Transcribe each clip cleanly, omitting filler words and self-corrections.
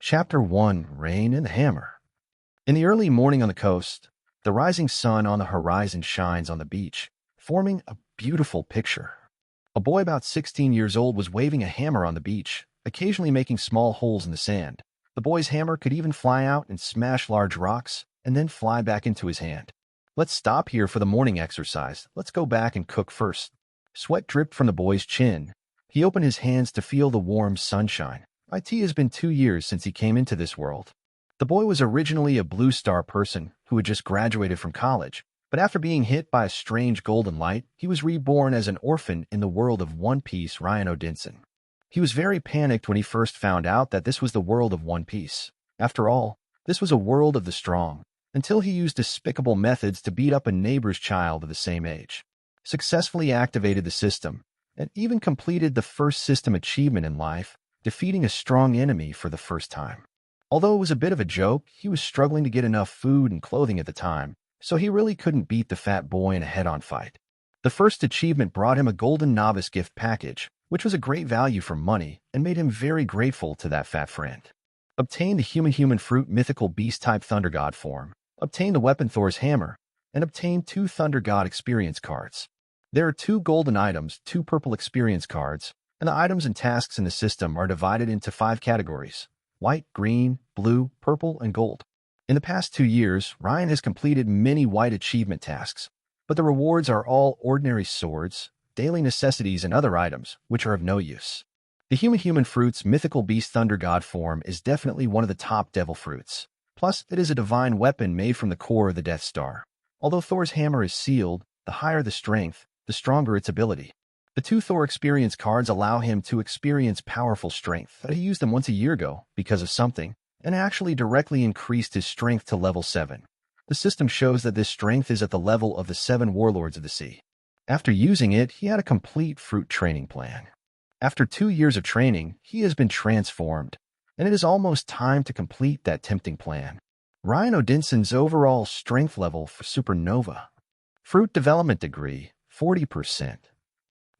Chapter 1: Rain and the Hammer. In the early morning on the coast, the rising sun on the horizon shines on the beach, forming a beautiful picture. A boy about 16 years old was waving a hammer on the beach, occasionally making small holes in the sand. The boy's hammer could even fly out and smash large rocks, and then fly back into his hand. "Let's stop here for the morning exercise. Let's go back and cook first." Sweat dripped from the boy's chin. He opened his hands to feel the warm sunshine. It has been 2 years since he came into this world. The boy was originally a Blue Star person who had just graduated from college, but after being hit by a strange golden light, he was reborn as an orphan in the world of One Piece. Ryan Odinson. He was very panicked when he first found out that this was the world of One Piece. After all, this was a world of the strong, until he used despicable methods to beat up a neighbor's child of the same age. Successfully activated the system, and even completed the first system achievement in life, defeating a strong enemy for the first time. Although it was a bit of a joke, he was struggling to get enough food and clothing at the time, so he really couldn't beat the fat boy in a head-on fight. The first achievement brought him a golden novice gift package, which was a great value for money and made him very grateful to that fat friend. Obtain the human fruit Mythical Beast type Thunder God form, obtain the weapon Thor's hammer, and obtain 2 Thunder God experience cards. There are 2 golden items, 2 purple experience cards, and the items and tasks in the system are divided into 5 categories: white, green, blue, purple, and gold. In the past 2 years, Ryan has completed many white achievement tasks, but the rewards are all ordinary swords, daily necessities, and other items, which are of no use. The human fruit's Mythical Beast Thunder God form is definitely one of the top devil fruits. Plus, it is a divine weapon made from the core of the Death Star. Although Thor's hammer is sealed, the higher the strength, the stronger its ability. The 2 Thor experience cards allow him to experience powerful strength. He used them once a year ago because of something, and actually directly increased his strength to level 7. The system shows that this strength is at the level of the 7 warlords of the sea. After using it, he had a complete fruit training plan. After 2 years of training, he has been transformed, and it is almost time to complete that tempting plan. Ryan Odinson's overall strength level for Supernova. Fruit Development Degree, 40%.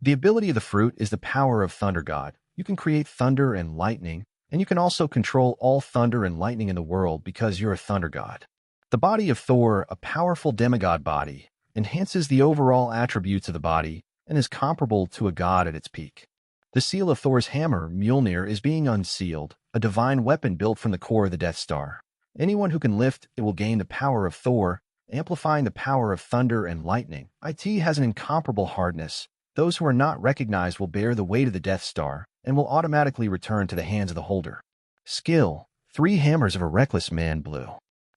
The ability of the fruit is the power of Thunder God. You can create thunder and lightning, and you can also control all thunder and lightning in the world because you're a Thunder God. The body of Thor, a powerful demigod body, enhances the overall attributes of the body and is comparable to a god at its peak. The seal of Thor's hammer, Mjolnir, is being unsealed, a divine weapon built from the core of the Death Star. Anyone who can lift it will gain the power of Thor, amplifying the power of thunder and lightning. It has an incomparable hardness. Those who are not recognized will bear the weight of the Death Star and will automatically return to the hands of the holder. Skill: 3 hammers of a reckless man, blue.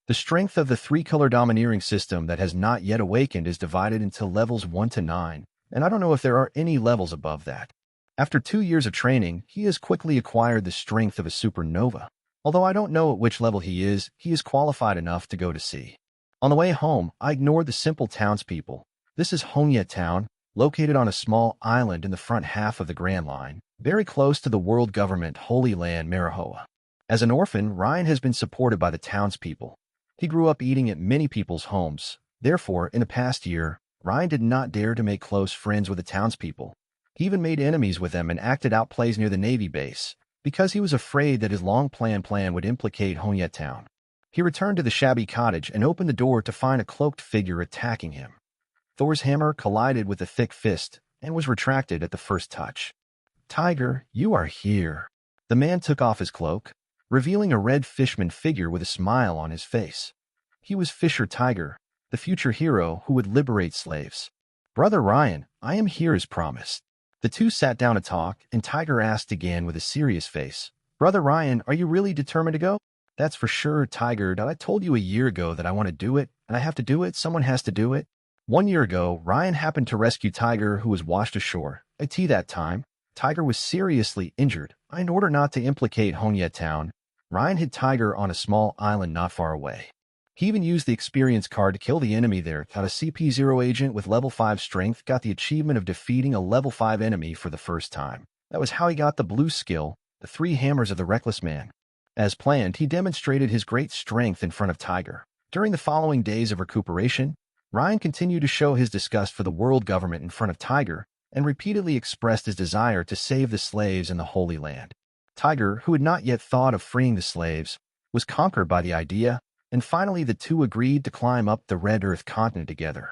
The strength of the 3-color domineering system that has not yet awakened is divided into levels 1 to 9, and I don't know if there are any levels above that. After 2 years of training, he has quickly acquired the strength of a supernova. Although I don't know at which level he is qualified enough to go to sea. On the way home, I ignored the simple townspeople. This is Honyet Town, located on a small island in the front half of the Grand Line, very close to the world government Holy Land Marahoa. As an orphan, Ryan has been supported by the townspeople. He grew up eating at many people's homes. Therefore, in the past year, Ryan did not dare to make close friends with the townspeople. He even made enemies with them and acted out plays near the Navy base, because he was afraid that his long-planned plan would implicate Honyet Town. He returned to the shabby cottage and opened the door to find a cloaked figure attacking him. Thor's hammer collided with a thick fist and was retracted at the first touch. "Tiger, you are here." The man took off his cloak, revealing a red fishman figure with a smile on his face. He was Fisher Tiger, the future hero who would liberate slaves. "Brother Ryan, I am here as promised." The 2 sat down to talk, and Tiger asked again with a serious face, "Brother Ryan, are you really determined to go?" "That's for sure, Tiger. I told you a year ago that I want to do it, and I have to do it. Someone has to do it." 1 year ago, Ryan happened to rescue Tiger, who was washed ashore. That time, Tiger was seriously injured. In order not to implicate Honyet Town, Ryan hid Tiger on a small island not far away. He even used the experience card to kill the enemy there. A CP0 agent with level 5 strength got the achievement of defeating a level 5 enemy for the first time. That was how he got the blue skill, the 3 hammers of the reckless man. As planned, he demonstrated his great strength in front of Tiger. During the following days of recuperation, Ryan continued to show his disgust for the world government in front of Tiger and repeatedly expressed his desire to save the slaves in the Holy Land. Tiger, who had not yet thought of freeing the slaves, was conquered by the idea, and finally the two agreed to climb up the Red Earth continent together.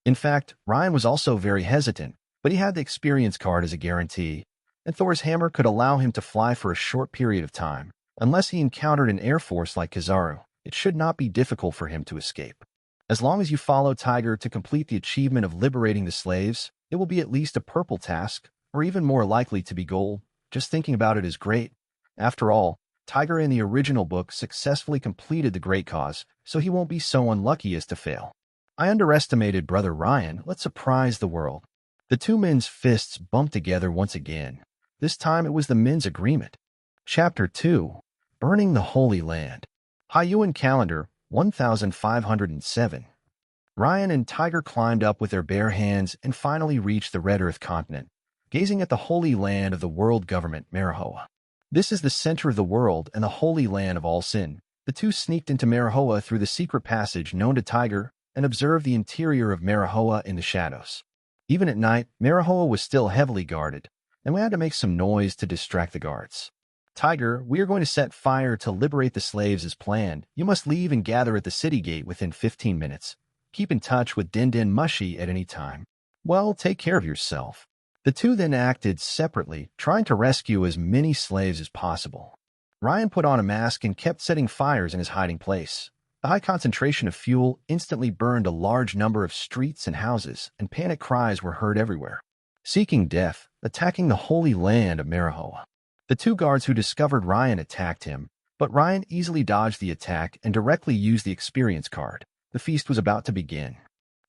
In fact, Ryan was also very hesitant, but he had the experience card as a guarantee, and Thor's hammer could allow him to fly for a short period of time. Unless he encountered an air force like Kizaru, it should not be difficult for him to escape. As long as you follow Tiger to complete the achievement of liberating the slaves, it will be at least a purple task, or even more likely to be gold. Just thinking about it is great. After all, Tiger in the original book successfully completed the great cause, so he won't be so unlucky as to fail. I underestimated Brother Ryan. Let's surprise the world. The two men's fists bumped together once again. This time it was the men's agreement. Chapter 2. Burning the Holy Land. Haiyuan Calendar 1507. Ryan and Tiger climbed up with their bare hands and finally reached the Red Earth continent, gazing at the holy land of the world government, Marihoa. This is the center of the world and the holy land of all sin. The two sneaked into Marihoa through the secret passage known to Tiger and observed the interior of Marihoa in the shadows. Even at night, Marihoa was still heavily guarded, and we had to make some noise to distract the guards. Tiger, we are going to set fire to liberate the slaves as planned. You must leave and gather at the city gate within 15 minutes. Keep in touch with Din Din Mushi at any time. Well, take care of yourself. The two then acted separately, trying to rescue as many slaves as possible. Ryan put on a mask and kept setting fires in his hiding place. The high concentration of fuel instantly burned a large number of streets and houses, and panic cries were heard everywhere. Seeking death, attacking the holy land of Marihoa. The two guards who discovered Ryan attacked him, but Ryan easily dodged the attack and directly used the experience card. The feast was about to begin.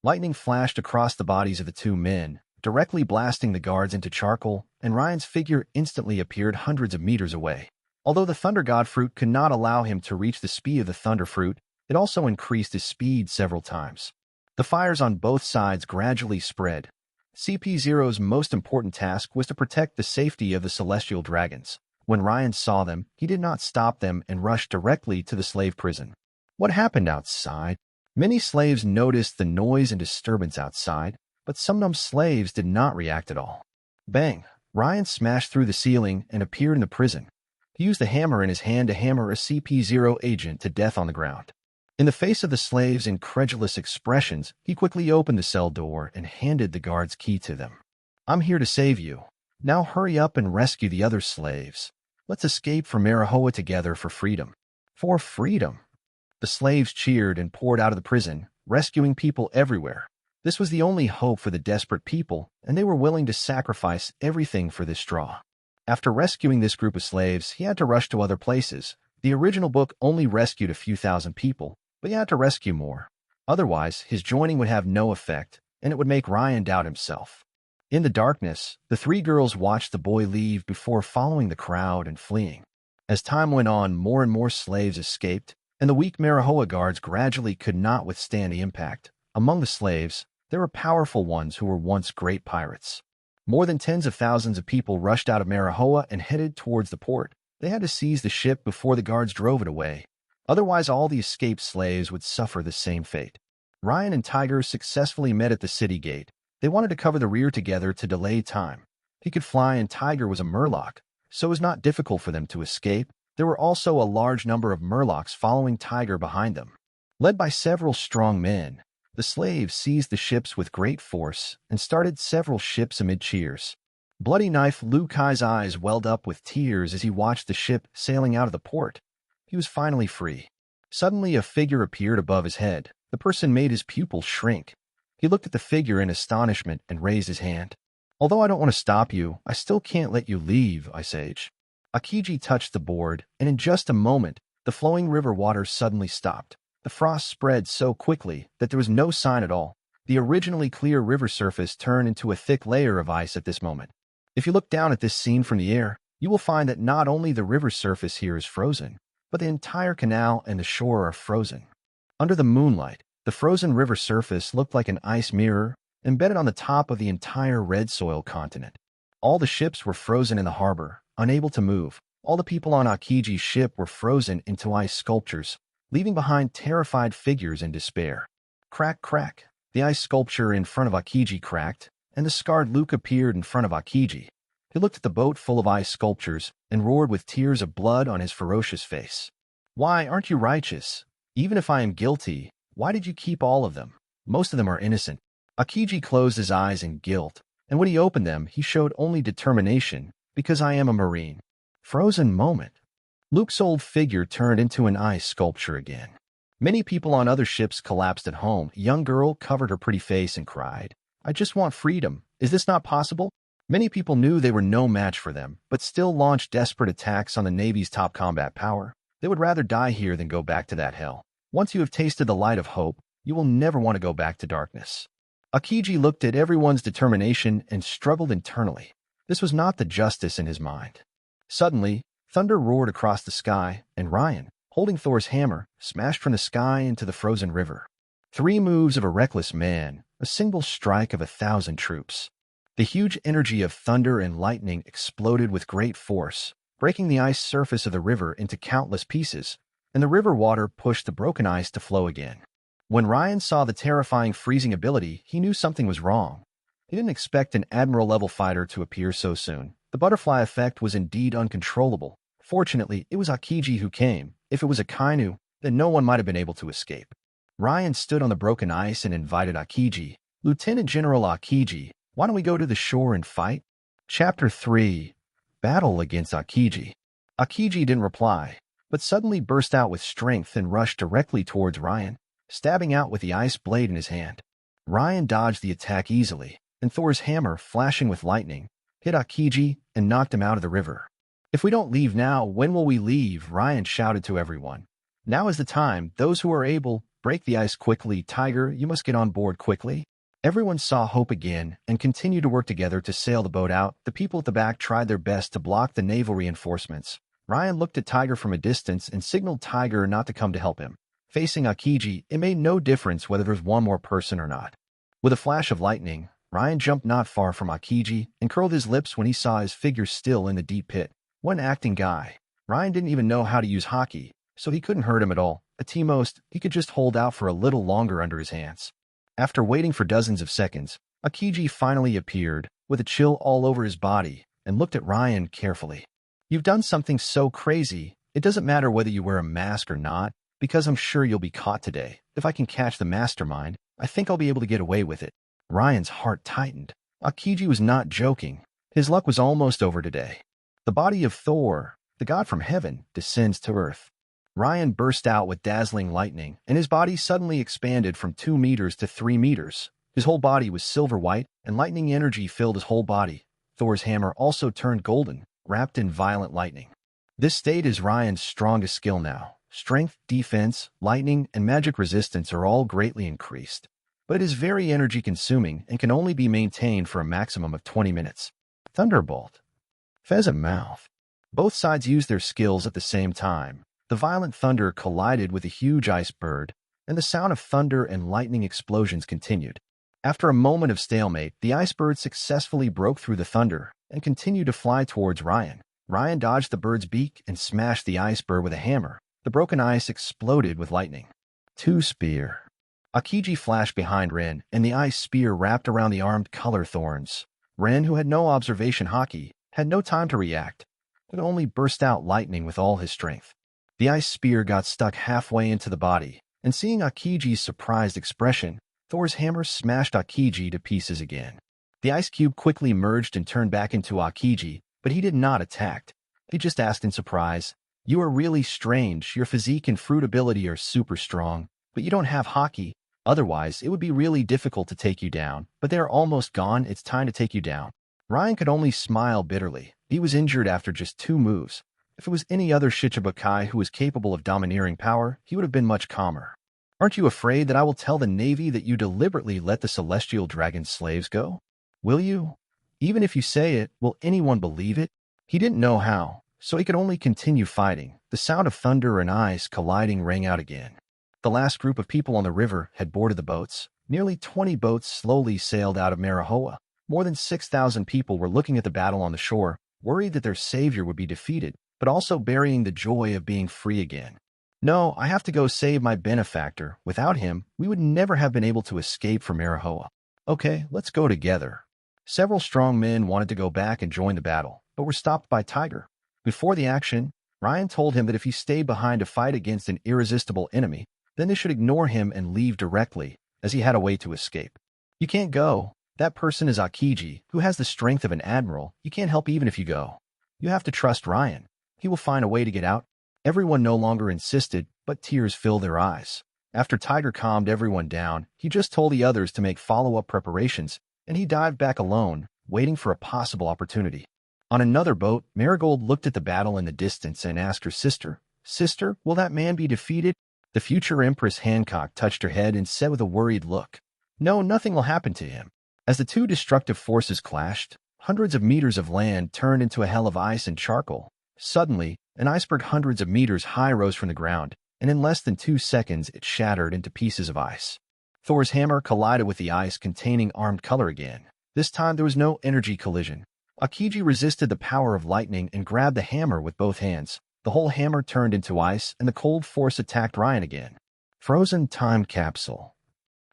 Lightning flashed across the bodies of the two men, directly blasting the guards into charcoal, and Ryan's figure instantly appeared hundreds of meters away. Although the Thunder God fruit could not allow him to reach the speed of the Thunder fruit, it also increased his speed several times. The fires on both sides gradually spread. CP0's most important task was to protect the safety of the celestial dragons. When Ryan saw them, he did not stop them and rushed directly to the slave prison. What happened outside? Many slaves noticed the noise and disturbance outside, but some slaves did not react at all. Bang! Ryan smashed through the ceiling and appeared in the prison. He used the hammer in his hand to hammer a CP0 agent to death on the ground. In the face of the slaves' incredulous expressions, he quickly opened the cell door and handed the guards key to them. I'm here to save you. Now hurry up and rescue the other slaves. Let's escape from Marihoa together for freedom. For freedom! The slaves cheered and poured out of the prison, rescuing people everywhere. This was the only hope for the desperate people, and they were willing to sacrifice everything for this straw. After rescuing this group of slaves, he had to rush to other places. The original book only rescued a few thousand people, but he had to rescue more. Otherwise, his joining would have no effect, and it would make Ryan doubt himself. In the darkness, the three girls watched the boy leave before following the crowd and fleeing. As time went on, more and more slaves escaped, and the weak Marihoa guards gradually could not withstand the impact. Among the slaves, there were powerful ones who were once great pirates. More than tens of thousands of people rushed out of Marihoa and headed towards the port. They had to seize the ship before the guards drove it away. Otherwise, all the escaped slaves would suffer the same fate. Ryan and Tiger successfully met at the city gate. They wanted to cover the rear together to delay time. He could fly and Tiger was a Murloc, so it was not difficult for them to escape. There were also a large number of Murlocs following Tiger behind them. Led by several strong men, the slaves seized the ships with great force and started several ships amid cheers. Bloody Knife Liu Kai's eyes welled up with tears as he watched the ship sailing out of the port. He was finally free. Suddenly, a figure appeared above his head. The person made his pupils shrink. He looked at the figure in astonishment and raised his hand. Although I don't want to stop you, I still can't let you leave, Ice Age. Akiji touched the board, and in just a moment, the flowing river water suddenly stopped. The frost spread so quickly that there was no sign at all. The originally clear river surface turned into a thick layer of ice at this moment. If you look down at this scene from the air, you will find that not only the river surface here is frozen, but the entire canal and the shore are frozen. Under the moonlight, the frozen river surface looked like an ice mirror embedded on the top of the entire red soil continent. All the ships were frozen in the harbor, unable to move. All the people on Akiji's ship were frozen into ice sculptures, leaving behind terrified figures in despair. Crack, crack. The ice sculpture in front of Akiji cracked, and the scarred Luke appeared in front of Akiji. He looked at the boat full of ice sculptures and roared with tears of blood on his ferocious face. Why aren't you righteous? Even if I am guilty, why did you keep all of them? Most of them are innocent. Akiji closed his eyes in guilt, and when he opened them, he showed only determination, because I am a Marine. Frozen moment. Luke's old figure turned into an ice sculpture again. Many people on other ships collapsed at home. A young girl covered her pretty face and cried, I just want freedom. Is this not possible? Many people knew they were no match for them, but still launched desperate attacks on the Navy's top combat power. They would rather die here than go back to that hell. Once you have tasted the light of hope, you will never want to go back to darkness. Akiji looked at everyone's determination and struggled internally. This was not the justice in his mind. Suddenly, thunder roared across the sky, and Ryan, holding Thor's hammer, smashed from the sky into the frozen river. 3 moves of a reckless man, a single strike of 1,000 troops. The huge energy of thunder and lightning exploded with great force, breaking the ice surface of the river into countless pieces, and the river water pushed the broken ice to flow again. When Ryan saw the terrifying freezing ability, he knew something was wrong. He didn't expect an Admiral-level fighter to appear so soon. The butterfly effect was indeed uncontrollable. Fortunately, it was Akiji who came. If it was a Kainu, then no one might have been able to escape. Ryan stood on the broken ice and invited Akiji. Lieutenant General Akiji, why don't we go to the shore and fight? Chapter 3. Battle against Akiji. Akiji didn't reply, but suddenly burst out with strength and rushed directly towards Ryan, stabbing out with the ice blade in his hand. Ryan dodged the attack easily, and Thor's hammer, flashing with lightning, hit Akiji and knocked him out of the river. If we don't leave now, when will we leave? Ryan shouted to everyone. Now is the time. Those who are able, break the ice quickly. Tiger, you must get on board quickly. Everyone saw hope again and continued to work together to sail the boat out. The people at the back tried their best to block the naval reinforcements. Ryan looked at Tiger from a distance and signaled Tiger not to come to help him. Facing Akiji, it made no difference whether there was one more person or not. With a flash of lightning, Ryan jumped not far from Akiji and curled his lips when he saw his figure still in the deep pit. What an acting guy. Ryan didn't even know how to use hockey, so he couldn't hurt him at all. At most, he could just hold out for a little longer under his hands. After waiting for dozens of seconds, Akiji finally appeared, with a chill all over his body, and looked at Ryan carefully. You've done something so crazy, it doesn't matter whether you wear a mask or not, because I'm sure you'll be caught today. If I can catch the mastermind, I think I'll be able to get away with it. Ryan's heart tightened. Akiji was not joking. His luck was almost over today. The body of Thor, the god from heaven, descends to earth. Ryan burst out with dazzling lightning, and his body suddenly expanded from 2 meters to 3 meters. His whole body was silver white, and lightning energy filled his whole body. Thor's hammer also turned golden, wrapped in violent lightning. This state is Ryan's strongest skill now. Strength, defense, lightning, and magic resistance are all greatly increased. But it is very energy-consuming and can only be maintained for a maximum of 20 minutes. Thunderbolt. Pheasant mouth. Both sides used their skills at the same time. The violent thunder collided with a huge ice bird, and the sound of thunder and lightning explosions continued. After a moment of stalemate, the ice bird successfully broke through the thunder and continued to fly towards Ryan. Ryan dodged the bird's beak and smashed the ice bird with a hammer. The broken ice exploded with lightning. 2 spear. Akiji flashed behind Ren, and the ice spear wrapped around the armed color thorns. Ren, who had no observation hockey, had no time to react, but only burst out lightning with all his strength. The ice spear got stuck halfway into the body, and seeing Akiji's surprised expression, Thor's hammer smashed Akiji to pieces again. The ice cube quickly merged and turned back into Akiji, but he did not attack. He just asked in surprise, You are really strange. Your physique and fruit ability are super strong, but you don't have hockey. Otherwise, it would be really difficult to take you down, but they are almost gone. It's time to take you down. Ryan could only smile bitterly. He was injured after just 2 moves. If it was any other Shichibukai who was capable of domineering power, he would have been much calmer. Aren't you afraid that I will tell the Navy that you deliberately let the Celestial Dragon slaves go? Will you? Even if you say it, will anyone believe it? He didn't know how, so he could only continue fighting. The sound of thunder and ice colliding rang out again. The last group of people on the river had boarded the boats. Nearly 20 boats slowly sailed out of Marihoa. More than 6,000 people were looking at the battle on the shore, worried that their savior would be defeated, but also burying the joy of being free again. No, I have to go save my benefactor. Without him, we would never have been able to escape from Marihoa. Okay, let's go together. Several strong men wanted to go back and join the battle, but were stopped by Tiger. Before the action, Ryan told him that if he stayed behind to fight against an irresistible enemy, then they should ignore him and leave directly, as he had a way to escape. You can't go. That person is Akiji, who has the strength of an admiral. You can't help even if you go. You have to trust Ryan. He will find a way to get out. Everyone no longer insisted, but tears filled their eyes. After Tiger calmed everyone down, he just told the others to make follow-up preparations, and he dived back alone, waiting for a possible opportunity. On another boat, Marigold looked at the battle in the distance and asked her sister, "Sister, will that man be defeated?" The future Empress Hancock touched her head and said with a worried look, "No, nothing will happen to him." As the two destructive forces clashed, hundreds of meters of land turned into a hell of ice and charcoal. Suddenly, an iceberg hundreds of meters high rose from the ground, and in less than 2 seconds it shattered into pieces of ice. Thor's hammer collided with the ice containing armed color again. This time there was no energy collision. Akiji resisted the power of lightning and grabbed the hammer with both hands. The whole hammer turned into ice, and the cold force attacked Ryan again. Frozen time capsule.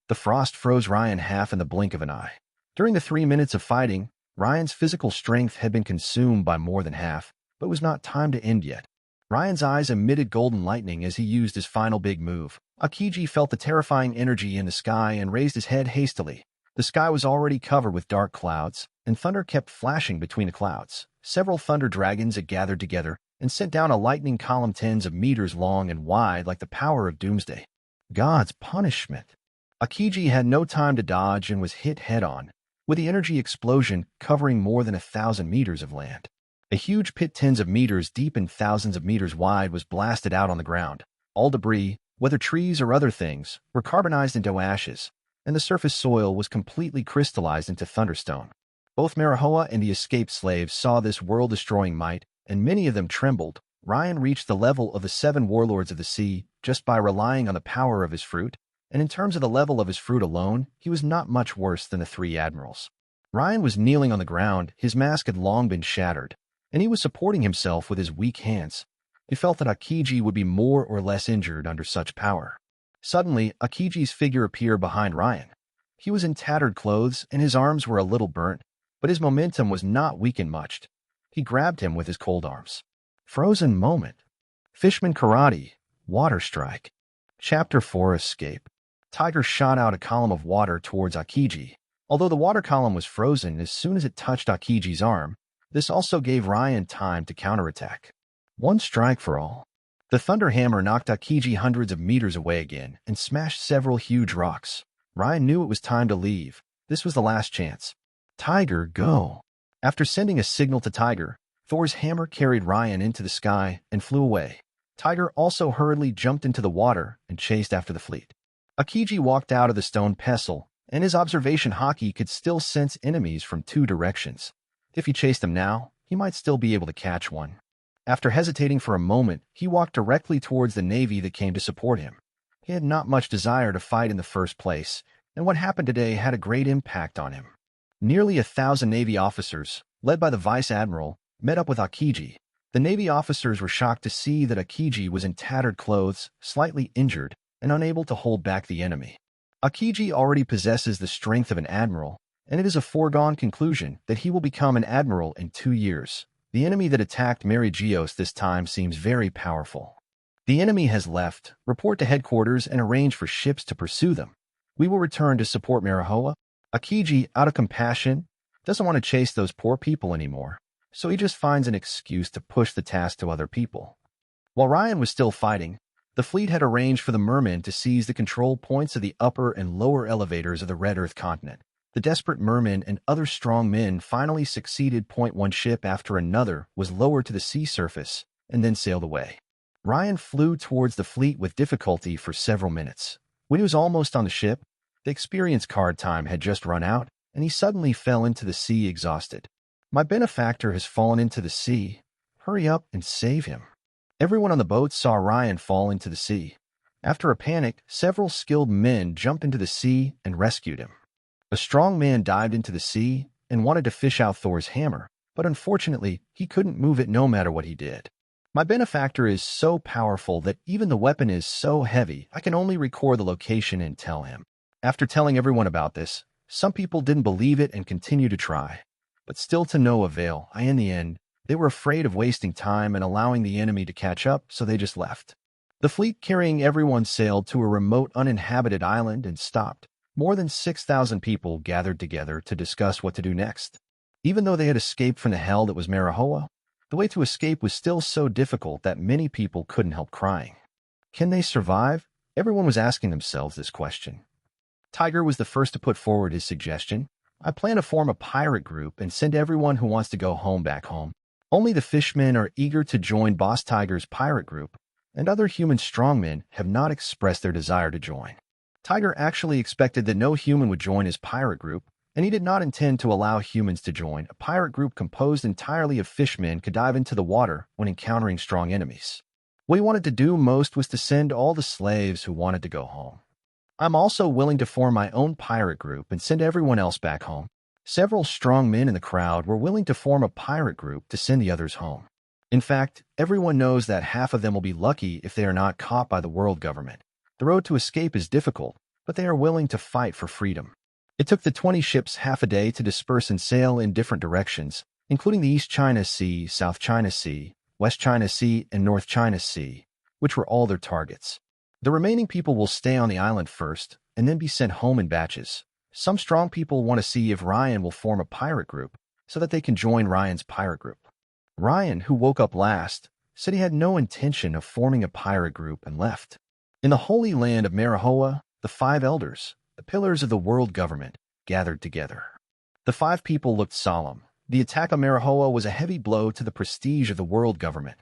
The frost froze Ryan half in the blink of an eye. During the 3 minutes of fighting, Ryan's physical strength had been consumed by more than half, but it was not time to end yet. Ryan's eyes emitted golden lightning as he used his final big move. Akiji felt the terrifying energy in the sky and raised his head hastily. The sky was already covered with dark clouds, and thunder kept flashing between the clouds. Several thunder dragons had gathered together and sent down a lightning column tens of meters long and wide like the power of doomsday. God's punishment. Akiji had no time to dodge and was hit head-on, with the energy explosion covering more than 1,000 meters of land. A huge pit tens of meters deep and thousands of meters wide was blasted out on the ground. All debris, whether trees or other things, were carbonized into ashes, and the surface soil was completely crystallized into thunderstone. Both Marihoa and the escaped slaves saw this world-destroying might, and many of them trembled. Ryan reached the level of the 7 warlords of the sea just by relying on the power of his fruit, and in terms of the level of his fruit alone, he was not much worse than the 3 admirals. Ryan was kneeling on the ground, his mask had long been shattered, and he was supporting himself with his weak hands. He felt that Akiji would be more or less injured under such power. Suddenly, Akiji's figure appeared behind Ryan. He was in tattered clothes, and his arms were a little burnt, but his momentum was not weakened much. He grabbed him with his cold arms. Frozen moment. Fishman Karate. Water strike. Chapter 4 Escape. Tiger shot out a column of water towards Akiji. Although the water column was frozen as soon as it touched Akiji's arm, this also gave Ryan time to counterattack. One strike for all. The thunder hammer knocked Akiji hundreds of meters away again and smashed several huge rocks. Ryan knew it was time to leave. This was the last chance. Tiger, go. After sending a signal to Tiger, Thor's hammer carried Ryan into the sky and flew away. Tiger also hurriedly jumped into the water and chased after the fleet. Akiji walked out of the stone pestle, and his observation hockey could still sense enemies from 2 directions. If he chased them now, he might still be able to catch one. After hesitating for a moment, he walked directly towards the navy that came to support him. He had not much desire to fight in the first place, and what happened today had a great impact on him. Nearly 1,000 Navy officers, led by the Vice Admiral, met up with Akiji. The Navy officers were shocked to see that Akiji was in tattered clothes, slightly injured, and unable to hold back the enemy. Akiji already possesses the strength of an admiral, and it is a foregone conclusion that he will become an admiral in 2 years. The enemy that attacked Mary Geos this time seems very powerful. The enemy has left. Report to headquarters and arrange for ships to pursue them. We will return to support Marihoa. Akiji, out of compassion, doesn't want to chase those poor people anymore, so he just finds an excuse to push the task to other people. While Ryan was still fighting, the fleet had arranged for the mermen to seize the control points of the upper and lower elevators of the Red Earth continent. The desperate mermen and other strong men finally succeeded. One ship after another was lowered to the sea surface and then sailed away. Ryan flew towards the fleet with difficulty for several minutes. When he was almost on the ship, the experience card time had just run out, and he suddenly fell into the sea exhausted. My benefactor has fallen into the sea. Hurry up and save him. Everyone on the boat saw Ryan fall into the sea. After a panic, several skilled men jumped into the sea and rescued him. A strong man dived into the sea and wanted to fish out Thor's hammer, but unfortunately, he couldn't move it no matter what he did. My benefactor is so powerful that even the weapon is so heavy, I can only record the location and tell him. After telling everyone about this, Some people didn't believe it and continued to try, but still to no avail. In the end, they were afraid of wasting time and allowing the enemy to catch up, so they just left. The fleet carrying everyone sailed to a remote uninhabited island and stopped. More than 6,000 people gathered together to discuss what to do next. Even though they had escaped from the hell that was Marahoa, the way to escape was still so difficult that many people couldn't help crying. Can they survive? Everyone was asking themselves this question. Tiger was the first to put forward his suggestion. I plan to form a pirate group and send everyone who wants to go home back home. Only the fishmen are eager to join Boss Tiger's pirate group, and other human strongmen have not expressed their desire to join. Tiger actually expected that no human would join his pirate group, and he did not intend to allow humans to join. A pirate group composed entirely of fishmen could dive into the water when encountering strong enemies. What he wanted to do most was to send all the slaves who wanted to go home. I'm also willing to form my own pirate group and send everyone else back home. Several strong men in the crowd were willing to form a pirate group to send the others home. In fact, everyone knows that half of them will be lucky if they are not caught by the world government. The road to escape is difficult, but they are willing to fight for freedom. It took the 20 ships half a day to disperse and sail in different directions, including the East China Sea, South China Sea, West China Sea, and North China Sea, which were all their targets. The remaining people will stay on the island first and then be sent home in batches. Some strong people want to see if Ryan will form a pirate group so that they can join Ryan's pirate group. Ryan, who woke up last, said he had no intention of forming a pirate group and left. In the holy land of Marahoa, the 5 elders, the pillars of the world government, gathered together. The 5 people looked solemn. The attack on Marahoa was a heavy blow to the prestige of the world government.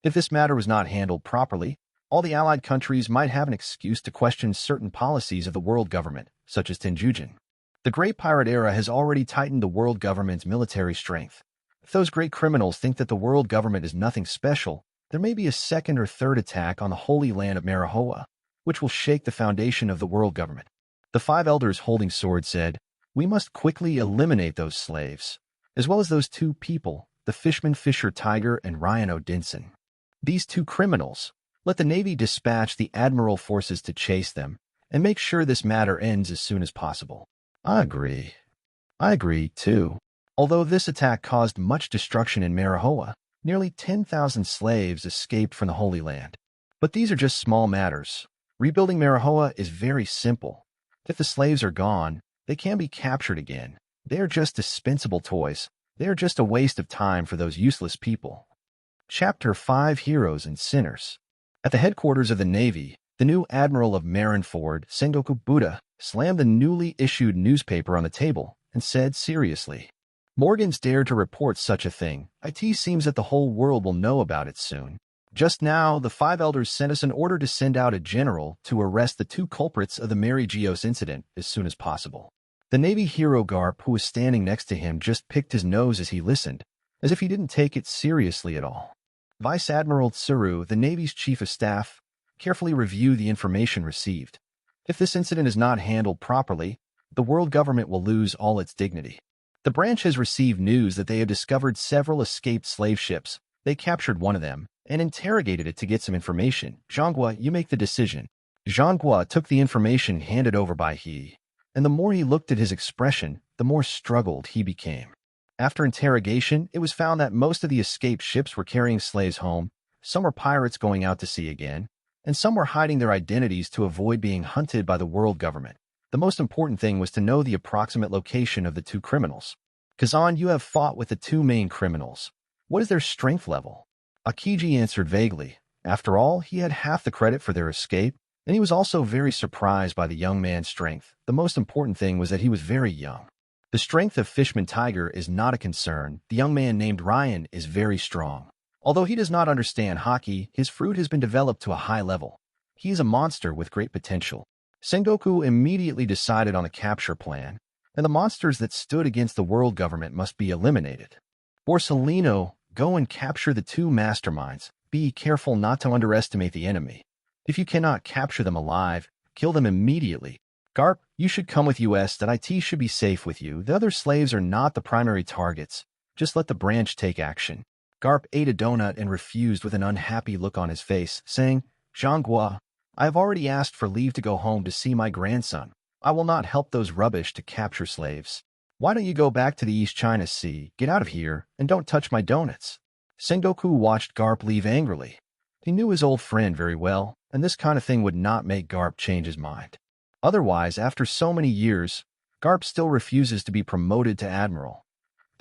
If this matter was not handled properly, all the allied countries might have an excuse to question certain policies of the world government, such as Tenjujin. The Great Pirate Era has already tightened the world government's military strength. If those great criminals think that the world government is nothing special, there may be a second or third attack on the holy land of Marahoa, which will shake the foundation of the world government. The 5 elders holding swords said, "We must quickly eliminate those slaves, as well as those 2 people, the Fishman Fisher Tiger and Ryan Odinson. These 2 criminals. Let the Navy dispatch the Admiral forces to chase them, and make sure this matter ends as soon as possible." I agree. I agree, too. Although this attack caused much destruction in Marahoa, nearly 10,000 slaves escaped from the Holy Land. But these are just small matters. Rebuilding Marahoa is very simple. If the slaves are gone, they can be captured again. They are just dispensable toys. They are just a waste of time for those useless people. Chapter 5: Heroes and Sinners. At the headquarters of the Navy, the new Admiral of Marineford, Sengoku Buddha, slammed the newly issued newspaper on the table and said seriously, "Morgans dared to report such a thing. It seems that the whole world will know about it soon. Just now, the 5 elders sent us an order to send out a general to arrest the 2 culprits of the Mary Geos incident as soon as possible." The Navy hero Garp, who was standing next to him, just picked his nose as he listened, as if he didn't take it seriously at all. Vice Admiral Tsuru, the Navy's chief of staff, carefully reviewed the information received. If this incident is not handled properly, the world government will lose all its dignity. The branch has received news that they have discovered several escaped slave ships. They captured one of them and interrogated it to get some information. Zhanghua, you make the decision. Zhanghua took the information handed over by he, and the more he looked at his expression, the more struggled he became. After interrogation, it was found that most of the escaped ships were carrying slaves home, some were pirates going out to sea again, and some were hiding their identities to avoid being hunted by the world government. The most important thing was to know the approximate location of the 2 criminals. Kazan, you have fought with the 2 main criminals. What is their strength level? Akiji answered vaguely. After all, he had half the credit for their escape, and he was also very surprised by the young man's strength. The most important thing was that he was very young. The strength of Fishman Tiger is not a concern. The young man named Ryan is very strong. Although he does not understand hockey, his fruit has been developed to a high level. He is a monster with great potential. Sengoku immediately decided on a capture plan, and the monsters that stood against the world government must be eliminated. Borsellino, go and capture the 2 masterminds. Be careful not to underestimate the enemy. If you cannot capture them alive, kill them immediately. Garp, you should come with us. That IT should be safe with you. The other slaves are not the primary targets. Just let the branch take action. Garp ate a donut and refused with an unhappy look on his face, saying, Zhanghua, I have already asked for leave to go home to see my grandson. I will not help those rubbish to capture slaves. Why don't you go back to the East China Sea, get out of here, and don't touch my donuts? Sengoku watched Garp leave angrily. He knew his old friend very well, and this kind of thing would not make Garp change his mind. Otherwise, after so many years, Garp still refuses to be promoted to admiral.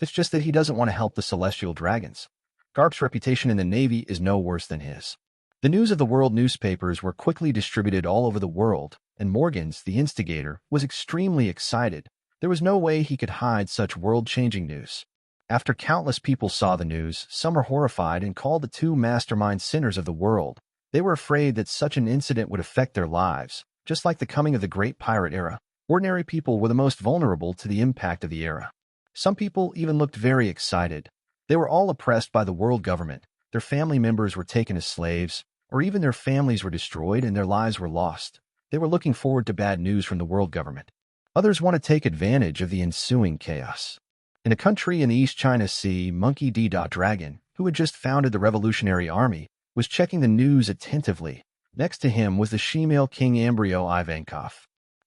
It's just that he doesn't want to help the celestial dragons. Garp's reputation in the Navy is no worse than his. The news of the world newspapers were quickly distributed all over the world, and Morgans, the instigator, was extremely excited. There was no way he could hide such world-changing news. After countless people saw the news, some were horrified and called the two mastermind sinners of the world. They were afraid that such an incident would affect their lives. Just like the coming of the Great Pirate Era, ordinary people were the most vulnerable to the impact of the era. Some people even looked very excited. They were all oppressed by the world government. Their family members were taken as slaves, or even their families were destroyed and their lives were lost. They were looking forward to bad news from the world government. Others want to take advantage of the ensuing chaos. In a country in the East China Sea, Monkey D. Dragon, who had just founded the Revolutionary Army, was checking the news attentively. Next to him was the she-male king embryo Ivankov.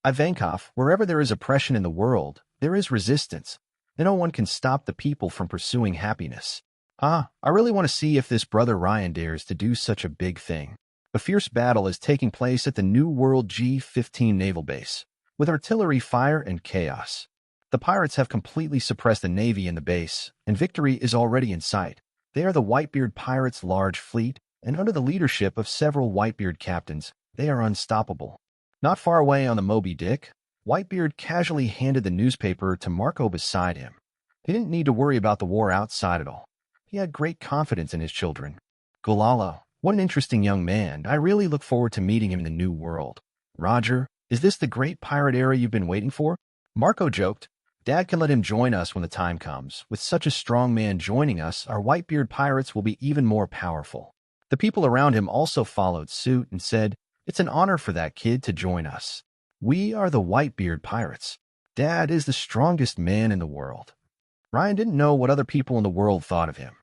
Ivankov, wherever there is oppression in the world, there is resistance. No one can stop the people from pursuing happiness. I really want to see if this brother Ryan dares to do such a big thing. A fierce battle is taking place at the New World G-15 naval base, with artillery fire and chaos. The pirates have completely suppressed the Navy in the base, and victory is already in sight. They are the Whitebeard pirates' large fleet, and under the leadership of several Whitebeard captains, they are unstoppable. Not far away on the Moby Dick, Whitebeard casually handed the newspaper to Marco beside him. He didn't need to worry about the war outside at all. He had great confidence in his children. Gulala, what an interesting young man. I really look forward to meeting him in the New World. Roger, is this the great pirate era you've been waiting for? Marco joked. Dad can let him join us when the time comes. With such a strong man joining us, our Whitebeard pirates will be even more powerful. The people around him also followed suit and said, it's an honor for that kid to join us. We are the Whitebeard pirates. Dad is the strongest man in the world. Ryan didn't know what other people in the world thought of him.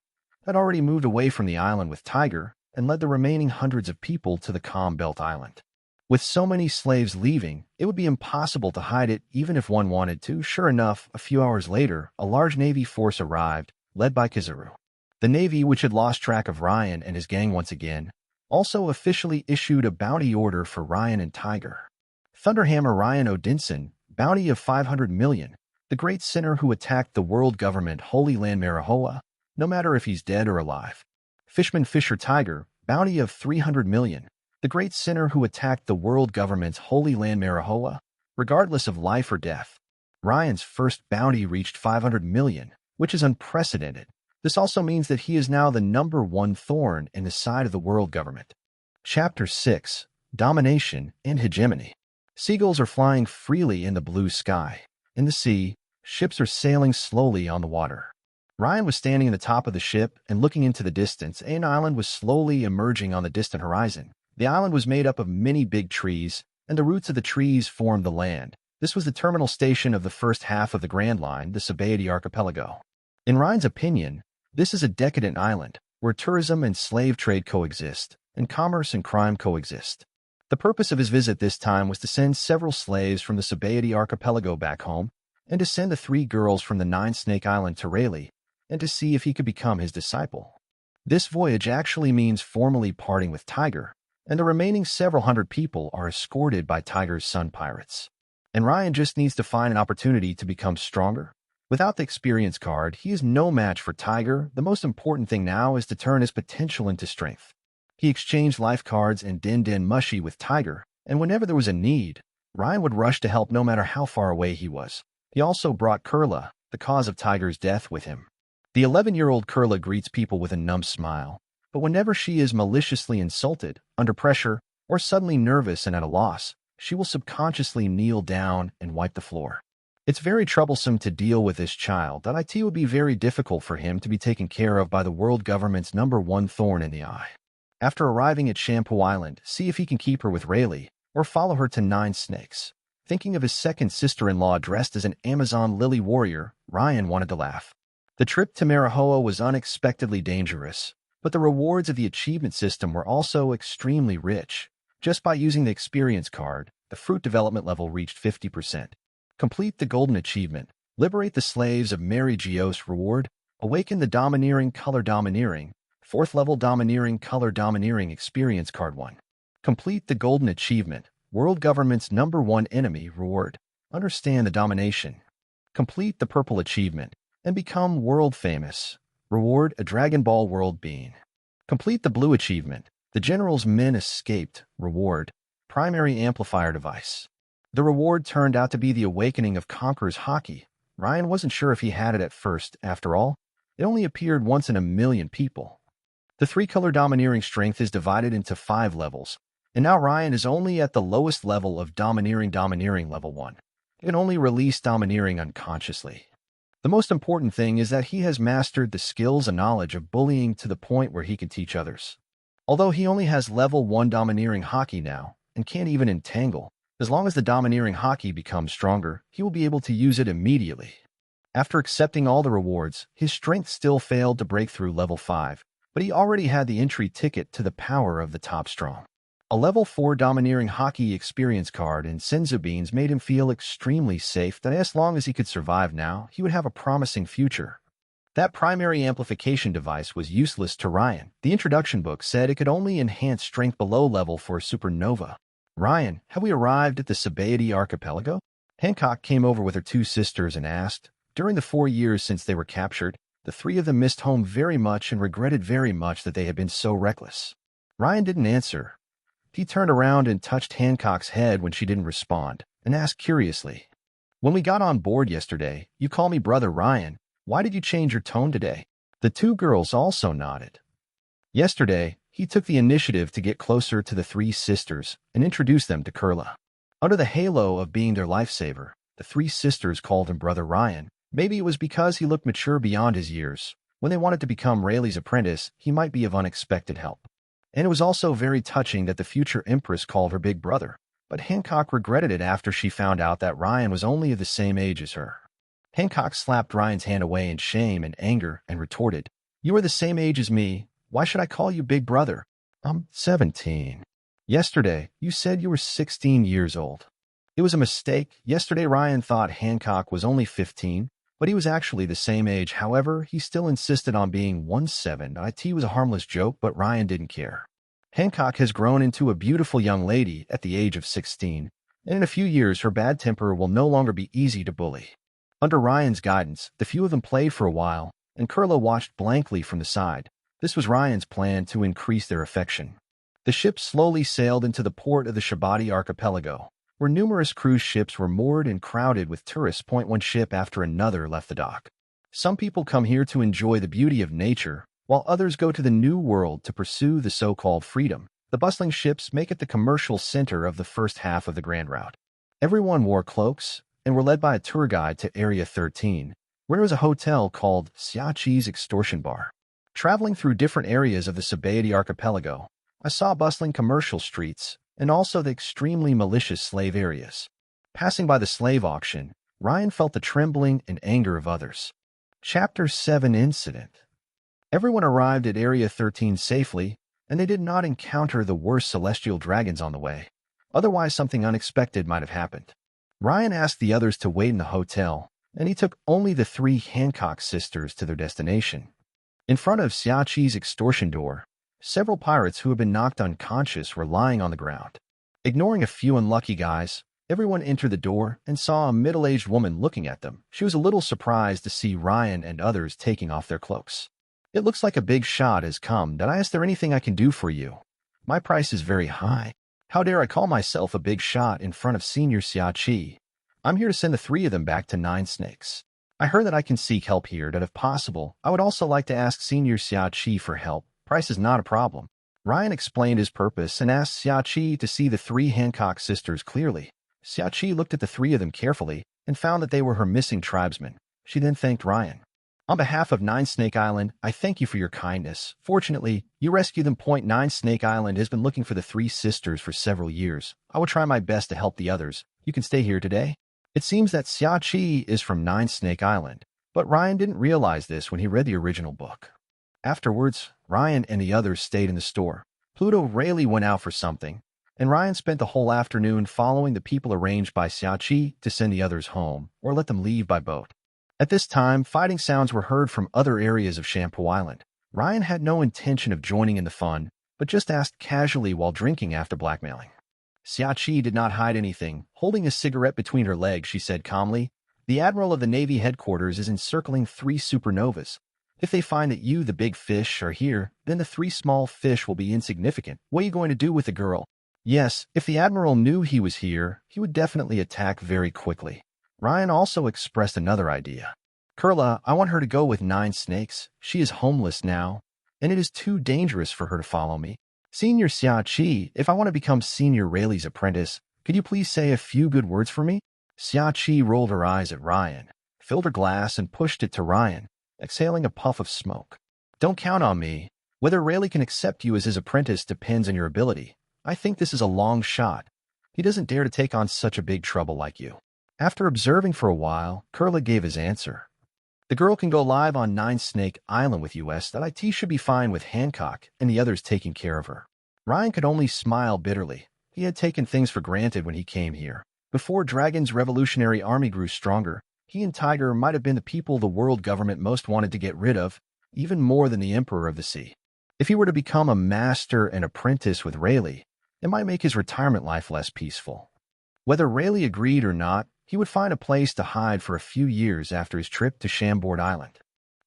Had already moved away from the island with Tiger and led the remaining hundreds of people to the Calm Belt Island. With so many slaves leaving, it would be impossible to hide it even if one wanted to. Sure enough, a few hours later, a large Navy force arrived, led by Kizaru. The Navy, which had lost track of Ryan and his gang once again, also officially issued a bounty order for Ryan and Tiger. Thunderhammer Ryan Odinson, bounty of 500 million, the great sinner who attacked the world government Holy Land Marahoa, no matter if he's dead or alive. Fishman Fisher Tiger, bounty of 300 million, the great sinner who attacked the world government's Holy Land Marahoa, regardless of life or death. Ryan's first bounty reached 500 million, which is unprecedented. This also means that he is now the #1 thorn in the side of the world government. Chapter 6. Domination and Hegemony. Seagulls are flying freely in the blue sky. In the sea, ships are sailing slowly on the water. Ryan was standing in the top of the ship and looking into the distance. An island was slowly emerging on the distant horizon. The island was made up of many big trees, and the roots of the trees formed the land. This was the terminal station of the first half of the Grand Line, the Sabaody Archipelago. In Ryan's opinion, this is a decadent island, where tourism and slave trade coexist, and commerce and crime coexist. The purpose of his visit this time was to send several slaves from the Sabaody Archipelago back home, and to send the 3 girls from the 9-Snake Island to Rayleigh, and to see if he could become his disciple. This voyage actually means formally parting with Tiger, and the remaining several hundred people are escorted by Tiger's son pirates. And Ryan just needs to find an opportunity to become stronger. Without the experience card, he is no match for Tiger. The most important thing now is to turn his potential into strength. He exchanged life cards and Den Mushy with Tiger, and whenever there was a need, Ryan would rush to help no matter how far away he was. He also brought Kurla, the cause of Tiger's death, with him. The 11-year-old Kurla greets people with a numb smile, but whenever she is maliciously insulted, under pressure, or suddenly nervous and at a loss, she will subconsciously kneel down and wipe the floor. It's very troublesome to deal with this child. That it would be very difficult for him to be taken care of by the world government's #1 thorn in the eye. After arriving at Shampoo Island, see if he can keep her with Rayleigh, or follow her to 9 Snakes. Thinking of his second sister-in-law dressed as an Amazon lily warrior, Ryan wanted to laugh. The trip to Marahoa was unexpectedly dangerous, but the rewards of the achievement system were also extremely rich. Just by using the experience card, The fruit development level reached 50%. Complete the golden achievement. Liberate the slaves of Mary Geos reward. Awaken the domineering color domineering. 4th level domineering color domineering experience card 1. Complete the golden achievement. World government's #1 enemy reward. Understand the domination. Complete the purple achievement and become world famous. Reward a Dragon Ball world being. Complete the blue achievement. The general's men escaped. Reward primary amplifier device. The reward turned out to be the awakening of Conqueror's Hockey. Ryan wasn't sure if he had it at first. After all, it only appeared once in a million people. The 3-color domineering strength is divided into 5 levels, and now Ryan is only at the lowest level of domineering level 1. He can only release domineering unconsciously. The most important thing is that he has mastered the skills and knowledge of bullying to the point where he can teach others. Although he only has level 1 domineering hockey now, and can't even entangle, as long as the domineering hockey becomes stronger, he will be able to use it immediately. After accepting all the rewards, his strength still failed to break through level 5, but he already had the entry ticket to the power of the top strong. A level 4 domineering hockey experience card and Senzu beans made him feel extremely safe that as long as he could survive now, he would have a promising future. That primary amplification device was useless to Ryan. The introduction book said it could only enhance strength below level for supernova. Ryan, have we arrived at the Sabaody archipelago? Hancock came over with her 2 sisters and asked. During the 4 years since they were captured, the 3 of them missed home very much and regretted very much that they had been so reckless. Ryan didn't answer. He turned around and touched Hancock's head when she didn't respond, and asked curiously, "When we got on board yesterday, you called me Brother Ryan. Why did you change your tone today?" The 2 girls also nodded. Yesterday, he took the initiative to get closer to the 3 sisters and introduce them to Kurla. Under the halo of being their lifesaver, the 3 sisters called him Brother Ryan. Maybe it was because he looked mature beyond his years. When they wanted to become Rayleigh's apprentice, he might be of unexpected help. And it was also very touching that the future Empress called her big brother. But Hancock regretted it after she found out that Ryan was only of the same age as her. Hancock slapped Ryan's hand away in shame and anger and retorted, "You are the same age as me. Why should I call you big brother? I'm 17. Yesterday, you said you were 16 years old." It was a mistake. Yesterday, Ryan thought Hancock was only 15, but he was actually the same age. However, he still insisted on being 17. It was a harmless joke, but Ryan didn't care. Hancock has grown into a beautiful young lady at the age of 16, and in a few years, her bad temper will no longer be easy to bully. Under Ryan's guidance, the few of them played for a while, and Kurla watched blankly from the side. This was Ryan's plan to increase their affection. The ship slowly sailed into the port of the Sabaody archipelago, where numerous cruise ships were moored and crowded with tourists. One ship after another left the dock. Some people come here to enjoy the beauty of nature, while others go to the New World to pursue the so-called freedom. The bustling ships make it the commercial center of the first half of the Grand Route. Everyone wore cloaks and were led by a tour guide to Area 13, where was a hotel called Siachi's Extortion Bar. Traveling through different areas of the Sabaody archipelago, I saw bustling commercial streets and also the extremely malicious slave areas. Passing by the slave auction, Ryan felt the trembling and anger of others. Chapter 7 Incident. Everyone arrived at Area 13 safely, and they did not encounter the worst celestial dragons on the way. Otherwise, something unexpected might have happened. Ryan asked the others to wait in the hotel, and he took only the 3 Hancock sisters to their destination. In front of Siachi's extortion door, several pirates who had been knocked unconscious were lying on the ground. Ignoring a few unlucky guys, everyone entered the door and saw a middle-aged woman looking at them. She was a little surprised to see Ryan and others taking off their cloaks. "It looks like a big shot has come. Did I ask there anything I can do for you? My price is very high. How dare I call myself a big shot in front of Senior Siachi? I'm here to send the 3 of them back to Nine Snakes. I heard that I can seek help here, that if possible, I would also like to ask Senior Siachi for help. Price is not a problem." Ryan explained his purpose and asked Siachi to see the 3 Hancock sisters clearly. Siachi looked at the 3 of them carefully and found that they were her missing tribesmen. She then thanked Ryan. "On behalf of Nine Snake Island, I thank you for your kindness. Fortunately, you rescued them. Nine Snake Island has been looking for the 3 sisters for several years. I will try my best to help the others. You can stay here today." It seems that Siachi is from Nine Snake Island, but Ryan didn't realize this when he read the original book. Afterwards, Ryan and the others stayed in the store. Pluto Rayleigh went out for something, and Ryan spent the whole afternoon following the people arranged by Xiaoqi to send the others home or let them leave by boat. At this time, fighting sounds were heard from other areas of Shampoo Island. Ryan had no intention of joining in the fun, but just asked casually while drinking after blackmailing. Xiaoqi did not hide anything. Holding a cigarette between her legs, she said calmly, "The Admiral of the Navy headquarters is encircling 3 supernovas. If they find that you, the big fish, are here, then the 3 small fish will be insignificant. What are you going to do with the girl?" Yes, if the Admiral knew he was here, he would definitely attack very quickly. Ryan also expressed another idea. "Kurla, I want her to go with 9 snakes. She is homeless now, and it is too dangerous for her to follow me. Senior Xiaoqi, if I want to become Senior Rayleigh's apprentice, could you please say a few good words for me?" Xiaoqi rolled her eyes at Ryan, filled her glass and pushed it to Ryan, exhaling a puff of smoke. "Don't count on me. Whether Rayleigh can accept you as his apprentice depends on your ability. I think this is a long shot. He doesn't dare to take on such a big trouble like you." After observing for a while, Kurla gave his answer. "The girl can go live on 9 Snake Island with us. That IT should be fine with Hancock and the others taking care of her." Ryan could only smile bitterly. He had taken things for granted when he came here. Before Dragon's Revolutionary Army grew stronger, he and Tiger might have been the people the world government most wanted to get rid of, even more than the Emperor of the Sea. If he were to become a master and apprentice with Rayleigh, it might make his retirement life less peaceful. Whether Rayleigh agreed or not, he would find a place to hide for a few years after his trip to Chambord Island.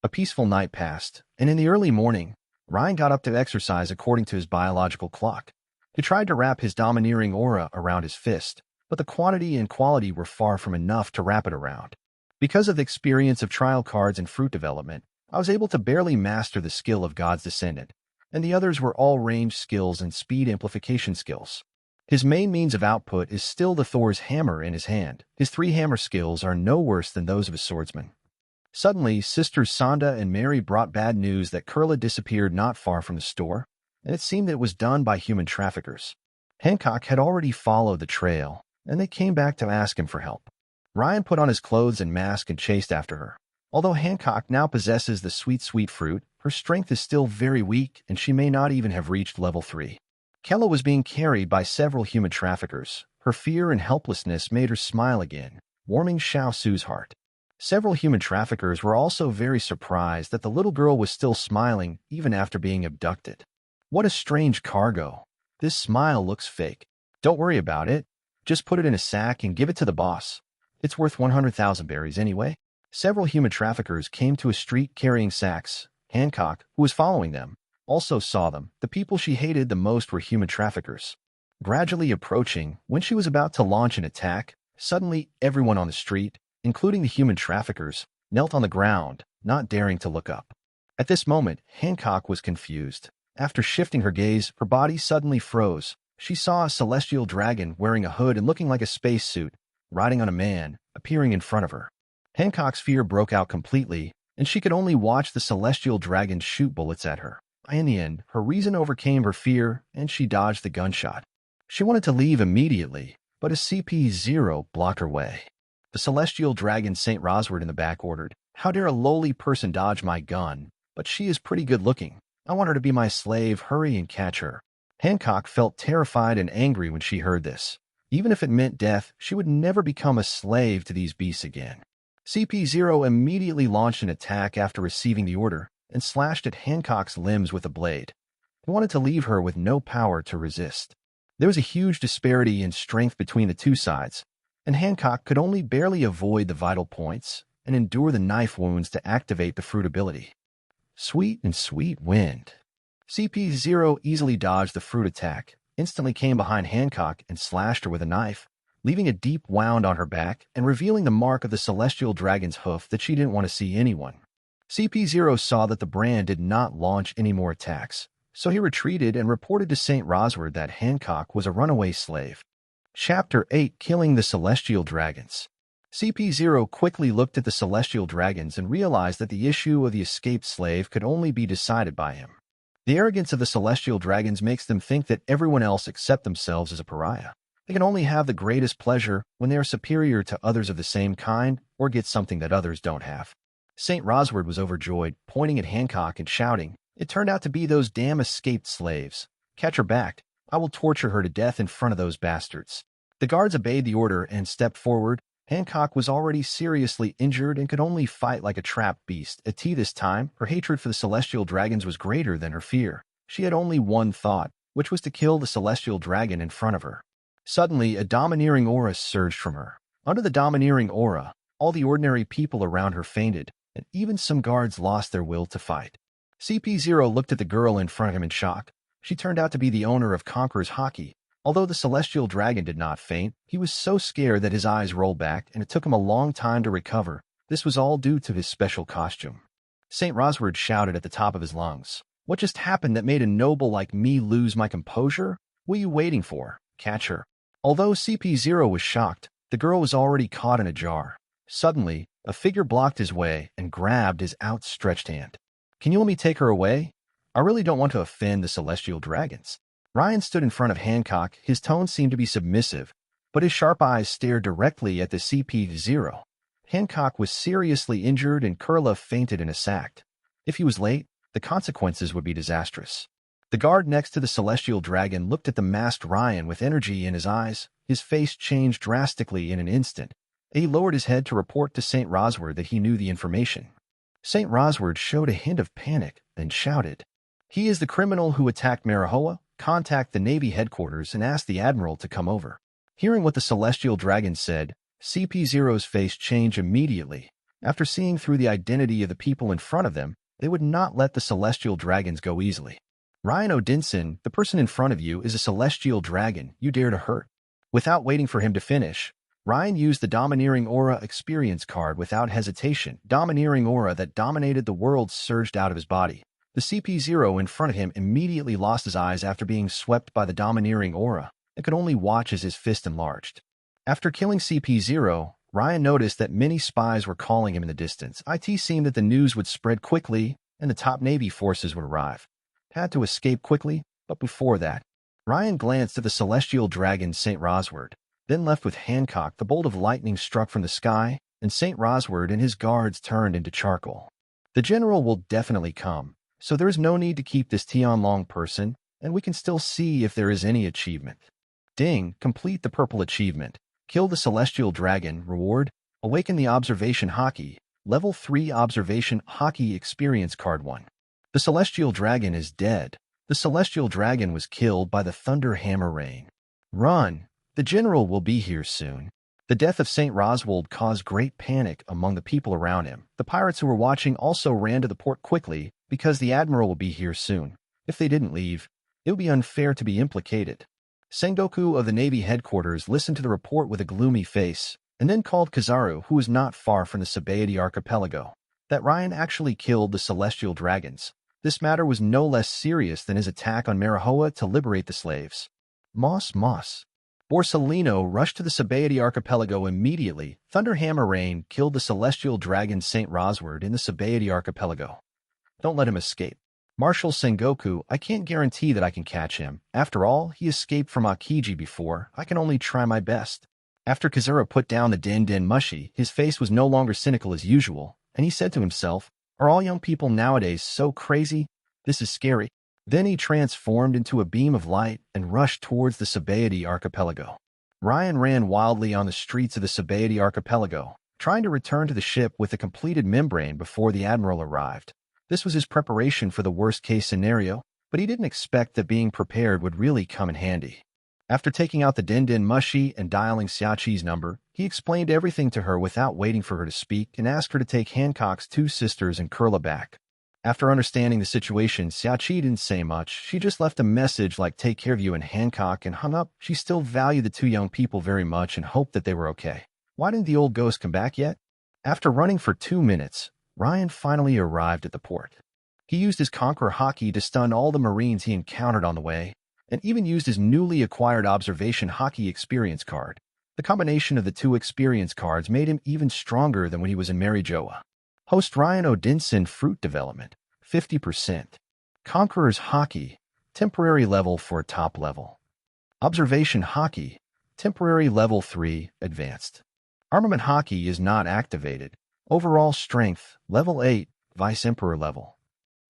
A peaceful night passed, and in the early morning, Ryan got up to exercise according to his biological clock. He tried to wrap his domineering aura around his fist, but the quantity and quality were far from enough to wrap it around. Because of the experience of trial cards and fruit development, I was able to barely master the skill of God's Descendant, and the others were all range skills and speed amplification skills. His main means of output is still the Thor's hammer in his hand. His 3 hammer skills are no worse than those of a swordsman. Suddenly, sisters Sonda and Mary brought bad news that Kurla disappeared not far from the store, and it seemed that it was done by human traffickers. Hancock had already followed the trail, and they came back to ask him for help. Ryan put on his clothes and mask and chased after her. Although Hancock now possesses the sweet fruit, her strength is still very weak, and she may not even have reached level 3. Kella was being carried by several human traffickers. Her fear and helplessness made her smile again, warming Xiao Su's heart. Several human traffickers were also very surprised that the little girl was still smiling even after being abducted. What a strange cargo. This smile looks fake. Don't worry about it. Just put it in a sack and give it to the boss. It's worth 100,000 berries anyway. Several human traffickers came to a street carrying sacks. Hancock, who was following them, also saw them. The people she hated the most were human traffickers. Gradually approaching, when she was about to launch an attack, suddenly everyone on the street, including the human traffickers, knelt on the ground, not daring to look up. At this moment, Hancock was confused. After shifting her gaze, her body suddenly froze. She saw a celestial dragon wearing a hood and looking like a spacesuit, riding on a man, appearing in front of her. Hancock's fear broke out completely, and she could only watch the celestial dragon shoot bullets at her. In the end, her reason overcame her fear, and she dodged the gunshot. She wanted to leave immediately, but a CP-0 blocked her way. The celestial dragon St. Rosward in the back ordered, "How dare a lowly person dodge my gun? But she is pretty good looking. I want her to be my slave. Hurry and catch her." Hancock felt terrified and angry when she heard this. Even if it meant death, she would never become a slave to these beasts again. CP-0 immediately launched an attack after receiving the order, and slashed at Hancock's limbs with a blade. He wanted to leave her with no power to resist. There was a huge disparity in strength between the two sides, and Hancock could only barely avoid the vital points and endure the knife wounds to activate the fruit ability. Sweet wind. CP-0 easily dodged the fruit attack, instantly came behind Hancock and slashed her with a knife, leaving a deep wound on her back and revealing the mark of the celestial dragon's hoof that she didn't want to see anyone. CP-0 saw that the brand did not launch any more attacks, so he retreated and reported to St. Rosward that Hancock was a runaway slave. Chapter 8: Killing the Celestial Dragons. CP-0 quickly looked at the celestial dragons and realized that the issue of the escaped slave could only be decided by him. The arrogance of the celestial dragons makes them think that everyone else except themselves is a pariah. They can only have the greatest pleasure when they are superior to others of the same kind or get something that others don't have. St. Rosward was overjoyed, pointing at Hancock and shouting, "It turned out to be those damn escaped slaves. Catch her back. I will torture her to death in front of those bastards." The guards obeyed the order and stepped forward. Hancock was already seriously injured and could only fight like a trapped beast. At this time, her hatred for the celestial dragons was greater than her fear. She had only one thought, which was to kill the celestial dragon in front of her. Suddenly, a domineering aura surged from her. Under the domineering aura, all the ordinary people around her fainted, and even some guards lost their will to fight. CP0 looked at the girl in front of him in shock. She turned out to be the owner of Conqueror's Hockey. Although the celestial dragon did not faint, he was so scared that his eyes rolled back, and it took him a long time to recover. This was all due to his special costume. St. Rosward shouted at the top of his lungs. "What just happened that made a noble like me lose my composure? What are you waiting for? Catch her." Although CP0 was shocked, the girl was already caught in a jar. Suddenly, a figure blocked his way and grabbed his outstretched hand. "Can you let me take her away? I really don't want to offend the celestial dragons." Ryan stood in front of Hancock. His tone seemed to be submissive, but his sharp eyes stared directly at the CP0. Hancock was seriously injured and Kurla fainted in a sack. If he was late, the consequences would be disastrous. The guard next to the celestial dragon looked at the masked Ryan with energy in his eyes. His face changed drastically in an instant. He lowered his head to report to St. Rosward that he knew the information. St. Rosward showed a hint of panic, then shouted, "He is the criminal who attacked Marahoa. Contact the Navy headquarters and ask the Admiral to come over." Hearing what the celestial dragon said, CP0's face changed immediately. After seeing through the identity of the people in front of them, they would not let the celestial dragons go easily. "Ryan Odinson, the person in front of you is a celestial dragon you dare to hurt." Without waiting for him to finish, Ryan used the Domineering Aura experience card without hesitation. Domineering Aura that dominated the world surged out of his body. The CP0 in front of him immediately lost his eyes after being swept by the Domineering Aura and could only watch as his fist enlarged. After killing CP0, Ryan noticed that many spies were calling him in the distance. It seemed that the news would spread quickly and the top Navy forces would arrive. Had to escape quickly, but before that, Ryan glanced at the celestial dragon St. Rosward, then left with Hancock. The bolt of lightning struck from the sky, and St. Rosward and his guards turned into charcoal. The general will definitely come, so there is no need to keep this Tianlong person, and we can still see if there is any achievement. Ding, complete the purple achievement. Kill the celestial dragon. Reward, awaken the observation hockey. Level 3 observation hockey experience card 1. The celestial dragon is dead. The celestial dragon was killed by the thunder hammer rain. Run, the general will be here soon. The death of St. Roswald caused great panic among the people around him. The pirates who were watching also ran to the port quickly because the admiral will be here soon. If they didn't leave, it would be unfair to be implicated. Sengoku of the Navy headquarters listened to the report with a gloomy face, and then called Kizaru, who was not far from the Sabaody archipelago, that Ryan actually killed the celestial dragons. This matter was no less serious than his attack on Marahoa to liberate the slaves. Moss. Borsellino rushed to the Sabaody archipelago immediately. Thunderhammer Rain killed the celestial dragon St. Rosward in the Sabaody archipelago. Don't let him escape. Marshal Sengoku, I can't guarantee that I can catch him. After all, he escaped from Akiji before. I can only try my best. After Kazura put down the Den Mushi, his face was no longer cynical as usual, and he said to himself, "Are all young people nowadays so crazy? This is scary." Then he transformed into a beam of light and rushed towards the Sabaody archipelago. Ryan ran wildly on the streets of the Sabaody archipelago, trying to return to the ship with a completed membrane before the admiral arrived. This was his preparation for the worst-case scenario, but he didn't expect that being prepared would really come in handy. After taking out the Den Mushi and dialing Xiaqi's number, he explained everything to her without waiting for her to speak and asked her to take Hancock's 2 sisters and Kurla back. After understanding the situation, Xiaqi didn't say much. She just left a message like "take care of you" and Hancock and hung up. She still valued the 2 young people very much and hoped that they were okay. Why didn't the old ghost come back yet? After running for 2 minutes, Ryan finally arrived at the port. He used his Conqueror Hockey to stun all the Marines he encountered on the way, and even used his newly acquired Observation Hockey experience card. The combination of the 2 experience cards made him even stronger than when he was in Marijoa. Host Ryan Odinson Fruit Development, 50%. Conqueror's Hockey, temporary level for top level. Observation Hockey, temporary level 3, advanced. Armament Hockey is not activated. Overall strength, level 8, Vice Emperor level.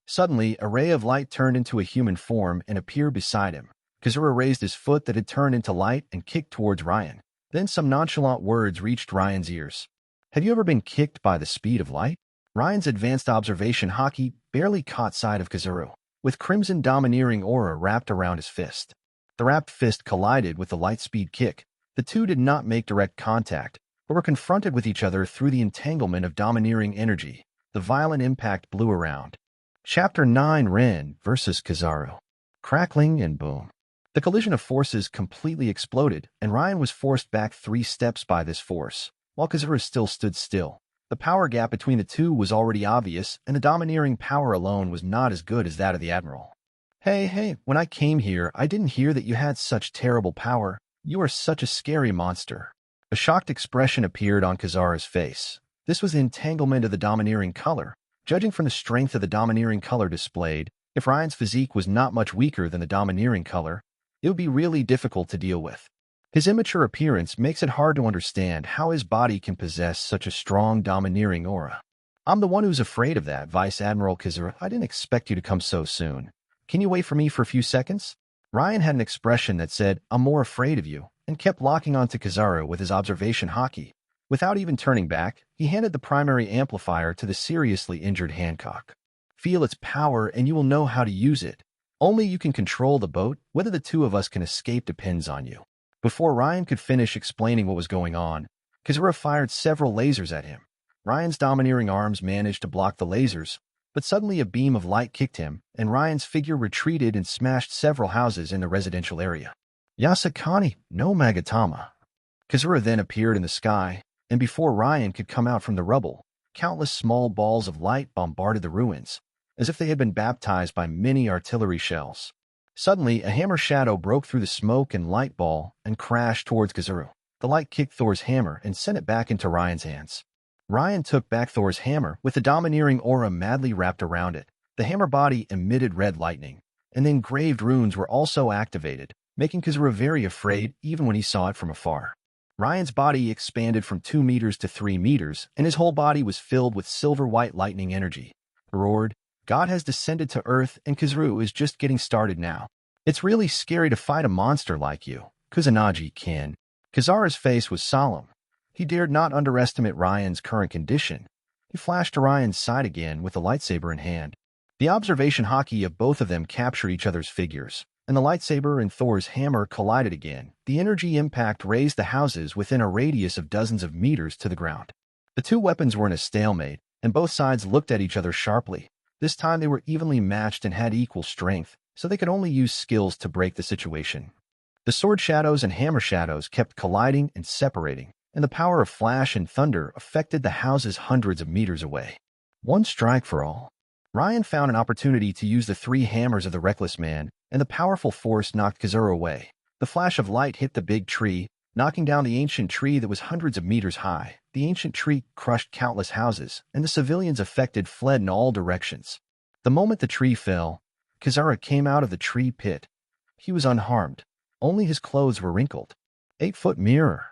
Suddenly, a ray of light turned into a human form and appeared beside him. Kazura raised his foot that had turned into light and kicked towards Ryan. Then some nonchalant words reached Ryan's ears. Have you ever been kicked by the speed of light? Ryan's advanced observation haki barely caught sight of Kazura, with crimson domineering aura wrapped around his fist. The wrapped fist collided with the light speed kick. The two did not make direct contact, but were confronted with each other through the entanglement of domineering energy. The violent impact blew around. Chapter 9 Ren versus Kizaru. Crackling and boom. The collision of forces completely exploded, and Ryan was forced back 3 steps by this force, while Kazura still stood still. The power gap between the two was already obvious, and the domineering power alone was not as good as that of the Admiral. Hey, when I came here, I didn't hear that you had such terrible power. You are such a scary monster. A shocked expression appeared on Kazara's face. This was the entanglement of the domineering color. Judging from the strength of the domineering color displayed, if Ryan's physique was not much weaker than the domineering color, it would be really difficult to deal with. His immature appearance makes it hard to understand how his body can possess such a strong domineering aura. I'm the one who's afraid of that, Vice Admiral Kazura. I didn't expect you to come so soon. Can you wait for me for a few seconds? Ryan had an expression that said, I'm more afraid of you, and kept locking onto Kazura with his observation haki. Without even turning back, he handed the primary amplifier to the seriously injured Hancock. Feel its power and you will know how to use it. Only you can control the boat. Whether the two of us can escape depends on you. Before Ryan could finish explaining what was going on, Kazura fired several lasers at him. Ryan's domineering arms managed to block the lasers, but suddenly a beam of light kicked him, and Ryan's figure retreated and smashed several houses in the residential area. Yasakani no Magatama. Kazura then appeared in the sky, and before Ryan could come out from the rubble, countless small balls of light bombarded the ruins, as if they had been baptized by many artillery shells. Suddenly, a hammer shadow broke through the smoke and light ball and crashed towards Kazura. The light kicked Thor's hammer and sent it back into Ryan's hands. Ryan took back Thor's hammer with the domineering aura madly wrapped around it. The hammer body emitted red lightning, and the engraved runes were also activated, making Kazura very afraid even when he saw it from afar. Ryan's body expanded from 2 meters to 3 meters, and his whole body was filled with silver-white lightning energy. He roared, God has descended to Earth, and Kazuru is just getting started now. It's really scary to fight a monster like you, Kusanagi-kin. Kazara's face was solemn. He dared not underestimate Ryan's current condition. He flashed to Ryan's side again with the lightsaber in hand. The observation haki of both of them captured each other's figures, and the lightsaber and Thor's hammer collided again. The energy impact raised the houses within a radius of dozens of meters to the ground. The two weapons were in a stalemate, and both sides looked at each other sharply. This time they were evenly matched and had equal strength, so they could only use skills to break the situation. The sword shadows and hammer shadows kept colliding and separating, and the power of flash and thunder affected the houses hundreds of meters away. One strike for all. Ryan found an opportunity to use the 3 hammers of the Reckless Man, and the powerful force knocked Kazura away. The flash of light hit the big tree, knocking down the ancient tree that was hundreds of meters high. The ancient tree crushed countless houses, and the civilians affected fled in all directions. The moment the tree fell, Kazura came out of the tree pit. He was unharmed. Only his clothes were wrinkled. 8-foot mirror.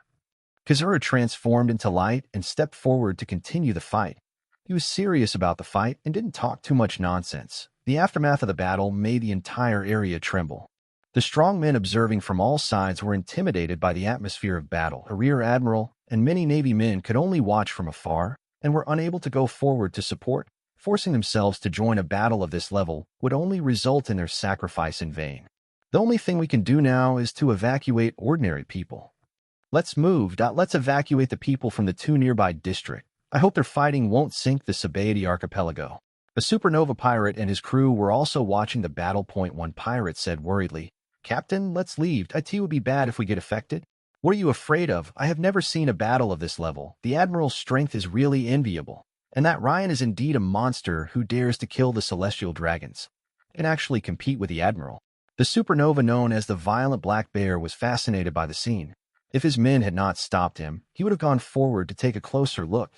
Kazura transformed into light and stepped forward to continue the fight. He was serious about the fight and didn't talk too much nonsense. The aftermath of the battle made the entire area tremble. The strong men observing from all sides were intimidated by the atmosphere of battle. A rear admiral and many Navy men could only watch from afar and were unable to go forward to support. Forcing themselves to join a battle of this level would only result in their sacrifice in vain. The only thing we can do now is to evacuate ordinary people. Let's move. Let's evacuate the people from the 2 nearby districts. I hope their fighting won't sink the Sabaody archipelago. A supernova pirate and his crew were also watching the battle. One pirate said worriedly, Captain, let's leave. It would be bad if we get affected. What are you afraid of? I have never seen a battle of this level. The Admiral's strength is really enviable. And that Ryan is indeed a monster who dares to kill the celestial dragons and actually compete with the Admiral. The supernova known as the Violent Black Bear was fascinated by the scene. If his men had not stopped him, he would have gone forward to take a closer look.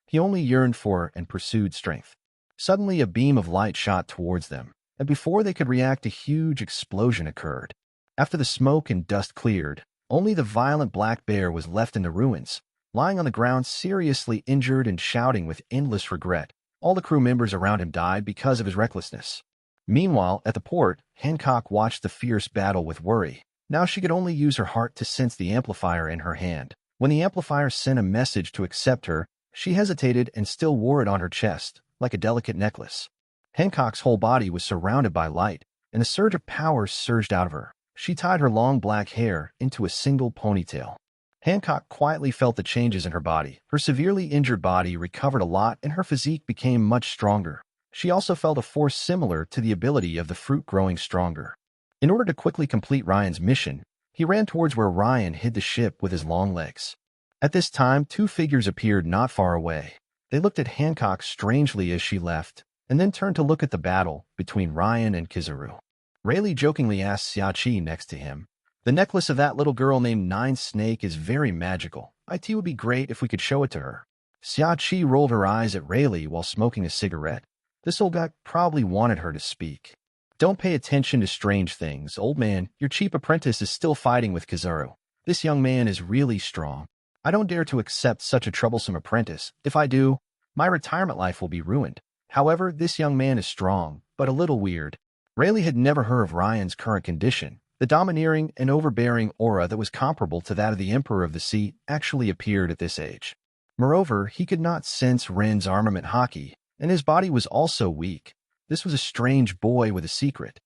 He only yearned for and pursued strength. Suddenly, a beam of light shot towards them, and before they could react, a huge explosion occurred. After the smoke and dust cleared, only the Violent Black Bear was left in the ruins, lying on the ground seriously injured and shouting with endless regret. All the crew members around him died because of his recklessness. Meanwhile, at the port, Hancock watched the fierce battle with worry. Now she could only use her heart to sense the amplifier in her hand. When the amplifier sent a message to accept her, she hesitated and still wore it on her chest, like a delicate necklace. Hancock's whole body was surrounded by light, and a surge of power surged out of her. She tied her long black hair into a single ponytail. Hancock quietly felt the changes in her body. Her severely injured body recovered a lot, and her physique became much stronger. She also felt a force similar to the ability of the fruit growing stronger. In order to quickly complete Ryan's mission, he ran towards where Ryan hid the ship with his long legs. At this time, two figures appeared not far away. They looked at Hancock strangely as she left, and then turned to look at the battle between Ryan and Kizaru. Rayleigh jokingly asked Xiaoqi next to him, "The necklace of that little girl named Nine Snake is very magical. It would be great if we could show it to her." Xiaoqi rolled her eyes at Rayleigh while smoking a cigarette. This old guy probably wanted her to speak. "Don't pay attention to strange things, old man. Your cheap apprentice is still fighting with Kizaru. This young man is really strong. I don't dare to accept such a troublesome apprentice. If I do, my retirement life will be ruined. However, this young man is strong, but a little weird." Rayleigh had never heard of Ryan's current condition. The domineering and overbearing aura that was comparable to that of the Emperor of the Sea actually appeared at this age. Moreover, he could not sense Ren's armament haki, and his body was also weak. This was a strange boy with a secret.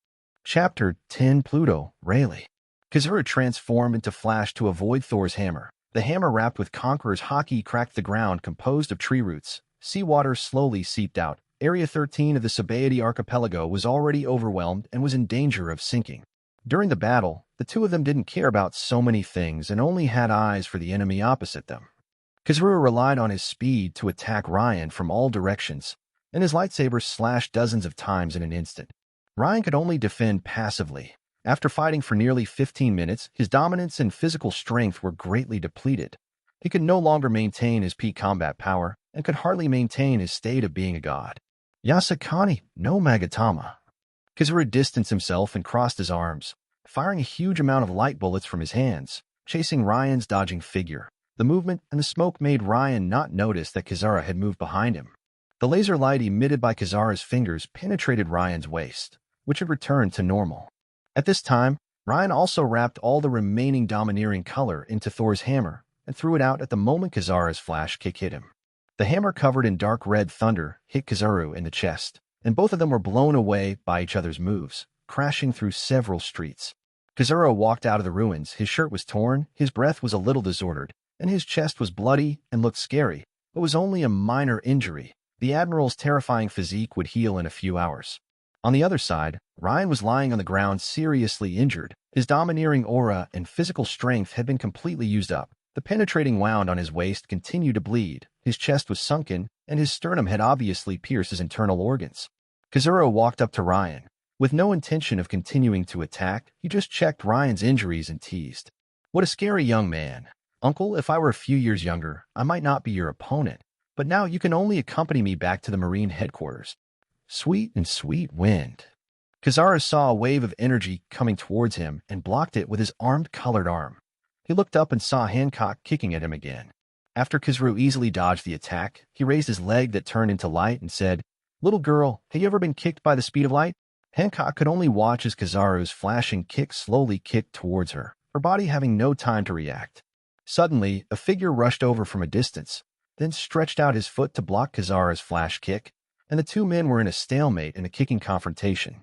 Chapter 10 Pluto, Rayleigh. Kizaru transformed into Flash to avoid Thor's hammer. The hammer wrapped with Conqueror's haki cracked the ground composed of tree roots. Seawater slowly seeped out. Area 13 of the Sabaody archipelago was already overwhelmed and was in danger of sinking. During the battle, the two of them didn't care about so many things and only had eyes for the enemy opposite them. Kizaru relied on his speed to attack Ryan from all directions, and his lightsaber slashed dozens of times in an instant. Ryan could only defend passively. After fighting for nearly 15 minutes, his dominance and physical strength were greatly depleted. He could no longer maintain his peak combat power and could hardly maintain his state of being a god. "Yasakani no Magatama." Kizaru distanced himself and crossed his arms, firing a huge amount of light bullets from his hands, chasing Ryan's dodging figure. The movement and the smoke made Ryan not notice that Kizaru had moved behind him. The laser light emitted by Kizaru's fingers penetrated Ryan's waist, which had returned to normal. At this time, Ryan also wrapped all the remaining domineering color into Thor's hammer and threw it out at the moment Kizaru's flash kick hit him. The hammer covered in dark red thunder hit Kizaru in the chest, and both of them were blown away by each other's moves, crashing through several streets. Kizaru walked out of the ruins. His shirt was torn, his breath was a little disordered, and his chest was bloody and looked scary, but was only a minor injury. The Admiral's terrifying physique would heal in a few hours. On the other side, Ryan was lying on the ground seriously injured. His domineering aura and physical strength had been completely used up. The penetrating wound on his waist continued to bleed. His chest was sunken, and his sternum had obviously pierced his internal organs. Kizaru walked up to Ryan. With no intention of continuing to attack, he just checked Ryan's injuries and teased, "What a scary young man. Uncle, if I were a few years younger, I might not be your opponent, but now you can only accompany me back to the Marine headquarters." Sweet and sweet wind. Kizaru saw a wave of energy coming towards him and blocked it with his armed colored arm. He looked up and saw Hancock kicking at him again. After Kizaru easily dodged the attack, he raised his leg that turned into light and said, "Little girl, have you ever been kicked by the speed of light?" Hancock could only watch as Kizaru's flashing kick slowly kicked towards her, her body having no time to react. Suddenly, a figure rushed over from a distance, then stretched out his foot to block Kizaru's flash kick, and the two men were in a stalemate in a kicking confrontation.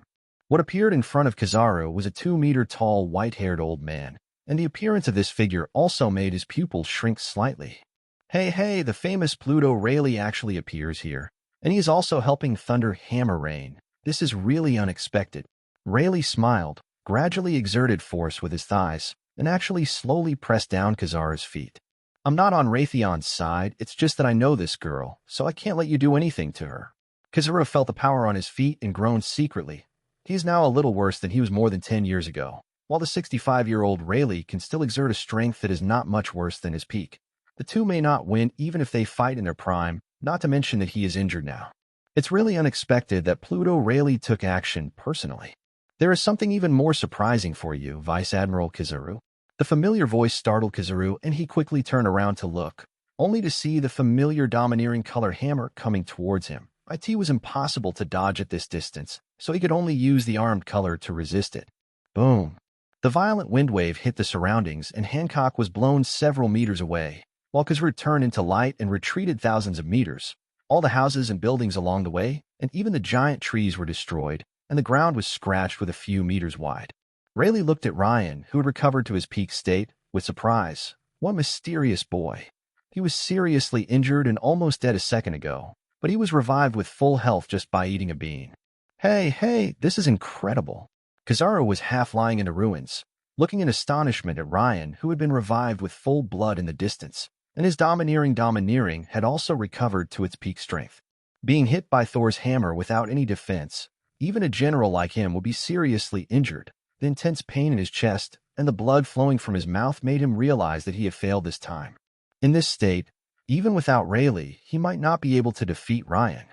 What appeared in front of Kizaru was a 2-meter-tall, white-haired old man, and the appearance of this figure also made his pupils shrink slightly. Hey, the famous Pluto Rayleigh actually appears here, and he is also helping Thunder hammer Rain. This is really unexpected. Rayleigh smiled, gradually exerted force with his thighs, and actually slowly pressed down Kizaru's feet. "I'm not on Raytheon's side, it's just that I know this girl, so I can't let you do anything to her." Kizaru felt the power on his feet and groaned secretly. He is now a little worse than he was more than 10 years ago, while the 65-year-old Rayleigh can still exert a strength that is not much worse than his peak. The two may not win even if they fight in their prime, not to mention that he is injured now. It's really unexpected that Pluto Rayleigh took action personally. "There is something even more surprising for you, Vice Admiral Kizaru." The familiar voice startled Kizaru, and he quickly turned around to look, only to see the familiar domineering color hammer coming towards him. It was impossible to dodge at this distance, so he could only use the armed color to resist it. Boom! The violent wind wave hit the surroundings, and Hancock was blown several meters away, while Khazru turned into light and retreated thousands of meters. All the houses and buildings along the way, and even the giant trees were destroyed, and the ground was scratched with a few meters wide. Rayleigh looked at Ryan, who had recovered to his peak state, with surprise. What mysterious boy! He was seriously injured and almost dead a second ago, but he was revived with full health just by eating a bean. Hey, this is incredible. Kizaru was half lying in the ruins, looking in astonishment at Ryan, who had been revived with full blood in the distance, and his domineering had also recovered to its peak strength. Being hit by Thor's hammer without any defense, even a general like him would be seriously injured. The intense pain in his chest and the blood flowing from his mouth made him realize that he had failed this time. In this state, even without Rayleigh, he might not be able to defeat Ryan.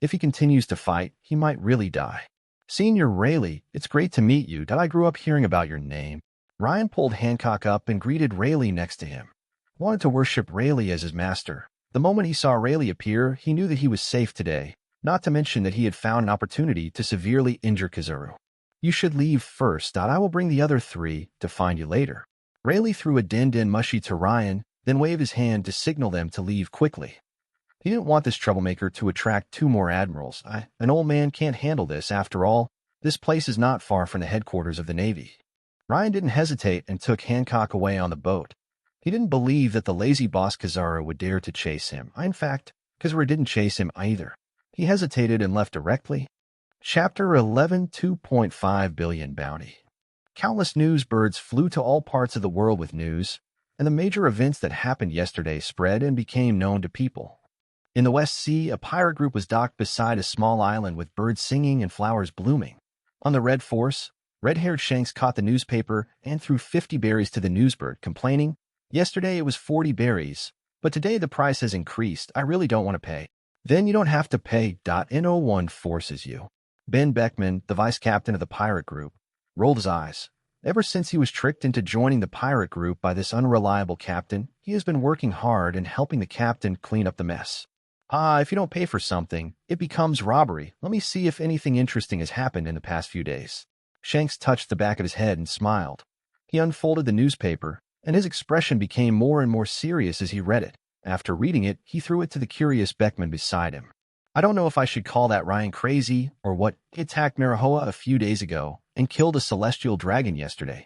If he continues to fight, he might really die. Senior Rayleigh, it's great to meet you. I grew up hearing about your name. Ryan pulled Hancock up and greeted Rayleigh next to him. Wanted to worship Rayleigh as his master. The moment he saw Rayleigh appear, he knew that he was safe today, not to mention that he had found an opportunity to severely injure Kizaru. You should leave first. I will bring the other three to find you later. Rayleigh threw a din mushy to Ryan, then waved his hand to signal them to leave quickly. He didn't want this troublemaker to attract 2 more admirals. An old man can't handle this. After all, this place is not far from the headquarters of the Navy. Ryan didn't hesitate and took Hancock away on the boat. He didn't believe that the lazy boss Kizaru would dare to chase him. In fact, Kizaru didn't chase him either. He hesitated and left directly. Chapter 11 2.5 billion bounty. Countless news birds flew to all parts of the world with news, and the major events that happened yesterday spread and became known to people. In the West Sea, a pirate group was docked beside a small island with birds singing and flowers blooming. On the Red Force, red-haired Shanks caught the newspaper and threw 50 berries to the newsbird, complaining, "Yesterday it was 40 berries, but today the price has increased. I really don't want to pay." "Then you don't have to pay. No one forces you." Ben Beckman, the vice captain of the pirate group, rolled his eyes. Ever since he was tricked into joining the pirate group by this unreliable captain, he has been working hard and helping the captain clean up the mess. If you don't pay for something, it becomes robbery. Let me see if anything interesting has happened in the past few days. Shanks touched the back of his head and smiled. He unfolded the newspaper, and his expression became more and more serious as he read it. After reading it, he threw it to the curious Beckman beside him. "I don't know if I should call that Ryan crazy or what. He attacked Marahoa a few days ago and killed a celestial dragon yesterday.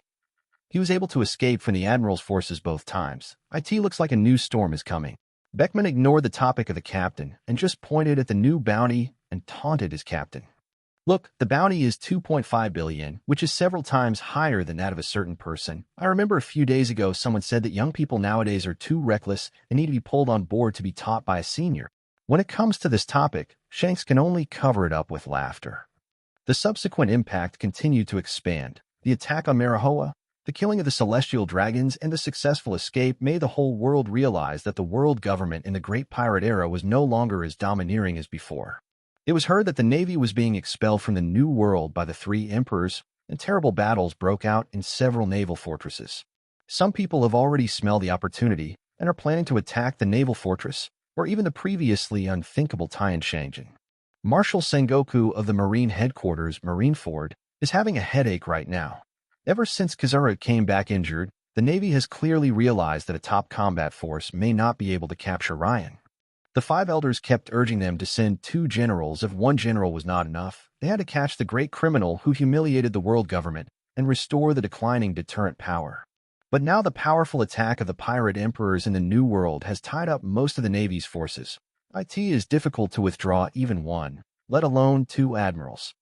He was able to escape from the Admiral's forces both times. It looks like a new storm is coming." Beckman ignored the topic of the captain and just pointed at the new bounty and taunted his captain. "Look, the bounty is 2.5 billion, which is several times higher than that of a certain person. I remember a few days ago someone said that young people nowadays are too reckless and need to be pulled on board to be taught by a senior." When it comes to this topic, Shanks can only cover it up with laughter. The subsequent impact continued to expand. The attack on Marahoa, the killing of the celestial dragons, and the successful escape made the whole world realize that the world government in the Great Pirate Era was no longer as domineering as before. It was heard that the Navy was being expelled from the New World by the 3 emperors, and terrible battles broke out in several naval fortresses. Some people have already smelled the opportunity and are planning to attack the naval fortress, or even the previously unthinkable Tianjin. Marshal Sengoku of the Marine Headquarters, Marineford, is having a headache right now. Ever since Kizaru came back injured, the Navy has clearly realized that a top combat force may not be able to capture Ryan. The 5 elders kept urging them to send 2 generals. If 1 general was not enough, they had to catch the great criminal who humiliated the world government and restore the declining deterrent power. But now the powerful attack of the pirate emperors in the New World has tied up most of the Navy's forces. It is difficult to withdraw even 1, let alone 2 admirals.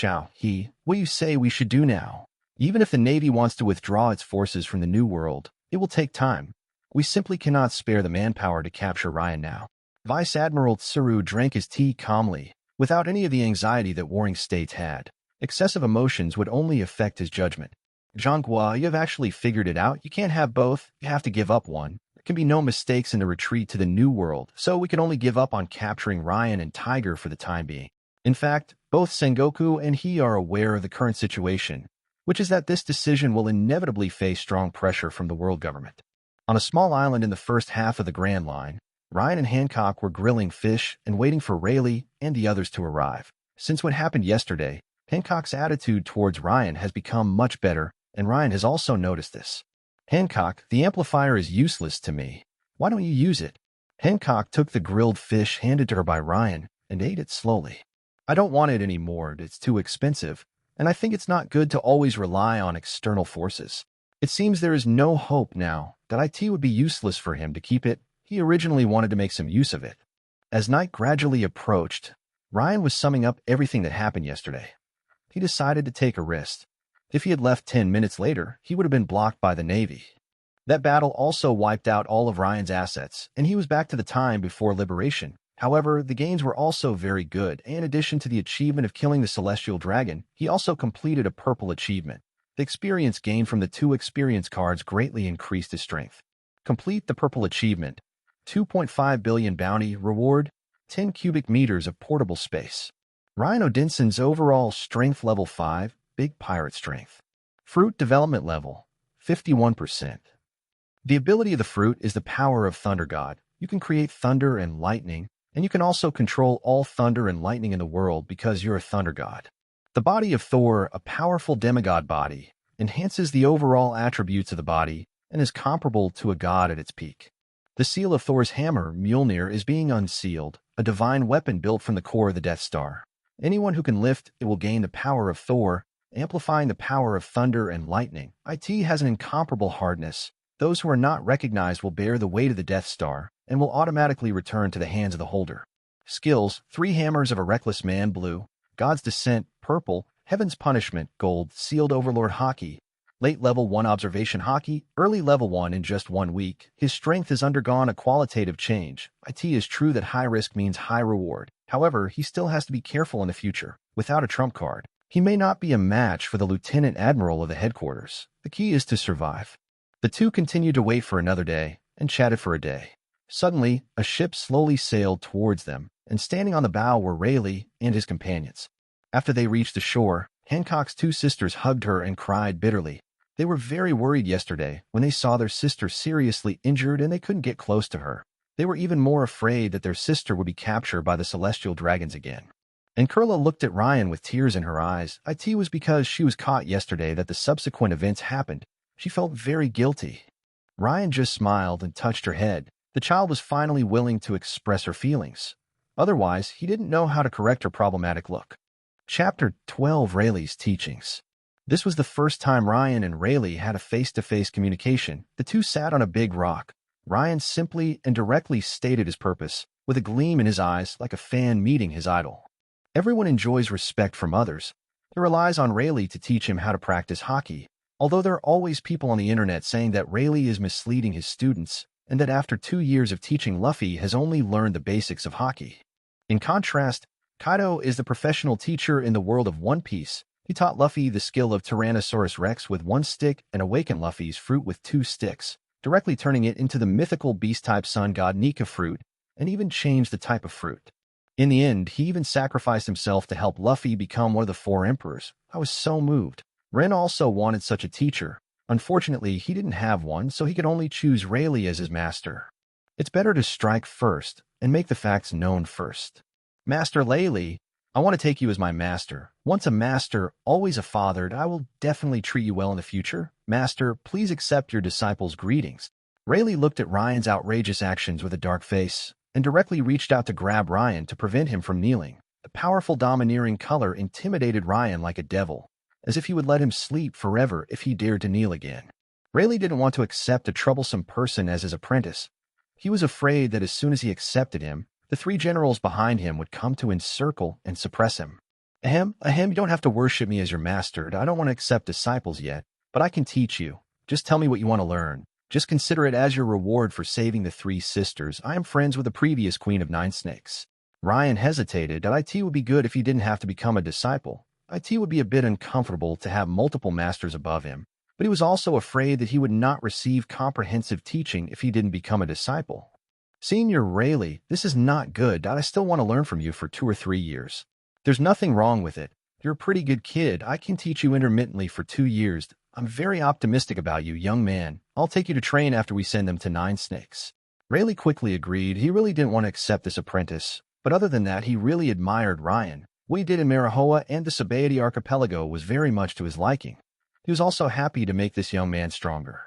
"What do you say we should do now? Even if the Navy wants to withdraw its forces from the New World, it will take time. We simply cannot spare the manpower to capture Ryan now." Vice Admiral Tsuru drank his tea calmly, without any of the anxiety that warring states had. Excessive emotions would only affect his judgment. "Zhonghua, you have actually figured it out. You can't have both. You have to give up one. There can be no mistakes in the retreat to the New World, so we can only give up on capturing Ryan and Tiger for the time being." In fact, both Sengoku and he are aware of the current situation, which is that this decision will inevitably face strong pressure from the world government. On a small island in the first half of the Grand Line, Ryan and Hancock were grilling fish and waiting for Rayleigh and the others to arrive. Since what happened yesterday, Hancock's attitude towards Ryan has become much better, and Ryan has also noticed this. Hancock, the amplifier is useless to me. Why don't you use it? Hancock took the grilled fish handed to her by Ryan and ate it slowly. I don't want it anymore, it's too expensive, and I think it's not good to always rely on external forces. It seems there is no hope now that IT would be useless for him to keep it. He originally wanted to make some use of it. As night gradually approached, Ryan was summing up everything that happened yesterday. He decided to take a risk. If he had left 10 minutes later, he would have been blocked by the Navy. That battle also wiped out all of Ryan's assets, and he was back to the time before liberation. However, the gains were also very good, and in addition to the achievement of killing the celestial dragon, he also completed a purple achievement. The experience gained from the 2 experience cards greatly increased his strength. Complete the purple achievement. 2.5 billion bounty reward, 10 cubic meters of portable space. Ryan Odinson's overall strength level 5, big pirate strength. Fruit development level, 51%. The ability of the fruit is the power of Thunder God. You can create thunder and lightning, and you can also control all thunder and lightning in the world because you're a thunder god. The body of Thor, a powerful demigod body, enhances the overall attributes of the body and is comparable to a god at its peak. The seal of Thor's hammer, Mjolnir, is being unsealed, a divine weapon built from the core of the Death Star. Anyone who can lift it will gain the power of Thor, amplifying the power of thunder and lightning. IT has an incomparable hardness. Those who are not recognized will bear the weight of the Death Star and will automatically return to the hands of the holder. Skills: 3 hammers of a reckless man, blue; God's Descent, purple; Heaven's Punishment, gold; Sealed Overlord Hockey. Late level 1 observation hockey, early level 1 in just 1 week. His strength has undergone a qualitative change. IT is true that high risk means high reward. However, he still has to be careful in the future. Without a trump card, he may not be a match for the Lieutenant Admiral of the headquarters. The key is to survive. The two continued to wait for another day and chatted for a day. Suddenly, a ship slowly sailed towards them, and standing on the bow were Rayleigh and his companions. After they reached the shore, Hancock's 2 sisters hugged her and cried bitterly. They were very worried yesterday when they saw their sister seriously injured and they couldn't get close to her. They were even more afraid that their sister would be captured by the celestial dragons again. And Kurla looked at Ryan with tears in her eyes. It was because she was caught yesterday that the subsequent events happened. She felt very guilty. Ryan just smiled and touched her head. The child was finally willing to express her feelings. Otherwise, he didn't know how to correct her problematic look. Chapter 12: Rayleigh's Teachings. This was the first time Ryan and Rayleigh had a face-to-face communication. The two sat on a big rock. Ryan simply and directly stated his purpose, with a gleam in his eyes like a fan meeting his idol. Everyone enjoys respect from others. He relies on Rayleigh to teach him how to practice hockey, although there are always people on the internet saying that Rayleigh is misleading his students and that after 2 years of teaching, Luffy has only learned the basics of hockey. In contrast, Kaido is the professional teacher in the world of One Piece. He taught Luffy the skill of Tyrannosaurus Rex with 1 stick and awakened Luffy's fruit with 2 sticks, directly turning it into the mythical beast-type sun god Nika fruit, and even changed the type of fruit. In the end, he even sacrificed himself to help Luffy become one of the 4 emperors. I was so moved. Ren also wanted such a teacher. Unfortunately, he didn't have one, so he could only choose Rayleigh as his master. It's better to strike first and make the facts known first. Master Rayleigh, I want to take you as my master. Once a master, always a father. I will definitely treat you well in the future. Master, please accept your disciples' greetings. Rayleigh looked at Ryan's outrageous actions with a dark face and directly reached out to grab Ryan to prevent him from kneeling. The powerful domineering color intimidated Ryan like a devil, as if he would let him sleep forever if he dared to kneel again. Rayleigh didn't want to accept a troublesome person as his apprentice. He was afraid that as soon as he accepted him, the 3 generals behind him would come to encircle and suppress him. Ahem, you don't have to worship me as your master. I don't want to accept disciples yet, but I can teach you. Just tell me what you want to learn. Just consider it as your reward for saving the 3 sisters. I am friends with the previous Queen of 9 Snakes. Ryan hesitated. IT would be good if he didn't have to become a disciple. IT would be a bit uncomfortable to have multiple masters above him, but he was also afraid that he would not receive comprehensive teaching if he didn't become a disciple. Senior Rayleigh, this is not good. I still want to learn from you for 2 or 3 years. There's nothing wrong with it. You're a pretty good kid. I can teach you intermittently for 2 years. I'm very optimistic about you, young man. I'll take you to train after we send them to 9 Snakes. Rayleigh quickly agreed. He really didn't want to accept this apprentice, but other than that, he really admired Ryan. What he did in Marihoa and the Sabaody archipelago was very much to his liking. He was also happy to make this young man stronger.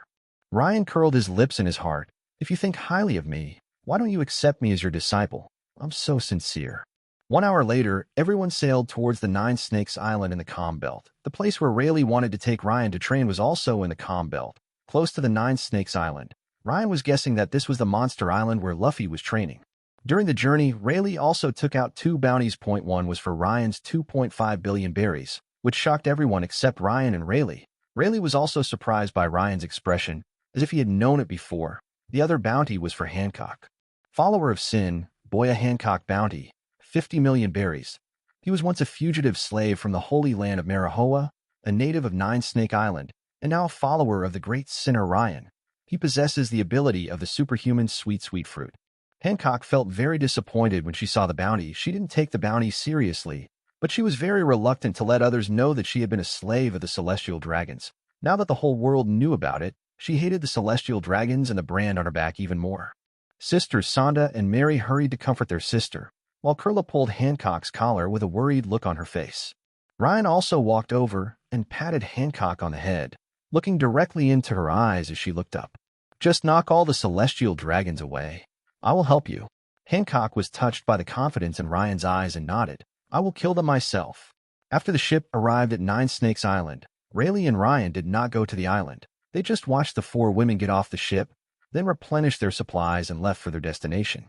Ryan curled his lips in his heart. If you think highly of me, why don't you accept me as your disciple? I'm so sincere. 1 hour later, everyone sailed towards the Nine Snakes Island in the Calm Belt. The place where Rayleigh wanted to take Ryan to train was also in the Calm Belt, close to the Nine Snakes Island. Ryan was guessing that this was the monster island where Luffy was training. During the journey, Rayleigh also took out 2 bounties. Point one was for Ryan's 2.5 billion berries, which shocked everyone except Ryan and Rayleigh. Rayleigh was also surprised by Ryan's expression, as if he had known it before. The other bounty was for Hancock. Follower of Sin, Boya Hancock bounty, 50 million berries. He was once a fugitive slave from the Holy Land of Marihoa, a native of Nine Snake Island, and now a follower of the great sinner Ryan. He possesses the ability of the superhuman sweet fruit. Hancock felt very disappointed when she saw the bounty. She didn't take the bounty seriously, but she was very reluctant to let others know that she had been a slave of the Celestial Dragons. Now that the whole world knew about it, she hated the Celestial Dragons and the brand on her back even more. Sisters Sonda and Mary hurried to comfort their sister, while Kurla pulled Hancock's collar with a worried look on her face. Ryan also walked over and patted Hancock on the head, looking directly into her eyes as she looked up. Just knock all the Celestial Dragons away. I will help you. Hancock was touched by the confidence in Ryan's eyes and nodded. I will kill them myself. After the ship arrived at Nine Snakes Island, Rayleigh and Ryan did not go to the island. They just watched the 4 women get off the ship, then replenished their supplies and left for their destination.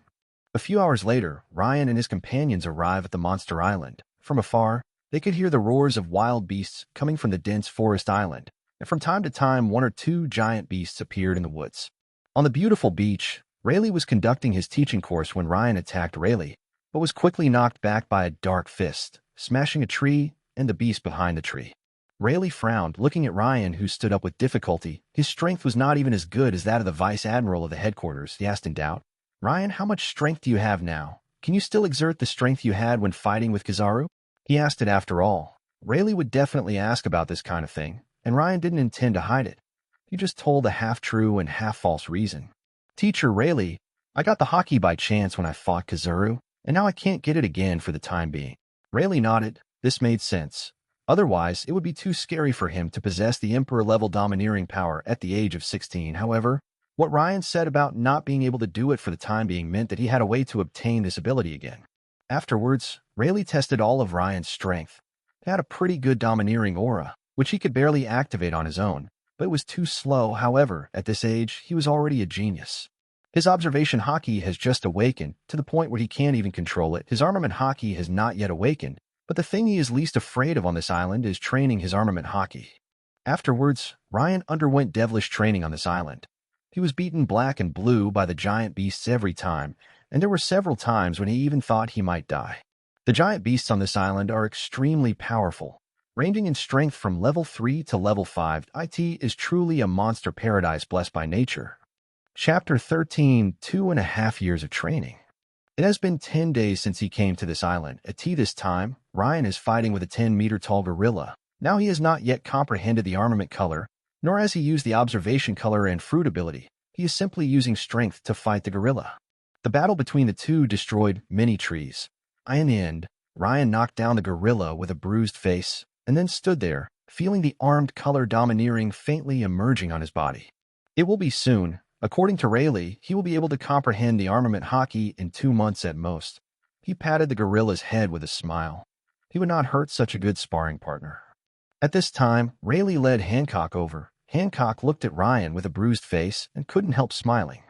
A few hours later, Ryan and his companions arrive at the Monster Island. From afar, they could hear the roars of wild beasts coming from the dense forest island, and from time to time 1 or 2 giant beasts appeared in the woods. On the beautiful beach, Rayleigh was conducting his teaching course when Ryan attacked Rayleigh, but was quickly knocked back by a dark fist, smashing a tree and the beast behind the tree. Rayleigh frowned, looking at Ryan, who stood up with difficulty. His strength was not even as good as that of the vice admiral of the headquarters. He asked in doubt, Ryan, how much strength do you have now? Can you still exert the strength you had when fighting with Kizaru? He asked it after all. Rayleigh would definitely ask about this kind of thing, and Ryan didn't intend to hide it. He just told a half-true and half-false reason. Teacher Rayleigh, I got the hockey by chance when I fought Kizaru, and now I can't get it again for the time being. Rayleigh nodded. This made sense. Otherwise, it would be too scary for him to possess the Emperor-level domineering power at the age of 16. However, what Ryan said about not being able to do it for the time being meant that he had a way to obtain this ability again. Afterwards, Rayleigh tested all of Ryan's strength. He had a pretty good domineering aura, which he could barely activate on his own, but it was too slow. However, at this age, he was already a genius. His observation haki has just awakened, to the point where he can't even control it. His armament haki has not yet awakened, but the thing he is least afraid of on this island is training his armament haki. Afterwards, Ryan underwent devilish training on this island. He was beaten black and blue by the giant beasts every time, and there were several times when he even thought he might die. The giant beasts on this island are extremely powerful, ranging in strength from level 3 to level 5. It is truly a monster paradise blessed by nature. Chapter 13, 2.5 years of training. It has been 10 days since he came to this island. At this time, Ryan is fighting with a 10-meter-tall gorilla. Now he has not yet comprehended the armament color, nor has he used the observation color and fruit ability. He is simply using strength to fight the gorilla. The battle between the two destroyed many trees. In the end, Ryan knocked down the gorilla with a bruised face, and then stood there, feeling the armed color domineering faintly emerging on his body. It will be soon. According to Rayleigh, he will be able to comprehend the armament haki in 2 months at most. He patted the gorilla's head with a smile. He would not hurt such a good sparring partner. At this time, Rayleigh led Hancock over. Hancock looked at Ryan with a bruised face and couldn't help smiling.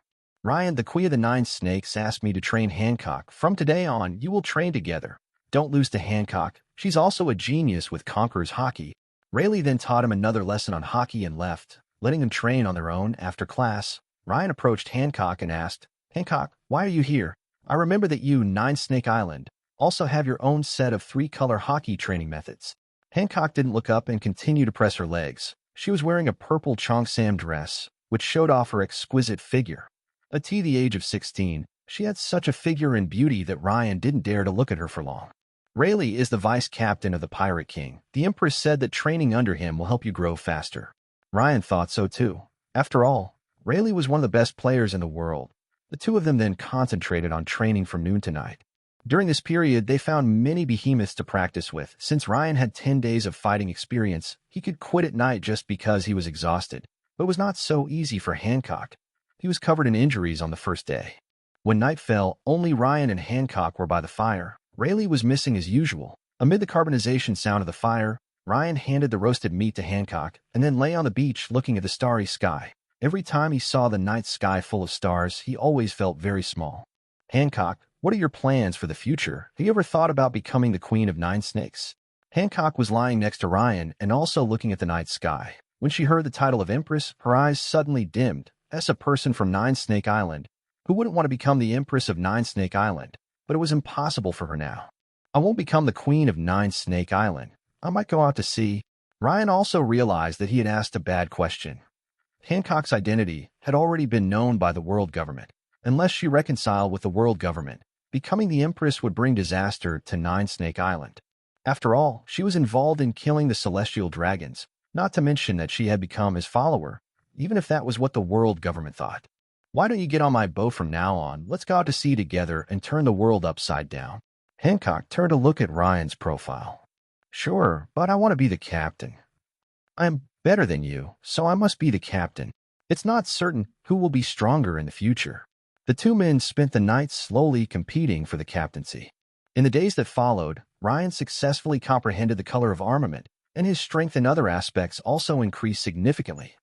Ryan, the Queen of the Nine Snakes, asked me to train Hancock. From today on, you will train together. Don't lose to Hancock. She's also a genius with Conqueror's haki. Rayleigh then taught him another lesson on haki and left, letting them train on their own. After class, Ryan approached Hancock and asked, Hancock, why are you here? I remember that you, Nine Snake Island, also have your own set of 3-color haki training methods. Hancock didn't look up and continued to press her legs. She was wearing a purple cheongsam dress, which showed off her exquisite figure. At the age of 16, she had such a figure and beauty that Ryan didn't dare to look at her for long. Rayleigh is the vice captain of the Pirate King. The Empress said that training under him will help you grow faster. Ryan thought so too. After all, Rayleigh was one of the best players in the world. The two of them then concentrated on training from noon to night. During this period, they found many behemoths to practice with. Since Ryan had 10 days of fighting experience, he could quit at night just because he was exhausted. But it was not so easy for Hancock. He was covered in injuries on the first day. When night fell, only Ryan and Hancock were by the fire. Rayleigh was missing as usual. Amid the carbonization sound of the fire, Ryan handed the roasted meat to Hancock and then lay on the beach looking at the starry sky. Every time he saw the night sky full of stars, he always felt very small. Hancock, what are your plans for the future? Have you ever thought about becoming the Queen of Nine Snakes? Hancock was lying next to Ryan and also looking at the night sky. When she heard the title of Empress, her eyes suddenly dimmed. As a person from Nine Snake Island, who wouldn't want to become the Empress of Nine Snake Island? But it was impossible for her now. I won't become the Queen of Nine Snake Island. I might go out to sea. Ryan also realized that he had asked a bad question. Hancock's identity had already been known by the world government. Unless she reconciled with the world government, becoming the Empress would bring disaster to Nine Snake Island. After all, she was involved in killing the celestial dragons, not to mention that she had become his follower, even if that was what the world government thought. Why don't you get on my boat from now on? Let's go out to sea together and turn the world upside down. Hancock turned to look at Ryan's profile. Sure, but I want to be the captain. I'm better than you, so I must be the captain. It's not certain who will be stronger in the future. The two men spent the night slowly competing for the captaincy. In the days that followed, Ryan successfully comprehended the color of armament, and his strength in other aspects also increased significantly.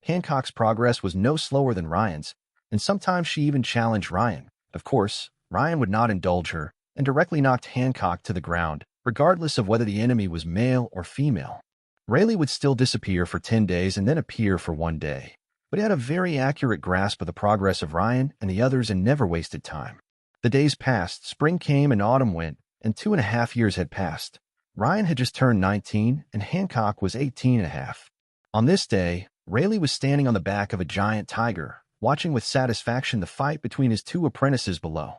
Hancock's progress was no slower than Ryan's, and sometimes she even challenged Ryan. Of course, Ryan would not indulge her and directly knocked Hancock to the ground, regardless of whether the enemy was male or female. Rayleigh would still disappear for 10 days and then appear for 1 day. But he had a very accurate grasp of the progress of Ryan and the others and never wasted time. The days passed, spring came and autumn went, and 2.5 years had passed. Ryan had just turned 19 and Hancock was 18.5. On this day, Rayleigh was standing on the back of a giant tiger, watching with satisfaction the fight between his two apprentices below.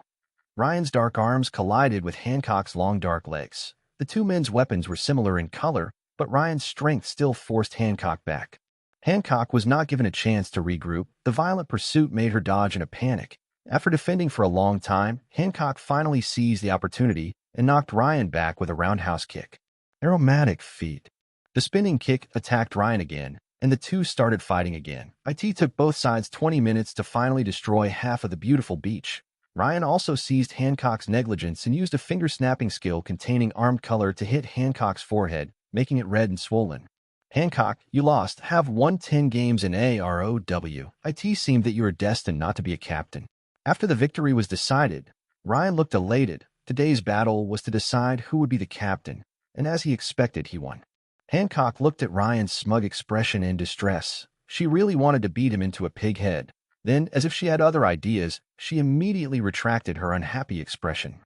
Ryan's dark arms collided with Hancock's long dark legs. The two men's weapons were similar in color, but Ryan's strength still forced Hancock back. Hancock was not given a chance to regroup. The violent pursuit made her dodge in a panic. After defending for a long time, Hancock finally seized the opportunity and knocked Ryan back with a roundhouse kick. Aromatic feat. The spinning kick attacked Ryan again, and the two started fighting again. It took both sides 20 minutes to finally destroy half of the beautiful beach. Ryan also seized Hancock's negligence and used a finger-snapping skill containing armed color to hit Hancock's forehead, making it red and swollen. Hancock, you lost. Have won 10 games in AROW. It seemed that you were destined not to be a captain. After the victory was decided, Ryan looked elated. Today's battle was to decide who would be the captain, and as he expected, he won. Hancock looked at Ryan's smug expression in distress. She really wanted to beat him into a pig head. Then, as if she had other ideas, she immediately retracted her unhappy expression.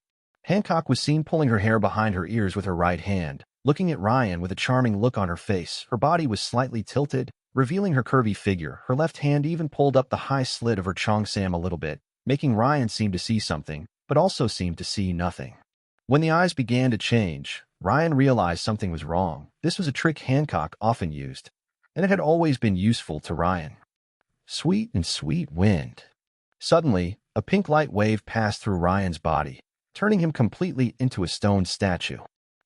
Hancock was seen pulling her hair behind her ears with her right hand, looking at Ryan with a charming look on her face. Her body was slightly tilted, revealing her curvy figure. Her left hand even pulled up the high slit of her cheongsam a little bit, making Ryan seem to see something, but also seem to see nothing. When the eyes began to change, Ryan realized something was wrong. This was a trick Hancock often used, and it had always been useful to Ryan. Sweet and sweet wind. Suddenly, a pink light wave passed through Ryan's body, turning him completely into a stone statue.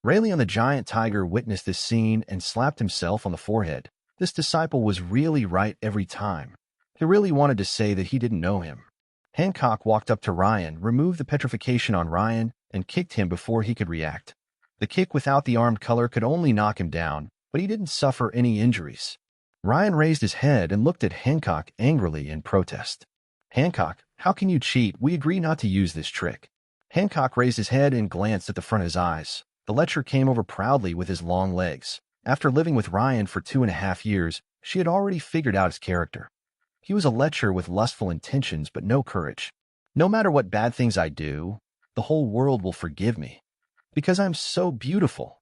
Rayleigh on the giant tiger witnessed this scene and slapped himself on the forehead. This disciple was really right every time. He really wanted to say that he didn't know him. Hancock walked up to Ryan, removed the petrification on Ryan, and kicked him before he could react. The kick without the armed color could only knock him down, but he didn't suffer any injuries. Ryan raised his head and looked at Hancock angrily in protest. Hancock, how can you cheat? We agree not to use this trick. Hancock raised his head and glanced at the front of his eyes. The lecher came over proudly with his long legs. After living with Ryan for 2.5 years, she had already figured out his character. He was a lecher with lustful intentions but no courage. No matter what bad things I do, the whole world will forgive me. Because I'm so beautiful.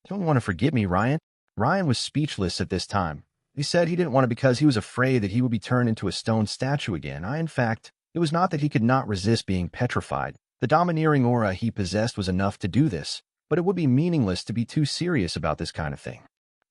You don't want to forgive me, Ryan? Ryan was speechless at this time. He said he didn't want to because he was afraid that he would be turned into a stone statue again. In fact, it was not that he could not resist being petrified. The domineering aura he possessed was enough to do this, but it would be meaningless to be too serious about this kind of thing.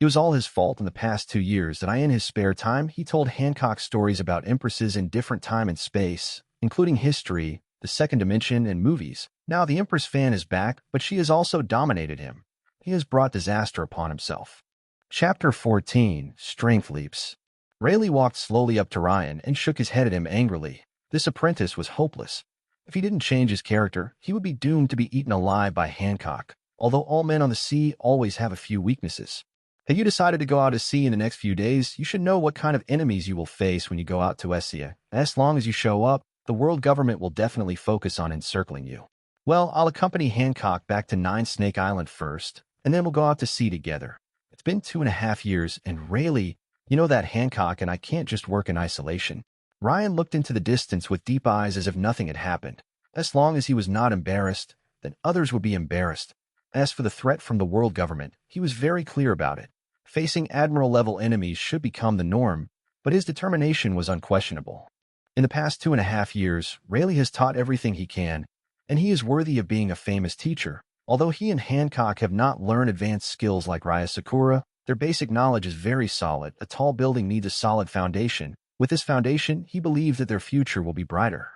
It was all his fault in the past 2 years that in his spare time, he told Hancock stories about empresses in different time and space, including history, the second dimension, and movies. Now the Empress fan is back, but she has also dominated him. He has brought disaster upon himself. Chapter 14. Strength Leaps. Rayleigh walked slowly up to Ryan and shook his head at him angrily. This apprentice was hopeless. If he didn't change his character, he would be doomed to be eaten alive by Hancock, although all men on the sea always have a few weaknesses. Have you decided to go out to sea in the next few days? You should know what kind of enemies you will face when you go out to Usse. As long as you show up, the world government will definitely focus on encircling you. Well, I'll accompany Hancock back to Nine Snake Island first, and then we'll go out to sea together. It's been 2.5 years, and Rayleigh, you know that Hancock and I can't just work in isolation. Ryan looked into the distance with deep eyes as if nothing had happened. As long as he was not embarrassed, then others would be embarrassed. As for the threat from the world government, he was very clear about it. Facing admiral-level enemies should become the norm, but his determination was unquestionable. In the past 2.5 years, Rayleigh has taught everything he can, and he is worthy of being a famous teacher. Although he and Hancock have not learned advanced skills like Raya Sakura, their basic knowledge is very solid. A tall building needs a solid foundation. With this foundation, he believes that their future will be brighter.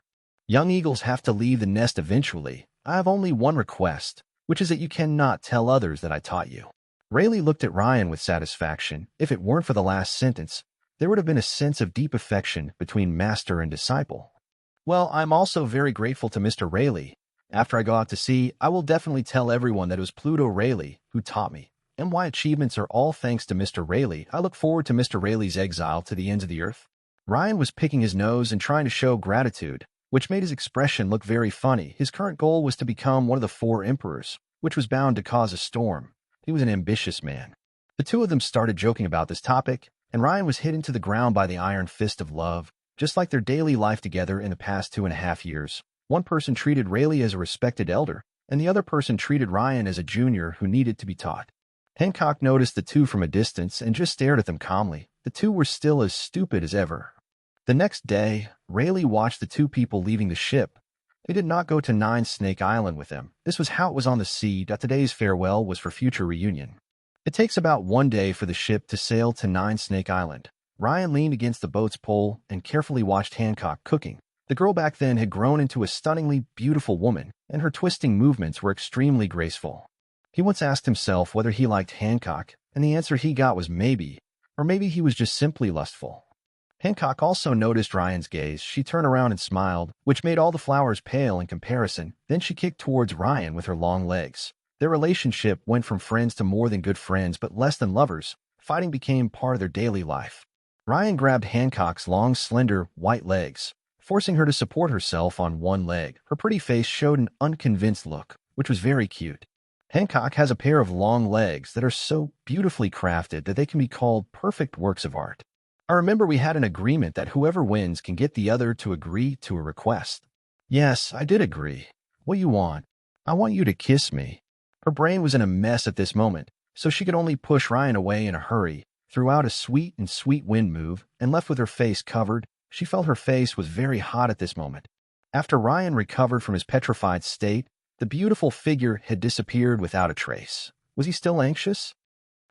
Young eagles have to leave the nest eventually. I have only one request, which is that you cannot tell others that I taught you. Rayleigh looked at Ryan with satisfaction. If it weren't for the last sentence, there would have been a sense of deep affection between master and disciple. Well, I'm also very grateful to Mr. Rayleigh. After I go out to sea, I will definitely tell everyone that it was Pluto Rayleigh who taught me. And my achievements are all thanks to Mr. Rayleigh. I look forward to Mr. Rayleigh's exile to the ends of the earth. Ryan was picking his nose and trying to show gratitude, which made his expression look very funny. His current goal was to become one of the 4 emperors, which was bound to cause a storm. He was an ambitious man. The two of them started joking about this topic, and Ryan was hit into the ground by the iron fist of love. Just like their daily life together in the past 2.5 years, one person treated Rayleigh as a respected elder, and the other person treated Ryan as a junior who needed to be taught. Hancock noticed the two from a distance and just stared at them calmly. The two were still as stupid as ever. The next day, Rayleigh watched the two people leaving the ship. They did not go to Nine Snake Island with them. This was how it was on the sea. Today's farewell was for future reunion. It takes about 1 day for the ship to sail to Nine Snake Island. Ryan leaned against the boat's pole and carefully watched Hancock cooking. The girl back then had grown into a stunningly beautiful woman, and her twisting movements were extremely graceful. He once asked himself whether he liked Hancock, and the answer he got was maybe, or maybe he was just simply lustful. Hancock also noticed Ryan's gaze. She turned around and smiled, which made all the flowers pale in comparison. Then she kicked towards Ryan with her long legs. Their relationship went from friends to more than good friends but less than lovers. Fighting became part of their daily life. Ryan grabbed Hancock's long, slender, white legs, forcing her to support herself on one leg. Her pretty face showed an unconvinced look, which was very cute. Hancock has a pair of long legs that are so beautifully crafted that they can be called perfect works of art. I remember we had an agreement that whoever wins can get the other to agree to a request. Yes, I did agree. What do you want? I want you to kiss me. Her brain was in a mess at this moment, so she could only push Ryan away in a hurry, threw out a sweet wind move, and left with her face covered. She felt her face was very hot at this moment. After Ryan recovered from his petrified state, the beautiful figure had disappeared without a trace. Was he still anxious?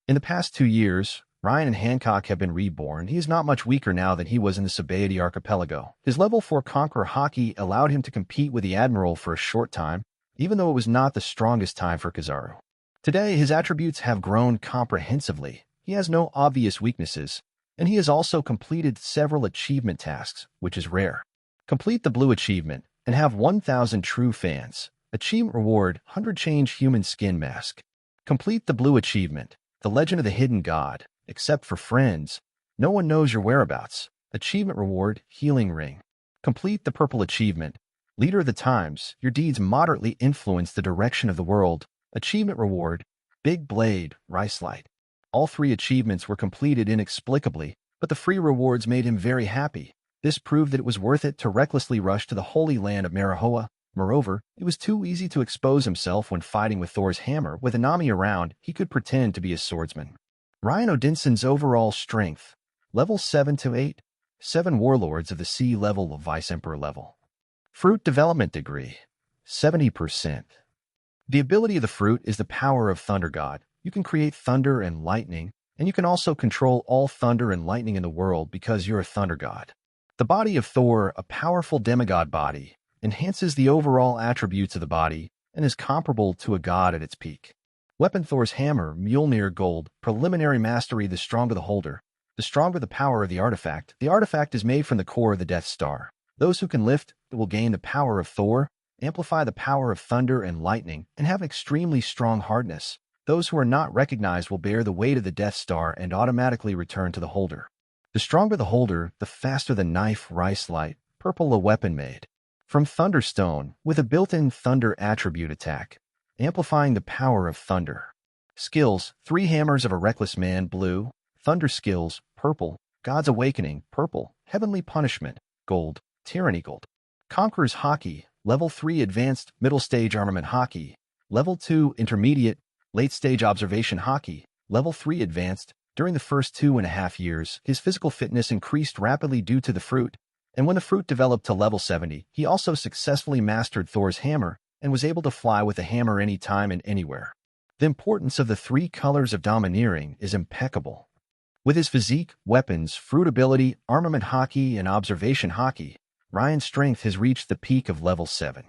In the past 2 years, Ryan and Hancock have been reborn. He is not much weaker now than he was in the Sabaody archipelago. His level 4 Conqueror Haki allowed him to compete with the Admiral for a short time, even though it was not the strongest time for Kizaru. Today, his attributes have grown comprehensively. He has no obvious weaknesses, and he has also completed several achievement tasks, which is rare. Complete the blue achievement and have 1,000 true fans. Achievement reward, 100 change human skin mask. Complete the blue achievement, the legend of the hidden god. Except for friends, no one knows your whereabouts. Achievement reward, healing ring. Complete the purple achievement. Leader of the times, your deeds moderately influence the direction of the world. Achievement reward, big blade, rice light. All 3 achievements were completed inexplicably, but the free rewards made him very happy. This proved that it was worth it to recklessly rush to the holy land of Marihoa. Moreover, it was too easy to expose himself when fighting with Thor's hammer. With Anami around, he could pretend to be a swordsman. Ryan Odinson's overall strength, level 7 to 8, 7 warlords of the sea level of Vice Emperor level. Fruit development degree, 70%. The ability of the fruit is the power of Thunder God. You can create thunder and lightning, and you can also control all thunder and lightning in the world because you're a Thunder God. The body of Thor, a powerful demigod body, enhances the overall attributes of the body, and is comparable to a god at its peak. Weapon Thor's hammer, Mjolnir Gold, preliminary mastery. The stronger the holder, the stronger the power of the artifact. The artifact is made from the core of the Death Star. Those who can lift it will gain the power of Thor, amplify the power of thunder and lightning, and have extremely strong hardness. Those who are not recognized will bear the weight of the Death Star and automatically return to the holder. The stronger the holder, the faster the knife. Rice Light, purple. A weapon made from Thunderstone, with a built-in thunder attribute attack, amplifying the power of thunder. Skills: 3 hammers of a reckless man. Blue. Thunder skills: purple. God's Awakening, purple. Heavenly Punishment, gold. Tyranny, gold. Conqueror's Hockey, level 3 advanced, middle stage armament hockey, level 2 intermediate, late stage observation hockey, level 3 advanced. During the first 2.5 years, his physical fitness increased rapidly due to the fruit, and when the fruit developed to level 70, he also successfully mastered Thor's hammer and was able to fly with the hammer anytime and anywhere. The importance of the 3 colors of domineering is impeccable. With his physique, weapons, fruit ability, armament hockey, and observation hockey, Ryan's strength has reached the peak of level 7.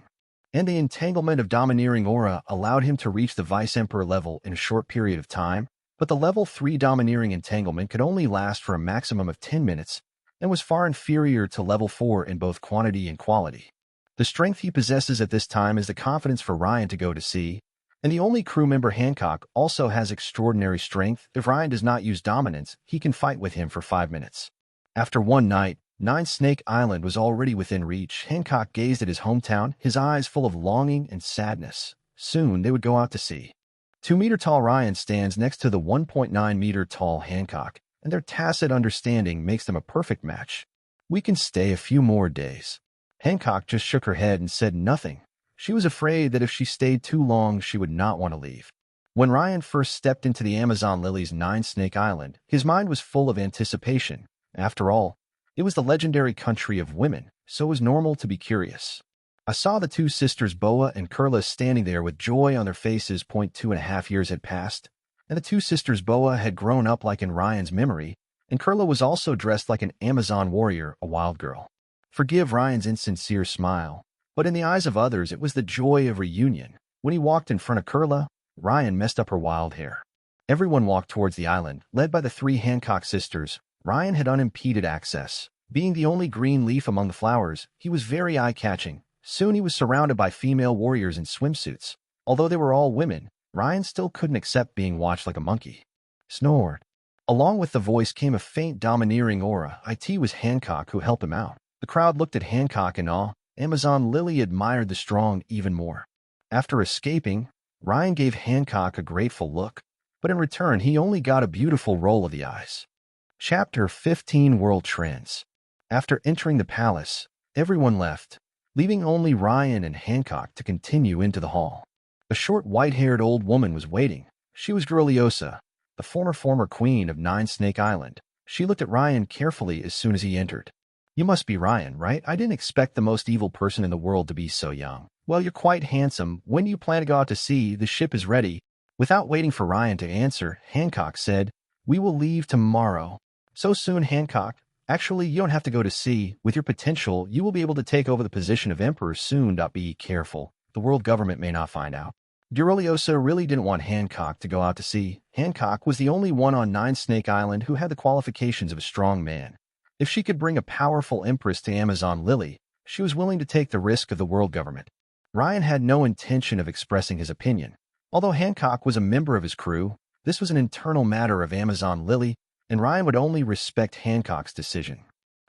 And the entanglement of domineering aura allowed him to reach the Vice Emperor level in a short period of time, but the level 3 domineering entanglement could only last for a maximum of 10 minutes and was far inferior to level 4 in both quantity and quality. The strength he possesses at this time is the confidence for Ryan to go to sea, and the only crew member, Hancock, also has extraordinary strength. If Ryan does not use dominance, he can fight with him for 5 minutes. After one night, 9 Snake Island was already within reach. Hancock gazed at his hometown, his eyes full of longing and sadness. Soon they would go out to sea. 2-meter-tall Ryan stands next to the 1.9-meter-tall Hancock, and their tacit understanding makes them a perfect match. "We can stay a few more days." Hancock just shook her head and said nothing. She was afraid that if she stayed too long, she would not want to leave. When Ryan first stepped into the Amazon Lily's 9 Snake Island, his mind was full of anticipation. After all, it was the legendary country of women, so it was normal to be curious. I saw the 2 sisters Boa and Kurla standing there with joy on their faces. 2.5 years had passed, and the 2 sisters Boa had grown up like in Ryan's memory, and Kurla was also dressed like an Amazon warrior, a wild girl. Forgive Ryan's insincere smile, but in the eyes of others it was the joy of reunion. When he walked in front of Kurla, Ryan messed up her wild hair. Everyone walked towards the island, led by the 3 Hancock sisters. Ryan had unimpeded access. Being the only green leaf among the flowers, he was very eye-catching. Soon he was surrounded by female warriors in swimsuits. Although they were all women, Ryan still couldn't accept being watched like a monkey. Snored. Along with the voice came a faint domineering aura. It was Hancock who helped him out. The crowd looked at Hancock in awe. Amazon Lily admired the strong even more. After escaping, Ryan gave Hancock a grateful look, but in return he only got a beautiful roll of the eyes. Chapter 15: World Trends. After entering the palace, everyone left, leaving only Ryan and Hancock to continue into the hall. A short white-haired old woman was waiting. She was Usse, the former queen of 9 Snake Island. She looked at Ryan carefully as soon as he entered. "You must be Ryan, right? I didn't expect the most evil person in the world to be so young. Well, you're quite handsome. When do you plan to go out to sea? The ship is ready." Without waiting for Ryan to answer, Hancock said, "We will leave tomorrow." "So soon, Hancock? Actually, you don't have to go to sea. With your potential, you will be able to take over the position of emperor soon. Be careful. The world government may not find out." Usse really didn't want Hancock to go out to sea. Hancock was the only one on 9 Snake Island who had the qualifications of a strong man. If she could bring a powerful empress to Amazon Lily, she was willing to take the risk of the world government. Ryan had no intention of expressing his opinion. Although Hancock was a member of his crew, this was an internal matter of Amazon Lily, and Ryan would only respect Hancock's decision.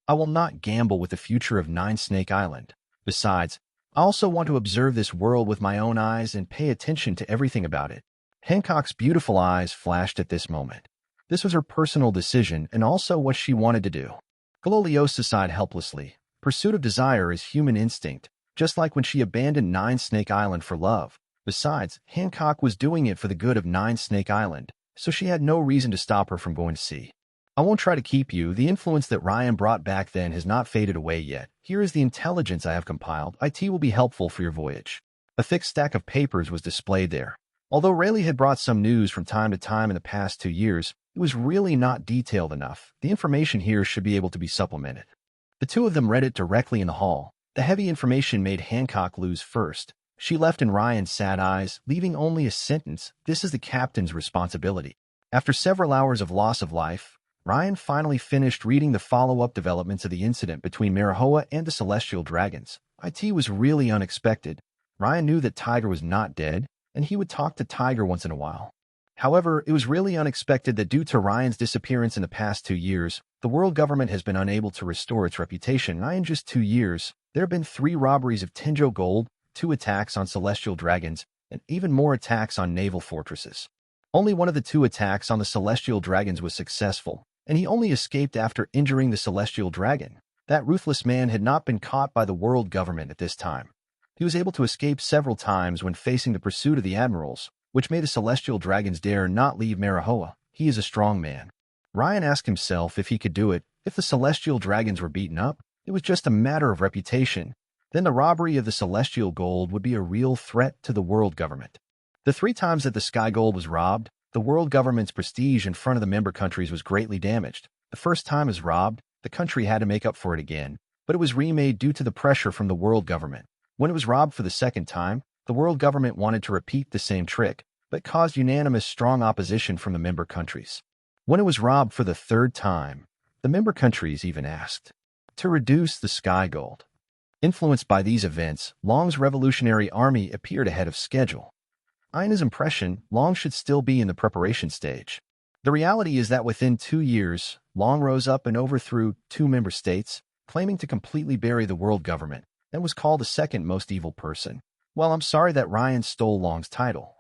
"I will not gamble with the future of 9 Snake Island. Besides, I also want to observe this world with my own eyes and pay attention to everything about it." Hancock's beautiful eyes flashed at this moment. This was her personal decision and also what she wanted to do. Usse sighed helplessly. Pursuit of desire is human instinct, just like when she abandoned 9 Snake Island for love. Besides, Hancock was doing it for the good of 9 Snake Island, so she had no reason to stop her from going to sea. "I won't try to keep you. The influence that Ryan brought back then has not faded away yet. Here is the intelligence I have compiled. It will be helpful for your voyage." A thick stack of papers was displayed there. Although Rayleigh had brought some news from time to time in the past 2 years, it was really not detailed enough. The information here should be able to be supplemented. The 2 of them read it directly in the hall. The heavy information made Hancock lose first. She left in Ryan's sad eyes, leaving only a sentence, "This is the captain's responsibility." After several hours of loss of life, Ryan finally finished reading the follow-up developments of the incident between Marahoa and the Celestial Dragons. It was really unexpected. Ryan knew that Tiger was not dead, and he would talk to Tiger once in a while. However, it was really unexpected that due to Ryan's disappearance in the past 2 years, the world government has been unable to restore its reputation. In just 2 years, there have been 3 robberies of Tenjo gold, 2 attacks on celestial dragons, and even more attacks on naval fortresses. Only one of the 2 attacks on the celestial dragons was successful, and he only escaped after injuring the celestial dragon. That ruthless man had not been caught by the world government at this time. He was able to escape several times when facing the pursuit of the admirals, which made the celestial dragons dare not leave Marahoa. He is a strong man. Ryan asked himself if he could do it. If the celestial dragons were beaten up, it was just a matter of reputation. Then the robbery of the celestial gold would be a real threat to the world government. The 3 times that the sky gold was robbed, the world government's prestige in front of the member countries was greatly damaged. The first time it was robbed, the country had to make up for it again, but it was remade due to the pressure from the world government. When it was robbed for the second time, the world government wanted to repeat the same trick, but caused unanimous strong opposition from the member countries. When it was robbed for the 3rd time, the member countries even asked to reduce the sky gold. Influenced by these events, Long's revolutionary army appeared ahead of schedule. In his impression, Long should still be in the preparation stage. The reality is that within 2 years, Long rose up and overthrew 2 member states, claiming to completely bury the world government, and was called the 2nd most evil person. Well, I'm sorry that Ryan stole Long's title.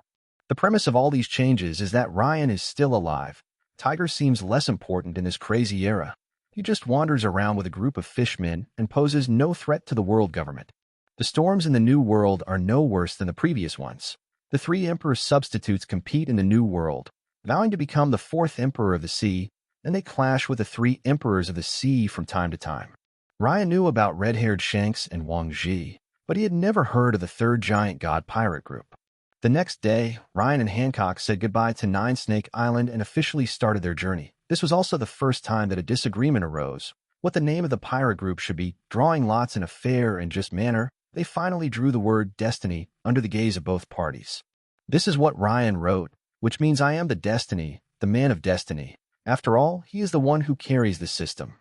The premise of all these changes is that Ryan is still alive. Tiger seems less important in this crazy era. He just wanders around with a group of fishmen and poses no threat to the world government. The storms in the New World are no worse than the previous ones. The 3 Emperor substitutes compete in the New World, vowing to become the 4th Emperor of the Sea, and they clash with the 3 Emperors of the Sea from time to time. Ryan knew about red-haired Shanks and Wang Ji, but he had never heard of the 3rd giant god pirate group. The next day, Ryan and Hancock said goodbye to Nine Snake Island and officially started their journey. This was also the first time that a disagreement arose. What the name of the pirate group should be. Drawing lots in a fair and just manner, they finally drew the word destiny under the gaze of both parties. This is what Ryan wrote, which means I am the destiny, the man of destiny. After all, he is the one who carries the system.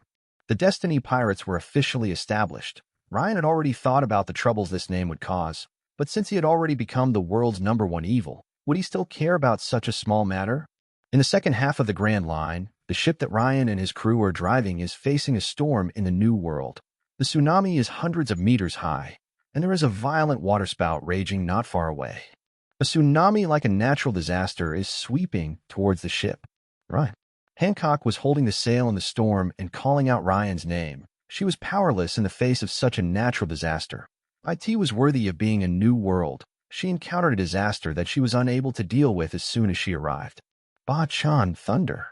The Destiny Pirates were officially established. Ryan had already thought about the troubles this name would cause, but since he had already become the world's #1 evil, would he still care about such a small matter? In the second half of the Grand Line, the ship that Ryan and his crew are driving is facing a storm in the New World. The tsunami is hundreds of meters high, and there is a violent waterspout raging not far away. A tsunami, like a natural disaster, is sweeping towards the ship. Ryan. Hancock was holding the sail in the storm and calling out Ryan's name. She was powerless in the face of such a natural disaster. It was worthy of being a new world. She encountered a disaster that she was unable to deal with as soon as she arrived. Ba-chan thunder.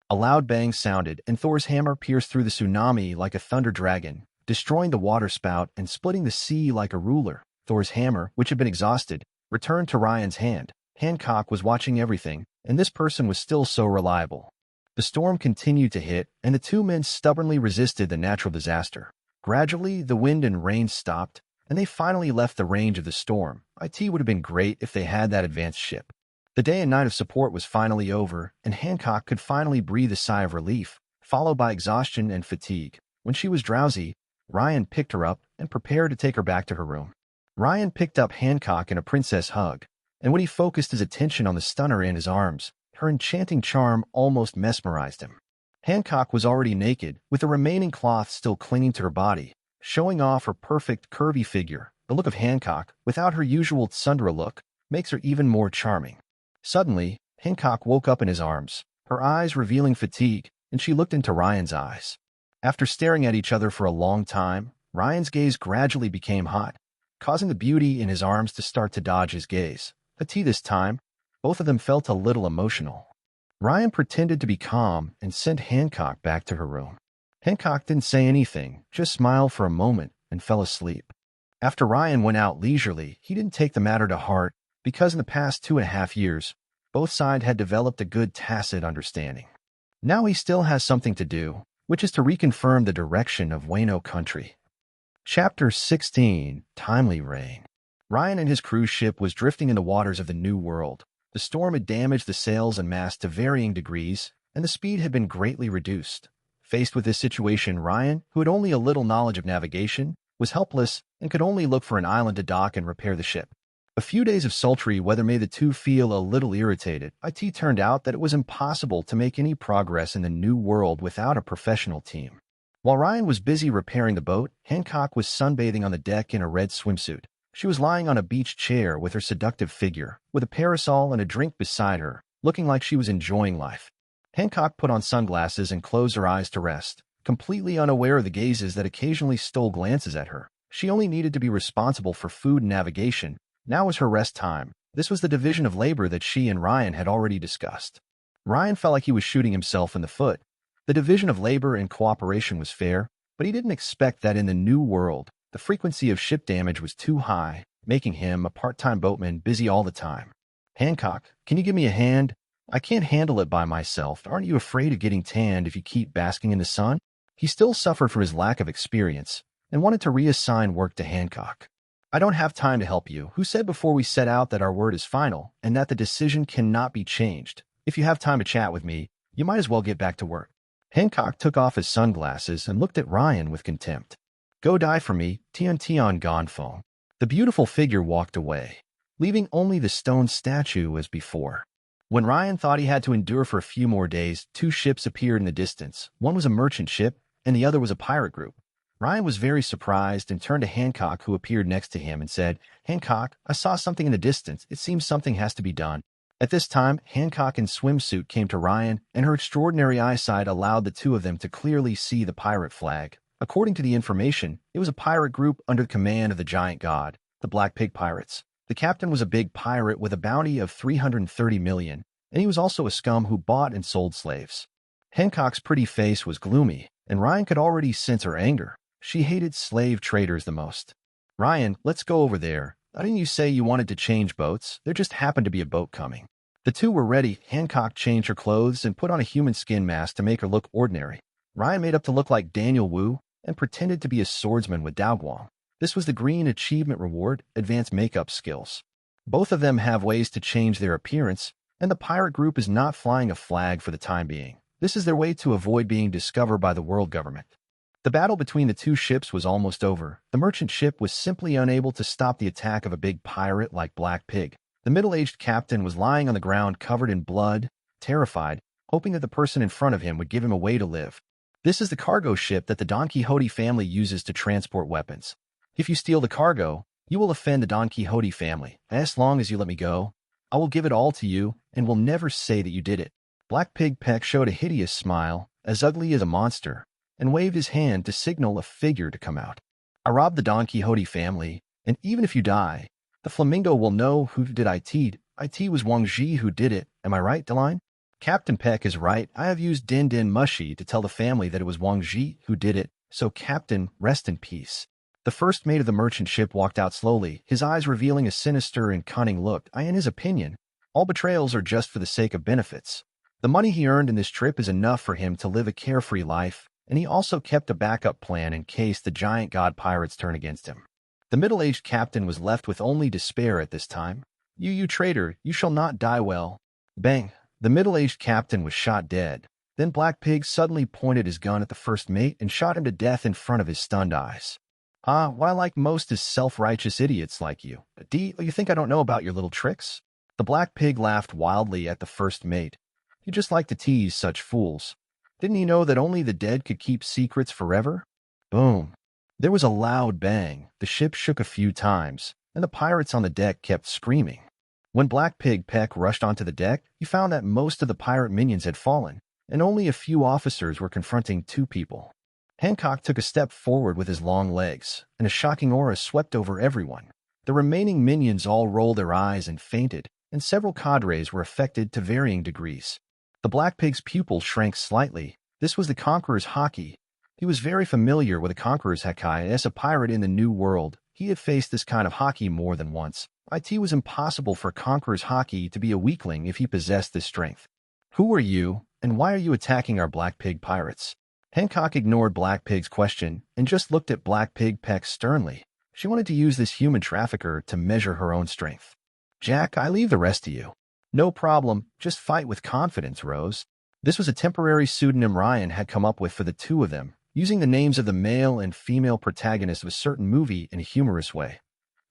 A loud bang sounded, and Thor's hammer pierced through the tsunami like a thunder dragon, destroying the waterspout and splitting the sea like a ruler. Thor's hammer, which had been exhausted, returned to Ryan's hand. Hancock was watching everything, and this person was still so reliable. The storm continued to hit, and the 2 men stubbornly resisted the natural disaster. Gradually, the wind and rain stopped, and they finally left the range of the storm. It would have been great if they had that advanced ship. The day and night of support was finally over, and Hancock could finally breathe a sigh of relief, followed by exhaustion and fatigue. When she was drowsy, Ryan picked her up and prepared to take her back to her room. Ryan picked up Hancock in a princess hug, and when he focused his attention on the stunner in his arms, her enchanting charm almost mesmerized him. Hancock was already naked, with the remaining cloth still clinging to her body, showing off her perfect, curvy figure. The look of Hancock, without her usual tsundere look, makes her even more charming. Suddenly, Hancock woke up in his arms, her eyes revealing fatigue, and she looked into Ryan's eyes. After staring at each other for a long time, Ryan's gaze gradually became hot, causing the beauty in his arms to start to dodge his gaze. This time, both of them felt a little emotional. Ryan pretended to be calm and sent Hancock back to her room. Hancock didn't say anything, just smiled for a moment and fell asleep. After Ryan went out leisurely, he didn't take the matter to heart because in the past 2.5 years, both sides had developed a good tacit understanding. Now he still has something to do, which is to reconfirm the direction of Wano country. Chapter 16, Timely Rain. Ryan and his cruise ship was drifting in the waters of the New World. The storm had damaged the sails and mast to varying degrees, and the speed had been greatly reduced. Faced with this situation, Ryan, who had only a little knowledge of navigation, was helpless and could only look for an island to dock and repair the ship. A few days of sultry weather made the two feel a little irritated. It turned out that it was impossible to make any progress in the New World without a professional team. While Ryan was busy repairing the boat, Hancock was sunbathing on the deck in a red swimsuit. She was lying on a beach chair with her seductive figure, with a parasol and a drink beside her, looking like she was enjoying life. Hancock put on sunglasses and closed her eyes to rest, completely unaware of the gazes that occasionally stole glances at her. She only needed to be responsible for food and navigation. Now was her rest time. This was the division of labor that she and Ryan had already discussed. Ryan felt like he was shooting himself in the foot. The division of labor and cooperation was fair, but he didn't expect that in the New World, the frequency of ship damage was too high, making him, a part-time boatman, busy all the time. Hancock, can you give me a hand? I can't handle it by myself. Aren't you afraid of getting tanned if you keep basking in the sun? He still suffered from his lack of experience and wanted to reassign work to Hancock. I don't have time to help you. Who said before we set out that our word is final and that the decision cannot be changed? If you have time to chat with me, you might as well get back to work. Hancock took off his sunglasses and looked at Ryan with contempt. Go die for me, TNT on gone phone. The beautiful figure walked away, leaving only the stone statue as before. When Ryan thought he had to endure for a few more days, two ships appeared in the distance. One was a merchant ship, and the other was a pirate group. Ryan was very surprised and turned to Hancock, who appeared next to him, and said, Hancock, I saw something in the distance. It seems something has to be done. At this time, Hancock in swimsuit came to Ryan, and her extraordinary eyesight allowed the two of them to clearly see the pirate flag. According to the information, it was a pirate group under the command of the giant god, the Black Pig Pirates. The captain was a big pirate with a bounty of 330 million, and he was also a scum who bought and sold slaves. Hancock's pretty face was gloomy, and Ryan could already sense her anger. She hated slave traders the most. Ryan, let's go over there. Didn't you say you wanted to change boats? There just happened to be a boat coming. The two were ready. Hancock changed her clothes and put on a human skin mask to make her look ordinary. Ryan made up to look like Daniel Wu and pretended to be a swordsman with Daoguang. This was the Green Achievement Reward, advanced makeup skills. Both of them have ways to change their appearance, and the pirate group is not flying a flag for the time being. This is their way to avoid being discovered by the world government. The battle between the two ships was almost over. The merchant ship was simply unable to stop the attack of a big pirate like Black Pig. The middle-aged captain was lying on the ground covered in blood, terrified, hoping that the person in front of him would give him a way to live. This is the cargo ship that the Don Quixote family uses to transport weapons. If you steal the cargo, you will offend the Don Quixote family. As long as you let me go, I will give it all to you and will never say that you did it. Black Pig Peck showed a hideous smile, as ugly as a monster, and waved his hand to signal a figure to come out. I robbed the Don Quixote family, and even if you die, the flamingo will know who did it. It was Wang Ji who did it. Am I right, Deline? Captain Peck is right. I have used Din Din Mushi to tell the family that it was Wang Ji who did it, so Captain, rest in peace. The first mate of the merchant ship walked out slowly, his eyes revealing a sinister and cunning look. In his opinion, all betrayals are just for the sake of benefits. The money he earned in this trip is enough for him to live a carefree life, and he also kept a backup plan in case the giant god pirates turn against him. The middle-aged captain was left with only despair at this time. You traitor, you shall not die well. Bang! The middle-aged captain was shot dead. Then Black Pig suddenly pointed his gun at the first mate and shot him to death in front of his stunned eyes. What I like most is self-righteous idiots like you. You think I don't know about your little tricks? The Black Pig laughed wildly at the first mate. You just like to tease such fools. Didn't you know that only the dead could keep secrets forever? Boom. There was a loud bang. The ship shook a few times, and the pirates on the deck kept screaming. When Black Pig Peck rushed onto the deck, he found that most of the pirate minions had fallen, and only a few officers were confronting two people. Hancock took a step forward with his long legs, and a shocking aura swept over everyone. The remaining minions all rolled their eyes and fainted, and several cadres were affected to varying degrees. The Black Pig's pupil shrank slightly. This was the Conqueror's haki. He was very familiar with the Conqueror's haki. As a pirate in the New World, he had faced this kind of haki more than once. It was impossible for Conqueror's haki to be a weakling if he possessed this strength. Who are you, and why are you attacking our Black Pig pirates? Hancock ignored Black Pig's question and just looked at Black Pig Peck sternly. She wanted to use this human trafficker to measure her own strength. Jack, I leave the rest to you. No problem, just fight with confidence, Rose. This was a temporary pseudonym Ryan had come up with for the two of them, using the names of the male and female protagonists of a certain movie in a humorous way.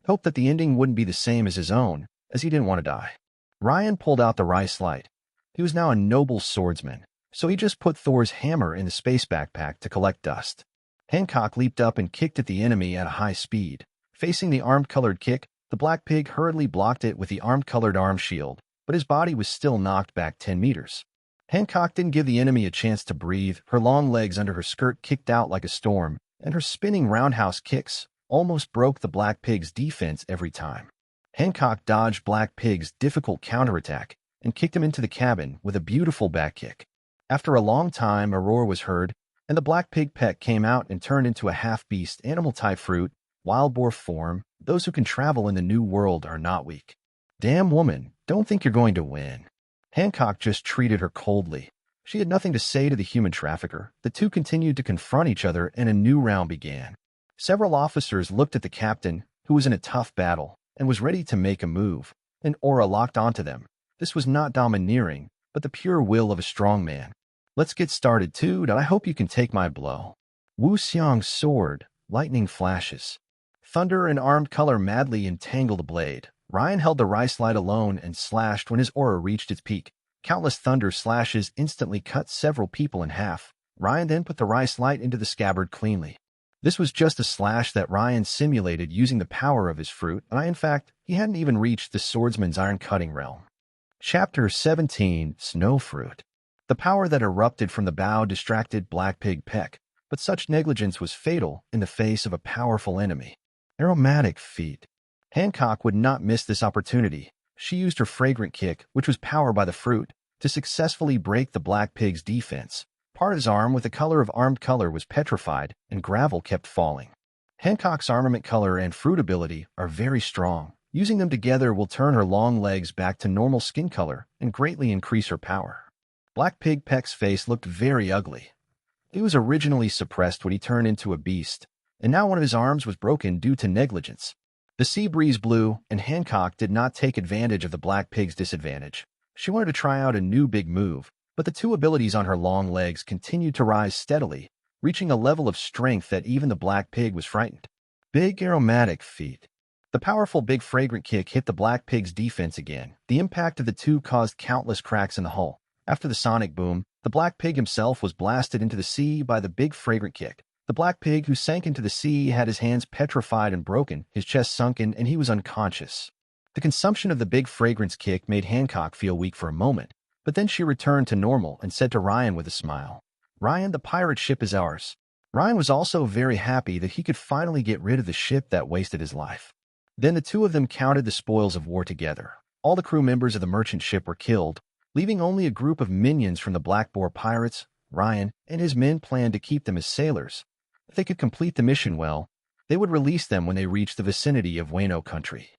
Hoped that the ending wouldn't be the same as his own, as he didn't want to die. Ryan pulled out the rice light. He was now a noble swordsman, so he just put Thor's hammer in the space backpack to collect dust. Hancock leaped up and kicked at the enemy at a high speed. Facing the armed-colored kick, the Black Pig hurriedly blocked it with the armed-colored arm shield, but his body was still knocked back 10 meters. Hancock didn't give the enemy a chance to breathe. Her long legs under her skirt kicked out like a storm, and her spinning roundhouse kicks almost broke the Black Pig's defense every time. Hancock dodged Black Pig's difficult counterattack and kicked him into the cabin with a beautiful back kick. After a long time, a roar was heard, and the Black Pig Peck came out and turned into a half-beast animal-type fruit, wild boar form. Those who can travel in the new world are not weak. Damn woman, don't think you're going to win. Hancock just treated her coldly. She had nothing to say to the human trafficker. The two continued to confront each other, and a new round began. Several officers looked at the captain, who was in a tough battle, and was ready to make a move. An aura locked onto them. This was not domineering, but the pure will of a strong man. Let's get started, dude. I hope you can take my blow. Wu Xiang's sword, lightning flashes. Thunder and armed color madly entangled the blade. Ryan held the rice light alone and slashed when his aura reached its peak. Countless thunder slashes instantly cut several people in half. Ryan then put the rice light into the scabbard cleanly. This was just a slash that Ryan simulated using the power of his fruit, and in fact, he hadn't even reached the swordsman's iron-cutting realm. Chapter 17, Snow Fruit. The power that erupted from the bow distracted Black Pig Peck, but such negligence was fatal in the face of a powerful enemy. Aromatic feet. Hancock would not miss this opportunity. She used her fragrant kick, which was powered by the fruit, to successfully break the Black Pig's defense. Part of his arm with the color of armed color was petrified, and gravel kept falling. Hancock's armament color and fruit ability are very strong. Using them together will turn her long legs back to normal skin color and greatly increase her power. Black Pig Peck's face looked very ugly. He was originally suppressed when he turned into a beast, and now one of his arms was broken due to negligence. The sea breeze blew, and Hancock did not take advantage of the Black Pig's disadvantage. She wanted to try out a new big move, but the two abilities on her long legs continued to rise steadily, reaching a level of strength that even the Black Pig was frightened. Big aromatic feet. The powerful big fragrant kick hit the Black Pig's defense again. The impact of the two caused countless cracks in the hull. After the sonic boom, the Black Pig himself was blasted into the sea by the big fragrant kick. The Black Pig who sank into the sea had his hands petrified and broken, his chest sunken, and he was unconscious. The consumption of the big fragrance kick made Hancock feel weak for a moment, but then she returned to normal and said to Ryan with a smile, "Ryan, the pirate ship is ours." Ryan was also very happy that he could finally get rid of the ship that wasted his life. Then the two of them counted the spoils of war together. All the crew members of the merchant ship were killed, leaving only a group of minions from the Black Boar pirates. Ryan and his men planned to keep them as sailors. If they could complete the mission well, they would release them when they reached the vicinity of Wano country.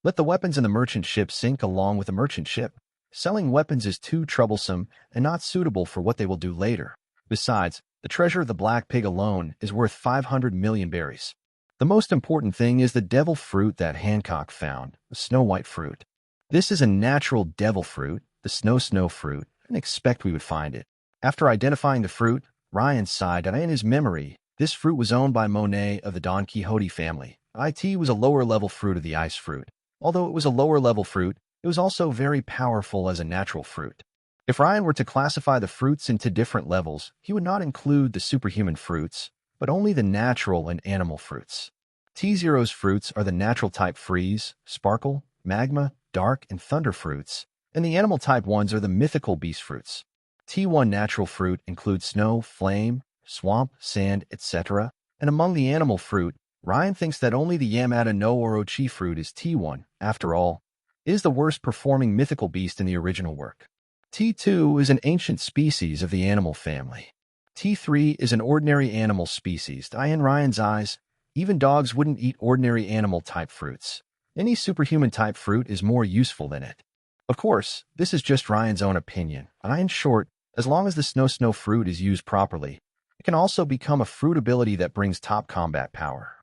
Let the weapons in the merchant ship sink along with the merchant ship. Selling weapons is too troublesome and not suitable for what they will do later. Besides, the treasure of the Black Pig alone is worth 500 million berries. The most important thing is the devil fruit that Hancock found, the snow white fruit. This is a natural devil fruit, the snow fruit. I didn't expect we would find it. After identifying the fruit, Ryan sighed, and in his memory, this fruit was owned by Monet of the Don Quixote family. It was a lower-level fruit of the ice fruit. Although it was a lower-level fruit, it was also very powerful as a natural fruit. If Ryan were to classify the fruits into different levels, he would not include the superhuman fruits, but only the natural and animal fruits. T0's fruits are the natural type freeze, sparkle, magma, dark, and thunder fruits, and the animal type ones are the mythical beast fruits. T1 natural fruit includes snow, flame, swamp, sand, etc., and among the animal fruit, Ryan thinks that only the Yamada no Orochi fruit is T1. After all, it is the worst performing mythical beast in the original work. T2 is an ancient species of the animal family. T3 is an ordinary animal species. In Ryan's eyes, even dogs wouldn't eat ordinary animal-type fruits. Any superhuman-type fruit is more useful than it. Of course, this is just Ryan's own opinion, and in short, as long as the snow fruit is used properly, it It can also become a fruit ability that brings top combat power.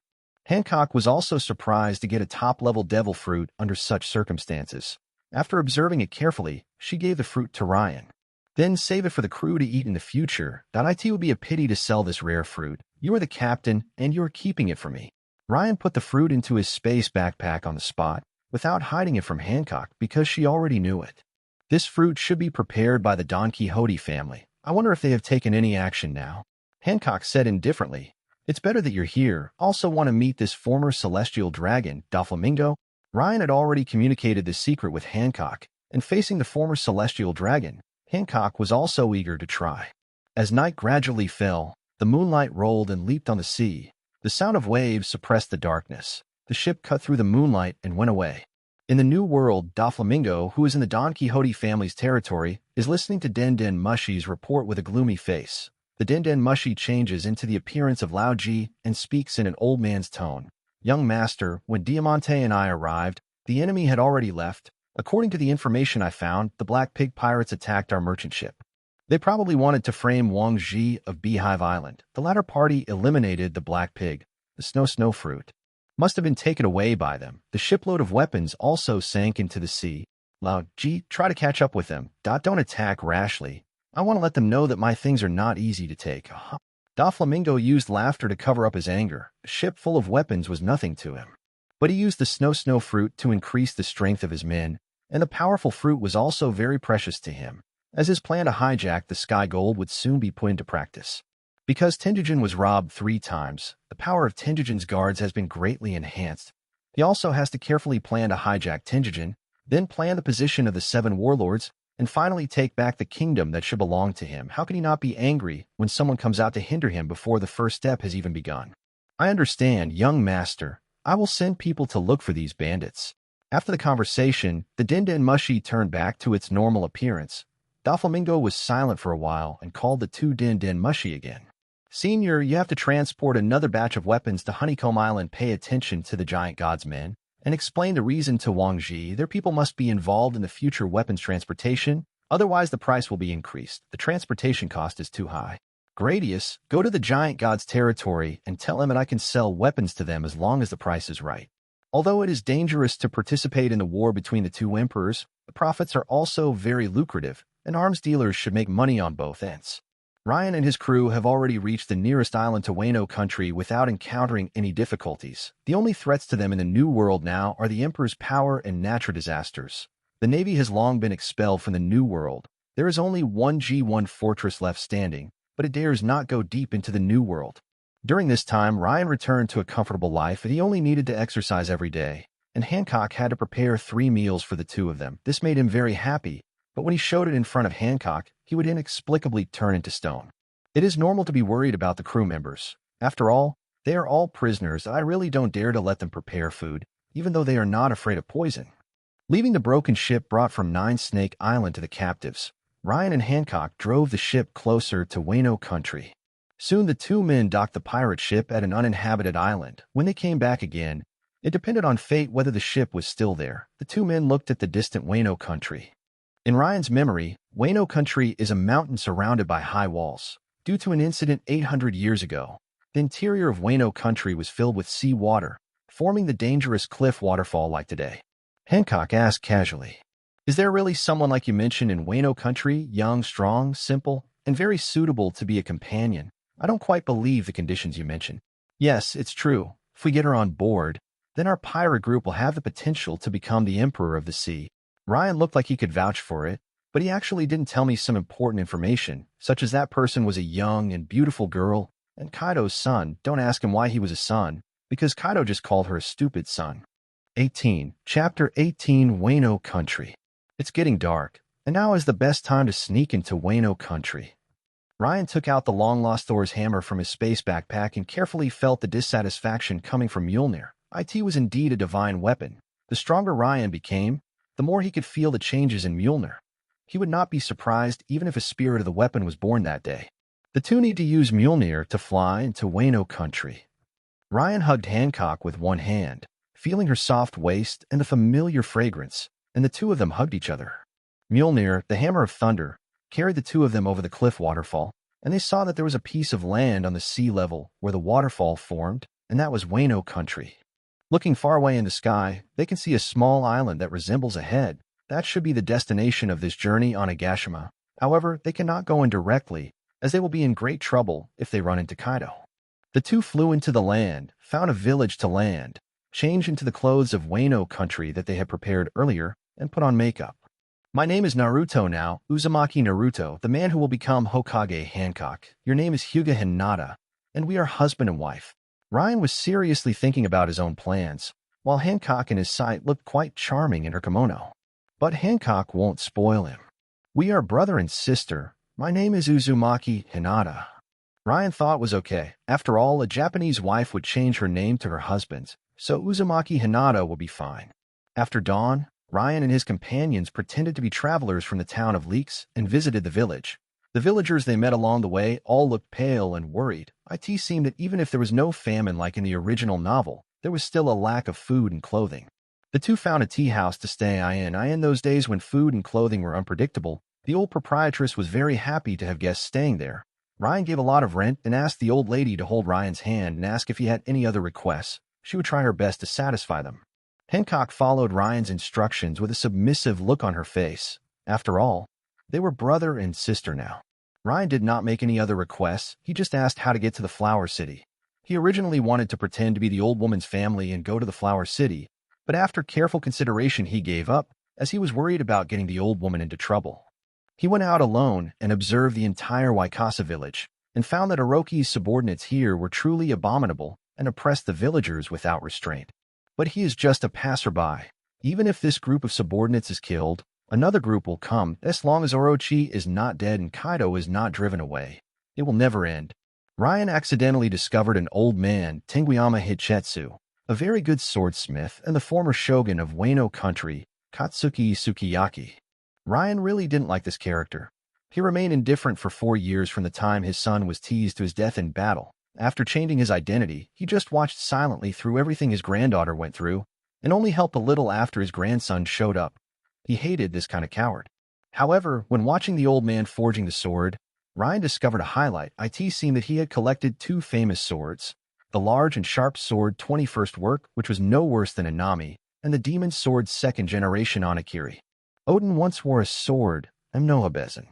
Hancock was also surprised to get a top-level devil fruit under such circumstances. After observing it carefully, she gave the fruit to Ryan. Then save it for the crew to eat in the future. It would be a pity to sell this rare fruit. You are the captain, and you are keeping it for me. Ryan put the fruit into his space backpack on the spot, without hiding it from Hancock because she already knew it. This fruit should be prepared by the Don Quixote family. I wonder if they have taken any action now. Hancock said indifferently, "It's better that you're here. Also want to meet this former celestial dragon, Doflamingo." Ryan had already communicated the secret with Hancock, and facing the former celestial dragon, Hancock was also eager to try. As night gradually fell, the moonlight rolled and leaped on the sea. The sound of waves suppressed the darkness. The ship cut through the moonlight and went away. In the new world, Doflamingo, who is in the Don Quixote family's territory, is listening to Den Den Mushi's report with a gloomy face. The Den Den Mushi changes into the appearance of Lao Ji and speaks in an old man's tone. "Young master, when Diamante and I arrived, the enemy had already left. According to the information I found, the Black Pig pirates attacked our merchant ship. They probably wanted to frame Wang Ji of Beehive Island. The latter party eliminated the Black Pig. The snow fruit must have been taken away by them. The shipload of weapons also sank into the sea. Lao Ji, try to catch up with them. Don't attack rashly. I want to let them know that my things are not easy to take." Doflamingo used laughter to cover up his anger. A ship full of weapons was nothing to him. But he used the snow fruit to increase the strength of his men, and the powerful fruit was also very precious to him, as his plan to hijack the Sky Gold would soon be put into practice. Because Tenjin was robbed 3 times, the power of Tenjin's guards has been greatly enhanced. He also has to carefully plan to hijack Tenjin, then plan the position of the 7 warlords, and finally take back the kingdom that should belong to him. How can he not be angry when someone comes out to hinder him before the first step has even begun? "I understand, young master. I will send people to look for these bandits." After the conversation, the Den Den Mushi turned back to its normal appearance. Doflamingo was silent for a while and called the 2 Den Den Mushi again. "Senior, you have to transport another batch of weapons to Honeycomb Island. Pay attention to the giant god's men, and explain the reason to Wang Ji. Their people must be involved in the future weapons transportation, otherwise the price will be increased. The transportation cost is too high. Gradius, go to the giant god's territory and tell him that I can sell weapons to them as long as the price is right. Although it is dangerous to participate in the war between the 2 emperors, the profits are also very lucrative, and arms dealers should make money on both ends." Ryan and his crew have already reached the nearest island to Wano country without encountering any difficulties. The only threats to them in the new world now are the Emperor's power and natural disasters. The Navy has long been expelled from the new world. There is only one G1 fortress left standing, but it dares not go deep into the new world. During this time, Ryan returned to a comfortable life, and he only needed to exercise every day, and Hancock had to prepare 3 meals for the 2 of them. This made him very happy, but when he showed it in front of Hancock, he would inexplicably turn into stone. It is normal to be worried about the crew members. After all, they are all prisoners. I really don't dare to let them prepare food, even though they are not afraid of poison. Leaving the broken ship brought from 9 Snake Island to the captives, Ryan and Hancock drove the ship closer to Wano country. Soon the 2 men docked the pirate ship at an uninhabited island. When they came back again, it depended on fate whether the ship was still there. The 2 men looked at the distant Wano country. In Ryan's memory, Wano country is a mountain surrounded by high walls. Due to an incident 800 years ago, the interior of Wano country was filled with sea water, forming the dangerous cliff waterfall like today. Hancock asked casually, "Is there really someone like you mentioned in Wano country, young, strong, simple, and very suitable to be a companion? I don't quite believe the conditions you mentioned." "Yes, it's true. If we get her on board, then our pirate group will have the potential to become the Emperor of the Sea." Ryan looked like he could vouch for it, but he actually didn't tell me some important information, such as that person was a young and beautiful girl, and Kaido's son. Don't ask him why he was a son, because Kaido just called her a stupid son. 18. Chapter 18 Wano Country. It's getting dark, and now is the best time to sneak into Wano Country. Ryan took out the long-lost Thor's hammer from his space backpack and carefully felt the dissatisfaction coming from Mjolnir. It was indeed a divine weapon. The stronger Ryan became, the more he could feel the changes in Mjolnir. He would not be surprised even if a spirit of the weapon was born that day. The 2 need to use Mjolnir to fly into Wano country. Ryan hugged Hancock with one hand, feeling her soft waist and the familiar fragrance, and the 2 of them hugged each other. Mjolnir, the hammer of thunder, carried the 2 of them over the cliff waterfall. and they saw that there was a piece of land on the sea level where the waterfall formed, and that was Wano country. Looking far away in the sky, they can see a small island that resembles a head. That should be the destination of this journey on Agashima. However, they cannot go in directly, as they will be in great trouble if they run into Kaido. The two flew into the land, found a village to land, changed into the clothes of Wano country that they had prepared earlier, and put on makeup. My name is Naruto now, Uzumaki Naruto, the man who will become Hokage Hancock. Your name is Hyuga Hinata, and we are husband and wife. Ryan was seriously thinking about his own plans, while Hancock in his sight looked quite charming in her kimono. But Hancock won't spoil him. We are brother and sister. My name is Uzumaki Hinata. Ryan thought it was okay. After all, a Japanese wife would change her name to her husband's, so Uzumaki Hinata will be fine. After dawn, Ryan and his companions pretended to be travelers from the town of Leeks and visited the village. The villagers they met along the way all looked pale and worried. It seemed that even if there was no famine like in the original novel, there was still a lack of food and clothing. The two found a tea house to stay in those days when food and clothing were unpredictable. The old proprietress was very happy to have guests staying there. Ryan gave a lot of rent and asked the old lady to hold Ryan's hand and ask if he had any other requests. She would try her best to satisfy them. Hancock followed Ryan's instructions with a submissive look on her face. After all, they were brother and sister now. Ryan did not make any other requests. He just asked how to get to the Flower City. He originally wanted to pretend to be the old woman's family and go to the Flower City, but after careful consideration he gave up, as he was worried about getting the old woman into trouble. He went out alone and observed the entire Waikasa village, and found that Orochi's subordinates here were truly abominable and oppressed the villagers without restraint. But he is just a passerby. Even if this group of subordinates is killed, another group will come as long as Orochi is not dead and Kaido is not driven away. It will never end. Ryan accidentally discovered an old man, Tengyama Hitchetsu, a very good swordsmith and the former shogun of Wano country, Katsuki Sukiyaki. Ryan really didn't like this character. He remained indifferent for 4 years from the time his son was teased to his death in battle. After changing his identity, he just watched silently through everything his granddaughter went through, and only helped a little after his grandson showed up. He hated this kind of coward. However, when watching the old man forging the sword, Ryan discovered a highlight. It seemed that he had collected 2 famous swords, the large and sharp sword 21st work, which was no worse than a Nami, and the demon sword 2nd generation Onakiri. Odin once wore a sword, and Nohabezin.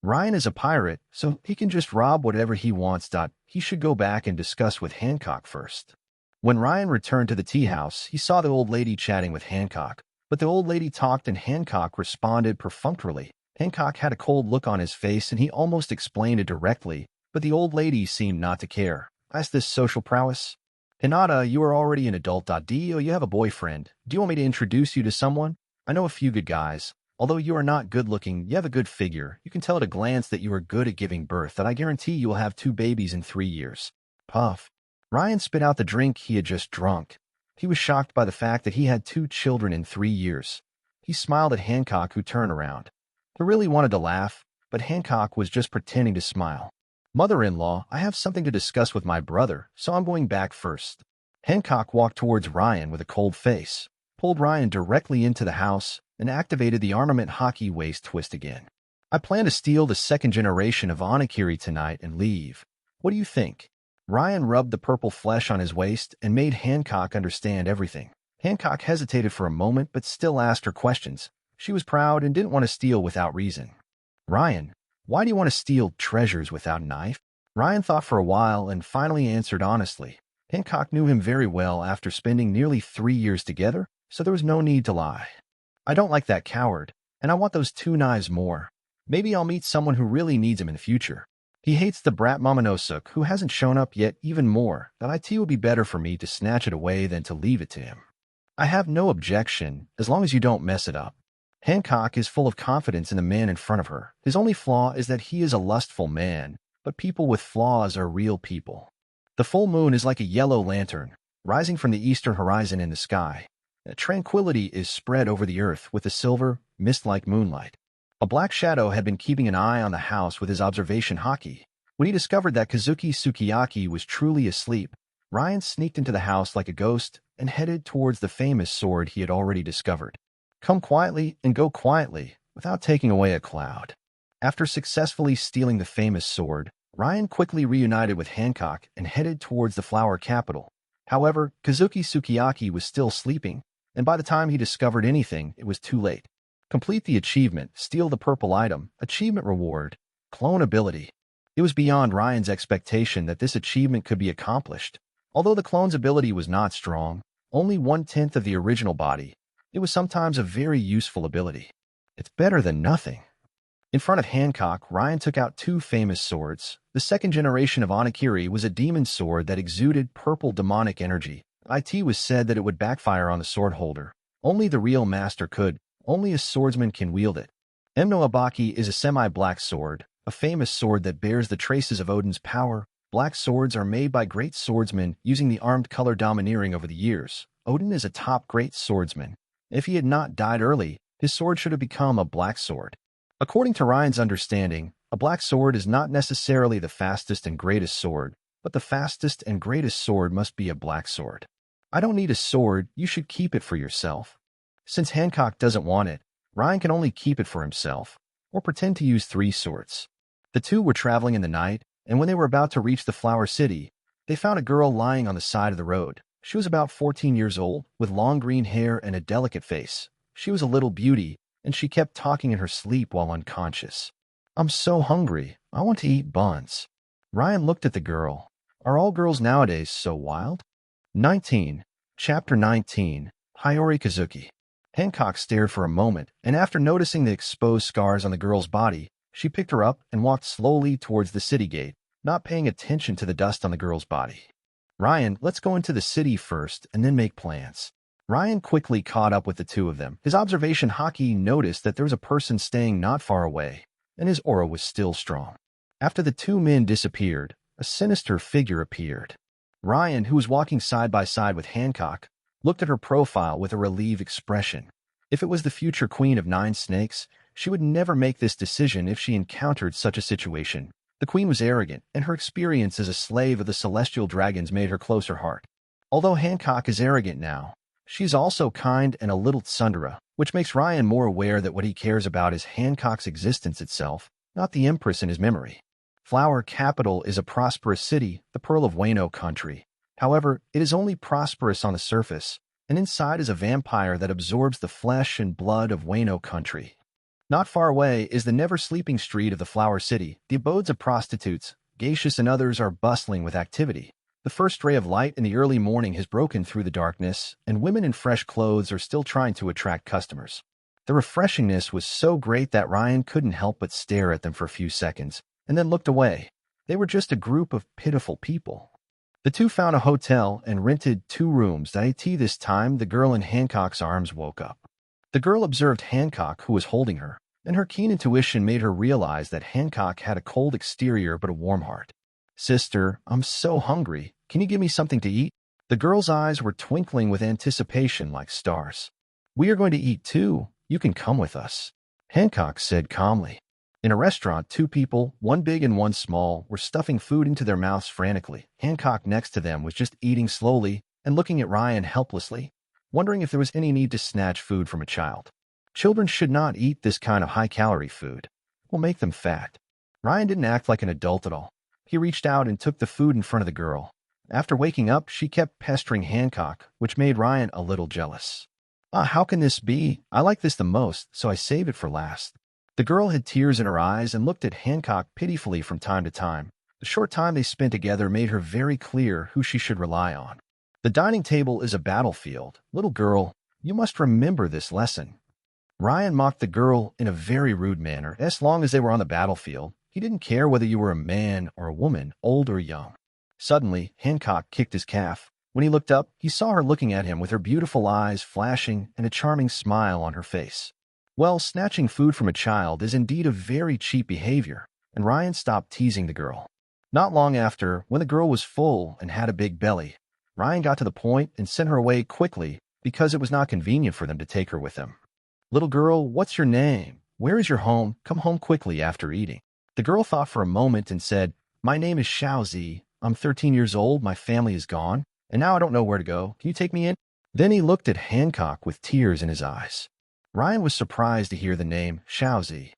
Ryan is a pirate, so he can just rob whatever he wants. He should go back and discuss with Hancock first. When Ryan returned to the tea house, he saw the old lady chatting with Hancock, but the old lady talked and Hancock responded perfunctorily. Hancock had a cold look on his face and he almost explained it directly, but the old lady seemed not to care. As this social prowess? Hinata, you are already an adult. You have a boyfriend. Do you want me to introduce you to someone? I know a few good guys. Although you are not good looking, you have a good figure. You can tell at a glance that you are good at giving birth, that I guarantee you will have 2 babies in 3 years. Puff. Ryan spit out the drink he had just drunk. He was shocked by the fact that he had 2 children in 3 years. He smiled at Hancock, who turned around. He really wanted to laugh, but Hancock was just pretending to smile. Mother-in-law, I have something to discuss with my brother, so I'm going back first. Hancock walked towards Ryan with a cold face, pulled Ryan directly into the house, and activated the armament hockey waist twist again. I plan to steal the 2nd generation of Onakiri tonight and leave. What do you think? Ryan rubbed the purple flesh on his waist and made Hancock understand everything. Hancock hesitated for a moment but still asked her questions. She was proud and didn't want to steal without reason. Ryan, why do you want to steal treasures without a knife? Ryan thought for a while and finally answered honestly. Hancock knew him very well after spending nearly 3 years together, so there was no need to lie. I don't like that coward, and I want those 2 knives more. Maybe I'll meet someone who really needs him in the future. He hates the brat Momonosuke, who hasn't shown up yet, even more, that it would be better for me to snatch it away than to leave it to him. I have no objection, as long as you don't mess it up. Hancock is full of confidence in the man in front of her. His only flaw is that he is a lustful man, but people with flaws are real people. The full moon is like a yellow lantern, rising from the eastern horizon in the sky. Tranquility is spread over the earth with a silver, mist-like moonlight. A black shadow had been keeping an eye on the house with his observation hockey. When he discovered that Kazuki Sukiyaki was truly asleep, Ryan sneaked into the house like a ghost and headed towards the famous sword he had already discovered. Come quietly and go quietly, without taking away a cloud. After successfully stealing the famous sword, Ryan quickly reunited with Hancock and headed towards the flower capital. However, Kazuki Sukiyaki was still sleeping, and by the time he discovered anything, it was too late. Complete the achievement, steal the purple item, achievement reward, clone ability. It was beyond Ryan's expectation that this achievement could be accomplished. Although the clone's ability was not strong, only 1/10 of the original body, it was sometimes a very useful ability. It's better than nothing. In front of Hancock, Ryan took out two famous swords. The second generation of Onakiri was a demon sword that exuded purple demonic energy. It was said that it would backfire on the sword holder. Only the real master could. Only a swordsman can wield it. Emno Abaki is a semi-black sword, a famous sword that bears the traces of Odin's power. Black swords are made by great swordsmen using the armed color domineering over the years. Odin is a top great swordsman. If he had not died early, his sword should have become a black sword. According to Ryan's understanding, a black sword is not necessarily the fastest and greatest sword, but the fastest and greatest sword must be a black sword. I don't need a sword, you should keep it for yourself. Since Hancock doesn't want it, Ryan can only keep it for himself, or pretend to use 3 swords. The two were traveling in the night, and when they were about to reach the Flower City, they found a girl lying on the side of the road. She was about 14 years old, with long green hair and a delicate face. She was a little beauty, and she kept talking in her sleep while unconscious. I'm so hungry. I want to eat buns. Ryan looked at the girl. Are all girls nowadays so wild? 19. Chapter 19. Hayori Kazuki. Hancock stared for a moment, and after noticing the exposed scars on the girl's body, she picked her up and walked slowly towards the city gate, not paying attention to the dust on the girl's body. Ryan, let's go into the city first and then make plans. Ryan quickly caught up with the two of them. His observation Haki noticed that there was a person staying not far away, and his aura was still strong. After the two men disappeared, a sinister figure appeared. Ryan, who was walking side by side with Hancock, looked at her profile with a relieved expression. If it was the future Queen of Nine Snakes, she would never make this decision if she encountered such a situation. The queen was arrogant, and her experience as a slave of the celestial dragons made her close her heart. Although Hancock is arrogant now, she's also kind and a little tsundere, which makes Ryan more aware that what he cares about is Hancock's existence itself, not the Empress in his memory. Flower Capital is a prosperous city, the Pearl of Wano country. However, it is only prosperous on the surface, and inside is a vampire that absorbs the flesh and blood of Wano country. Not far away is the never-sleeping street of the Flower City. The abodes of prostitutes, geishas and others are bustling with activity. The first ray of light in the early morning has broken through the darkness, and women in fresh clothes are still trying to attract customers. The refreshingness was so great that Ryan couldn't help but stare at them for a few seconds, and then looked away. They were just a group of pitiful people. The two found a hotel and rented 2 rooms. This time, the girl in Hancock's arms woke up. The girl observed Hancock, who was holding her, and her keen intuition made her realize that Hancock had a cold exterior but a warm heart. Sister, I'm so hungry. Can you give me something to eat? The girl's eyes were twinkling with anticipation like stars. We are going to eat too. You can come with us, Hancock said calmly. In a restaurant, 2 people, one big and one small, were stuffing food into their mouths frantically. Hancock next to them was just eating slowly and looking at Ryan helplessly, wondering if there was any need to snatch food from a child. Children should not eat this kind of high-calorie food. It will make them fat. Ryan didn't act like an adult at all. He reached out and took the food in front of the girl. After waking up, she kept pestering Hancock, which made Ryan a little jealous. How can this be? I like this the most, so I saved it for last. The girl had tears in her eyes and looked at Hancock pitifully from time to time. The short time they spent together made her very clear who she should rely on. The dining table is a battlefield. Little girl, you must remember this lesson. Ryan mocked the girl in a very rude manner. As long as they were on the battlefield, he didn't care whether you were a man or a woman, old or young. Suddenly, Hancock kicked his calf. When he looked up, he saw her looking at him with her beautiful eyes flashing and a charming smile on her face. Well, snatching food from a child is indeed a very cheap behavior, and Ryan stopped teasing the girl. Not long after, when the girl was full and had a big belly, Ryan got to the point and sent her away quickly because it was not convenient for them to take her with them. Little girl, what's your name? Where is your home? Come home quickly after eating. The girl thought for a moment and said, My name is Xiaozi. I'm 13 years old, my family is gone, and now I don't know where to go. Can you take me in? Then he looked at Hancock with tears in his eyes. Ryan was surprised to hear the name Xiaozi.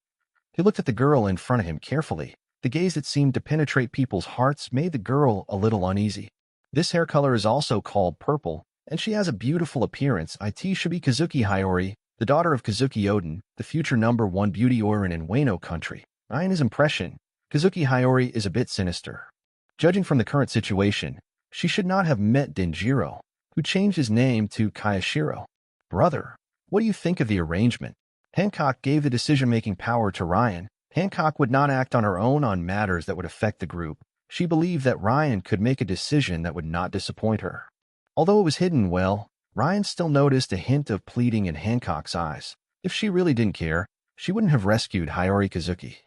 He looked at the girl in front of him carefully. The gaze that seemed to penetrate people's hearts made the girl a little uneasy. This hair color is also called purple, and she has a beautiful appearance. It should be Kazuki Hiyori, the daughter of Kazuki Odin, the future #1 beauty orin in Wano country. In his impression, Kazuki Hiyori is a bit sinister. Judging from the current situation, she should not have met Denjiro, who changed his name to Kayashiro. Brother, what do you think of the arrangement? Hancock gave the decision-making power to Ryan. Hancock would not act on her own on matters that would affect the group. She believed that Ryan could make a decision that would not disappoint her. Although it was hidden well, Ryan still noticed a hint of pleading in Hancock's eyes. If she really didn't care, she wouldn't have rescued Hiyori Kazuki.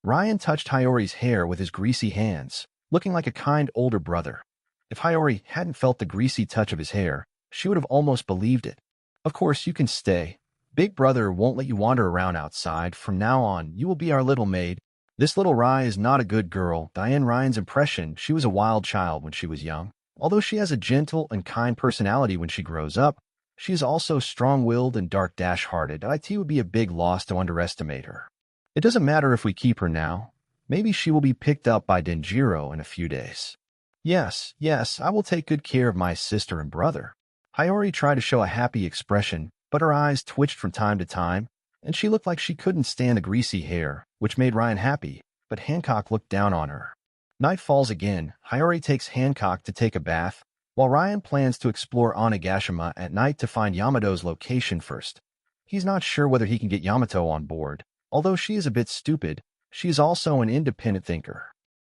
Ryan touched Hiyori's hair with his greasy hands, looking like a kind older brother. If Hiyori hadn't felt the greasy touch of his hair, she would have almost believed it. Of course, you can stay. Big brother won't let you wander around outside. From now on, you will be our little maid. This little Rai is not a good girl. In Ryan's impression, she was a wild child when she was young. Although she has a gentle and kind personality when she grows up, she is also strong-willed and dark-hearted. It would be a big loss to underestimate her. It doesn't matter if we keep her now. Maybe she will be picked up by Denjiro in a few days. Yes, I will take good care of my sister and brother. Hiyori tried to show a happy expression, but her eyes twitched from time to time, and she looked like she couldn't stand the greasy hair, which made Ryan happy, but Hancock looked down on her. Night falls again. Hiyori takes Hancock to take a bath, while Ryan plans to explore Onigashima at night to find Yamato's location first. He's not sure whether he can get Yamato on board. Although she is a bit stupid, she is also an independent thinker.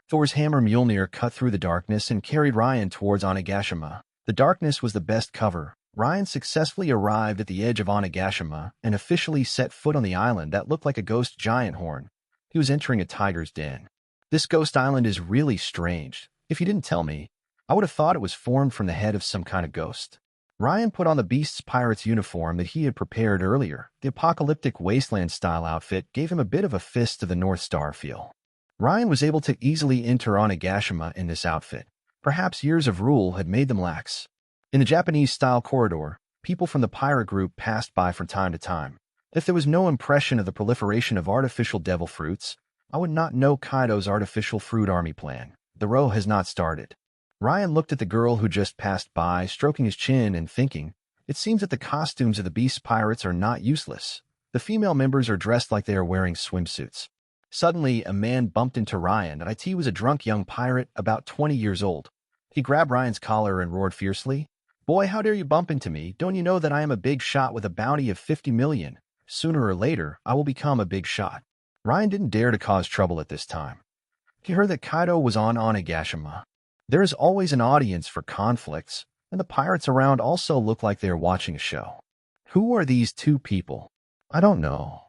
Thor's hammer Mjolnir cut through the darkness and carried Ryan towards Onigashima. The darkness was the best cover. Ryan successfully arrived at the edge of Onigashima and officially set foot on the island that looked like a ghost giant horn. He was entering a tiger's den. This ghost island is really strange. If you didn't tell me, I would have thought it was formed from the head of some kind of ghost. Ryan put on the Beast's pirate's uniform that he had prepared earlier. The apocalyptic wasteland-style outfit gave him a bit of a Fist of the North Star feel. Ryan was able to easily enter Onigashima in this outfit. Perhaps years of rule had made them lax. In the Japanese-style corridor, people from the pirate group passed by from time to time. If there was no impression of the proliferation of artificial devil fruits, I would not know Kaido's artificial fruit army plan. The row has not started. Ryan looked at the girl who just passed by, stroking his chin and thinking, it seems that the costumes of the Beast pirates are not useless. The female members are dressed like they are wearing swimsuits. Suddenly, a man bumped into Ryan. It was a drunk young pirate about 20 years old. He grabbed Ryan's collar and roared fiercely, "Boy, how dare you bump into me? Don't you know that I am a big shot with a bounty of 50 million? Sooner or later, I will become a big shot." Ryan didn't dare to cause trouble at this time. He heard that Kaido was on Onigashima. There is always an audience for conflicts, and the pirates around also look like they are watching a show. Who are these two people? I don't know.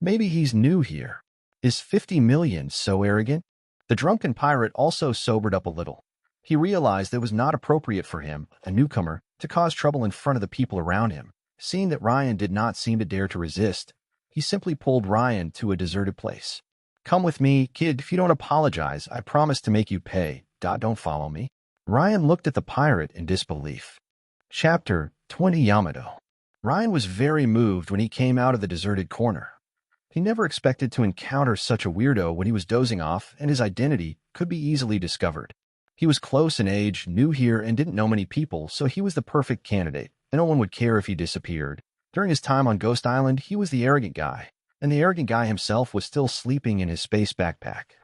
Maybe he's new here. Is 50 million so arrogant? The drunken pirate also sobered up a little. He realized it was not appropriate for him, a newcomer, to cause trouble in front of the people around him. Seeing that Ryan did not seem to dare to resist, he simply pulled Ryan to a deserted place. "Come with me, kid. If you don't apologize, I promise to make you pay. Don't follow me." Ryan looked at the pirate in disbelief. Chapter 20 Yamato. Ryan was very moved when he came out of the deserted corner. He never expected to encounter such a weirdo when he was dozing off, and his identity could be easily discovered. He was close in age, new here, and didn't know many people, so he was the perfect candidate, and no one would care if he disappeared. During his time on Ghost Island, he was the arrogant guy, and the arrogant guy himself was still sleeping in his space backpack.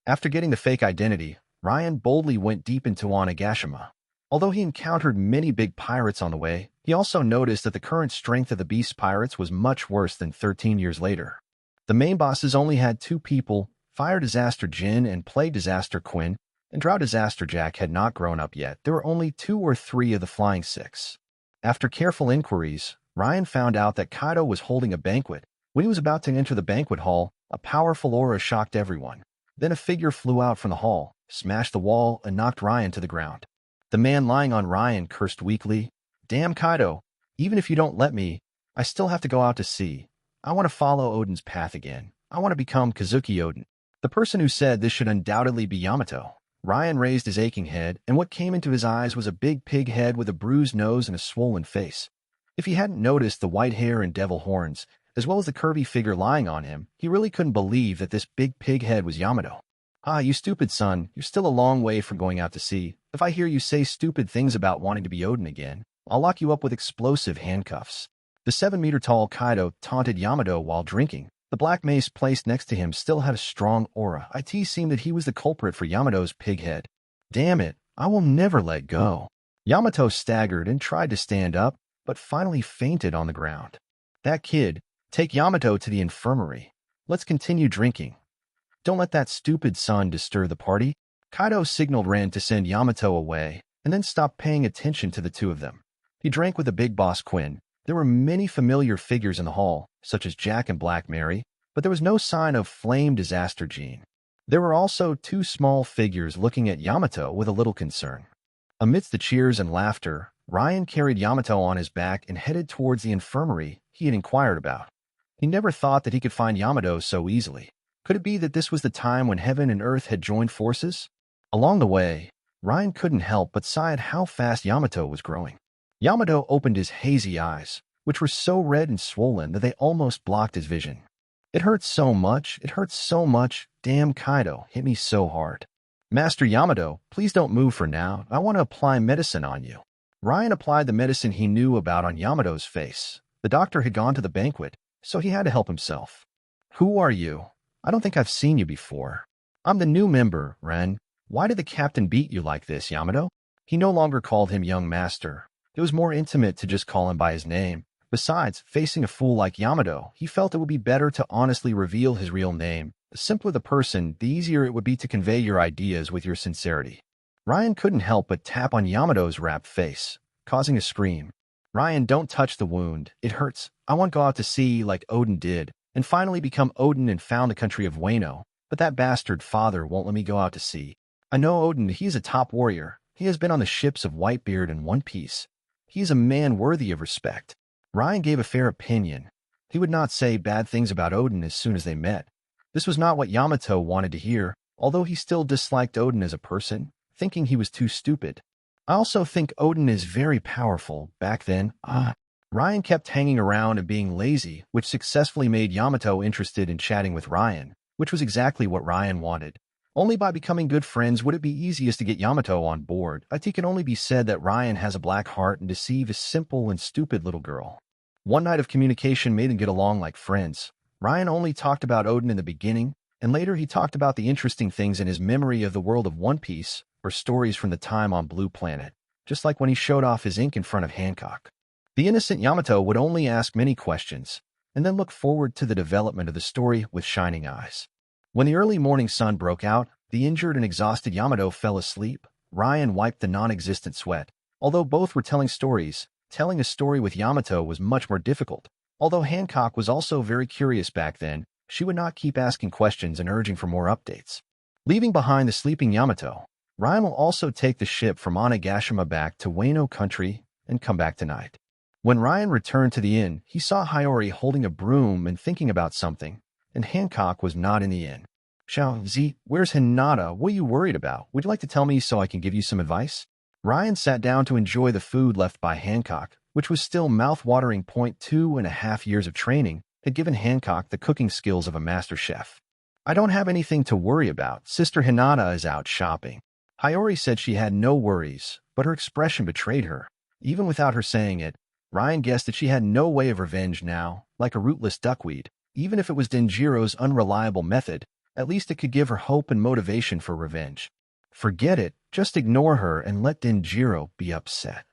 After getting the fake identity, Ryan boldly went deep into Onigashima. Although he encountered many big pirates on the way, he also noticed that the current strength of the Beast pirates was much worse than 13 years later. The main bosses only had 2 people, Fire Disaster Jin and Plague Disaster Quinn, and Drought Disaster Jack had not grown up yet. There were only 2 or 3 of the Flying Six. After careful inquiries, Ryan found out that Kaido was holding a banquet. When he was about to enter the banquet hall, a powerful aura shocked everyone. Then a figure flew out from the hall, smashed the wall, and knocked Ryan to the ground. The man lying on Ryan cursed weakly, "Damn Kaido, even if you don't let me, I still have to go out to sea. I want to follow Odin's path again. I want to become Kazuki Odin." The person who said this should undoubtedly be Yamato. Ryan raised his aching head, and what came into his eyes was a big pig head with a bruised nose and a swollen face. If he hadn't noticed the white hair and devil horns, as well as the curvy figure lying on him, he really couldn't believe that this big pig head was Yamato. "Ah, you stupid son, you're still a long way from going out to sea. If I hear you say stupid things about wanting to be Odin again, I'll lock you up with explosive handcuffs." The 7-meter-tall Kaido taunted Yamato while drinking. The black mace placed next to him still had a strong aura. It seemed that he was the culprit for Yamato's pig head. "Damn it, I will never let go." Yamato staggered and tried to stand up, but finally fainted on the ground. "That kid, take Yamato to the infirmary. Let's continue drinking. Don't let that stupid son disturb the party." Kaido signaled Ren to send Yamato away, and then stopped paying attention to the two of them. He drank with the big boss Quinn. There were many familiar figures in the hall, such as Jack and Black Mary, but there was no sign of Flame Disaster Gene. There were also two small figures looking at Yamato with a little concern. Amidst the cheers and laughter, Ryan carried Yamato on his back and headed towards the infirmary he had inquired about. He never thought that he could find Yamato so easily. Could it be that this was the time when heaven and earth had joined forces? Along the way, Ryan couldn't help but sigh at how fast Yamato was growing. Yamato opened his hazy eyes, which were so red and swollen that they almost blocked his vision. "It hurts so much, it hurts so much. Damn, Kaido hit me so hard." "Master Yamato, please don't move for now. I want to apply medicine on you." Ryan applied the medicine he knew about on Yamato's face. The doctor had gone to the banquet, so he had to help himself. "Who are you? I don't think I've seen you before." "I'm the new member, Ren. Why did the captain beat you like this, Yamato?" He no longer called him young master. It was more intimate to just call him by his name. Besides, facing a fool like Yamato, he felt it would be better to honestly reveal his real name. The simpler the person, the easier it would be to convey your ideas with your sincerity. Ryan couldn't help but tap on Yamato's wrapped face, causing a scream. "Ryan, don't touch the wound. It hurts. I want to go out to sea like Odin did, and finally become Odin and found the country of Wano, but that bastard father won't let me go out to sea. I know Odin, he is a top warrior. He has been on the ships of Whitebeard and One Piece. He is a man worthy of respect." Ryan gave a fair opinion. He would not say bad things about Odin as soon as they met. This was not what Yamato wanted to hear, although he still disliked Odin as a person, thinking he was too stupid. "I also think Odin is very powerful. Back then, Ryan kept hanging around and being lazy, which successfully made Yamato interested in chatting with Ryan, which was exactly what Ryan wanted. Only by becoming good friends would it be easiest to get Yamato on board. It can only be said that Ryan has a black heart and deceive a simple and stupid little girl. One night of communication made them get along like friends. Ryan only talked about Odin in the beginning, and later he talked about the interesting things in his memory of the world of One Piece, or stories from the time on Blue Planet, just like when he showed off his ink in front of Hancock. The innocent Yamato would only ask many questions, and then look forward to the development of the story with shining eyes. When the early morning sun broke out, the injured and exhausted Yamato fell asleep. Ryan wiped the non-existent sweat. Although both were telling stories, telling a story with Yamato was much more difficult. Although Hancock was also very curious back then, she would not keep asking questions and urging for more updates. Leaving behind the sleeping Yamato, Ryan will also take the ship from Onigashima back to Wano country and come back tonight. When Ryan returned to the inn, he saw Hiyori holding a broom and thinking about something, and Hancock was not in the inn. "Xiao Zi, where's Hinata? What are you worried about? Would you like to tell me so I can give you some advice?" Ryan sat down to enjoy the food left by Hancock, which was still mouth-watering. 2.5 years of training had given Hancock the cooking skills of a master chef. "I don't have anything to worry about. Sister Hinata is out shopping." Hiyori said she had no worries, but her expression betrayed her. Even without her saying it, Ryan guessed that she had no way of revenge now, like a rootless duckweed. Even if it was Denjiro's unreliable method, at least it could give her hope and motivation for revenge. Forget it, just ignore her and let Denjiro be upset.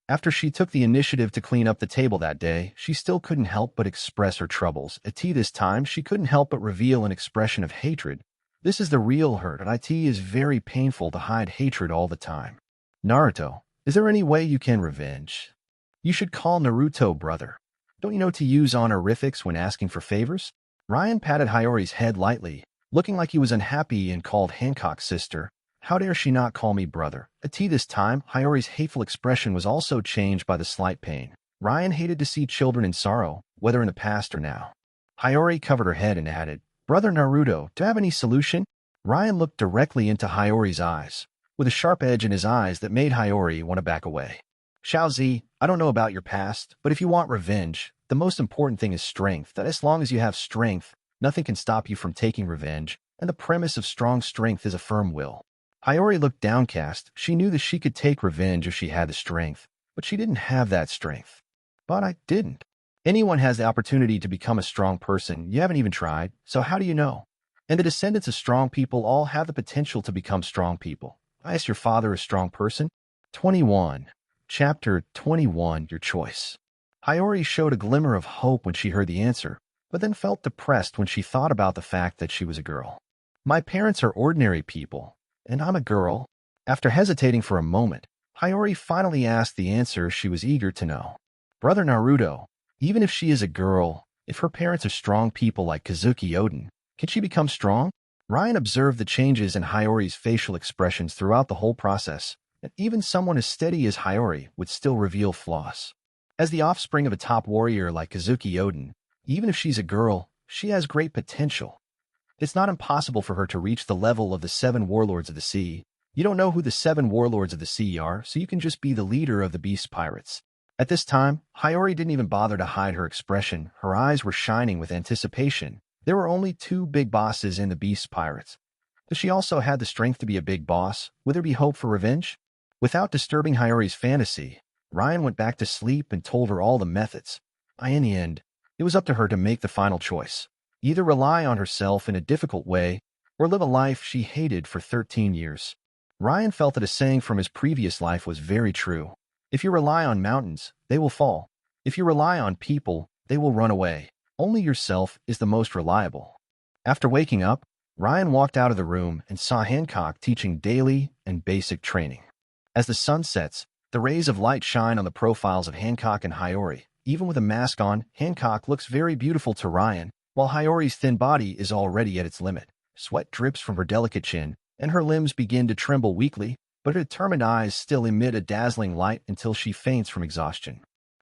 After she took the initiative to clean up the table that day, she still couldn't help but express her troubles. At tea this time, she couldn't help but reveal an expression of hatred. This is the real hurt, and it is very painful to hide hatred all the time. "Naruto, is there any way you can revenge?" "You should call Naruto brother. Don't you know to use honorifics when asking for favors?" Ryan patted Hiyori's head lightly, looking like he was unhappy, and called Hancock's sister. "How dare she not call me brother?" At tea this time, Hiyori's hateful expression was also changed by the slight pain. Ryan hated to see children in sorrow, whether in the past or now. Hiyori covered her head and added, "Brother Naruto, do you have any solution?" Ryan looked directly into Hiyori's eyes, with a sharp edge in his eyes that made Hiyori want to back away. "Xiao Zi, I don't know about your past, but if you want revenge, The most important thing is strength, that as long as you have strength, nothing can stop you from taking revenge, and the premise of strong strength is a firm will. Hiyori looked downcast. She knew that she could take revenge if she had the strength, but she didn't have that strength. But I didn't. Anyone has the opportunity to become a strong person. You haven't even tried, so how do you know? And the descendants of strong people all have the potential to become strong people. Is your father a strong person? 21. Chapter 21, Your Choice. Hiyori showed a glimmer of hope when she heard the answer, but then felt depressed when she thought about the fact that she was a girl. My parents are ordinary people, and I'm a girl. After hesitating for a moment, Hiyori finally asked the answer she was eager to know. Brother Naruto, even if she is a girl, if her parents are strong people like Kazuki Oden, can she become strong? Ryan observed the changes in Hiyori's facial expressions throughout the whole process, and even someone as steady as Hiyori would still reveal flaws. As the offspring of a top warrior like Kazuki Oden, even if she's a girl, she has great potential. It's not impossible for her to reach the level of the 7 warlords of the sea. You don't know who the 7 warlords of the sea are, so you can just be the leader of the beast pirates. At this time, Hiyori didn't even bother to hide her expression. Her eyes were shining with anticipation. There were only 2 big bosses in the beast pirates. Does she also have the strength to be a big boss? Would there be hope for revenge? Without disturbing Hiyori's fantasy, Ryan went back to sleep and told her all the methods. In the end, it was up to her to make the final choice. Either rely on herself in a difficult way, or live a life she hated for 13 years. Ryan felt that a saying from his previous life was very true. If you rely on mountains, they will fall. If you rely on people, they will run away. Only yourself is the most reliable. After waking up, Ryan walked out of the room and saw Hancock teaching daily and basic training. As the sun sets, the rays of light shine on the profiles of Hancock and Hiyori. Even with a mask on, Hancock looks very beautiful to Ryan, while Hiyori's thin body is already at its limit. Sweat drips from her delicate chin, and her limbs begin to tremble weakly, but her determined eyes still emit a dazzling light until she faints from exhaustion.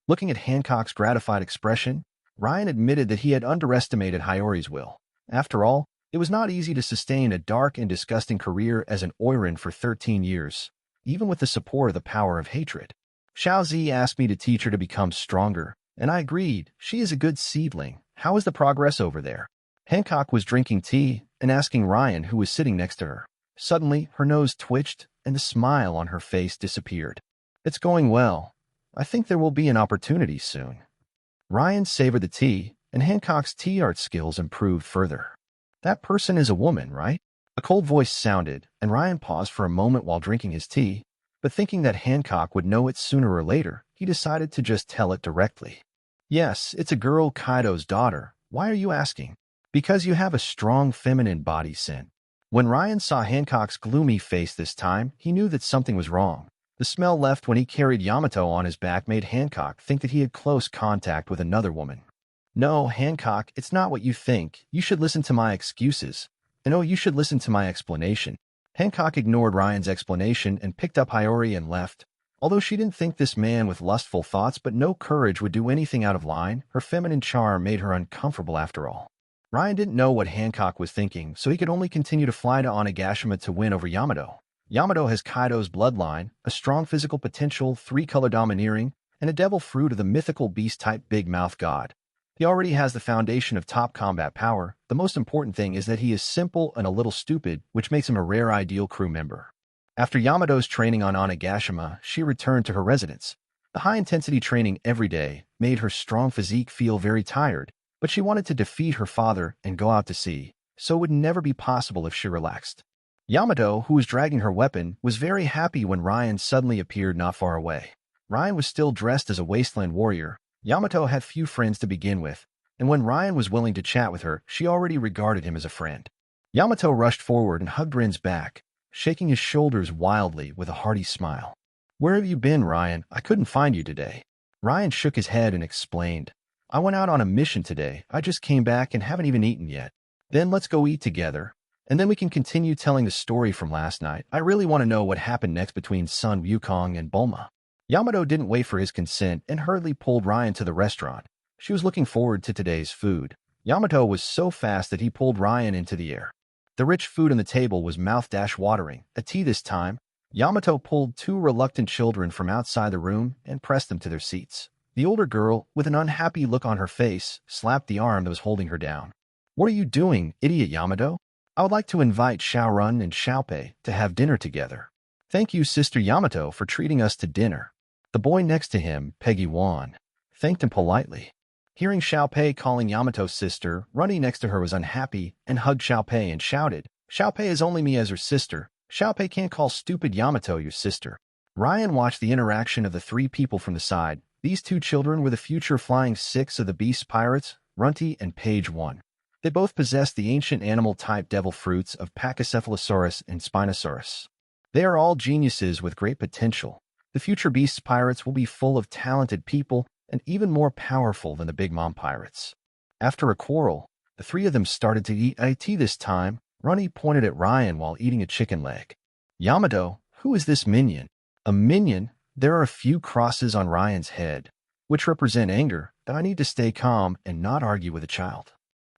Looking at Hancock's gratified expression, Ryan admitted that he had underestimated Hiyori's will. After all, it was not easy to sustain a dark and disgusting career as an Oiran for 13 years, even with the support of the power of hatred. Xiaozi asked me to teach her to become stronger, and I agreed. She is a good seedling. How is the progress over there? Hancock was drinking tea and asking Ryan, who was sitting next to her. Suddenly, her nose twitched and the smile on her face disappeared. It's going well. I think there will be an opportunity soon. Ryan savored the tea, and Hancock's tea art skills improved further. That person is a woman, right? A cold voice sounded, and Ryan paused for a moment while drinking his tea, but thinking that Hancock would know it sooner or later, he decided to just tell it directly. Yes, it's a girl, Kaido's daughter. Why are you asking? Because you have a strong feminine body, Sin. When Ryan saw Hancock's gloomy face this time, he knew that something was wrong. The smell left when he carried Yamato on his back made Hancock think that he had close contact with another woman. No, Hancock, it's not what you think. You should listen to my excuses. No, you should listen to my explanation. Hancock ignored Ryan's explanation and picked up Hiyori and left. Although she didn't think this man with lustful thoughts but no courage would do anything out of line, her feminine charm made her uncomfortable after all. Ryan didn't know what Hancock was thinking, so he could only continue to fly to Onigashima to win over Yamato. Yamato has Kaido's bloodline, a strong physical potential, 3-color domineering, and a devil fruit of the mythical beast type big mouth god. He already has the foundation of top combat power. The most important thing is that he is simple and a little stupid, which makes him a rare ideal crew member. After Yamato's training on Onigashima, she returned to her residence. The high-intensity training every day made her strong physique feel very tired, but she wanted to defeat her father and go out to sea, so it would never be possible if she relaxed. Yamato, who was dragging her weapon, was very happy when Ryan suddenly appeared not far away. Ryan was still dressed as a wasteland warrior. Yamato had few friends to begin with, and when Ryan was willing to chat with her, she already regarded him as a friend. Yamato rushed forward and hugged Rin's back, shaking his shoulders wildly with a hearty smile. Where have you been, Ryan? I couldn't find you today. Ryan shook his head and explained. I went out on a mission today. I just came back and haven't even eaten yet. Then let's go eat together, and then we can continue telling the story from last night. I really want to know what happened next between Sun Wukong and Bulma. Yamato didn't wait for his consent and hurriedly pulled Ryan to the restaurant. She was looking forward to today's food. Yamato was so fast that he pulled Ryan into the air. The rich food on the table was mouth-watering. A tea this time. Yamato pulled 2 reluctant children from outside the room and pressed them to their seats. The older girl, with an unhappy look on her face, slapped the arm that was holding her down. What are you doing, idiot Yamato? I would like to invite Xiaorun and Xiaopei to have dinner together. Thank you, Sister Yamato, for treating us to dinner. The boy next to him, Peggy Wan, thanked him politely. Hearing Xiaopei calling Yamato's sister, Runny next to her was unhappy and hugged Xiaopei and shouted, Xiaopei is only me as her sister. Xiaopei can't call stupid Yamato your sister. Ryan watched the interaction of the three people from the side. These two children were the future flying six of the Beast Pirates, Runty and Page 1. They both possessed the ancient animal-type devil fruits of Pachycephalosaurus and Spinosaurus. They are all geniuses with great potential. The future Beast Pirates will be full of talented people and even more powerful than the Big Mom Pirates. After a quarrel, the three of them started to eat IT this time. Runny pointed at Ryan while eating a chicken leg. Yamato, who is this minion? A minion? There are a few crosses on Ryan's head, which represent anger, that I need to stay calm and not argue with a child.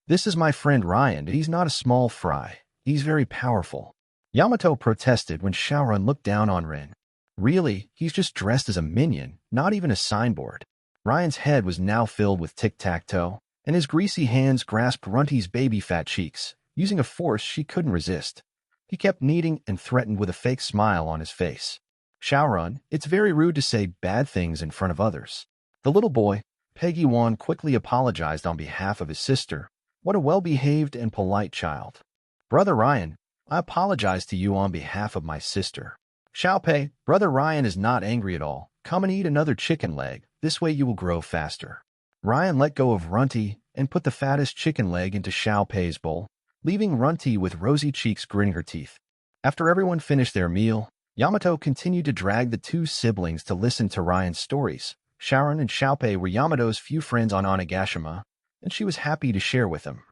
This is my friend Ryan, and he's not a small fry. He's very powerful. Yamato protested when Xiaorun looked down on Ren. Really, he's just dressed as a minion, not even a signboard. Ryan's head was now filled with tic-tac-toe, and his greasy hands grasped Runty's baby-fat cheeks, using a force she couldn't resist. He kept kneading and threatened with a fake smile on his face. Xiaorun, it's very rude to say bad things in front of others. The little boy, Peggy Wan, quickly apologized on behalf of his sister. What a well-behaved and polite child. Brother Ryan, I apologize to you on behalf of my sister. Xiaopei, Brother Ryan is not angry at all. Come and eat another chicken leg. This way you will grow faster. Ryan let go of Runty and put the fattest chicken leg into Xiaopei's bowl, leaving Runty with rosy cheeks gritting her teeth. After everyone finished their meal, Yamato continued to drag the two siblings to listen to Ryan's stories. Xiaorun and Xiaopei were Yamato's few friends on Onigashima, and she was happy to share with them.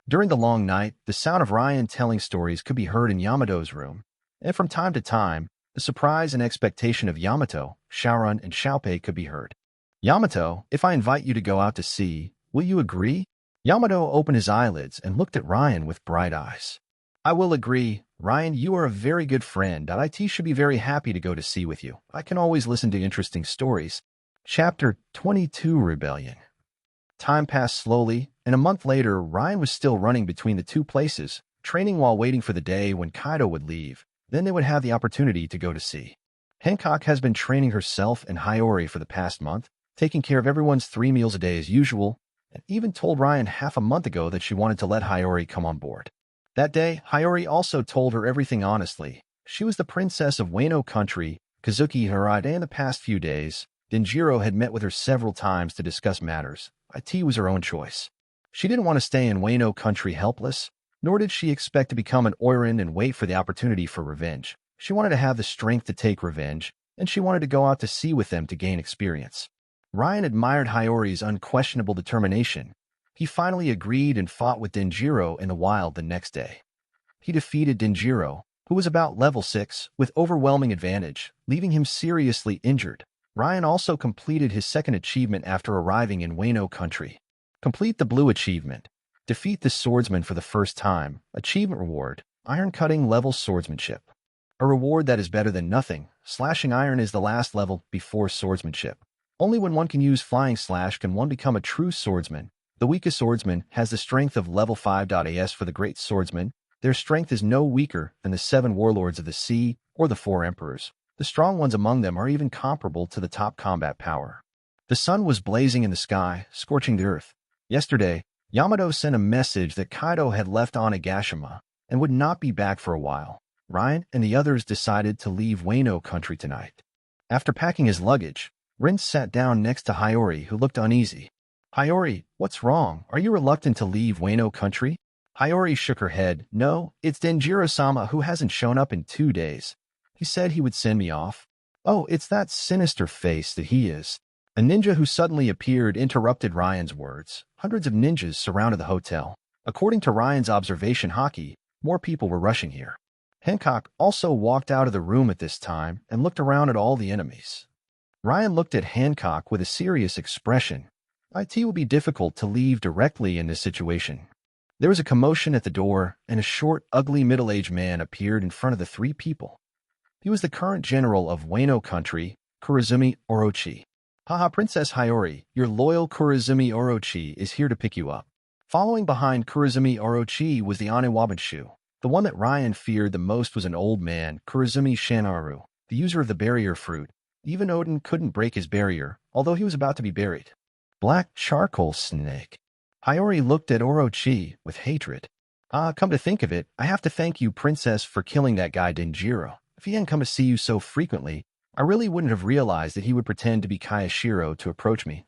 During the long night, the sound of Ryan telling stories could be heard in Yamato's room, and from time to time, the surprise and expectation of Yamato, Xiaorun, and Xiaopei could be heard. Yamato, if I invite you to go out to sea, will you agree? Yamato opened his eyelids and looked at Ryan with bright eyes. I will agree. Ryan, you are a very good friend. IT should be very happy to go to sea with you. I can always listen to interesting stories. Chapter 22 Rebellion. Time passed slowly, and a month later, Ryan was still running between the two places, training while waiting for the day when Kaido would leave. Then they would have the opportunity to go to sea. Hancock has been training herself and Hiyori for the past month, taking care of everyone's 3 meals a day as usual, and even told Ryan half a month ago that she wanted to let Hiyori come on board. That day, Hiyori also told her everything honestly. She was the princess of Wano country, Kazuki Harada, and in the past few days, Denjiro had met with her several times to discuss matters. IT was her own choice. She didn't want to stay in Wano country helpless, nor did she expect to become an Oiran and wait for the opportunity for revenge. She wanted to have the strength to take revenge, and she wanted to go out to sea with them to gain experience. Ryan admired Hiyori's unquestionable determination. He finally agreed and fought with Denjiro in the wild the next day. He defeated Denjiro, who was about level 6, with overwhelming advantage, leaving him seriously injured. Ryan also completed his second achievement after arriving in Wano country. Complete the blue achievement. Defeat the swordsman for the first time. Achievement reward, iron cutting level swordsmanship. A reward that is better than nothing. Slashing iron is the last level before swordsmanship. Only when one can use flying slash can one become a true swordsman. The weakest swordsman has the strength of level 5. For the great swordsman, their strength is no weaker than the 7 warlords of the sea or the 4 emperors. The strong ones among them are even comparable to the top combat power. The sun was blazing in the sky, scorching the earth. Yesterday, Yamato sent a message that Kaido had left Onigashima and would not be back for a while. Ryan and the others decided to leave Wano country tonight. After packing his luggage, Rin sat down next to Hiyori, who looked uneasy. Hiyori, what's wrong? Are you reluctant to leave Wano country? Hiyori shook her head. No, it's Denjiro-sama who hasn't shown up in 2 days. He said he would send me off. Oh, it's that sinister face that he is. A ninja who suddenly appeared interrupted Ryan's words. Hundreds of ninjas surrounded the hotel. According to Ryan's observation hockey, more people were rushing here. Hancock also walked out of the room at this time and looked around at all the enemies. Ryan looked at Hancock with a serious expression. It will be difficult to leave directly in this situation. There was a commotion at the door, and a short, ugly, middle-aged man appeared in front of the 3 people. He was the current general of Wano country, Kurazumi Orochi. Haha, Princess Hiyori, your loyal Kurizumi Orochi is here to pick you up. Following behind Kurizumi Orochi was the Aniwabenshu. The one that Ryan feared the most was an old man, Kurizumi Shanaru, the user of the barrier fruit. Even Odin couldn't break his barrier, although he was about to be buried. Black charcoal snake. Hiyori looked at Orochi with hatred. Come to think of it, I have to thank you, Princess, for killing that guy Denjiro. If he hadn't come to see you so frequently, I really wouldn't have realized that he would pretend to be Kayashiro to approach me.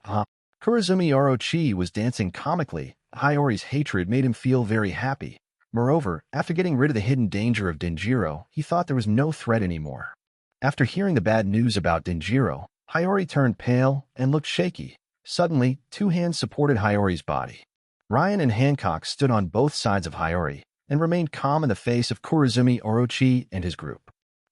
Kurizumi Orochi was dancing comically. Hiyori's hatred made him feel very happy. Moreover, after getting rid of the hidden danger of Denjiro, he thought there was no threat anymore. After hearing the bad news about Denjiro, Hiyori turned pale and looked shaky. Suddenly, two hands supported Hiyori's body. Ryan and Hancock stood on both sides of Hiyori and remained calm in the face of Kurizumi Orochi and his group.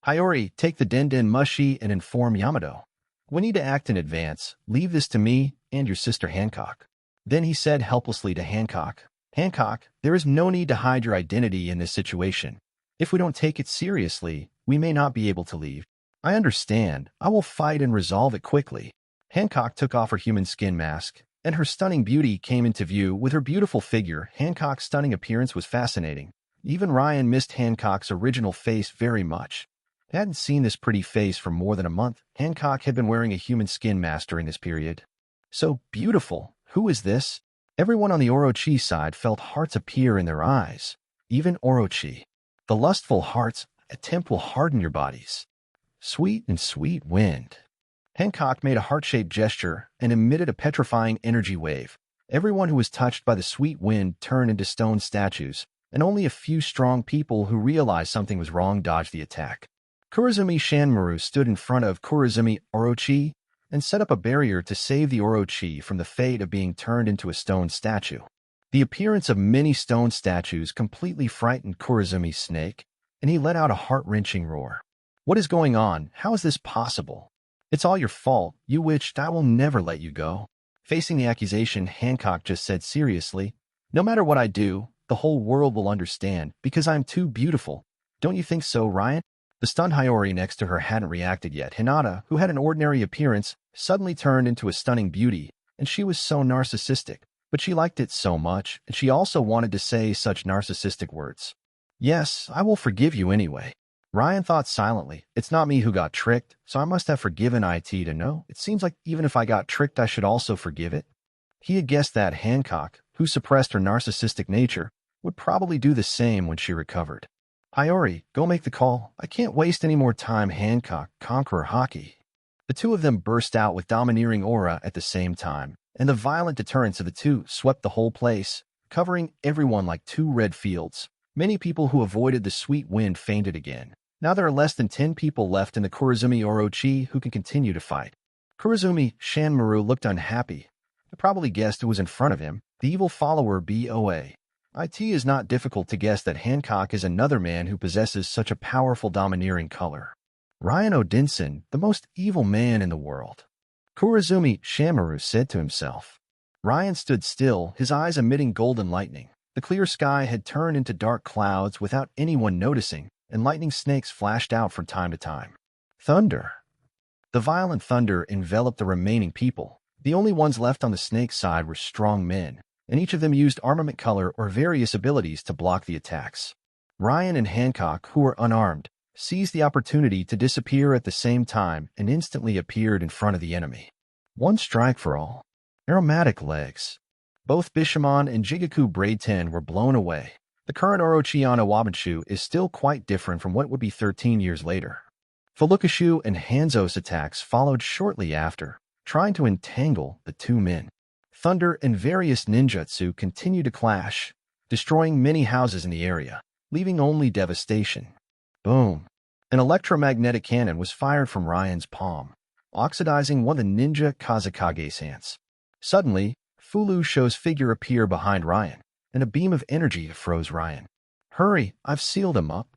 Hiyori, take the Denden Mushi and inform Yamato. We need to act in advance. Leave this to me and your sister Hancock. Then he said helplessly to Hancock, Hancock, there is no need to hide your identity in this situation. If we don't take it seriously, we may not be able to leave. I understand. I will fight and resolve it quickly. Hancock took off her human skin mask, and her stunning beauty came into view. With her beautiful figure, Hancock's stunning appearance was fascinating. Even Ryan missed Hancock's original face very much. He hadn't seen this pretty face for more than a month. Hancock had been wearing a human skin mask during this period. So beautiful. Who is this? Everyone on the Orochi side felt hearts appear in their eyes. Even Orochi. The lustful hearts, a temp will harden your bodies. Sweet and sweet wind. Hancock made a heart-shaped gesture and emitted a petrifying energy wave. Everyone who was touched by the sweet wind turned into stone statues, and only a few strong people who realized something was wrong dodged the attack. Kurizumi Shanmaru stood in front of Kurizumi Orochi and set up a barrier to save the Orochi from the fate of being turned into a stone statue. The appearance of many stone statues completely frightened Kurizumi's snake, and he let out a heart-wrenching roar. What is going on? How is this possible? It's all your fault. You witched. I will never let you go. Facing the accusation, Hancock just said seriously, no matter what I do, the whole world will understand, because I'm too beautiful. Don't you think so, Ryan? The stunned Hiyori next to her hadn't reacted yet. Hinata, who had an ordinary appearance, suddenly turned into a stunning beauty, and she was so narcissistic, but she liked it so much, and she also wanted to say such narcissistic words. Yes, I will forgive you anyway. Ryan thought silently, it's not me who got tricked, so I must have forgiven IT to know. It seems like even if I got tricked, I should also forgive it. He had guessed that Hancock, who suppressed her narcissistic nature, would probably do the same when she recovered. Hiyori, go make the call. I can't waste any more time. Hancock, Conqueror Hockey. The two of them burst out with domineering aura at the same time, and the violent deterrence of the two swept the whole place, covering everyone like two red fields. Many people who avoided the sweet wind fainted again. Now there are less than 10 people left in the Kurizumi Orochi who can continue to fight. Kurizumi Shanmaru looked unhappy. He probably guessed who was in front of him, the evil follower BOA. It is not difficult to guess that Hancock is another man who possesses such a powerful domineering color. Ryan Odinson, the most evil man in the world. Kurizumi Shanmaru said to himself. Ryan stood still, his eyes emitting golden lightning. The clear sky had turned into dark clouds without anyone noticing, and lightning snakes flashed out from time to time. Thunder. The violent thunder enveloped the remaining people. The only ones left on the snake side were strong men, and each of them used armament color or various abilities to block the attacks. Ryan and Hancock, who were unarmed, seized the opportunity to disappear at the same time and instantly appeared in front of the enemy. One strike for all. Aromatic legs. Both Bishamon and Jigaku Braid 10 were blown away. The current Orochi Wabenshu is still quite different from what would be 13 years later. Fulukashu and Hanzo's attacks followed shortly after, trying to entangle the two men. Thunder and various ninjutsu continued to clash, destroying many houses in the area, leaving only devastation. Boom! An electromagnetic cannon was fired from Ryan's palm, oxidizing one of the ninja Kazakage's hands. Suddenly, Fulusho's figure appeared behind Ryan, and a beam of energy froze Ryan. Hurry, I've sealed him up.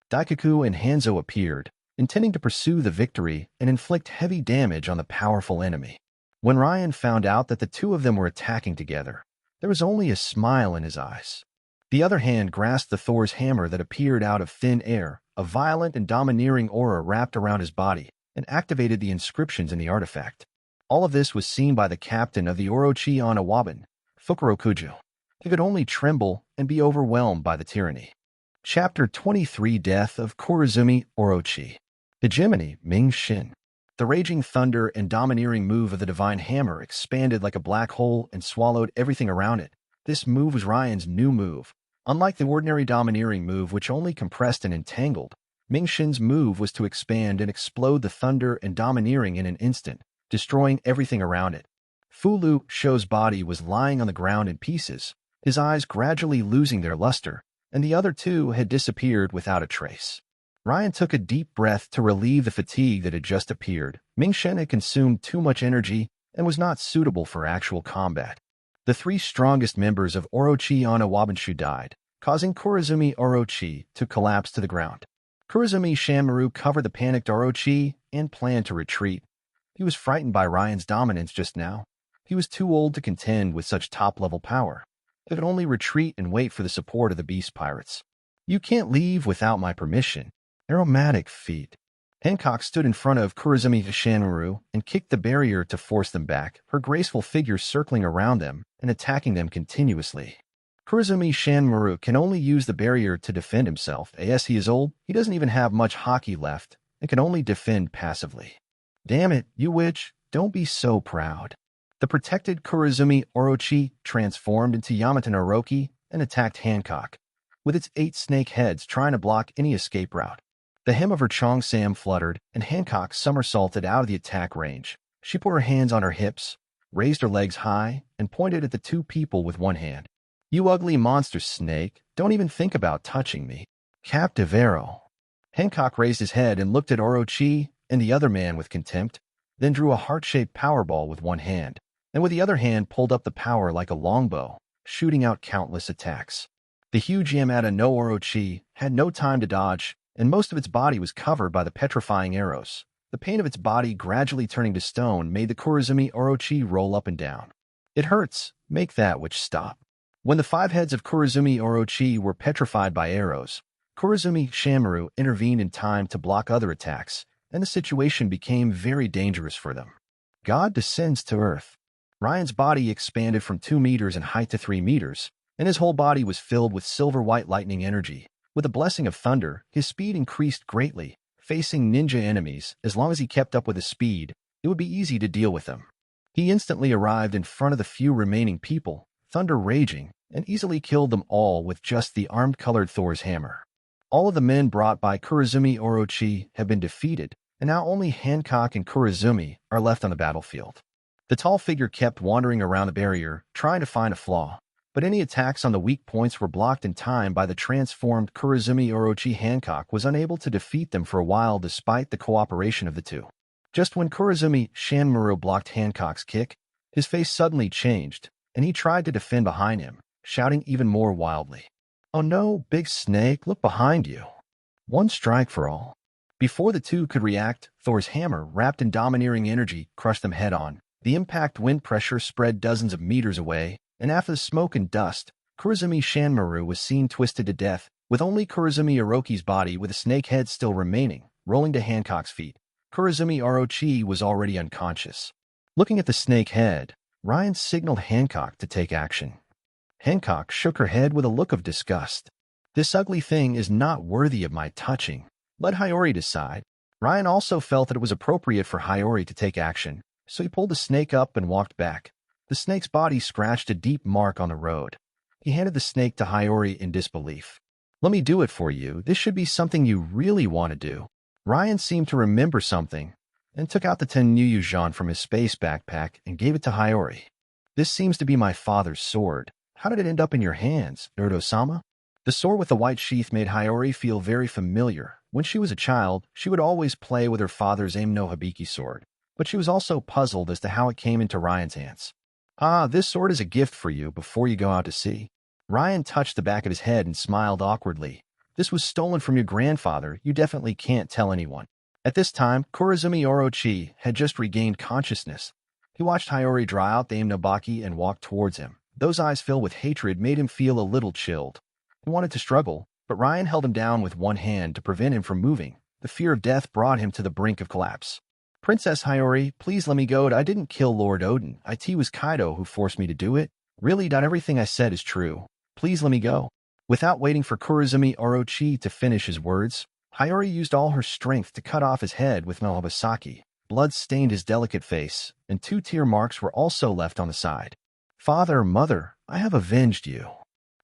Daikaku and Hanzo appeared, intending to pursue the victory and inflict heavy damage on the powerful enemy. When Ryan found out that the two of them were attacking together, there was only a smile in his eyes. The other hand grasped the Thor's hammer that appeared out of thin air. A violent and domineering aura wrapped around his body and activated the inscriptions in the artifact. All of this was seen by the captain of the Orochi Anawaban, Fukurokuju. He could only tremble and be overwhelmed by the tyranny. Chapter 23: Death of Kurozumi Orochi. Hegemony Ming Shin. The raging thunder and domineering move of the divine hammer expanded like a black hole and swallowed everything around it. This move was Ryan's new move. Unlike the ordinary domineering move, which only compressed and entangled, Ming Shin's move was to expand and explode the thunder and domineering in an instant, destroying everything around it. Fu Lu Shou's body was lying on the ground in pieces, his eyes gradually losing their luster, and the other two had disappeared without a trace. Ryan took a deep breath to relieve the fatigue that had just appeared. Ming Shin had consumed too much energy and was not suitable for actual combat. The three strongest members of Orochi Anawabanshu died, causing Kurozumi Orochi to collapse to the ground. Kurozumi Shanmaru covered the panicked Orochi and planned to retreat. He was frightened by Ryan's dominance just now. He was too old to contend with such top-level power. He could only retreat and wait for the support of the beast pirates. "You can't leave without my permission." Aromatic feat. Hancock stood in front of Kurozumi Shanmaru and kicked the barrier to force them back, her graceful figure circling around them and attacking them continuously. Kurozumi Shanmaru can only use the barrier to defend himself. As he is old, he doesn't even have much hockey left and can only defend passively. "Damn it, you witch, don't be so proud." The protected Kurozumi Orochi transformed into Yamato Naroki and attacked Hancock, with its 8 snake heads trying to block any escape route. The hem of her cheongsam fluttered, and Hancock somersaulted out of the attack range. She put her hands on her hips, raised her legs high, and pointed at the two people with one hand. "You ugly monster snake, don't even think about touching me." Captive arrow. Hancock raised his head and looked at Orochi and the other man with contempt, then drew a heart-shaped power ball with one hand, and with the other hand pulled up the power like a longbow, shooting out countless attacks. The huge Yamata no Orochi had no time to dodge, and most of its body was covered by the petrifying arrows. The pain of its body gradually turning to stone made the Kurozumi Orochi roll up and down. "It hurts. Make that witch stop." When the 5 heads of Kurozumi Orochi were petrified by arrows, Kurozumi Shanmaru intervened in time to block other attacks, and the situation became very dangerous for them. God descends to Earth. Ryan's body expanded from 2 meters in height to 3 meters, and his whole body was filled with silver-white lightning energy. With the blessing of thunder, his speed increased greatly. Facing ninja enemies, as long as he kept up with his speed, it would be easy to deal with them. He instantly arrived in front of the few remaining people, thunder raging, and easily killed them all with just the armed-colored Thor's hammer. All of the men brought by Kurozumi Orochi have been defeated, and now only Hancock and Kurozumi are left on the battlefield. The tall figure kept wandering around the barrier, trying to find a flaw, but any attacks on the weak points were blocked in time by the transformed Kurozumi Orochi. Hancock was unable to defeat them for a while despite the cooperation of the two. Just when Kurozumi Shanmaru blocked Hancock's kick, his face suddenly changed, and he tried to defend behind him, shouting even more wildly. "Oh no, big snake, look behind you. One strike for all." Before the two could react, Thor's hammer, wrapped in domineering energy, crushed them head-on. The impact wind pressure spread dozens of meters away, and after the smoke and dust, Kurozumi Shanmaru was seen twisted to death, with only Kurozumi Orochi's body with a snake head still remaining, rolling to Hancock's feet. Kurozumi Orochi was already unconscious. Looking at the snake head, Ryan signaled Hancock to take action. Hancock shook her head with a look of disgust. "This ugly thing is not worthy of my touching. Let Hiyori decide." Ryan also felt that it was appropriate for Hiyori to take action, so he pulled the snake up and walked back. The snake's body scratched a deep mark on the road. He handed the snake to Hiyori in disbelief. "Let me do it for you. This should be something you really want to do." Ryan seemed to remember something and took out the Tenyuuzhan from his space backpack and gave it to Hiyori. "This seems to be my father's sword. How did it end up in your hands, Naruto-sama?" The sword with the white sheath made Hiyori feel very familiar. When she was a child, she would always play with her father's Aim no Hibiki sword, but she was also puzzled as to how it came into Ryan's hands. "Ah, this sword is a gift for you before you go out to sea." Ryan touched the back of his head and smiled awkwardly. "This was stolen from your grandfather. You definitely can't tell anyone." At this time, Kurozumi Orochi had just regained consciousness. He watched Hiyori draw out the Aim no Baki and walk towards him. Those eyes filled with hatred made him feel a little chilled. He wanted to struggle, but Ryan held him down with one hand to prevent him from moving. The fear of death brought him to the brink of collapse. Princess Hiyori, please let me go. I didn't kill Lord Odin. It was Kaido who forced me to do it. Really, everything I said is true. Please let me go. Without waiting for Kurozumi Orochi to finish his words, Hiyori used all her strength to cut off his head with Malabasaki. Blood stained his delicate face, and 2 tear marks were also left on the side. Father, mother, I have avenged you.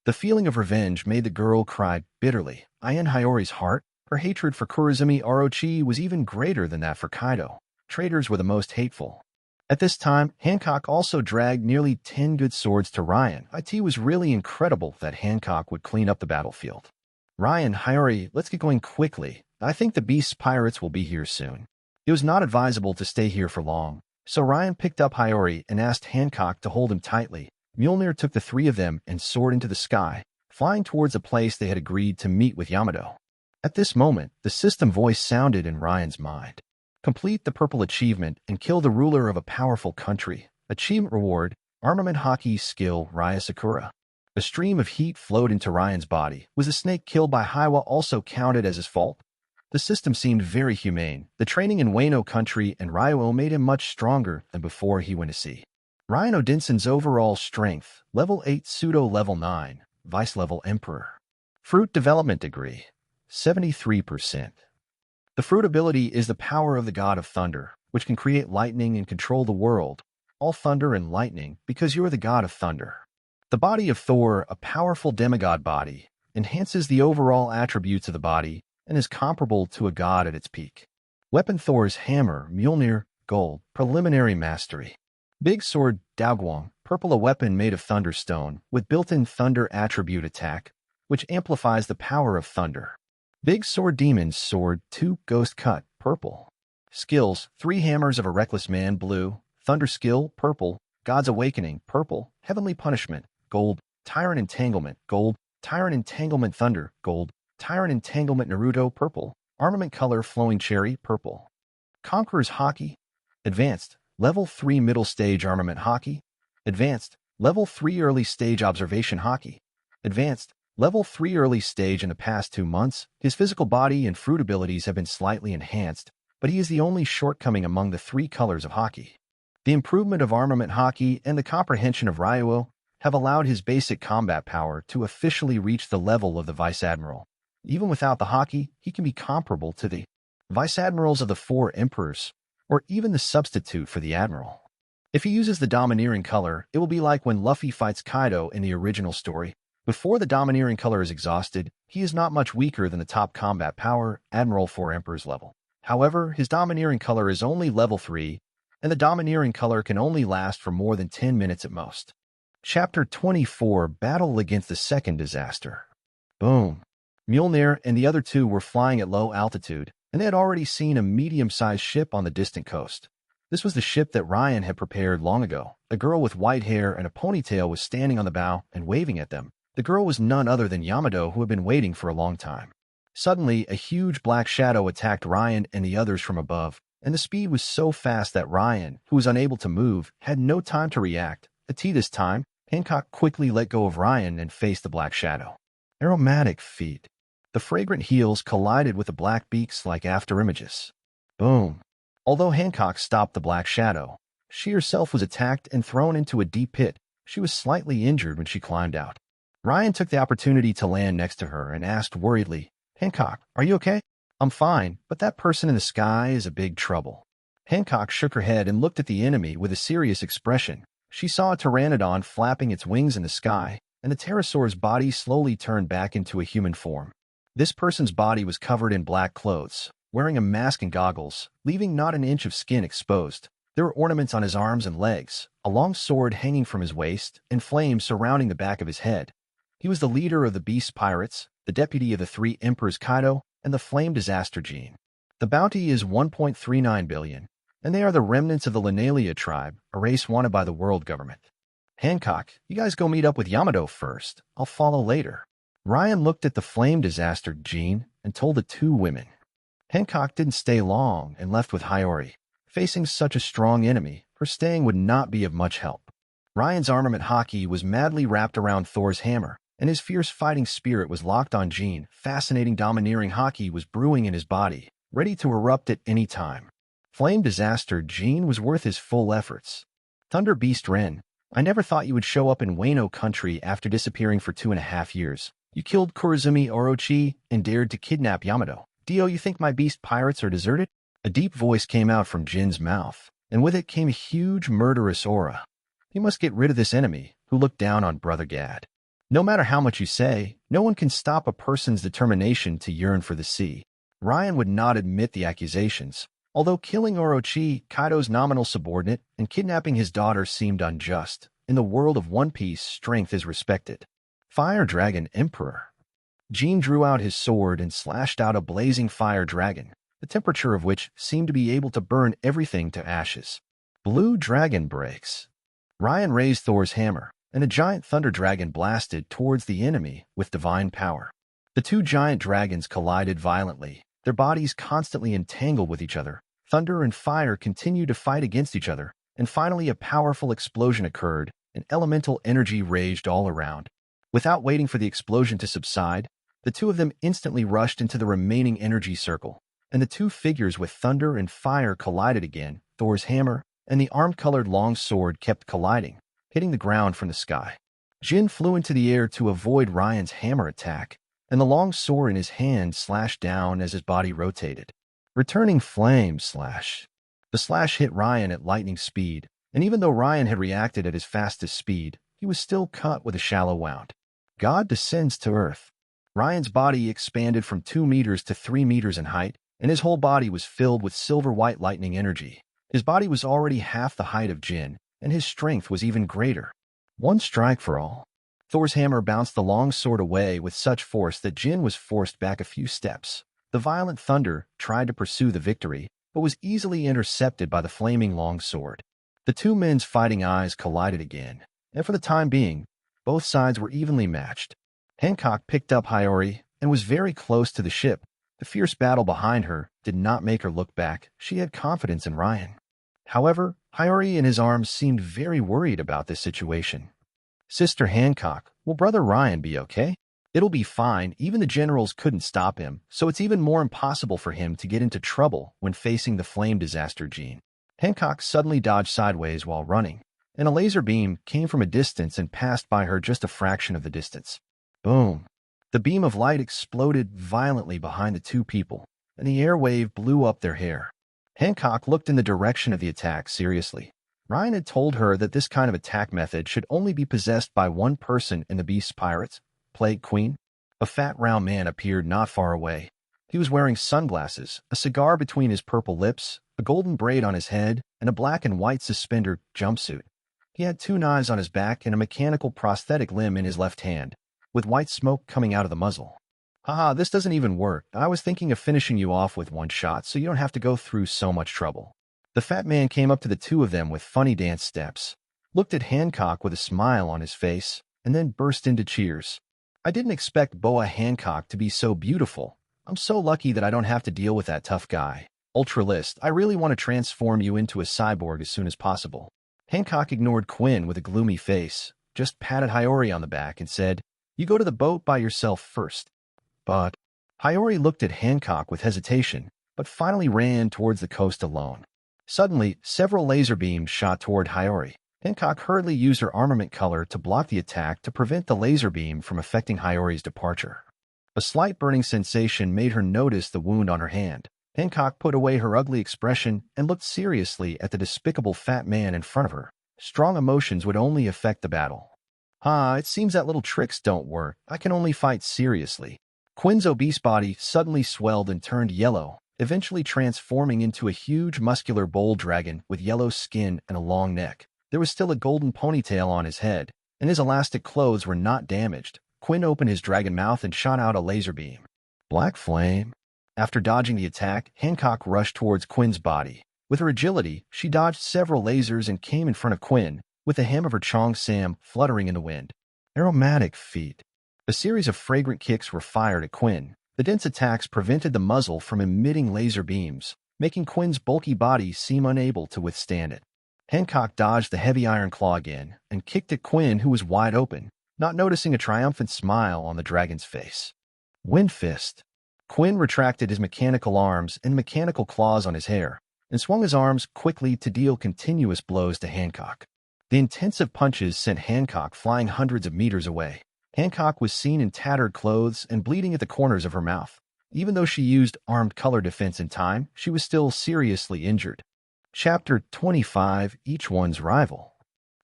The feeling of revenge made the girl cry bitterly. In Hiyori's heart, her hatred for Kurozumi Orochi was even greater than that for Kaido. Traitors were the most hateful. At this time, Hancock also dragged nearly 10 good swords to Ryan. It was really incredible that Hancock would clean up the battlefield. Ryan, Hiyori, let's get going quickly. I think the Beast's pirates will be here soon. It was not advisable to stay here for long, so Ryan picked up Hiyori and asked Hancock to hold him tightly. Mjolnir took the 3 of them and soared into the sky, flying towards a place they had agreed to meet with Yamato. At this moment, the system voice sounded in Ryan's mind. Complete the purple achievement and kill the ruler of a powerful country. Achievement reward, armament hockey skill Raya Sakura. A stream of heat flowed into Ryan's body. Was the snake killed by Hiwa also counted as his fault? The system seemed very humane. The training in Wano country and Ryo made him much stronger than before he went to sea. Ryan Odinson's overall strength, level 8 pseudo level 9, vice level emperor. Fruit development degree, 73%. The fruit ability is the power of the god of thunder, which can create lightning and control the world. All thunder and lightning, because you are the god of thunder. The body of Thor, a powerful demigod body, enhances the overall attributes of the body and is comparable to a god at its peak. Weapon Thor's hammer, Mjolnir, gold, preliminary mastery. Big sword, Daogwang, purple, a weapon made of thunderstone, with built-in thunder attribute attack, which amplifies the power of thunder. Big sword, demon's sword, 2, ghost cut, purple. Skills, 3 hammers of a reckless man, blue, thunder skill, purple, God's awakening, purple, heavenly punishment, gold, tyrant entanglement, gold, tyrant entanglement, thunder, gold, tyrant entanglement, Naruto, purple, armament color, flowing cherry, purple. Conqueror's hockey, advanced, level 3 middle stage armament hockey, advanced, level 3 early stage observation hockey, advanced, level 3 early stage. In the past 2 months, his physical body and fruit abilities have been slightly enhanced, but he is the only shortcoming among the 3 colors of hockey. The improvement of armament hockey and the comprehension of Ryo have allowed his basic combat power to officially reach the level of the Vice Admiral. Even without the hockey, he can be comparable to the Vice Admirals of the 4 Emperors, or even the substitute for the Admiral. If he uses the domineering color, it will be like when Luffy fights Kaido in the original story. Before the domineering color is exhausted, he is not much weaker than the top combat power, Admiral 4 Emperor's level. However, his domineering color is only level 3, and the domineering color can only last for more than 10 minutes at most. Chapter 24, Battle Against the Second Disaster. Boom. Mjolnir and the other 2 were flying at low altitude, and they had already seen a medium-sized ship on the distant coast. This was the ship that Ryan had prepared long ago. A girl with white hair and a ponytail was standing on the bow and waving at them. The girl was none other than Yamato, who had been waiting for a long time. Suddenly, a huge black shadow attacked Ryan and the others from above, and the speed was so fast that Ryan, who was unable to move, had no time to react. This time, Hancock quickly let go of Ryan and faced the black shadow. Aromatic feet. The fragrant heels collided with the black beaks like after images. Boom. Although Hancock stopped the black shadow, she herself was attacked and thrown into a deep pit. She was slightly injured when she climbed out. Ryan took the opportunity to land next to her and asked worriedly, "Hancock, are you okay?" "I'm fine, but that person in the sky is a big trouble." Hancock shook her head and looked at the enemy with a serious expression. She saw a pteranodon flapping its wings in the sky, and the pterosaur's body slowly turned back into a human form. This person's body was covered in black clothes, wearing a mask and goggles, leaving not an inch of skin exposed. There were ornaments on his arms and legs, a long sword hanging from his waist, and flames surrounding the back of his head. He was the leader of the Beast Pirates, the deputy of the 3 Emperors Kaido, and the Flame Disaster Gene. The bounty is 1.39 billion, and they are the remnants of the Lunalia tribe, a race wanted by the world government. "Hancock, you guys go meet up with Yamato first. I'll follow later." Ryan looked at the Flame Disaster Gene and told the 2 women. Hancock didn't stay long and left with Hiyori. Facing such a strong enemy, her staying would not be of much help. Ryan's armament hockey was madly wrapped around Thor's hammer, and his fierce fighting spirit was locked on Gene. Fascinating domineering hockey was brewing in his body, ready to erupt at any time. Flame Disaster Gene was worth his full efforts. Thunder Beast Ren, I never thought you would show up in Wano country after disappearing for 2.5 years. You killed Kurozumi Orochi and dared to kidnap Yamato. Dio, you think my beast pirates are deserted? A deep voice came out from Jin's mouth, and with it came a huge murderous aura. You must get rid of this enemy, who looked down on Brother Gad. No matter how much you say, no one can stop a person's determination to yearn for the sea. Ryan would not admit the accusations. Although killing Orochi, Kaido's nominal subordinate, and kidnapping his daughter seemed unjust, in the world of One Piece, strength is respected. Fire Dragon Emperor. Gene drew out his sword and slashed out a blazing fire dragon, the temperature of which seemed to be able to burn everything to ashes. Blue Dragon Breaks. Ryan raised Thor's hammer, and a giant thunder dragon blasted towards the enemy with divine power. The two giant dragons collided violently, their bodies constantly entangled with each other. Thunder and fire continued to fight against each other, and finally a powerful explosion occurred, and elemental energy raged all around. Without waiting for the explosion to subside, the two of them instantly rushed into the remaining energy circle, and the two figures with thunder and fire collided again. Thor's hammer and the arm-colored long sword kept colliding, hitting the ground from the sky. Jin flew into the air to avoid Ryan's hammer attack, and the long sword in his hand slashed down as his body rotated. Returning Flame Slash. The slash hit Ryan at lightning speed, and even though Ryan had reacted at his fastest speed, he was still cut with a shallow wound. God descends to Earth. Ryan's body expanded from 2 meters to 3 meters in height, and his whole body was filled with silver-white lightning energy. His body was already half the height of Jin, and his strength was even greater. One strike for all. Thor's hammer bounced the long sword away with such force that Jin was forced back a few steps. The violent thunder tried to pursue the victory, but was easily intercepted by the flaming long sword. The two men's fighting eyes collided again, and for the time being, both sides were evenly matched. Hancock picked up Hiyori and was very close to the ship. The fierce battle behind her did not make her look back. She had confidence in Ryan. However, Hiyori in his arms seemed very worried about this situation. Sister Hancock, will Brother Ryan be okay? It'll be fine. Even the generals couldn't stop him, so it's even more impossible for him to get into trouble when facing the Flame Disaster Gene. Hancock suddenly dodged sideways while running, and a laser beam came from a distance and passed by her just a fraction of the distance. Boom! The beam of light exploded violently behind the two people, and the air wave blew up their hair. Hancock looked in the direction of the attack seriously. Ryan had told her that this kind of attack method should only be possessed by one person in the Beast's pirates, Plague Queen. A fat round man appeared not far away. He was wearing sunglasses, a cigar between his purple lips, a golden braid on his head, and a black and white suspender jumpsuit. He had 2 knives on his back and a mechanical prosthetic limb in his left hand, with white smoke coming out of the muzzle. Haha, this doesn't even work. I was thinking of finishing you off with one shot so you don't have to go through so much trouble. The fat man came up to the two of them with funny dance steps, looked at Hancock with a smile on his face, and then burst into cheers. I didn't expect Boa Hancock to be so beautiful. I'm so lucky that I don't have to deal with that tough guy. Ultralist, I really want to transform you into a cyborg as soon as possible. Hancock ignored Quinn with a gloomy face, just patted Hiyori on the back and said, You go to the boat by yourself first. But Hiyori looked at Hancock with hesitation, but finally ran towards the coast alone. Suddenly, several laser beams shot toward Hiyori. Hancock hurriedly used her armament color to block the attack to prevent the laser beam from affecting Hiyori's departure. A slight burning sensation made her notice the wound on her hand. Hancock put away her ugly expression and looked seriously at the despicable fat man in front of her. Strong emotions would only affect the battle. It seems that little tricks don't work. I can only fight seriously. Quinn's obese body suddenly swelled and turned yellow, eventually transforming into a huge muscular bull dragon with yellow skin and a long neck. There was still a golden ponytail on his head, and his elastic clothes were not damaged. Quinn opened his dragon mouth and shot out a laser beam. Black Flame. After dodging the attack, Hancock rushed towards Quinn's body. With her agility, she dodged several lasers and came in front of Quinn, with the hem of her Chong Sam fluttering in the wind. Aromatic feet. A series of fragrant kicks were fired at Quinn. The dense attacks prevented the muzzle from emitting laser beams, making Quinn's bulky body seem unable to withstand it. Hancock dodged the heavy iron claw again and kicked at Quinn, who was wide open, not noticing a triumphant smile on the dragon's face. Wind Fist. Quinn retracted his mechanical arms and mechanical claws on his hair, and swung his arms quickly to deal continuous blows to Hancock. The intensive punches sent Hancock flying hundreds of meters away. Hancock was seen in tattered clothes and bleeding at the corners of her mouth. Even though she used armed color defense in time, she was still seriously injured. Chapter 25, Each One's Rival.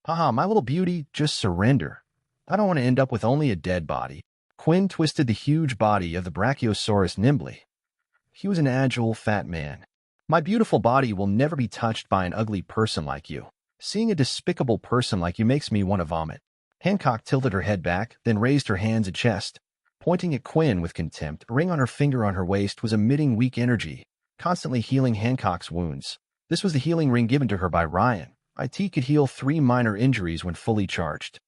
Haha, my little beauty, just surrender. I don't want to end up with only a dead body. Quinn twisted the huge body of the Brachiosaurus nimbly. He was an agile, fat man. My beautiful body will never be touched by an ugly person like you. Seeing a despicable person like you makes me want to vomit. Hancock tilted her head back, then raised her hands and chest. Pointing at Quinn with contempt, a ring on her finger on her waist was emitting weak energy, constantly healing Hancock's wounds. This was the healing ring given to her by Ryan. IT could heal 3 minor injuries when fully charged.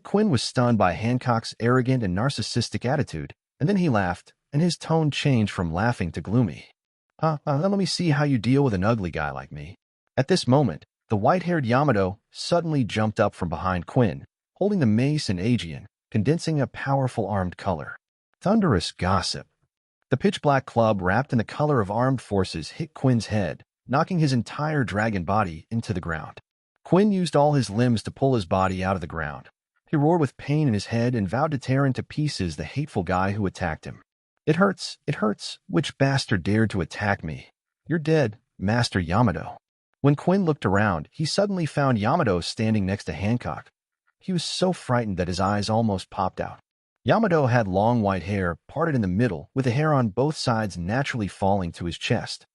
Quinn was stunned by Hancock's arrogant and narcissistic attitude, and then he laughed, and his tone changed from laughing to gloomy. Let me see how you deal with an ugly guy like me. At this moment, the white-haired Yamato suddenly jumped up from behind Quinn, holding the mace and Aegean, condensing a powerful armed color. Thunderous gossip. The pitch-black club wrapped in the color of armed forces hit Quinn's head, knocking his entire dragon body into the ground. Quinn used all his limbs to pull his body out of the ground. He roared with pain in his head and vowed to tear into pieces the hateful guy who attacked him. It hurts. Which bastard dared to attack me? You're dead, Master Yamato. When Quinn looked around, he suddenly found Yamato standing next to Hancock. He was so frightened that his eyes almost popped out. Yamato had long white hair, parted in the middle, with the hair on both sides naturally falling to his chest.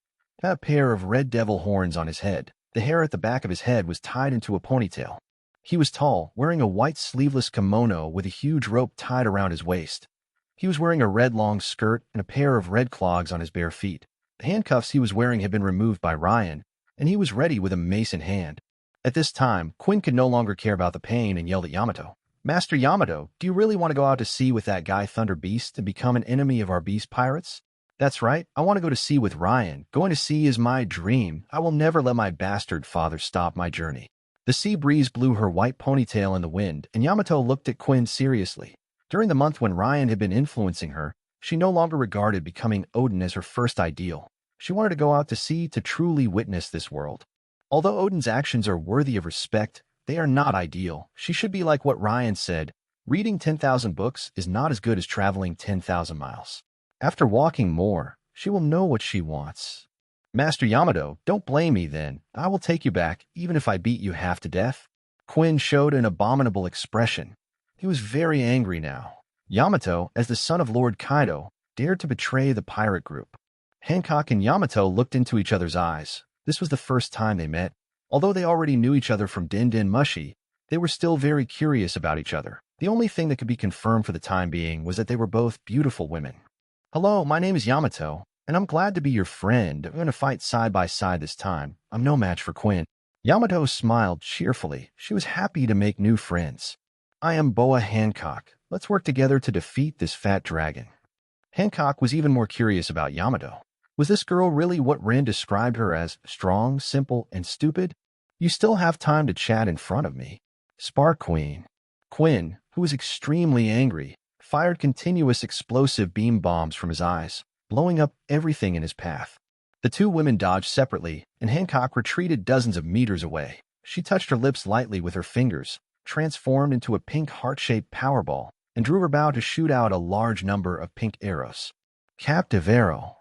He had a pair of red devil horns on his head. The hair at the back of his head was tied into a ponytail. He was tall, wearing a white sleeveless kimono with a huge rope tied around his waist. He was wearing a red long skirt and a pair of red clogs on his bare feet. The handcuffs he was wearing had been removed by Ryan, and he was ready with a mace in hand. At this time, Quinn could no longer care about the pain and yelled at Yamato. Master Yamato, do you really want to go out to sea with that guy Thunder Beast and become an enemy of our beast pirates? That's right, I want to go to sea with Ryan. Going to sea is my dream. I will never let my bastard father stop my journey. The sea breeze blew her white ponytail in the wind, and Yamato looked at Quinn seriously. During the month when Ryan had been influencing her, she no longer regarded becoming Odin as her first ideal. She wanted to go out to sea to truly witness this world. Although Odin's actions are worthy of respect, they are not ideal. She should be like what Ryan said, reading 10,000 books is not as good as traveling 10,000 miles. After walking more, she will know what she wants. Master Yamato, don't blame me then. I will take you back, even if I beat you half to death. Quinn showed an abominable expression. He was very angry now. Yamato, as the son of Lord Kaido, dared to betray the pirate group. Hancock and Yamato looked into each other's eyes. This was the first time they met. Although they already knew each other from Din Din Mushi, they were still very curious about each other. The only thing that could be confirmed for the time being was that they were both beautiful women. Hello, my name is Yamato, and I'm glad to be your friend. I'm going to fight side by side this time. I'm no match for Quinn. Yamato smiled cheerfully. She was happy to make new friends. I am Boa Hancock. Let's work together to defeat this fat dragon. Hancock was even more curious about Yamato. Was this girl really what Rin described her as, strong, simple, and stupid? You still have time to chat in front of me. Spark Queen. Quinn, who was extremely angry, fired continuous explosive beam bombs from his eyes, blowing up everything in his path. The two women dodged separately, and Hancock retreated dozens of meters away. She touched her lips lightly with her fingers, transformed into a pink heart-shaped powerball, and drew her bow to shoot out a large number of pink arrows. Captive arrow.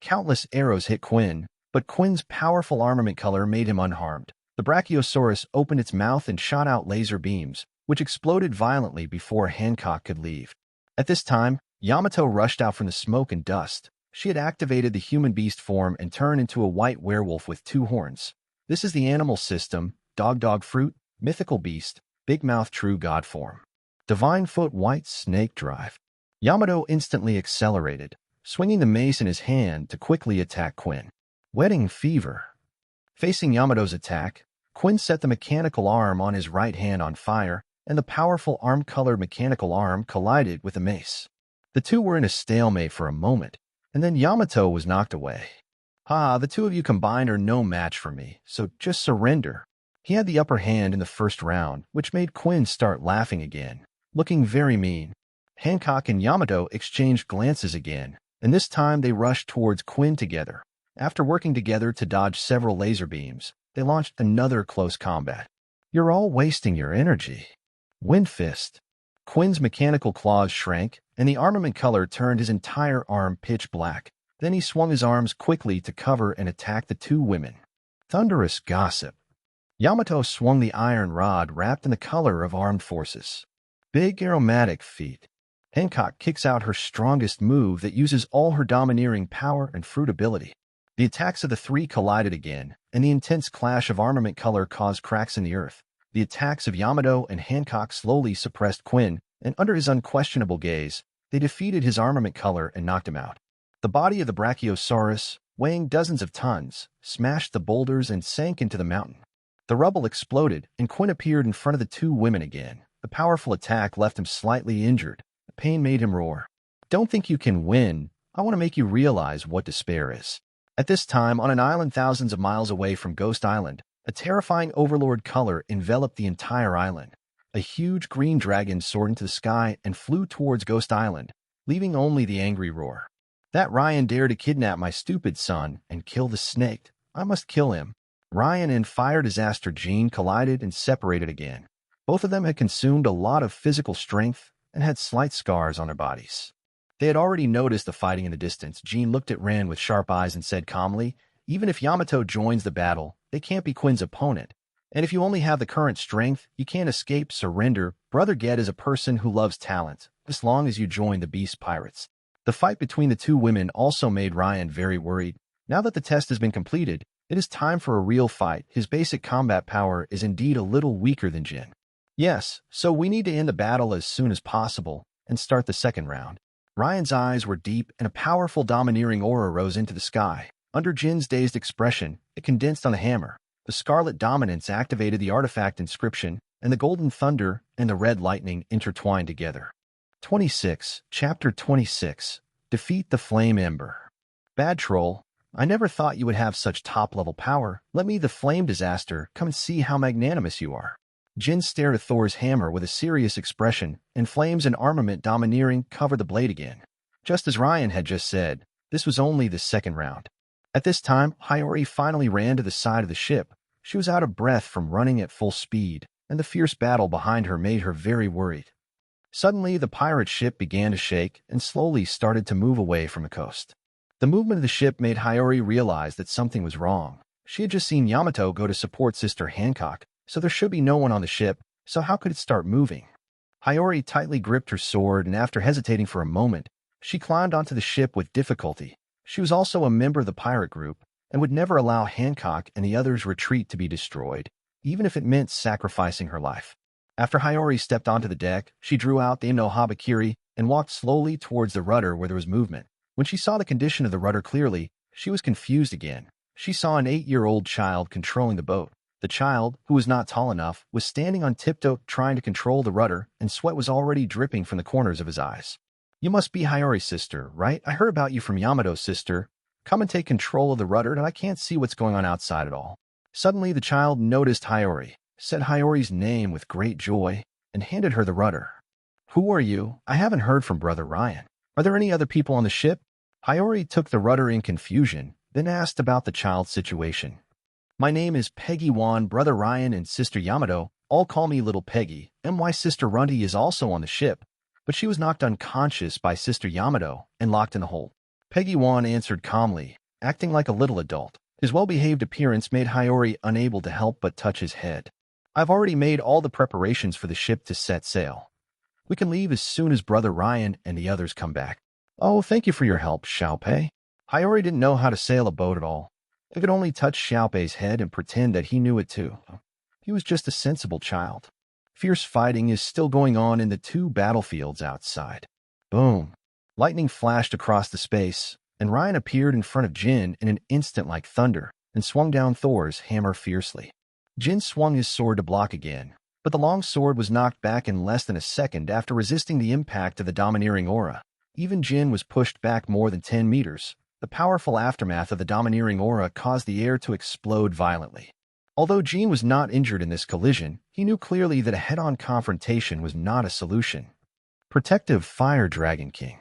Countless arrows hit Quinn, but Quinn's powerful armament color made him unharmed. The Brachiosaurus opened its mouth and shot out laser beams, which exploded violently before Hancock could leave. At this time, Yamato rushed out from the smoke and dust. She had activated the human beast form and turned into a white werewolf with 2 horns. This is the animal system, dog fruit, mythical beast, big mouth true god form. Divine foot white snake drive. Yamato instantly accelerated, swinging the mace in his hand to quickly attack Quinn. Wedding fever. Facing Yamato's attack, Quinn set the mechanical arm on his right hand on fire, and the powerful arm-colored mechanical arm collided with the mace. The two were in a stalemate for a moment, and then Yamato was knocked away. The two of you combined are no match for me, so just surrender. He had the upper hand in the first round, which made Quinn start laughing again, looking very mean. Hancock and Yamato exchanged glances again, and this time they rushed towards Quinn together. After working together to dodge several laser beams, they launched another close combat. You're all wasting your energy. Wind Fist. Quinn's mechanical claws shrank, and the armament color turned his entire arm pitch black. Then he swung his arms quickly to cover and attack the two women. Thunderous Gossip. Yamato swung the iron rod wrapped in the color of armed forces. Big aromatic feat. Hancock kicks out her strongest move that uses all her domineering power and fruit ability. The attacks of the three collided again, and the intense clash of armament color caused cracks in the earth. The attacks of Yamato and Hancock slowly suppressed Quinn, and under his unquestionable gaze, they defeated his armament color and knocked him out. The body of the Brachiosaurus, weighing dozens of tons, smashed the boulders and sank into the mountain. The rubble exploded, and Quinn appeared in front of the two women again. The powerful attack left him slightly injured. The pain made him roar. Don't think you can win. I want to make you realize what despair is. At this time, on an island thousands of miles away from Ghost Island, a terrifying overlord color enveloped the entire island. A huge green dragon soared into the sky and flew towards Ghost Island, leaving only the angry roar. That Ryan dared to kidnap my stupid son and kill the snake. I must kill him. Ryan and Fire Disaster Gene collided and separated again. Both of them had consumed a lot of physical strength and had slight scars on their bodies. They had already noticed the fighting in the distance. Gene looked at Ren with sharp eyes and said calmly, even if Yamato joins the battle, they can't be Quinn's opponent. And if you only have the current strength, you can't escape, surrender. Brother Ged is a person who loves talent, as long as you join the Beast Pirates. The fight between the two women also made Ryan very worried. Now that the test has been completed, it is time for a real fight. His basic combat power is indeed a little weaker than Jin. Yes, so we need to end the battle as soon as possible and start the second round. Ryan's eyes were deep, and a powerful domineering aura rose into the sky. Under Jin's dazed expression, it condensed on the hammer. The Scarlet Dominance activated the artifact inscription, and the Golden Thunder and the Red Lightning intertwined together. 26. Chapter 26. Defeat the Flame Ember. Bad Troll, I never thought you would have such top-level power. Let me, the Flame Disaster, come and see how magnanimous you are. Jin stared at Thor's hammer with a serious expression, and flames and armament domineering covered the blade again. Just as Ryan had just said, this was only the second round. At this time, Hiyori finally ran to the side of the ship. She was out of breath from running at full speed, and the fierce battle behind her made her very worried. Suddenly, the pirate ship began to shake and slowly started to move away from the coast. The movement of the ship made Hiyori realize that something was wrong. She had just seen Yamato go to support Sister Hancock, so there should be no one on the ship, so how could it start moving? Hiyori tightly gripped her sword, and after hesitating for a moment, she climbed onto the ship with difficulty. She was also a member of the pirate group, and would never allow Hancock and the others' retreat to be destroyed, even if it meant sacrificing her life. After Hiyori stepped onto the deck, she drew out the Ino Habakiri and walked slowly towards the rudder where there was movement. When she saw the condition of the rudder clearly, she was confused again. She saw an 8-year-old child controlling the boat. The child, who was not tall enough, was standing on tiptoe trying to control the rudder, and sweat was already dripping from the corners of his eyes. You must be Hiyori's sister, right? I heard about you from Yamato's sister. Come and take control of the rudder, and I can't see what's going on outside at all. Suddenly, the child noticed Hiyori, said Hiyori's name with great joy, and handed her the rudder. Who are you? I haven't heard from Brother Ryan. Are there any other people on the ship? Hiyori took the rudder in confusion, then asked about the child's situation. My name is Peggy Wan. Brother Ryan and Sister Yamato all call me Little Peggy. My sister Runty is also on the ship, but she was knocked unconscious by Sister Yamato and locked in the hold. Peggy Wan answered calmly, acting like a little adult. His well-behaved appearance made Hiyori unable to help but touch his head. I've already made all the preparations for the ship to set sail. We can leave as soon as Brother Ryan and the others come back. Oh, thank you for your help, Xiaopei. Hiyori didn't know how to sail a boat at all. He could only touch Xiaopei's head and pretend that he knew it too. He was just a sensible child. Fierce fighting is still going on in the two battlefields outside. Boom. Lightning flashed across the space, and Ryan appeared in front of Jin in an instant like thunder and swung down Thor's hammer fiercely. Jin swung his sword to block again, but the long sword was knocked back in less than a second after resisting the impact of the domineering aura. Even Jin was pushed back more than 10 meters. The powerful aftermath of the domineering aura caused the air to explode violently. Although Jin was not injured in this collision, he knew clearly that a head-on confrontation was not a solution. Protective Fire Dragon King.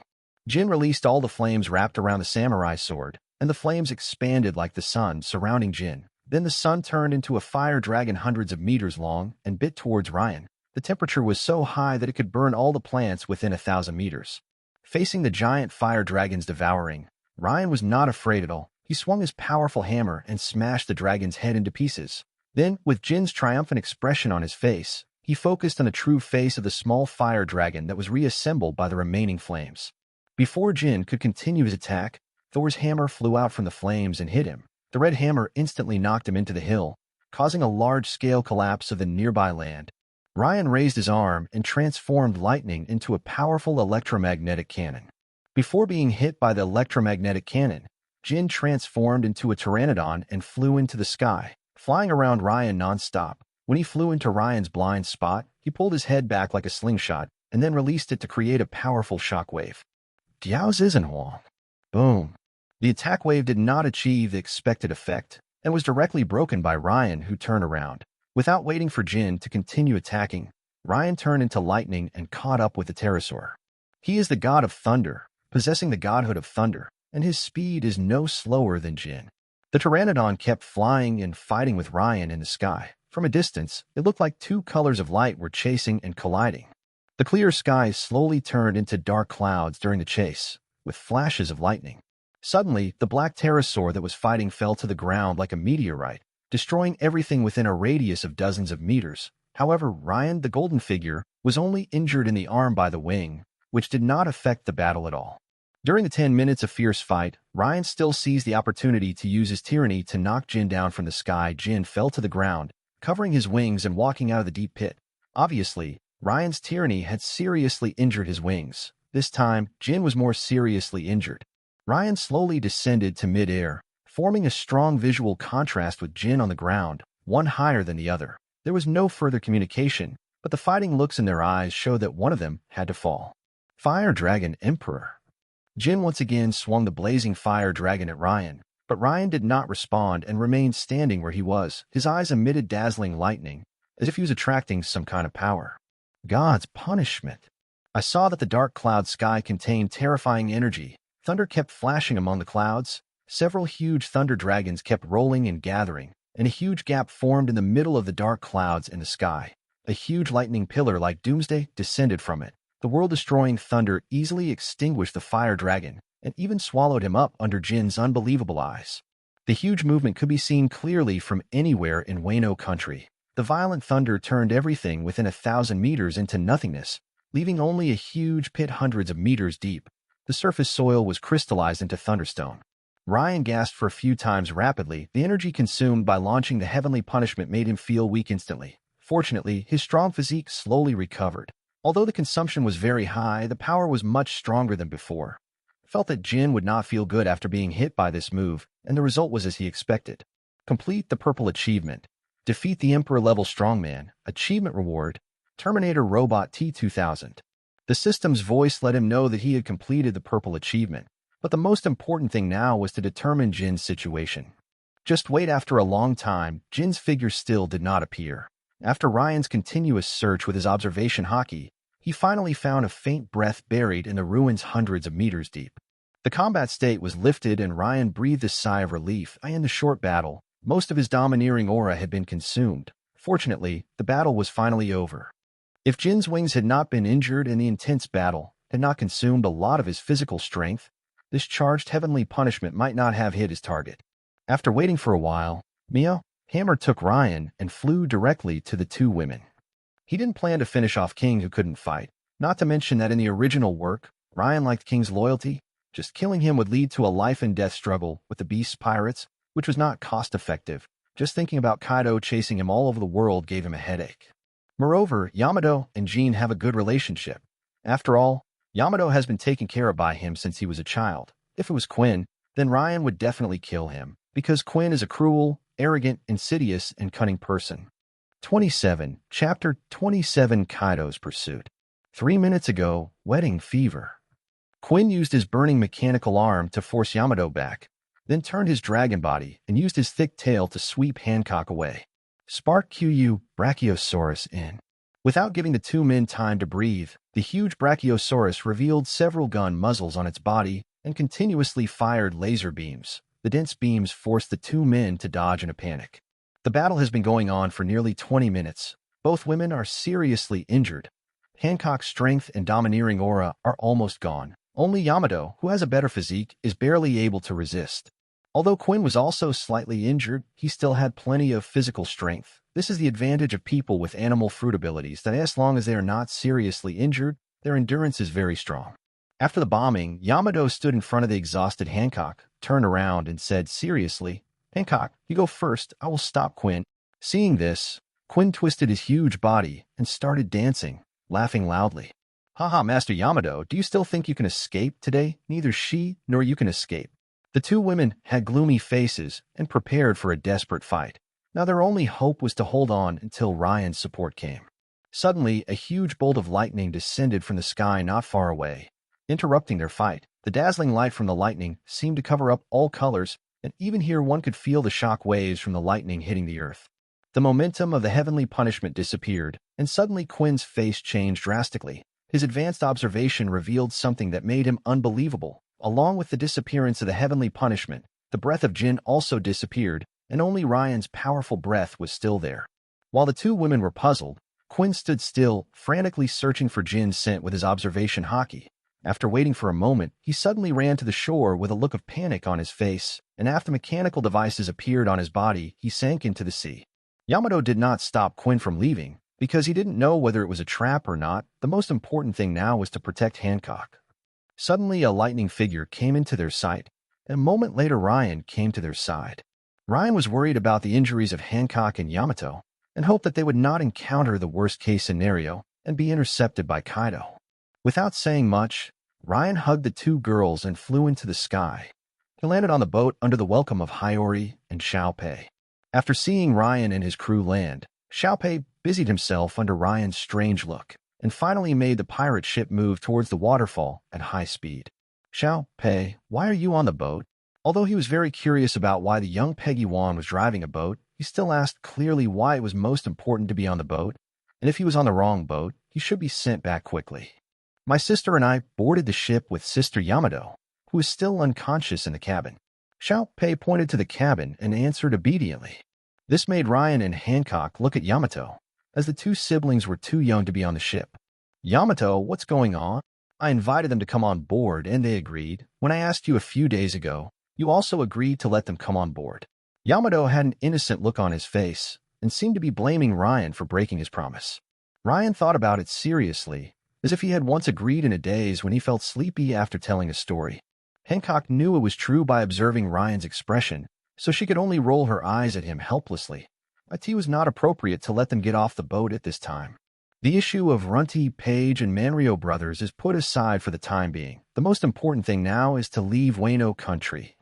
Jin released all the flames wrapped around the samurai sword, and the flames expanded like the sun surrounding Jin. Then the sun turned into a fire dragon hundreds of meters long and bit towards Ryan. The temperature was so high that it could burn all the plants within 1,000 meters. Facing the giant fire dragon's devouring, Ryan was not afraid at all. He swung his powerful hammer and smashed the dragon's head into pieces. Then, with Jin's triumphant expression on his face, he focused on the true face of the small fire dragon that was reassembled by the remaining flames. Before Jin could continue his attack, Thor's hammer flew out from the flames and hit him. The red hammer instantly knocked him into the hill, causing a large-scale collapse of the nearby land. Ryan raised his arm and transformed lightning into a powerful electromagnetic cannon. Before being hit by the electromagnetic cannon, Jin transformed into a pteranodon and flew into the sky, flying around Ryan non-stop. When he flew into Ryan's blind spot, he pulled his head back like a slingshot and then released it to create a powerful shockwave. Diao. Boom. The attack wave did not achieve the expected effect and was directly broken by Ryan, who turned around. Without waiting for Jin to continue attacking, Ryan turned into lightning and caught up with the pterosaur. He is the god of thunder, possessing the godhood of thunder, and his speed is no slower than Jin. The pteranodon kept flying and fighting with Ryan in the sky. From a distance, it looked like two colors of light were chasing and colliding. The clear sky slowly turned into dark clouds during the chase, with flashes of lightning. Suddenly, the black pterosaur that was fighting fell to the ground like a meteorite, destroying everything within a radius of dozens of meters. However, Ryan, the golden figure, was only injured in the arm by the wing, which did not affect the battle at all. During the 10 minutes of fierce fight, Ryan still seized the opportunity to use his tyranny to knock Jin down from the sky. Jin fell to the ground, covering his wings and walking out of the deep pit. Obviously, Ryan's tyranny had seriously injured his wings. This time, Jin was more seriously injured. Ryan slowly descended to mid-air, forming a strong visual contrast with Jin on the ground, one higher than the other. There was no further communication, but the fighting looks in their eyes showed that one of them had to fall. Fire Dragon Emperor. Jin once again swung the blazing fire dragon at Ryan, but Ryan did not respond and remained standing where he was. His eyes emitted dazzling lightning, as if he was attracting some kind of power. God's punishment. I saw that the dark cloud sky contained terrifying energy. Thunder kept flashing among the clouds. Several huge thunder dragons kept rolling and gathering, and a huge gap formed in the middle of the dark clouds in the sky. A huge lightning pillar like Doomsday descended from it. The world-destroying thunder easily extinguished the fire dragon and even swallowed him up under Jin's unbelievable eyes. The huge movement could be seen clearly from anywhere in Wano country. The violent thunder turned everything within 1,000 meters into nothingness, leaving only a huge pit hundreds of meters deep. The surface soil was crystallized into thunderstone. Ryan gasped for a few times rapidly. The energy consumed by launching the heavenly punishment made him feel weak instantly. Fortunately, his strong physique slowly recovered. Although the consumption was very high, the power was much stronger than before. Felt that Jin would not feel good after being hit by this move, and the result was as he expected. Complete the purple achievement. Defeat the Emperor-level strongman. Achievement reward. Terminator Robot T-2000. The system's voice let him know that he had completed the purple achievement, but the most important thing now was to determine Jin's situation. Just wait. After a long time, Jin's figure still did not appear. After Ryan's continuous search with his observation hockey, he finally found a faint breath buried in the ruins hundreds of meters deep. The combat state was lifted and Ryan breathed a sigh of relief. In the short battle, most of his domineering aura had been consumed. Fortunately, the battle was finally over. If Jin's wings had not been injured and the intense battle had not consumed a lot of his physical strength, this charged heavenly punishment might not have hit his target. After waiting for a while, Hammer took Ryan and flew directly to the two women. He didn't plan to finish off King, who couldn't fight. Not to mention that in the original work, Ryan liked King's loyalty. Just killing him would lead to a life-and-death struggle with the Beast's pirates, which was not cost-effective. Just thinking about Kaido chasing him all over the world gave him a headache. Moreover, Yamato and Jean have a good relationship. After all, Yamato has been taken care of by him since he was a child. If it was Quinn, then Ryan would definitely kill him, because Quinn is a cruel, arrogant, insidious, and cunning person. 27. Chapter 27. Kaido's Pursuit. 3 minutes ago, Wedding Fever. Quinn used his burning mechanical arm to force Yamato back, then turned his dragon body and used his thick tail to sweep Hancock away. Spark Qu Brachiosaurus in. Without giving the two men time to breathe, the huge Brachiosaurus revealed several gun muzzles on its body and continuously fired laser beams. the dense beams forced the two men to dodge in a panic. The battle has been going on for nearly 20 minutes. Both women are seriously injured. Hancock's strength and domineering aura are almost gone. Only Yamato, who has a better physique, is barely able to resist. Although Quinn was also slightly injured, he still had plenty of physical strength. This is the advantage of people with animal fruit abilities, that as long as they are not seriously injured, their endurance is very strong. After the bombing, Yamato stood in front of the exhausted Hancock, turned around, and said seriously, "Hancock, you go first. I will stop Quinn." Seeing this, Quinn twisted his huge body and started dancing, laughing loudly. "Haha, Master Yamato, do you still think you can escape today? Neither she nor you can escape." The two women had gloomy faces and prepared for a desperate fight. Now their only hope was to hold on until Ryan's support came. Suddenly, a huge bolt of lightning descended from the sky not far away, interrupting their fight. The dazzling light from the lightning seemed to cover up all colors, and even here one could feel the shock waves from the lightning hitting the earth. The momentum of the heavenly punishment disappeared, and suddenly Quinn's face changed drastically. His advanced observation revealed something that made him unbelievable. Along with the disappearance of the heavenly punishment, the breath of Jin also disappeared, and only Ryan's powerful breath was still there. While the two women were puzzled, Quinn stood still, frantically searching for Jin's scent with his observation haki. After waiting for a moment, he suddenly ran to the shore with a look of panic on his face, and after mechanical devices appeared on his body, he sank into the sea. Yamato did not stop Quinn from leaving, because he didn't know whether it was a trap or not. The most important thing now was to protect Hancock. Suddenly, a lightning figure came into their sight, and a moment later Ryan came to their side. Ryan was worried about the injuries of Hancock and Yamato, and hoped that they would not encounter the worst-case scenario and be intercepted by Kaido. Without saying much, Ryan hugged the two girls and flew into the sky. He landed on the boat under the welcome of Hiyori and Xiaopei. After seeing Ryan and his crew land, Xiaopei busied himself under Ryan's strange look, and finally made the pirate ship move towards the waterfall at high speed. "Xiaopei, why are you on the boat?" Although he was very curious about why the young Peggy Wan was driving a boat, he still asked clearly why it was most important to be on the boat, and if he was on the wrong boat, he should be sent back quickly. "My sister and I boarded the ship with Sister Yamato, who is still unconscious in the cabin." Xiaopei pointed to the cabin and answered obediently. This made Ryan and Hancock look at Yamato, as the two siblings were too young to be on the ship. "Yamato, what's going on?" "I invited them to come on board, and they agreed. When I asked you a few days ago, you also agreed to let them come on board." Yamato had an innocent look on his face, and seemed to be blaming Ryan for breaking his promise. Ryan thought about it seriously, as if he had once agreed in a daze when he felt sleepy after telling a story. Hancock knew it was true by observing Ryan's expression, so she could only roll her eyes at him helplessly. It was not appropriate to let them get off the boat at this time. The issue of Runty, Page, and Manryo brothers is put aside for the time being. The most important thing now is to leave Wano country.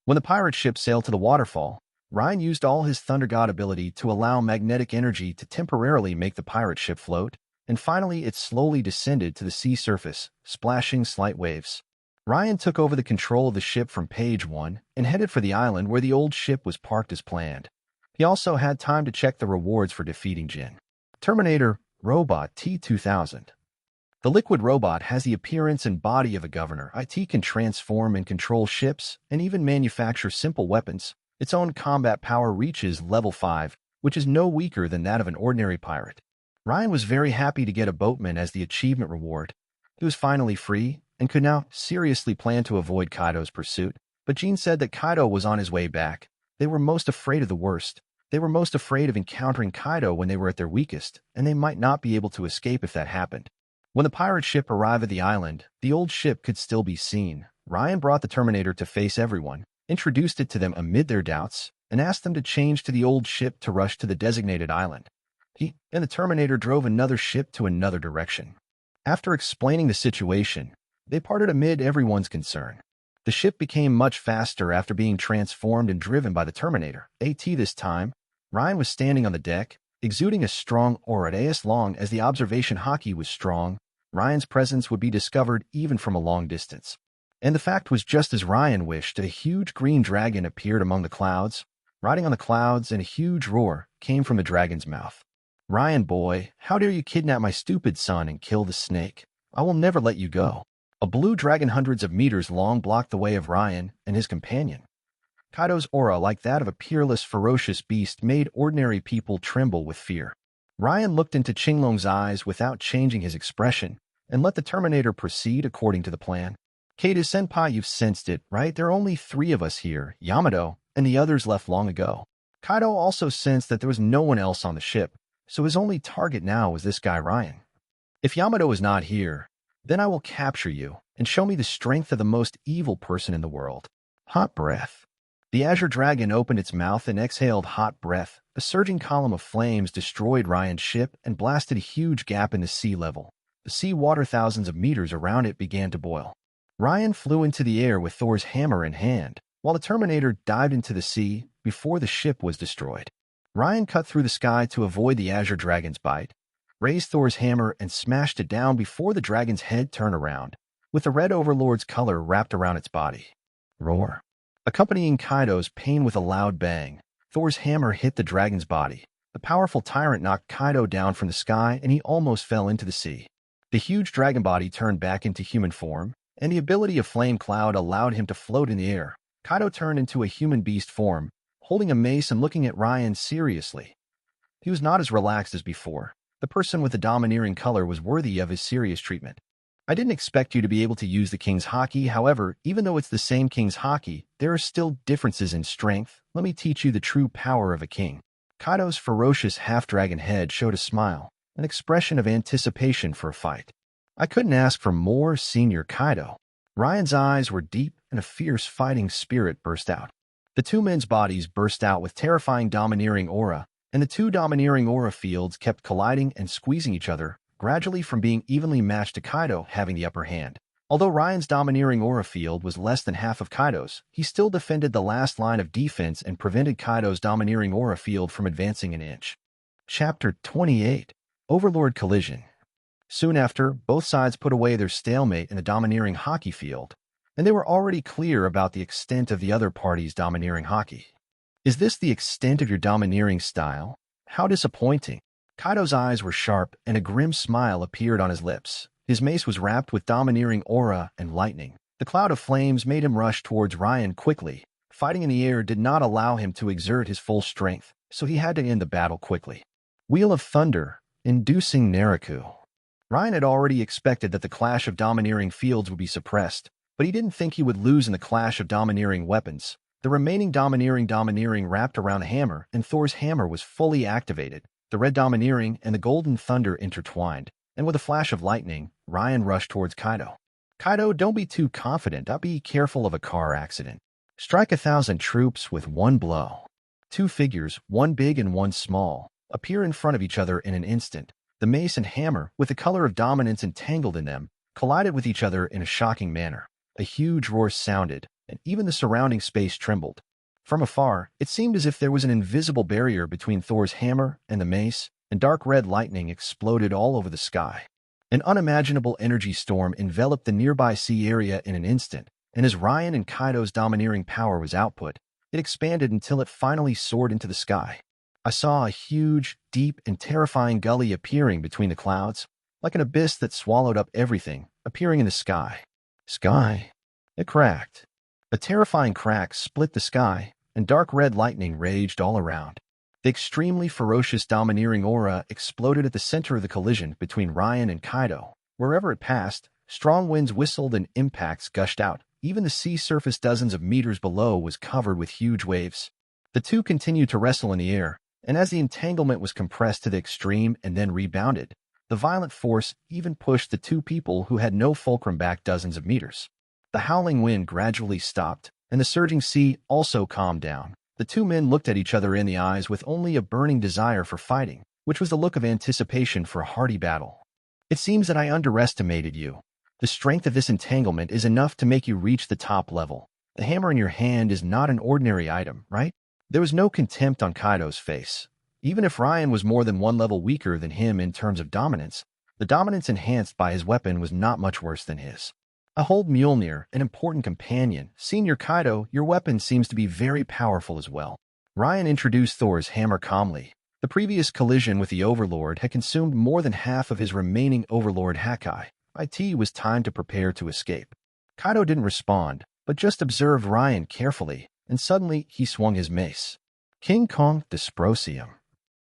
When the pirate ship sailed to the waterfall, Ryan used all his Thunder God ability to allow magnetic energy to temporarily make the pirate ship float, and finally it slowly descended to the sea surface, splashing slight waves. Ryan took over the control of the ship from Page 1 and headed for the island where the old ship was parked as planned. He also had time to check the rewards for defeating Jin. Terminator Robot T-2000. The liquid robot has the appearance and body of a governor. It can transform and control ships and even manufacture simple weapons. Its own combat power reaches level 5, which is no weaker than that of an ordinary pirate. Ryan was very happy to get a boatman as the achievement reward. He was finally free and could now seriously plan to avoid Kaido's pursuit. But Jean said that Kaido was on his way back. They were most afraid of the worst. They were most afraid of encountering Kaido when they were at their weakest, and they might not be able to escape if that happened. When the pirate ship arrived at the island, the old ship could still be seen. Ryan brought the Terminator to face everyone, introduced it to them amid their doubts, and asked them to change to the old ship to rush to the designated island. He and the Terminator drove another ship to another direction. After explaining the situation, they parted amid everyone's concern. The ship became much faster after being transformed and driven by the Terminator. This time, Ryan was standing on the deck, exuding a strong aura. As long as the observation haki was strong, Ryan's presence would be discovered even from a long distance. And the fact was just as Ryan wished. A huge green dragon appeared among the clouds, riding on the clouds, and a huge roar came from the dragon's mouth. "Ryan boy, how dare you kidnap my stupid son and kill the snake? I will never let you go." A blue dragon hundreds of meters long blocked the way of Ryan and his companion. Kaido's aura, like that of a peerless, ferocious beast, made ordinary people tremble with fear. Ryan looked into Qinglong's eyes without changing his expression and let the Terminator proceed according to the plan. Kato-senpai, you've sensed it, right? There are only 3 of us here, Yamato, and the others left long ago. Kaido also sensed that there was no one else on the ship, so his only target now was this guy Ryan. If Yamato is not here, then I will capture you and show me the strength of the most evil person in the world. Hot breath. The Azure Dragon opened its mouth and exhaled hot breath. A surging column of flames destroyed Ryan's ship and blasted a huge gap in the sea level. The sea water thousands of meters around it began to boil. Ryan flew into the air with Thor's hammer in hand, while the Terminator dived into the sea before the ship was destroyed. Ryan cut through the sky to avoid the Azure Dragon's bite, raised Thor's hammer and smashed it down before the dragon's head turned around, with the Red Overlord's color wrapped around its body. Roar. Accompanying Kaido's pain with a loud bang, Thor's hammer hit the dragon's body. The powerful tyrant knocked Kaido down from the sky and he almost fell into the sea. The huge dragon body turned back into human form, and the ability of Flame Cloud allowed him to float in the air. Kaido turned into a human beast form, holding a mace and looking at Ryan seriously. He was not as relaxed as before. The person with the domineering color was worthy of his serious treatment. I didn't expect you to be able to use the King's Haki. However, even though it's the same King's Haki, there are still differences in strength. Let me teach you the true power of a king. Kaido's ferocious half-dragon head showed a smile, an expression of anticipation for a fight. I couldn't ask for more, Senior Kaido. Ryan's eyes were deep and a fierce fighting spirit burst out. The 2 men's bodies burst out with terrifying domineering aura, and the 2 domineering aura fields kept colliding and squeezing each other, gradually from being evenly matched to Kaido having the upper hand. Although Ryan's domineering aura field was less than half of Kaido's, he still defended the last line of defense and prevented Kaido's domineering aura field from advancing an inch. Chapter 28. Overlord Collision. Soon after, both sides put away their stalemate in the domineering Haki field, and they were already clear about the extent of the other party's domineering Haki. Is this the extent of your domineering style? How disappointing. Kaido's eyes were sharp, and a grim smile appeared on his lips. His mace was wrapped with domineering aura and lightning. The cloud of flames made him rush towards Ryan quickly. Fighting in the air did not allow him to exert his full strength, so he had to end the battle quickly. Wheel of Thunder, inducing Naraku. Ryan had already expected that the clash of domineering fields would be suppressed, but he didn't think he would lose in the clash of domineering weapons. The remaining domineering wrapped around the hammer, and Thor's hammer was fully activated. The red domineering and the golden thunder intertwined, and with a flash of lightning, Ryan rushed towards Kaido. Kaido, don't be too confident. I'll be careful of a car accident. Strike 1,000 troops with one blow. 2 figures, one big and one small, appear in front of each other in an instant. The mace and hammer, with the color of dominance entangled in them, collided with each other in a shocking manner. A huge roar sounded, and even the surrounding space trembled. From afar, it seemed as if there was an invisible barrier between Thor's hammer and the mace, and dark red lightning exploded all over the sky. An unimaginable energy storm enveloped the nearby sea area in an instant, and as Ryan and Kaido's domineering power was output, it expanded until it finally soared into the sky. I saw a huge, deep, and terrifying gully appearing between the clouds, like an abyss that swallowed up everything, appearing in the sky. It cracked. A terrifying crack split the sky, and dark red lightning raged all around. The extremely ferocious domineering aura exploded at the center of the collision between Ryan and Kaido. Wherever it passed, strong winds whistled and impacts gushed out. Even the sea surface dozens of meters below was covered with huge waves. The 2 continued to wrestle in the air, and as the entanglement was compressed to the extreme and then rebounded, the violent force even pushed the 2 people who had no fulcrum back dozens of meters. The howling wind gradually stopped, and the surging sea also calmed down. The 2 men looked at each other in the eyes with only a burning desire for fighting, which was the look of anticipation for a hearty battle. It seems that I underestimated you. The strength of this entanglement is enough to make you reach the top level. The hammer in your hand is not an ordinary item, right? There was no contempt on Kaido's face. Even if Ryan was more than 1 level weaker than him in terms of dominance, the dominance enhanced by his weapon was not much worse than his. I hold Mjolnir, an important companion. Senior Kaido, your weapon seems to be very powerful as well. Ryan introduced Thor's hammer calmly. The previous collision with the Overlord had consumed more than half of his remaining Overlord Haki. It was time to prepare to escape. Kaido didn't respond, but just observed Ryan carefully. and suddenly he swung his mace. King Kong Dysprosium.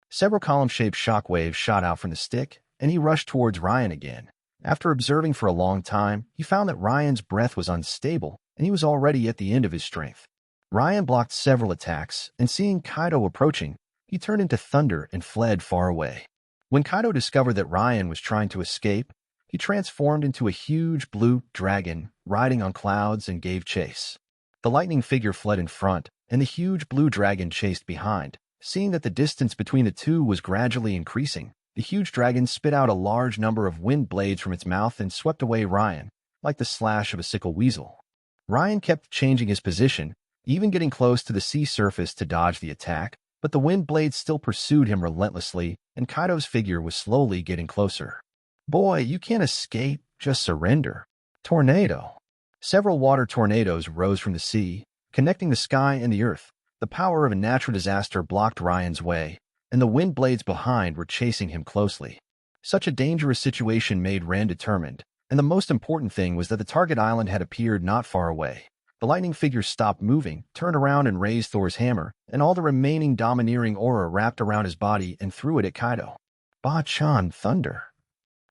Several column-shaped shockwaves shot out from the stick, and he rushed towards Ryan again. After observing for a long time, he found that Ryan's breath was unstable, and he was already at the end of his strength. Ryan blocked several attacks, and seeing Kaido approaching, he turned into thunder and fled far away. When Kaido discovered that Ryan was trying to escape, he transformed into a huge blue dragon, riding on clouds, and gave chase. The lightning figure fled in front, and the huge blue dragon chased behind. Seeing that the distance between the two was gradually increasing, the huge dragon spit out a large number of wind blades from its mouth and swept away Ryan, like the slash of a sickle weasel. Ryan kept changing his position, even getting close to the sea surface to dodge the attack, but the wind blades still pursued him relentlessly, and Kaido's figure was slowly getting closer. Boy, you can't escape, just surrender. Tornado. Several water tornadoes rose from the sea, connecting the sky and the earth. The power of a natural disaster blocked Ryan's way, and the wind blades behind were chasing him closely. Such a dangerous situation made Rand determined, and the most important thing was that the target island had appeared not far away. The lightning figure stopped moving, turned around and raised Thor's hammer, and all the remaining domineering aura wrapped around his body and threw it at Kaido. Ba-chan thunder.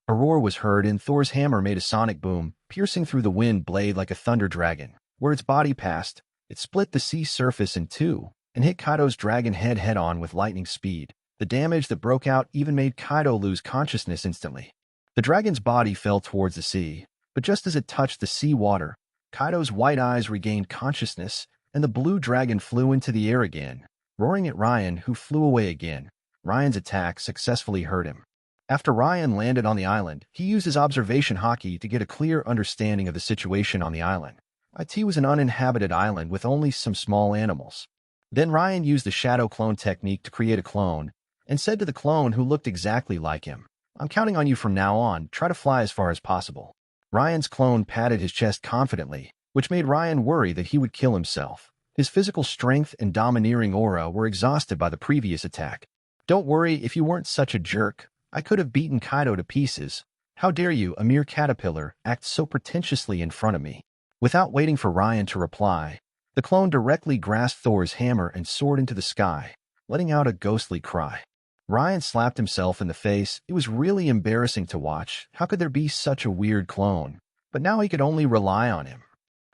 A roar was heard and Thor's hammer made a sonic boom, piercing through the wind blade like a thunder dragon. Where its body passed, it split the sea surface in two and hit Kaido's dragon head head-on with lightning speed. The damage that broke out even made Kaido lose consciousness instantly. The dragon's body fell towards the sea, but just as it touched the sea water, Kaido's white eyes regained consciousness, and the blue dragon flew into the air again, roaring at Ryan, who flew away again. Ryan's attack successfully hurt him. After Ryan landed on the island, he used his observation haki to get a clear understanding of the situation on the island. It was an uninhabited island with only some small animals. Then Ryan used the shadow clone technique to create a clone, and said to the clone who looked exactly like him, "I'm counting on you from now on, try to fly as far as possible." Ryan's clone patted his chest confidently, which made Ryan worry that he would kill himself. His physical strength and domineering aura were exhausted by the previous attack. "Don't worry if you weren't such a jerk. I could have beaten Kaido to pieces. How dare you, a mere caterpillar, act so pretentiously in front of me?" Without waiting for Ryan to reply, the clone directly grasped Thor's hammer and soared into the sky, letting out a ghostly cry. Ryan slapped himself in the face. It was really embarrassing to watch. How could there be such a weird clone? But now he could only rely on him.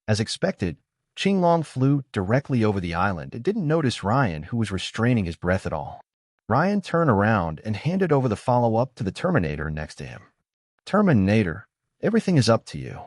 As expected, Qinglong flew directly over the island and didn't notice Ryan, who was restraining his breath at all. Ryan turned around and handed over the follow-up to the Terminator next to him. "Terminator, everything is up to you."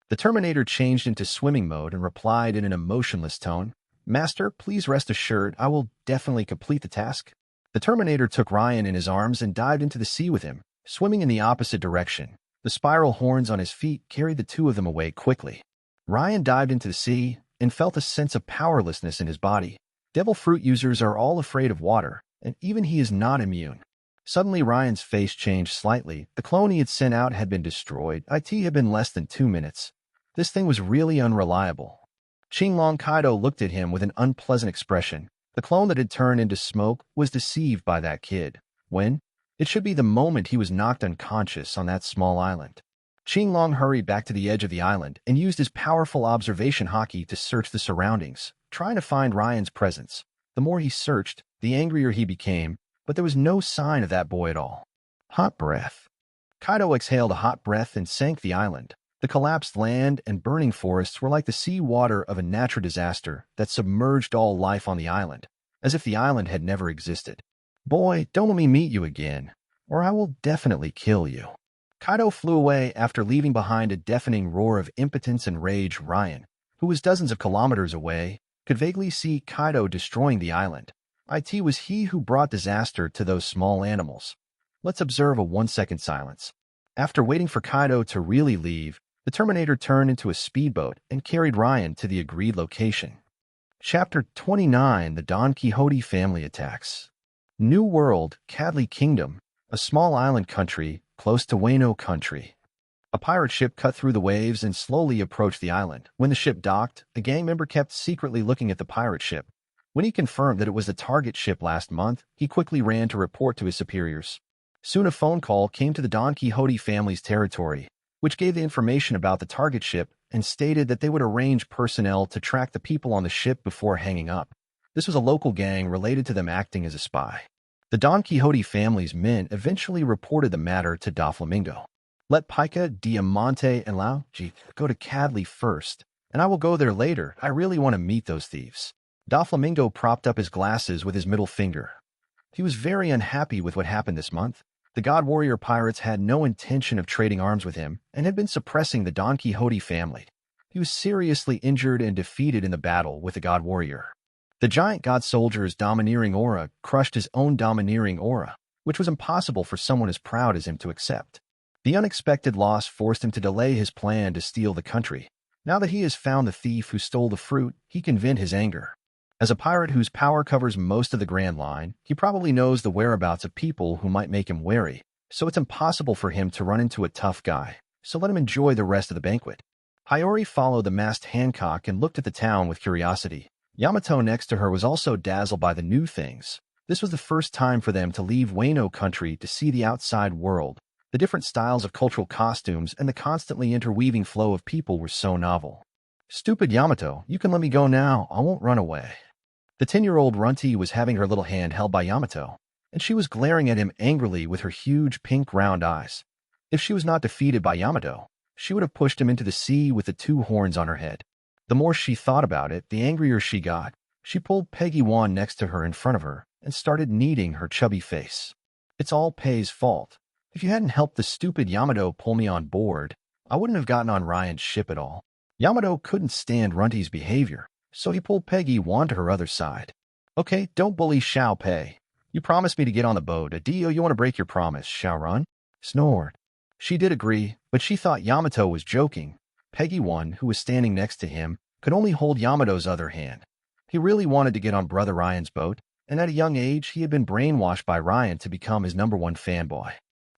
The Terminator changed into swimming mode and replied in an emotionless tone, "Master, please rest assured I will definitely complete the task." The Terminator took Ryan in his arms and dived into the sea with him, swimming in the opposite direction. The spiral horns on his feet carried the two of them away quickly. Ryan dived into the sea and felt a sense of powerlessness in his body. Devil fruit users are all afraid of water, and even he is not immune. Suddenly Ryan's face changed slightly. The clone he had sent out had been destroyed. It had been less than 2 minutes. This thing was really unreliable. Qinglong Kaido looked at him with an unpleasant expression. The clone that had turned into smoke was deceived by that kid. When? It should be the moment he was knocked unconscious on that small island. Qinglong hurried back to the edge of the island and used his powerful observation haki to search the surroundings, trying to find Ryan's presence. The more he searched, the angrier he became, but there was no sign of that boy at all. Hot breath. Kaido exhaled a hot breath and sank the island. The collapsed land and burning forests were like the sea water of a natural disaster that submerged all life on the island, as if the island had never existed. "Boy, don't let me meet you again, or I will definitely kill you." Kaido flew away after leaving behind a deafening roar of impotence and rage. Ryan, who was dozens of kilometers away, could vaguely see Kaido destroying the island. It was he who brought disaster to those small animals. Let's observe a 1-second silence. After waiting for Kaido to really leave, the Terminator turned into a speedboat and carried Ryan to the agreed location. Chapter 29: The Don Quixote Family Attacks. New World, Cadley Kingdom, a small island country close to Wano Country. A pirate ship cut through the waves and slowly approached the island. When the ship docked, a gang member kept secretly looking at the pirate ship. When he confirmed that it was the target ship last month, he quickly ran to report to his superiors. Soon a phone call came to the Don Quixote family's territory, which gave the information about the target ship and stated that they would arrange personnel to track the people on the ship before hanging up. This was a local gang related to them acting as a spy. The Don Quixote family's men eventually reported the matter to Doflamingo. Let Pica, Diamante, and Lauji go to Cadley first, and I will go there later. I really want to meet those thieves. Doflamingo propped up his glasses with his middle finger. He was very unhappy with what happened this month. The God Warrior pirates had no intention of trading arms with him and had been suppressing the Don Quixote family. He was seriously injured and defeated in the battle with the God Warrior. The giant god soldier's domineering aura crushed his own domineering aura, which was impossible for someone as proud as him to accept. The unexpected loss forced him to delay his plan to steal the country. Now that he has found the thief who stole the fruit, he can vent his anger. As a pirate whose power covers most of the Grand Line, he probably knows the whereabouts of people who might make him wary, so it's impossible for him to run into a tough guy, so let him enjoy the rest of the banquet. Hiyori followed the masked Hancock and looked at the town with curiosity. Yamato next to her was also dazzled by the new things. This was the first time for them to leave Wano country to see the outside world. The different styles of cultural costumes and the constantly interweaving flow of people were so novel. Stupid Yamato, you can let me go now. I won't run away. The 10-year-old Runty was having her little hand held by Yamato, and she was glaring at him angrily with her huge pink round eyes. If she was not defeated by Yamato, she would have pushed him into the sea with the two horns on her head. The more she thought about it, the angrier she got. She pulled Peggy Wan next to her in front of her and started kneading her chubby face. It's all Pei's fault. If you hadn't helped the stupid Yamato pull me on board, I wouldn't have gotten on Ryan's ship at all. Yamato couldn't stand Runty's behavior, so he pulled Peggy Wan to her other side. Okay, don't bully Xiao Pei. You promised me to get on the boat. Adio, you want to break your promise, Xiao Run? Snored. She did agree, but she thought Yamato was joking. Peggy Wan, who was standing next to him, could only hold Yamato's other hand. He really wanted to get on Brother Ryan's boat, and at a young age, he had been brainwashed by Ryan to become his #1 fanboy.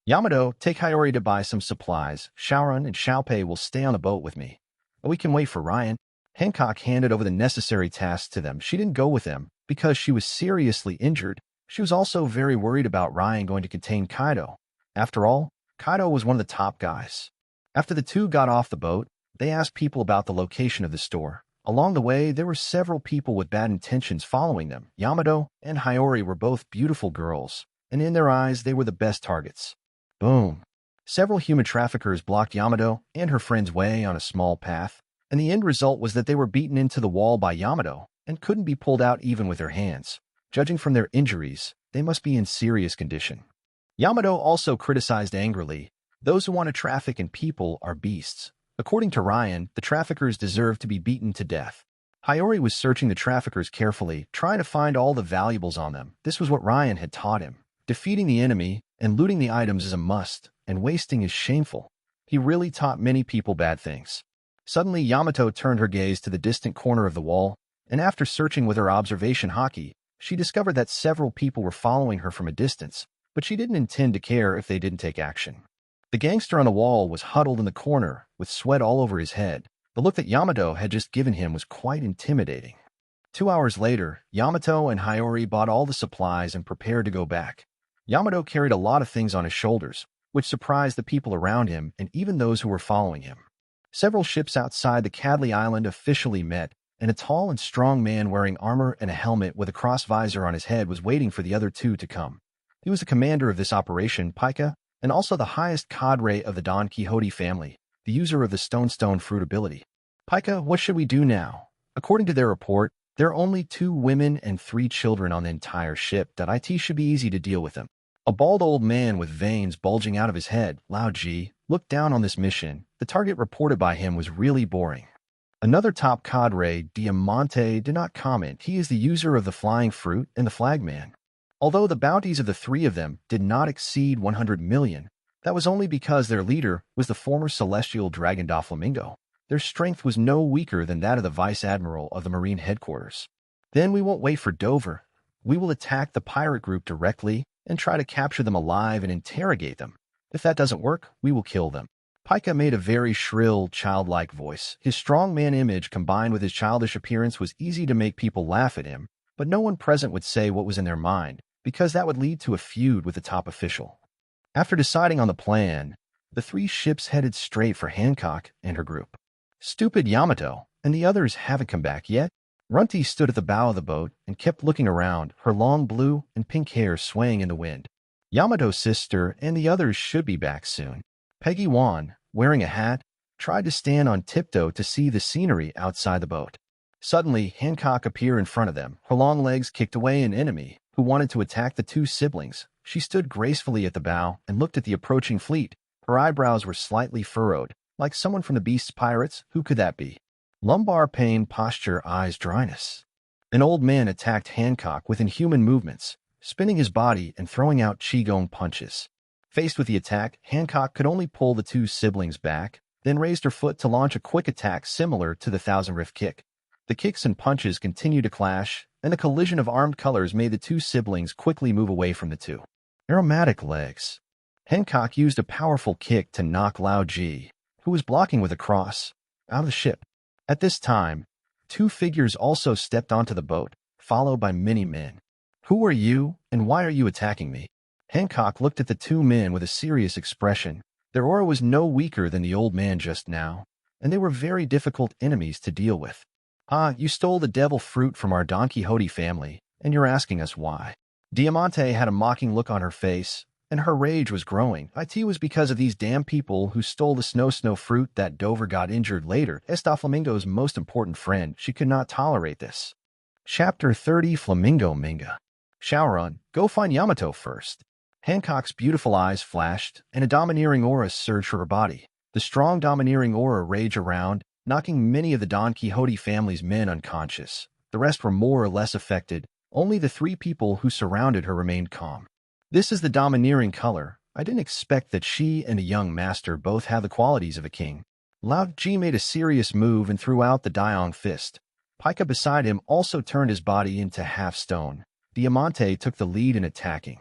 Yamato, take Hiyori to buy some supplies. Xiaorun and Xiaopei will stay on the boat with me. But we can wait for Ryan. Hancock handed over the necessary tasks to them. She didn't go with them because she was seriously injured. She was also very worried about Ryan going to contain Kaido. After all, Kaido was one of the top guys. After the two got off the boat, they asked people about the location of the store. Along the way, there were several people with bad intentions following them. Yamato and Hiyori were both beautiful girls, and in their eyes, they were the best targets. Boom. Several human traffickers blocked Yamato and her friend's way on a small path, and the end result was that they were beaten into the wall by Yamato and couldn't be pulled out even with their hands. Judging from their injuries, they must be in serious condition. Yamato also criticized angrily, those who want to traffic in people are beasts. According to Ryan, the traffickers deserve to be beaten to death. Hiyori was searching the traffickers carefully, trying to find all the valuables on them. This was what Ryan had taught him. Defeating the enemy and looting the items is a must, and wasting is shameful. He really taught many people bad things. Suddenly, Yamato turned her gaze to the distant corner of the wall, and after searching with her observation hockey, she discovered that several people were following her from a distance, but she didn't intend to care if they didn't take action. The gangster on the wall was huddled in the corner, with sweat all over his head. The look that Yamato had just given him was quite intimidating. 2 hours later, Yamato and Hiyori bought all the supplies and prepared to go back. Yamato carried a lot of things on his shoulders, which surprised the people around him and even those who were following him. Several ships outside the Cadley Island officially met, and a tall and strong man wearing armor and a helmet with a cross visor on his head was waiting for the other two to come. He was the commander of this operation, Pica, and also the highest cadre of the Don Quixote family, the user of the Stone fruit ability. Pica, what should we do now? According to their report, there are only 2 women and 3 children on the entire ship. It should be easy to deal with them. A bald old man with veins bulging out of his head, Lao Ji, looked down on this mission. The target reported by him was really boring. Another top cadre, Diamante, did not comment. He is the user of the flying fruit and the flagman. Although the bounties of the 3 of them did not exceed 100 million, that was only because their leader was the former celestial dragon Doflamingo. Their strength was no weaker than that of the vice admiral of the marine headquarters. Then we won't wait for Dover. We will attack the pirate group directly and try to capture them alive and interrogate them. If that doesn't work, we will kill them. Pica made a very shrill, childlike voice. His strongman image combined with his childish appearance was easy to make people laugh at him, but no one present would say what was in their mind, because that would lead to a feud with the top official. After deciding on the plan, the 3 ships headed straight for Hancock and her group. Stupid Yamato, and the others haven't come back yet? Runty stood at the bow of the boat and kept looking around, her long blue and pink hair swaying in the wind. Yamato's sister and the others should be back soon. Peggy Wan, wearing a hat, tried to stand on tiptoe to see the scenery outside the boat. Suddenly, Hancock appeared in front of them. Her long legs kicked away an enemy who wanted to attack the two siblings. She stood gracefully at the bow and looked at the approaching fleet. Her eyebrows were slightly furrowed, like someone from the Beast's pirates. Who could that be? Lumbar pain, posture, eyes dryness. An old man attacked Hancock with inhuman movements, spinning his body and throwing out qigong punches. Faced with the attack, Hancock could only pull the two siblings back, then raised her foot to launch a quick attack similar to the Thousand Rift kick. The kicks and punches continued to clash, and a collision of armed colors made the two siblings quickly move away from the two. Aromatic legs. Hancock used a powerful kick to knock Lao Ji, who was blocking with a cross, out of the ship. At this time, two figures also stepped onto the boat, followed by many men. Who are you, and why are you attacking me? Hancock looked at the two men with a serious expression. Their aura was no weaker than the old man just now, and they were very difficult enemies to deal with. You stole the devil fruit from our Don Quixote family, and you're asking us why. Diamante had a mocking look on her face, and her rage was growing. It was because of these damn people who stole the snow fruit that Dover got injured later. Flamingo's most important friend. She could not tolerate this. Chapter 30 Flamingo Minga. Shaoran, go find Yamato first. Hancock's beautiful eyes flashed, and a domineering aura surged through her body. The strong domineering aura raged around, knocking many of the Don Quixote family's men unconscious. The rest were more or less affected. Only the three people who surrounded her remained calm. This is the domineering color. I didn't expect that she and a young master both have the qualities of a king. Lao Ji made a serious move and threw out the Diong fist. Pika beside him also turned his body into half stone. Diamante took the lead in attacking.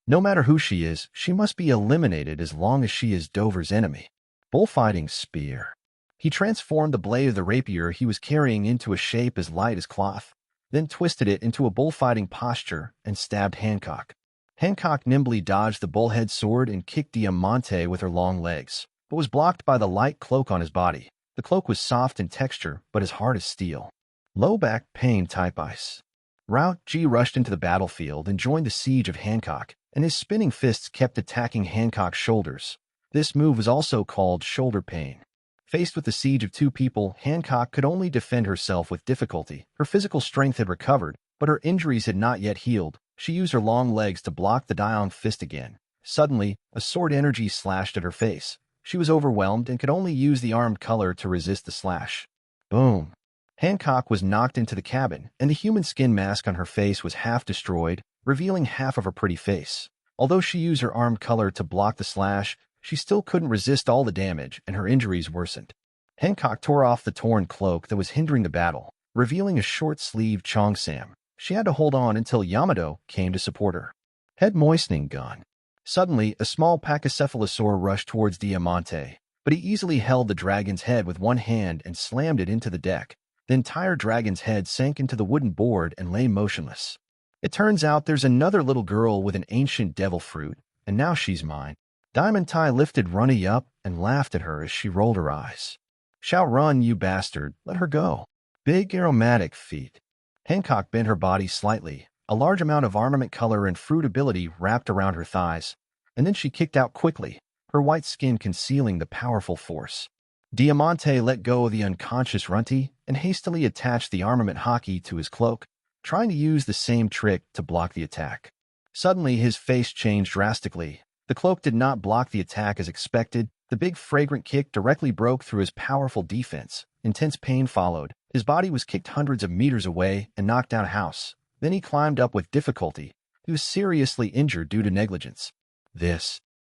No matter who she is, she must be eliminated as long as she is Dover's enemy. Bullfighting spear. He transformed the blade of the rapier he was carrying into a shape as light as cloth, then twisted it into a bullfighting posture and stabbed Hancock. Hancock nimbly dodged the bullhead sword and kicked Diamante with her long legs, but was blocked by the light cloak on his body. The cloak was soft in texture, but as hard as steel. Low back pain type ice. Lao Ji rushed into the battlefield and joined the siege of Hancock, and his spinning fists kept attacking Hancock's shoulders. This move was also called shoulder pain. Faced with the siege of two people, Hancock could only defend herself with difficulty. Her physical strength had recovered, but her injuries had not yet healed. She used her long legs to block the Diong fist again. Suddenly, a sword energy slashed at her face. She was overwhelmed and could only use the armed color to resist the slash. Boom. Hancock was knocked into the cabin, and the human skin mask on her face was half destroyed, revealing half of her pretty face. Although she used her armed color to block the slash, she still couldn't resist all the damage, and her injuries worsened. Hancock tore off the torn cloak that was hindering the battle, revealing a short-sleeved cheongsam. She had to hold on until Yamato came to support her. Head moistening gun. Suddenly, a small pachycephalosaur rushed towards Diamante, but he easily held the dragon's head with one hand and slammed it into the deck. The entire dragon's head sank into the wooden board and lay motionless. It turns out there's another little girl with an ancient devil fruit, and now she's mine. Diamond Tai lifted Runny up and laughed at her as she rolled her eyes. Shall run, you bastard. Let her go. Big aromatic feet. Hancock bent her body slightly. A large amount of armament color and fruit ability wrapped around her thighs, and then she kicked out quickly, her white skin concealing the powerful force. Diamante let go of the unconscious Runty and hastily attached the armament hockey to his cloak, trying to use the same trick to block the attack. Suddenly, his face changed drastically. The cloak did not block the attack as expected. The big fragrant kick directly broke through his powerful defense. Intense pain followed. His body was kicked hundreds of meters away and knocked down a house. Then he climbed up with difficulty. He was seriously injured due to negligence.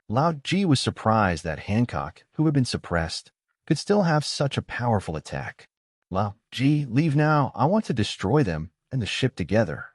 Lao Ji was surprised that Hancock, who had been suppressed, could still have such a powerful attack. Lao Ji, leave now. I want to destroy them and the ship together.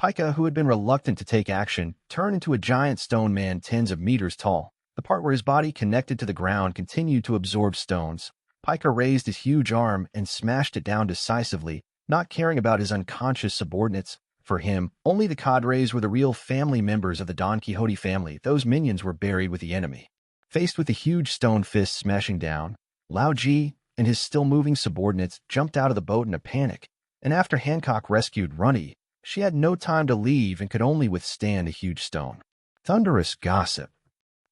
Pika, who had been reluctant to take action, turned into a giant stone man tens of meters tall. The part where his body connected to the ground continued to absorb stones. Pika raised his huge arm and smashed it down decisively, not caring about his unconscious subordinates. For him, only the cadres were the real family members of the Don Quixote family. Those minions were buried with the enemy. Faced with the huge stone fist smashing down, Lao Ji and his still-moving subordinates jumped out of the boat in a panic, and after Hancock rescued Runty, she had no time to leave and could only withstand a huge stone. Thunderous gossip.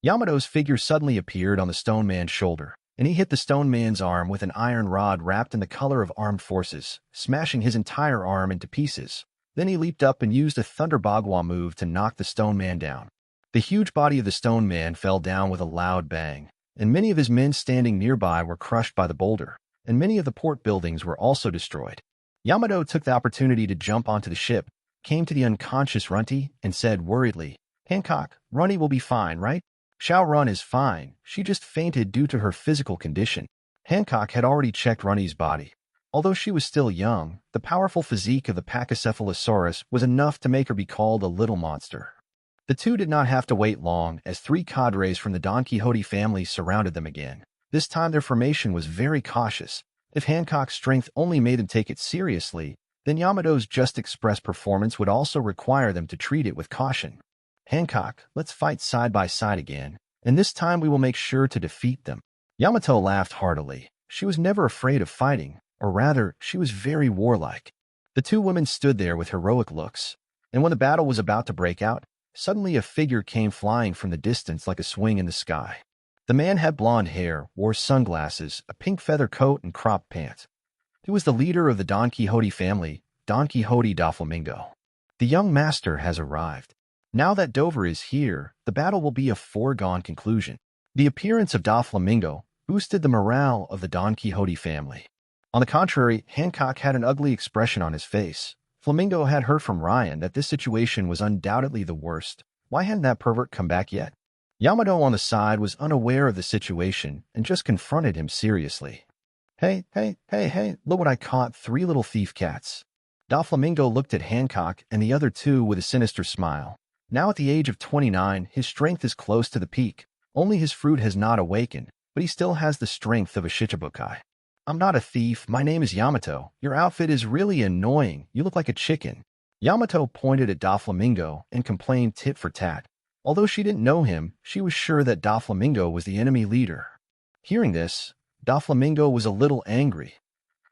Yamato's figure suddenly appeared on the stone man's shoulder, and he hit the stone man's arm with an iron rod wrapped in the color of armed forces, smashing his entire arm into pieces. Then he leaped up and used a Thunder Bagua move to knock the stone man down. The huge body of the stone man fell down with a loud bang, and many of his men standing nearby were crushed by the boulder, and many of the port buildings were also destroyed. Yamato took the opportunity to jump onto the ship, came to the unconscious Runty, and said worriedly, "Hancock, Runty will be fine, right?" "Xiao Run is fine. She just fainted due to her physical condition." Hancock had already checked Runty's body. Although she was still young, the powerful physique of the Pachycephalosaurus was enough to make her be called a little monster. The two did not have to wait long as 3 cadres from the Don Quixote family surrounded them again. This time their formation was very cautious. If Hancock's strength only made them take it seriously, then Yamato's just expressed performance would also require them to treat it with caution. "Hancock, let's fight side by side again, and this time we will make sure to defeat them." Yamato laughed heartily. She was never afraid of fighting, or rather, she was very warlike. The two women stood there with heroic looks, and when the battle was about to break out, suddenly a figure came flying from the distance like a swing in the sky. The man had blonde hair, wore sunglasses, a pink feather coat, and cropped pants. He was the leader of the Don Quixote family, Don Quixote da Flamingo. "The young master has arrived. Now that Dover is here, the battle will be a foregone conclusion." The appearance of Da Flamingo boosted the morale of the Don Quixote family. On the contrary, Hancock had an ugly expression on his face. Flamingo had heard from Ryan that this situation was undoubtedly the worst. Why hadn't that pervert come back yet? Yamato on the side was unaware of the situation and just confronted him seriously. Hey, look what I caught, 3 little thief cats." Da Flamingo looked at Hancock and the other two with a sinister smile. Now at the age of 29, his strength is close to the peak. Only his fruit has not awakened, but he still has the strength of a Shichibukai. "I'm not a thief. My name is Yamato. Your outfit is really annoying. You look like a chicken." Yamato pointed at Da Flamingo and complained tit for tat. Although she didn't know him, she was sure that Da Flamingo was the enemy leader. Hearing this, Da Flamingo was a little angry.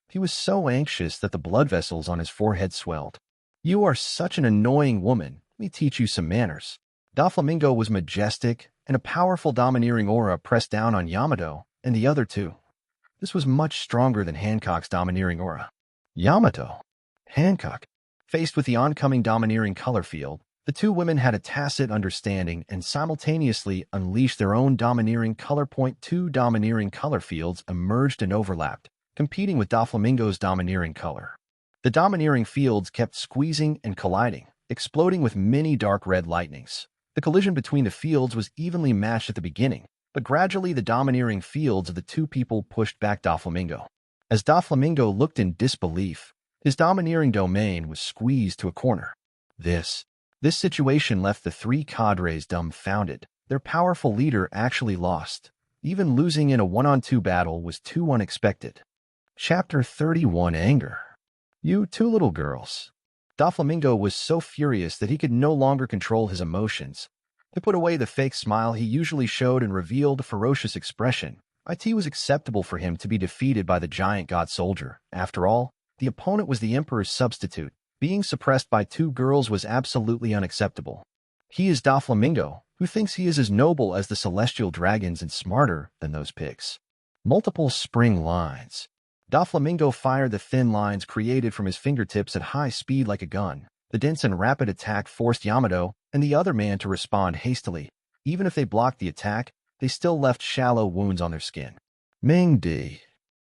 He was so anxious that the blood vessels on his forehead swelled. "You are such an annoying woman. Let me teach you some manners." Da Flamingo was majestic, and a powerful domineering aura pressed down on Yamato and the other two. This was much stronger than Hancock's domineering aura. Yamato, Hancock. Faced with the oncoming domineering color field, the two women had a tacit understanding and simultaneously unleashed their own domineering color point. 2 domineering color fields emerged and overlapped, competing with Da Flamingo's domineering color. The domineering fields kept squeezing and colliding, exploding with many dark red lightnings. The collision between the fields was evenly matched at the beginning, but gradually the domineering fields of the two people pushed back Da Flamingo. As Da Flamingo looked in disbelief, his domineering domain was squeezed to a corner. This situation left the 3 cadres dumbfounded. Their powerful leader actually lost. Even losing in a 1-on-2 battle was too unexpected. Chapter 31: Anger. "You 2 little girls." Da Flamingo was so furious that he could no longer control his emotions. He put away the fake smile he usually showed and revealed a ferocious expression. It was acceptable for him to be defeated by the giant god soldier. After all, the opponent was the emperor's substitute. Being suppressed by 2 girls was absolutely unacceptable. He is Da Flamingo, who thinks he is as noble as the celestial dragons and smarter than those pigs. Multiple spring lines. Da Flamingo fired the thin lines created from his fingertips at high speed like a gun. The dense and rapid attack forced Yamato and the other man to respond hastily. Even if they blocked the attack, they still left shallow wounds on their skin. Ming Di.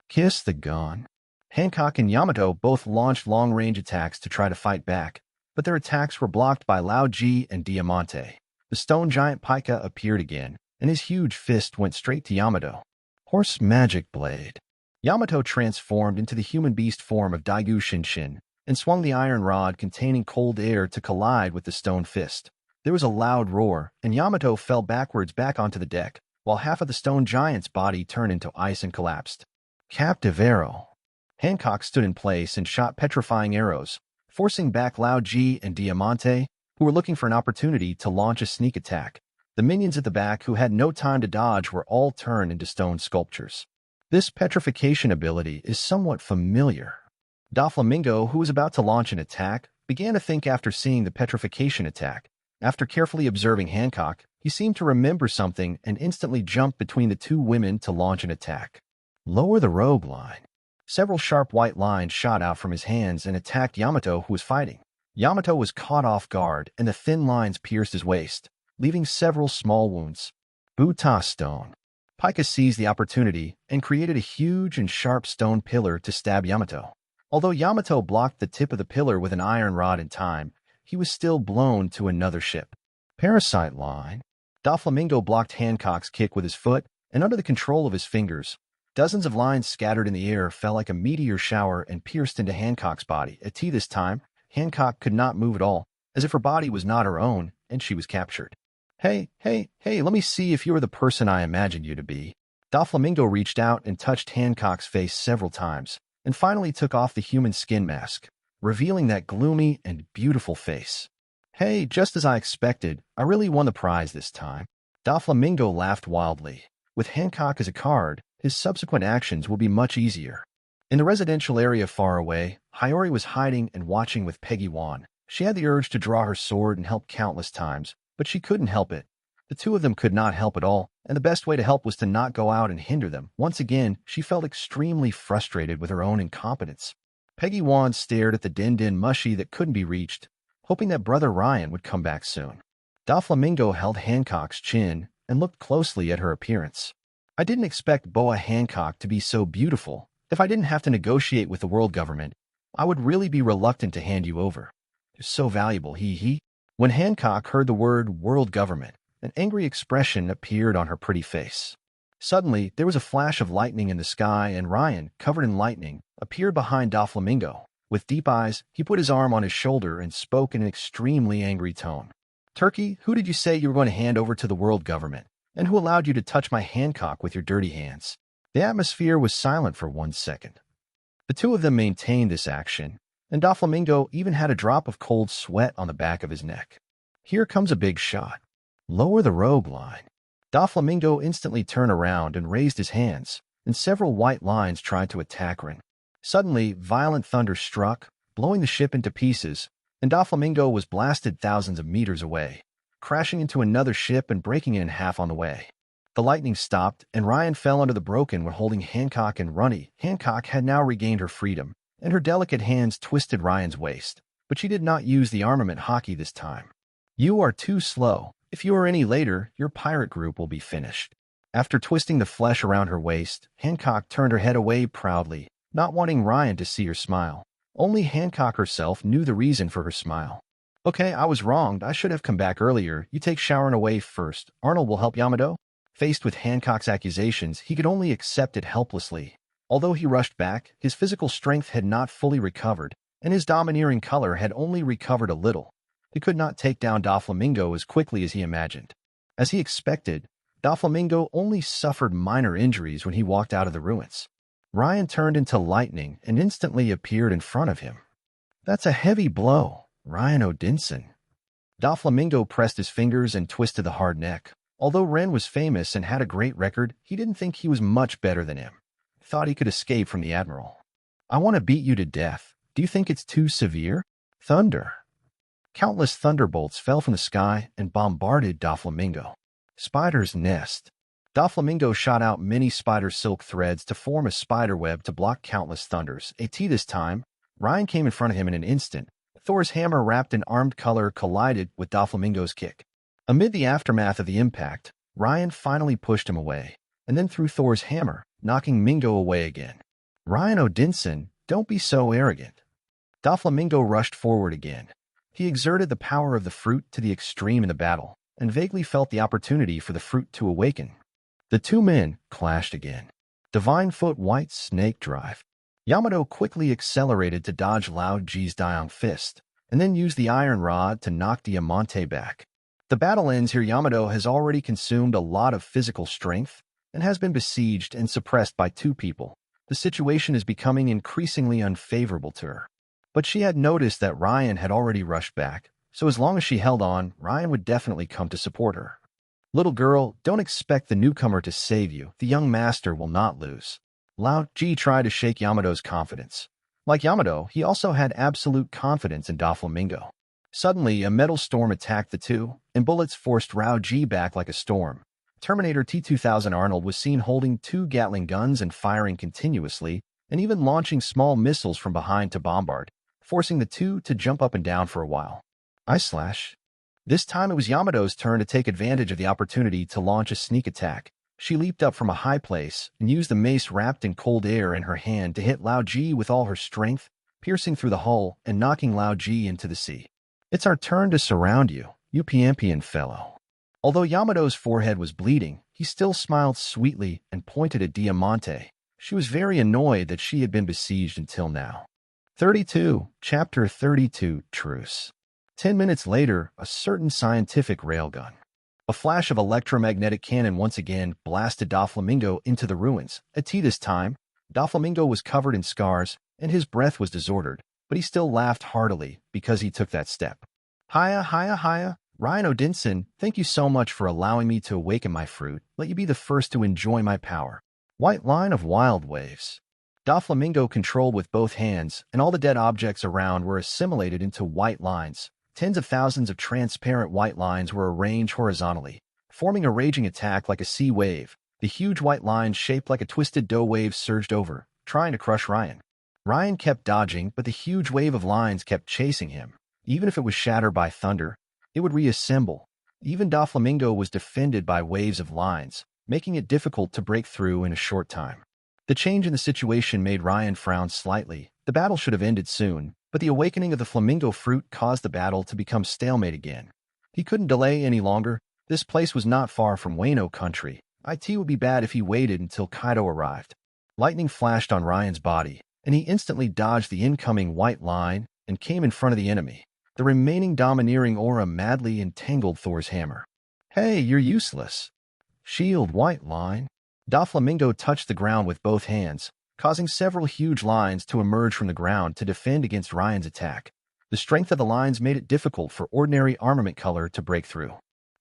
Kiss the gun. Hancock and Yamato both launched long-range attacks to try to fight back, but their attacks were blocked by Lao Ji and Diamante. The stone giant Pika appeared again, and his huge fist went straight to Yamato. Horse Magic Blade. Yamato transformed into the human beast form of Daigu Shinshin and swung the iron rod containing cold air to collide with the stone fist. There was a loud roar, and Yamato fell backwards back onto the deck, while half of the stone giant's body turned into ice and collapsed. Captive Arrow. Hancock stood in place and shot petrifying arrows, forcing back Lao Ji and Diamante, who were looking for an opportunity to launch a sneak attack. The minions at the back, who had no time to dodge, were all turned into stone sculptures. This petrification ability is somewhat familiar. Doflamingo, who was about to launch an attack, began to think after seeing the petrification attack. After carefully observing Hancock, he seemed to remember something and instantly jumped between the two women to launch an attack. Lower the robe line. Several sharp white lines shot out from his hands and attacked Yamato, who was fighting. Yamato was caught off guard, and the thin lines pierced his waist, leaving several small wounds. Buta Stone. Pika seized the opportunity and created a huge and sharp stone pillar to stab Yamato. Although Yamato blocked the tip of the pillar with an iron rod in time, he was still blown to another ship. Parasite Line. Doflamingo blocked Hancock's kick with his foot, and under the control of his fingers, dozens of lines scattered in the air fell like a meteor shower and pierced into Hancock's body. At this time, Hancock could not move at all, as if her body was not her own, and she was captured. Hey, let me see if you are the person I imagined you to be. Doflamingo reached out and touched Hancock's face several times, and finally took off the human skin mask, revealing that gloomy and beautiful face. Hey, just as I expected, I really won the prize this time. Doflamingo laughed wildly. With Hancock as a card, his subsequent actions will be much easier. In the residential area far away, Hiyori was hiding and watching with Peggy Wan. She had the urge to draw her sword and help countless times, but she couldn't help it. The two of them could not help at all, and the best way to help was to not go out and hinder them. Once again, she felt extremely frustrated with her own incompetence. Peggy Wan stared at the din-din mushy that couldn't be reached, hoping that Brother Ryan would come back soon. Doflamingo held Hancock's chin and looked closely at her appearance. I didn't expect Boa Hancock to be so beautiful. If I didn't have to negotiate with the world government, I would really be reluctant to hand you over. You're so valuable, he. When Hancock heard the word world government, an angry expression appeared on her pretty face. Suddenly, there was a flash of lightning in the sky, and Ryan, covered in lightning, appeared behind Doflamingo. With deep eyes, he put his arm on his shoulder and spoke in an extremely angry tone. Turkey, who did you say you were going to hand over to the world government? And who allowed you to touch my Hancock with your dirty hands? The atmosphere was silent for 1 second. The two of them maintained this action, and Doflamingo even had a drop of cold sweat on the back of his neck. Here comes a big shot. Lower the robe line. Doflamingo instantly turned around and raised his hands, and several white lines tried to attack Rin. Suddenly, violent thunder struck, blowing the ship into pieces, and Doflamingo was blasted thousands of meters away, crashing into another ship and breaking it in half on the way. The lightning stopped, and Ryan fell under the broken when holding Hancock and Runny. Hancock had now regained her freedom, and her delicate hands twisted Ryan's waist, but she did not use the armament hockey this time. You are too slow. If you are any later, your pirate group will be finished. After twisting the flesh around her waist, Hancock turned her head away proudly, not wanting Ryan to see her smile. Only Hancock herself knew the reason for her smile. Okay, I was wronged. I should have come back earlier. You take showering away first. Arnold will help Yamato. Faced with Hancock's accusations, he could only accept it helplessly. Although he rushed back, his physical strength had not fully recovered, and his domineering color had only recovered a little. He could not take down Doflamingo as quickly as he imagined. As he expected, Doflamingo only suffered minor injuries when he walked out of the ruins. Ryan turned into lightning and instantly appeared in front of him. That's a heavy blow, Ryan Odinson. Doflamingo pressed his fingers and twisted the hard neck. Although Ren was famous and had a great record, he didn't think he was much better than him. He thought he could escape from the Admiral. I want to beat you to death. Do you think it's too severe? Thunder. Countless thunderbolts fell from the sky and bombarded Doflamingo. Spider's nest. Doflamingo shot out many spider silk threads to form a spider web to block countless thunders. This time, Ryan came in front of him in an instant. Thor's hammer wrapped in armed color collided with Doflamingo's kick. Amid the aftermath of the impact, Ryan finally pushed him away, and then threw Thor's hammer, knocking Mingo away again. Ryan Odinson, don't be so arrogant. Doflamingo rushed forward again. He exerted the power of the fruit to the extreme in the battle, and vaguely felt the opportunity for the fruit to awaken. The two men clashed again. Divine Foot White Snake Drive. Yamato quickly accelerated to dodge Lao Ji's Diang Fist, and then used the Iron Rod to knock Diamante back. The battle ends here. Yamato has already consumed a lot of physical strength and has been besieged and suppressed by two people. The situation is becoming increasingly unfavorable to her. But she had noticed that Ryan had already rushed back, so as long as she held on, Ryan would definitely come to support her. Little girl, don't expect the newcomer to save you. The young master will not lose. Lao Ji tried to shake Yamato's confidence. Like Yamato, he also had absolute confidence in Doflamingo. Suddenly, a metal storm attacked the two, and bullets forced Rao Ji back like a storm. Terminator T-2000 Arnold was seen holding two Gatling guns and firing continuously, and even launching small missiles from behind to bombard, forcing the two to jump up and down for a while. Slash. This time it was Yamato's turn to take advantage of the opportunity to launch a sneak attack. She leaped up from a high place and used the mace wrapped in cold air in her hand to hit Lao Ji with all her strength, piercing through the hull and knocking Lao Ji into the sea. It's our turn to surround you, you Piampian fellow. Although Yamato's forehead was bleeding, he still smiled sweetly and pointed at Diamante. She was very annoyed that she had been besieged until now. 32, Chapter 32, Truce. 10 minutes later, a certain scientific railgun. A flash of electromagnetic cannon once again blasted Doflamingo into the ruins. At this time, Doflamingo was covered in scars, and his breath was disordered, but he still laughed heartily because he took that step. Hiya. Ryan Odinson, thank you so much for allowing me to awaken my fruit. Let you be the first to enjoy my power. White line of wild waves. Doflamingo controlled with both hands, and all the dead objects around were assimilated into white lines. Tens of thousands of transparent white lines were arranged horizontally, forming a raging attack like a sea wave. The huge white lines shaped like a twisted dough wave surged over, trying to crush Ryan. Ryan kept dodging, but the huge wave of lines kept chasing him. Even if it was shattered by thunder, it would reassemble. Even Doflamingo was defended by waves of lines, making it difficult to break through in a short time. The change in the situation made Ryan frown slightly. The battle should have ended soon, but the awakening of the flamingo fruit caused the battle to become stalemate again. He couldn't delay any longer. This place was not far from Wano country. It would be bad if he waited until Kaido arrived. Lightning flashed on Ryan's body, and he instantly dodged the incoming white line and came in front of the enemy. The remaining domineering aura madly entangled Thor's hammer. Hey, you're useless. Shield white line. Doflamingo touched the ground with both hands, causing several huge lines to emerge from the ground to defend against Ryan's attack. The strength of the lines made it difficult for ordinary armament color to break through.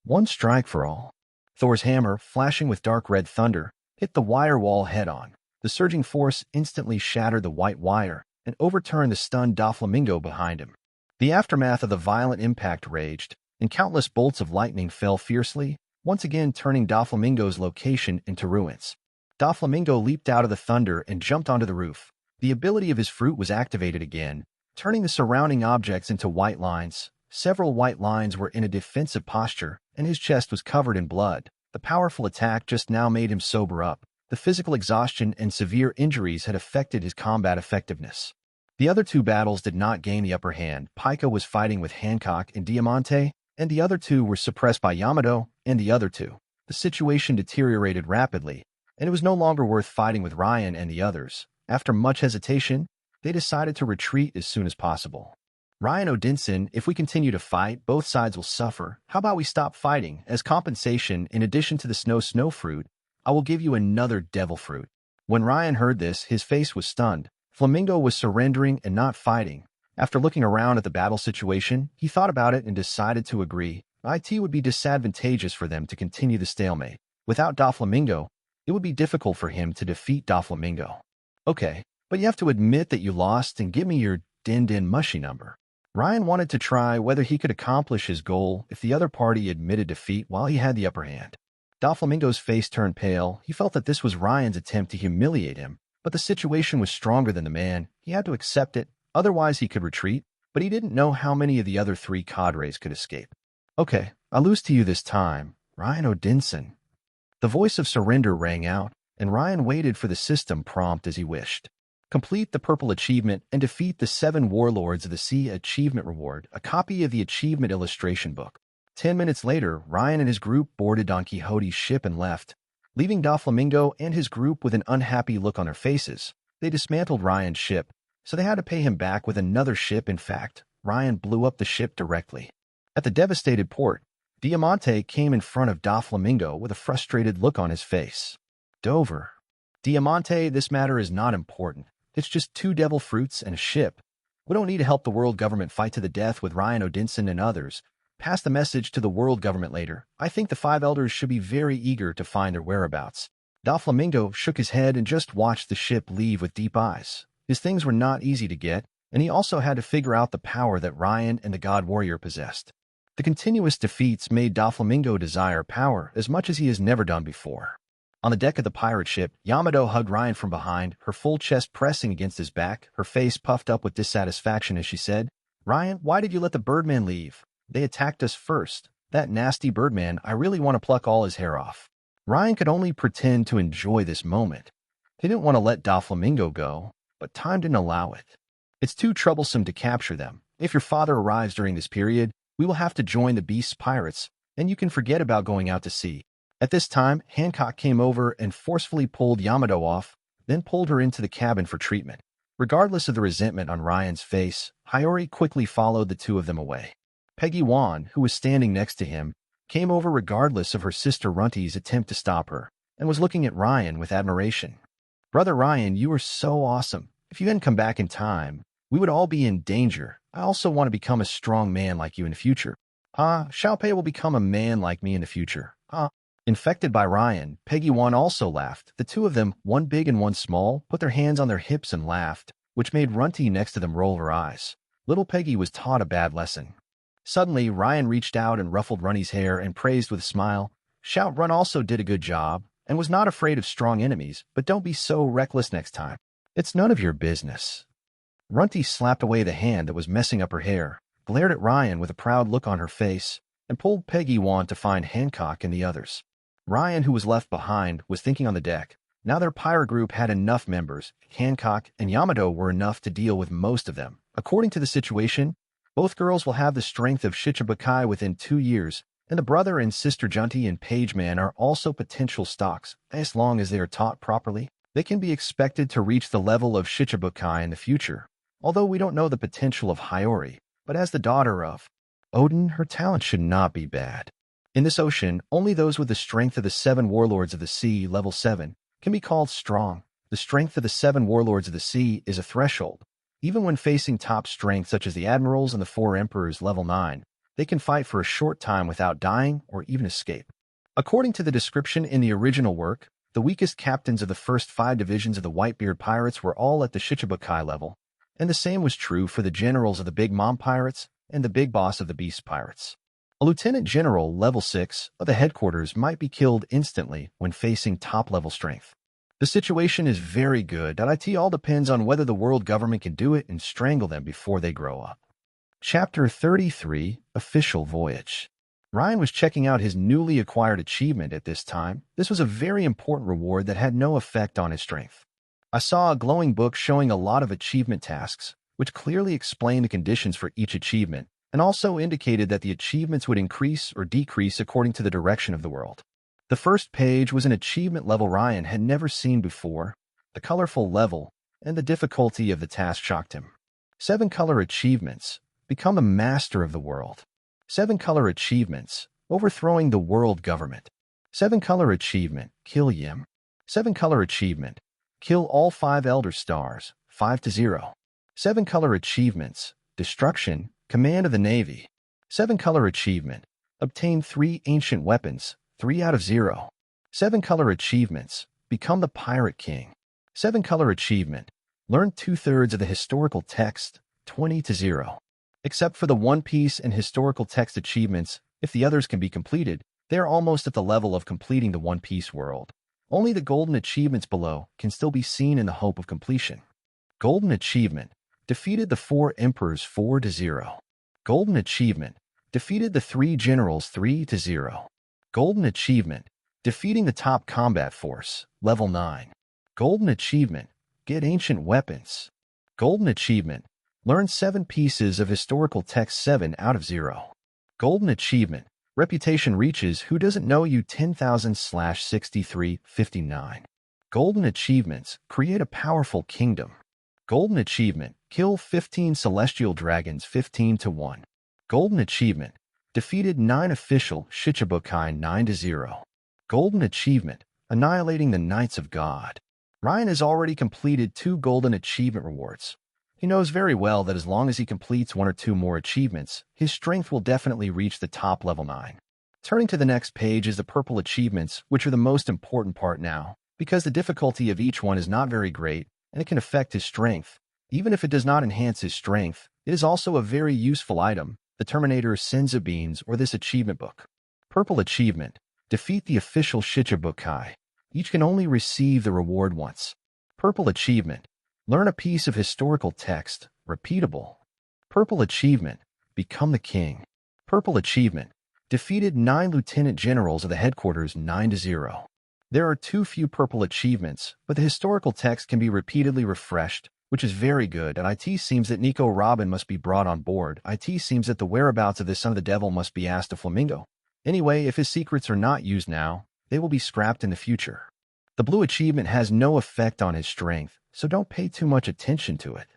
One strike for all. Thor's hammer, flashing with dark red thunder, hit the wire wall head-on. The surging force instantly shattered the white wire and overturned the stunned Doflamingo behind him. The aftermath of the violent impact raged, and countless bolts of lightning fell fiercely, once again turning Doflamingo's location into ruins. Doflamingo leaped out of the thunder and jumped onto the roof. The ability of his fruit was activated again, turning the surrounding objects into white lines. Several white lines were in a defensive posture, and his chest was covered in blood. The powerful attack just now made him sober up. The physical exhaustion and severe injuries had affected his combat effectiveness. The other two battles did not gain the upper hand. Pika was fighting with Hancock and Diamante, and the other two were suppressed by Yamato and the other two. The situation deteriorated rapidly, and it was no longer worth fighting with Ryan and the others. After much hesitation, they decided to retreat as soon as possible. Ryan Odinson, if we continue to fight, both sides will suffer. How about we stop fighting? As compensation, in addition to the snow fruit, I will give you another devil fruit. When Ryan heard this, his face was stunned. Flamingo was surrendering and not fighting. After looking around at the battle situation, he thought about it and decided to agree. It would be disadvantageous for them to continue the stalemate. Without Doflamingo, it would be difficult for him to defeat Doflamingo. Okay, but you have to admit that you lost and give me your din mushy number. Ryan wanted to try whether he could accomplish his goal if the other party admitted defeat while he had the upper hand. Doflamingo's face turned pale. He felt that this was Ryan's attempt to humiliate him, but the situation was stronger than the man. He had to accept it, otherwise he could retreat, but he didn't know how many of the other three cadres could escape. Okay, I'll lose to you this time, Ryan Odinson. The voice of surrender rang out, and Ryan waited for the system prompt as he wished. Complete the purple achievement and defeat the 7 warlords of the sea achievement reward, a copy of the achievement illustration book. 10 minutes later, Ryan and his group boarded Don Quixote's ship and left, leaving Doflamingo and his group with an unhappy look on their faces. They dismantled Ryan's ship, so they had to pay him back with another ship. In fact, Ryan blew up the ship directly. At the devastated port, Diamante came in front of Doflamingo with a frustrated look on his face. Dover. Diamante, this matter is not important. It's just 2 devil fruits and a ship. We don't need to help the world government fight to the death with Ryan Odinson and others. Pass the message to the world government later. I think the 5 elders should be very eager to find their whereabouts. Doflamingo shook his head and just watched the ship leave with deep eyes. His things were not easy to get, and he also had to figure out the power that Ryan and the God Warrior possessed. The continuous defeats made Doflamingo desire power as much as he has never done before. On the deck of the pirate ship, Yamato hugged Ryan from behind, her full chest pressing against his back, her face puffed up with dissatisfaction as she said, "Ryan, why did you let the Birdman leave? They attacked us first. That nasty Birdman, I really want to pluck all his hair off." Ryan could only pretend to enjoy this moment. He didn't want to let Doflamingo go, but time didn't allow it. "It's too troublesome to capture them. If your father arrives during this period, we will have to join the Beast's pirates, and you can forget about going out to sea." At this time, Hancock came over and forcefully pulled Yamato off, then pulled her into the cabin for treatment. Regardless of the resentment on Ryan's face, Hiyori quickly followed the two of them away. Peggy Wan, who was standing next to him, came over regardless of her sister Runty's attempt to stop her, and was looking at Ryan with admiration. "Brother Ryan, you are so awesome. If you hadn't come back in time, we would all be in danger. I also want to become a strong man like you in the future." Xiaopei will become a man like me in the future. Infected by Ryan, Peggy Wan also laughed. The two of them, one big and one small, put their hands on their hips and laughed, which made Runty next to them roll her eyes. Little Peggy was taught a bad lesson. Suddenly, Ryan reached out and ruffled Runty's hair and praised with a smile. "Shout Run also did a good job, and was not afraid of strong enemies, but don't be so reckless next time. It's none of your business." Runty slapped away the hand that was messing up her hair, glared at Ryan with a proud look on her face, and pulled Peggy Wan to find Hancock and the others. Ryan, who was left behind, was thinking on the deck. Now their pirate group had enough members. Hancock and Yamato were enough to deal with most of them. According to the situation, both girls will have the strength of Shichibukai within 2 years, and the brother and sister Junty and Pageman are also potential stocks. As long as they are taught properly, they can be expected to reach the level of Shichibukai in the future. Although we don't know the potential of Hiyori, but as the daughter of Odin, her talent should not be bad. In this ocean, only those with the strength of the 7 warlords of the sea, level 7, can be called strong. The strength of the 7 warlords of the sea is a threshold. Even when facing top strength such as the admirals and the 4 emperors, level 9, they can fight for a short time without dying or even escape. According to the description in the original work, the weakest captains of the first 5 divisions of the Whitebeard pirates were all at the Shichibukai level, and the same was true for the generals of the Big Mom pirates and the big boss of the Beast pirates. A lieutenant general, level 6, of the headquarters might be killed instantly when facing top-level strength. The situation is very good. It all depends on whether the world government can do it and strangle them before they grow up. Chapter 33, Official Voyage. Ryan was checking out his newly acquired achievement at this time. This was a very important reward that had no effect on his strength. I saw a glowing book showing a lot of achievement tasks, which clearly explained the conditions for each achievement, and also indicated that the achievements would increase or decrease according to the direction of the world. The first page was an achievement level Ryan had never seen before. The colorful level and the difficulty of the task shocked him. 7 color achievements. Become a master of the world. 7 color achievements. Overthrowing the world government. 7 color achievement. Kill Yim. 7 color achievement. Kill all 5 Elder Stars. 5-0. 7 color achievements. Destruction. Command of the Navy. 7 color achievement. Obtain 3 ancient weapons. 3 out of 0. 7 color achievements. Become the Pirate King. 7 color achievement. Learn 2/3 of the historical text. 20-0. Except for the One Piece and historical text achievements, if the others can be completed, they are almost at the level of completing the One Piece world. Only the golden achievements below can still be seen in the hope of completion. Golden achievement. Defeated the 4 emperors 4-0. Golden achievement. Defeated the 3 generals 3-0. Golden achievement. Defeating the top combat force, level 9. Golden achievement. Get ancient weapons. Golden achievement. Learn 7 pieces of historical text 7 out of 0. Golden achievement. Reputation reaches who doesn't know you 10,000/6359. Golden achievements. Create a powerful kingdom. Golden achievement. Kill 15 celestial dragons 15-1. Golden achievement. Defeated 9 official Shichibukai 9-0. Golden achievement. Annihilating the Knights of God. Ryan has already completed 2 golden achievement rewards. He knows very well that as long as he completes 1 or 2 more achievements, his strength will definitely reach the top level 9. Turning to the next page is the purple achievements, which are the most important part now. because the difficulty of each one is not very great, and it can affect his strength. Even if it does not enhance his strength, it is also a very useful item, the Terminator Senza Beans or this achievement book. Purple Achievement. Defeat the official Shichibukai. Each can only receive the reward once. Purple Achievement. Learn a piece of historical text. Repeatable. Purple Achievement. Become the king. Purple Achievement. Defeated 9 lieutenant generals of the headquarters 9-0. There are too few purple achievements, but the historical text can be repeatedly refreshed, which is very good, and it seems that Nico Robin must be brought on board. It seems that the whereabouts of the son of the devil must be asked to Flamingo. Anyway, if his secrets are not used now, they will be scrapped in the future. The blue achievement has no effect on his strength, so don't pay too much attention to it.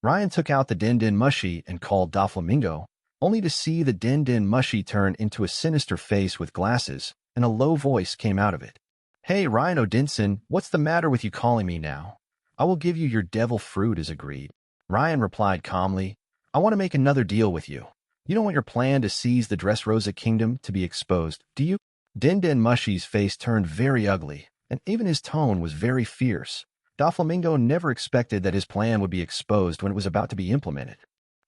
Ryan took out the Den Den Mushi and called Doflamingo, only to see the Den Den Mushi turn into a sinister face with glasses, and a low voice came out of it. Hey, Ryan Odinson, what's the matter with you calling me now? I will give you your devil fruit as agreed. Ryan replied calmly, I want to make another deal with you. You don't want your plan to seize the Dressrosa Kingdom to be exposed, do you? Den Den Mushi's face turned very ugly, and even his tone was very fierce. Doflamingo never expected that his plan would be exposed when it was about to be implemented.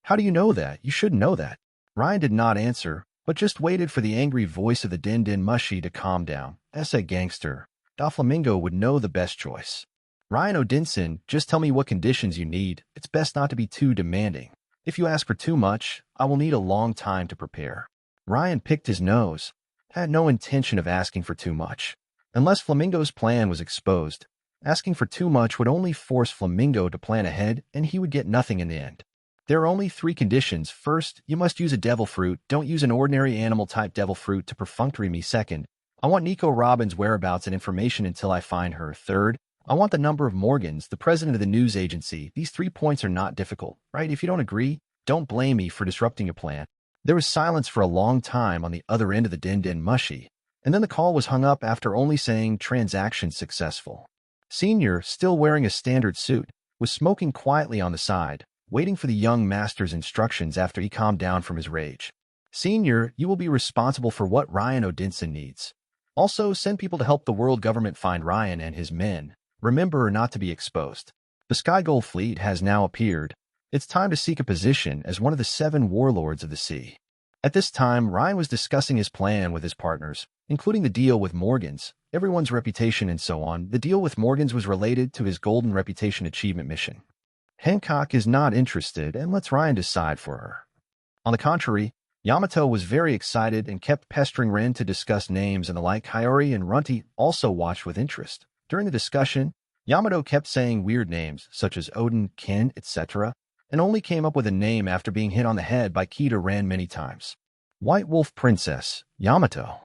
How do you know that? You should know that. Ryan did not answer, but just waited for the angry voice of the Den Den Mushi to calm down. As a gangster, Doflamingo would know the best choice. Ryan Odinson, just tell me what conditions you need. It's best not to be too demanding. If you ask for too much, I will need a long time to prepare. Ryan picked his nose, had no intention of asking for too much. Unless Flamingo's plan was exposed, asking for too much would only force Flamingo to plan ahead, and he would get nothing in the end. There are only 3 conditions. First, you must use a devil fruit. Don't use an ordinary animal-type devil fruit to perfunctory me. Second, I want Nico Robin's whereabouts and information until I find her. Third, I want the number of Morgans, the president of the news agency. These 3 points are not difficult, right? If you don't agree, don't blame me for disrupting your plan. There was silence for a long time on the other end of the Den Den Mushi, and then the call was hung up after only saying transaction successful. Senior, still wearing a standard suit, was smoking quietly on the side, waiting for the young master's instructions after he calmed down from his rage. Senior, you will be responsible for what Ryan Odinson needs. Also, send people to help the world government find Ryan and his men. Remember not to be exposed. The Sky Gold Fleet has now appeared. It's time to seek a position as one of the 7 warlords of the sea. At this time, Ryan was discussing his plan with his partners, including the deal with Morgans, everyone's reputation and so on. The deal with Morgans was related to his Golden Reputation Achievement mission. Hancock is not interested and lets Ryan decide for her. On the contrary, Yamato was very excited and kept pestering Ren to discuss names and the like. Hiyori and Runty also watched with interest. During the discussion, Yamato kept saying weird names such as Odin, Ken, etc., and only came up with a name after being hit on the head by Kita Ren many times. White Wolf Princess, Yamato.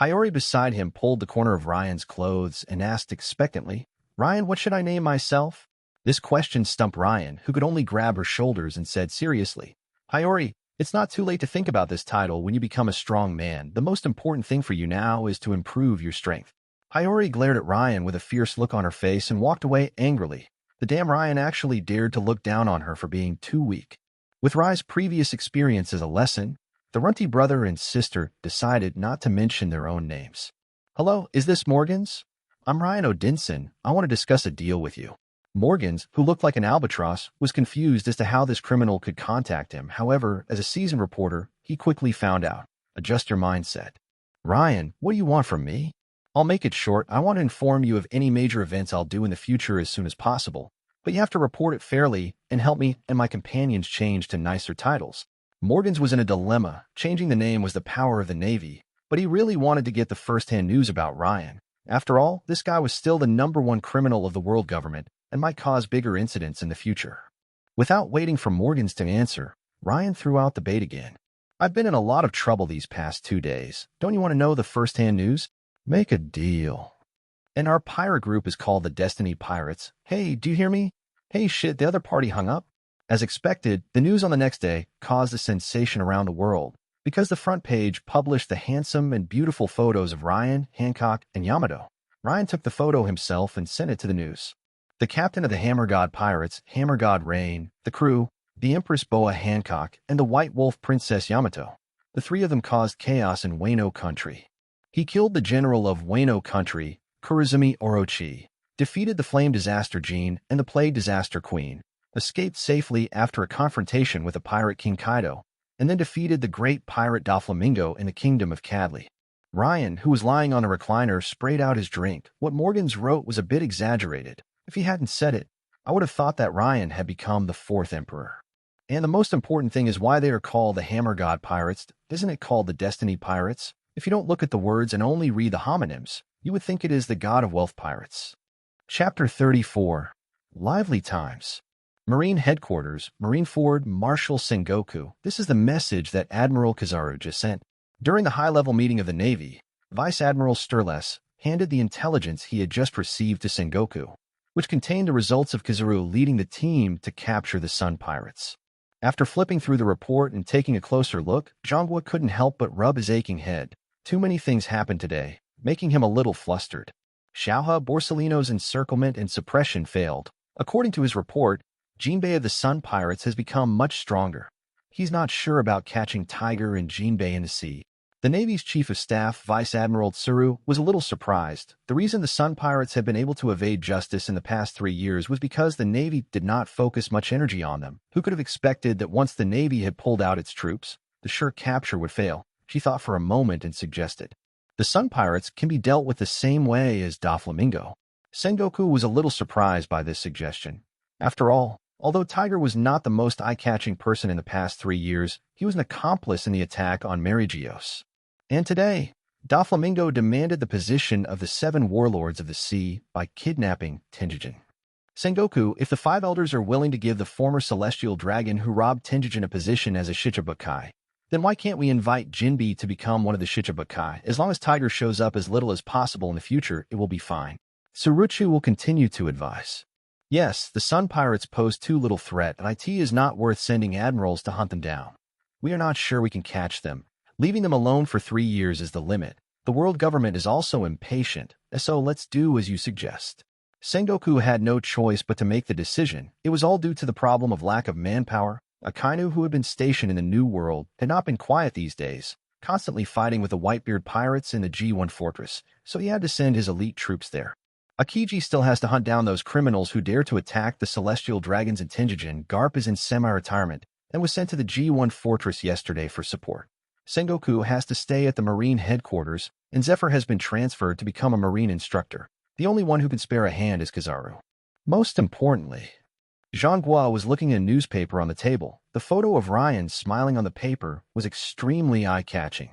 Hiyori beside him pulled the corner of Ryan's clothes and asked expectantly, Ryan, what should I name myself? This question stumped Ryan, who could only grab her shoulders and said seriously, Hiyori, it's not too late to think about this title when you become a strong man. The most important thing for you now is to improve your strength. Hiyori glared at Ryan with a fierce look on her face and walked away angrily. The damn Ryan actually dared to look down on her for being too weak. With Rai's previous experience as a lesson, the Runty brother and sister decided not to mention their own names. Hello, is this Morgans? I'm Ryan Odinson. I want to discuss a deal with you. Morgans, who looked like an albatross, was confused as to how this criminal could contact him. However, as a seasoned reporter, he quickly found out. Adjust your mindset. Ryan, what do you want from me? I'll make it short. I want to inform you of any major events I'll do in the future as soon as possible. But you have to report it fairly and help me and my companions change to nicer titles. Morgans was in a dilemma. Changing the name was the power of the Navy, but he really wanted to get the first-hand news about Ryan. After all, this guy was still the #1 criminal of the world government and might cause bigger incidents in the future. Without waiting for Morgans to answer, Ryan threw out the bait again. I've been in a lot of trouble these past 2 days. Don't you want to know the first-hand news? Make a deal. And our pirate group is called the Destiny Pirates. Hey, do you hear me? Hey, shit, the other party hung up. As expected, the news on the next day caused a sensation around the world because the front page published the handsome and beautiful photos of Ryan, Hancock, and Yamato. Ryan took the photo himself and sent it to the news. The captain of the Hammer God Pirates, Hammer God Rain, the crew, the Empress Boa Hancock, and the White Wolf Princess Yamato. The 3 of them caused chaos in Wano Country. He killed the general of Wano Country, Kurozumi Orochi, defeated the Flame Disaster Gene and the Plague Disaster Queen, escaped safely after a confrontation with the pirate King Kaido, and then defeated the great pirate Doflamingo in the Kingdom of Cadley. Ryan, who was lying on a recliner, sprayed out his drink. What Morgans wrote was a bit exaggerated. If he hadn't said it, I would have thought that Ryan had become the fourth emperor. And the most important thing is why they are called the Hammer God Pirates. Isn't it called the Destiny Pirates? If you don't look at the words and only read the homonyms, you would think it is the God of Wealth Pirates. Chapter 34. Lively Times. Marine Headquarters, Marineford, Marshal Sengoku. This is the message that Admiral Kizaru just sent. During the high-level meeting of the Navy, Vice Admiral Sturles handed the intelligence he had just received to Sengoku, which contained the results of Kizaru leading the team to capture the Sun Pirates. After flipping through the report and taking a closer look, Zhonghua couldn't help but rub his aching head. Too many things happened today, making him a little flustered. Xiaohe Borsellino's encirclement and suppression failed. According to his report, Jinbei of the Sun Pirates has become much stronger. He's not sure about catching Tiger and Jinbei in the sea. The Navy's Chief of Staff, Vice Admiral Tsuru, was a little surprised. The reason the Sun Pirates had been able to evade justice in the past 3 years was because the Navy did not focus much energy on them. Who could have expected that once the Navy had pulled out its troops, the sure capture would fail? She thought for a moment and suggested, the Sun Pirates can be dealt with the same way as Doflamingo. Sengoku was a little surprised by this suggestion. After all, although Tiger was not the most eye-catching person in the past 3 years, he was an accomplice in the attack on Merigios. And today, Doflamingo demanded the position of the 7 warlords of the sea by kidnapping Tenjin. Sengoku, if the 5 elders are willing to give the former celestial dragon who robbed Tenjin a position as a Shichibukai, then why can't we invite Jinbei to become one of the Shichibukai? As long as Tiger shows up as little as possible in the future, it will be fine. Tsuruchi will continue to advise. Yes, the Sun Pirates pose too little threat, and it is not worth sending admirals to hunt them down. We are not sure we can catch them. Leaving them alone for 3 years is the limit. The world government is also impatient, so let's do as you suggest. Sengoku had no choice but to make the decision. It was all due to the problem of lack of manpower. Akainu, who had been stationed in the New World, had not been quiet these days, constantly fighting with the Whitebeard pirates in the G1 fortress, so he had to send his elite troops there. Akiji still has to hunt down those criminals who dare to attack the celestial dragons in Tenjin. Garp is in semi-retirement and was sent to the G1 fortress yesterday for support. Sengoku has to stay at the Marine headquarters, and Zephyr has been transferred to become a Marine instructor. The only one who can spare a hand is Kizaru. Most importantly, Zhonghua was looking at a newspaper on the table. The photo of Ryan smiling on the paper was extremely eye-catching.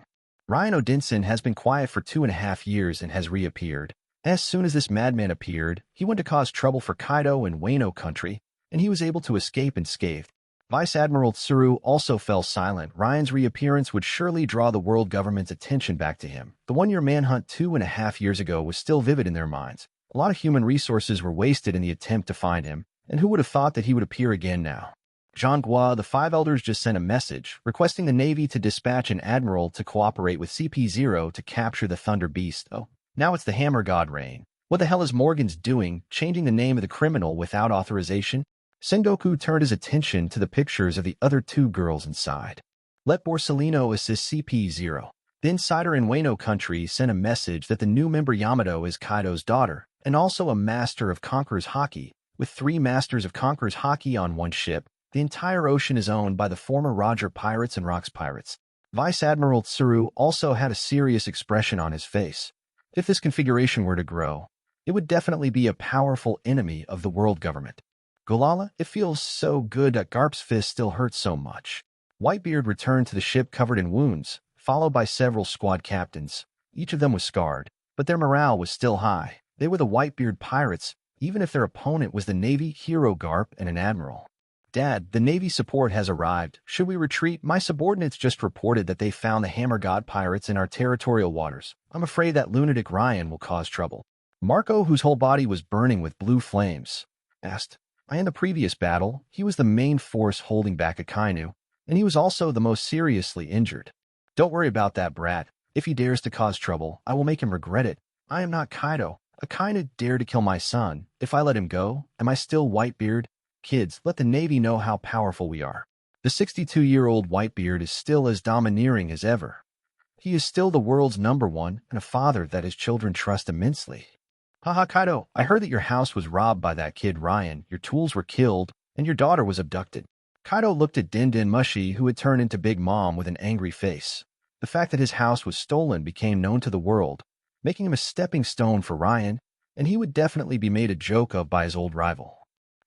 Ryan Odinson has been quiet for 2.5 years and has reappeared. As soon as this madman appeared, he went to cause trouble for Kaido and Wano country, and he was able to escape unscathed. Vice Admiral Tsuru also fell silent. Ryan's reappearance would surely draw the world government's attention back to him. The one-year manhunt 2.5 years ago was still vivid in their minds. A lot of human resources were wasted in the attempt to find him, and who would have thought that he would appear again now? Zhonghua, the 5 elders just sent a message, requesting the Navy to dispatch an admiral to cooperate with CP0 to capture the Thunder Beast. Oh, now it's the Hammer God reign. What the hell is Morgans doing, changing the name of the criminal without authorization? Sengoku turned his attention to the pictures of the other 2 girls inside. Let Borsellino assist CP0. The insider in Wano country sent a message that the new member Yamato is Kaido's daughter, and also a master of Conqueror's Haki. With 3 masters of Conqueror's Haki on one ship, the entire ocean is owned by the former Roger Pirates and Rocks Pirates. Vice Admiral Tsuru also had a serious expression on his face. If this configuration were to grow, it would definitely be a powerful enemy of the world government. Golala, it feels so good that Garp's fist still hurts so much. Whitebeard returned to the ship covered in wounds, followed by several squad captains. Each of them was scarred, but their morale was still high. They were the Whitebeard pirates, even if their opponent was the Navy hero Garp and an admiral. Dad, the Navy support has arrived. Should we retreat? My subordinates just reported that they found the Hammer God pirates in our territorial waters. I'm afraid that lunatic Ryan will cause trouble. Marco, whose whole body was burning with blue flames, asked, in the previous battle, he was the main force holding back Akainu, and he was also the most seriously injured. Don't worry about that brat. If he dares to cause trouble, I will make him regret it. I am not Kaido. Akainu dared to kill my son. If I let him go, am I still Whitebeard? Kids, let the Navy know how powerful we are. The 62-year-old Whitebeard is still as domineering as ever. He is still the world's #1 and a father that his children trust immensely. Haha, Kaido, I heard that your house was robbed by that kid Ryan, your tools were killed, and your daughter was abducted. Kaido looked at Din Din Mushi, who had turned into Big Mom with an angry face. The fact that his house was stolen became known to the world, making him a stepping stone for Ryan, and he would definitely be made a joke of by his old rival.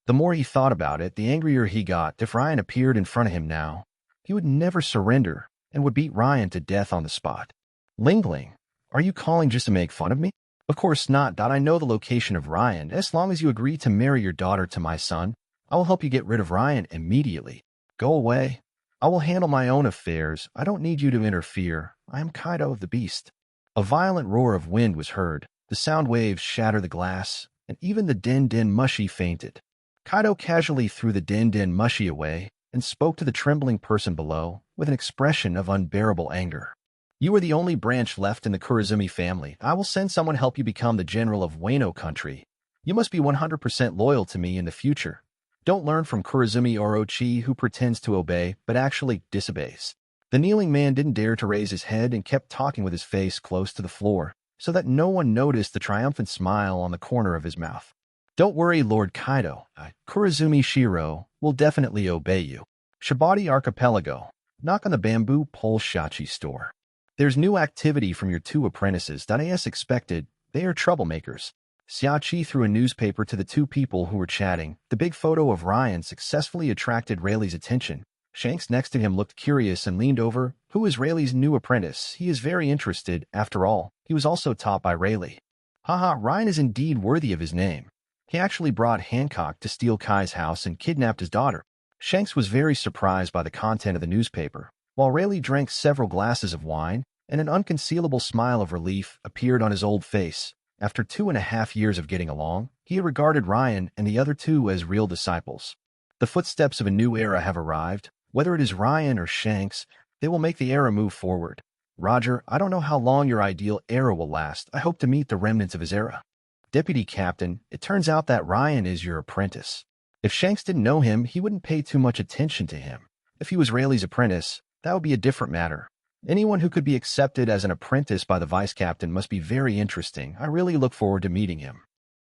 The more he thought about it, the angrier he got. If Ryan appeared in front of him now, he would never surrender and would beat Ryan to death on the spot. Ling Ling, are you calling just to make fun of me? Of course not. I know the location of Ryan. As long as you agree to marry your daughter to my son, I will help you get rid of Ryan immediately. Go away. I will handle my own affairs. I don't need you to interfere. I am Kaido of the Beast. A violent roar of wind was heard. The sound waves shattered the glass, and even the Din Din Mushi fainted. Kaido casually threw the Din Din Mushi away and spoke to the trembling person below with an expression of unbearable anger. You are the only branch left in the Kurizumi family. I will send someone to help you become the general of Wano country. You must be 100% loyal to me in the future. Don't learn from Kurizumi Orochi, who pretends to obey but actually disobeys. The kneeling man didn't dare to raise his head and kept talking with his face close to the floor, so that no one noticed the triumphant smile on the corner of his mouth. Don't worry, Lord Kaido. Kurizumi Shiro will definitely obey you. Shibari Archipelago. Knock on the bamboo pole Shachi store. There's new activity from your two apprentices. As expected, they are troublemakers. Xiaoqi threw a newspaper to the two people who were chatting. The big photo of Ryan successfully attracted Rayleigh's attention. Shanks next to him looked curious and leaned over. Who is Rayleigh's new apprentice? He is very interested. After all, he was also taught by Rayleigh. Haha, Ryan is indeed worthy of his name. He actually brought Hancock to steal Kai's house and kidnapped his daughter. Shanks was very surprised by the content of the newspaper, while Rayleigh drank several glasses of wine, and an unconcealable smile of relief appeared on his old face. After 2.5 years of getting along, he regarded Ryan and the other two as real disciples. The footsteps of a new era have arrived. Whether it is Ryan or Shanks, they will make the era move forward. Roger, I don't know how long your ideal era will last. I hope to meet the remnants of his era. Deputy Captain, it turns out that Ryan is your apprentice. If Shanks didn't know him, he wouldn't pay too much attention to him. If he was Rayleigh's apprentice, that would be a different matter. Anyone who could be accepted as an apprentice by the vice captain must be very interesting. I really look forward to meeting him.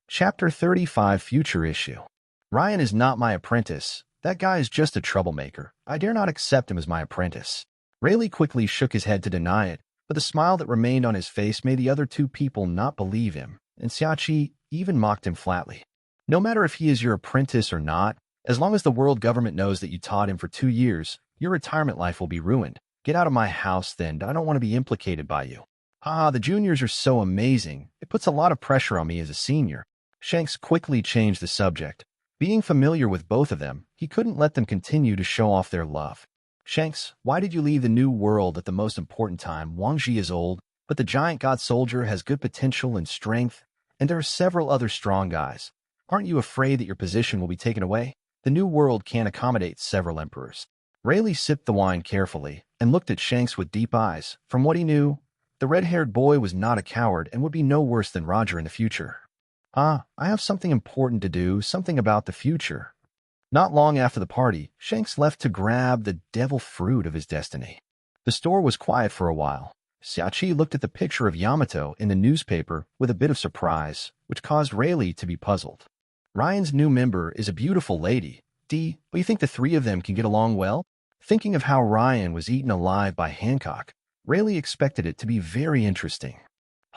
Chapter 35 Future Issue. Ryan is not my apprentice. That guy is just a troublemaker. I dare not accept him as my apprentice. Rayleigh quickly shook his head to deny it, but the smile that remained on his face made the other two people not believe him, and Xiaoqi even mocked him flatly. No matter if he is your apprentice or not, as long as the world government knows that you taught him for 2 years, your retirement life will be ruined. Get out of my house, then. I don't want to be implicated by you. The juniors are so amazing. It puts a lot of pressure on me as a senior. Shanks quickly changed the subject. Being familiar with both of them, he couldn't let them continue to show off their love. Shanks, why did you leave the new world at the most important time? Wang Ji is old, but the giant god soldier has good potential and strength, and there are several other strong guys. Aren't you afraid that your position will be taken away? The new world can't accommodate several emperors. Rayleigh sipped the wine carefully and looked at Shanks with deep eyes. From what he knew, the red-haired boy was not a coward and would be no worse than Roger in the future. I have something important to do, something about the future. Not long after the party, Shanks left to grab the devil fruit of his destiny. The store was quiet for a while. Xiaoqi looked at the picture of Yamato in the newspaper with a bit of surprise, which caused Rayleigh to be puzzled. Ryan's new member is a beautiful lady. But you think the three of them can get along well? Thinking of how Ryan was eaten alive by Hancock, Rayleigh expected it to be very interesting.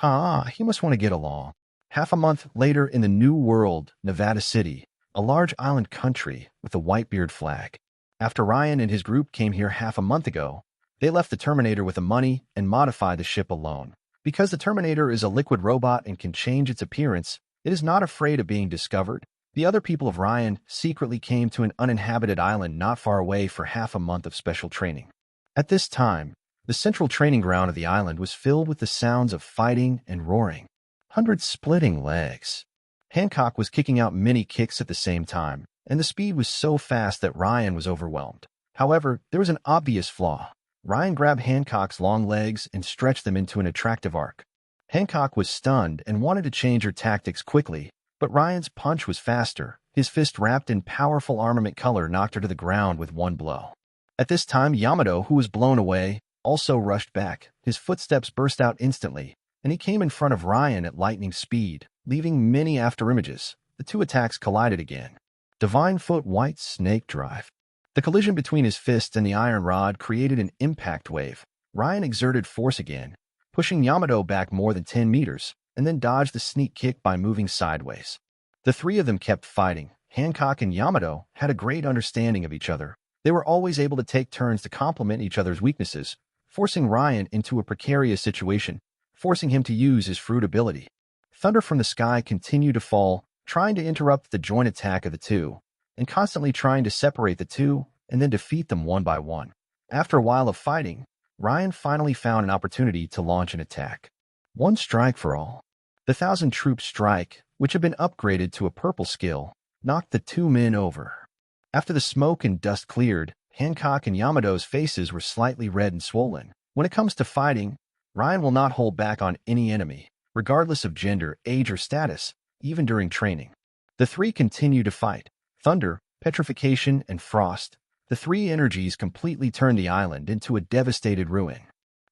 He must want to get along. Half a month later in the New World, Nevada City, a large island country with a Whitebeard flag. After Ryan and his group came here half a month ago, they left the Terminator with the money and modified the ship alone. Because the Terminator is a liquid robot and can change its appearance, it is not afraid of being discovered. The other people of Ryan secretly came to an uninhabited island not far away for half a month of special training. At this time, the central training ground of the island was filled with the sounds of fighting and roaring. Hundreds splitting legs. Hancock was kicking out many kicks at the same time, and the speed was so fast that Ryan was overwhelmed. However, there was an obvious flaw. Ryan grabbed Hancock's long legs and stretched them into an attractive arc. Hancock was stunned and wanted to change her tactics quickly, but Ryan's punch was faster. His fist wrapped in powerful armament color knocked her to the ground with one blow. At this time, Yamato, who was blown away, also rushed back. His footsteps burst out instantly, and he came in front of Ryan at lightning speed. leaving many afterimages. The two attacks collided again. Divine Foot White Snake Drive. The collision between his fist and the iron rod created an impact wave. Ryan exerted force again, pushing Yamato back more than 10 meters, and then dodged the sneak kick by moving sideways. The three of them kept fighting. Hancock and Yamato had a great understanding of each other. They were always able to take turns to complement each other's weaknesses, forcing Ryan into a precarious situation, forcing him to use his fruit ability. Thunder from the sky continued to fall, trying to interrupt the joint attack of the two, and constantly trying to separate the two and then defeat them one by one. After a while of fighting, Ryan finally found an opportunity to launch an attack. One strike for all. The 1,000-troop strike, which had been upgraded to a purple skill, knocked the two men over. After the smoke and dust cleared, Hancock and Yamato's faces were slightly red and swollen. When it comes to fighting, Ryan will not hold back on any enemy, regardless of gender, age, or status, even during training. The three continue to fight. Thunder, petrification, and frost. The three energies completely turned the island into a devastated ruin.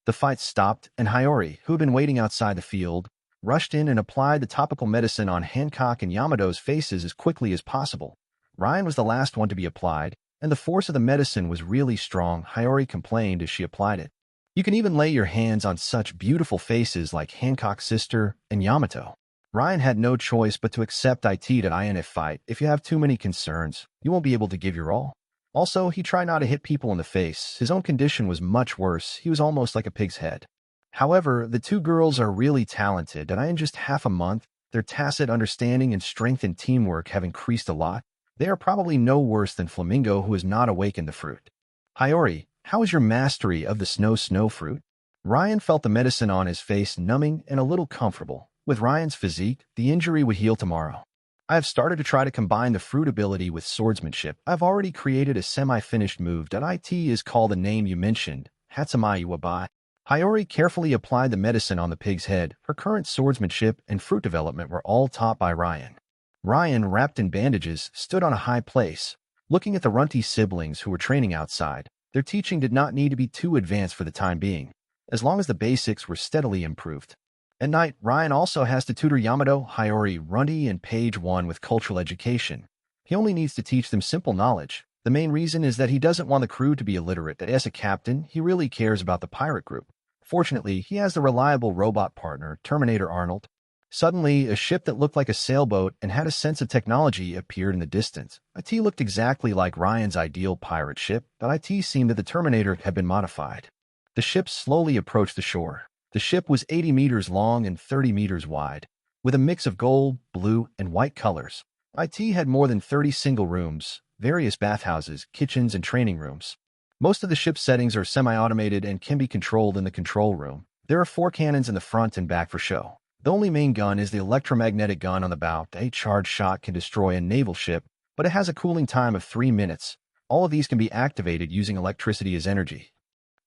The fight stopped, and Hiyori, who had been waiting outside the field, rushed in and applied the topical medicine on Hancock and Yamato's faces as quickly as possible. Ryan was the last one to be applied, and the force of the medicine was really strong, Hiyori complained as she applied it. You can even lay your hands on such beautiful faces like Hancock's sister and Yamato. Ryan had no choice but to accept it. Fight. If you have too many concerns, you won't be able to give your all. Also, he tried not to hit people in the face. His own condition was much worse. He was almost like a pig's head. However, the two girls are really talented, and in just half a month, their tacit understanding and strength in teamwork have increased a lot. They are probably no worse than Flamingo, who has not awakened the fruit. Hiyori, how is your mastery of the snow fruit? Ryan felt the medicine on his face numbing and a little comfortable. With Ryan's physique, the injury would heal tomorrow. I have started to try to combine the fruit ability with swordsmanship. I've already created a semi-finished move that is called the name you mentioned, Hatsamayu Wabai. Hiyori carefully applied the medicine on the pig's head. Her current swordsmanship and fruit development were all taught by Ryan. Ryan, wrapped in bandages, stood on a high place, looking at the runty siblings who were training outside. Their teaching did not need to be too advanced for the time being, as long as the basics were steadily improved. At night, Ryan also has to tutor Yamato, Hiyori, Runty, and Page 1 with cultural education. He only needs to teach them simple knowledge. The main reason is that he doesn't want the crew to be illiterate. As a captain, he really cares about the pirate group. Fortunately, he has the reliable robot partner, Terminator Arnold. Suddenly, a ship that looked like a sailboat and had a sense of technology appeared in the distance. It looked exactly like Ryan's ideal pirate ship, but it seemed that the Terminator had been modified. The ship slowly approached the shore. The ship was 80 meters long and 30 meters wide, with a mix of gold, blue, and white colors. IT had more than 30 single rooms, various bathhouses, kitchens, and training rooms. Most of the ship's settings are semi-automated and can be controlled in the control room. There are 4 cannons in the front and back for show. The only main gun is the electromagnetic gun on the bow. A charged shot can destroy a naval ship, but it has a cooling time of 3 minutes. All of these can be activated using electricity as energy.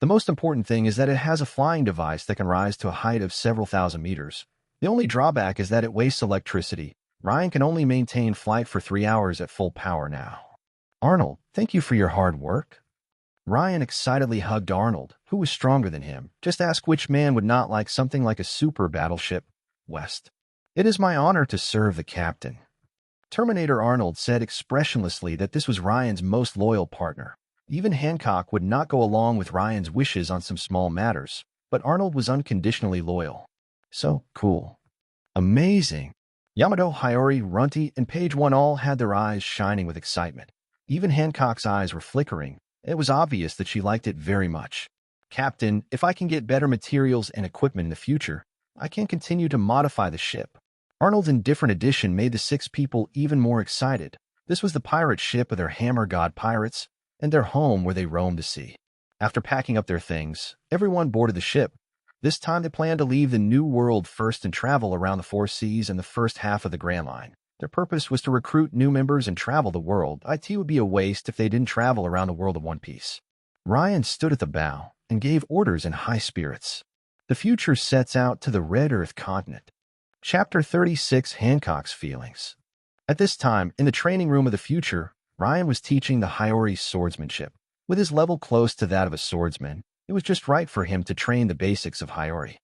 The most important thing is that it has a flying device that can rise to a height of several thousand meters. The only drawback is that it wastes electricity. Ryan can only maintain flight for 3 hours at full power now. Arnold, thank you for your hard work. Ryan excitedly hugged Arnold, who was stronger than him. Just ask which man would not like something like a super battleship, West. It is my honor to serve the captain. Terminator Arnold said expressionlessly that this was Ryan's most loyal partner. Even Hancock would not go along with Ryan's wishes on some small matters, but Arnold was unconditionally loyal. So cool. Amazing. Yamato, Hiyori, Runty, and Page 1 all had their eyes shining with excitement. Even Hancock's eyes were flickering. It was obvious that she liked it very much. Captain, if I can get better materials and equipment in the future, I can continue to modify the ship. Arnold's indifferent addition made the 6 people even more excited. This was the pirate ship of their hammer god pirates, and their home where they roamed the sea. After packing up their things, everyone boarded the ship. This time they planned to leave the New World first and travel around the 4 seas in the first half of the Grand Line. Their purpose was to recruit new members and travel the world. It would be a waste if they didn't travel around the world in one piece. Ryan stood at the bow and gave orders in high spirits. The future sets out to the Red Earth continent. Chapter 36, Hancock's Feelings. At this time, in the training room of the future, Ryan was teaching the Hiyori swordsmanship. With his level close to that of a swordsman, it was just right for him to train the basics of Hiyori.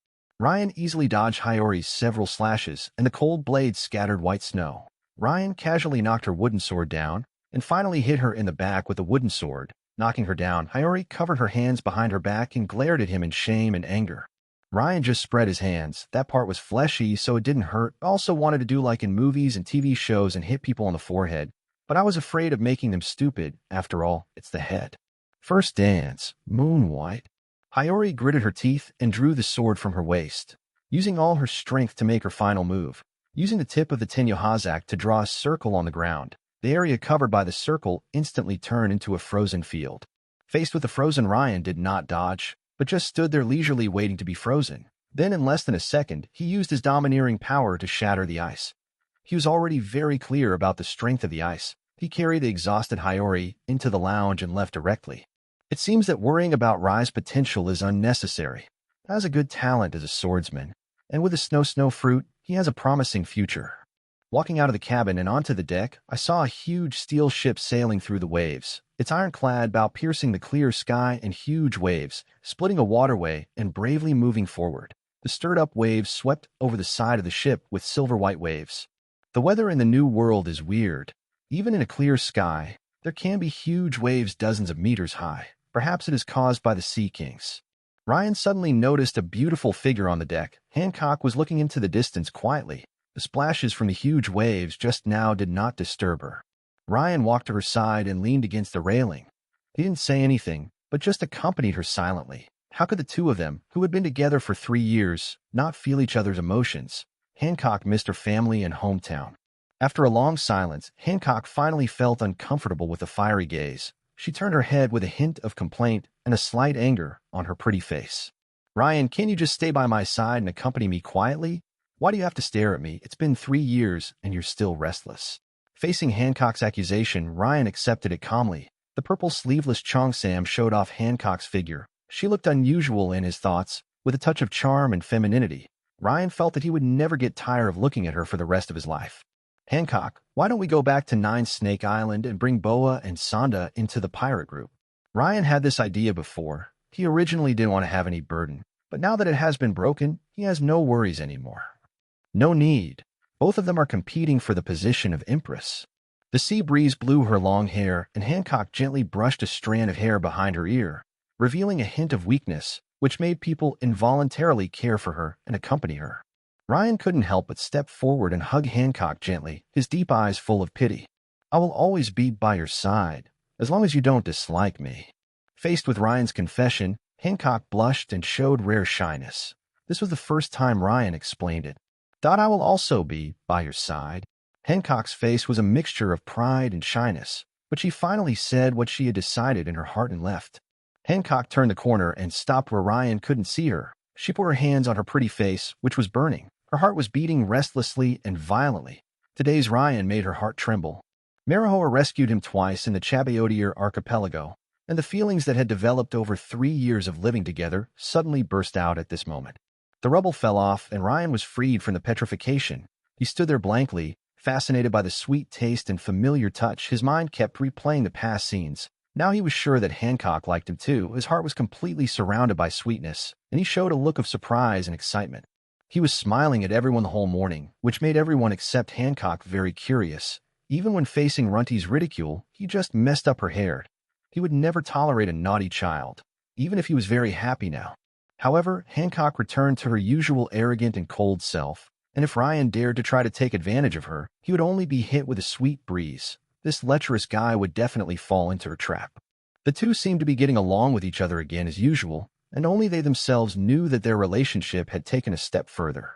Ryan easily dodged Hiyori's several slashes, and the cold blade scattered white snow. Ryan casually knocked her wooden sword down, and finally hit her in the back with a wooden sword. Knocking her down, Hiyori covered her hands behind her back and glared at him in shame and anger. Ryan just spread his hands. That part was fleshy, so it didn't hurt. I also wanted to do like in movies and TV shows and hit people on the forehead, but I was afraid of making them stupid. After all, it's the head. First dance, Moon White. Hiyori gritted her teeth and drew the sword from her waist, using all her strength to make her final move. Using the tip of the Tenyo-Hazak to draw a circle on the ground, the area covered by the circle instantly turned into a frozen field. Faced with the frozen, Ryan did not dodge, but just stood there leisurely waiting to be frozen. Then in less than a second, he used his domineering power to shatter the ice. He was already very clear about the strength of the ice. He carried the exhausted Hiyori into the lounge and left directly. It seems that worrying about Rai's potential is unnecessary. He has a good talent as a swordsman, and with the snow fruit, he has a promising future. Walking out of the cabin and onto the deck, I saw a huge steel ship sailing through the waves, its ironclad bow piercing the clear sky and huge waves, splitting a waterway and bravely moving forward. The stirred-up waves swept over the side of the ship with silver-white waves. The weather in the New World is weird. Even in a clear sky, there can be huge waves dozens of meters high. Perhaps it is caused by the Sea Kings. Ryan suddenly noticed a beautiful figure on the deck. Hancock was looking into the distance quietly. The splashes from the huge waves just now did not disturb her. Ryan walked to her side and leaned against the railing. He didn't say anything, but just accompanied her silently. How could the two of them, who had been together for 3 years, not feel each other's emotions? Hancock missed her family and hometown. After a long silence, Hancock finally felt uncomfortable with the fiery gaze. She turned her head with a hint of complaint and a slight anger on her pretty face. Ryan, can you just stay by my side and accompany me quietly? Why do you have to stare at me? It's been 3 years and you're still restless. Facing Hancock's accusation, Ryan accepted it calmly. The purple sleeveless Cheongsam showed off Hancock's figure. She looked unusual in his thoughts, with a touch of charm and femininity. Ryan felt that he would never get tired of looking at her for the rest of his life. Hancock, why don't we go back to Nine Snake Island and bring Boa and Sonda into the pirate group? Ryan had this idea before. He originally didn't want to have any burden, but now that it has been broken, he has no worries anymore. No need. Both of them are competing for the position of Empress. The sea breeze blew her long hair, and Hancock gently brushed a strand of hair behind her ear, revealing a hint of weakness, which made people involuntarily care for her and accompany her. Ryan couldn't help but step forward and hug Hancock gently, his deep eyes full of pity. I will always be by your side, as long as you don't dislike me. Faced with Ryan's confession, Hancock blushed and showed rare shyness. This was the first time Ryan explained it. I will also be by your side. Hancock's face was a mixture of pride and shyness, but she finally said what she had decided in her heart and left. Hancock turned the corner and stopped where Ryan couldn't see her. She put her hands on her pretty face, which was burning. Her heart was beating restlessly and violently. Today's Ryan made her heart tremble. Marihoa rescued him twice in the Chabayotier archipelago, and the feelings that had developed over 3 years of living together suddenly burst out at this moment. The rubble fell off, and Ryan was freed from the petrification. He stood there blankly, fascinated by the sweet taste and familiar touch. His mind kept replaying the past scenes. Now he was sure that Hancock liked him too. His heart was completely surrounded by sweetness, and he showed a look of surprise and excitement. He was smiling at everyone the whole morning, which made everyone except Hancock very curious. Even when facing Runty's ridicule, he just messed up her hair. He would never tolerate a naughty child, even if he was very happy now. However, Hancock returned to her usual arrogant and cold self, and if Ryan dared to try to take advantage of her, he would only be hit with a sweet breeze. This lecherous guy would definitely fall into her trap. The two seemed to be getting along with each other again as usual, and only they themselves knew that their relationship had taken a step further.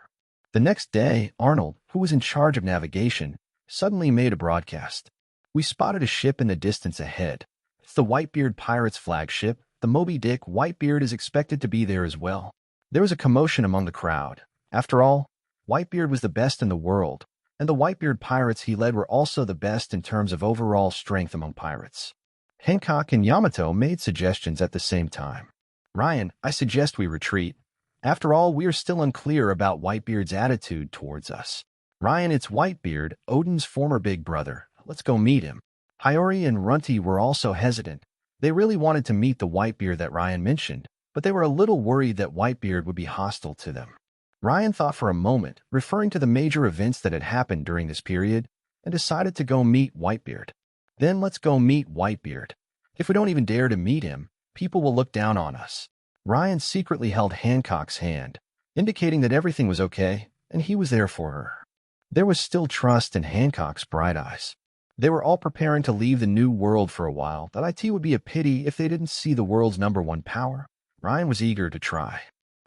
The next day, Arnold, who was in charge of navigation, suddenly made a broadcast. We spotted a ship in the distance ahead. It's the Whitebeard Pirates' flagship. The Moby Dick Whitebeard is expected to be there as well. There was a commotion among the crowd. After all, Whitebeard was the best in the world, and the Whitebeard pirates he led were also the best in terms of overall strength among pirates. Hancock and Yamato made suggestions at the same time. Ryan, I suggest we retreat. After all, we are still unclear about Whitebeard's attitude towards us. Ryan, it's Whitebeard, Odin's former big brother. Let's go meet him. Hiyori and Runty were also hesitant. They really wanted to meet the Whitebeard that Ryan mentioned, but they were a little worried that Whitebeard would be hostile to them. Ryan thought for a moment, referring to the major events that had happened during this period, and decided to go meet Whitebeard. Then let's go meet Whitebeard. If we don't even dare to meet him, people will look down on us. Ryan secretly held Hancock's hand, indicating that everything was okay, and he was there for her. There was still trust in Hancock's bright eyes. They were all preparing to leave the new world for a while. That IT would be a pity if they didn't see the world's #1 power. Ryan was eager to try.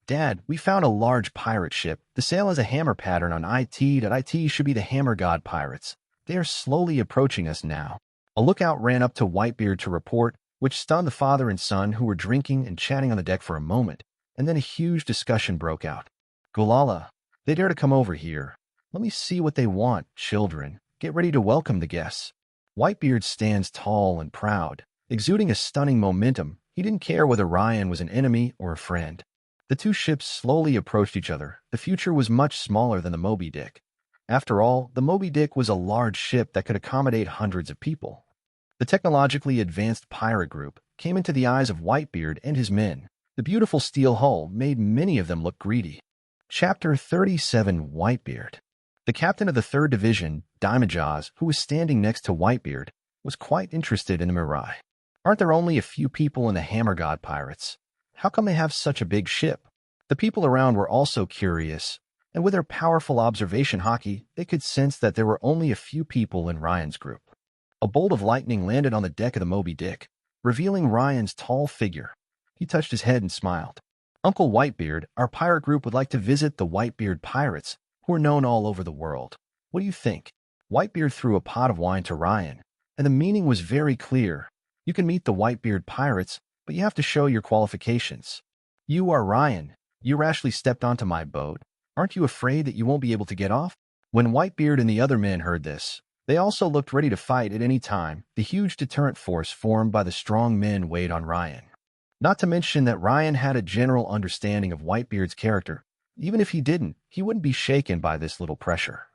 Dad, we found a large pirate ship. The sail has a hammer pattern on IT. That IT should be the Hammer God pirates. They are slowly approaching us now. A lookout ran up to Whitebeard to report, which stunned the father and son who were drinking and chatting on the deck for a moment, and then a huge discussion broke out. Gulala, they dare to come over here. Let me see what they want, children. Get ready to welcome the guests. Whitebeard stands tall and proud, exuding a stunning momentum. He didn't care whether Ryan was an enemy or a friend. The two ships slowly approached each other. The future was much smaller than the Moby Dick. After all, the Moby Dick was a large ship that could accommodate hundreds of people. The technologically advanced pirate group came into the eyes of Whitebeard and his men. The beautiful steel hull made many of them look greedy. Chapter 37 Whitebeard. The captain of the 3rd Division, Diamond Jaws, who was standing next to Whitebeard, was quite interested in the Mirai. Aren't there only a few people in the Hammer God pirates? How come they have such a big ship? The people around were also curious, and with their powerful observation hockey, they could sense that there were only a few people in Ryan's group. A bolt of lightning landed on the deck of the Moby Dick, revealing Ryan's tall figure. He touched his head and smiled. Uncle Whitebeard, our pirate group would like to visit the Whitebeard pirates, who are known all over the world. What do you think? Whitebeard threw a pot of wine to Ryan, and the meaning was very clear. You can meet the Whitebeard pirates, but you have to show your qualifications. You are Ryan. You rashly stepped onto my boat. Aren't you afraid that you won't be able to get off? When Whitebeard and the other men heard this, they also looked ready to fight at any time. The huge deterrent force formed by the strong men weighed on Ryan. Not to mention that Ryan had a general understanding of Whitebeard's character. Even if he didn't, he wouldn't be shaken by this little pressure.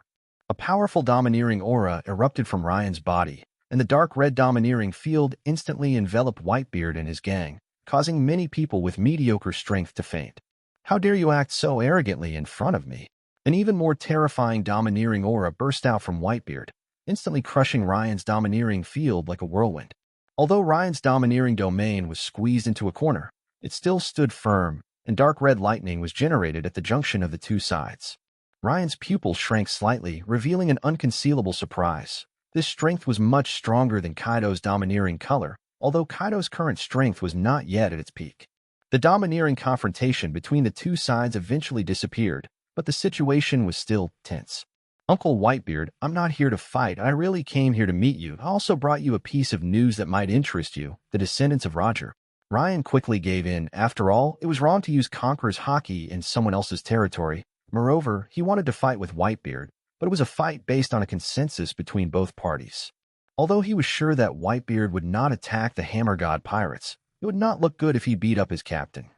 A powerful domineering aura erupted from Ryan's body, and the dark red domineering field instantly enveloped Whitebeard and his gang, causing many people with mediocre strength to faint. How dare you act so arrogantly in front of me? An even more terrifying domineering aura burst out from Whitebeard, instantly crushing Ryan's domineering field like a whirlwind. Although Ryan's domineering domain was squeezed into a corner, it still stood firm, and dark red lightning was generated at the junction of the two sides. Ryan's pupil shrank slightly, revealing an unconcealable surprise. This strength was much stronger than Kaido's domineering color, although Kaido's current strength was not yet at its peak. The domineering confrontation between the two sides eventually disappeared, but the situation was still tense. Uncle Whitebeard, I'm not here to fight. I really came here to meet you. I also brought you a piece of news that might interest you, the descendants of Roger. Ryan quickly gave in. After all, it was wrong to use Conqueror's hockey in someone else's territory. Moreover, he wanted to fight with Whitebeard, but it was a fight based on a consensus between both parties. Although he was sure that Whitebeard would not attack the Hammer God pirates, it would not look good if he beat up his captain.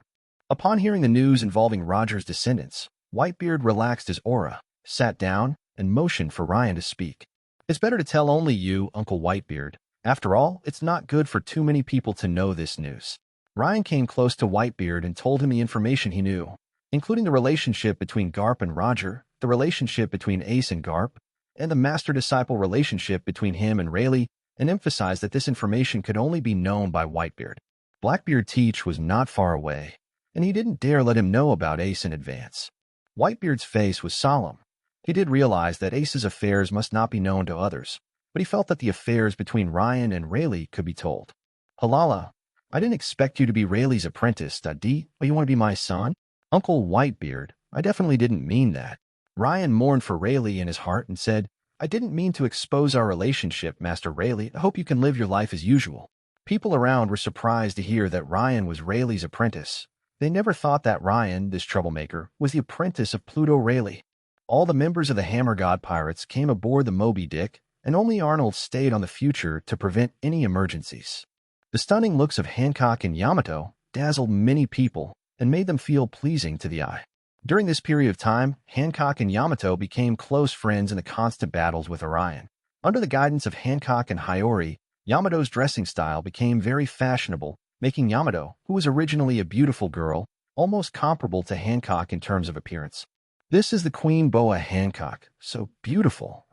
Upon hearing the news involving Roger's descendants, Whitebeard relaxed his aura, sat down, and motioned for Ryan to speak. It's better to tell only you, Uncle Whitebeard. After all, it's not good for too many people to know this news. Ryan came close to Whitebeard and told him the information he knew, including the relationship between Garp and Roger, the relationship between Ace and Garp, and the master-disciple relationship between him and Rayleigh, and emphasized that this information could only be known by Whitebeard. Blackbeard Teach was not far away, and he didn't dare let him know about Ace in advance. Whitebeard's face was solemn. He did realize that Ace's affairs must not be known to others, but he felt that the affairs between Ryan and Rayleigh could be told. Halala, I didn't expect you to be Rayleigh's apprentice, D. Oh, you want to be my son? Uncle Whitebeard, I definitely didn't mean that. Ryan mourned for Rayleigh in his heart and said, I didn't mean to expose our relationship, Master Rayleigh. I hope you can live your life as usual. People around were surprised to hear that Ryan was Rayleigh's apprentice. They never thought that Ryan, this troublemaker, was the apprentice of Pluto Rayleigh. All the members of the Hammer God pirates came aboard the Moby Dick, and only Arnold stayed on the future to prevent any emergencies. The stunning looks of Hancock and Yamato dazzled many people and made them feel pleasing to the eye. During this period of time, Hancock and Yamato became close friends in the constant battles with Orion. Under the guidance of Hancock and Hiyori, Yamato's dressing style became very fashionable, making Yamato, who was originally a beautiful girl, almost comparable to Hancock in terms of appearance. This is the Queen Boa Hancock, so beautiful.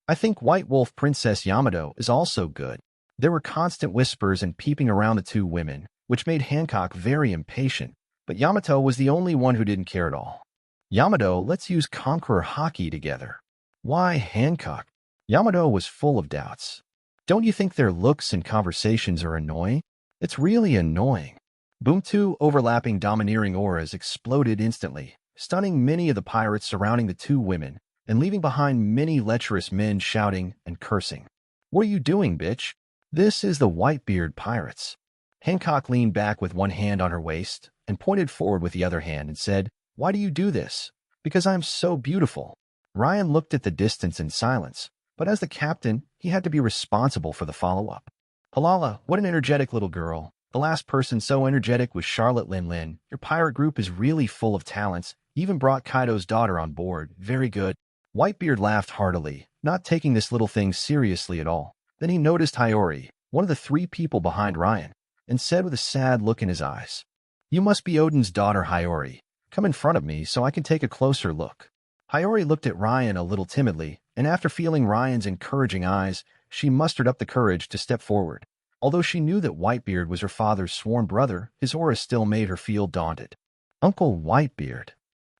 I think White Wolf Princess Yamato is also good. There were constant whispers and peeping around the two women, which made Hancock very impatient, but Yamato was the only one who didn't care at all. Yamato, let's use Conqueror Hockey together. Why Hancock? Yamato was full of doubts. Don't you think their looks and conversations are annoying? It's really annoying. Boom, two overlapping domineering auras exploded instantly, stunning many of the pirates surrounding the two women and leaving behind many lecherous men shouting and cursing. What are you doing, bitch? This is the Whitebeard pirates. Hancock leaned back with one hand on her waist and pointed forward with the other hand and said, "Why do you do this?" "Because I'm so beautiful." Ryan looked at the distance in silence, but as the captain, he had to be responsible for the follow-up. "Halala, what an energetic little girl. The last person so energetic was Charlotte Lin Lin. Your pirate group is really full of talents. You even brought Kaido's daughter on board. Very good." Whitebeard laughed heartily, not taking this little thing seriously at all. Then he noticed Hiyori, one of the three people behind Ryan, and said with a sad look in his eyes, "You must be Odin's daughter, Hiyori. Come in front of me so I can take a closer look." Hiyori looked at Ryan a little timidly, and after feeling Ryan's encouraging eyes, she mustered up the courage to step forward. Although she knew that Whitebeard was her father's sworn brother, his aura still made her feel daunted. "Uncle Whitebeard."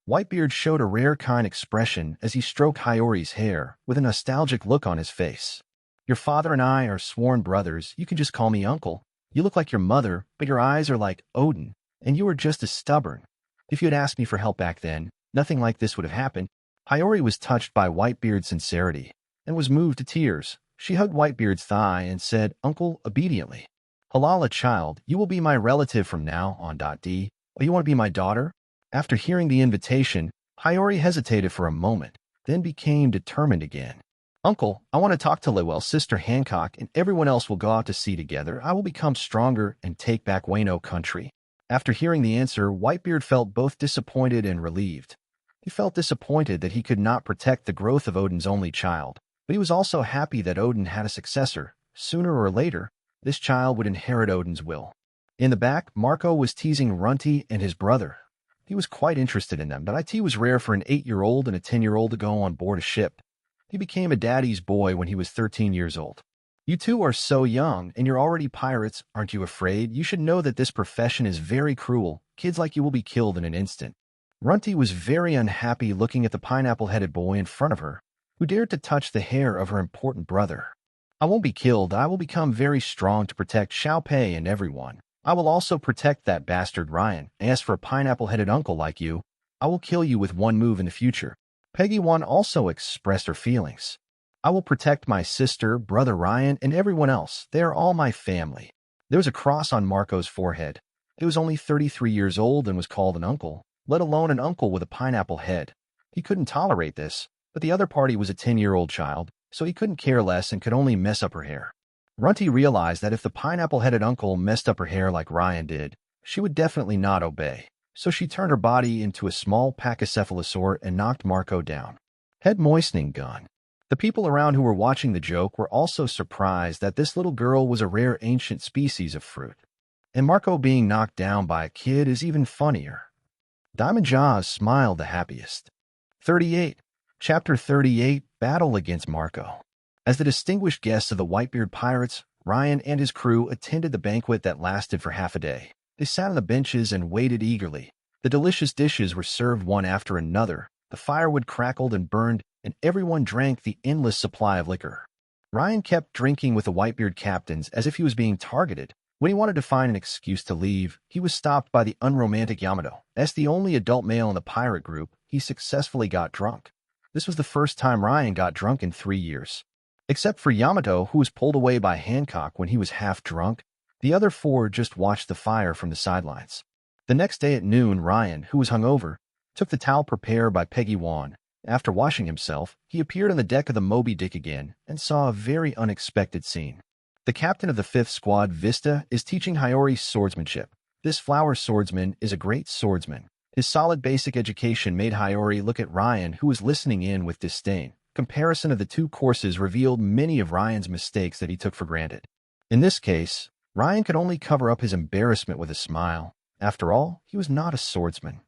Whitebeard showed a rare kind expression as he stroked Hiyori's hair with a nostalgic look on his face. "Your father and I are sworn brothers. You can just call me Uncle. You look like your mother, but your eyes are like Odin, and you are just as stubborn. If you had asked me for help back then, nothing like this would have happened." Hiyori was touched by Whitebeard's sincerity and was moved to tears. She hugged Whitebeard's thigh and said, "Uncle," obediently. "Halala, child, you will be my relative from now on. D. Oh, you want to be my daughter?" After hearing the invitation, Hiyori hesitated for a moment, then became determined again. "Uncle, I want to talk to Lewell's sister Hancock, and everyone else will go out to sea together. I will become stronger and take back Wano country." After hearing the answer, Whitebeard felt both disappointed and relieved. He felt disappointed that he could not protect the growth of Odin's only child, but he was also happy that Odin had a successor. Sooner or later, this child would inherit Odin's will. In the back, Marco was teasing Runty and his brother. He was quite interested in them, but it was rare for an 8-year-old and a 10-year-old to go on board a ship. He became a daddy's boy when he was 13 years old. "You two are so young, and you're already pirates. Aren't you afraid? You should know that this profession is very cruel. Kids like you will be killed in an instant." Runty was very unhappy looking at the pineapple-headed boy in front of her, who dared to touch the hair of her important brother. "I won't be killed. I will become very strong to protect Xiao Pei and everyone. I will also protect that bastard Ryan. As for a pineapple-headed uncle like you, I will kill you with one move in the future." Peggy One also expressed her feelings. "I will protect my sister, brother Ryan, and everyone else. They are all my family." There was a cross on Marco's forehead. He was only 33 years old and was called an uncle, let alone an uncle with a pineapple head. He couldn't tolerate this, but the other party was a 10-year-old child, so he couldn't care less and could only mess up her hair. Runty realized that if the pineapple-headed uncle messed up her hair like Ryan did, she would definitely not obey. So she turned her body into a small pachycephalosaur and knocked Marco down. Head moistening gun. The people around who were watching the joke were also surprised that this little girl was a rare ancient species of fruit. And Marco being knocked down by a kid is even funnier. Diamond Jaws smiled the happiest. 38. Chapter 38, Battle Against Marco. As the distinguished guests of the Whitebeard Pirates, Ryan and his crew attended the banquet that lasted for half a day. They sat on the benches and waited eagerly. The delicious dishes were served one after another. The firewood crackled and burned, and everyone drank the endless supply of liquor. Ryan kept drinking with the Whitebeard captains as if he was being targeted. When he wanted to find an excuse to leave, he was stopped by the unromantic Yamato. As the only adult male in the pirate group, he successfully got drunk. This was the first time Ryan got drunk in 3 years. Except for Yamato, who was pulled away by Hancock when he was half drunk, the other 4 just watched the fire from the sidelines. The next day at noon, Ryan, who was hungover, took the towel prepared by Peggy Wan. After washing himself, he appeared on the deck of the Moby Dick again and saw a very unexpected scene. The captain of the 5th Squad, Vista, is teaching Hiyori swordsmanship. This flower swordsman is a great swordsman. His solid basic education made Hiyori look at Ryan, who was listening in with disdain. Comparison of the two courses revealed many of Ryan's mistakes that he took for granted. In this case, Ryan could only cover up his embarrassment with a smile. After all, he was not a swordsman.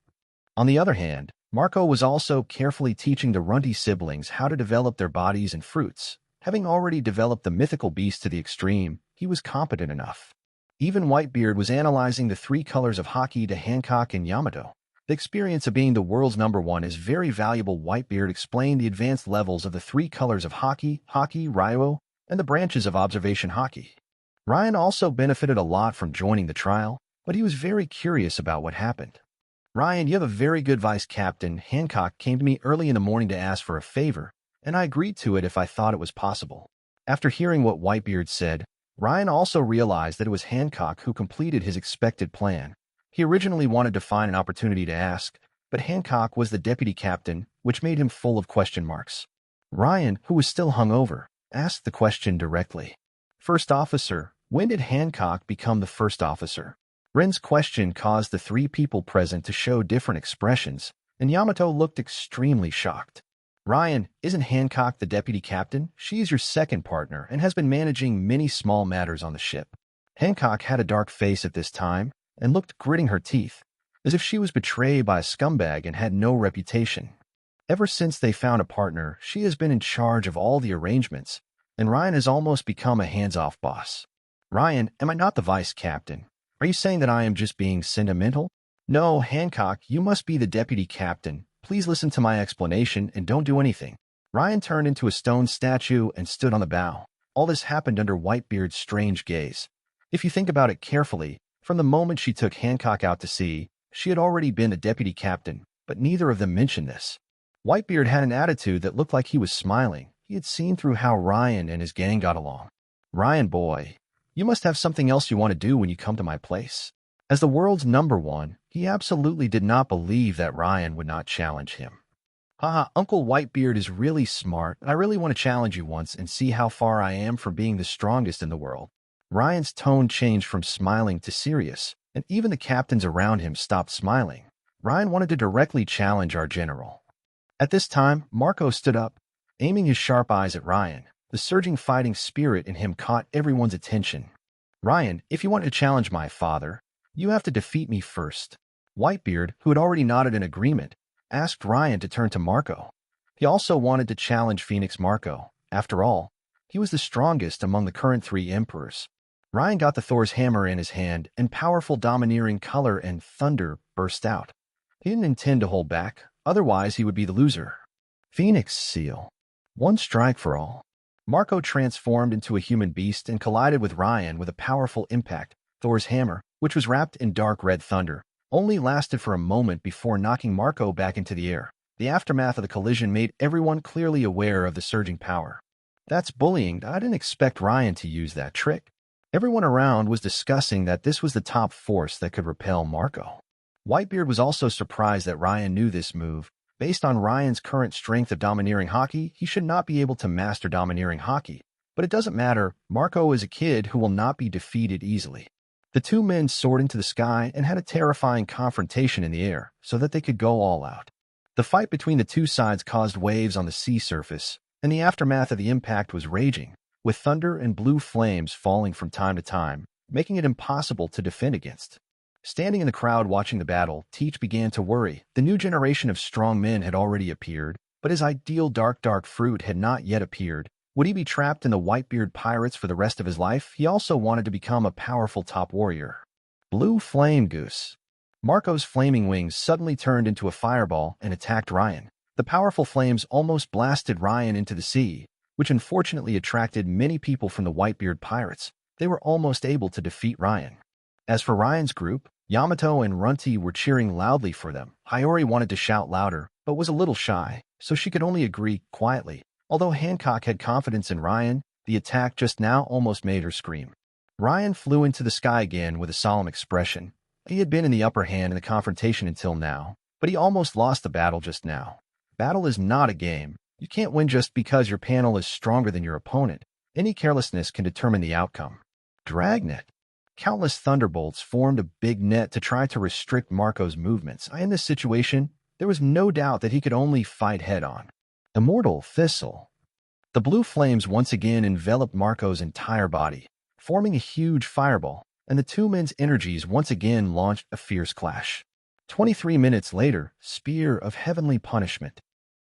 On the other hand, Marco was also carefully teaching the Runty siblings how to develop their bodies and fruits. Having already developed the mythical beast to the extreme, he was competent enough. Even Whitebeard was analyzing the three colors of Haki to Hancock and Yamato. The experience of being the world's #1 is very valuable. Whitebeard explained the advanced levels of the three colors of Haki, Ryo, and the branches of observation Haki. Ryan also benefited a lot from joining the trial, but he was very curious about what happened. Ryan, you have a very good vice captain. Hancock came to me early in the morning to ask for a favor, and I agreed to it if I thought it was possible. After hearing what Whitebeard said, Ryan also realized that it was Hancock who completed his expected plan. He originally wanted to find an opportunity to ask, but Hancock was the deputy captain, which made him full of question marks. Ryan, who was still hungover, asked the question directly. First officer, when did Hancock become the first officer? Ren's question caused the three people present to show different expressions, and Yamato looked extremely shocked. Ryan, isn't Hancock the deputy captain? She is your second partner and has been managing many small matters on the ship. Hancock had a dark face at this time and looked gritting her teeth, as if she was betrayed by a scumbag and had no reputation. Ever since they found a partner, she has been in charge of all the arrangements, and Ryan has almost become a hands-off boss. Ryan, am I not the vice captain? Are you saying that I am just being sentimental? No, Hancock, you must be the deputy captain. Please listen to my explanation and don't do anything. Ryan turned into a stone statue and stood on the bow. All this happened under Whitebeard's strange gaze. If you think about it carefully, from the moment she took Hancock out to sea, she had already been a deputy captain, but neither of them mentioned this. Whitebeard had an attitude that looked like he was smiling. He had seen through how Ryan and his gang got along. Ryan, boy, you must have something else you want to do when you come to my place. As the world's #1, he absolutely did not believe that Ryan would not challenge him. Haha, Uncle Whitebeard is really smart. I really want to challenge you once and see how far I am from being the strongest in the world. Ryan's tone changed from smiling to serious, and even the captains around him stopped smiling. Ryan wanted to directly challenge our general. At this time, Marco stood up, aiming his sharp eyes at Ryan. The surging fighting spirit in him caught everyone's attention. Ryan, if you want to challenge my father, you have to defeat me first. Whitebeard, who had already nodded in agreement, asked Ryan to turn to Marco. He also wanted to challenge Phoenix Marco. After all, he was the strongest among the current 3 emperors. Ryan got the Thor's hammer in his hand, and powerful domineering color and thunder burst out. He didn't intend to hold back, otherwise he would be the loser. Phoenix Seal. One strike for all. Marco transformed into a human beast and collided with Ryan with a powerful impact. Thor's hammer, which was wrapped in dark red thunder, only lasted for a moment before knocking Marco back into the air. The aftermath of the collision made everyone clearly aware of the surging power. That's bullying. I didn't expect Ryan to use that trick. Everyone around was discussing that this was the top force that could repel Marco. Whitebeard was also surprised that Ryan knew this move. Based on Ryan's current strength of domineering Haki, he should not be able to master domineering Haki. But it doesn't matter. Marco is a kid who will not be defeated easily. The two men soared into the sky and had a terrifying confrontation in the air so that they could go all out. The fight between the two sides caused waves on the sea surface, and the aftermath of the impact was raging, with thunder and blue flames falling from time to time, making it impossible to defend against. Standing in the crowd watching the battle, Teach began to worry. The new generation of strong men had already appeared, but his ideal dark fruit had not yet appeared. Would he be trapped in the Whitebeard pirates for the rest of his life? He also wanted to become a powerful top warrior. Blue Flame Goose. Marco's flaming wings suddenly turned into a fireball and attacked Ryan. The powerful flames almost blasted Ryan into the sea, which unfortunately attracted many people from the Whitebeard pirates. They were almost able to defeat Ryan. As for Ryan's group, Yamato and Runty were cheering loudly for them. Hiyori wanted to shout louder, but was a little shy, so she could only agree quietly. Although Hancock had confidence in Ryan, the attack just now almost made her scream. Ryan flew into the sky again with a solemn expression. He had been in the upper hand in the confrontation until now, but he almost lost the battle just now. Battle is not a game. You can't win just because your panel is stronger than your opponent. Any carelessness can determine the outcome. Dragnet. Countless thunderbolts formed a big net to try to restrict Marco's movements. In this situation, there was no doubt that he could only fight head-on. Immortal Thistle. The blue flames once again enveloped Marco's entire body, forming a huge fireball, and the two men's energies once again launched a fierce clash. 23 minutes later, Spear of Heavenly Punishment.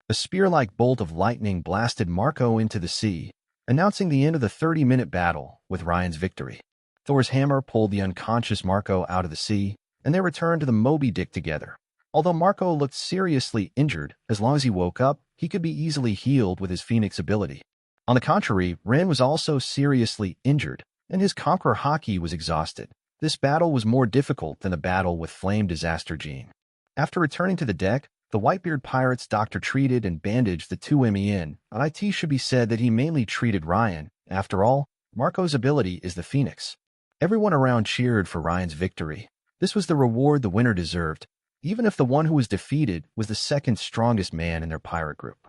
A spear-like bolt of lightning blasted Marco into the sea, announcing the end of the 30-minute battle with Ryan's victory. Thor's hammer pulled the unconscious Marco out of the sea, and they returned to the Moby Dick together. Although Marco looked seriously injured, as long as he woke up, he could be easily healed with his Phoenix ability. On the contrary, Ren was also seriously injured, and his Conqueror Haki was exhausted. This battle was more difficult than the battle with Flame Disaster Gene. After returning to the deck, the Whitebeard pirates doctor treated and bandaged the two MEN, and it should be said that he mainly treated Ryan. After all, Marco's ability is the Phoenix. Everyone around cheered for Ryan's victory. This was the reward the winner deserved, even if the one who was defeated was the second strongest man in their pirate group.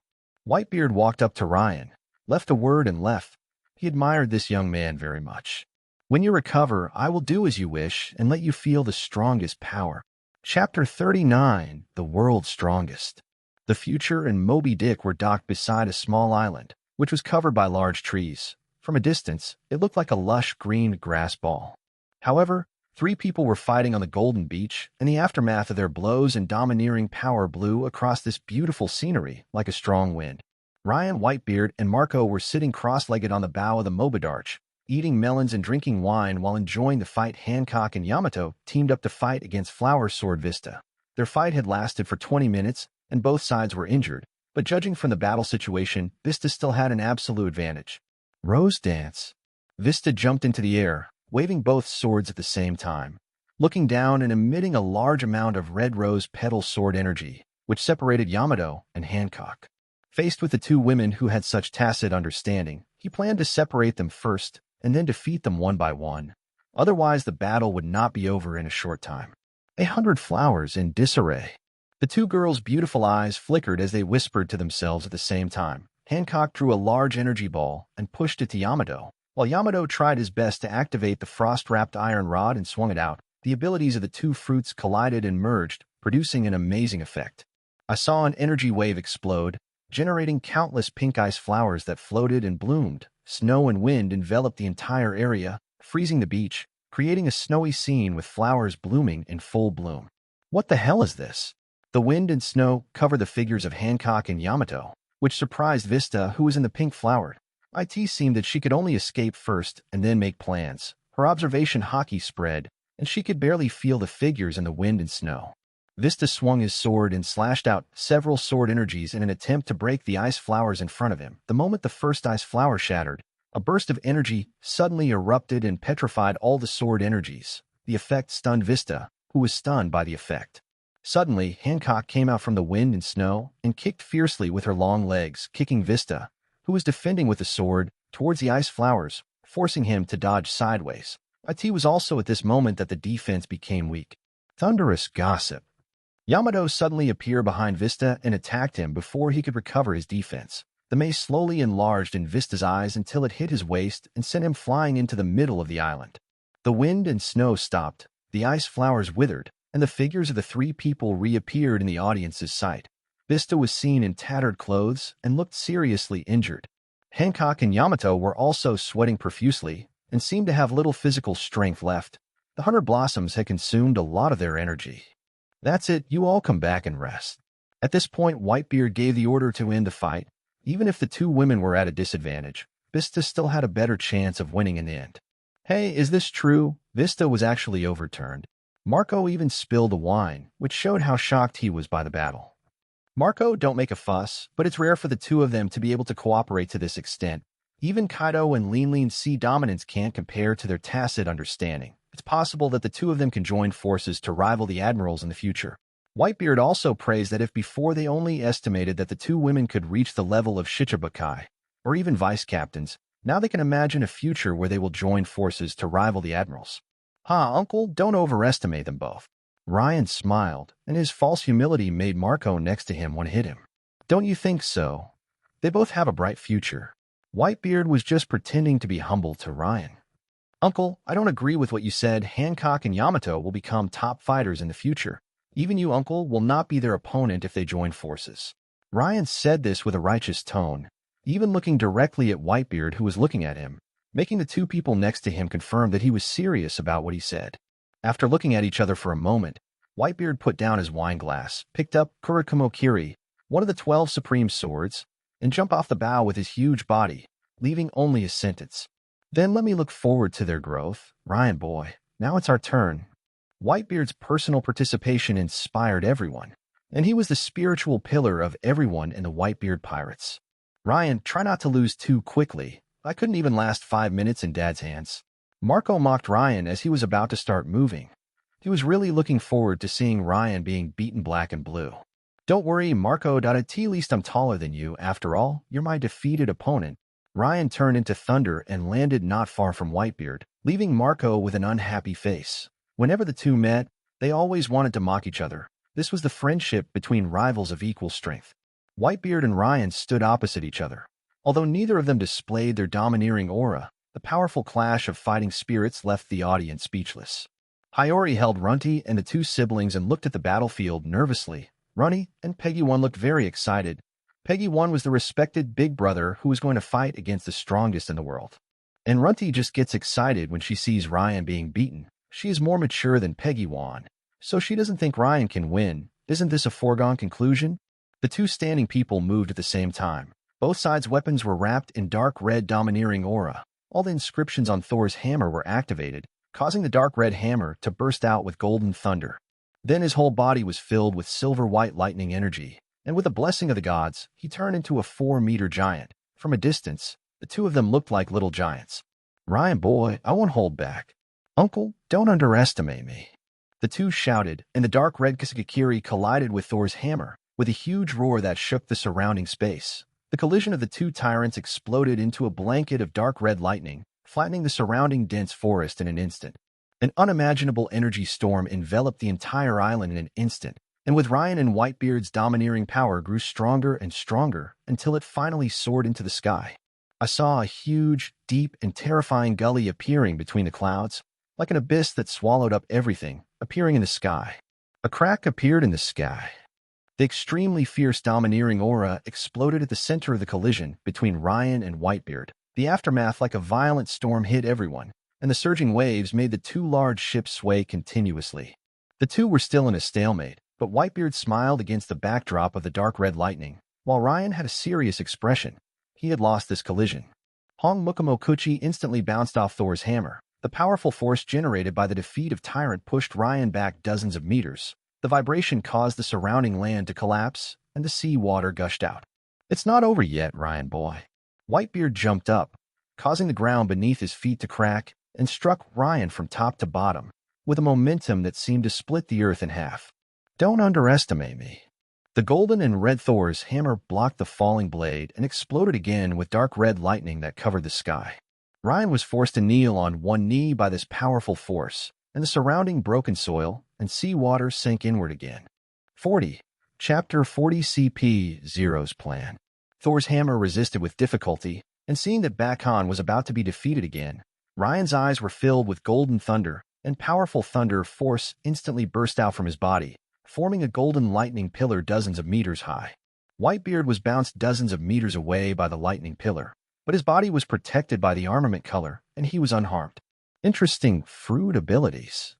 Whitebeard walked up to Ryan, left a word and left. He admired this young man very much. When you recover, I will do as you wish and let you feel the strongest power. Chapter 39, The World's Strongest. The Future and Moby Dick were docked beside a small island, which was covered by large trees. From a distance, it looked like a lush green grass ball. However, 3 people were fighting on the Golden Beach, and the aftermath of their blows and domineering power blew across this beautiful scenery like a strong wind. Ryan, Whitebeard, and Marco were sitting cross-legged on the bow of the Mobidarch, eating melons and drinking wine while enjoying the fight. Hancock and Yamato teamed up to fight against Flower Sword Vista. Their fight had lasted for 20 minutes, and both sides were injured, but judging from the battle situation, Vista still had an absolute advantage. Rose Dance. Vista jumped into the air, waving both swords at the same time, looking down and emitting a large amount of red rose petal sword energy, which separated Yamato and Hancock. Faced with the two women who had such tacit understanding, he planned to separate them first and then defeat them one by one. Otherwise, the battle would not be over in a short time. 100 flowers in disarray. The two girls' beautiful eyes flickered as they whispered to themselves at the same time. Hancock drew a large energy ball and pushed it to Yamato. While Yamato tried his best to activate the frost-wrapped iron rod and swung it out, the abilities of the two fruits collided and merged, producing an amazing effect. I saw an energy wave explode, generating countless pink ice flowers that floated and bloomed. Snow and wind enveloped the entire area, freezing the beach, creating a snowy scene with flowers blooming in full bloom. What the hell is this? The wind and snow covered the figures of Hancock and Yamato, which surprised Vista, who was in the pink flowered. It seemed that she could only escape first and then make plans. Her observation Haki spread, and she could barely feel the figures in the wind and snow. Vista swung his sword and slashed out several sword energies in an attempt to break the ice flowers in front of him. The moment the first ice flower shattered, a burst of energy suddenly erupted and petrified all the sword energies. The effect stunned Vista, who was stunned by the effect. Suddenly, Hancock came out from the wind and snow and kicked fiercely with her long legs, kicking Vista, who was defending with the sword, towards the ice flowers, forcing him to dodge sideways. It was also at this moment that the defense became weak. Thunderous gossip. Yamato suddenly appeared behind Vista and attacked him before he could recover his defense. The mace slowly enlarged in Vista's eyes until it hit his waist and sent him flying into the middle of the island. The wind and snow stopped, the ice flowers withered, and the figures of the 3 people reappeared in the audience's sight. Vista was seen in tattered clothes and looked seriously injured. Hancock and Yamato were also sweating profusely and seemed to have little physical strength left. The 100 blossoms had consumed a lot of their energy. That's it, you all come back and rest. At this point, Whitebeard gave the order to end the fight. Even if the 2 women were at a disadvantage, Vista still had a better chance of winning in the end. Hey, is this true? Vista was actually overturned. Marco even spilled the wine, which showed how shocked he was by the battle. Marco, don't make a fuss, but it's rare for the 2 of them to be able to cooperate to this extent. Even Kaido and Lean Sea Dominance can't compare to their tacit understanding. It's possible that the 2 of them can join forces to rival the admirals in the future. Whitebeard also praised that if before they only estimated that the 2 women could reach the level of Shichibukai, or even vice captains, now they can imagine a future where they will join forces to rival the admirals. Uncle, don't overestimate them both. Ryan smiled, and his false humility made Marco next to him want to hit him. Don't you think so? They both have a bright future. Whitebeard was just pretending to be humble to Ryan. Uncle, I don't agree with what you said. Hancock and Yamato will become top fighters in the future. Even you, Uncle, will not be their opponent if they join forces. Ryan said this with a righteous tone, even looking directly at Whitebeard, who was looking at him, making the 2 people next to him confirm that he was serious about what he said. After looking at each other for a moment, Whitebeard put down his wineglass, picked up Kurakumokiri, one of the 12 supreme swords, and jumped off the bow with his huge body, leaving only a sentence. Then let me look forward to their growth. Ryan boy, now it's our turn. Whitebeard's personal participation inspired everyone, and he was the spiritual pillar of everyone in the Whitebeard Pirates. Ryan, try not to lose too quickly. I couldn't even last 5 minutes in Dad's hands. Marco mocked Ryan as he was about to start moving. He was really looking forward to seeing Ryan being beaten black and blue. Don't worry, Marco. At least I'm taller than you. After all, you're my defeated opponent. Ryan turned into thunder and landed not far from Whitebeard, leaving Marco with an unhappy face. Whenever the two met, they always wanted to mock each other. This was the friendship between rivals of equal strength. Whitebeard and Ryan stood opposite each other. Although neither of them displayed their domineering aura, the powerful clash of fighting spirits left the audience speechless. Hiyori held Runty and the two siblings and looked at the battlefield nervously. Runty and Peggy 1 looked very excited. Peggy 1 was the respected big brother who was going to fight against the strongest in the world. And Runty just gets excited when she sees Ryan being beaten. She is more mature than Peggy 1, so she doesn't think Ryan can win. Isn't this a foregone conclusion? The two standing people moved at the same time. Both sides' weapons were wrapped in dark red domineering aura. All the inscriptions on Thor's hammer were activated, causing the dark red hammer to burst out with golden thunder. Then his whole body was filled with silver-white lightning energy, and with the blessing of the gods, he turned into a 4-meter giant. From a distance, the two of them looked like little giants. Ryan boy, I won't hold back. Uncle, don't underestimate me. The two shouted, and the dark red Kisakakiri collided with Thor's hammer, with a huge roar that shook the surrounding space. The collision of the two tyrants exploded into a blanket of dark red lightning, flattening the surrounding dense forest in an instant. An unimaginable energy storm enveloped the entire island in an instant, and with Ryan and Whitebeard's domineering power grew stronger and stronger until it finally soared into the sky. I saw a huge, deep, and terrifying gully appearing between the clouds, like an abyss that swallowed up everything, appearing in the sky. A crack appeared in the sky. The extremely fierce domineering aura exploded at the center of the collision between Ryan and Whitebeard. The aftermath, like a violent storm, hit everyone, and the surging waves made the two large ships sway continuously. The two were still in a stalemate, but Whitebeard smiled against the backdrop of the dark red lightning, while Ryan had a serious expression. He had lost this collision. Hong Mukamokuchi instantly bounced off Thor's hammer. The powerful force generated by the defeat of Tyrant pushed Ryan back dozens of meters. The vibration caused the surrounding land to collapse, and the sea water gushed out. It's not over yet, Ryan boy. Whitebeard jumped up, causing the ground beneath his feet to crack, and struck Ryan from top to bottom, with a momentum that seemed to split the earth in half. Don't underestimate me. The golden and red Thor's hammer blocked the falling blade and exploded again with dark red lightning that covered the sky. Ryan was forced to kneel on one knee by this powerful force, and the surrounding broken soil and seawater sank inward again. 40. Chapter 40 CP0's plan. Thor's hammer resisted with difficulty, and seeing that Bakhan was about to be defeated again, Ryan's eyes were filled with golden thunder, and powerful thunder force instantly burst out from his body, forming a golden lightning pillar dozens of meters high. Whitebeard was bounced dozens of meters away by the lightning pillar, but his body was protected by the armament color, and he was unharmed. Interesting fruit abilities.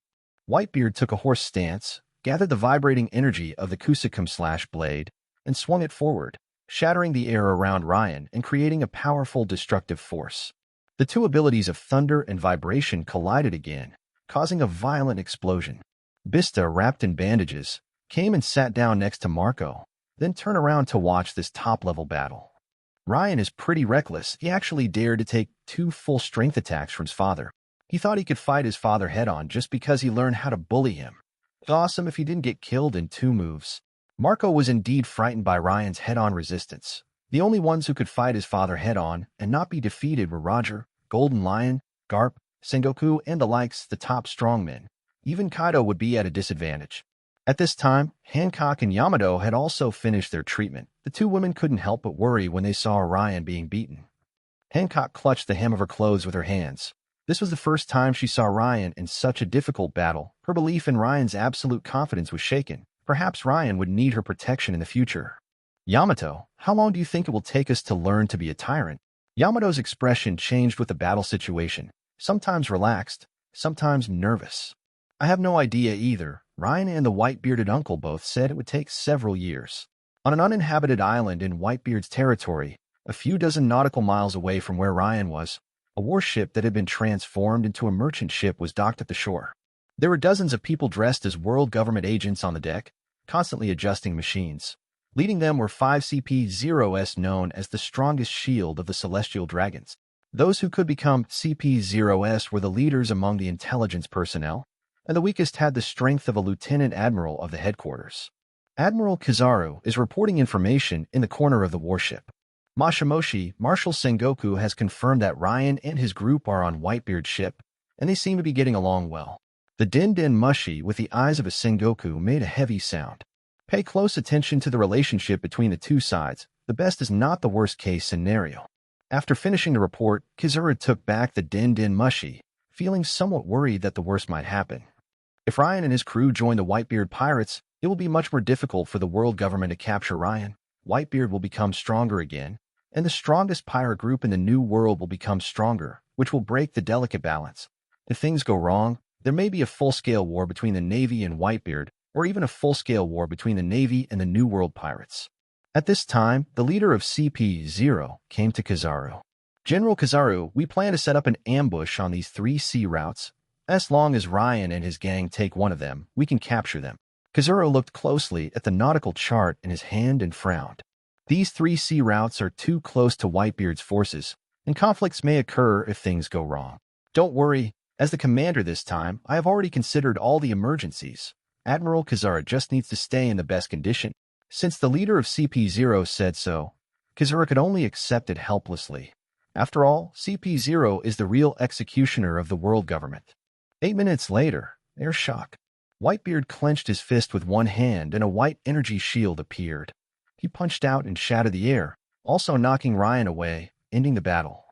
Whitebeard took a horse stance, gathered the vibrating energy of the Kusakum/blade, and swung it forward, shattering the air around Ryan and creating a powerful destructive force. The two abilities of thunder and vibration collided again, causing a violent explosion. Bista, wrapped in bandages, came and sat down next to Marco, then turned around to watch this top-level battle. Ryan is pretty reckless. He actually dared to take 2 full-strength attacks from his father. He thought he could fight his father head-on just because he learned how to bully him. It's awesome if he didn't get killed in 2 moves. Marco was indeed frightened by Ryan's head-on resistance. The only ones who could fight his father head-on and not be defeated were Roger, Golden Lion, Garp, Sengoku, and the likes, the top strongmen. Even Kaido would be at a disadvantage. At this time, Hancock and Yamato had also finished their treatment. The 2 women couldn't help but worry when they saw Ryan being beaten. Hancock clutched the hem of her clothes with her hands. This was the first time she saw Ryan in such a difficult battle. Her belief in Ryan's absolute confidence was shaken. Perhaps Ryan would need her protection in the future. Yamato, how long do you think it will take us to learn to be a tyrant? Yamato's expression changed with the battle situation, sometimes relaxed, sometimes nervous. I have no idea either. Ryan and the white-bearded uncle both said it would take several years. On an uninhabited island in Whitebeard's territory, a few dozen nautical miles away from where Ryan was, a warship that had been transformed into a merchant ship was docked at the shore. There were dozens of people dressed as world government agents on the deck, constantly adjusting machines. Leading them were 5 CP-0s known as the strongest shield of the celestial dragons. Those who could become CP-0s were the leaders among the intelligence personnel, and the weakest had the strength of a lieutenant admiral of the headquarters. Admiral Kizaru is reporting information in the corner of the warship. Mashimoshi, Marshal Sengoku, has confirmed that Ryan and his group are on Whitebeard's ship, and they seem to be getting along well. The Den Mushi with the eyes of a Sengoku made a heavy sound. Pay close attention to the relationship between the two sides. The best is not the worst-case scenario. After finishing the report, Kizaru took back the Den Mushi, feeling somewhat worried that the worst might happen. If Ryan and his crew join the Whitebeard pirates, it will be much more difficult for the world government to capture Ryan. Whitebeard will become stronger again, and the strongest pirate group in the New World will become stronger, which will break the delicate balance. If things go wrong, there may be a full-scale war between the Navy and Whitebeard, or even a full-scale war between the Navy and the New World pirates. At this time, the leader of CP-0 came to Kizaru. General Kizaru, we plan to set up an ambush on these 3 sea routes. As long as Ryan and his gang take one of them, we can capture them. Kizaru looked closely at the nautical chart in his hand and frowned. These 3 sea routes are too close to Whitebeard's forces, and conflicts may occur if things go wrong. Don't worry, as the commander this time, I have already considered all the emergencies. Admiral Kizaru just needs to stay in the best condition. Since the leader of CP-0 said so, Kizaru could only accept it helplessly. After all, CP-0 is the real executioner of the world government. 8 minutes later, air shock. Whitebeard clenched his fist with one hand and a white energy shield appeared. He punched out and shattered the air, also knocking Ryan away, ending the battle.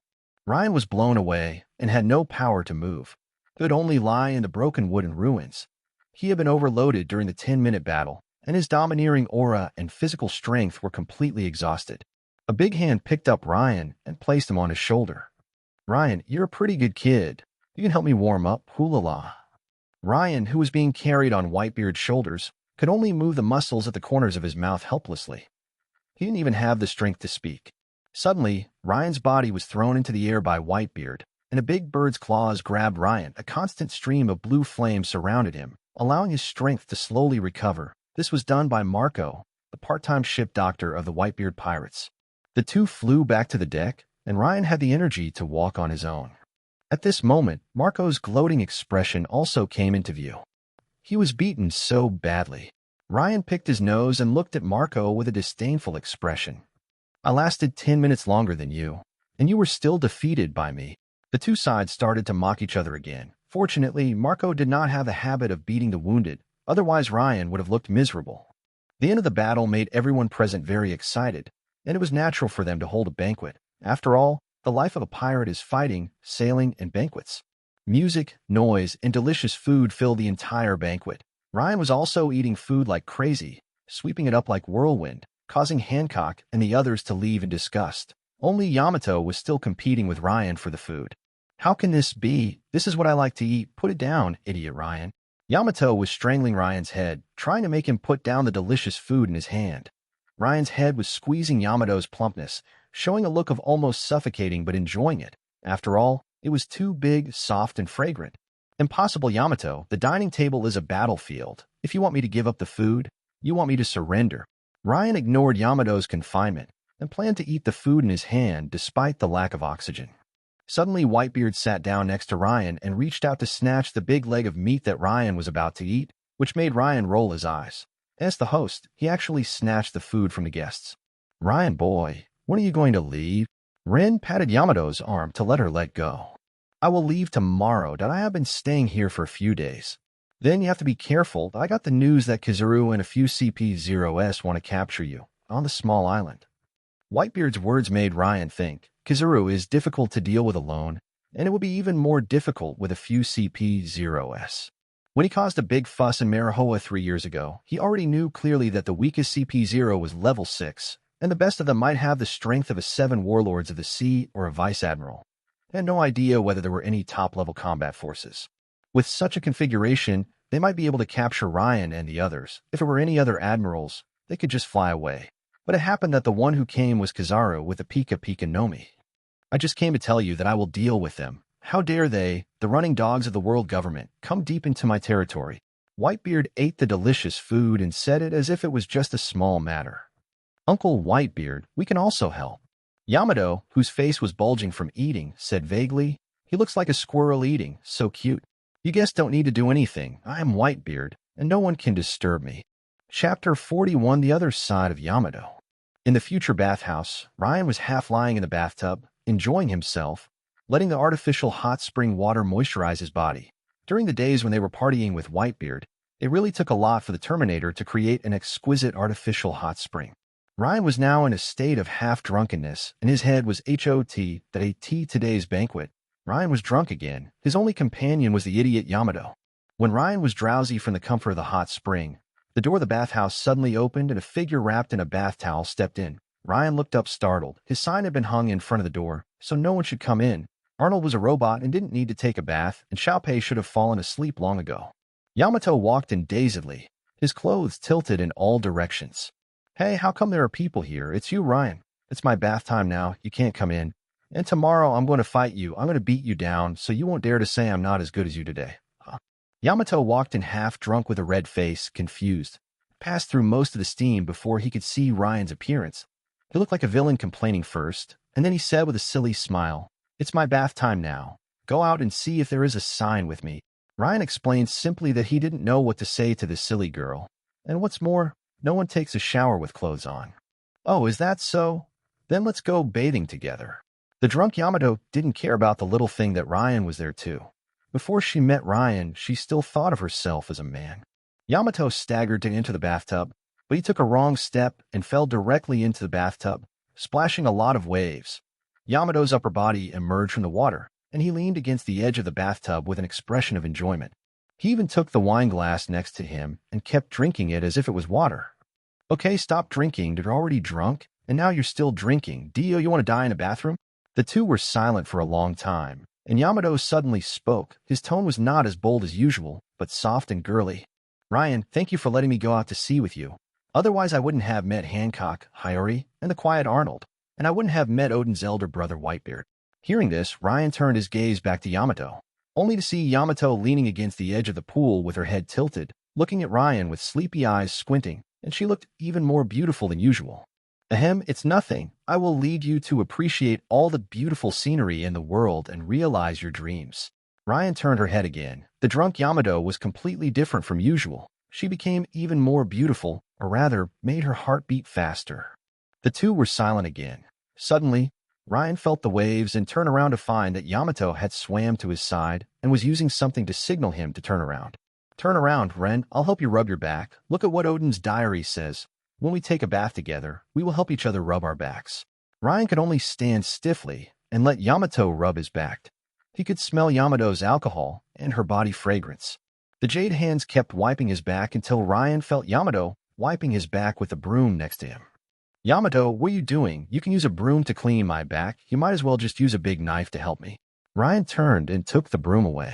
Ryan was blown away and had no power to move. He could only lie in the broken wooden ruins. He had been overloaded during the 10-minute battle, and his domineering aura and physical strength were completely exhausted. A big hand picked up Ryan and placed him on his shoulder. Ryan, you're a pretty good kid. You can help me warm up, hoo-la-la. Ryan, who was being carried on Whitebeard's shoulders, could only move the muscles at the corners of his mouth helplessly. He didn't even have the strength to speak. Suddenly, Ryan's body was thrown into the air by Whitebeard, and a big bird's claws grabbed Ryan. A constant stream of blue flame surrounded him, allowing his strength to slowly recover. This was done by Marco, the part-time ship doctor of the Whitebeard pirates. The two flew back to the deck, and Ryan had the energy to walk on his own. At this moment, Marco's gloating expression also came into view. He was beaten so badly. Ryan picked his nose and looked at Marco with a disdainful expression. I lasted 10 minutes longer than you, and you were still defeated by me. The two sides started to mock each other again. Fortunately, Marco did not have the habit of beating the wounded, otherwise Ryan would have looked miserable. The end of the battle made everyone present very excited, and it was natural for them to hold a banquet. After all, the life of a pirate is fighting, sailing, and banquets. Music, noise, and delicious food filled the entire banquet. Ryan was also eating food like crazy, sweeping it up like whirlwind, causing Hancock and the others to leave in disgust. Only Yamato was still competing with Ryan for the food. How can this be? This is what I like to eat. Put it down, idiot Ryan. Yamato was strangling Ryan's head, trying to make him put down the delicious food in his hand. Ryan's head was squeezing Yamato's plumpness, showing a look of almost suffocating but enjoying it. After all, it was too big, soft, and fragrant. Impossible, Yamato. The dining table is a battlefield. If you want me to give up the food, you want me to surrender. Ryan ignored Yamato's confinement and planned to eat the food in his hand despite the lack of oxygen. Suddenly, Whitebeard sat down next to Ryan and reached out to snatch the big leg of meat that Ryan was about to eat, which made Ryan roll his eyes. As the host, he actually snatched the food from the guests. Ryan, boy, when are you going to leave? Ren patted Yamato's arm to let her let go. I will leave tomorrow. I have been staying here for a few days. Then you have to be careful. I got the news that Kizaru and a few CP-0s want to capture you on the small island. Whitebeard's words made Ryan think. Kizaru is difficult to deal with alone, and it would be even more difficult with a few CP-0s. When he caused a big fuss in Marihoa 3 years ago, he already knew clearly that the weakest CP-0 was level 6, and the best of them might have the strength of a 7 warlords of the sea or a vice admiral. He had no idea whether there were any top-level combat forces. With such a configuration, they might be able to capture Ryan and the others. If it were any other admirals, they could just fly away. But it happened that the one who came was Kizaru with the Pika Pika Nomi. I just came to tell you that I will deal with them. How dare they, the running dogs of the world government, come deep into my territory? Whitebeard ate the delicious food and said it as if it was just a small matter. Uncle Whitebeard, we can also help. Yamato, whose face was bulging from eating, said vaguely, he looks like a squirrel eating, so cute. You guys don't need to do anything. I am Whitebeard, and no one can disturb me. Chapter 41, The Other Side of Yamato. In the future bathhouse, Ryan was half lying in the bathtub, enjoying himself, letting the artificial hot spring water moisturize his body. During the days when they were partying with Whitebeard, it really took a lot for the Terminator to create an exquisite artificial hot spring. Ryan was now in a state of half-drunkenness, and his head was H.O.T. that a tea today's banquet. Ryan was drunk again. His only companion was the idiot Yamato. When Ryan was drowsy from the comfort of the hot spring, the door of the bathhouse suddenly opened and a figure wrapped in a bath towel stepped in. Ryan looked up startled. His sign had been hung in front of the door, so no one should come in. Arnold was a robot and didn't need to take a bath, and Xiaopei should have fallen asleep long ago. Yamato walked in dazedly, his clothes tilted in all directions. Hey, how come there are people here? It's you, Ryan. It's my bath time now. You can't come in. And tomorrow I'm going to fight you. I'm going to beat you down, so you won't dare to say I'm not as good as you today. Huh? Yamato walked in half drunk with a red face, confused. Passed through most of the steam before he could see Ryan's appearance. He looked like a villain complaining first, and then he said with a silly smile, It's my bath time now. Go out and see if there is a sign with me. Ryan explained simply that he didn't know what to say to this silly girl. And what's more, no one takes a shower with clothes on. Oh, is that so? Then let's go bathing together. The drunk Yamato didn't care about the little thing that Ryan was there too. Before she met Ryan, she still thought of herself as a man. Yamato staggered to enter the bathtub, but he took a wrong step and fell directly into the bathtub, splashing a lot of waves. Yamato's upper body emerged from the water, and he leaned against the edge of the bathtub with an expression of enjoyment. He even took the wine glass next to him and kept drinking it as if it was water. Okay, stop drinking. You're already drunk, and now you're still drinking. Dio, you want to die in a bathroom? The two were silent for a long time, and Yamato suddenly spoke. His tone was not as bold as usual, but soft and girly. Ryan, thank you for letting me go out to sea with you. Otherwise, I wouldn't have met Hancock, Hiyori, and the quiet Arnold, and I wouldn't have met Odin's elder brother Whitebeard. Hearing this, Ryan turned his gaze back to Yamato, only to see Yamato leaning against the edge of the pool with her head tilted, looking at Ryan with sleepy eyes squinting, and she looked even more beautiful than usual. Ahem, it's nothing. I will lead you to appreciate all the beautiful scenery in the world and realize your dreams. Ryan turned her head again. The drunk Yamato was completely different from usual. She became even more beautiful, or rather, made her heart beat faster. The two were silent again. Suddenly, Ryan felt the waves and turned around to find that Yamato had swam to his side and was using something to signal him to turn around. Turn around, Ren. I'll help you rub your back. Look at what Odin's diary says. When we take a bath together, we will help each other rub our backs. Ryan could only stand stiffly and let Yamato rub his back. He could smell Yamato's alcohol and her body fragrance. The jade hands kept wiping his back until Ryan felt Yamato wiping his back with a broom next to him. Yamato, what are you doing? You can use a broom to clean my back. You might as well just use a big knife to help me. Ryan turned and took the broom away.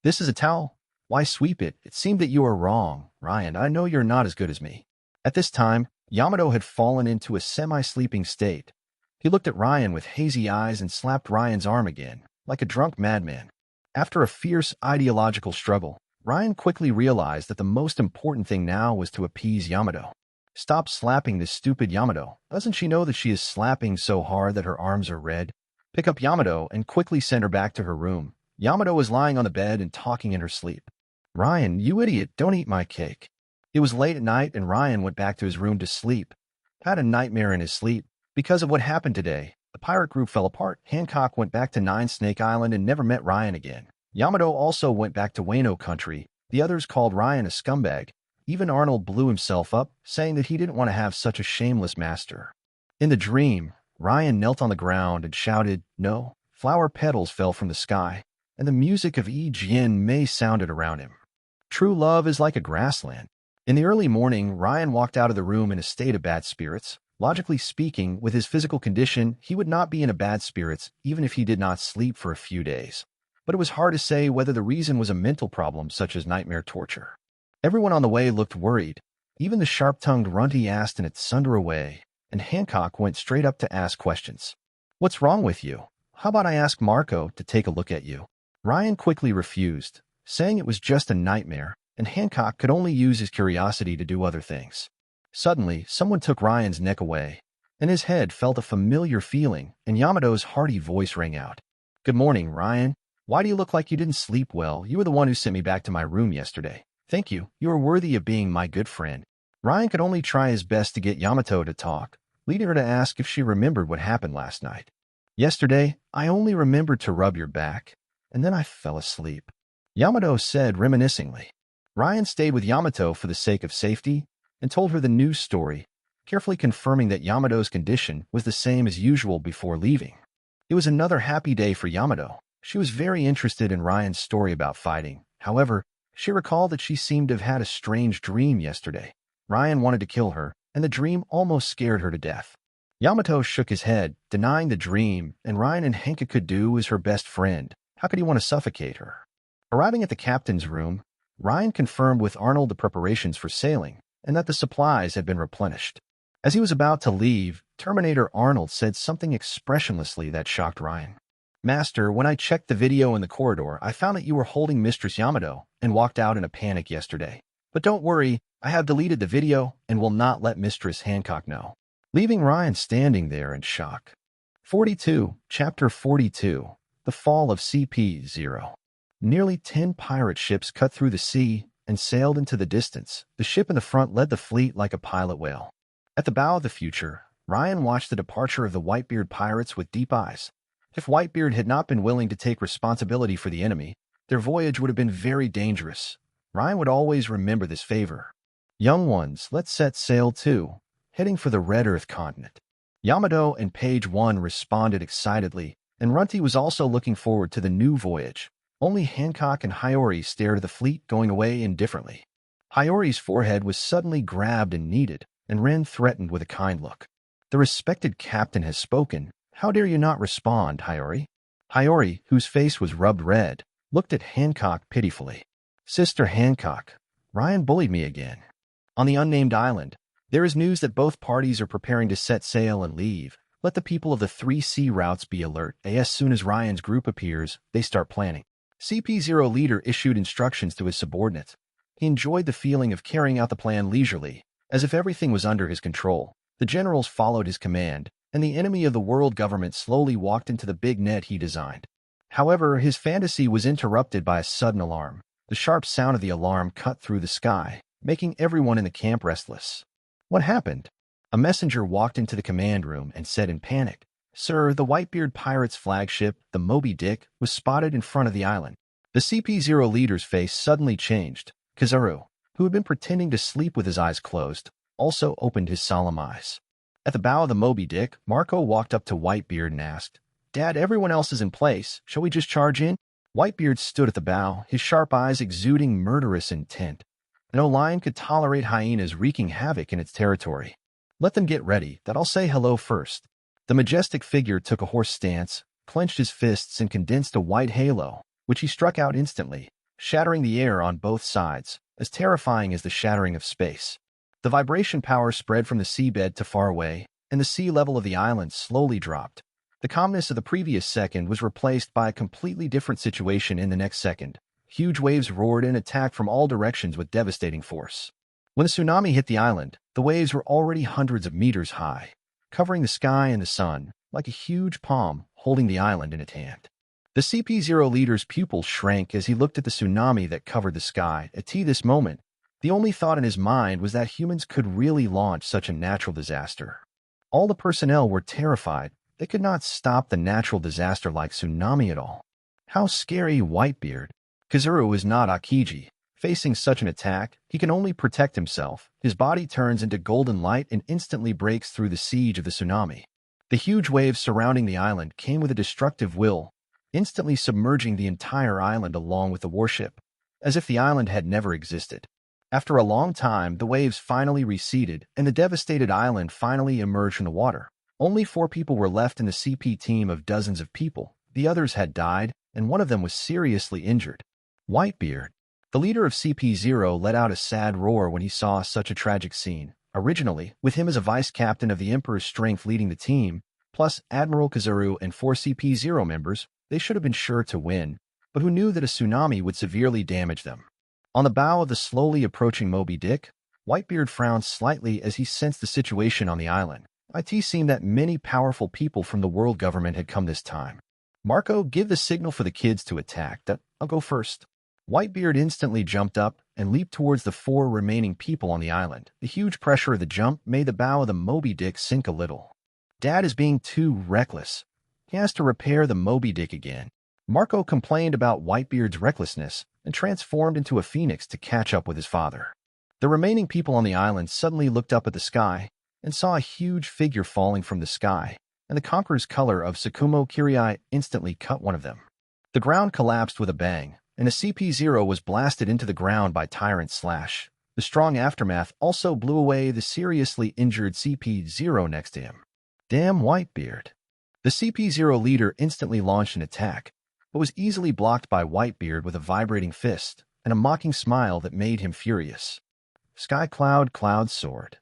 This is a towel. Why sweep it? It seemed that you are wrong, Ryan. I know you're not as good as me. At this time, Yamato had fallen into a semi-sleeping state. He looked at Ryan with hazy eyes and slapped Ryan's arm again, like a drunk madman. After a fierce ideological struggle, Ryan quickly realized that the most important thing now was to appease Yamato. Stop slapping this stupid Yamato. Doesn't she know that she is slapping so hard that her arms are red? Pick up Yamato and quickly send her back to her room. Yamato was lying on the bed and talking in her sleep. Ryan, you idiot, don't eat my cake. It was late at night and Ryan went back to his room to sleep. Had a nightmare in his sleep. Because of what happened today, the pirate group fell apart. Hancock went back to Nine Snake Island and never met Ryan again. Yamato also went back to Wano country. The others called Ryan a scumbag. Even Arnold blew himself up, saying that he didn't want to have such a shameless master. In the dream, Ryan knelt on the ground and shouted, "No." Flower petals fell from the sky, and the music of Yi Jian Mei sounded around him. True love is like a grassland. In the early morning, Ryan walked out of the room in a state of bad spirits. Logically speaking, with his physical condition, he would not be in a bad spirits even if he did not sleep for a few days. but it was hard to say whether the reason was a mental problem such as nightmare torture. Everyone on the way looked worried. Even the sharp-tongued Runty asked in its sunder way, and Hancock went straight up to ask questions. "What's wrong with you? How about I ask Marco to take a look at you?" Ryan quickly refused, saying it was just a nightmare, and Hancock could only use his curiosity to do other things. Suddenly, someone took Ryan's neck away, and his head felt a familiar feeling, and Yamato's hearty voice rang out. "Good morning, Ryan. Why do you look like you didn't sleep well? You were the one who sent me back to my room yesterday." "Thank you. You are worthy of being my good friend." Ryan could only try his best to get Yamato to talk, leading her to ask if she remembered what happened last night. "Yesterday, I only remembered to rub your back, and then I fell asleep," Yamato said reminiscingly. Ryan stayed with Yamato for the sake of safety and told her the news story, carefully confirming that Yamato's condition was the same as usual before leaving. It was another happy day for Yamato. She was very interested in Ryan's story about fighting. However, she recalled that she seemed to have had a strange dream yesterday. Ryan wanted to kill her, and the dream almost scared her to death. Yamato shook his head, denying the dream, and Ryan and Henka could do as her best friend. How could he want to suffocate her? Arriving at the captain's room, Ryan confirmed with Arnold the preparations for sailing, and that the supplies had been replenished. As he was about to leave, Terminator Arnold said something expressionlessly that shocked Ryan. "Master, when I checked the video in the corridor, I found that you were holding Mistress Yamato and walked out in a panic yesterday. But don't worry, I have deleted the video and will not let Mistress Hancock know," leaving Ryan standing there in shock. 42, Chapter 42, The Fall of CP-0. Nearly 10 pirate ships cut through the sea and sailed into the distance. The ship in the front led the fleet like a pilot whale. At the bow of the Future, Ryan watched the departure of the Whitebeard pirates with deep eyes. If Whitebeard had not been willing to take responsibility for the enemy, their voyage would have been very dangerous. Ryan would always remember this favor. "Young ones, let's set sail too, heading for the Red Earth continent." Yamato and Page 1 responded excitedly, and Runty was also looking forward to the new voyage. Only Hancock and Hiyori stared at the fleet going away indifferently. Hiyori's forehead was suddenly grabbed and kneaded, and Ren threatened with a kind look. "The respected captain has spoken. How dare you not respond, Hiyori?" Hiyori, whose face was rubbed red, looked at Hancock pitifully. "Sister Hancock, Ryan bullied me again." On the unnamed island, there is news that both parties are preparing to set sail and leave. Let the people of the 3 sea routes be alert. As soon as Ryan's group appears, they start planning. CP0 leader issued instructions to his subordinates. He enjoyed the feeling of carrying out the plan leisurely, as if everything was under his control. The generals followed his command, and the enemy of the world government slowly walked into the big net he designed. However, his fantasy was interrupted by a sudden alarm. The sharp sound of the alarm cut through the sky, making everyone in the camp restless. What happened? A messenger walked into the command room and said in panic, "Sir, the Whitebeard pirates' flagship, the Moby Dick, was spotted in front of the island." The CP0 leader's face suddenly changed. Kizaru, who had been pretending to sleep with his eyes closed, also opened his solemn eyes. At the bow of the Moby Dick, Marco walked up to Whitebeard and asked, "Dad, everyone else is in place. Shall we just charge in?" Whitebeard stood at the bow, his sharp eyes exuding murderous intent. No lion could tolerate hyenas wreaking havoc in its territory. "Let them get ready, that I'll say hello first." The majestic figure took a horse stance, clenched his fists, and condensed a white halo, which he struck out instantly, shattering the air on both sides, as terrifying as the shattering of space. The vibration power spread from the seabed to far away, and the sea level of the island slowly dropped. The calmness of the previous second was replaced by a completely different situation in the next second. Huge waves roared and attacked from all directions with devastating force. When the tsunami hit the island, the waves were already hundreds of meters high, covering the sky and the sun, like a huge palm holding the island in its hand. The CP0 leader's pupils shrank as he looked at the tsunami that covered the sky. At this moment, the only thought in his mind was that humans could really launch such a natural disaster. All the personnel were terrified. They could not stop the natural disaster like tsunami at all. How scary, Whitebeard. Kizaru is not Akiji. Facing such an attack, he can only protect himself. His body turns into golden light and instantly breaks through the siege of the tsunami. The huge waves surrounding the island came with a destructive will, instantly submerging the entire island along with the warship, as if the island had never existed. After a long time, the waves finally receded, and the devastated island finally emerged from the water. Only 4 people were left in the CP team of dozens of people. the others had died, and one of them was seriously injured. Whitebeard, the leader of CP0, let out a sad roar when he saw such a tragic scene. Originally, with him as a vice-captain of the Emperor's strength leading the team, plus Admiral Kizaru and 4 CP0 members, they should have been sure to win, but who knew that a tsunami would severely damage them? On the bow of the slowly approaching Moby Dick, Whitebeard frowned slightly as he sensed the situation on the island. It seemed that many powerful people from the world government had come this time. Marco, give the signal for the kids to attack. I'll go first. Whitebeard instantly jumped up and leaped towards the 4 remaining people on the island. The huge pressure of the jump made the bow of the Moby Dick sink a little. Dad is being too reckless. He has to repair the Moby Dick again. Marco complained about Whitebeard's recklessness and transformed into a phoenix to catch up with his father. The remaining people on the island suddenly looked up at the sky and saw a huge figure falling from the sky, and the conqueror's color of Tsukumo Kirai instantly cut one of them. The ground collapsed with a bang, and a CP0 was blasted into the ground by Tyrant Slash. The strong aftermath also blew away the seriously injured CP0 next to him. Damn Whitebeard. The CP0 leader instantly launched an attack, but was easily blocked by Whitebeard with a vibrating fist and a mocking smile that made him furious. Sky Cloud Sword.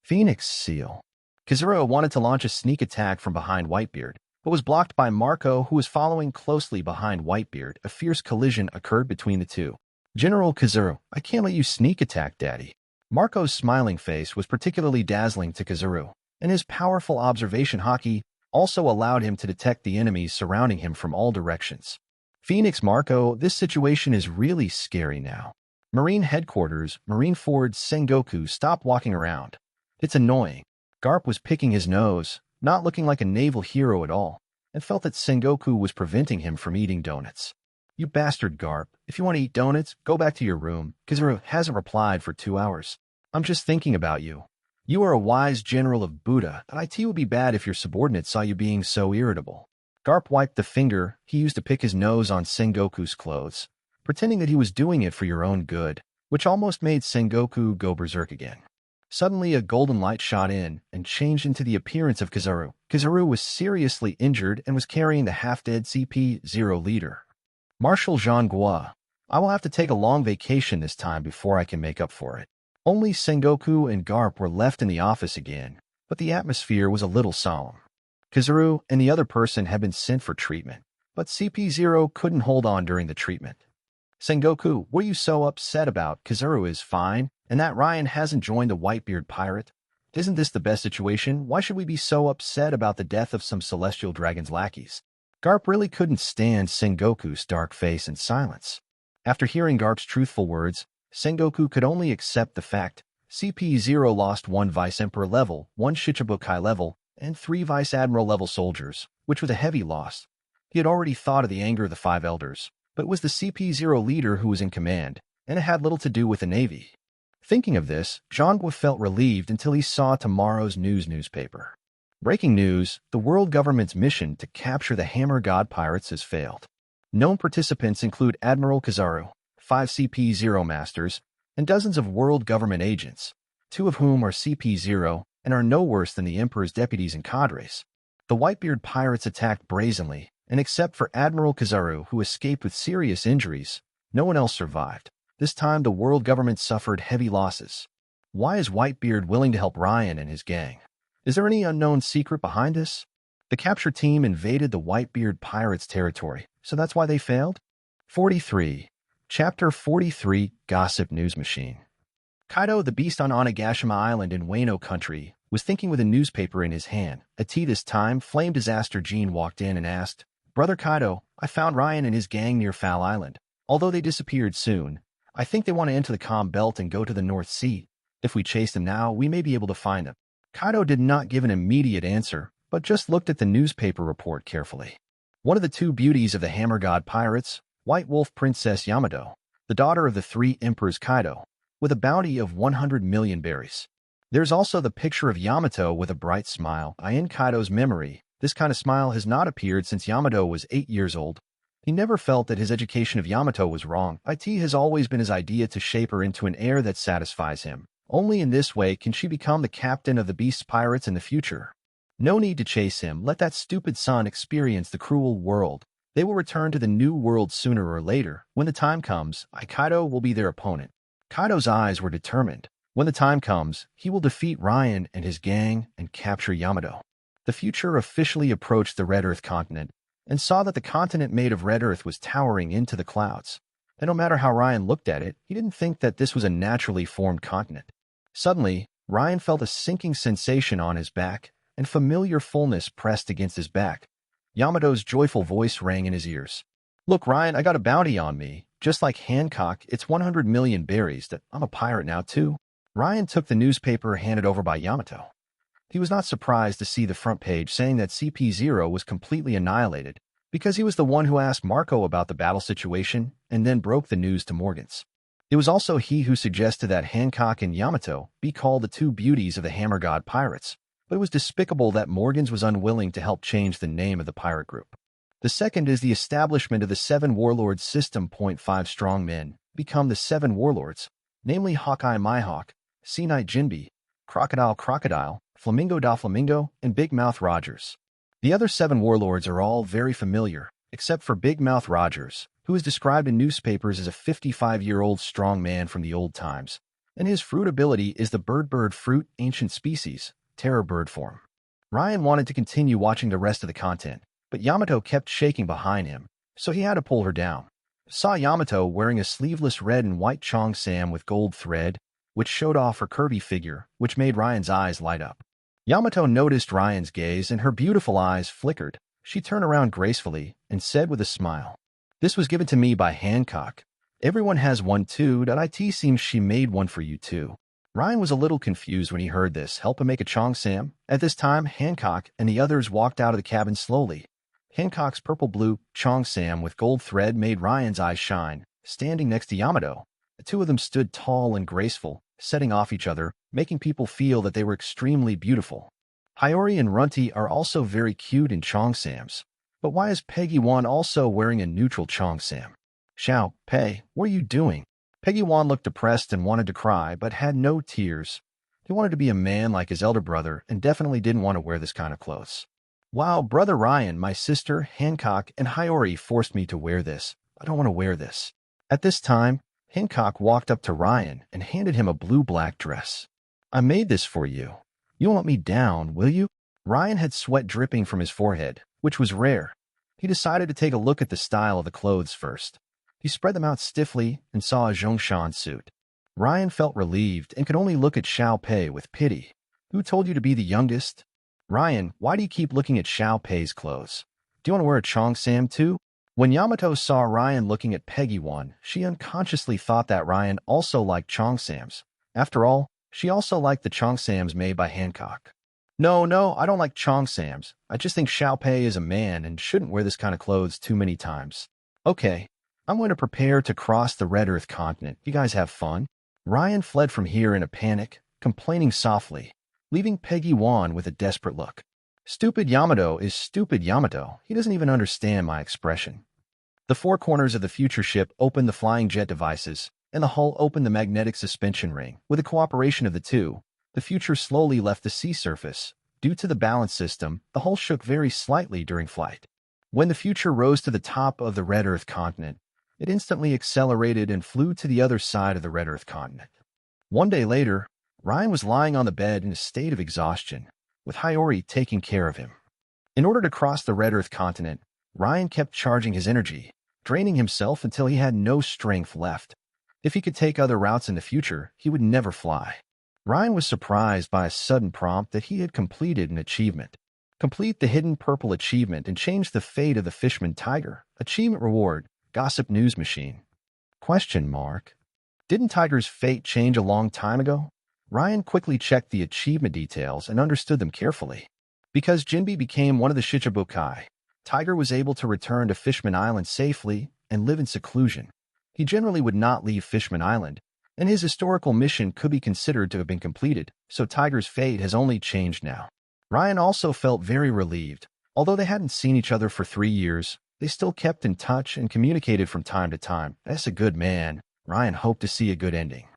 Phoenix Seal. Kizaru wanted to launch a sneak attack from behind Whitebeard, but was blocked by Marco, who was following closely behind Whitebeard. A fierce collision occurred between the two. General Kizaru, I can't let you sneak attack, Daddy. Marco's smiling face was particularly dazzling to Kizaru, and his powerful observation haki also allowed him to detect the enemies surrounding him from all directions. Phoenix Marco, this situation is really scary now. Marine Headquarters, Marineford Sengoku, stop walking around. It's annoying. Garp was picking his nose, not looking like a naval hero at all, and felt that Sengoku was preventing him from eating donuts. You bastard, Garp. If you want to eat donuts, go back to your room. Kizaru hasn't replied for 2 hours. I'm just thinking about you. You are a wise general of Buddha, and it would be bad if your subordinates saw you being so irritable. Garp wiped the finger he used to pick his nose on Sengoku's clothes, pretending that he was doing it for your own good, which almost made Sengoku go berserk again. Suddenly, a golden light shot in and changed into the appearance of Kizaru. Kizaru was seriously injured and was carrying the half-dead CP0 leader. Marshal Jean Gua, I will have to take a long vacation this time before I can make up for it. Only Sengoku and Garp were left in the office again, but the atmosphere was a little solemn. Kizaru and the other person had been sent for treatment, but CP0 couldn't hold on during the treatment. Sengoku, what are you so upset about? Kizaru is fine, and that Ryan hasn't joined the Whitebeard pirate. Isn't this the best situation? Why should we be so upset about the death of some celestial dragon's lackeys? Garp really couldn't stand Sengoku's dark face and silence. After hearing Garp's truthful words, Sengoku could only accept the fact CP0 lost 1 Vice-Emperor level, 1 Shichibukai level, and 3 Vice-Admiral level soldiers, which was a heavy loss. He had already thought of the anger of the 5 elders, but it was the CP0 leader who was in command, and it had little to do with the Navy. Thinking of this, Zhangguo felt relieved until he saw tomorrow's newspaper. Breaking news, the world government's mission to capture the Hammer God pirates has failed. Known participants include Admiral Kizaru, 5 CP0 masters, and dozens of world government agents, 2 of whom are CP0 and are no worse than the Emperor's deputies and cadres. The Whitebeard pirates attacked brazenly, and except for Admiral Kizaru, who escaped with serious injuries, no one else survived. This time, the world government suffered heavy losses. Why is Whitebeard willing to help Ryan and his gang? Is there any unknown secret behind this? The capture team invaded the Whitebeard pirates' territory, so that's why they failed? 43. Chapter 43, Gossip News Machine. Kaido, the beast on Onigashima Island in Wano country, was thinking with a newspaper in his hand. At this time, Flame Disaster Jean walked in and asked, Brother Kaido, I found Ryan and his gang near Foul Island. Although they disappeared soon, I think they want to enter the Calm Belt and go to the North Sea. If we chase them now, we may be able to find them. Kaido did not give an immediate answer, but just looked at the newspaper report carefully. One of the 2 beauties of the Hammer God pirates, White Wolf Princess Yamato, the daughter of the 3 Emperors Kaido, with a bounty of 100 million berries. There's also the picture of Yamato with a bright smile. In Kaido's memory, this kind of smile has not appeared since Yamato was 8 years old. He never felt that his education of Yamato was wrong. It has always been his idea to shape her into an heir that satisfies him. Only in this way can she become the captain of the Beast's pirates in the future. No need to chase him. Let that stupid son experience the cruel world. They will return to the new world sooner or later. When the time comes, Kaido will be their opponent. Kaido's eyes were determined. When the time comes, he will defeat Ryan and his gang and capture Yamato. The future officially approached the Red Earth continent and saw that the continent made of red earth was towering into the clouds. And no matter how Ryan looked at it, he didn't think that this was a naturally formed continent. Suddenly, Ryan felt a sinking sensation on his back, and familiar fullness pressed against his back. Yamato's joyful voice rang in his ears. "Look, Ryan, I got a bounty on me. Just like Hancock, it's 100 million berries that I'm a pirate now, too." Ryan took the newspaper handed over by Yamato. He was not surprised to see the front page saying that CP0 was completely annihilated because he was the one who asked Marco about the battle situation and then broke the news to Morgans. It was also he who suggested that Hancock and Yamato be called the two beauties of the Hammer God pirates, but it was despicable that Morgans was unwilling to help change the name of the pirate group. The second is the establishment of the 7 Warlords system. 5 strong men become the 7 Warlords, namely Hawkeye Mihawk, Sea Knight Jinbe, Crocodile, Flamingo da Flamingo, and Big Mouth Rogers. The other 7 warlords are all very familiar, except for Big Mouth Rogers, who is described in newspapers as a 55-year-old strong man from the old times, and his fruit ability is the bird fruit ancient species, terror bird form. Ryan wanted to continue watching the rest of the content, but Yamato kept shaking behind him, so he had to pull her down. Saw Yamato wearing a sleeveless red and white Chong Sam with gold thread, which showed off her curvy figure, which made Ryan's eyes light up. Yamato noticed Ryan's gaze and her beautiful eyes flickered. She turned around gracefully and said with a smile, "This was given to me by Hancock. Everyone has one too. It seems she made one for you too." Ryan was a little confused when he heard this. Help him make a Chong Sam? At this time, Hancock and the others walked out of the cabin slowly. Hancock's purple-blue Chong Sam with gold thread made Ryan's eyes shine. Standing next to Yamato, the two of them stood tall and graceful, setting off each other, making people feel that they were extremely beautiful. Hiyori and Runty are also very cute in Chong Sams. But why is Peggy Wan also wearing a neutral Chong Sam? "Xiao, Pei, what are you doing?" Peggy Wan looked depressed and wanted to cry, but had no tears. He wanted to be a man like his elder brother and definitely didn't want to wear this kind of clothes. "Wow, Brother Ryan, my sister, Hancock, and Hiyori forced me to wear this. I don't want to wear this." At this time, Hancock walked up to Ryan and handed him a blue-black dress. "I made this for you. You won't let me down, will you?" Ryan had sweat dripping from his forehead, which was rare. He decided to take a look at the style of the clothes first. He spread them out stiffly and saw a Zhongshan suit. Ryan felt relieved and could only look at Xiao Pei with pity. "Who told you to be the youngest?" "Ryan, why do you keep looking at Xiao Pei's clothes? Do you want to wear a Chong Sam too?" When Yamato saw Ryan looking at Peggy Wan, she unconsciously thought that Ryan also liked Chong Sams. After all, she also liked the Chong Sams made by Hancock. No, I don't like Chong Sams. I just think Xiao Pei is a man and shouldn't wear this kind of clothes too many times." "Okay, I'm going to prepare to cross the Red Earth continent. You guys have fun." Ryan fled from here in a panic, complaining softly, leaving Peggy Wan with a desperate look. Stupid Yamato is stupid Yamato. He doesn't even understand my expression. The 4 corners of the future ship opened the flying jet devices, and the hull opened the magnetic suspension ring. With the cooperation of the two, the future slowly left the sea surface. Due to the balance system, the hull shook very slightly during flight. When the future rose to the top of the Red Earth continent, it instantly accelerated and flew to the other side of the Red Earth continent. One day later, Ryan was lying on the bed in a state of exhaustion, with Hiyori taking care of him. In order to cross the Red Earth continent, Ryan kept charging his energy, draining himself until he had no strength left. If he could take other routes in the future, he would never fly. Ryan was surprised by a sudden prompt that he had completed an achievement. Complete the hidden purple achievement and change the fate of the Fishman Tiger. Achievement reward, Gossip News Machine. Question mark. Didn't Tiger's fate change a long time ago? Ryan quickly checked the achievement details and understood them carefully. Because Jinbe became one of the Shichibukai, Tiger was able to return to Fishman Island safely and live in seclusion. He generally would not leave Fishman Island, and his historical mission could be considered to have been completed, so Tiger's fate has only changed now. Ryan also felt very relieved. Although they hadn't seen each other for 3 years, they still kept in touch and communicated from time to time. That's a good man. Ryan hoped to see a good ending.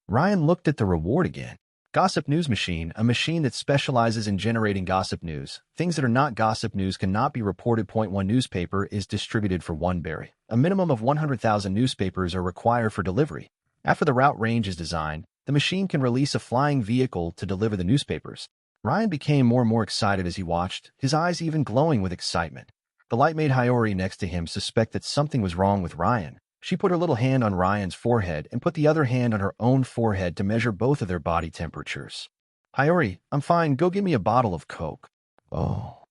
Ryan looked at the reward again. Gossip News Machine, a machine that specializes in generating gossip news. Things that are not gossip news cannot be reported. Point 1 newspaper is distributed for 1 berry. A minimum of 100,000 newspapers are required for delivery. After the route range is designed, the machine can release a flying vehicle to deliver the newspapers. Ryan became more and more excited as he watched, his eyes even glowing with excitement. The light made Hiyori next to him suspect that something was wrong with Ryan. She put her little hand on Ryan's forehead and put the other hand on her own forehead to measure both of their body temperatures. Hiyori, I'm fine. Go get me a bottle of Coke. Oh.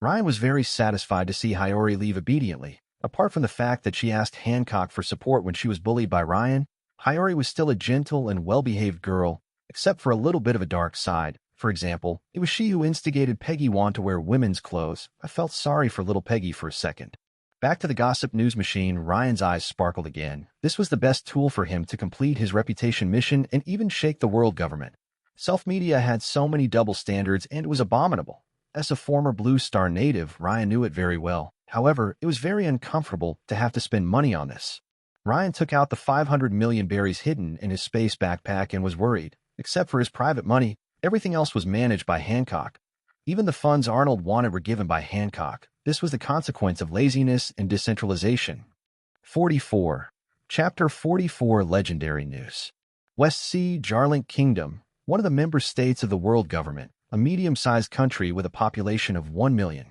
Ryan was very satisfied to see Hiyori leave obediently. Apart from the fact that she asked Hancock for support when she was bullied by Ryan, Hiyori was still a gentle and well-behaved girl, except for a little bit of a dark side. For example, it was she who instigated Peggy want to wear women's clothes. I felt sorry for little Peggy for a second. Back to the Gossip News Machine, Ryan's eyes sparkled again. This was the best tool for him to complete his reputation mission and even shake the world government. Self-media had so many double standards and it was abominable. As a former Blue Star native, Ryan knew it very well. However, it was very uncomfortable to have to spend money on this. Ryan took out the 500 million berries hidden in his space backpack and was worried. Except for his private money, everything else was managed by Hancock. Even the funds Arnold wanted were given by Hancock. This was the consequence of laziness and decentralization. 44. Chapter 44 Legendary News. West Sea Jarlink Kingdom, one of the member states of the world government, a medium-sized country with a population of 1 million.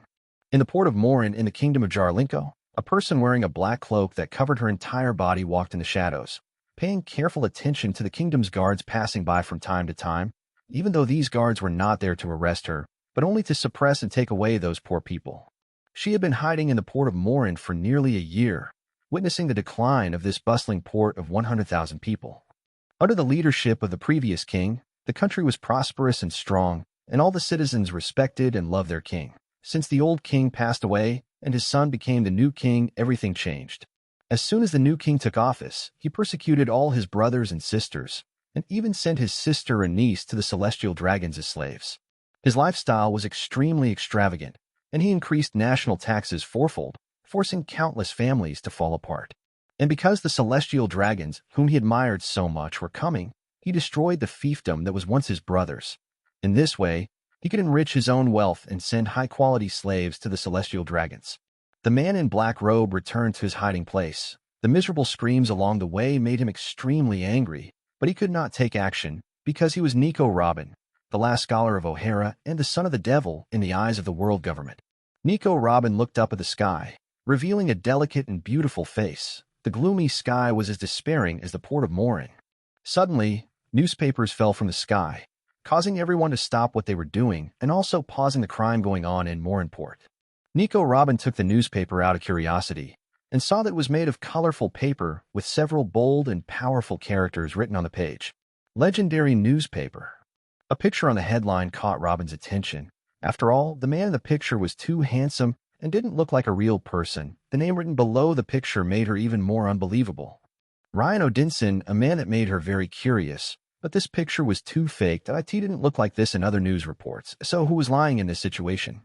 In the port of Morin in the kingdom of Jarlinko, a person wearing a black cloak that covered her entire body walked in the shadows, paying careful attention to the kingdom's guards passing by from time to time, even though these guards were not there to arrest her, but only to suppress and take away those poor people. She had been hiding in the port of Morin for nearly a year, witnessing the decline of this bustling port of 100,000 people. Under the leadership of the previous king, the country was prosperous and strong, and all the citizens respected and loved their king. Since the old king passed away and his son became the new king, everything changed. As soon as the new king took office, he persecuted all his brothers and sisters, and even sent his sister and niece to the celestial dragons as slaves. His lifestyle was extremely extravagant, and he increased national taxes fourfold, forcing countless families to fall apart. And because the celestial dragons, whom he admired so much, were coming, he destroyed the fiefdom that was once his brother's. In this way, he could enrich his own wealth and send high-quality slaves to the celestial dragons. The man in black robe returned to his hiding place. The miserable screams along the way made him extremely angry, but he could not take action because he was Nico Robin, the last scholar of O'Hara and the son of the devil in the eyes of the world government. Nico Robin looked up at the sky, revealing a delicate and beautiful face. The gloomy sky was as despairing as the port of Morin. Suddenly, newspapers fell from the sky, causing everyone to stop what they were doing and also pausing the crime going on in Morinport. Nico Robin took the newspaper out of curiosity and saw that it was made of colorful paper with several bold and powerful characters written on the page. Legendary newspaper. A picture on the headline caught Robin's attention. After all, the man in the picture was too handsome and didn't look like a real person. The name written below the picture made her even more unbelievable. Ryan Odinson, a man that made her very curious. But this picture was too fake that IT didn't look like this in other news reports, so who was lying in this situation?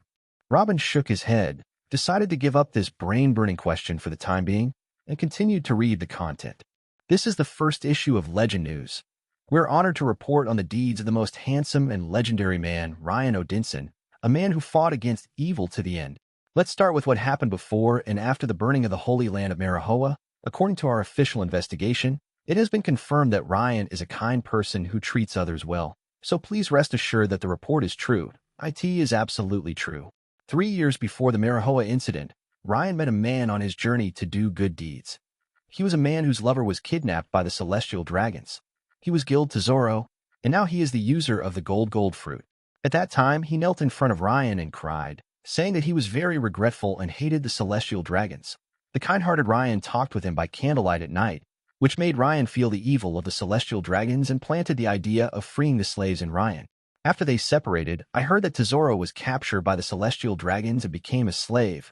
Robin shook his head, decided to give up this brain-burning question for the time being, and continued to read the content. This is the first issue of Legend News. We're honored to report on the deeds of the most handsome and legendary man, Ryan Odinson, a man who fought against evil to the end. Let's start with what happened before and after the burning of the Holy Land of Marahoa. According to our official investigation, it has been confirmed that Ryan is a kind person who treats others well, so please rest assured that the report is true. IT is absolutely true. 3 years before the Marahoa incident, Ryan met a man on his journey to do good deeds. He was a man whose lover was kidnapped by the celestial dragons. He was Guild Tesoro, and now he is the user of the gold fruit. At that time, he knelt in front of Ryan and cried, saying that he was very regretful and hated the celestial dragons. The kind-hearted Ryan talked with him by candlelight at night, which made Ryan feel the evil of the celestial dragons and planted the idea of freeing the slaves in Ryan. After they separated, I heard that Tesoro was captured by the celestial dragons and became a slave.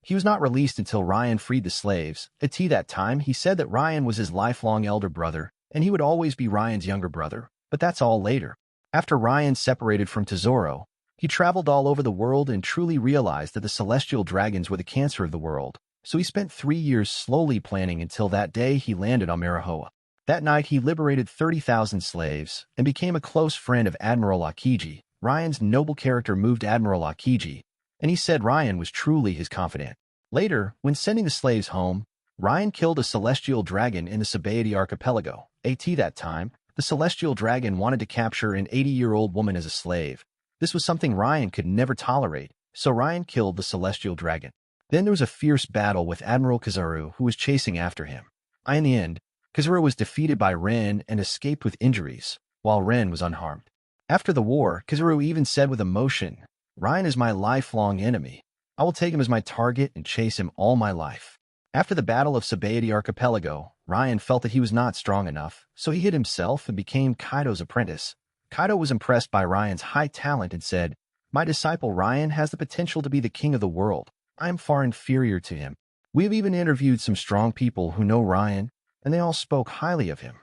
He was not released until Ryan freed the slaves. At that time, he said that Ryan was his lifelong elder brother, and he would always be Ryan's younger brother, but that's all later. After Ryan separated from Tesoro, he traveled all over the world and truly realized that the celestial dragons were the cancer of the world. So he spent 3 years slowly planning until that day he landed on Marahoa. That night, he liberated 30,000 slaves and became a close friend of Admiral Akiji. Ryan's noble character moved Admiral Akiji, and he said Ryan was truly his confidant. Later, when sending the slaves home, Ryan killed a celestial dragon in the Sabaody archipelago. That time, the celestial dragon wanted to capture an 80-year-old woman as a slave. This was something Ryan could never tolerate, so Ryan killed the celestial dragon. Then there was a fierce battle with Admiral Kizaru, who was chasing after him. In the end, Kizaru was defeated by Ren and escaped with injuries, while Ren was unharmed. After the war, Kizaru even said with emotion, "Ryan is my lifelong enemy. I will take him as my target and chase him all my life." After the Battle of Sabaody Archipelago, Ryan felt that he was not strong enough, so he hid himself and became Kaido's apprentice. Kaido was impressed by Ryan's high talent and said, "My disciple Ryan has the potential to be the king of the world. I am far inferior to him." We have even interviewed some strong people who know Ryan, and they all spoke highly of him.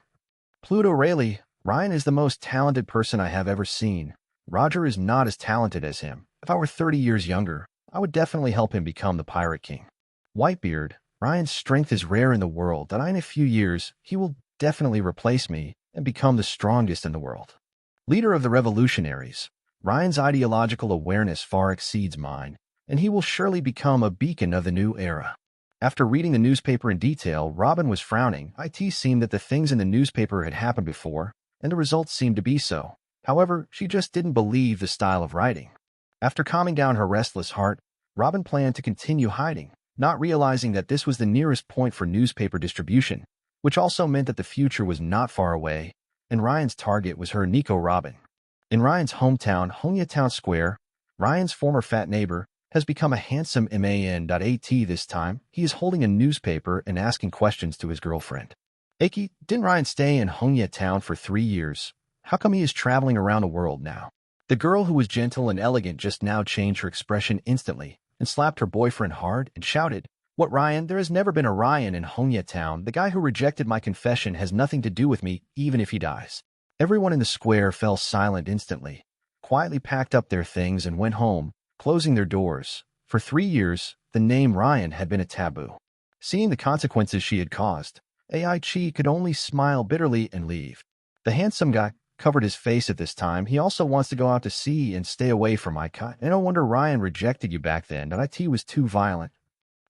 Pluto Rayleigh, Ryan is the most talented person I have ever seen. Roger is not as talented as him. If I were 30 years younger, I would definitely help him become the Pirate King. Whitebeard, Ryan's strength is rare in the world, and in a few years, he will definitely replace me and become the strongest in the world. Leader of the revolutionaries, Ryan's ideological awareness far exceeds mine, and he will surely become a beacon of the new era. After reading the newspaper in detail, Robin was frowning. It seemed that the things in the newspaper had happened before, and the results seemed to be so. However, she just didn't believe the style of writing. After calming down her restless heart, Robin planned to continue hiding, not realizing that this was the nearest point for newspaper distribution, which also meant that the future was not far away, and Ryan's target was her Nico Robin. In Ryan's hometown, Honya Town Square, Ryan's former fat neighbor has become a handsome man. This time, he is holding a newspaper and asking questions to his girlfriend. "Aki, didn't Ryan stay in Honya Town for 3 years? How come he is traveling around the world now?" The girl, who was gentle and elegant, just now changed her expression instantly and slapped her boyfriend hard and shouted, "What, Ryan? There has never been a Ryan in Honya Town. The guy who rejected my confession has nothing to do with me, even if he dies." Everyone in the square fell silent instantly, quietly packed up their things and went home, closing their doors. For 3 years, the name Ryan had been a taboo. Seeing the consequences she had caused, Chi could only smile bitterly and leave. The handsome guy covered his face at this time. He also wants to go out to sea and stay away from Ika. And no wonder Ryan rejected you back then. It was too violent.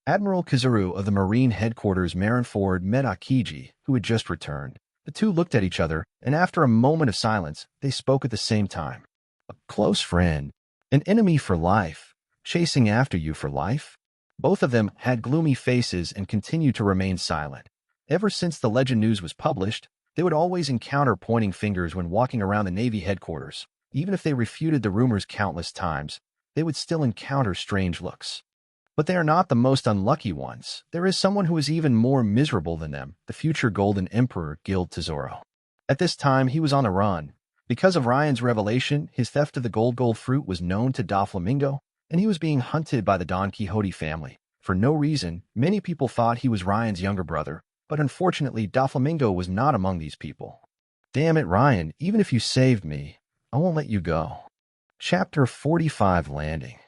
Admiral Kizaru of the Marine Headquarters Marineford met Akiji, who had just returned. The two looked at each other, and after a moment of silence, they spoke at the same time. "A close friend, an enemy for life, chasing after you for life?" Both of them had gloomy faces and continued to remain silent. Ever since the legend news was published, they would always encounter pointing fingers when walking around the Navy headquarters. Even if they refuted the rumors countless times, they would still encounter strange looks. But they are not the most unlucky ones. There is someone who is even more miserable than them, the future Golden Emperor Guild Tesoro. At this time, he was on the run. Because of Ryan's revelation, his theft of the gold fruit was known to Doflamingo, and he was being hunted by the Don Quixote family. For no reason, many people thought he was Ryan's younger brother, but unfortunately, Doflamingo was not among these people. "Damn it, Ryan, even if you saved me, I won't let you go." Chapter 45 Landing.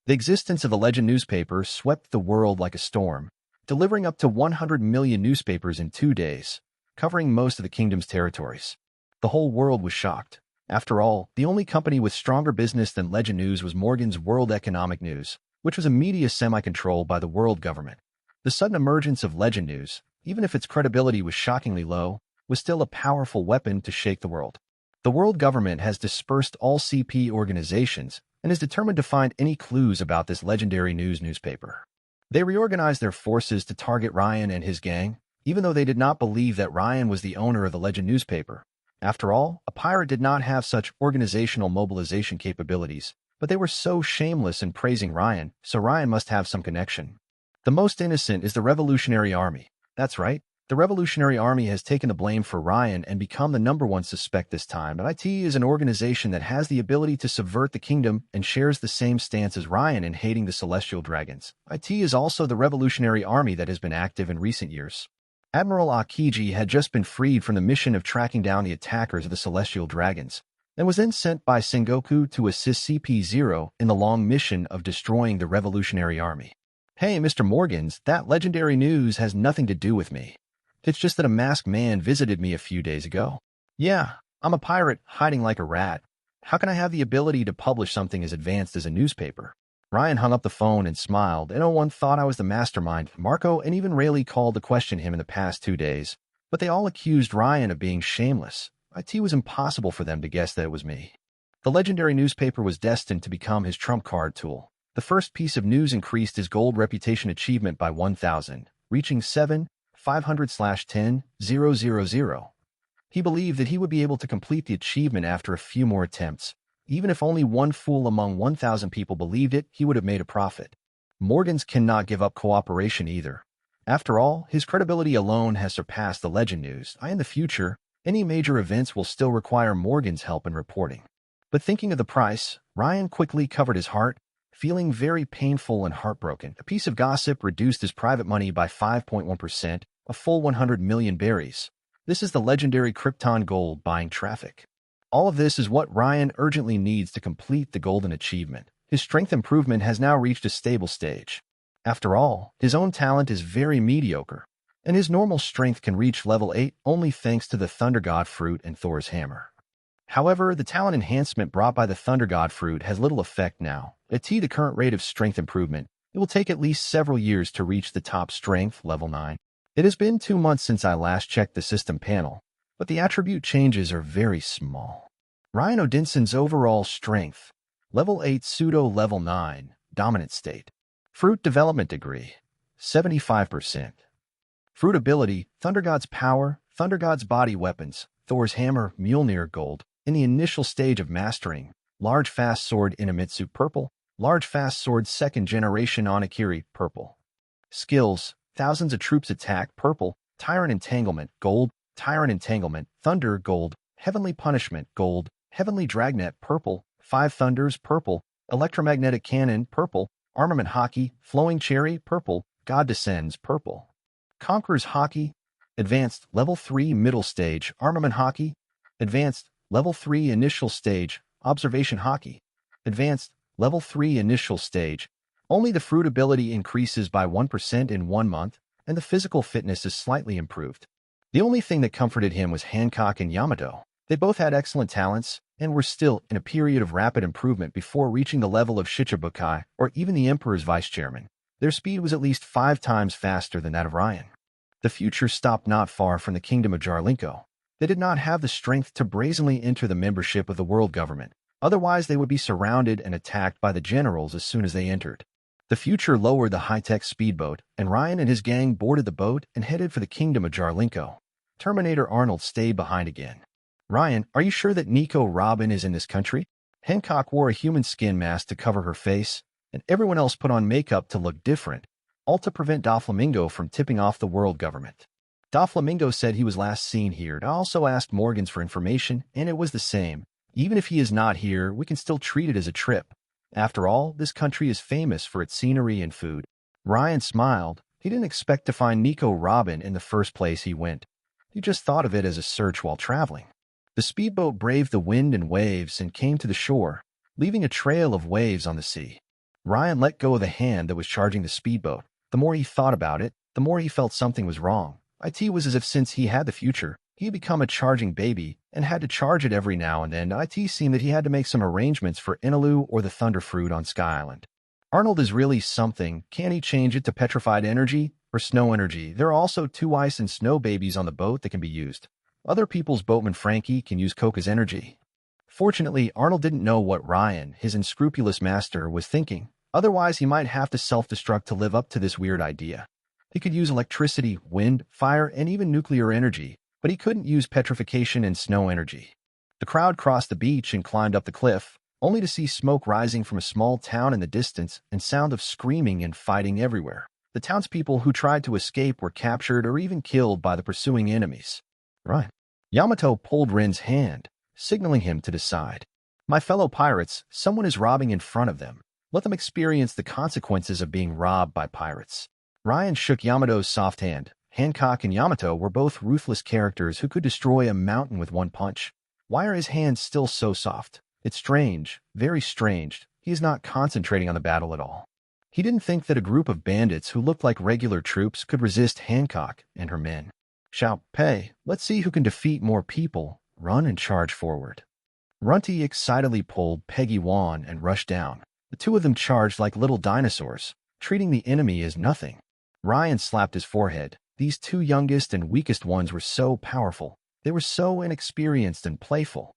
The existence of the Legend newspaper swept the world like a storm, delivering up to 100 million newspapers in 2 days, covering most of the kingdom's territories. The whole world was shocked. After all, the only company with stronger business than Legend News was Morgan's World Economic News, which was a media semi-controlled by the world government. The sudden emergence of Legend News, even if its credibility was shockingly low, was still a powerful weapon to shake the world. The world government has dispersed all CP organizations and is determined to find any clues about this legendary newspaper. They reorganized their forces to target Ryan and his gang, even though they did not believe that Ryan was the owner of the Legend newspaper. After all, a pirate did not have such organizational mobilization capabilities, but they were so shameless in praising Ryan, so Ryan must have some connection. The most innocent is the Revolutionary Army. That's right. The Revolutionary Army has taken the blame for Ryan and become the #1 suspect this time. And IT is an organization that has the ability to subvert the kingdom and shares the same stance as Ryan in hating the celestial dragons. IT is also the Revolutionary Army that has been active in recent years. Admiral Akiji had just been freed from the mission of tracking down the attackers of the celestial dragons, and was then sent by Sengoku to assist CP0 in the long mission of destroying the Revolutionary Army. "Hey, Mr. Morgans, that legendary news has nothing to do with me. It's just that a masked man visited me a few days ago. Yeah, I'm a pirate hiding like a rat. How can I have the ability to publish something as advanced as a newspaper? Ryan hung up the phone and smiled. No one thought I was the mastermind. Marco and even Rayleigh called to question him in the past 2 days, but they all accused Ryan of being shameless. It was impossible for them to guess that it was me. The legendary newspaper was destined to become his trump card tool. The first piece of news increased his gold reputation achievement by 1,000, reaching 7,500/10,000. He believed that he would be able to complete the achievement after a few more attempts. Even if only one fool among 1,000 people believed it, he would have made a profit. Morgans cannot give up cooperation either. After all, his credibility alone has surpassed the legend news. In the future, any major events will still require Morgan's help in reporting. But thinking of the price, Ryan quickly covered his heart, feeling very painful and heartbroken. A piece of gossip reduced his private money by 5.1%, a full 100 million berries. This is the legendary Krypton gold buying traffic. All of this is what Ryan urgently needs to complete the golden achievement. His strength improvement has now reached a stable stage. After all, his own talent is very mediocre, and his normal strength can reach level 8 only thanks to the Thunder God fruit and Thor's hammer. However, the talent enhancement brought by the Thunder God fruit has little effect now. At the current rate of strength improvement, it will take at least several years to reach the top strength, level 9. It has been 2 months since I last checked the system panel, but the attribute changes are very small. Ryan Odinson's overall strength, level 8 pseudo level 9, dominant state. Fruit development degree, 75%. Fruit ability, Thunder God's power, Thunder God's body weapons, Thor's hammer, Mjolnir gold. In the initial stage of mastering, large fast sword Inamitsu purple, large fast sword 2nd generation Onakiri purple. Skills, thousands of troops attack purple, Tyrant entanglement gold, Tyrant entanglement, Thunder gold, Heavenly punishment gold, Heavenly dragnet purple, 5 thunders purple, electromagnetic cannon purple, armament hockey, flowing cherry purple, God descends purple. Conqueror's hockey, advanced level 3 middle stage armament hockey, advanced level 3 initial stage observation hockey, advanced level 3 initial stage. Only the fruit ability increases by 1% in 1 month, and the physical fitness is slightly improved. The only thing that comforted him was Hancock and Yamato. They both had excellent talents and were still in a period of rapid improvement before reaching the level of Shichibukai or even the Emperor's vice-chairman. Their speed was at least 5 times faster than that of Ryan. The future stopped not far from the kingdom of Jarlinko. They did not have the strength to brazenly enter the membership of the world government. Otherwise, they would be surrounded and attacked by the generals as soon as they entered. The future lowered the high-tech speedboat, and Ryan and his gang boarded the boat and headed for the kingdom of Jarlinko. Terminator Arnold stayed behind again. Ryan, are you sure that Nico Robin is in this country? Hancock wore a human skin mask to cover her face, and everyone else put on makeup to look different, all to prevent Doflamingo from tipping off the world government. Doflamingo said he was last seen here. I also asked Morgans for information, and it was the same. Even if he is not here, we can still treat it as a trip. After all, this country is famous for its scenery and food. Ryan smiled. He didn't expect to find Nico Robin in the first place he went. He just thought of it as a search while traveling. The speedboat braved the wind and waves and came to the shore, leaving a trail of waves on the sea. Ryan let go of the hand that was charging the speedboat. The more he thought about it, the more he felt something was wrong. It was as if since he had the future, he had become a charging baby and had to charge it every now and then. It seemed that he had to make some arrangements for Inalu or the Thunder Fruit on Sky Island. Arnold is really something. Can he change it to petrified energy or snow energy? There are also 2 ice and snow babies on the boat that can be used. Other people's boatman Frankie can use Coca's energy. Fortunately, Arnold didn't know what Ryan, his unscrupulous master, was thinking. Otherwise, he might have to self-destruct to live up to this weird idea. He could use electricity, wind, fire, and even nuclear energy, but he couldn't use petrification and snow energy. The crowd crossed the beach and climbed up the cliff, only to see smoke rising from a small town in the distance and sound of screaming and fighting everywhere. The townspeople who tried to escape were captured or even killed by the pursuing enemies. Right. Yamato pulled Rin's hand, signaling him to decide. My fellow pirates, someone is robbing in front of them. Let them experience the consequences of being robbed by pirates. Ryan shook Yamato's soft hand. Hancock and Yamato were both ruthless characters who could destroy a mountain with one punch. Why are his hands still so soft? It's strange, very strange. He is not concentrating on the battle at all. He didn't think that a group of bandits who looked like regular troops could resist Hancock and her men. Shout, Pei, let's see who can defeat more people. Run and charge forward. Runty excitedly pulled Peggy Wan and rushed down. The two of them charged like little dinosaurs, treating the enemy as nothing. Ryan slapped his forehead. These two youngest and weakest ones were so powerful. They were so inexperienced and playful.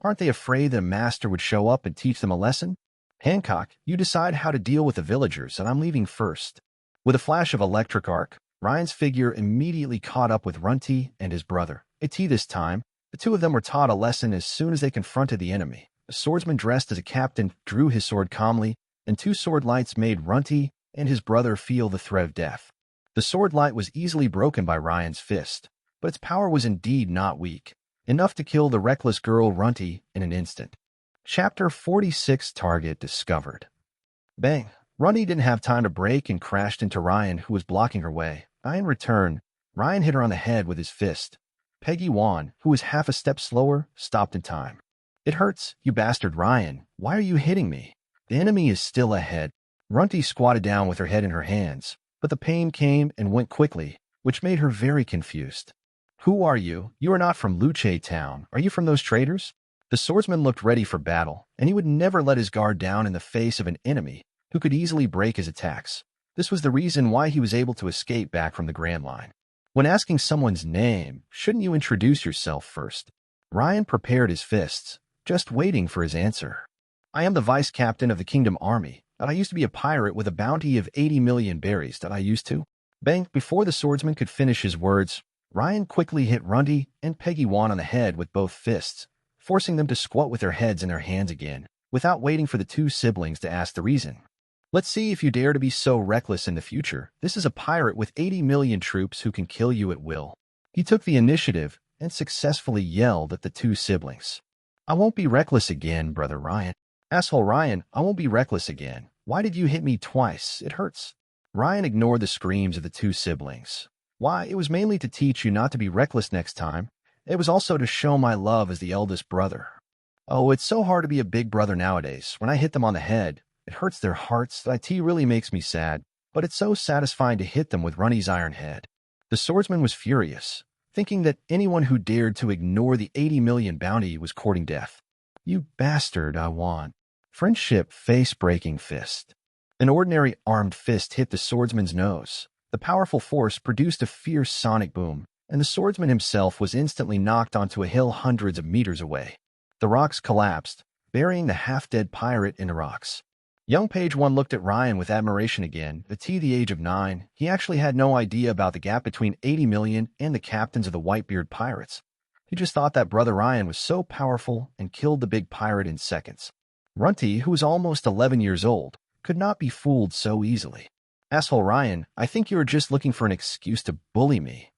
Aren't they afraid that a master would show up and teach them a lesson? Hancock, you decide how to deal with the villagers, and I'm leaving first. With a flash of electric arc, Ryan's figure immediately caught up with Runty and his brother. This time, the two of them were taught a lesson as soon as they confronted the enemy. A swordsman dressed as a captain drew his sword calmly, and two sword lights made Runty and his brother feel the threat of death. The sword light was easily broken by Ryan's fist, but its power was indeed not weak, enough to kill the reckless girl Runty in an instant. Chapter 46 Target Discovered. Bang! Runty didn't have time to brake and crashed into Ryan, who was blocking her way. In return, Ryan hit her on the head with his fist. Peggy Wan, who was half a step slower, stopped in time. It hurts, you bastard Ryan. Why are you hitting me? The enemy is still ahead. Runty squatted down with her head in her hands, but the pain came and went quickly, which made her very confused. Who are you? You are not from Luce Town. Are you from those traders? The swordsman looked ready for battle, and he would never let his guard down in the face of an enemy who could easily break his attacks. This was the reason why he was able to escape back from the Grand Line. When asking someone's name, shouldn't you introduce yourself first? Ryan prepared his fists, just waiting for his answer. I am the vice captain of the Kingdom Army, and I used to be a pirate with a bounty of 80 million berries that I used to. Bang! Before the swordsman could finish his words, Ryan quickly hit Runty and Peggy Wan on the head with both fists, forcing them to squat with their heads in their hands again, without waiting for the two siblings to ask the reason. Let's see if you dare to be so reckless in the future. This is a pirate with 80 million troops who can kill you at will. He took the initiative and successfully yelled at the two siblings. I won't be reckless again, brother Ryan. Asshole Ryan, I won't be reckless again. Why did you hit me twice? It hurts. Ryan ignored the screams of the two siblings. Why, it was mainly to teach you not to be reckless next time. It was also to show my love as the eldest brother. Oh, it's so hard to be a big brother nowadays. When I hit them on the head, it hurts their hearts. It really makes me sad, but it's so satisfying to hit them with Runty's iron head. The swordsman was furious, thinking that anyone who dared to ignore the 80 million bounty was courting death. You bastard, I want. Friendship face-breaking fist. An ordinary armed fist hit the swordsman's nose. The powerful force produced a fierce sonic boom, and the swordsman himself was instantly knocked onto a hill hundreds of meters away. The rocks collapsed, burying the half-dead pirate in the rocks. Young Page 1 looked at Ryan with admiration again. At the age of 9, he actually had no idea about the gap between 80 million and the captains of the Whitebeard pirates. He just thought that brother Ryan was so powerful and killed the big pirate in seconds. Runty, who was almost 11 years old, could not be fooled so easily. Asshole Ryan, I think you are just looking for an excuse to bully me.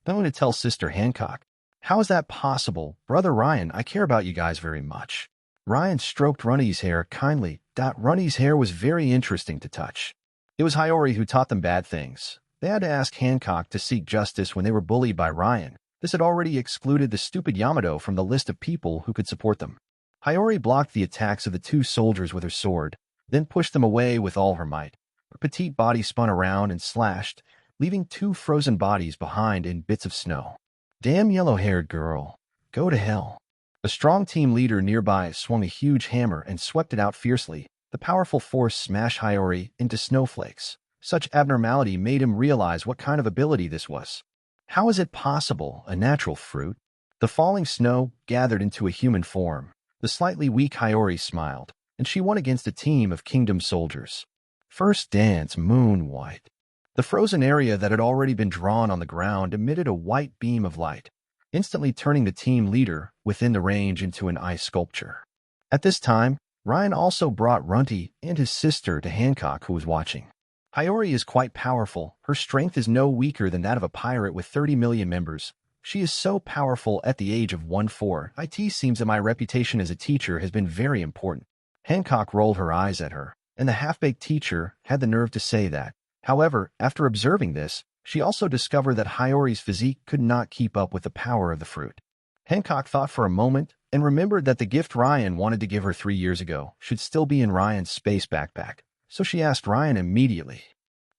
I'm going to tell Sister Hancock. How is that possible? Brother Ryan, I care about you guys very much. Ryan stroked Runty's hair kindly. Runty's hair was very interesting to touch. It was Hiyori who taught them bad things. They had to ask Hancock to seek justice when they were bullied by Ryan. This had already excluded the stupid Yamato from the list of people who could support them. Hiyori blocked the attacks of the two soldiers with her sword, then pushed them away with all her might. Her petite body spun around and slashed, leaving two frozen bodies behind in bits of snow. Damn yellow-haired girl. Go to hell. A strong team leader nearby swung a huge hammer and swept it out fiercely. The powerful force smashed Hiyori into snowflakes. Such abnormality made him realize what kind of ability this was. How is it possible, a natural fruit? The falling snow gathered into a human form. The slightly weak Hiyori smiled, and she won against a team of kingdom soldiers. First dance, moon white. The frozen area that had already been drawn on the ground emitted a white beam of light, instantly turning the team leader within the range into an ice sculpture. At this time, Ryan also brought Runty and his sister to Hancock, who was watching. Hiyori is quite powerful. Her strength is no weaker than that of a pirate with 30 million members. She is so powerful at the age of 14. It seems that my reputation as a teacher has been very important. Hancock rolled her eyes at her, and the half-baked teacher had the nerve to say that. However, after observing this, she also discovered that Hiyori's physique could not keep up with the power of the fruit. Hancock thought for a moment and remembered that the gift Ryan wanted to give her 3 years ago should still be in Ryan's space backpack, so she asked Ryan immediately.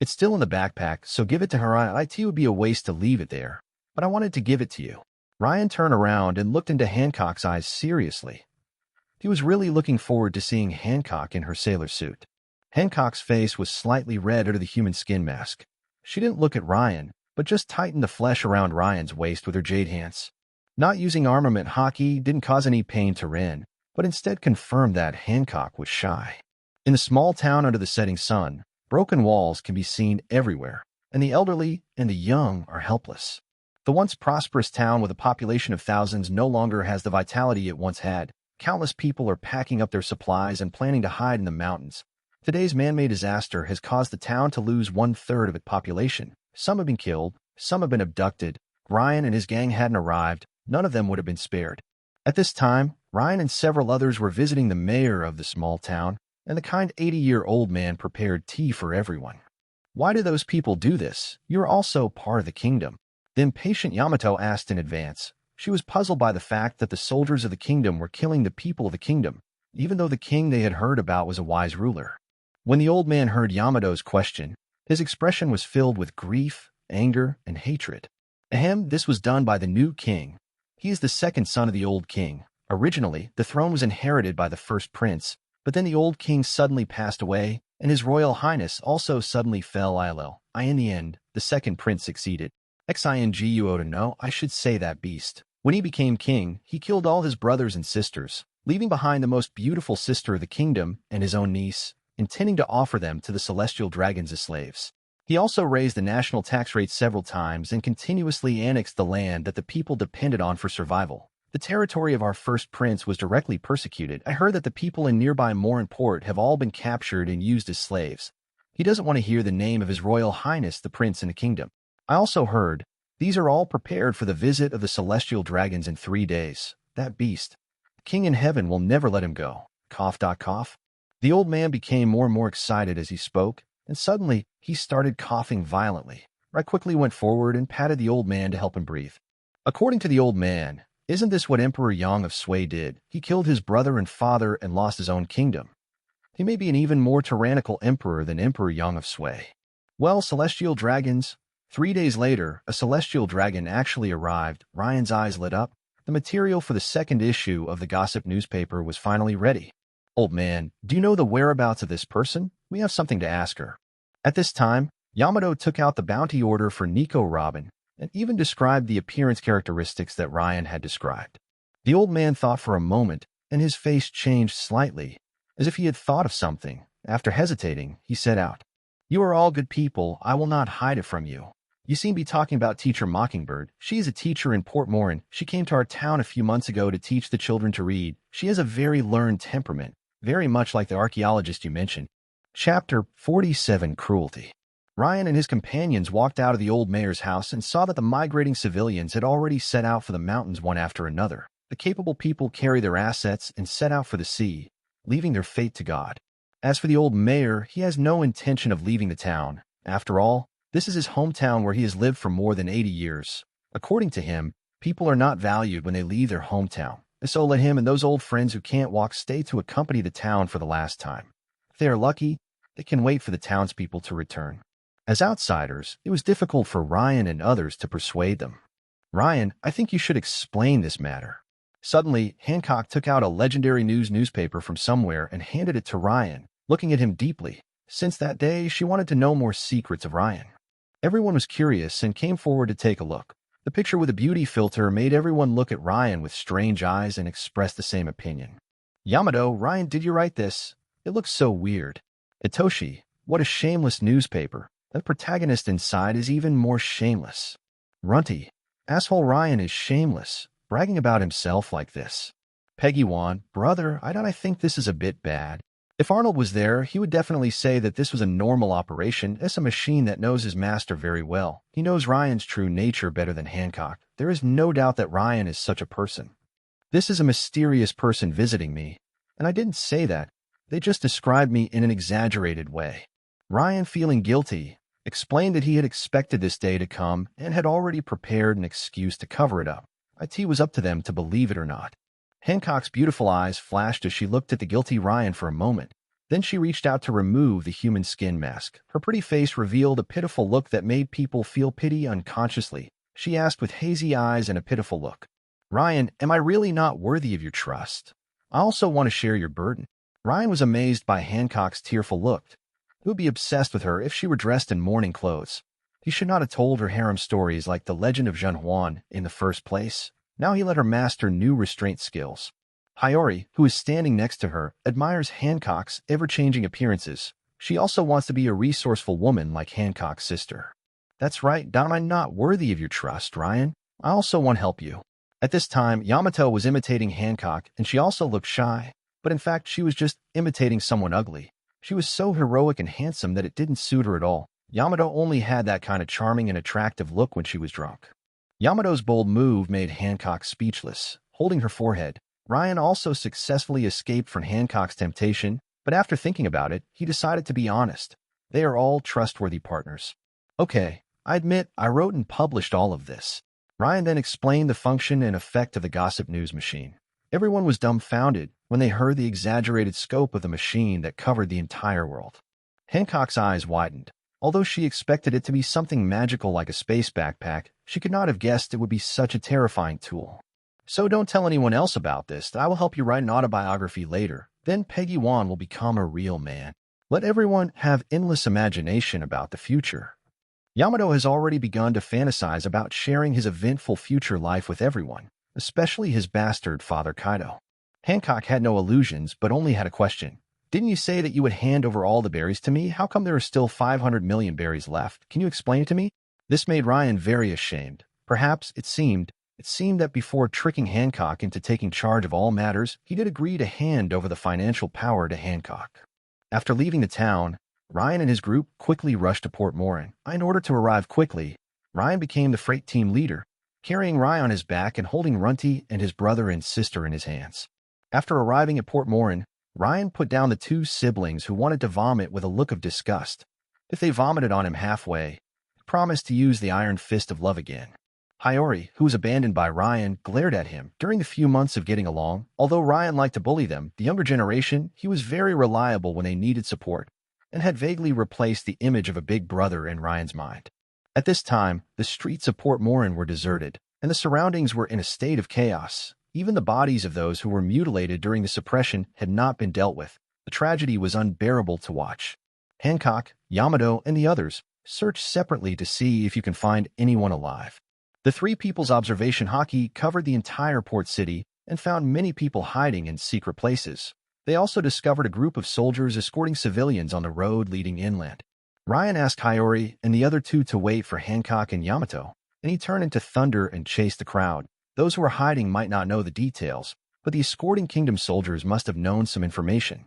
It's still in the backpack, so give it to her. It would be a waste to leave it there. but I wanted to give it to you. Ryan turned around and looked into Hancock's eyes seriously. He was really looking forward to seeing Hancock in her sailor suit. Hancock's face was slightly red under the human skin mask. She didn't look at Ryan, but just tightened the flesh around Ryan's waist with her jade hands. Not using armament hockey didn't cause any pain to Rin, but instead confirmed that Hancock was shy. In the small town under the setting sun, broken walls can be seen everywhere, and the elderly and the young are helpless. The once prosperous town with a population of thousands no longer has the vitality it once had. Countless people are packing up their supplies and planning to hide in the mountains. Today's man-made disaster has caused the town to lose 1/3 of its population. Some have been killed, some have been abducted. Ryan and his gang hadn't arrived. None of them would have been spared. At this time, Ryan and several others were visiting the mayor of the small town, and the kind 80-year-old man prepared tea for everyone. Why do those people do this? You're also part of the kingdom. The impatient Yamato asked in advance. She was puzzled by the fact that the soldiers of the kingdom were killing the people of the kingdom, even though the king they had heard about was a wise ruler. When the old man heard Yamato's question, his expression was filled with grief, anger, and hatred. Ahem, this was done by the new king. He is the second son of the old king. Originally, the throne was inherited by the first prince, but then the old king suddenly passed away, and his royal highness also suddenly fell ill. In the end, the second prince succeeded. You ought to know, I should say that beast. When he became king, he killed all his brothers and sisters, leaving behind the most beautiful sister of the kingdom and his own niece, intending to offer them to the celestial dragons as slaves. He also raised the national tax rate several times and continuously annexed the land that the people depended on for survival. The territory of our first prince was directly persecuted. I heard that the people in nearby Morin Port have all been captured and used as slaves. He doesn't want to hear the name of his royal highness, the prince in the kingdom. I also heard these are all prepared for the visit of the celestial dragons in 3 days. That beast, the king in heaven, will never let him go. Cough. The old man became more and more excited as he spoke, and suddenly he started coughing violently. I quickly went forward and patted the old man to help him breathe. According to the old man, isn't this what Emperor Yang of Sui did? He killed his brother and father and lost his own kingdom. He may be an even more tyrannical emperor than Emperor Yang of Sui. Well, celestial dragons. 3 days later, a celestial dragon actually arrived. Ryan's eyes lit up. The material for the second issue of the gossip newspaper was finally ready. Old man, do you know the whereabouts of this person? We have something to ask her. At this time, Yamato took out the bounty order for Nico Robin and even described the appearance characteristics that Ryan had described. The old man thought for a moment, and his face changed slightly, as if he had thought of something. After hesitating, he set out. You are all good people. I will not hide it from you. You seem to be talking about Teacher Mockingbird. She is a teacher in Port Morin. She came to our town a few months ago to teach the children to read. She has a very learned temperament, very much like the archaeologist you mentioned. Chapter 47, Cruelty. Ryan and his companions walked out of the old mayor's house and saw that the migrating civilians had already set out for the mountains one after another. The capable people carry their assets and set out for the sea, leaving their fate to God. As for the old mayor, he has no intention of leaving the town. After all, this is his hometown where he has lived for more than 80 years. According to him, people are not valued when they leave their hometown. So let him and those old friends who can't walk stay to accompany the town for the last time. If they are lucky, they can wait for the townspeople to return. As outsiders, it was difficult for Ryan and others to persuade them. Ryan, I think you should explain this matter. Suddenly, Hancock took out a legendary newspaper from somewhere and handed it to Ryan, looking at him deeply. Since that day, she wanted to know more secrets of Ryan. Everyone was curious and came forward to take a look. The picture with a beauty filter made everyone look at Ryan with strange eyes and express the same opinion. Yamato, Ryan, did you write this? It looks so weird. Itoshi, what a shameless newspaper. The protagonist inside is even more shameless. Runty, asshole Ryan is shameless, bragging about himself like this. Peggy Wan, brother, I think this is a bit bad. If Arnold was there, he would definitely say that this was a normal operation. It's a machine that knows his master very well. He knows Ryan's true nature better than Hancock. There is no doubt that Ryan is such a person. This is a mysterious person visiting me, and I didn't say that. They just described me in an exaggerated way. Ryan, feeling guilty, explained that he had expected this day to come and had already prepared an excuse to cover it up. It was up to them to believe it or not. Hancock's beautiful eyes flashed as she looked at the guilty Ryan for a moment. Then she reached out to remove the human skin mask. Her pretty face revealed a pitiful look that made people feel pity unconsciously. She asked with hazy eyes and a pitiful look. Ryan, am I really not worthy of your trust? I also want to share your burden. Ryan was amazed by Hancock's tearful look. He would be obsessed with her if she were dressed in mourning clothes. He should not have told her harem stories like the legend of Jean Juan in the first place. Now he let her master new restraint skills. Hiyori, who is standing next to her, admires Hancock's ever-changing appearances. She also wants to be a resourceful woman like Hancock's sister. That's right, I'm not worthy of your trust, Ryan. I also want to help you. At this time, Yamato was imitating Hancock, and she also looked shy. But in fact, she was just imitating someone ugly. She was so heroic and handsome that it didn't suit her at all. Yamato only had that kind of charming and attractive look when she was drunk. Yamato's bold move made Hancock speechless. Holding her forehead, Ryan also successfully escaped from Hancock's temptation, but after thinking about it, he decided to be honest. They are all trustworthy partners. Okay, I admit I wrote and published all of this. Ryan then explained the function and effect of the gossip news machine. Everyone was dumbfounded when they heard the exaggerated scope of the machine that covered the entire world. Hancock's eyes widened. Although she expected it to be something magical like a space backpack, she could not have guessed it would be such a terrifying tool. So don't tell anyone else about this. I will help you write an autobiography later. Then Peggy Wan will become a real man. Let everyone have endless imagination about the future. Yamato has already begun to fantasize about sharing his eventful future life with everyone, especially his bastard father Kaido. Hancock had no illusions, but only had a question. Didn't you say that you would hand over all the berries to me? How come there are still 500 million berries left? Can you explain it to me? This made Ryan very ashamed. Perhaps it seemed that before tricking Hancock into taking charge of all matters, he did agree to hand over the financial power to Hancock. After leaving the town, Ryan and his group quickly rushed to Port Morin. In order to arrive quickly, Ryan became the freight team leader, carrying Ryan on his back and holding Runty and his brother and sister in his hands. After arriving at Port Morin, Ryan put down the two siblings who wanted to vomit with a look of disgust. If they vomited on him halfway, he promised to use the iron fist of love again. Hiyori, who was abandoned by Ryan, glared at him. During the few months of getting along, although Ryan liked to bully them, the younger generation, he was very reliable when they needed support, and had vaguely replaced the image of a big brother in Ryan's mind. At this time, the streets of Port Morin were deserted, and the surroundings were in a state of chaos. Even the bodies of those who were mutilated during the suppression had not been dealt with. The tragedy was unbearable to watch. Hancock, Yamato, and the others searched separately to see if you can find anyone alive. The Three People's Observation Hockey covered the entire port city and found many people hiding in secret places. They also discovered a group of soldiers escorting civilians on the road leading inland. Ryan asked Hiyori and the other two to wait for Hancock and Yamato, and he turned into thunder and chased the crowd. Those who were hiding might not know the details, but the escorting kingdom soldiers must have known some information.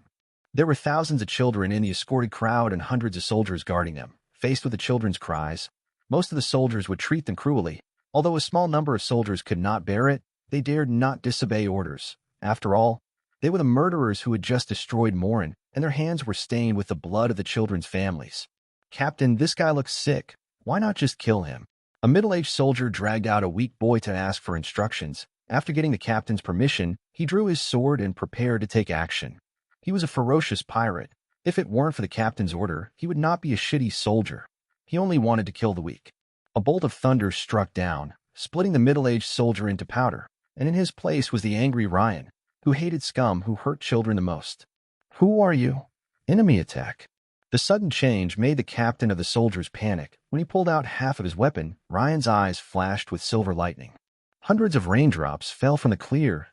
There were thousands of children in the escorted crowd and hundreds of soldiers guarding them. Faced with the children's cries, most of the soldiers would treat them cruelly. Although a small number of soldiers could not bear it, they dared not disobey orders. After all, they were the murderers who had just destroyed Morin, and their hands were stained with the blood of the children's families. Captain, this guy looks sick. Why not just kill him? A middle-aged soldier dragged out a weak boy to ask for instructions. After getting the captain's permission, he drew his sword and prepared to take action. He was a ferocious pirate. If it weren't for the captain's order, he would not be a shitty soldier. He only wanted to kill the weak. A bolt of thunder struck down, splitting the middle-aged soldier into powder, and in his place was the angry Ryan, who hated scum who hurt children the most. Who are you? Enemy attack. The sudden change made the captain of the soldiers panic. When he pulled out half of his weapon, Ryan's eyes flashed with silver lightning. Hundreds of raindrops fell from the clear,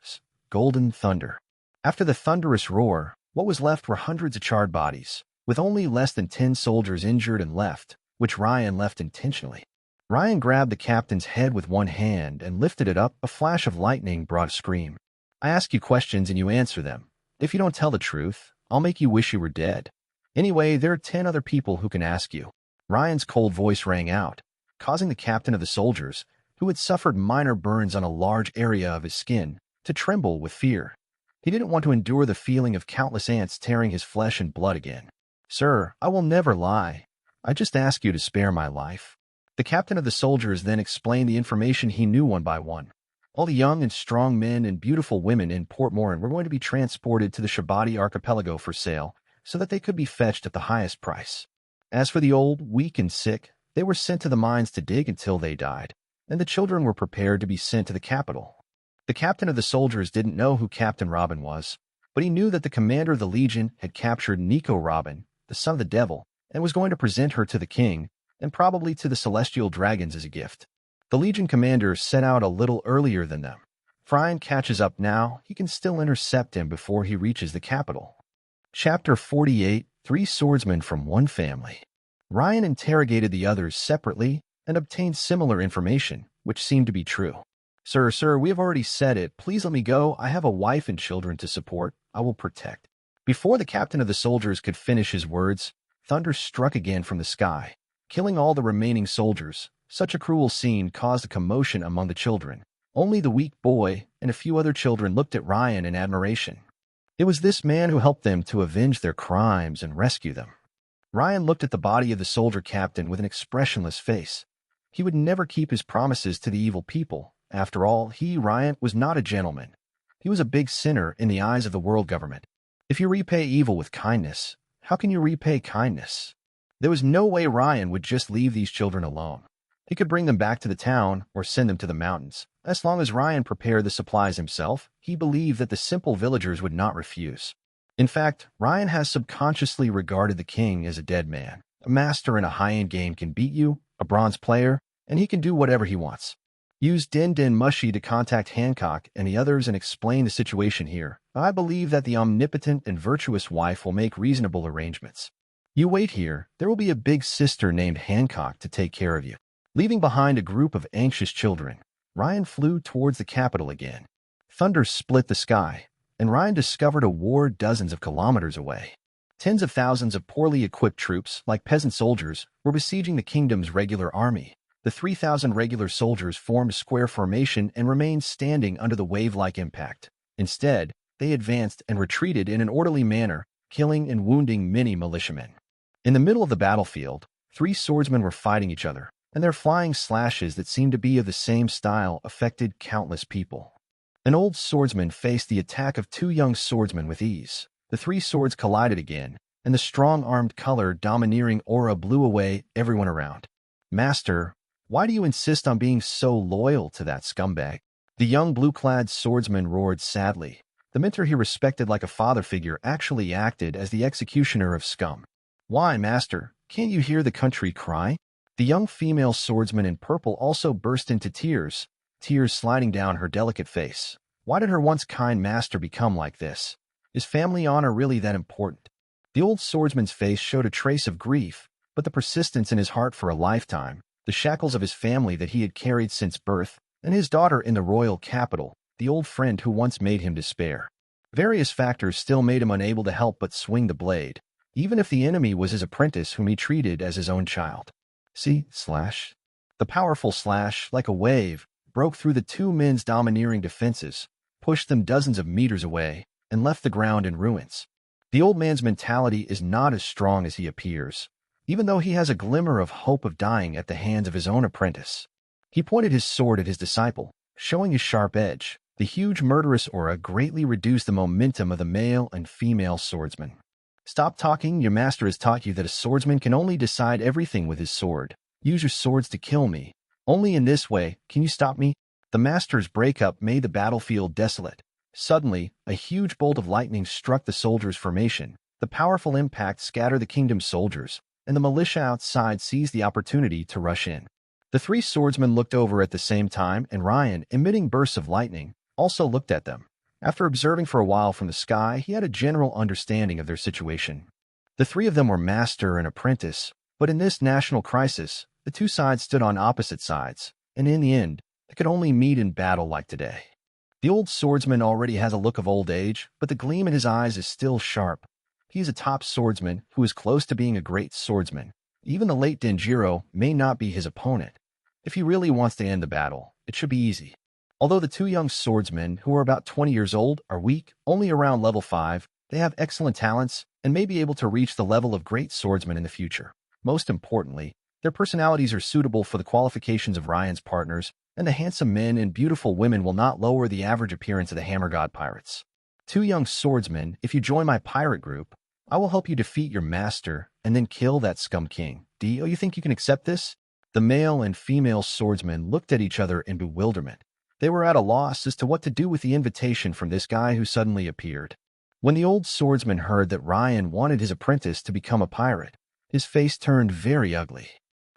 golden thunder. After the thunderous roar, what was left were hundreds of charred bodies, with only less than 10 soldiers injured and left, which Ryan left intentionally. Ryan grabbed the captain's head with one hand and lifted it up. A flash of lightning brought a scream. I ask you questions and you answer them. If you don't tell the truth, I'll make you wish you were dead. Anyway, there are 10 other people who can ask you. Ryan's cold voice rang out, causing the captain of the soldiers, who had suffered minor burns on a large area of his skin, to tremble with fear. He didn't want to endure the feeling of countless ants tearing his flesh and blood again. Sir, I will never lie. I just ask you to spare my life. The captain of the soldiers then explained the information he knew one by one. All the young and strong men and beautiful women in Port Morin were going to be transported to the Shabati archipelago for sale, so that they could be fetched at the highest price. As for the old, weak, and sick, they were sent to the mines to dig until they died. and the children were prepared to be sent to the capital. The captain of the soldiers didn't know who Captain Robin was, but he knew that the commander of the Legion had captured Nico Robin, the son of the devil, and was going to present her to the king, and probably to the celestial dragons as a gift. The Legion commander set out a little earlier than them. If Ryan catches up now, he can still intercept him before he reaches the capital. Chapter 48: 3 Swordsmen from One Family. Ryan interrogated the others separately and obtained similar information, which seemed to be true. Sir, we have already said it. Please let me go. I have a wife and children to support. I will protect." Before the captain of the soldiers could finish his words, thunder struck again from the sky, killing all the remaining soldiers. Such a cruel scene caused a commotion among the children. Only the weak boy and a few other children looked at Ryan in admiration. It was this man who helped them to avenge their crimes and rescue them. Ryan looked at the body of the soldier captain with an expressionless face. He would never keep his promises to the evil people. After all, Ryan, was not a gentleman. He was a big sinner in the eyes of the world government. If you repay evil with kindness, how can you repay kindness? There was no way Ryan would just leave these children alone. He could bring them back to the town or send them to the mountains. As long as Ryan prepared the supplies himself, he believed that the simple villagers would not refuse. In fact, Ryan has subconsciously regarded the king as a dead man. A master in a high-end game can beat you, a bronze player, and he can do whatever he wants. Use Din Din Mushi to contact Hancock and the others and explain the situation here. I believe that the omnipotent and virtuous wife will make reasonable arrangements. You wait here. There will be a big sister named Hancock to take care of you. Leaving behind a group of anxious children, Ryan flew towards the capital again. Thunder split the sky, and Ryan discovered a war dozens of kilometers away. Tens of thousands of poorly equipped troops, like peasant soldiers, were besieging the kingdom's regular army. The 3,000 regular soldiers formed a square formation and remained standing under the wave-like impact. Instead, they advanced and retreated in an orderly manner, killing and wounding many militiamen. In the middle of the battlefield, 3 swordsmen were fighting each other, and their flying slashes that seemed to be of the same style affected countless people. An old swordsman faced the attack of 2 young swordsmen with ease. The 3 swords collided again, and the strong-armed color domineering aura blew away everyone around. "Master, why do you insist on being so loyal to that scumbag?" The young blue-clad swordsman roared sadly. The mentor he respected like a father figure actually acted as the executioner of scum. "Why, master? Can't you hear the country cry?" The young female swordsman in purple also burst into tears, tears sliding down her delicate face. Why did her once kind master become like this? Is family honor really that important? The old swordsman's face showed a trace of grief, but the persistence in his heart for a lifetime, the shackles of his family that he had carried since birth, and his daughter in the royal capital, the old friend who once made him despair. Various factors still made him unable to help but swing the blade, even if the enemy was his apprentice whom he treated as his own child. See, slash. The powerful slash, like a wave, broke through the 2 men's domineering defenses, pushed them dozens of meters away, and left the ground in ruins. The old man's mentality is not as strong as he appears, even though he has a glimmer of hope of dying at the hands of his own apprentice. He pointed his sword at his disciple, showing his sharp edge. The huge murderous aura greatly reduced the momentum of the male and female swordsmen. "Stop talking. Your master has taught you that a swordsman can only decide everything with his sword. Use your swords to kill me. Only in this way can you stop me." The master's breakup made the battlefield desolate. Suddenly, a huge bolt of lightning struck the soldiers' formation. The powerful impact scattered the kingdom's soldiers, and the militia outside seized the opportunity to rush in. The 3 swordsmen looked over at the same time, and Ryan, emitting bursts of lightning, also looked at them. After observing for a while from the sky, he had a general understanding of their situation. The 3 of them were master and apprentice, but in this national crisis, the 2 sides stood on opposite sides, and in the end, they could only meet in battle like today. The old swordsman already has a look of old age, but the gleam in his eyes is still sharp. He is a top swordsman who is close to being a great swordsman. Even the late Denjiro may not be his opponent. If he really wants to end the battle, it should be easy. Although the 2 young swordsmen, who are about 20 years old, are weak, only around level 5, they have excellent talents and may be able to reach the level of great swordsmen in the future. Most importantly, their personalities are suitable for the qualifications of Ryan's partners, and the handsome men and beautiful women will not lower the average appearance of the Hammer God pirates. 2 young swordsmen, if you join my pirate group, I will help you defeat your master and then kill that scum king. Do you think you can accept this? The male and female swordsmen looked at each other in bewilderment. They were at a loss as to what to do with the invitation from this guy who suddenly appeared. When the old swordsman heard that Ryan wanted his apprentice to become a pirate, his face turned very ugly.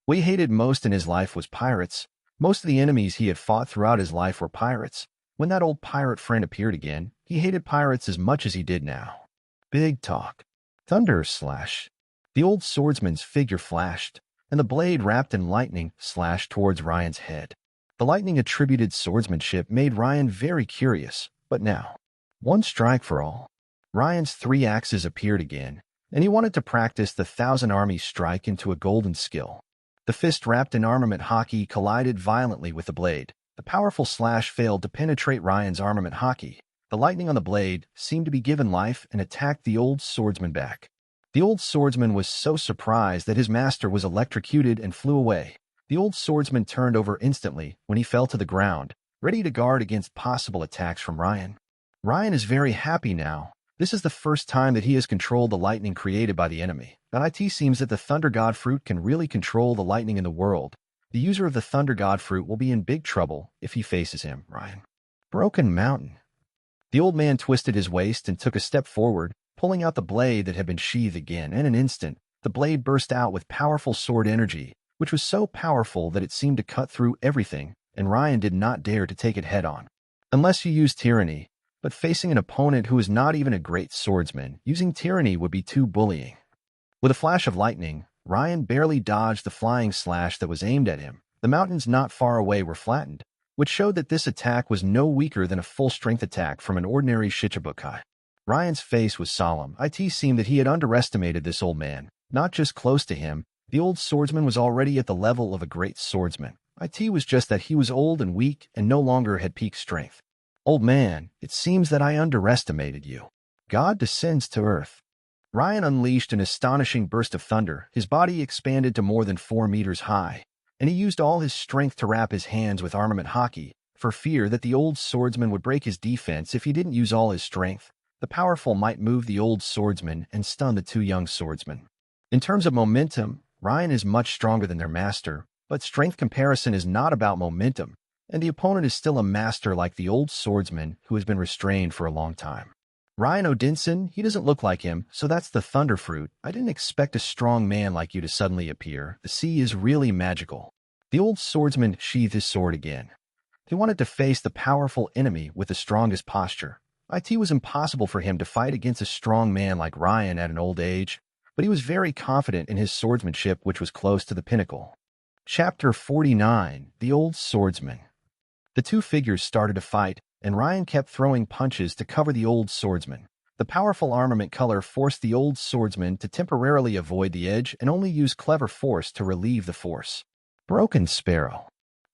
What he hated most in his life was pirates. Most of the enemies he had fought throughout his life were pirates. When that old pirate friend appeared again, he hated pirates as much as he did now. Big talk. Thunder slash. The old swordsman's figure flashed, and the blade wrapped in lightning slashed towards Ryan's head. The lightning-attributed swordsmanship made Ryan very curious, but now, one strike for all. Ryan's 3 axes appeared again, and he wanted to practice the 1,000-army strike into a golden skill. The fist wrapped in armament hockey collided violently with the blade. The powerful slash failed to penetrate Ryan's armament hockey. The lightning on the blade seemed to be given life and attacked the old swordsman back. The old swordsman was so surprised that his master was electrocuted and flew away. The old swordsman turned over instantly when he fell to the ground, ready to guard against possible attacks from Ryan. Ryan is very happy now. This is the first time that he has controlled the lightning created by the enemy. But it seems that the Thunder God Fruit can really control the lightning in the world. The user of the Thunder God Fruit will be in big trouble if he faces him, Ryan. Broken Mountain. The old man twisted his waist and took a step forward, pulling out the blade that had been sheathed again. In an instant, the blade burst out with powerful sword energy, which was so powerful that it seemed to cut through everything, and Ryan did not dare to take it head-on. Unless you use tyranny, but facing an opponent who is not even a great swordsman, using tyranny would be too bullying. With a flash of lightning, Ryan barely dodged the flying slash that was aimed at him. The mountains not far away were flattened, which showed that this attack was no weaker than a full-strength attack from an ordinary Shichibukai. Ryan's face was solemn. It seemed that he had underestimated this old man. Not just close to him, the old swordsman was already at the level of a great swordsman. It was just that he was old and weak and no longer had peak strength. Old man, it seems that I underestimated you. God descends to earth. Ryan unleashed an astonishing burst of thunder. His body expanded to more than 4 meters high, and he used all his strength to wrap his hands with armament hockey, for fear that the old swordsman would break his defense if he didn't use all his strength. The powerful might move the old swordsman and stun the 2 young swordsmen. In terms of momentum, Ryan is much stronger than their master, but strength comparison is not about momentum, and the opponent is still a master like the old swordsman who has been restrained for a long time. Ryan Odinson, he doesn't look like him, so that's the Thunder Fruit. I didn't expect a strong man like you to suddenly appear. The sea is really magical. The old swordsman sheathed his sword again. He wanted to face the powerful enemy with the strongest posture. It was impossible for him to fight against a strong man like Ryan at an old age, but he was very confident in his swordsmanship, which was close to the pinnacle. Chapter 49, The Old Swordsman. The 2 figures started to fight, and Ryan kept throwing punches to cover the old swordsman. The powerful armament color forced the old swordsman to temporarily avoid the edge and only use clever force to relieve the force. Broken Sparrow.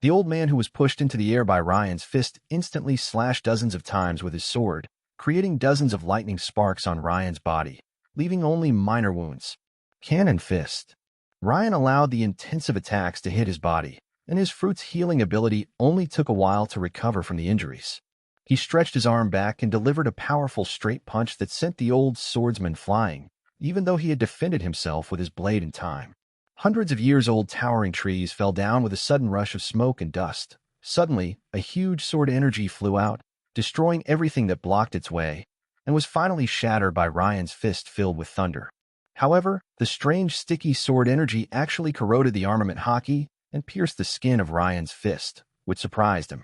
The old man who was pushed into the air by Ryan's fist instantly slashed dozens of times with his sword, creating dozens of lightning sparks on Ryan's body, leaving only minor wounds. Cannon Fist. Ryan allowed the intensive attacks to hit his body, and his fruit's healing ability only took a while to recover from the injuries. He stretched his arm back and delivered a powerful straight punch that sent the old swordsman flying, even though he had defended himself with his blade in time. Hundreds of years-old towering trees fell down with a sudden rush of smoke and dust. Suddenly, a huge sword energy flew out, destroying everything that blocked its way, and was finally shattered by Ryan's fist filled with thunder. However, the strange sticky sword energy actually corroded the armament hockey and pierced the skin of Ryan's fist, which surprised him.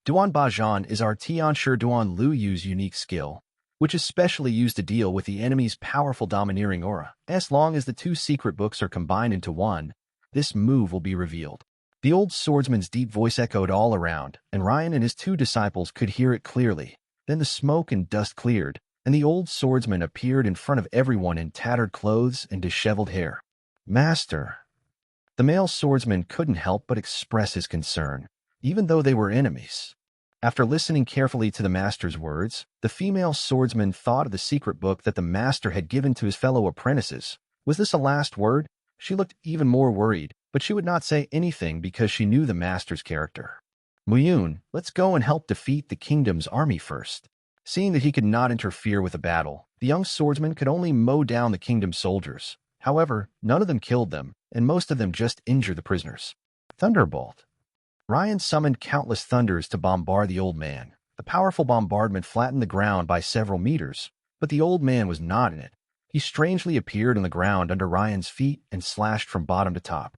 Duan Bajan is our Tianshi Duan Lu Yu's unique skill, which is specially used to deal with the enemy's powerful domineering aura. As long as the 2 secret books are combined into one, this move will be revealed. The old swordsman's deep voice echoed all around, and Ryan and his 2 disciples could hear it clearly. Then the smoke and dust cleared, and the old swordsman appeared in front of everyone in tattered clothes and disheveled hair. Master. The male swordsman couldn't help but express his concern, even though they were enemies. After listening carefully to the master's words, the female swordsman thought of the secret book that the master had given to his fellow apprentices. Was this a last word? She looked even more worried, but she would not say anything because she knew the master's character. Muyun, let's go and help defeat the kingdom's army first. Seeing that he could not interfere with the battle, the young swordsman could only mow down the kingdom's soldiers. However, none of them killed them, and most of them just injured the prisoners. Thunderbolt. Ryan summoned countless thunders to bombard the old man. The powerful bombardment flattened the ground by several meters, but the old man was not in it. He strangely appeared on the ground under Ryan's feet and slashed from bottom to top,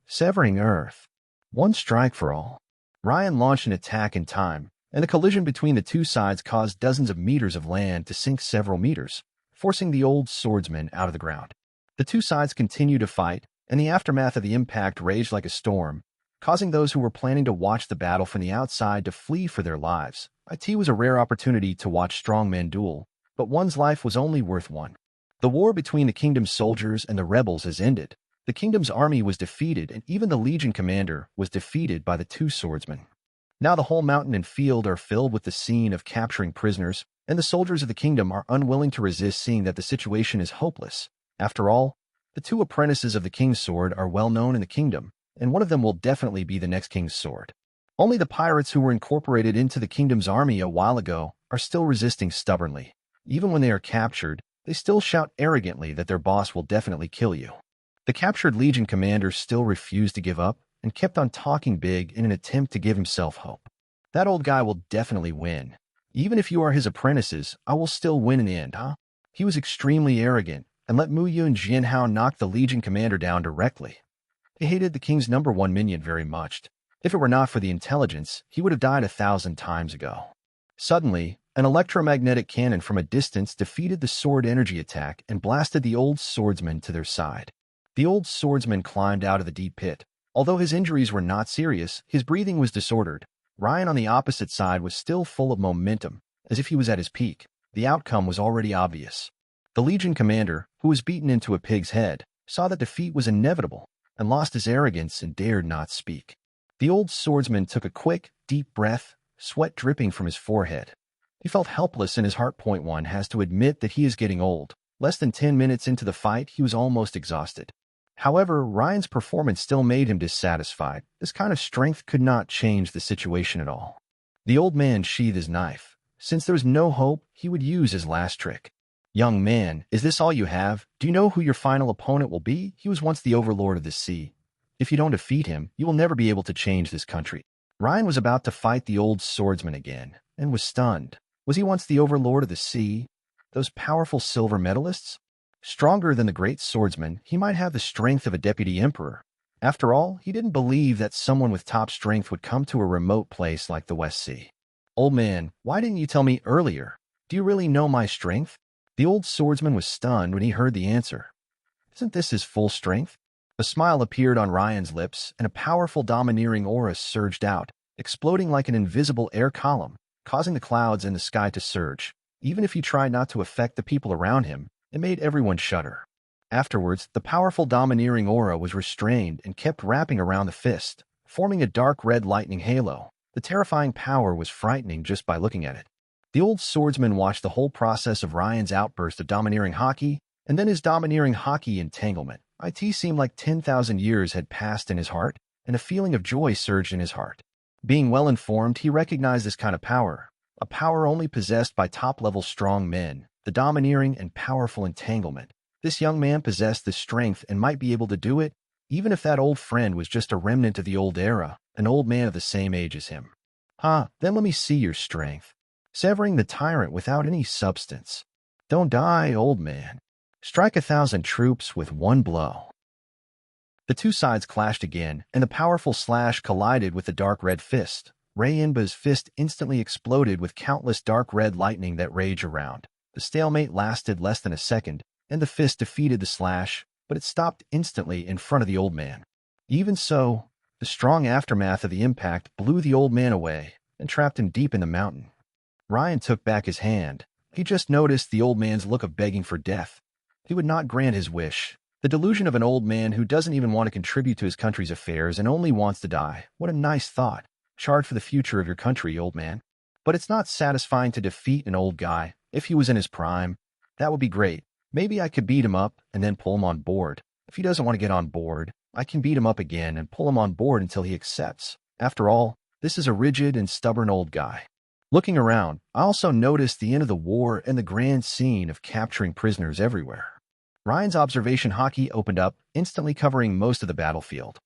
severing earth. One strike for all. Ryan launched an attack in time, and the collision between the two sides caused dozens of meters of land to sink several meters, forcing the old swordsman out of the ground. The two sides continued to fight, and the aftermath of the impact raged like a storm, causing those who were planning to watch the battle from the outside to flee for their lives. It was a rare opportunity to watch strong men duel, but one's life was only worth one. The war between the kingdom's soldiers and the rebels has ended. The kingdom's army was defeated, and even the legion commander was defeated by the two swordsmen. Now the whole mountain and field are filled with the scene of capturing prisoners, and the soldiers of the kingdom are unwilling to resist, seeing that the situation is hopeless. After all, the two apprentices of the king's sword are well known in the kingdom, and one of them will definitely be the next king's sword. Only the pirates who were incorporated into the kingdom's army a while ago are still resisting stubbornly. Even when they are captured, they still shout arrogantly that their boss will definitely kill you. The captured legion commander still refused to give up and kept on talking big in an attempt to give himself hope. That old guy will definitely win. Even if you are his apprentices, I will still win in the end, huh? He was extremely arrogant and let Mu Yu and Jian Hao knock the legion commander down directly. He hated the king's #1 minion very much. If it were not for the intelligence, he would have died 1,000 times ago. Suddenly, an electromagnetic cannon from a distance defeated the sword energy attack and blasted the old swordsman to their side. The old swordsman climbed out of the deep pit. Although his injuries were not serious, his breathing was disordered. Ryan on the opposite side was still full of momentum, as if he was at his peak. The outcome was already obvious. The legion commander, who was beaten into a pig's head, saw that defeat was inevitable and lost his arrogance and dared not speak. The old swordsman took a quick, deep breath, sweat dripping from his forehead. He felt helpless, and his heart. One has to admit that he is getting old. Less than 10 minutes into the fight, he was almost exhausted. However, Ryan's performance still made him dissatisfied. This kind of strength could not change the situation at all. The old man sheathed his knife. Since there was no hope, he would use his last trick. "Young man, is this all you have? Do you know who your final opponent will be? He was once the overlord of the sea. If you don't defeat him, you will never be able to change this country." Ryan was about to fight the old swordsman again, and was stunned. Was he once the overlord of the sea? Those powerful silver medalists? Stronger than the great swordsman, he might have the strength of a deputy emperor. After all, he didn't believe that someone with top strength would come to a remote place like the West Sea. "Old man, why didn't you tell me earlier? Do you really know my strength?" The old swordsman was stunned when he heard the answer. Isn't this his full strength? A smile appeared on Ryan's lips, and a powerful domineering aura surged out, exploding like an invisible air column, causing the clouds in the sky to surge. Even if he tried not to affect the people around him, it made everyone shudder. Afterwards, the powerful domineering aura was restrained and kept wrapping around the fist, forming a dark red lightning halo. The terrifying power was frightening just by looking at it. The old swordsman watched the whole process of Ryan's outburst of domineering hockey, and then his domineering hockey entanglement. It seemed like 10,000 years had passed in his heart, and a feeling of joy surged in his heart. Being well informed, he recognized this kind of power, a power only possessed by top-level strong men, the domineering and powerful entanglement. This young man possessed this strength and might be able to do it, even if that old friend was just a remnant of the old era, an old man of the same age as him. Then let me see your strength. Severing the tyrant without any substance. Don't die, old man. Strike 1,000 troops with one blow. The two sides clashed again, and the powerful slash collided with the dark red fist. Rayinba's fist instantly exploded with countless dark red lightning that raged around. The stalemate lasted less than a second, and the fist defeated the slash, but it stopped instantly in front of the old man. Even so, the strong aftermath of the impact blew the old man away and trapped him deep in the mountain. Ryan took back his hand. He just noticed the old man's look of begging for death. He would not grant his wish. The delusion of an old man who doesn't even want to contribute to his country's affairs and only wants to die. What a nice thought. Charge for the future of your country, old man. But it's not satisfying to defeat an old guy. If he was in his prime, that would be great. Maybe I could beat him up and then pull him on board. If he doesn't want to get on board, I can beat him up again and pull him on board until he accepts. After all, this is a rigid and stubborn old guy. Looking around, I also noticed the end of the war and the grand scene of capturing prisoners everywhere. Ryan's observation hockey opened up, instantly covering most of the battlefield.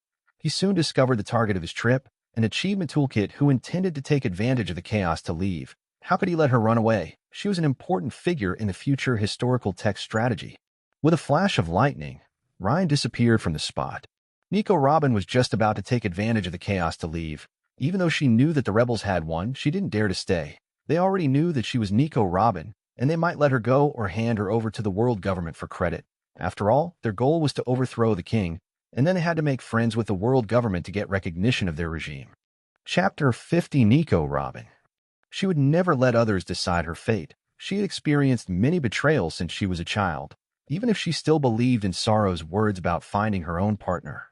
He soon discovered the target of his trip, an achievement toolkit who intended to take advantage of the chaos to leave. How could he let her run away? She was an important figure in the future historical text strategy. With a flash of lightning, Ryan disappeared from the spot. Nico Robin was just about to take advantage of the chaos to leave. Even though she knew that the rebels had won, she didn't dare to stay. They already knew that she was Nico Robin, and they might let her go or hand her over to the world government for credit. After all, their goal was to overthrow the king, and then they had to make friends with the world government to get recognition of their regime. Chapter 50. Nico Robin. She would never let others decide her fate. She had experienced many betrayals since she was a child, even if she still believed in Sorrow's words about finding her own partner.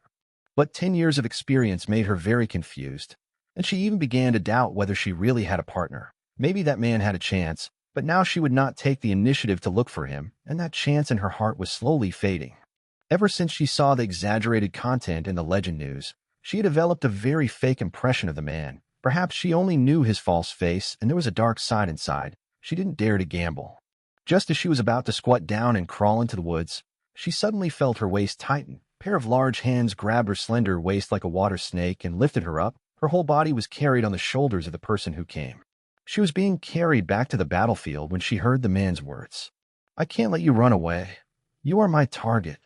But 10 years of experience made her very confused, and she even began to doubt whether she really had a partner. Maybe that man had a chance, but now she would not take the initiative to look for him, and that chance in her heart was slowly fading. Ever since she saw the exaggerated content in the legend news, she had developed a very fake impression of the man. Perhaps she only knew his false face, and there was a dark side inside. She didn't dare to gamble. Just as she was about to squat down and crawl into the woods, she suddenly felt her waist tighten. A pair of large hands grabbed her slender waist like a water snake and lifted her up. Her whole body was carried on the shoulders of the person who came. She was being carried back to the battlefield when she heard the man's words. "I can't let you run away. You are my target."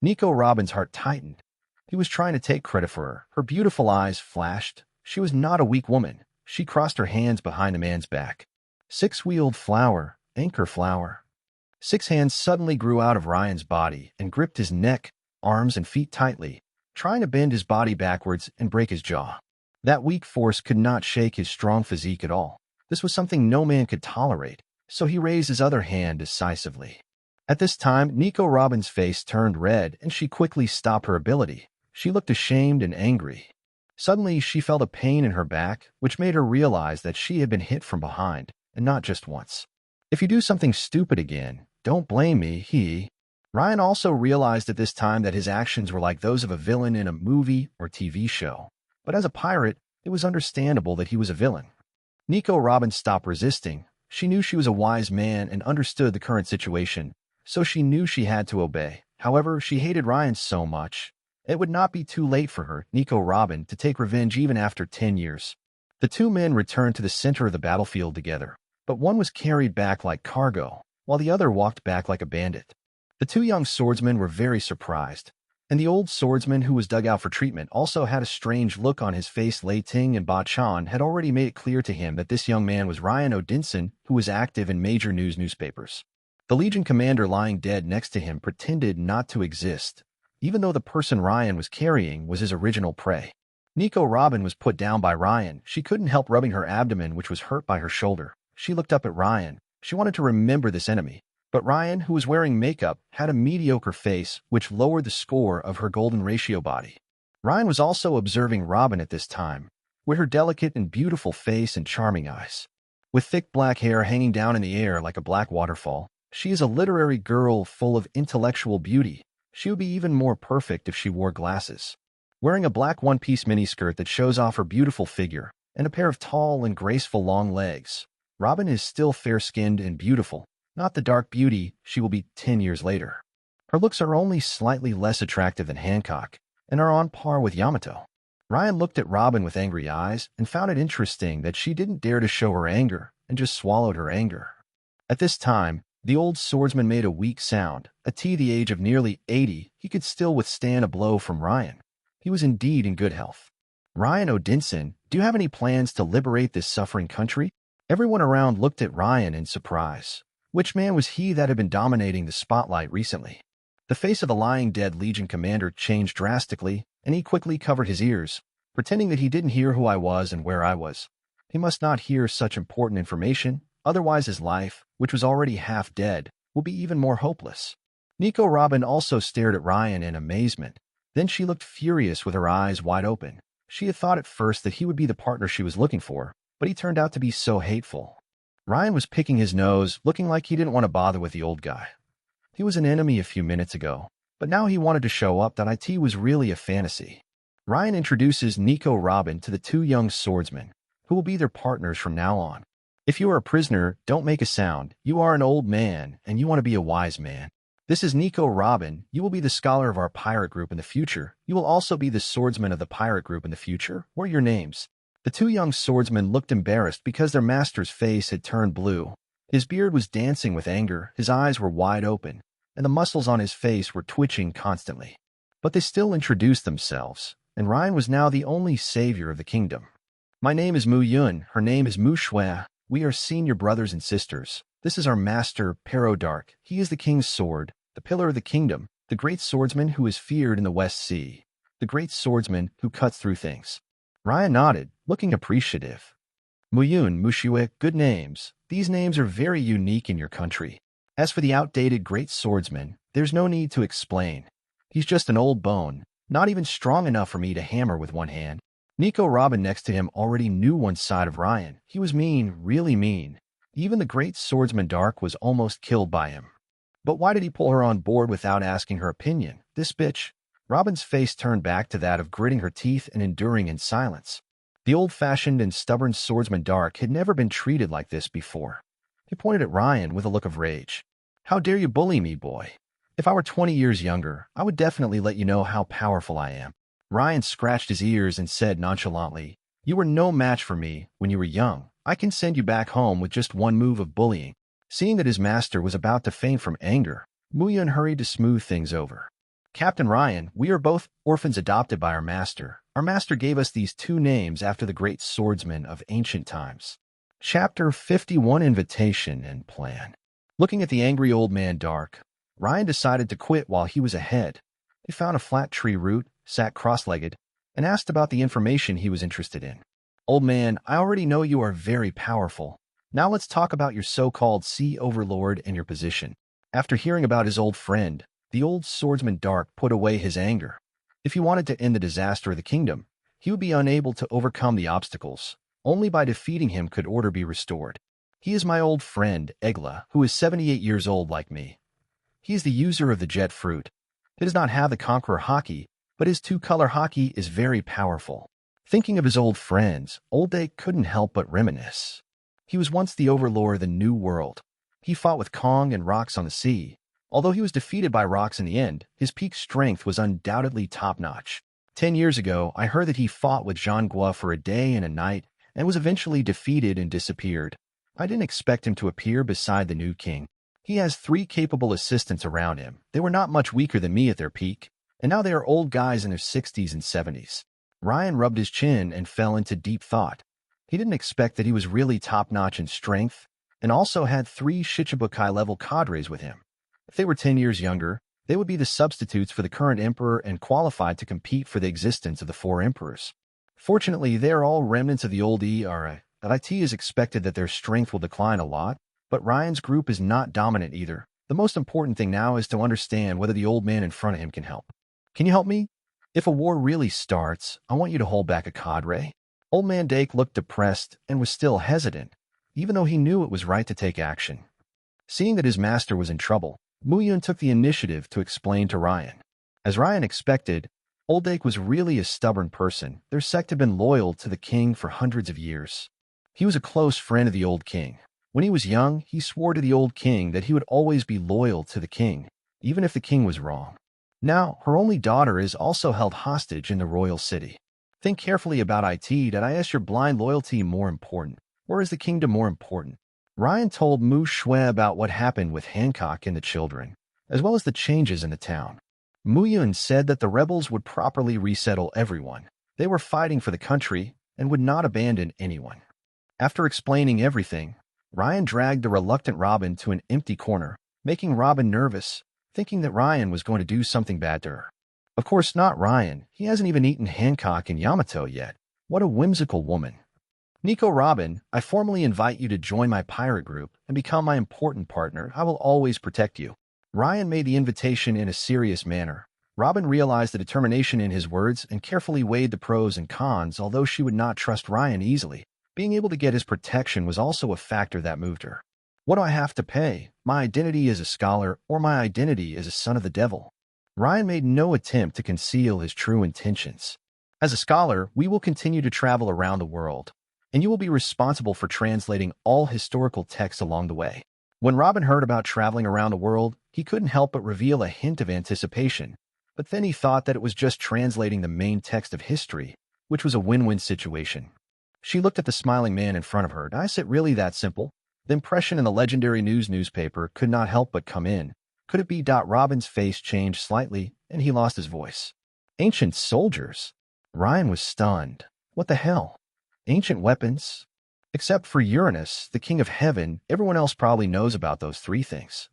Nico Robin's heart tightened. He was trying to take credit for her. Her beautiful eyes flashed. She was not a weak woman. She crossed her hands behind the man's back. Six-wheeled flower, anchor flower. 6 hands suddenly grew out of Ryan's body and gripped his neck, arms, and feet tightly, trying to bend his body backwards and break his jaw. That weak force could not shake his strong physique at all. This was something no man could tolerate, so he raised his other hand decisively. At this time, Nico Robin's face turned red, and she quickly stopped her ability. She looked ashamed and angry. Suddenly, she felt a pain in her back, which made her realize that she had been hit from behind, and not just once. "If you do something stupid again, don't blame me, Ryan also realized at this time that his actions were like those of a villain in a movie or TV show. But as a pirate, it was understandable that he was a villain. Nico Robin stopped resisting. She knew she was a wise man and understood the current situation, so she knew she had to obey. However, she hated Ryan so much. It would not be too late for her, Nico Robin, to take revenge even after 10 years. The two men returned to the center of the battlefield together, but one was carried back like cargo, while the other walked back like a bandit. The two young swordsmen were very surprised, and the old swordsman who was dug out for treatment also had a strange look on his face. Lei Ting and Ba Chan had already made it clear to him that this young man was Ryan Odinson, who was active in major newspapers. The Legion commander lying dead next to him pretended not to exist, even though the person Ryan was carrying was his original prey. Nico Robin was put down by Ryan. She couldn't help rubbing her abdomen, which was hurt by her shoulder. She looked up at Ryan. She wanted to remember this enemy. But Ryan, who was wearing makeup, had a mediocre face, which lowered the score of her golden ratio body. Ryan was also observing Robin at this time, with her delicate and beautiful face and charming eyes. With thick black hair hanging down in the air like a black waterfall, she is a literary girl full of intellectual beauty. She would be even more perfect if she wore glasses. Wearing a black one-piece miniskirt that shows off her beautiful figure, and a pair of tall and graceful long legs, Robin is still fair-skinned and beautiful, not the dark beauty she will be 10 years later. Her looks are only slightly less attractive than Hancock, and are on par with Yamato. Ryan looked at Robin with angry eyes and found it interesting that she didn't dare to show her anger and just swallowed her anger. At this time, the old swordsman made a weak sound. At the age of nearly 80, he could still withstand a blow from Ryan. He was indeed in good health. "Ryan Odinson, do you have any plans to liberate this suffering country?" Everyone around looked at Ryan in surprise. Which man was he that had been dominating the spotlight recently? The face of the lying dead Legion commander changed drastically, and he quickly covered his ears, pretending that he didn't hear who I was and where I was. He must not hear such important information, otherwise his life, which was already half dead, will be even more hopeless. Nico Robin also stared at Ryan in amazement. Then she looked furious with her eyes wide open. She had thought at first that he would be the partner she was looking for, but he turned out to be so hateful. Ryan was picking his nose, looking like he didn't want to bother with the old guy. He was an enemy a few minutes ago, but now he wanted to show up that IT was really a fantasy. Ryan introduces Nico Robin to the two young swordsmen, who will be their partners from now on. "If you are a prisoner, don't make a sound. You are an old man, and you want to be a wise man. This is Nico Robin. You will be the scholar of our pirate group in the future. You will also be the swordsman of the pirate group in the future. What are your names?" The two young swordsmen looked embarrassed because their master's face had turned blue. His beard was dancing with anger, his eyes were wide open, and the muscles on his face were twitching constantly. But they still introduced themselves, and Ryan was now the only savior of the kingdom. "My name is Mu Yun, her name is Mu Shui. We are senior brothers and sisters. This is our master, Pero Dark. He is the king's sword, the pillar of the kingdom, the great swordsman who is feared in the West Sea, the great swordsman who cuts through things." Ryan nodded, looking appreciative. "Muyun, Mushiwe, good names. These names are very unique in your country. As for the outdated great swordsman, there's no need to explain. He's just an old bone, not even strong enough for me to hammer with one hand." Nico Robin next to him already knew one side of Ryan. He was mean, really mean. Even the great swordsman Dark was almost killed by him. But why did he pull her on board without asking her opinion? This bitch. Robin's face turned back to that of gritting her teeth and enduring in silence. The old-fashioned and stubborn swordsman Dark had never been treated like this before. He pointed at Ryan with a look of rage. "How dare you bully me, boy? If I were 20 years younger, I would definitely let you know how powerful I am." Ryan scratched his ears and said nonchalantly, "You were no match for me when you were young. I can send you back home with just one move of bullying." Seeing that his master was about to faint from anger, Muyun hurried to smooth things over. "Captain Ryan, we are both orphans adopted by our master. Our master gave us these two names after the great swordsmen of ancient times." Chapter 51: Invitation and Plan. Looking at the angry old man Dark, Ryan decided to quit while he was ahead. He found a flat tree root, sat cross-legged, and asked about the information he was interested in. "Old man, I already know you are very powerful. Now let's talk about your so-called sea overlord and your position." After hearing about his old friend, the old swordsman Dark put away his anger. If he wanted to end the disaster of the kingdom, he would be unable to overcome the obstacles. Only by defeating him could order be restored. "He is my old friend, Egla, who is 78 years old like me. He is the user of the jet fruit. He does not have the Conqueror Haki, but his two-color Haki is very powerful." Thinking of his old friends, Old Dake couldn't help but reminisce. He was once the overlord of the New World. He fought with Kong and Rocks on the sea. Although he was defeated by Rocks in the end, his peak strength was undoubtedly top-notch. 10 years ago, I heard that he fought with Jean Gua for a day and a night and was eventually defeated and disappeared. I didn't expect him to appear beside the new king. He has 3 capable assistants around him. They were not much weaker than me at their peak, and now they are old guys in their 60s and 70s. Ryan rubbed his chin and fell into deep thought. He didn't expect that he was really top-notch in strength, and also had 3 Shichibukai-level cadres with him. If they were 10 years younger, they would be the substitutes for the current emperor and qualified to compete for the existence of the 4 emperors. Fortunately, they are all remnants of the old era. It is expected that their strength will decline a lot, but Ryan's group is not dominant either. The most important thing now is to understand whether the old man in front of him can help. "Can you help me? If a war really starts, I want you to hold back a cadre." Old man Dake looked depressed and was still hesitant, even though he knew it was right to take action. Seeing that his master was in trouble, Muyun took the initiative to explain to Ryan. As Ryan expected, Old Dake was really a stubborn person. Their sect had been loyal to the king for hundreds of years. He was a close friend of the old king. When he was young, he swore to the old king that he would always be loyal to the king, even if the king was wrong. Now, her only daughter is also held hostage in the royal city. Think carefully about it. That I ask your blind loyalty more important, or is the kingdom more important? Ryan told Mu Shui about what happened with Hancock and the children, as well as the changes in the town. Mu Yun said that the rebels would properly resettle everyone. They were fighting for the country and would not abandon anyone. After explaining everything, Ryan dragged the reluctant Robin to an empty corner, making Robin nervous, thinking that Ryan was going to do something bad to her. Of course not Ryan. He hasn't even eaten Hancock and Yamato yet. What a whimsical woman. "Nico Robin, I formally invite you to join my pirate group and become my important partner. I will always protect you." Ryan made the invitation in a serious manner. Robin realized the determination in his words and carefully weighed the pros and cons, although she would not trust Ryan easily. Being able to get his protection was also a factor that moved her. "What do I have to pay? My identity as a scholar or my identity as a son of the devil?" Ryan made no attempt to conceal his true intentions. "As a scholar, we will continue to travel around the world, and you will be responsible for translating all historical texts along the way. When Robin heard about traveling around the world, he couldn't help but reveal a hint of anticipation. But then he thought that it was just translating the main text of history, which was a win-win situation. She looked at the smiling man in front of her. Is it really that simple? The impression in the legendary newspaper could not help but come in. Could it be? Robin's face changed slightly, and he lost his voice. Ancient soldiers? Ryan was stunned. What the hell? Ancient weapons? Except for Uranus, the king of heaven, everyone else probably knows about those three things.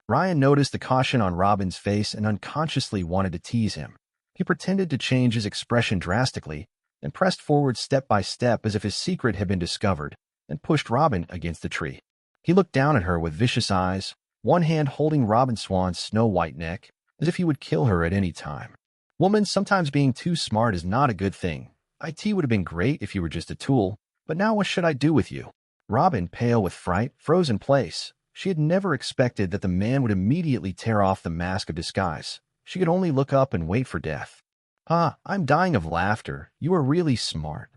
Ryan noticed the caution on Robin's face and unconsciously wanted to tease him. He pretended to change his expression drastically and pressed forward step by step as if his secret had been discovered, and pushed Robin against the tree. He looked down at her with vicious eyes, one hand holding Robin Swan's snow-white neck, as if he would kill her at any time. Woman, sometimes being too smart is not a good thing. It would have been great if you were just a tool, but now what should I do with you? Robin, pale with fright, froze in place. She had never expected that the man would immediately tear off the mask of disguise. She could only look up and wait for death. I'm dying of laughter. You are really smart.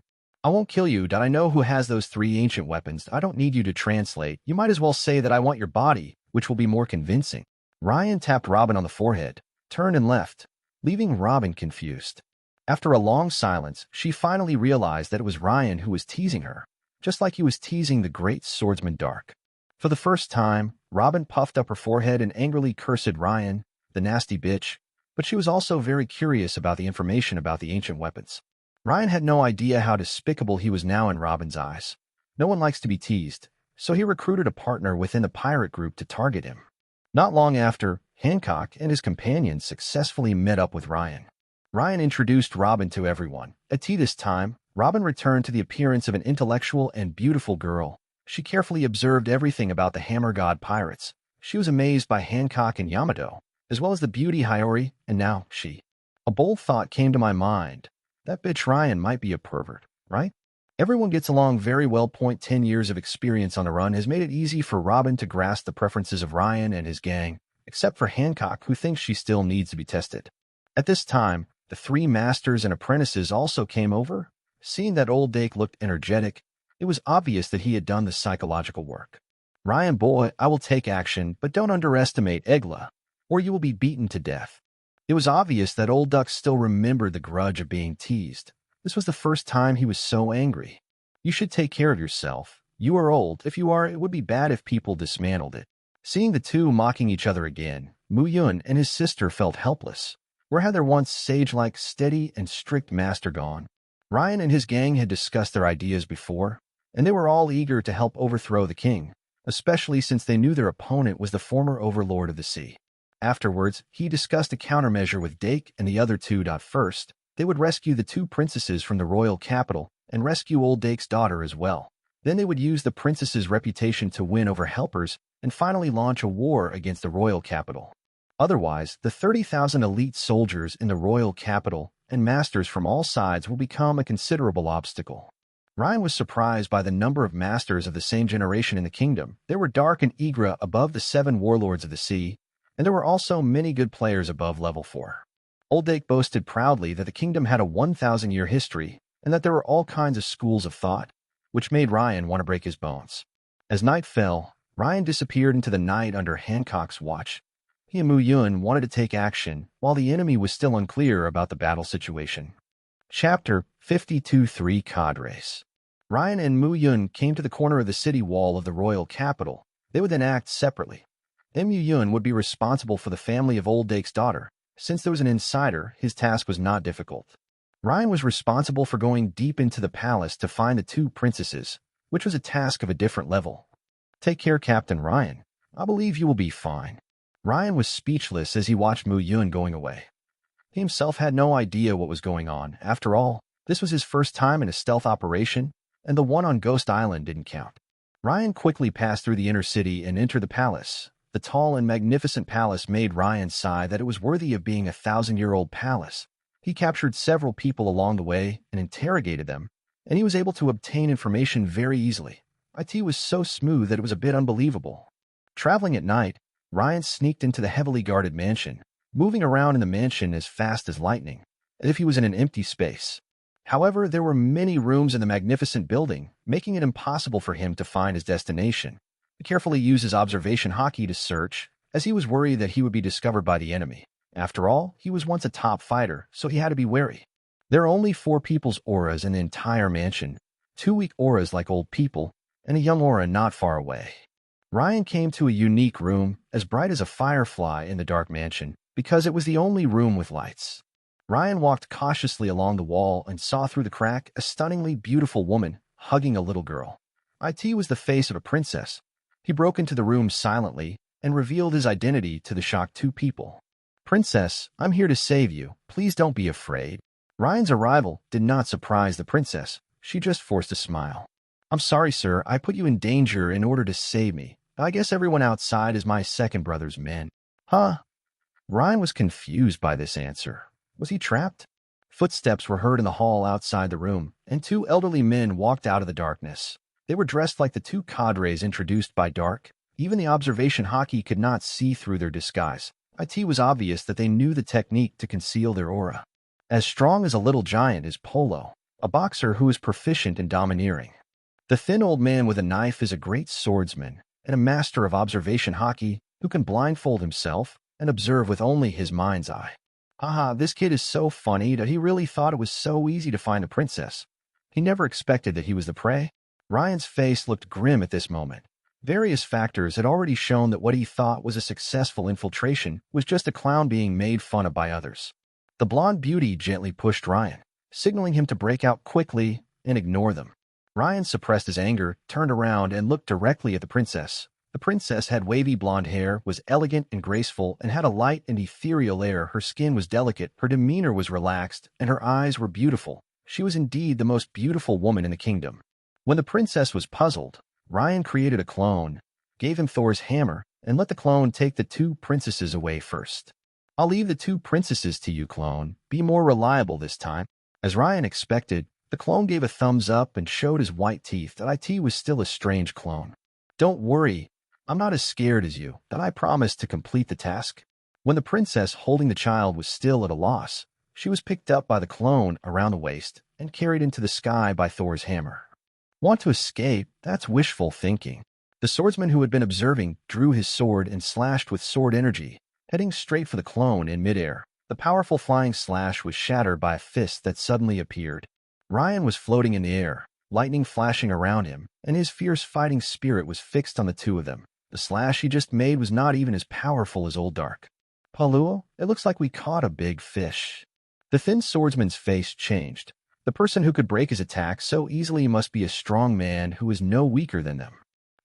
I won't kill you. I know who has those three ancient weapons. I don't need you to translate. You might as well say that I want your body, which will be more convincing. Ryan tapped Robin on the forehead, turned and left, leaving Robin confused. After a long silence, she finally realized that it was Ryan who was teasing her, just like he was teasing the great swordsman Dark. For the first time, Robin puffed up her forehead and angrily cursed Ryan, the nasty bitch, but she was also very curious about the information about the ancient weapons. Ryan had no idea how despicable he was now in Robin's eyes. No one likes to be teased, so he recruited a partner within the pirate group to target him. Not long after, Hancock and his companions successfully met up with Ryan. Ryan introduced Robin to everyone. At this time, Robin returned to the appearance of an intellectual and beautiful girl. She carefully observed everything about the Hammer God pirates. She was amazed by Hancock and Yamato, as well as the beauty Hiyori, and now she. A bold thought came to my mind. That bitch Ryan might be a pervert, right? Everyone gets along very well. 10 years of experience on the run has made it easy for Robin to grasp the preferences of Ryan and his gang, except for Hancock, who thinks she still needs to be tested. At this time, the three masters and apprentices also came over. Seeing that old Dake looked energetic, it was obvious that he had done the psychological work. Ryan boy, I will take action, but don't underestimate Egla, or you will be beaten to death. It was obvious that old Duck still remembered the grudge of being teased. This was the first time he was so angry. You should take care of yourself. You are old. If you are, it would be bad if people dismantled it. Seeing the two mocking each other again, Mu Yun and his sister felt helpless. Where had their once sage-like, steady, and strict master gone? Ryan and his gang had discussed their ideas before, and they were all eager to help overthrow the king, especially since they knew their opponent was the former overlord of the sea. Afterwards, he discussed a countermeasure with Dake and the other two. First, they would rescue the two princesses from the royal capital and rescue old Dake's daughter as well. Then they would use the princess's reputation to win over helpers and finally launch a war against the royal capital. Otherwise, the 30,000 elite soldiers in the royal capital and masters from all sides will become a considerable obstacle. Ryan was surprised by the number of masters of the same generation in the kingdom. There were Dark and Igra above the 7 warlords of the sea, and there were also many good players above level 4. Old Dake boasted proudly that the kingdom had a 1,000-year history and that there were all kinds of schools of thought, which made Ryan want to break his bones. As night fell, Ryan disappeared into the night under Hancock's watch. He and Mu Yun wanted to take action, while the enemy was still unclear about the battle situation. Chapter 52-3 Cadres. Ryan and Mu Yun came to the corner of the city wall of the royal capital. They would then act separately. Mu Yun would be responsible for the family of old Dake's daughter. Since there was an insider, his task was not difficult. Ryan was responsible for going deep into the palace to find the two princesses, which was a task of a different level. Take care, Captain Ryan. I believe you will be fine. Ryan was speechless as he watched Mu Yun going away. He himself had no idea what was going on. After all, this was his first time in a stealth operation, and the one on Ghost Island didn't count. Ryan quickly passed through the inner city and entered the palace. The tall and magnificent palace made Ryan sigh that it was worthy of being a 1,000-year-old palace. He captured several people along the way and interrogated them, and he was able to obtain information very easily. IT was so smooth that it was a bit unbelievable. Traveling at night, Ryan sneaked into the heavily guarded mansion, moving around in the mansion as fast as lightning, as if he was in an empty space. However, there were many rooms in the magnificent building, making it impossible for him to find his destination. He carefully used his observation hockey to search, as he was worried that he would be discovered by the enemy. After all, he was once a top fighter, so he had to be wary. There are only 4 people's auras in the entire mansion, 2 weak auras like old people, and a young aura not far away. Ryan came to a unique room, as bright as a firefly in the dark mansion, because it was the only room with lights. Ryan walked cautiously along the wall and saw through the crack a stunningly beautiful woman hugging a little girl. It was the face of a princess. He broke into the room silently and revealed his identity to the shocked 2 people. "Princess, I'm here to save you. Please don't be afraid." Ryan's arrival did not surprise the princess. She just forced a smile. "I'm sorry, sir. I put you in danger in order to save me. I guess everyone outside is my second brother's men." Huh? Ryan was confused by this answer. Was he trapped? Footsteps were heard in the hall outside the room, and 2 elderly men walked out of the darkness. They were dressed like the 2 cadres introduced by Dark. Even the observation hockey could not see through their disguise. It was obvious that they knew the technique to conceal their aura. As strong as a little giant is Polo, a boxer who is proficient in domineering. The thin old man with a knife is a great swordsman and a master of observation hockey who can blindfold himself and observe with only his mind's eye. Haha, this kid is so funny that he really thought it was so easy to find a princess. He never expected that he was the prey. Ryan's face looked grim at this moment. Various factors had already shown that what he thought was a successful infiltration was just a clown being made fun of by others. The blonde beauty gently pushed Ryan, signaling him to break out quickly and ignore them. Ryan suppressed his anger, turned around, and looked directly at the princess. The princess had wavy blonde hair, was elegant and graceful, and had a light and ethereal air. Her skin was delicate, her demeanor was relaxed, and her eyes were beautiful. She was indeed the most beautiful woman in the kingdom. When the princess was puzzled, Ryan created a clone, gave him Thor's hammer, and let the clone take the 2 princesses away first. "I'll leave the 2 princesses to you, clone. Be more reliable this time." As Ryan expected, the clone gave a thumbs up and showed his white teeth that was still a strange clone. "Don't worry, I'm not as scared as you, that I promised to complete the task." When the princess holding the child was still at a loss, she was picked up by the clone around the waist and carried into the sky by Thor's hammer. Want to escape? That's wishful thinking. The swordsman who had been observing drew his sword and slashed with sword energy, heading straight for the clone in midair. The powerful flying slash was shattered by a fist that suddenly appeared. Ryan was floating in the air, lightning flashing around him, and his fierce fighting spirit was fixed on the 2 of them. The slash he just made was not even as powerful as Old Dark. "Paluo, it looks like we caught a big fish." The thin swordsman's face changed. The person who could break his attack so easily must be a strong man who is no weaker than them.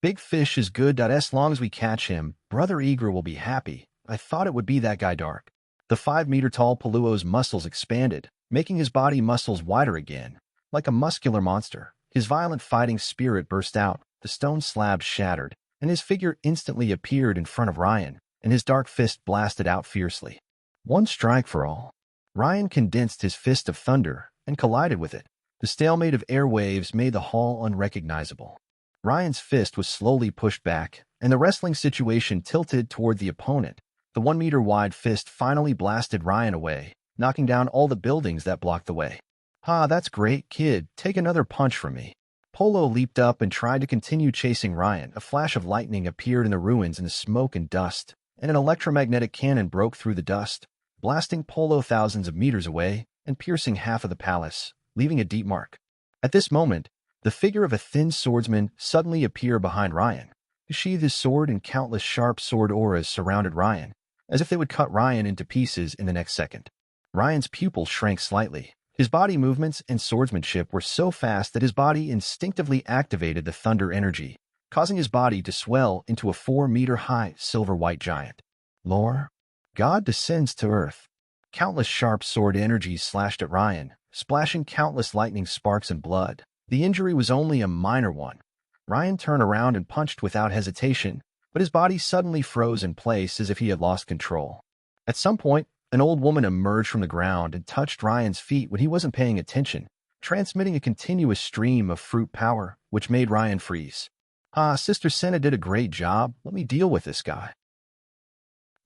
"Big fish is good. As long as we catch him, Brother Eager will be happy. I thought it would be that guy Dark." The 5-meter-tall Paluo's muscles expanded, making his body muscles wider again. Like a muscular monster, his violent fighting spirit burst out, the stone slab shattered, and his figure instantly appeared in front of Ryan, and his dark fist blasted out fiercely. One strike for all. Ryan condensed his fist of thunder and collided with it. The stalemate of airwaves made the hall unrecognizable. Ryan's fist was slowly pushed back, and the wrestling situation tilted toward the opponent. The 1-meter-wide fist finally blasted Ryan away, knocking down all the buildings that blocked the way. "Ha, that's great, kid. Take another punch from me." Polo leaped up and tried to continue chasing Ryan. A flash of lightning appeared in the ruins in the smoke and dust, and an electromagnetic cannon broke through the dust, blasting Polo thousands of meters away and piercing half of the palace, leaving a deep mark. At this moment, the figure of a thin swordsman suddenly appeared behind Ryan. He sheathed his sword, and countless sharp sword auras surrounded Ryan, as if they would cut Ryan into pieces in the next second. Ryan's pupil shrank slightly. His body movements and swordsmanship were so fast that his body instinctively activated the thunder energy, causing his body to swell into a 4-meter-high silver-white giant. Lore? God descends to earth. Countless sharp sword energies slashed at Ryan, splashing countless lightning sparks and blood. The injury was only a minor one. Ryan turned around and punched without hesitation, but his body suddenly froze in place as if he had lost control. At some point, an old woman emerged from the ground and touched Ryan's feet when he wasn't paying attention, transmitting a continuous stream of fruit power, which made Ryan freeze. "Ah, Sister Senna did a great job. Let me deal with this guy."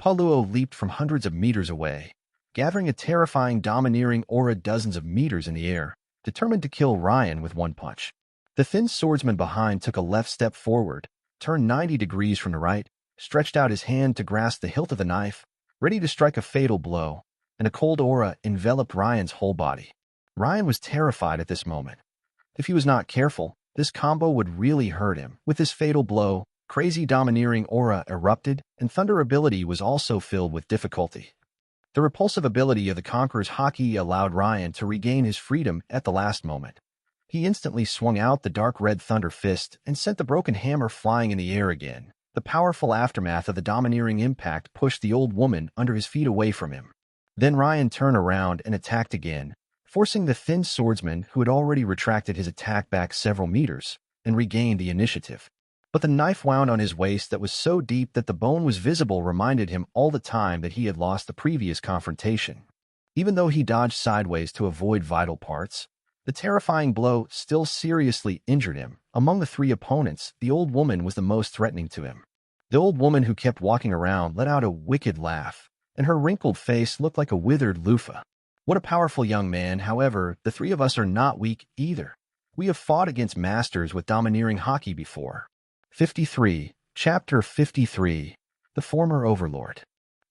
Paluo leaped from hundreds of meters away, gathering a terrifying, domineering aura dozens of meters in the air, determined to kill Ryan with one punch. The thin swordsman behind took a left step forward, turned 90 degrees from the right, stretched out his hand to grasp the hilt of the knife, ready to strike a fatal blow, and a cold aura enveloped Ryan's whole body. Ryan was terrified at this moment. If he was not careful, this combo would really hurt him. With this fatal blow, crazy domineering aura erupted, and thunder ability was also filled with difficulty. The repulsive ability of the Conqueror's Haki allowed Ryan to regain his freedom at the last moment. He instantly swung out the dark red thunder fist and sent the broken hammer flying in the air again. The powerful aftermath of the domineering impact pushed the old woman under his feet away from him. Then Ryan turned around and attacked again, forcing the thin swordsman who had already retracted his attack back several meters and regained the initiative. But the knife wound on his waist that was so deep that the bone was visible reminded him all the time that he had lost the previous confrontation. Even though he dodged sideways to avoid vital parts, the terrifying blow still seriously injured him. Among the three opponents, the old woman was the most threatening to him. The old woman who kept walking around let out a wicked laugh, and her wrinkled face looked like a withered loofah. What a powerful young man. However, the three of us are not weak either. We have fought against masters with domineering Haki before. 53. Chapter 53. The Former Overlord.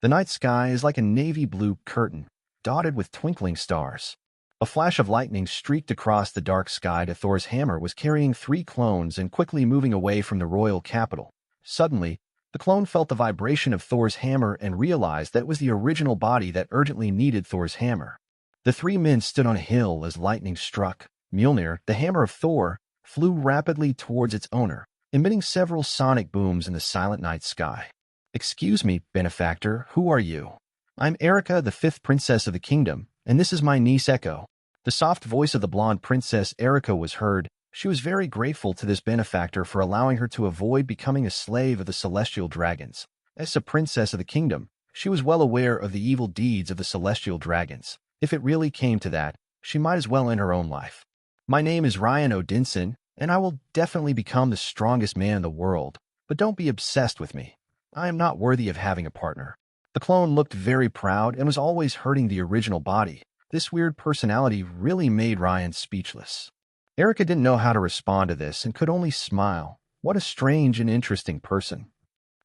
The night sky is like a navy blue curtain, dotted with twinkling stars. A flash of lightning streaked across the dark sky. Thor's hammer was carrying 3 clones and quickly moving away from the royal capital. Suddenly, the clone felt the vibration of Thor's hammer and realized that it was the original body that urgently needed Thor's hammer. The 3 men stood on a hill as lightning struck. Mjolnir, the hammer of Thor, flew rapidly towards its owner, emitting several sonic booms in the silent night sky. "Excuse me, benefactor, who are you?" "I'm Erica, the 5th princess of the kingdom, and this is my niece Echo." The soft voice of the blonde princess Erica was heard. She was very grateful to this benefactor for allowing her to avoid becoming a slave of the celestial dragons. As a princess of the kingdom, she was well aware of the evil deeds of the celestial dragons. If it really came to that, she might as well end her own life. "My name is Ryan Odinson, and I will definitely become the strongest man in the world, but don't be obsessed with me. I am not worthy of having a partner." The clone looked very proud and was always hurting the original body. This weird personality really made Ryan speechless. Erica didn't know how to respond to this and could only smile. What a strange and interesting person.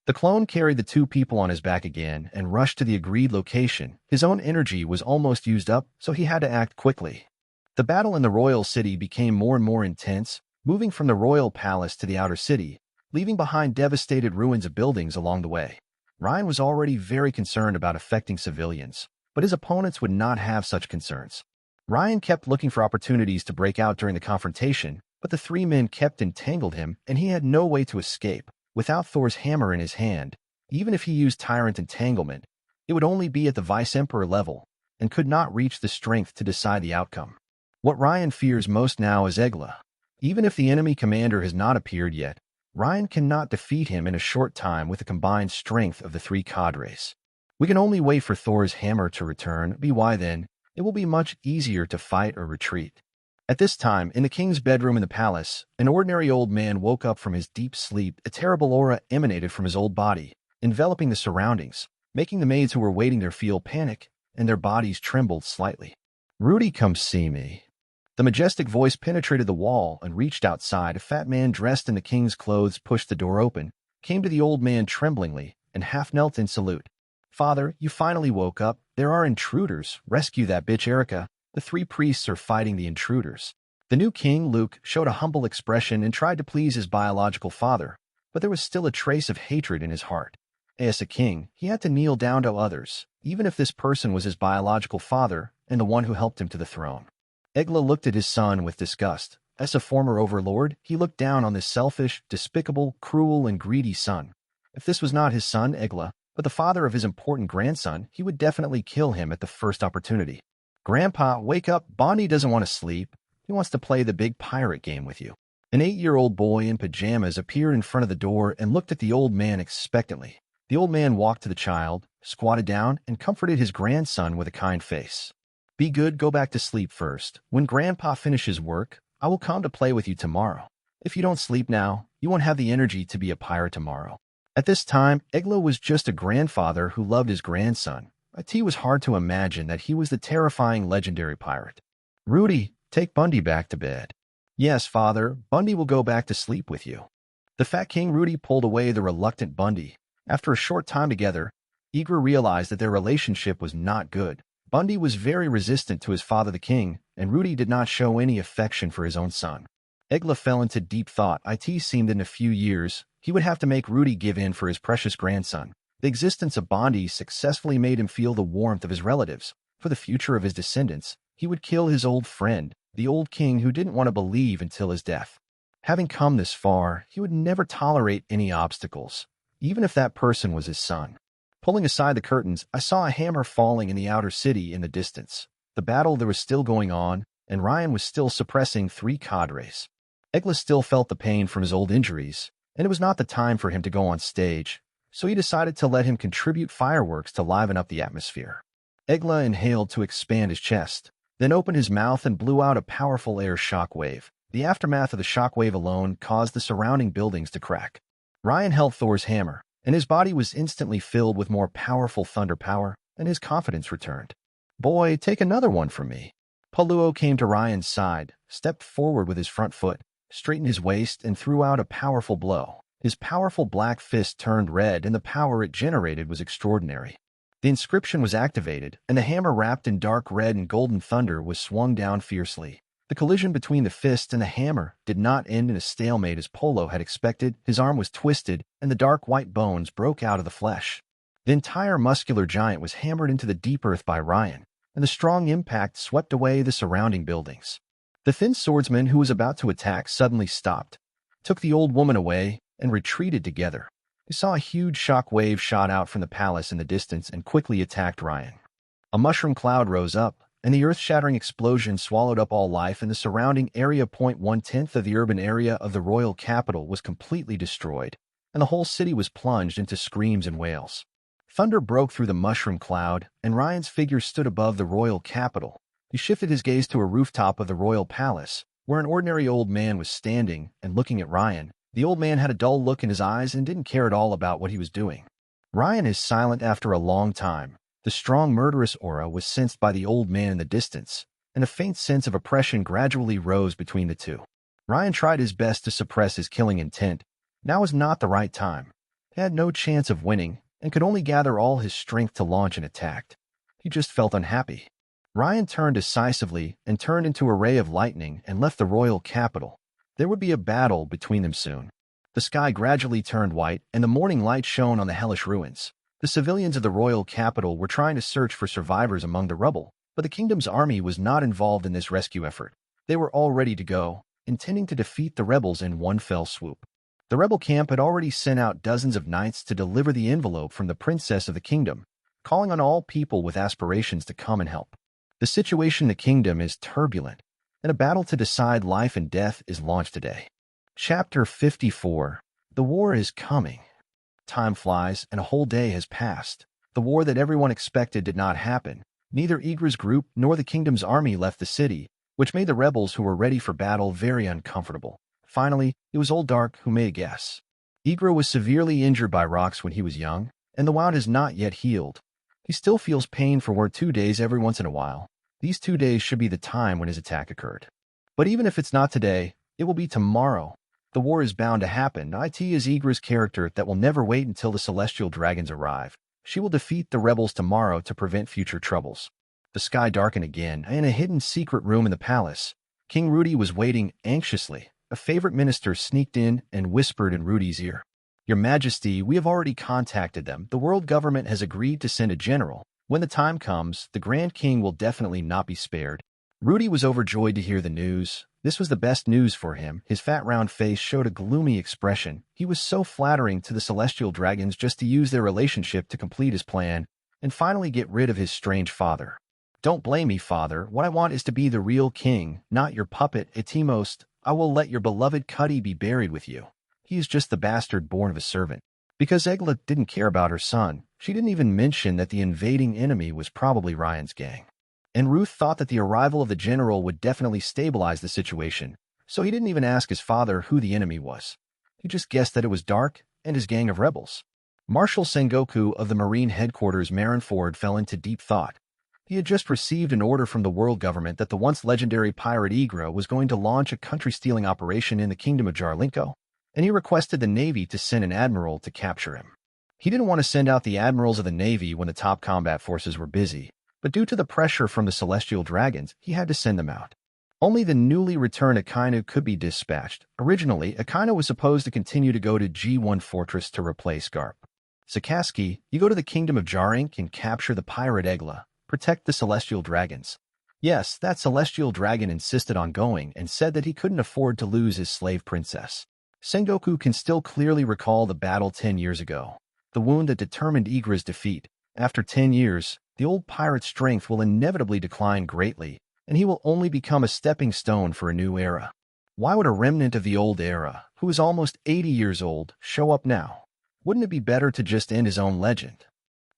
The clone carried the 2 people on his back again and rushed to the agreed location. His own energy was almost used up, so he had to act quickly. The battle in the royal city became more and more intense, moving from the royal palace to the outer city, leaving behind devastated ruins of buildings along the way. Ryan was already very concerned about affecting civilians, but his opponents would not have such concerns. Ryan kept looking for opportunities to break out during the confrontation, but the 3 men kept entangled him, and he had no way to escape. Without Thor's hammer in his hand, even if he used Tyrant Entanglement, it would only be at the Vice-Emperor level and could not reach the strength to decide the outcome. What Ryan fears most now is Egla. Even if the enemy commander has not appeared yet, Ryan cannot defeat him in a short time with the combined strength of the 3 cadres. We can only wait for Thor's hammer to return. Why then, it will be much easier to fight or retreat. At this time, in the king's bedroom in the palace, an ordinary old man woke up from his deep sleep. A terrible aura emanated from his old body, enveloping the surroundings, making the maids who were waiting there feel panic, and their bodies trembled slightly. "Rudy, come see me." The majestic voice penetrated the wall and reached outside. A fat man dressed in the king's clothes pushed the door open, came to the old man tremblingly, and half knelt in salute. "Father, you finally woke up. There are intruders. Rescue that bitch Erica. The 3 priests are fighting the intruders." The new king, Luke, showed a humble expression and tried to please his biological father, but there was still a trace of hatred in his heart. As a king, he had to kneel down to others, even if this person was his biological father and the one who helped him to the throne. Egla looked at his son with disgust. As a former overlord, he looked down on this selfish, despicable, cruel, and greedy son. If this was not his son, Egla, but the father of his important grandson, he would definitely kill him at the first opportunity. "Grandpa, wake up. Bonnie doesn't want to sleep. He wants to play the big pirate game with you." An 8-year-old boy in pajamas appeared in front of the door and looked at the old man expectantly. The old man walked to the child, squatted down, and comforted his grandson with a kind face. "Be good, go back to sleep first. When Grandpa finishes work, I will come to play with you tomorrow. If you don't sleep now, you won't have the energy to be a pirate tomorrow." At this time, Egla was just a grandfather who loved his grandson. It was hard to imagine that he was the terrifying legendary pirate. "Rudy, take Bundy back to bed." "Yes, father, Bundy will go back to sleep with you." The fat King Rudy pulled away the reluctant Bundy. After a short time together, Igra realized that their relationship was not good. Bundy was very resistant to his father the king, and Rudy did not show any affection for his own son. Egla fell into deep thought. It seemed in a few years, he would have to make Rudy give in for his precious grandson. The existence of Bundy successfully made him feel the warmth of his relatives. For the future of his descendants, he would kill his old friend, the old king who didn't want to believe until his death. Having come this far, he would never tolerate any obstacles, even if that person was his son. Pulling aside the curtains, I saw a hammer falling in the outer city in the distance. The battle there was still going on, and Ryan was still suppressing 3 cadres. Egla still felt the pain from his old injuries, and it was not the time for him to go on stage, so he decided to let him contribute fireworks to liven up the atmosphere. Egla inhaled to expand his chest, then opened his mouth and blew out a powerful air shock wave. The aftermath of the shock wave alone caused the surrounding buildings to crack. Ryan held Thor's hammer, and his body was instantly filled with more powerful thunder power, and his confidence returned. "Boy, take another one from me." Paluo came to Ryan's side, stepped forward with his front foot, straightened his waist, and threw out a powerful blow. His powerful black fist turned red, and the power it generated was extraordinary. The inscription was activated, and the hammer wrapped in dark red and golden thunder was swung down fiercely. The collision between the fist and the hammer did not end in a stalemate as Polo had expected. His arm was twisted, and the dark white bones broke out of the flesh. The entire muscular giant was hammered into the deep earth by Ryan, and the strong impact swept away the surrounding buildings. The thin swordsman who was about to attack suddenly stopped, took the old woman away, and retreated together. He saw a huge shock wave shot out from the palace in the distance and quickly attacked Ryan. A mushroom cloud rose up, and the earth-shattering explosion swallowed up all life in the surrounding area. 1/10 of the urban area of the royal capital was completely destroyed, and the whole city was plunged into screams and wails. Thunder broke through the mushroom cloud, and Ryan's figure stood above the royal capital. He shifted his gaze to a rooftop of the royal palace, where an ordinary old man was standing and looking at Ryan. The old man had a dull look in his eyes and didn't care at all about what he was doing. Ryan is silent after a long time. The strong murderous aura was sensed by the old man in the distance, and a faint sense of oppression gradually rose between the two. Ryan tried his best to suppress his killing intent. Now was not the right time. He had no chance of winning, and could only gather all his strength to launch an attack. He just felt unhappy. Ryan turned decisively and turned into a ray of lightning and left the royal capital. There would be a battle between them soon. The sky gradually turned white, and the morning light shone on the hellish ruins. The civilians of the royal capital were trying to search for survivors among the rubble, but the kingdom's army was not involved in this rescue effort. They were all ready to go, intending to defeat the rebels in one fell swoop. The rebel camp had already sent out dozens of knights to deliver the envelope from the princess of the kingdom, calling on all people with aspirations to come and help. The situation in the kingdom is turbulent, and a battle to decide life and death is launched today. Chapter 54. The war is coming. Time flies, and a whole day has passed. The war that everyone expected did not happen. Neither Igra's group nor the kingdom's army left the city, which made the rebels who were ready for battle very uncomfortable. Finally, it was Old Dark who made a guess. Igra was severely injured by rocks when he was young, and the wound has not yet healed. He still feels pain for 2 days every once in a while. These 2 days should be the time when his attack occurred. But even if it's not today, it will be tomorrow. The war is bound to happen. It is Igra's character that will never wait until the celestial dragons arrive. She will defeat the rebels tomorrow to prevent future troubles. The sky darkened again, and in a hidden secret room in the palace, King Rudy was waiting anxiously. A favorite minister sneaked in and whispered in Rudy's ear, "Your Majesty, we have already contacted them. The world government has agreed to send a general. When the time comes, the Grand King will definitely not be spared." Rudy was overjoyed to hear the news. This was the best news for him. His fat round face showed a gloomy expression. He was so flattering to the celestial dragons just to use their relationship to complete his plan and finally get rid of his strange father. "Don't blame me, father. What I want is to be the real king, not your puppet. At most, I will let your beloved Cuddy be buried with you. He is just the bastard born of a servant." Because Egla didn't care about her son, she didn't even mention that the invading enemy was probably Ryan's gang. And Ruth thought that the arrival of the general would definitely stabilize the situation, so he didn't even ask his father who the enemy was. He just guessed that it was Dark and his gang of rebels. Marshal Sengoku of the Marine headquarters Marineford fell into deep thought. He had just received an order from the world government that the once legendary pirate Igra was going to launch a country-stealing operation in the kingdom of Jarlinko, and he requested the Navy to send an admiral to capture him. He didn't want to send out the admirals of the Navy when the top combat forces were busy, but due to the pressure from the celestial dragons, he had to send them out. Only the newly returned Akainu could be dispatched. Originally, Akainu was supposed to continue to go to G1 Fortress to replace Garp. Sakaski, you go to the Kingdom of Jarink and capture the pirate Egla. Protect the celestial dragons. Yes, that celestial dragon insisted on going and said that he couldn't afford to lose his slave princess. Sengoku can still clearly recall the battle 10 years ago, the wound that determined Igra's defeat. After 10 years, the old pirate's strength will inevitably decline greatly, and he will only become a stepping stone for a new era. Why would a remnant of the old era, who is almost 80 years old, show up now? Wouldn't it be better to just end his own legend?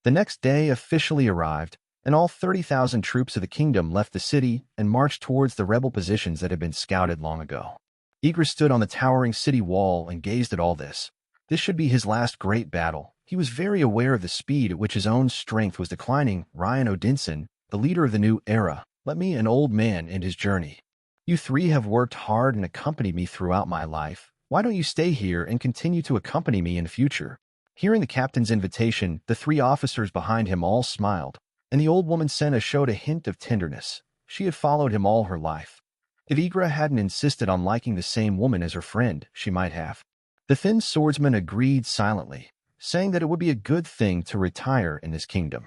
The next day officially arrived, and all 30,000 troops of the kingdom left the city and marched towards the rebel positions that had been scouted long ago. Igra stood on the towering city wall and gazed at all this. This should be his last great battle. He was very aware of the speed at which his own strength was declining. Ryan Odinson, the leader of the new era, let me, an old man, end his journey. You three have worked hard and accompanied me throughout my life. Why don't you stay here and continue to accompany me in the future? Hearing the captain's invitation, the 3 officers behind him all smiled, and the old woman Senna showed a hint of tenderness. She had followed him all her life. If Igra hadn't insisted on liking the same woman as her friend, she might have. The thin swordsman agreed silently, saying that it would be a good thing to retire in this kingdom.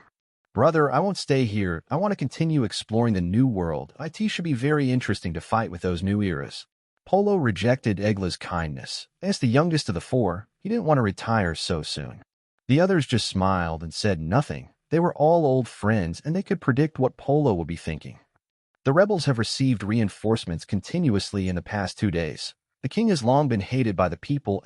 Brother, I won't stay here. I want to continue exploring the new world. It should be very interesting to fight with those new eras. Polo rejected Egla's kindness. As the youngest of the 4, he didn't want to retire so soon. The others just smiled and said nothing. They were all old friends, and they could predict what Polo would be thinking. The rebels have received reinforcements continuously in the past 2 days. The king has long been hated by the people,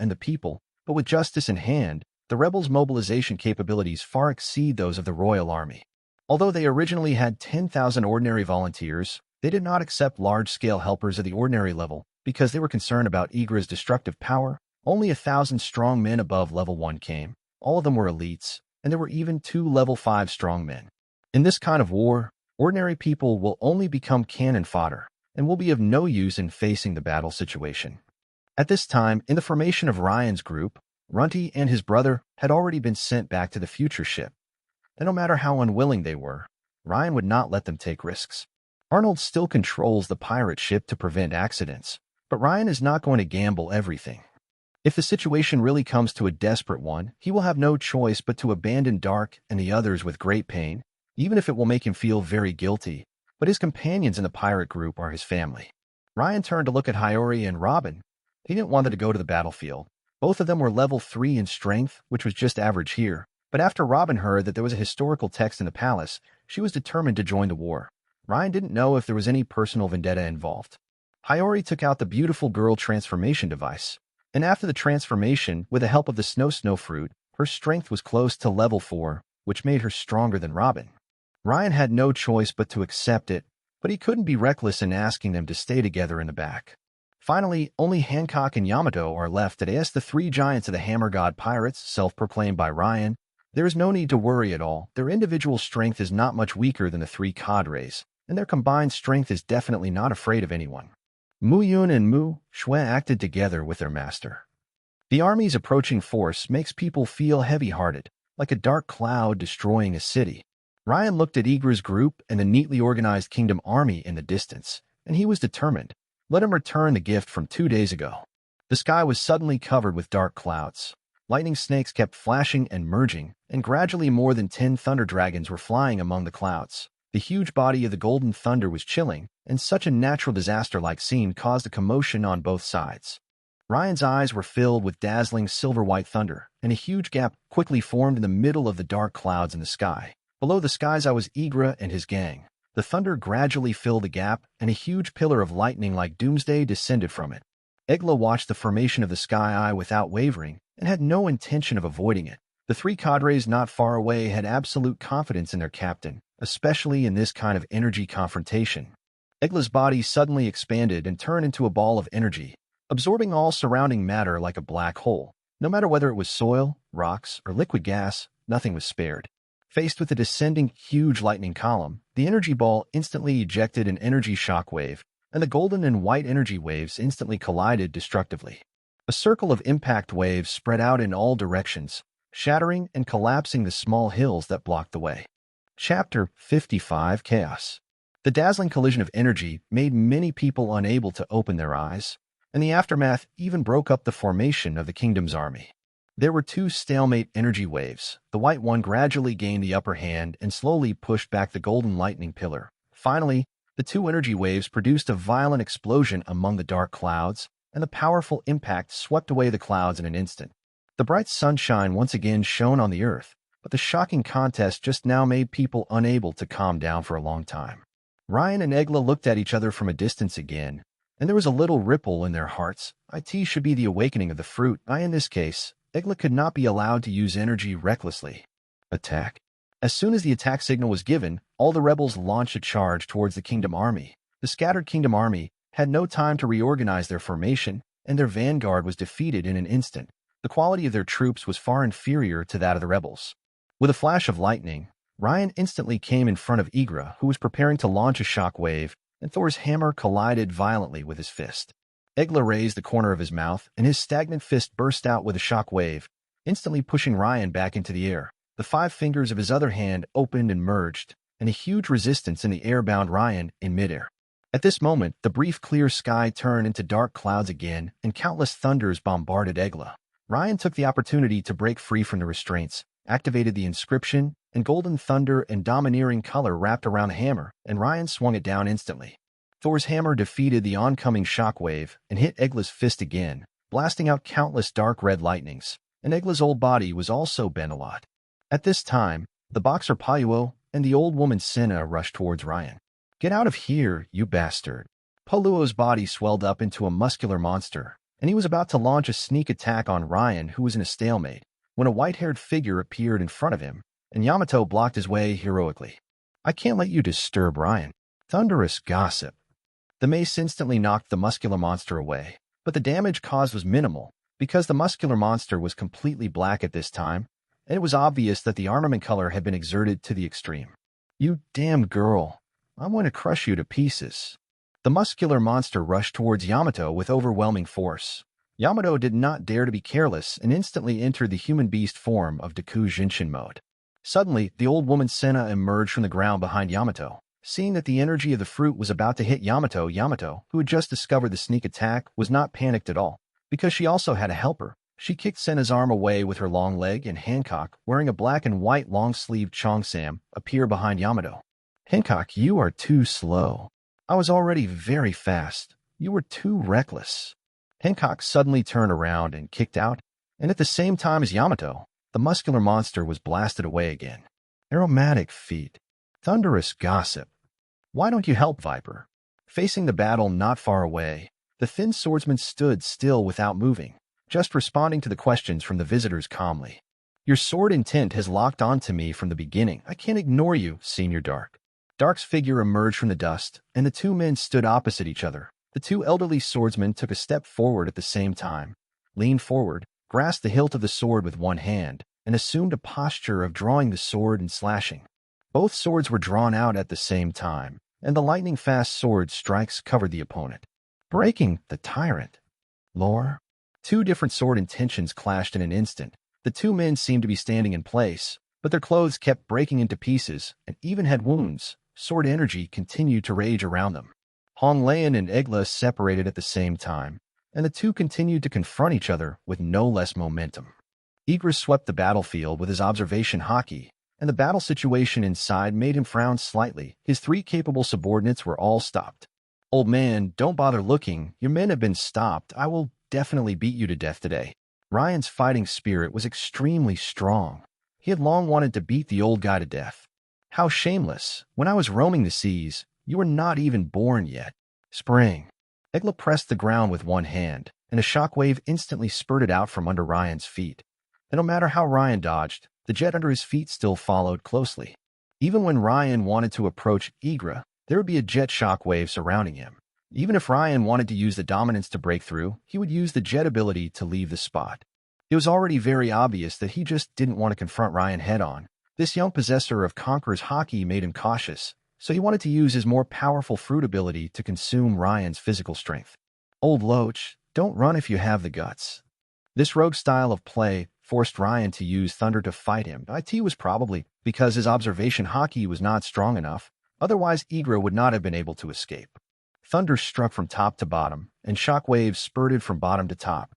but with justice in hand, the rebels' mobilization capabilities far exceed those of the royal army. Although they originally had 10,000 ordinary volunteers, they did not accept large-scale helpers at the ordinary level because they were concerned about Igra's destructive power. Only 1,000 strong men above level 1 came. All of them were elites, and there were even 2 level 5 strong men. In this kind of war, ordinary people will only become cannon fodder and will be of no use in facing the battle situation. At this time, in the formation of Ryan's group, Runty and his brother had already been sent back to the future ship. And no matter how unwilling they were, Ryan would not let them take risks. Arnold still controls the pirate ship to prevent accidents, but Ryan is not going to gamble everything. If the situation really comes to a desperate one, he will have no choice but to abandon Dark and the others with great pain, even if it will make him feel very guilty. But his companions in the pirate group are his family. Ryan turned to look at Hiyori and Robin. He didn't want them to go to the battlefield. Both of them were level 3 in strength, which was just average here. But after Robin heard that there was a historical text in the palace, she was determined to join the war. Ryan didn't know if there was any personal vendetta involved. Hiyori took out the beautiful girl transformation device, and after the transformation, with the help of the snow fruit, her strength was close to level 4, which made her stronger than Robin. Ryan had no choice but to accept it, but he couldn't be reckless in asking them to stay together in the back. Finally, only Hancock and Yamato are left to ask the 3 giants of the Hammer God pirates, self-proclaimed by Ryan. There is no need to worry at all. Their individual strength is not much weaker than the 3 cadres, and their combined strength is definitely not afraid of anyone. Mu Yun and Mu Shui acted together with their master. The army's approaching force makes people feel heavy-hearted, like a dark cloud destroying a city. Ryan looked at Igra's group and the neatly organized kingdom army in the distance, and he was determined. Let him return the gift from 2 days ago. The sky was suddenly covered with dark clouds. Lightning snakes kept flashing and merging, and gradually more than 10 thunder dragons were flying among the clouds. The huge body of the golden thunder was chilling, and such a natural disaster-like scene caused a commotion on both sides. Ryan's eyes were filled with dazzling silver-white thunder, and a huge gap quickly formed in the middle of the dark clouds in the sky. Below the sky's eye was Igra and his gang. The thunder gradually filled the gap, and a huge pillar of lightning like doomsday descended from it. Egla watched the formation of the sky eye without wavering, and had no intention of avoiding it. The 3 cadres not far away had absolute confidence in their captain, especially in this kind of energy confrontation. Egla's body suddenly expanded and turned into a ball of energy, absorbing all surrounding matter like a black hole. No matter whether it was soil, rocks, or liquid gas, nothing was spared. Faced with a descending, huge lightning column, the energy ball instantly ejected an energy shock wave, and the golden and white energy waves instantly collided destructively. A circle of impact waves spread out in all directions, shattering and collapsing the small hills that blocked the way. Chapter 55 Chaos. The dazzling collision of energy made many people unable to open their eyes, and the aftermath even broke up the formation of the kingdom's army. There were two stalemate energy waves. The white one gradually gained the upper hand and slowly pushed back the golden lightning pillar. Finally, the two energy waves produced a violent explosion among the dark clouds, and the powerful impact swept away the clouds in an instant. The bright sunshine once again shone on the earth, but the shocking contest just now made people unable to calm down for a long time. Ryan and Egla looked at each other from a distance again, and there was a little ripple in their hearts. It should be the awakening of the fruit. In this case, Egla could not be allowed to use energy recklessly. Attack. As soon as the attack signal was given, all the rebels launched a charge towards the kingdom army. The scattered kingdom army had no time to reorganize their formation, and their vanguard was defeated in an instant. The quality of their troops was far inferior to that of the rebels. With a flash of lightning, Ryan instantly came in front of Igra, who was preparing to launch a shock wave, and Thor's hammer collided violently with his fist. Egla raised the corner of his mouth, and his stagnant fist burst out with a shock wave, instantly pushing Ryan back into the air. The 5 fingers of his other hand opened and merged, and a huge resistance in the air bound Ryan in midair. At this moment, the brief clear sky turned into dark clouds again, and countless thunders bombarded Egla. Ryan took the opportunity to break free from the restraints, activated the inscription, and golden thunder and domineering color wrapped around the hammer, and Ryan swung it down instantly. Thor's hammer defeated the oncoming shockwave and hit Egla's fist again, blasting out countless dark red lightnings, and Egla's old body was also bent a lot. At this time, the boxer Paluo and the old woman Senna rushed towards Ryan. "Get out of here, you bastard." Paluo's body swelled up into a muscular monster, and he was about to launch a sneak attack on Ryan, who was in a stalemate, when a white-haired figure appeared in front of him, and Yamato blocked his way heroically. "I can't let you disturb Ryan." Thunderous gossip. The mace instantly knocked the muscular monster away, but the damage caused was minimal, because the muscular monster was completely black at this time, and it was obvious that the armament color had been exerted to the extreme. "You damn girl, I'm going to crush you to pieces." The muscular monster rushed towards Yamato with overwhelming force. Yamato did not dare to be careless and instantly entered the human beast form of Deku Jinshin mode. Suddenly, the old woman Senna emerged from the ground behind Yamato. Seeing that the energy of the fruit was about to hit Yamato, who had just discovered the sneak attack, was not panicked at all, because she also had a helper. She kicked Senna's arm away with her long leg, and Hancock, wearing a black and white long-sleeved Chongsam, appeared behind Yamato. "Hancock, you are too slow. I was already very fast. You were too reckless." Hancock suddenly turned around and kicked out, and at the same time as Yamato, the muscular monster was blasted away again. Aromatic feet. Thunderous gossip. "Why don't you help, Viper?" Facing the battle not far away, the thin swordsman stood still without moving, just responding to the questions from the visitors calmly. "Your sword intent has locked onto me from the beginning. I can't ignore you, Senior Dark." Dark's figure emerged from the dust, and the two men stood opposite each other. The two elderly swordsmen took a step forward at the same time, leaned forward, grasped the hilt of the sword with one hand, and assumed a posture of drawing the sword and slashing. Both swords were drawn out at the same time, and the lightning-fast sword strikes covered the opponent. Breaking the tyrant. Lore. Two different sword intentions clashed in an instant. The two men seemed to be standing in place, but their clothes kept breaking into pieces and even had wounds. Sword energy continued to rage around them. Hong Leon and Egla separated at the same time, and the two continued to confront each other with no less momentum. Igra swept the battlefield with his observation haki, and the battle situation inside made him frown slightly. His 3 capable subordinates were all stopped. "Old man, don't bother looking. Your men have been stopped. I will definitely beat you to death today." Ryan's fighting spirit was extremely strong. He had long wanted to beat the old guy to death. "How shameless. When I was roaming the seas, you were not even born yet." Spring. Egla pressed the ground with one hand, and a shockwave instantly spurted out from under Ryan's feet. And no matter how Ryan dodged, the jet under his feet still followed closely. Even when Ryan wanted to approach Igra, there would be a jet shockwave surrounding him. Even if Ryan wanted to use the dominance to break through, he would use the jet ability to leave the spot. It was already very obvious that he just didn't want to confront Ryan head-on. This young possessor of Conqueror's haki made him cautious, so he wanted to use his more powerful fruit ability to consume Ryan's physical strength. "Old Loach, Don't run if you have the guts. This rogue style of play forced Ryan to use Thunder to fight him. It was probably because his observation hockey was not strong enough, otherwise Igra would not have been able to escape. Thunder struck from top to bottom, and shockwaves spurted from bottom to top.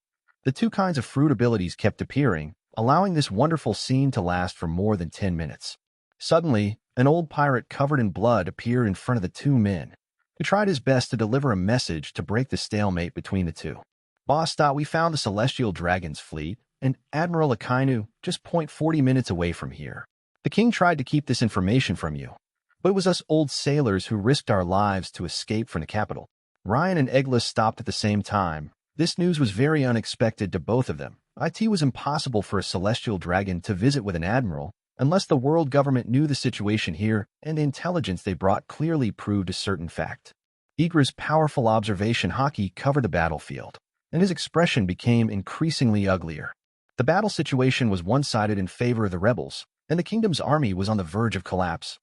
The two kinds of fruit abilities kept appearing, allowing this wonderful scene to last for more than 10 minutes. Suddenly, an old pirate covered in blood appeared in front of the two men, who tried his best to deliver a message to break the stalemate between the two. Boss, we found the Celestial Dragon's fleet, and Admiral Akainu just 40 minutes away from here. The king tried to keep this information from you, but it was us old sailors who risked our lives to escape from the capital. Ryan and Egla stopped at the same time. This news was very unexpected to both of them. It was impossible for a celestial dragon to visit with an admiral unless the world government knew the situation here, and the intelligence they brought clearly proved a certain fact. Igra's powerful observation hockey covered the battlefield, and his expression became increasingly uglier. The battle situation was one-sided in favor of the rebels, and the kingdom's army was on the verge of collapse.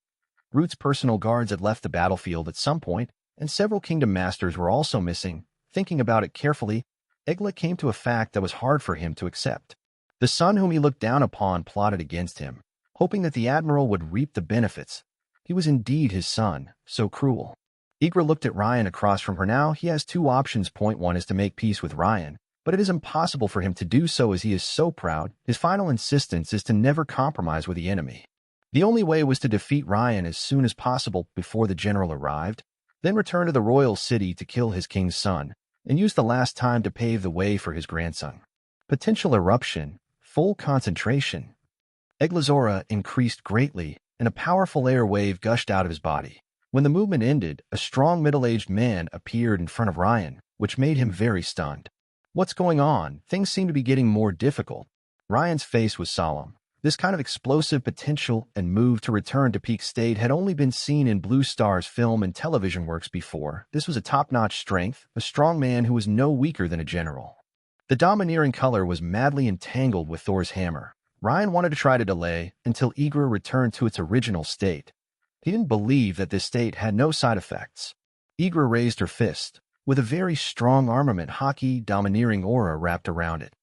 Root's personal guards had left the battlefield at some point, and several kingdom masters were also missing. Thinking about it carefully, Egla came to a fact that was hard for him to accept. The son whom he looked down upon plotted against him, hoping that the admiral would reap the benefits. He was indeed his son, so cruel. Igra looked at Ryan across from her now. He has two options. Point one is to make peace with Ryan, but it is impossible for him to do so as he is so proud. His final insistence is to never compromise with the enemy. The only way was to defeat Ryan as soon as possible before the general arrived, then return to the royal city to kill his king's son, and use the last time to pave the way for his grandson. Potential eruption, full concentration. Egla's aura increased greatly, and a powerful air wave gushed out of his body. When the movement ended, a strong middle-aged man appeared in front of Ryan, which made him very stunned. What's going on? Things seem to be getting more difficult. Ryan's face was solemn. This kind of explosive potential and move to return to peak state had only been seen in Blue Star's film and television works before. This was a top-notch strength, a strong man who was no weaker than a general. The domineering color was madly entangled with Thor's hammer. Ryan wanted to try to delay until Igra returned to its original state. He didn't believe that this state had no side effects. Igra raised her fist, with a very strong armament hockey domineering aura wrapped around it.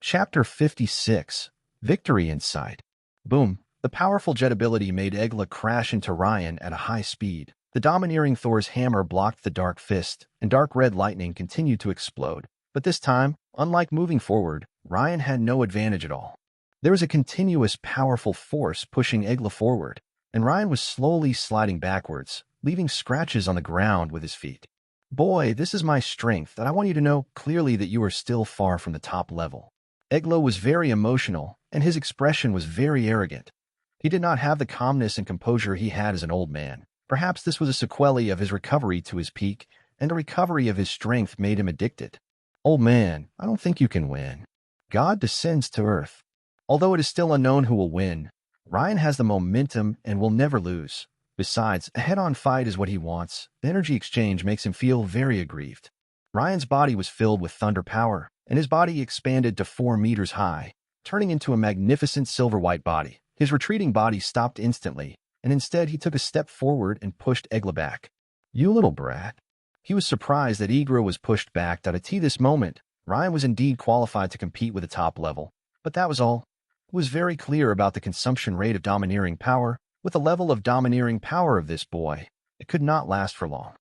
Chapter 56. Victory in sight. Boom. The powerful jet ability made Egla crash into Ryan at a high speed. The domineering Thor's hammer blocked the dark fist, and dark red lightning continued to explode. But this time, unlike moving forward, Ryan had no advantage at all. There was a continuous powerful force pushing Egla forward, and Ryan was slowly sliding backwards, leaving scratches on the ground with his feet. Boy, this is my strength, and I want you to know clearly that you are still far from the top level. Egla was very emotional, and his expression was very arrogant. He did not have the calmness and composure he had as an old man. Perhaps this was a sequelae of his recovery to his peak, and a recovery of his strength made him addicted. Old man, I don't think you can win. God descends to earth. Although it is still unknown who will win, Ryan has the momentum and will never lose. Besides, a head-on fight is what he wants. The energy exchange makes him feel very aggrieved. Ryan's body was filled with thunder power, and his body expanded to 4 meters high, turning into a magnificent silver-white body. His retreating body stopped instantly, and instead he took a step forward and pushed Egla back. You little brat. He was surprised that Igra was pushed back. At this moment, Ryan was indeed qualified to compete with the top level, but that was all. It was very clear about the consumption rate of domineering power. With the level of domineering power of this boy, it could not last for long.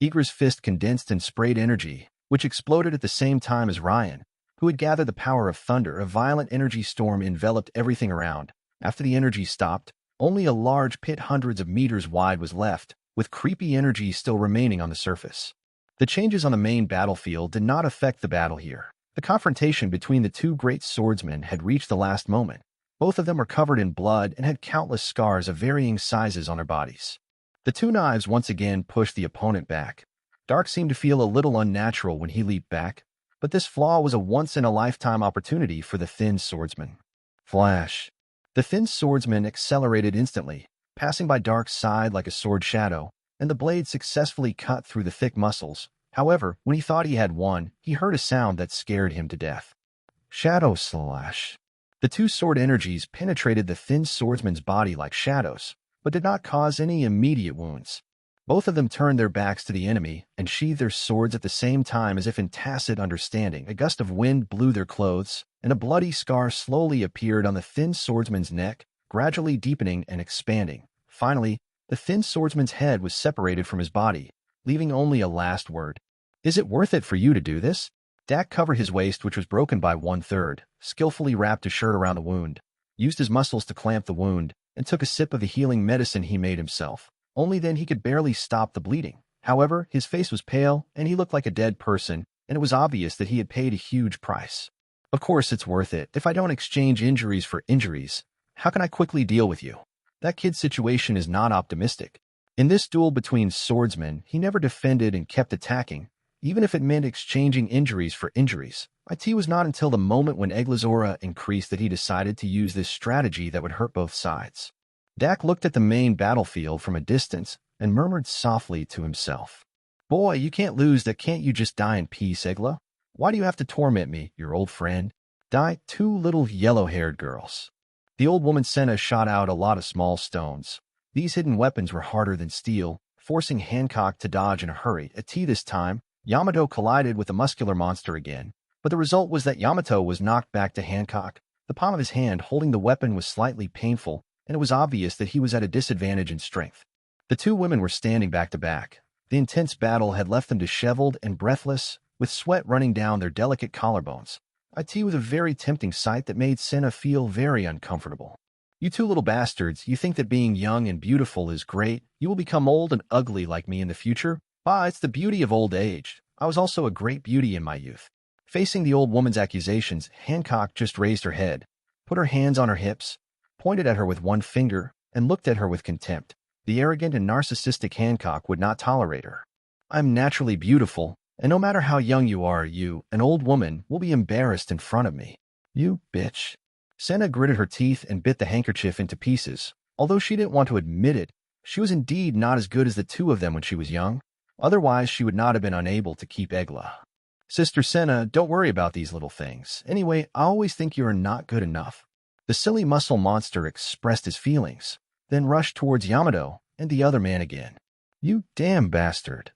Igra's fist condensed and sprayed energy, which exploded at the same time as Ryan, who had gathered the power of thunder. A violent energy storm enveloped everything around. After the energy stopped, only a large pit hundreds of meters wide was left, with creepy energy still remaining on the surface. The changes on the main battlefield did not affect the battle here. The confrontation between the two great swordsmen had reached the last moment. Both of them were covered in blood and had countless scars of varying sizes on their bodies. The two knives once again pushed the opponent back. Dark seemed to feel a little unnatural when he leaped back, but this flaw was a once-in-a-lifetime opportunity for the thin swordsman. Flash. The thin swordsman accelerated instantly, passing by Dark's side like a sword shadow, and the blade successfully cut through the thick muscles. However, when he thought he had won, he heard a sound that scared him to death. Shadow slash. The two sword energies penetrated the thin swordsman's body like shadows, but did not cause any immediate wounds. Both of them turned their backs to the enemy and sheathed their swords at the same time as if in tacit understanding. A gust of wind blew their clothes, and a bloody scar slowly appeared on the thin swordsman's neck, gradually deepening and expanding. Finally, the thin swordsman's head was separated from his body, leaving only a last word. "Is it worth it for you to do this?" Dak covered his waist, which was broken by 1/3, skillfully wrapped his shirt around the wound, used his muscles to clamp the wound, and took a sip of the healing medicine he made himself. Only then he could barely stop the bleeding. However, his face was pale, and he looked like a dead person, and it was obvious that he had paid a huge price. "Of course it's worth it. If I don't exchange injuries for injuries, how can I quickly deal with you?" That kid's situation is not optimistic. In this duel between swordsmen, he never defended and kept attacking, even if it meant exchanging injuries for injuries. It was not until the moment when Egla's aura increased that he decided to use this strategy that would hurt both sides. Dak looked at the main battlefield from a distance and murmured softly to himself. "Boy, you can't lose that. Can't you just die in peace, Egla? Why do you have to torment me, your old friend? Die, two little yellow-haired girls." The old woman Senna shot out a lot of small stones. These hidden weapons were harder than steel, forcing Hancock to dodge in a hurry. This time, Yamato collided with the muscular monster again, but the result was that Yamato was knocked back to Hancock. The palm of his hand holding the weapon was slightly painful, and it was obvious that he was at a disadvantage in strength. The two women were standing back to back. The intense battle had left them disheveled and breathless, with sweat running down their delicate collarbones. It was a very tempting sight that made Senna feel very uncomfortable. "You two little bastards, you think that being young and beautiful is great? You will become old and ugly like me in the future? It's the beauty of old age. I was also a great beauty in my youth." Facing the old woman's accusations, Hancock just raised her head, put her hands on her hips, pointed at her with one finger, and looked at her with contempt. The arrogant and narcissistic Hancock would not tolerate her. "I'm naturally beautiful, and no matter how young you are, you, an old woman, will be embarrassed in front of me. You bitch." Senna gritted her teeth and bit the handkerchief into pieces. Although she didn't want to admit it, she was indeed not as good as the two of them when she was young. Otherwise, she would not have been unable to keep Egla. "Sister Senna, don't worry about these little things. Anyway, I always think you are not good enough." The silly muscle monster expressed his feelings, then rushed towards Yamato and the other man again. "You damn bastard."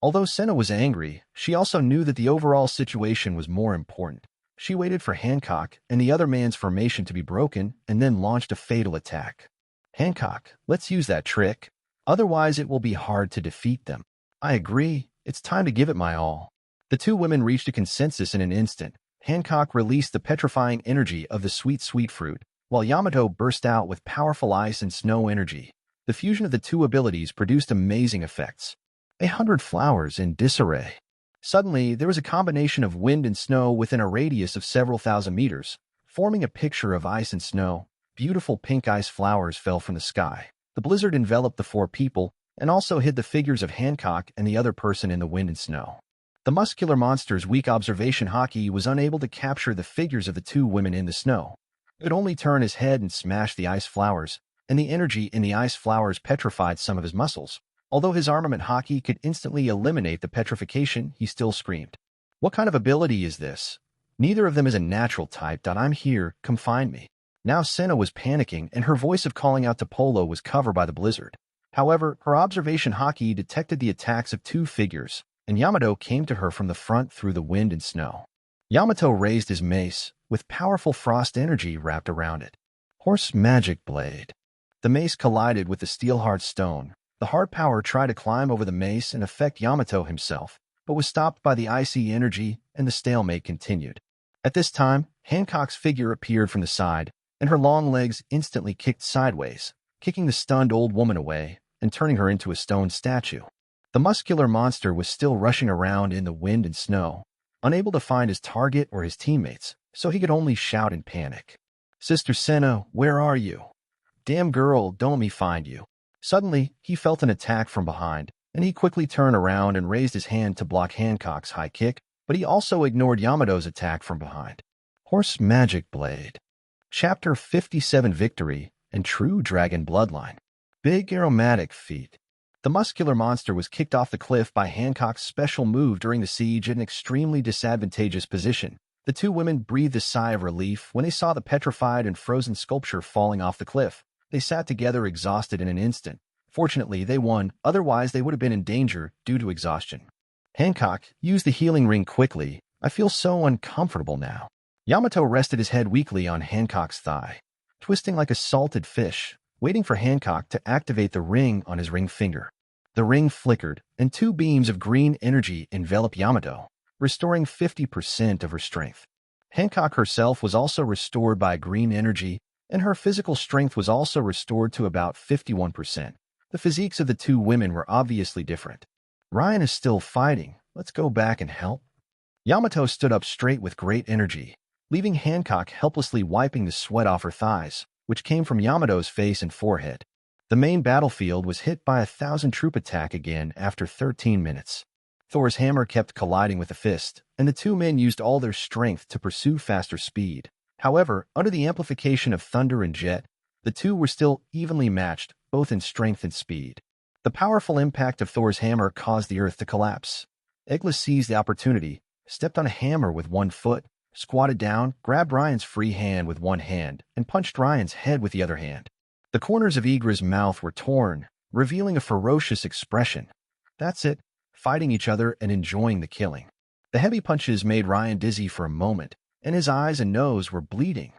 Although Senna was angry, she also knew that the overall situation was more important. She waited for Hancock and the other man's formation to be broken and then launched a fatal attack. "Hancock, let's use that trick. Otherwise, it will be hard to defeat them." "I agree. It's time to give it my all." The two women reached a consensus in an instant. Hancock released the petrifying energy of the sweet fruit, while Yamato burst out with powerful ice and snow energy. The fusion of the two abilities produced amazing effects. 100 flowers in disarray. Suddenly, there was a combination of wind and snow within a radius of several thousand meters, forming a picture of ice and snow. Beautiful pink ice flowers fell from the sky. The blizzard enveloped the four people and also hid the figures of Hancock and the other person in the wind and snow. The muscular monster's weak observation haki was unable to capture the figures of the two women in the snow. It could only turn his head and smash the ice flowers, and the energy in the ice flowers petrified some of his muscles. Although his armament haki could instantly eliminate the petrification, he still screamed. "What kind of ability is this? Neither of them is a natural type. I'm here, come find me." Now Senna was panicking, and her voice of calling out to Polo was covered by the blizzard. However, her observation haki detected the attacks of two figures, and Yamato came to her from the front through the wind and snow. Yamato raised his mace, with powerful frost energy wrapped around it. Horse Magic Blade. The mace collided with the steel-hard stone. The hard power tried to climb over the mace and affect Yamato himself, but was stopped by the icy energy, and the stalemate continued. At this time, Hancock's figure appeared from the side, and her long legs instantly kicked sideways, kicking the stunned old woman away and turning her into a stone statue. The muscular monster was still rushing around in the wind and snow, unable to find his target or his teammates, so he could only shout in panic. "Sister Senna, where are you? Damn girl, don't let me find you." Suddenly, he felt an attack from behind, and he quickly turned around and raised his hand to block Hancock's high kick, but he also ignored Yamato's attack from behind. Horse Magic Blade. Chapter 57 Victory and True Dragon Bloodline. Big aromatic feat. The muscular monster was kicked off the cliff by Hancock's special move during the siege in an extremely disadvantageous position. The two women breathed a sigh of relief when they saw the petrified and frozen sculpture falling off the cliff. They sat together exhausted in an instant. Fortunately, they won, otherwise they would have been in danger due to exhaustion. Hancock used the healing ring quickly. I feel so uncomfortable now. Yamato rested his head weakly on Hancock's thigh, twisting like a salted fish, waiting for Hancock to activate the ring on his ring finger. The ring flickered, and 2 beams of green energy enveloped Yamato, restoring 50% of her strength. Hancock herself was also restored by green energy, and her physical strength was also restored to about 51%. The physiques of the 2 women were obviously different. Ryan is still fighting. Let's go back and help. Yamato stood up straight with great energy, leaving Hancock helplessly wiping the sweat off her thighs, which came from Yamato's face and forehead. The main battlefield was hit by a 1,000-troop attack again after 13 minutes. Thor's hammer kept colliding with the fist, and the 2 men used all their strength to pursue faster speed. However, under the amplification of thunder and jet, the 2 were still evenly matched, both in strength and speed. The powerful impact of Thor's hammer caused the earth to collapse. Egla seized the opportunity, stepped on a hammer with 1 foot, squatted down, grabbed Ryan's free hand with 1 hand, and punched Ryan's head with the other hand. The corners of Igra's mouth were torn, revealing a ferocious expression. That's it, fighting each other and enjoying the killing. The heavy punches made Ryan dizzy for a moment, and his eyes and nose were bleeding.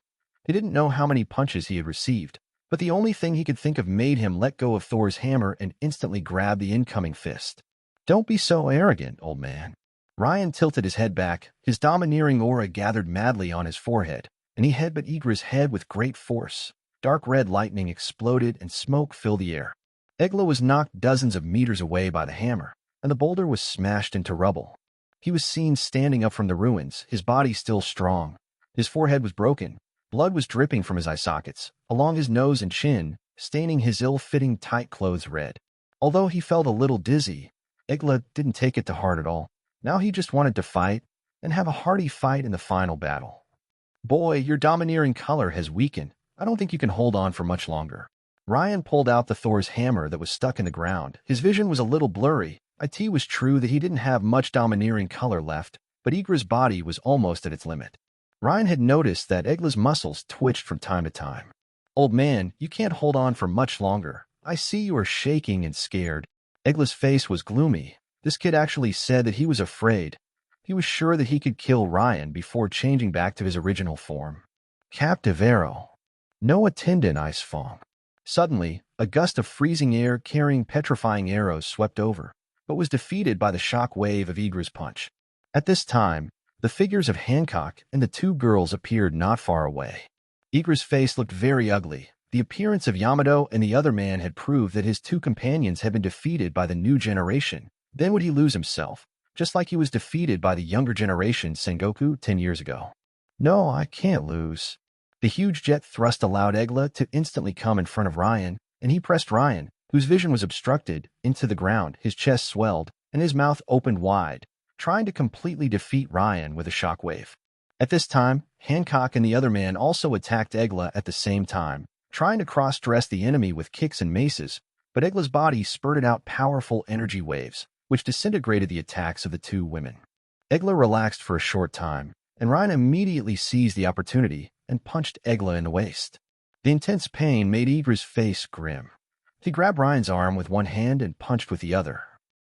He didn't know how many punches he had received, but the only thing he could think of made him let go of Thor's hammer and instantly grab the incoming fist. Don't be so arrogant, old man. Ryan tilted his head back, his domineering aura gathered madly on his forehead, and he headbutted Igra's head with great force. Dark red lightning exploded and smoke filled the air. Egla was knocked dozens of meters away by the hammer, and the boulder was smashed into rubble. He was seen standing up from the ruins, his body still strong. His forehead was broken. Blood was dripping from his eye sockets, along his nose and chin, staining his ill-fitting tight clothes red. Although he felt a little dizzy, Egla didn't take it to heart at all. Now he just wanted to fight, and have a hearty fight in the final battle. Boy, your domineering color has weakened. I don't think you can hold on for much longer. Ryan pulled out the Thor's hammer that was stuck in the ground. His vision was a little blurry. It was true that he didn't have much domineering color left, but Igra's body was almost at its limit. Ryan had noticed that Egla's muscles twitched from time to time. Old man, you can't hold on for much longer. I see you are shaking and scared. Egla's face was gloomy. This kid actually said that he was afraid. He was sure that he could kill Ryan before changing back to his original form. Captive arrow. No attendant ice fong. Suddenly, a gust of freezing air carrying petrifying arrows swept over, but was defeated by the shock wave of Igra's punch. At this time, the figures of Hancock and the 2 girls appeared not far away. Igra's face looked very ugly. The appearance of Yamato and the other man had proved that his 2 companions had been defeated by the new generation. Then would he lose himself, just like he was defeated by the younger generation Sengoku 10 years ago. No, I can't lose. The huge jet thrust allowed Egla to instantly come in front of Ryan, and he pressed Ryan, whose vision was obstructed, into the ground. His chest swelled, and his mouth opened wide, trying to completely defeat Ryan with a shockwave. At this time, Hancock and the other man also attacked Egla at the same time, trying to cross-dress the enemy with kicks and maces, but Egla's body spurted out powerful energy waves, which disintegrated the attacks of the 2 women. Egla relaxed for a short time, and Ryan immediately seized the opportunity and punched Egla in the waist. The intense pain made Igra's face grim. He grabbed Ryan's arm with 1 hand and punched with the other.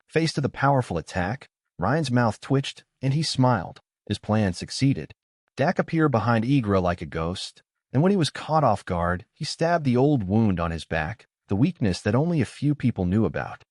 Faced to the powerful attack, Ryan's mouth twitched, and he smiled. His plan succeeded. Dak appeared behind Igra like a ghost, and when he was caught off guard, he stabbed the old wound on his back, the weakness that only a few people knew about.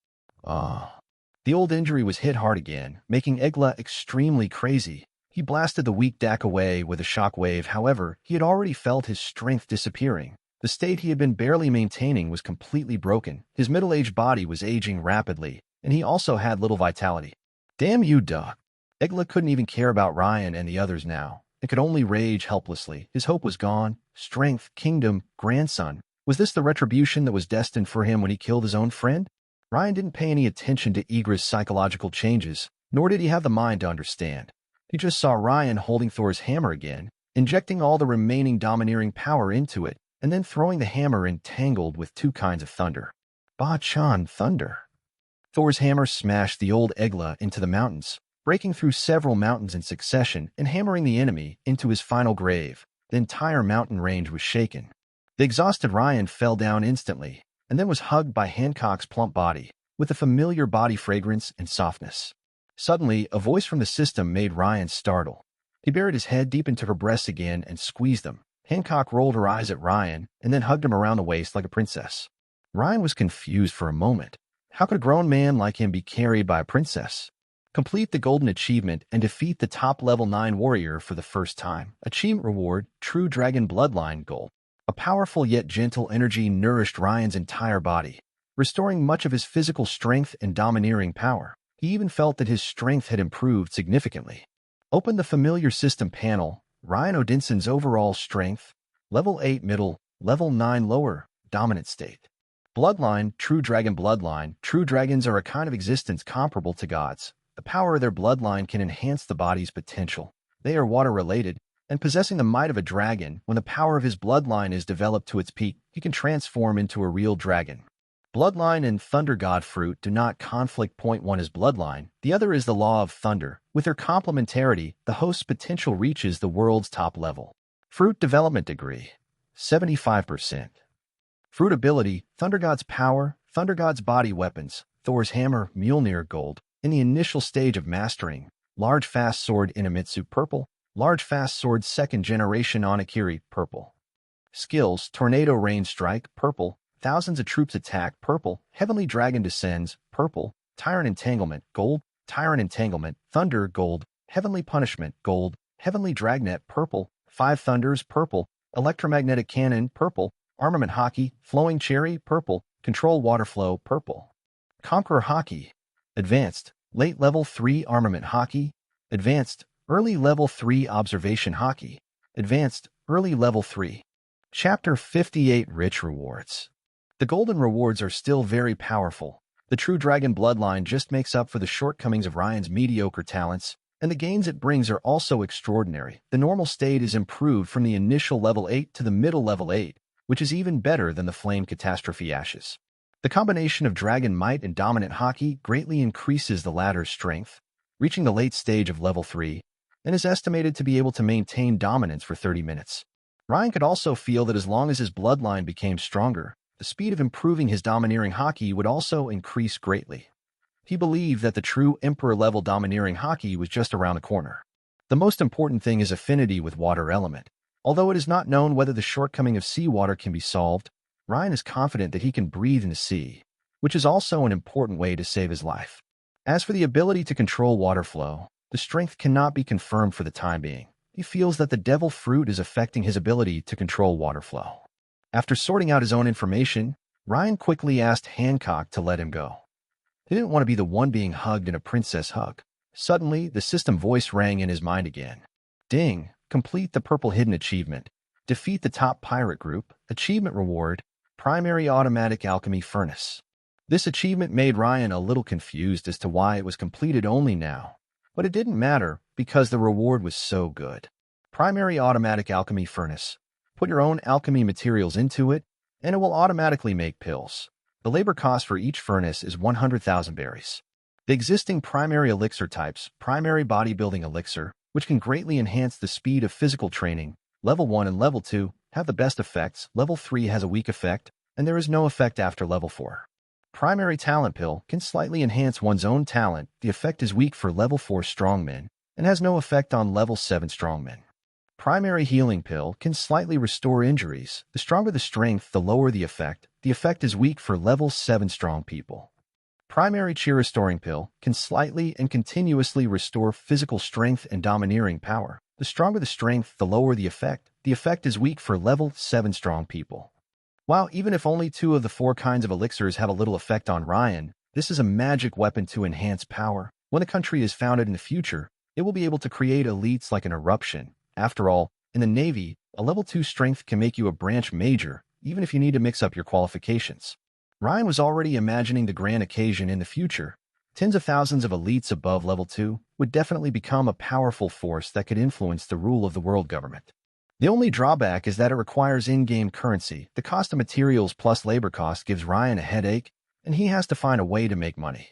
The old injury was hit hard again, making Egla extremely crazy. He blasted the weak Dak away with a shockwave. However, he had already felt his strength disappearing. The state he had been barely maintaining was completely broken. His middle-aged body was aging rapidly, and he also had little vitality. Damn you, Doc. Egla couldn't even care about Ryan and the others now. It could only rage helplessly. His hope was gone. Strength, kingdom, grandson. Was this the retribution that was destined for him when he killed his own friend? Ryan didn't pay any attention to Igra's psychological changes, nor did he have the mind to understand. He just saw Ryan holding Thor's hammer again, injecting all the remaining domineering power into it, and then throwing the hammer entangled with 2 kinds of thunder. Ba-chan thunder. Thor's hammer smashed the old Egla into the mountains, breaking through several mountains in succession and hammering the enemy into his final grave. The entire mountain range was shaken. The exhausted Ryan fell down instantly. and then was hugged by Hancock's plump body, with a familiar body fragrance and softness. Suddenly, a voice from the system made Ryan startle. He buried his head deep into her breasts again and squeezed them. Hancock rolled her eyes at Ryan and then hugged him around the waist like a princess. Ryan was confused for a moment. How could a grown man like him be carried by a princess? Complete the golden achievement and defeat the top level 9 warrior for the first time. Achievement reward, True Dragon Bloodline Gold. A powerful yet gentle energy nourished Ryan's entire body, restoring much of his physical strength and domineering power. He even felt that his strength had improved significantly. Open the familiar system panel. Ryan Odinson's overall strength, level 8 middle, level 9 lower, dominant state. Bloodline, True Dragon Bloodline. True dragons are a kind of existence comparable to gods. The power of their bloodline can enhance the body's potential. They are water-related, and possessing the might of a dragon, when the power of his bloodline is developed to its peak, he can transform into a real dragon. Bloodline and Thunder God Fruit do not conflict. Point 1 is bloodline, the other is the law of thunder. With their complementarity, the host's potential reaches the world's top level. Fruit development degree, 75%. Fruit ability, Thunder God's power, Thunder God's body weapons, Thor's hammer, Mjolnir gold. In the initial stage of mastering, large fast sword Inamitsu purple, large fast sword 2nd generation Onakiri purple. Skills, Tornado Rain Strike purple, Thousands of Troops Attack purple, Heavenly Dragon Descends purple, Tyrant Entanglement gold, Tyrant Entanglement Thunder gold, Heavenly Punishment gold, Heavenly Dragnet purple, 5 Thunders purple, Electromagnetic Cannon purple, Armament Hockey, Flowing Cherry purple, Control Water Flow purple. Conqueror Hockey, Advanced, Late Level 3 Armament Hockey, Advanced, Early Level 3 Observation Hockey, Advanced, Early Level 3. Chapter 58 Rich Rewards. The golden rewards are still very powerful. The True Dragon Bloodline just makes up for the shortcomings of Ryan's mediocre talents, and the gains it brings are also extraordinary. The normal state is improved from the initial level 8 to the middle level 8, which is even better than the Flame Catastrophe Ashes. The combination of Dragon Might and Dominant Hockey greatly increases the latter's strength, reaching the late stage of level 3, and is estimated to be able to maintain dominance for 30 minutes. Ryan could also feel that as long as his bloodline became stronger, the speed of improving his domineering hockey would also increase greatly. He believed that the true Emperor-level domineering hockey was just around the corner. The most important thing is affinity with water element. Although it is not known whether the shortcoming of seawater can be solved, Ryan is confident that he can breathe in the sea, which is also an important way to save his life. As for the ability to control water flow, the strength cannot be confirmed for the time being. He feels that the devil fruit is affecting his ability to control water flow. After sorting out his own information, Ryan quickly asked Hancock to let him go. He didn't want to be the one being hugged in a princess hug. Suddenly, the system voice rang in his mind again. Ding! Complete the purple hidden achievement. Defeat the top pirate group. Achievement reward, Primary Automatic Alchemy Furnace. This achievement made Ryan a little confused as to why it was completed only now, but it didn't matter because the reward was so good. Primary Automatic Alchemy Furnace. Put your own alchemy materials into it, and it will automatically make pills. The labor cost for each furnace is 100,000 berries. The existing primary elixir types, Primary Bodybuilding Elixir, which can greatly enhance the speed of physical training, Level 1 and Level 2 have the best effects, Level 3 has a weak effect, and there is no effect after Level 4. Primary Talent Pill can slightly enhance one's own talent, the effect is weak for Level 4 strongmen, and has no effect on Level 7 strongmen. Primary Healing Pill can slightly restore injuries. The stronger the strength, the lower the effect. The effect is weak for Level 7 strong people. Primary Chi Restoring Pill can slightly and continuously restore physical strength and domineering power. The stronger the strength, the lower the effect. The effect is weak for Level 7 strong people. While even if only 2 of the 4 kinds of elixirs have a little effect on Ryan, this is a magic weapon to enhance power. When the country is founded in the future, it will be able to create elites like an eruption. After all, in the Navy, a level 2 strength can make you a branch major, even if you need to mix up your qualifications. Ryan was already imagining the grand occasion in the future. Tens of thousands of elites above level 2 would definitely become a powerful force that could influence the rule of the world government. The only drawback is that it requires in-game currency. The cost of materials plus labor cost gives Ryan a headache, and he has to find a way to make money.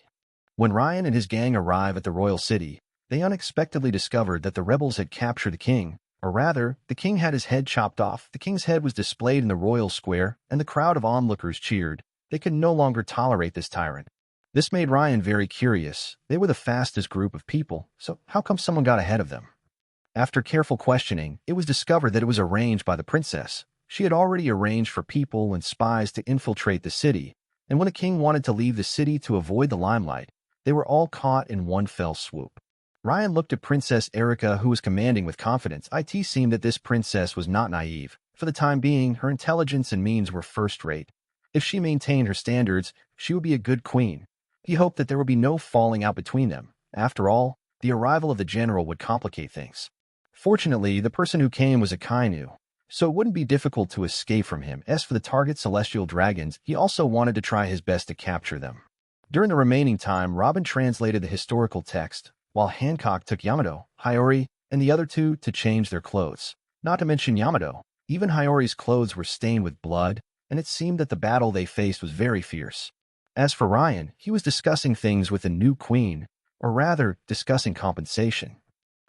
When Ryan and his gang arrive at the royal city, they unexpectedly discovered that the rebels had captured the king, or rather, the king had his head chopped off. The king's head was displayed in the royal square, and the crowd of onlookers cheered. They could no longer tolerate this tyrant. This made Ryan very curious. They were the fastest group of people, so how come someone got ahead of them? After careful questioning, it was discovered that it was arranged by the princess. She had already arranged for people and spies to infiltrate the city, and when the king wanted to leave the city to avoid the limelight, they were all caught in one fell swoop. Ryan looked at Princess Erica, who was commanding with confidence. It seemed that this princess was not naive. For the time being, her intelligence and means were first-rate. If she maintained her standards, she would be a good queen. He hoped that there would be no falling out between them. After all, the arrival of the general would complicate things. Fortunately, the person who came was a Kainu, so it wouldn't be difficult to escape from him. As for the target celestial dragons, he also wanted to try his best to capture them. During the remaining time, Robin translated the historical text, while Hancock took Yamato, Hiyori, and the other two to change their clothes. Not to mention Yamato, even Hiyori's clothes were stained with blood, and it seemed that the battle they faced was very fierce. As for Ryan, he was discussing things with the new queen, or rather, discussing compensation.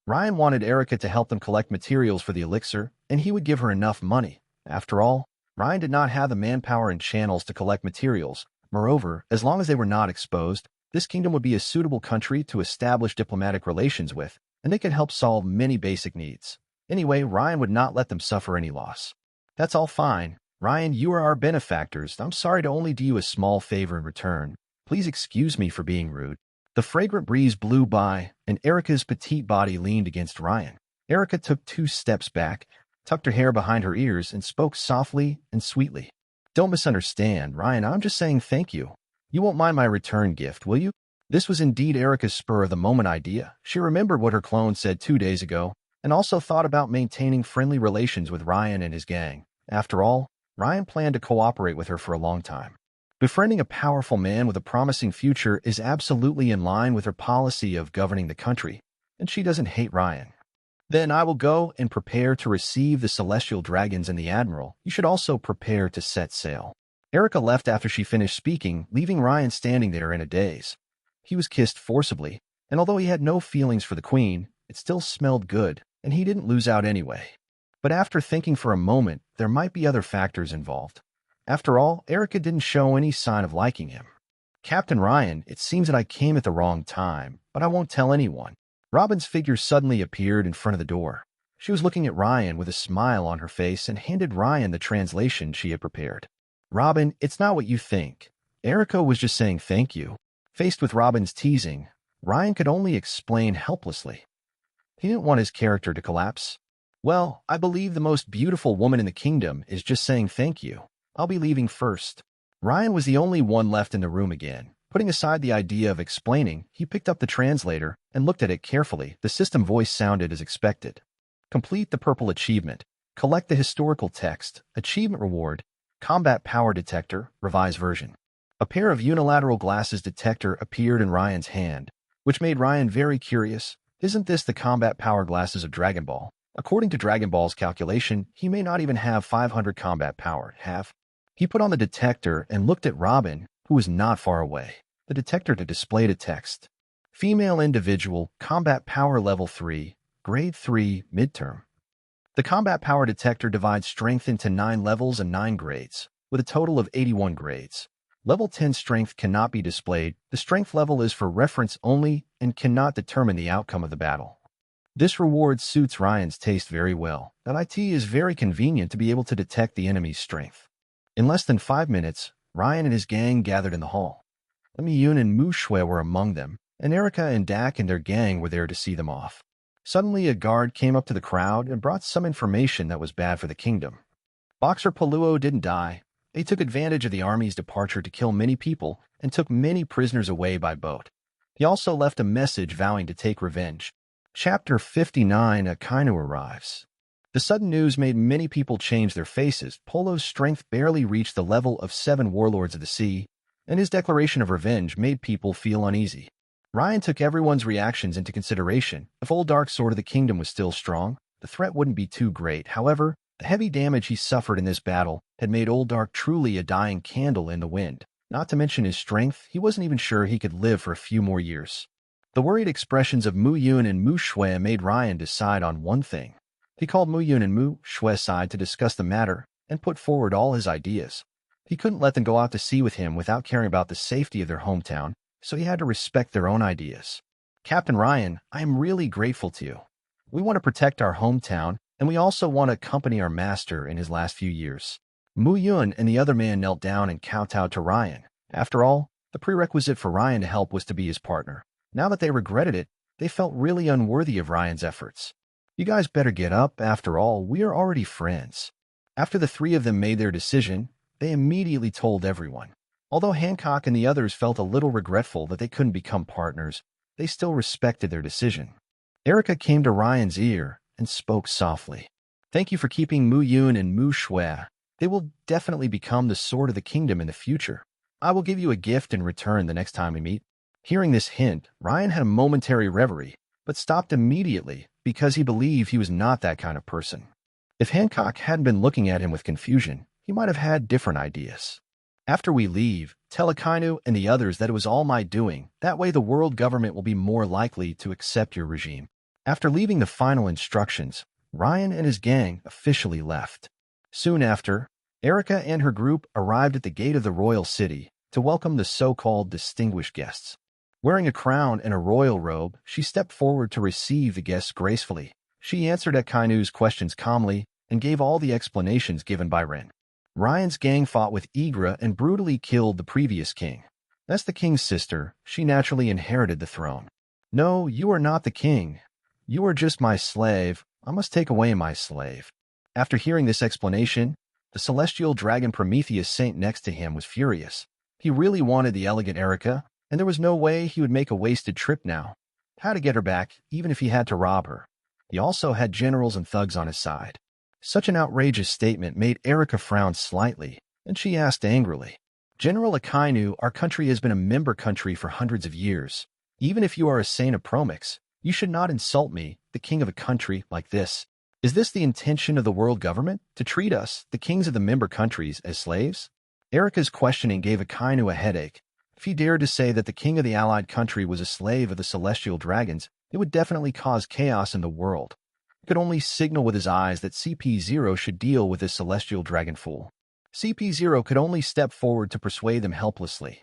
Ryan wanted Erica to help them collect materials for the elixir, and he would give her enough money. After all, Ryan did not have the manpower and channels to collect materials. Moreover, as long as they were not exposed, this kingdom would be a suitable country to establish diplomatic relations with, and they could help solve many basic needs. Anyway, Ryan would not let them suffer any loss. That's all fine. Ryan, you are our benefactors. I'm sorry to only do you a small favor in return. Please excuse me for being rude. The fragrant breeze blew by, and Erica's petite body leaned against Ryan. Erica took 2 steps back, tucked her hair behind her ears, and spoke softly and sweetly. Don't misunderstand, Ryan, I'm just saying thank you. You won't mind my return gift, will you? This was indeed Erica's spur-of-the-moment idea. She remembered what her clone said 2 days ago, and also thought about maintaining friendly relations with Ryan and his gang. After all, Ryan planned to cooperate with her for a long time. Befriending a powerful man with a promising future is absolutely in line with her policy of governing the country, and she doesn't hate Ryan. Then I will go and prepare to receive the celestial dragons and the admiral. You should also prepare to set sail. Erica left after she finished speaking, leaving Ryan standing there in a daze. He was kissed forcibly, and although he had no feelings for the queen, it still smelled good, and he didn't lose out anyway. But after thinking for a moment, there might be other factors involved. After all, Erica didn't show any sign of liking him. Captain Ryan, it seems that I came at the wrong time, but I won't tell anyone. Robin's figure suddenly appeared in front of the door. She was looking at Ryan with a smile on her face and handed Ryan the translation she had prepared. Robin, it's not what you think. Erica was just saying thank you. Faced with Robin's teasing, Ryan could only explain helplessly. He didn't want his character to collapse. Well, I believe the most beautiful woman in the kingdom is just saying thank you. I'll be leaving first. Ryan was the only one left in the room again. Putting aside the idea of explaining, he picked up the translator and looked at it carefully. The system voice sounded as expected. Complete the purple achievement. Collect the historical text. Achievement reward. Combat power detector. Revised version. A pair of unilateral glasses detector appeared in Ryan's hand, which made Ryan very curious. Isn't this the combat power glasses of Dragon Ball? According to Dragon Ball's calculation, he may not even have 500 combat power. He put on the detector and looked at Robin, who was not far away. The detector to display the text. Female individual, combat power level 3, grade 3, midterm. The combat power detector divides strength into 9 levels and 9 grades, with a total of 81 grades. Level 10 strength cannot be displayed. The strength level is for reference only and cannot determine the outcome of the battle. This reward suits Ryan's taste very well. It is very convenient to be able to detect the enemy's strength. In less than 5 minutes, Ryan and his gang gathered in the hall. Miyun and Mu Shui were among them, and Erica and Dak and their gang were there to see them off. Suddenly, a guard came up to the crowd and brought some information that was bad for the kingdom. Boxer Paluo didn't die. They took advantage of the army's departure to kill many people and took many prisoners away by boat. He also left a message vowing to take revenge. Chapter 59, Akainu arrives. The sudden news made many people change their faces. Polo's strength barely reached the level of 7 warlords of the sea, and his declaration of revenge made people feel uneasy. Ryan took everyone's reactions into consideration. If Old Dark Sword of the Kingdom was still strong, the threat wouldn't be too great. However, the heavy damage he suffered in this battle had made Old Dark truly a dying candle in the wind. Not to mention his strength, he wasn't even sure he could live for a few more years. The worried expressions of Mu Yun and Mu Shui made Ryan decide on one thing. He called Mu Yun and Mu Shui aside to discuss the matter and put forward all his ideas. He couldn't let them go out to sea with him without caring about the safety of their hometown, so he had to respect their own ideas. Captain Ryan, I am really grateful to you. We want to protect our hometown, and we also want to accompany our master in his last few years. Mu Yun and the other man knelt down and kowtowed to Ryan. After all, the prerequisite for Ryan to help was to be his partner. Now that they regretted it, they felt really unworthy of Ryan's efforts. You guys better get up. After all, we are already friends. After the three of them made their decision, they immediately told everyone. Although Hancock and the others felt a little regretful that they couldn't become partners, they still respected their decision. Erica came to Ryan's ear and spoke softly. Thank you for keeping Mu Yun and Mu Shui. They will definitely become the sword of the kingdom in the future. I will give you a gift in return the next time we meet. Hearing this hint, Ryan had a momentary reverie, but stopped immediately because he believed he was not that kind of person. If Hancock hadn't been looking at him with confusion, he might have had different ideas. After we leave, tell Akainu and the others that it was all my doing. That way the world government will be more likely to accept your regime. After leaving the final instructions, Ryan and his gang officially left. Soon after, Erica and her group arrived at the gate of the royal city to welcome the so-called distinguished guests. Wearing a crown and a royal robe, she stepped forward to receive the guests gracefully. She answered Akainu's questions calmly and gave all the explanations given by Ren. Ryan's gang fought with Igra and brutally killed the previous king. As the king's sister, she naturally inherited the throne. No, you are not the king. You are just my slave. I must take away my slave. After hearing this explanation, the celestial dragon Prometheus Saint next to him was furious. He really wanted the elegant Erica, and there was no way he would make a wasted trip now. How to get her back, even if he had to rob her. He also had generals and thugs on his side. Such an outrageous statement made Erica frown slightly, and she asked angrily, General Akainu, our country has been a member country for hundreds of years. Even if you are a saint of Promix, you should not insult me, the king of a country, like this. Is this the intention of the world government, to treat us, the kings of the member countries, as slaves? Erica's questioning gave Akainu a headache. If he dared to say that the king of the allied country was a slave of the celestial dragons, it would definitely cause chaos in the world. He could only signal with his eyes that CP0 should deal with this celestial dragon fool. CP0 could only step forward to persuade them helplessly.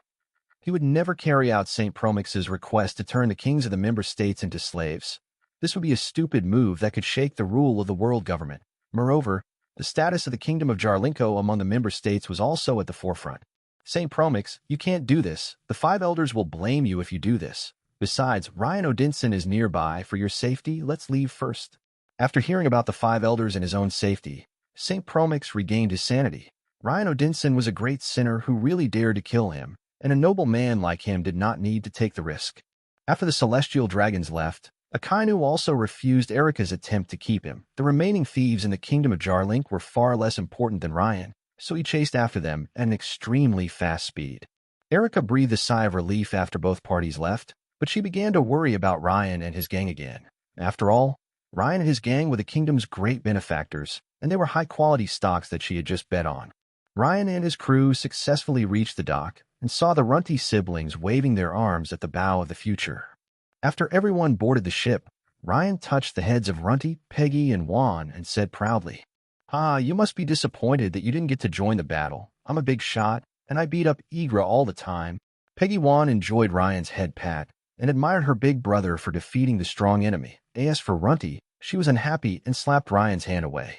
He would never carry out St. Promix's request to turn the kings of the member states into slaves. This would be a stupid move that could shake the rule of the world government. Moreover, the status of the kingdom of Jarlinko among the member states was also at the forefront. St. Promix, you can't do this. The five elders will blame you if you do this. Besides, Ryan Odinson is nearby. For your safety, let's leave first. After hearing about the five elders and his own safety, St. Promix regained his sanity. Ryan Odinson was a great sinner who really dared to kill him, and a noble man like him did not need to take the risk. After the celestial dragons left, Akainu also refused Erica's attempt to keep him. The remaining thieves in the kingdom of Jarlink were far less important than Ryan, so he chased after them at an extremely fast speed. Erica breathed a sigh of relief after both parties left, but she began to worry about Ryan and his gang again. After all, Ryan and his gang were the kingdom's great benefactors, and they were high-quality stocks that she had just bet on. Ryan and his crew successfully reached the dock and saw the Runty siblings waving their arms at the bow of the future. After everyone boarded the ship, Ryan touched the heads of Runty, Peggy, and Juan and said proudly, you must be disappointed that you didn't get to join the battle. I'm a big shot, and I beat up Igra all the time. Peggy Juan enjoyed Ryan's head pat and admired her big brother for defeating the strong enemy. As for Runty, she was unhappy and slapped Ryan's hand away.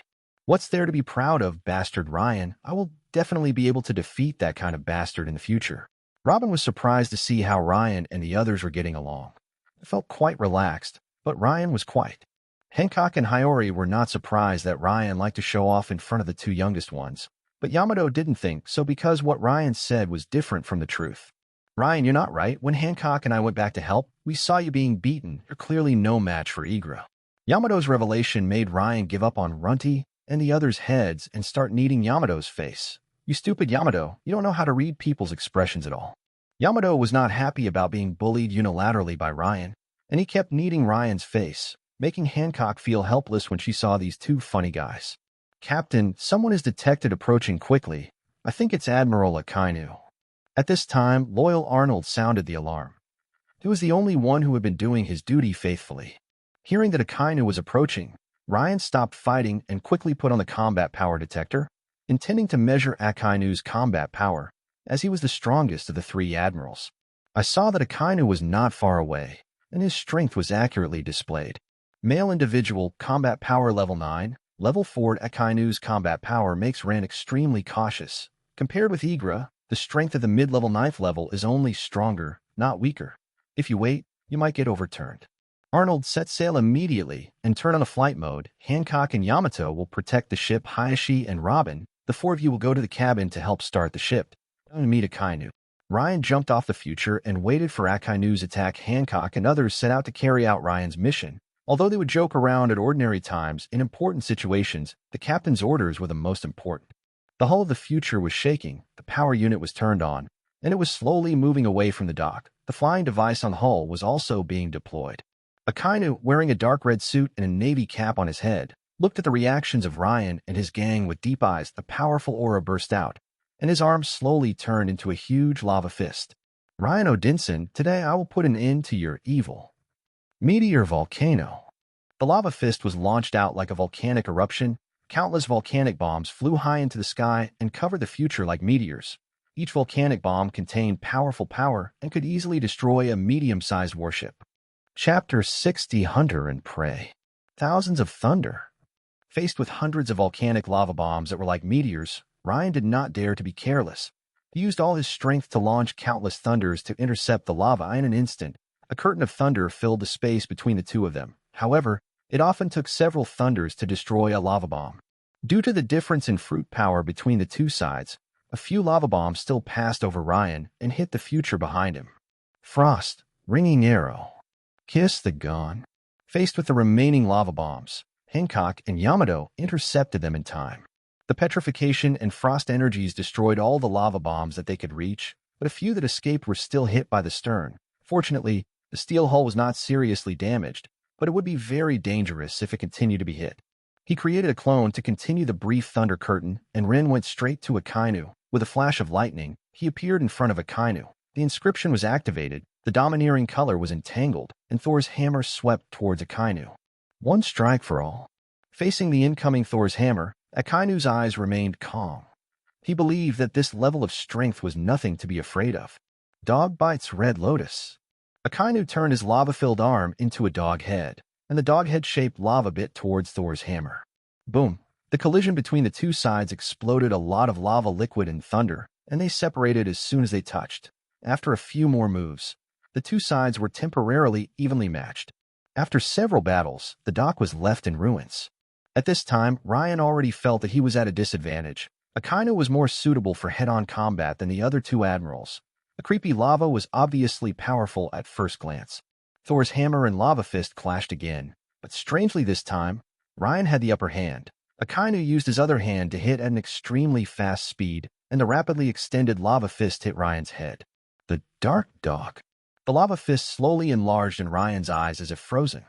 What's there to be proud of, bastard Ryan? I will definitely be able to defeat that kind of bastard in the future. Robin was surprised to see how Ryan and the others were getting along. It felt quite relaxed, but Ryan was quiet. Hancock and Hiyori were not surprised that Ryan liked to show off in front of the two youngest ones, but Yamato didn't think so because what Ryan said was different from the truth. Ryan, you're not right. When Hancock and I went back to help, we saw you being beaten. You're clearly no match for Igra. Yamato's revelation made Ryan give up on Runty and the others' heads and start kneading Yamato's face. You stupid Yamato, you don't know how to read people's expressions at all. Yamato was not happy about being bullied unilaterally by Ryan, and he kept kneading Ryan's face, making Hancock feel helpless when she saw these two funny guys. Captain, someone is detected approaching quickly. I think it's Admiral Akainu. At this time, Loyal Arnold sounded the alarm. He was the only one who had been doing his duty faithfully. Hearing that Akainu was approaching, Ryan stopped fighting and quickly put on the combat power detector. intending to measure Akainu's combat power, as he was the strongest of the three admirals. I saw that Akainu was not far away, and his strength was accurately displayed. Male individual, combat power level 9, level 4. Akainu's combat power makes Ran extremely cautious. Compared with Igra, the strength of the mid-level 9th level is only stronger, not weaker. If you wait, you might get overturned. Arnold set sail immediately and turn on a flight mode. Hancock and Yamato will protect the ship. Hayashi and Robin, the four of you will go to the cabin to help start the ship. And meet Akainu. Ryan jumped off the future and waited for Akainu's attack. Hancock and others set out to carry out Ryan's mission. Although they would joke around at ordinary times, in important situations, the captain's orders were the most important. The hull of the future was shaking, the power unit was turned on, and it was slowly moving away from the dock. The flying device on the hull was also being deployed. Akainu, wearing a dark red suit and a navy cap on his head, looked at the reactions of Ryan and his gang with deep eyes. A powerful aura burst out, and his arm slowly turned into a huge lava fist. Ryan Odinson, today I will put an end to your evil. Meteor volcano. The lava fist was launched out like a volcanic eruption. Countless volcanic bombs flew high into the sky and covered the future like meteors. Each volcanic bomb contained powerful power and could easily destroy a medium-sized warship. Chapter 60. Hunter and Prey. Thousands of thunder. Faced with hundreds of volcanic lava bombs that were like meteors, Ryan did not dare to be careless. He used all his strength to launch countless thunders to intercept the lava. In an instant, a curtain of thunder filled the space between the two of them. However, it often took several thunders to destroy a lava bomb. Due to the difference in fruit power between the two sides, a few lava bombs still passed over Ryan and hit the future behind him. Frost, ringing arrow. Kiss the gun. Faced with the remaining lava bombs, Hancock and Yamato intercepted them in time. The petrification and frost energies destroyed all the lava bombs that they could reach, but a few that escaped were still hit by the stern. Fortunately, the steel hull was not seriously damaged, but it would be very dangerous if it continued to be hit. He created a clone to continue the brief thunder curtain, and Ren went straight to Akainu. With a flash of lightning, he appeared in front of Akainu. The inscription was activated, the domineering color was entangled, and Thor's hammer swept towards Akainu. One strike for all. Facing the incoming Thor's hammer, Akainu's eyes remained calm. He believed that this level of strength was nothing to be afraid of. Dog bites red lotus. Akainu turned his lava-filled arm into a dog head, and the dog head-shaped lava bit towards Thor's hammer. Boom! The collision between the two sides exploded a lot of lava liquid and thunder, and they separated as soon as they touched. After a few more moves, the two sides were temporarily evenly matched. After several battles, the dock was left in ruins. At this time, Ryan already felt that he was at a disadvantage. Akainu was more suitable for head-on combat than the other two admirals. The creepy lava was obviously powerful at first glance. Thor's hammer and lava fist clashed again, but strangely this time, Ryan had the upper hand. Akainu used his other hand to hit at an extremely fast speed, and the rapidly extended lava fist hit Ryan's head. The dark dog. The lava fist slowly enlarged in Ryan's eyes as if frozen.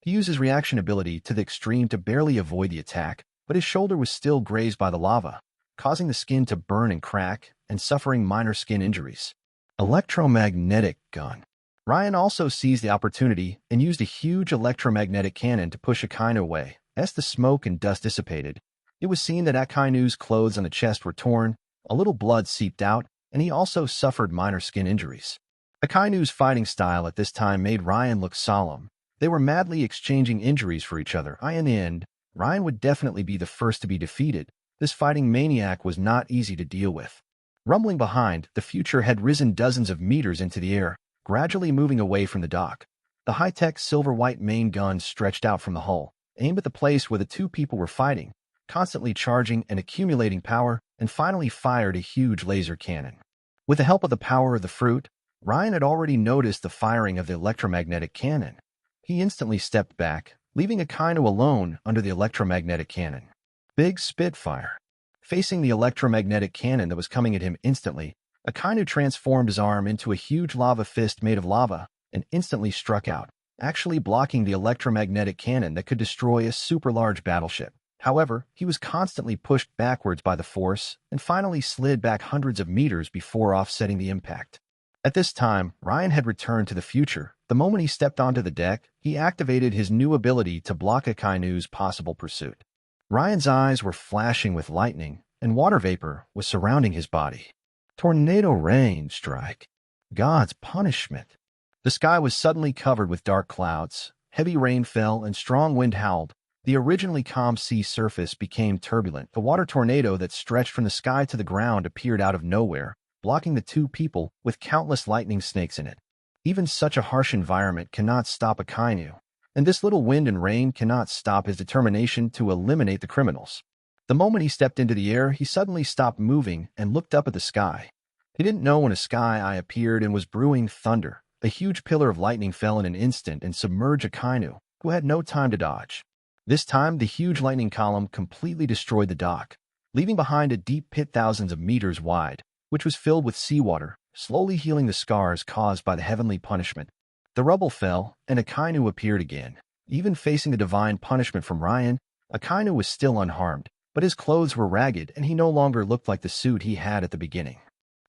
He used his reaction ability to the extreme to barely avoid the attack, but his shoulder was still grazed by the lava, causing the skin to burn and crack, and suffering minor skin injuries. Electromagnetic gun. Ryan also seized the opportunity and used a huge electromagnetic cannon to push Akainu away. As the smoke and dust dissipated, it was seen that Akainu's clothes on the chest were torn, a little blood seeped out, and he also suffered minor skin injuries. Akainu's fighting style at this time made Ryan look solemn. They were madly exchanging injuries for each other. In the end, Ryan would definitely be the first to be defeated. This fighting maniac was not easy to deal with. Rumbling behind, the future had risen dozens of meters into the air, gradually moving away from the dock. The high-tech silver-white main gun stretched out from the hull, aimed at the place where the two people were fighting, constantly charging and accumulating power, and finally fired a huge laser cannon. With the help of the power of the fruit, Ryan had already noticed the firing of the electromagnetic cannon. He instantly stepped back, leaving Akainu alone under the electromagnetic cannon. Big Spitfire. Facing the electromagnetic cannon that was coming at him instantly, Akainu transformed his arm into a huge lava fist made of lava and instantly struck out, actually blocking the electromagnetic cannon that could destroy a super-large battleship. However, he was constantly pushed backwards by the force and finally slid back hundreds of meters before offsetting the impact. At this time, Ryan had returned to the future. The moment he stepped onto the deck, he activated his new ability to block Akainu's possible pursuit. Ryan's eyes were flashing with lightning, and water vapor was surrounding his body. Tornado rain strike. God's punishment. The sky was suddenly covered with dark clouds. Heavy rain fell and strong wind howled. The originally calm sea surface became turbulent. A water tornado that stretched from the sky to the ground appeared out of nowhere, blocking the two people with countless lightning snakes in it. Even such a harsh environment cannot stop Akainu, and this little wind and rain cannot stop his determination to eliminate the criminals. The moment he stepped into the air, he suddenly stopped moving and looked up at the sky. He didn't know when a sky eye appeared and was brewing thunder. A huge pillar of lightning fell in an instant and submerged Akainu, who had no time to dodge. This time, the huge lightning column completely destroyed the dock, leaving behind a deep pit thousands of meters wide, which was filled with seawater, slowly healing the scars caused by the heavenly punishment. The rubble fell, and Akainu appeared again. Even facing the divine punishment from Ryan, Akainu was still unharmed, but his clothes were ragged and he no longer looked like the suit he had at the beginning.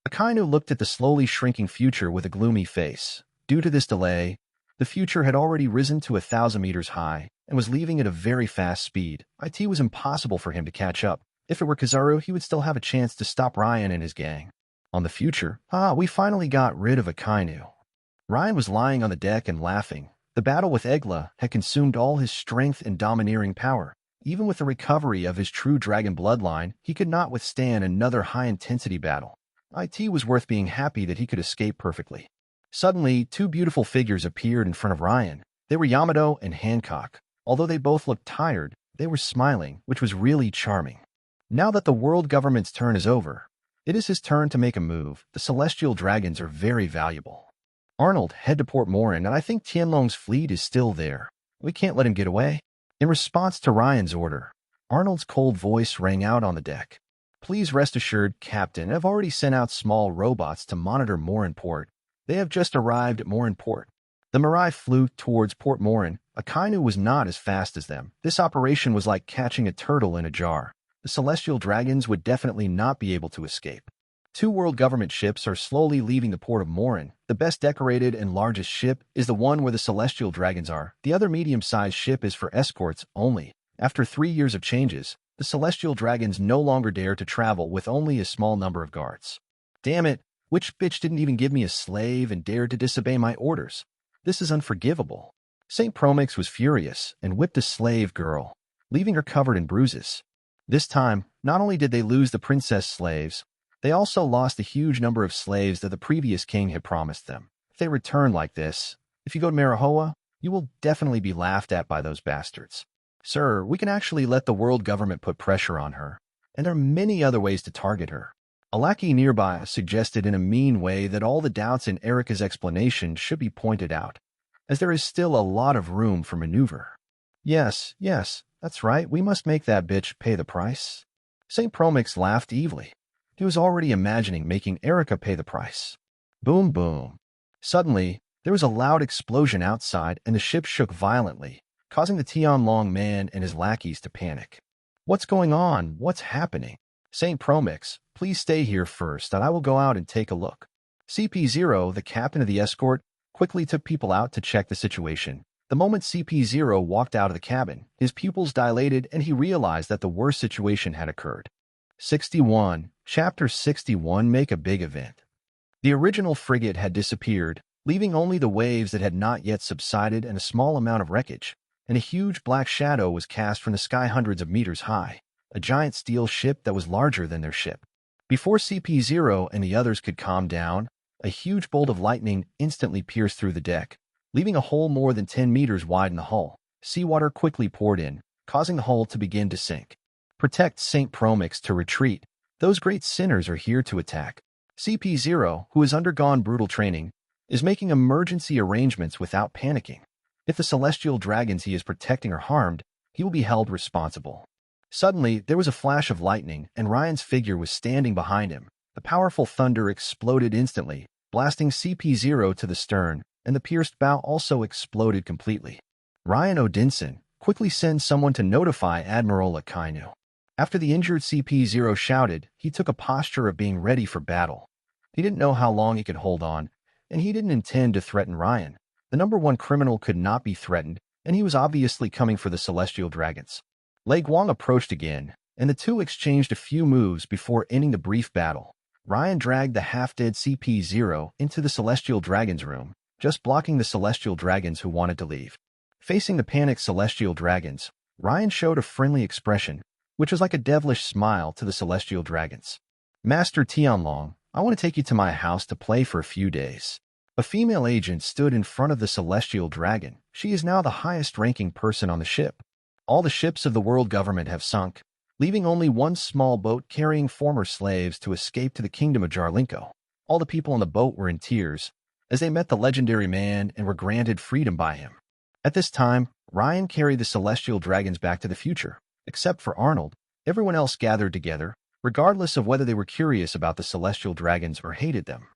Akainu looked at the slowly shrinking future with a gloomy face. Due to this delay, the future had already risen to 1,000 meters high and was leaving at a very fast speed. It was impossible for him to catch up. If it were Kizaru, he would still have a chance to stop Ryan and his gang. On the future, we finally got rid of Akainu. Ryan was lying on the deck and laughing. The battle with Egla had consumed all his strength and domineering power. Even with the recovery of his true dragon bloodline, he could not withstand another high-intensity battle. It was worth being happy that he could escape perfectly. Suddenly, two beautiful figures appeared in front of Ryan. They were Yamato and Hancock. Although they both looked tired, they were smiling, which was really charming. Now that the world government's turn is over, it is his turn to make a move. The celestial dragons are very valuable. Arnold, head to Port Morin, and I think Tianlong's fleet is still there. We can't let him get away. In response to Ryan's order, Arnold's cold voice rang out on the deck. Please rest assured, Captain, I've already sent out small robots to monitor Morin Port. They have just arrived at Morin Port. The Mirai flew towards Port Morin. Akainu was not as fast as them. This operation was like catching a turtle in a jar. The celestial dragons would definitely not be able to escape. Two world government ships are slowly leaving the port of Morin. The best decorated and largest ship is the one where the celestial dragons are. The other medium-sized ship is for escorts only. After 3 years of changes, the celestial dragons no longer dare to travel with only a small number of guards. Damn it, which bitch didn't even give me a slave and dared to disobey my orders? This is unforgivable. St. Promix was furious and whipped a slave girl, leaving her covered in bruises. This time, not only did they lose the princess slaves, they also lost a huge number of slaves that the previous king had promised them. If they return like this, if you go to Marihoa, you will definitely be laughed at by those bastards. Sir, we can actually let the world government put pressure on her, and there are many other ways to target her. A lackey nearby suggested in a mean way that all the doubts in Erica's explanation should be pointed out, as there is still a lot of room for maneuver. Yes, that's right, we must make that bitch pay the price. St. Promix laughed evilly. He was already imagining making Erica pay the price. Boom, boom. Suddenly, there was a loud explosion outside and the ship shook violently, causing the Tianlong man and his lackeys to panic. What's going on? What's happening? St. Promix, please stay here first and I will go out and take a look. CP0, the captain of the escort, quickly took people out to check the situation. The moment CP0 walked out of the cabin, his pupils dilated and he realized that the worst situation had occurred. 61. Chapter 61 Make a Big Event. The original frigate had disappeared, leaving only the waves that had not yet subsided and a small amount of wreckage, and a huge black shadow was cast from the sky hundreds of meters high, a giant steel ship that was larger than their ship. Before CP0 and the others could calm down, a huge bolt of lightning instantly pierced through the deck, leaving a hole more than 10 meters wide in the hull. Seawater quickly poured in, causing the hull to begin to sink. Protect St. Promix to retreat. Those great sinners are here to attack. CP0, who has undergone brutal training, is making emergency arrangements without panicking. If the celestial dragons he is protecting are harmed, he will be held responsible. Suddenly, there was a flash of lightning, and Ryan's figure was standing behind him. The powerful thunder exploded instantly, blasting CP0 to the stern, and the pierced bow also exploded completely. Ryan Odinson quickly sends someone to notify Admiral Akainu. After the injured CP0 shouted, he took a posture of being ready for battle. He didn't know how long he could hold on, and he didn't intend to threaten Ryan. The number one criminal could not be threatened, and he was obviously coming for the celestial dragons. Lei Guang approached again, and the two exchanged a few moves before ending the brief battle. Ryan dragged the half-dead CP-0 into the Celestial Dragon's room, just blocking the Celestial Dragons who wanted to leave. Facing the panicked Celestial Dragons, Ryan showed a friendly expression, which was like a devilish smile to the Celestial Dragons. Master Tianlong, I want to take you to my house to play for a few days. A female agent stood in front of the Celestial Dragon. She is now the highest-ranking person on the ship. All the ships of the world government have sunk, leaving only one small boat carrying former slaves to escape to the kingdom of Jarlinko. All the people on the boat were in tears as they met the legendary man and were granted freedom by him. At this time, Ryan carried the Celestial Dragons back to the future. Except for Arnold, everyone else gathered together, regardless of whether they were curious about the Celestial Dragons or hated them.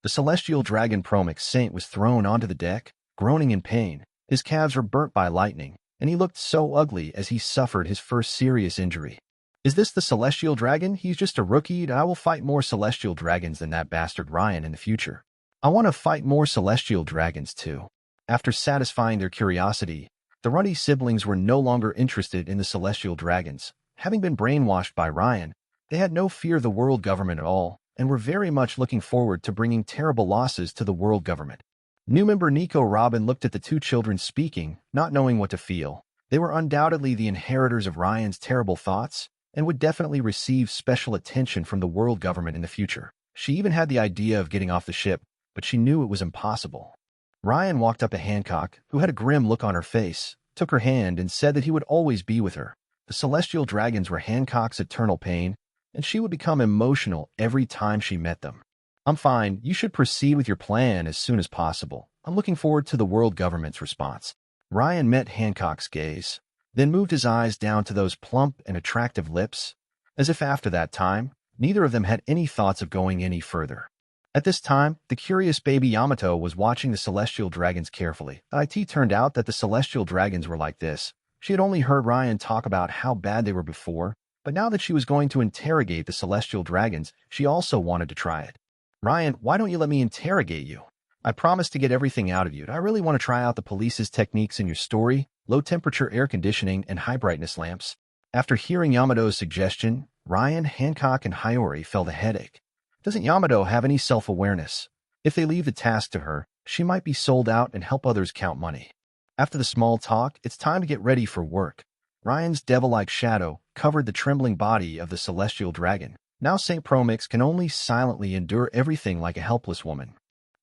The Celestial Dragon Promix Saint was thrown onto the deck, groaning in pain. His calves were burnt by lightning, and he looked so ugly as he suffered his first serious injury. Is this the Celestial Dragon? He's just a rookie, and I will fight more Celestial Dragons than that bastard Ryan in the future. I want to fight more Celestial Dragons too. After satisfying their curiosity, the Runty siblings were no longer interested in the Celestial Dragons. Having been brainwashed by Ryan, they had no fear of the world government at all, and were very much looking forward to bringing terrible losses to the world government. New member Nico Robin looked at the two children speaking, not knowing what to feel. They were undoubtedly the inheritors of Ryan's terrible thoughts, and would definitely receive special attention from the world government in the future. She even had the idea of getting off the ship, but she knew it was impossible. Ryan walked up to Hancock, who had a grim look on her face, took her hand, and said that he would always be with her. The Celestial Dragons were Hancock's eternal pain, and she would become emotional every time she met them. I'm fine. You should proceed with your plan as soon as possible. I'm looking forward to the world government's response. Ryan met Hancock's gaze, then moved his eyes down to those plump and attractive lips, as if after that time, neither of them had any thoughts of going any further. At this time, the curious baby Yamato was watching the Celestial Dragons carefully. It turned out that the Celestial Dragons were like this. She had only heard Ryan talk about how bad they were before, but now that she was going to interrogate the Celestial Dragons, she also wanted to try it. Ryan, why don't you let me interrogate you? I promised to get everything out of you. I really want to try out the police's techniques in your story, low-temperature air conditioning, and high-brightness lamps. After hearing Yamato's suggestion, Ryan, Hancock, and Hiyori felt a headache. Doesn't Yamato have any self-awareness? If they leave the task to her, she might be sold out and help others count money. After the small talk, it's time to get ready for work. Ryan's devil-like shadow covered the trembling body of the Celestial Dragon. Now St. Promix can only silently endure everything like a helpless woman.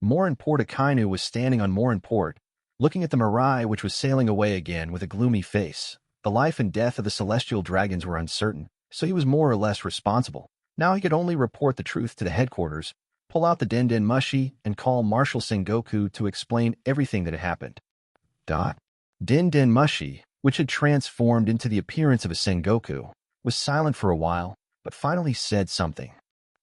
Morinport Akainu was standing on Morinport, looking at the Mirai which was sailing away again with a gloomy face. The life and death of the Celestial Dragons were uncertain, so he was more or less responsible. Now he could only report the truth to the headquarters, pull out the Den Mushi, and call Marshal Sengoku to explain everything that had happened. Den Mushi, which had transformed into the appearance of a Sengoku, was silent for a while, but finally said something.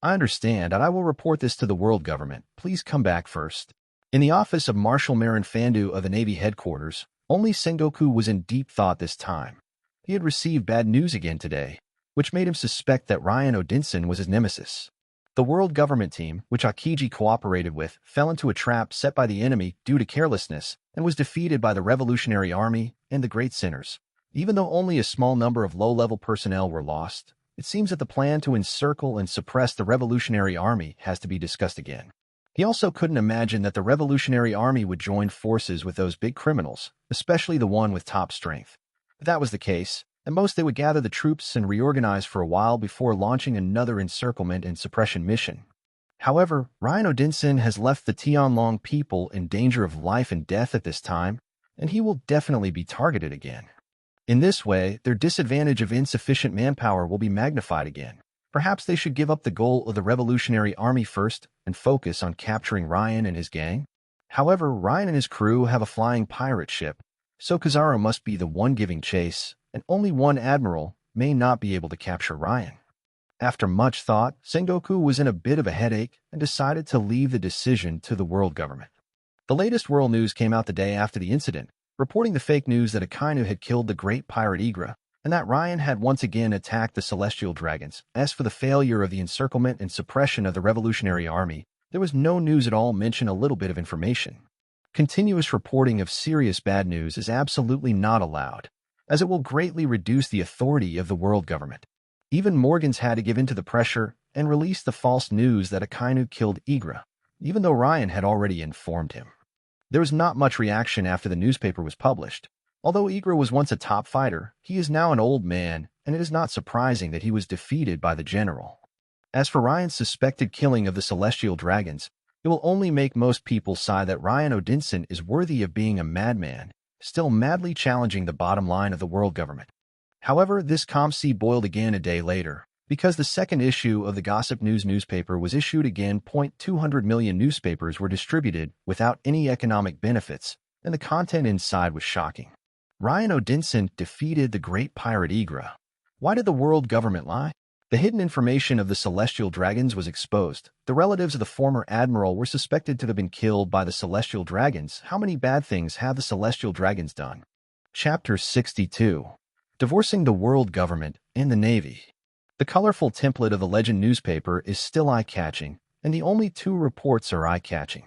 I understand, and I will report this to the world government. Please come back first. In the office of Marshal Marin Fandu of the Navy headquarters, only Sengoku was in deep thought this time. He had received bad news again today, which made him suspect that Ryan Odinson was his nemesis. The world government team, which Akiji cooperated with, fell into a trap set by the enemy due to carelessness and was defeated by the Revolutionary Army and the Great Sinners. Even though only a small number of low-level personnel were lost, it seems that the plan to encircle and suppress the Revolutionary Army has to be discussed again. He also couldn't imagine that the Revolutionary Army would join forces with those big criminals, especially the one with top strength. If that was the case, at most they would gather the troops and reorganize for a while before launching another encirclement and suppression mission. However, Ryan Odinson has left the Tianlong people in danger of life and death at this time, and he will definitely be targeted again. In this way, their disadvantage of insufficient manpower will be magnified again. Perhaps they should give up the goal of the Revolutionary Army first and focus on capturing Ryan and his gang. However, Ryan and his crew have a flying pirate ship, so Kizaru must be the one giving chase, and only one admiral may not be able to capture Ryan. After much thought, Sengoku was in a bit of a headache and decided to leave the decision to the world government. The latest world news came out the day after the incident, reporting the fake news that Akainu had killed the great pirate Igra, and that Ryan had once again attacked the Celestial Dragons. As for the failure of the encirclement and suppression of the Revolutionary Army, there was no news at all mention a little bit of information. Continuous reporting of serious bad news is absolutely not allowed, as it will greatly reduce the authority of the world government. Even Morgans had to give in to the pressure and release the false news that Akainu killed Igra, even though Ryan had already informed him. There was not much reaction after the newspaper was published. Although Igra was once a top fighter, he is now an old man, and it is not surprising that he was defeated by the general. As for Ryan's suspected killing of the celestial dragons, it will only make most people sigh that Ryan Odinson is worthy of being a madman, still madly challenging the bottom line of the world government. However, this ComC boiled again a day later, because the second issue of the Gossip News newspaper was issued again. 200 million newspapers were distributed without any economic benefits, and the content inside was shocking. Ryan Odinson defeated the great pirate Igra. Why did the world government lie? The hidden information of the celestial dragons was exposed. The relatives of the former admiral were suspected to have been killed by the celestial dragons. How many bad things have the celestial dragons done? Chapter 62. Divorcing the world government and the Navy. The colorful template of the Legend newspaper is still eye-catching, and the only two reports are eye-catching.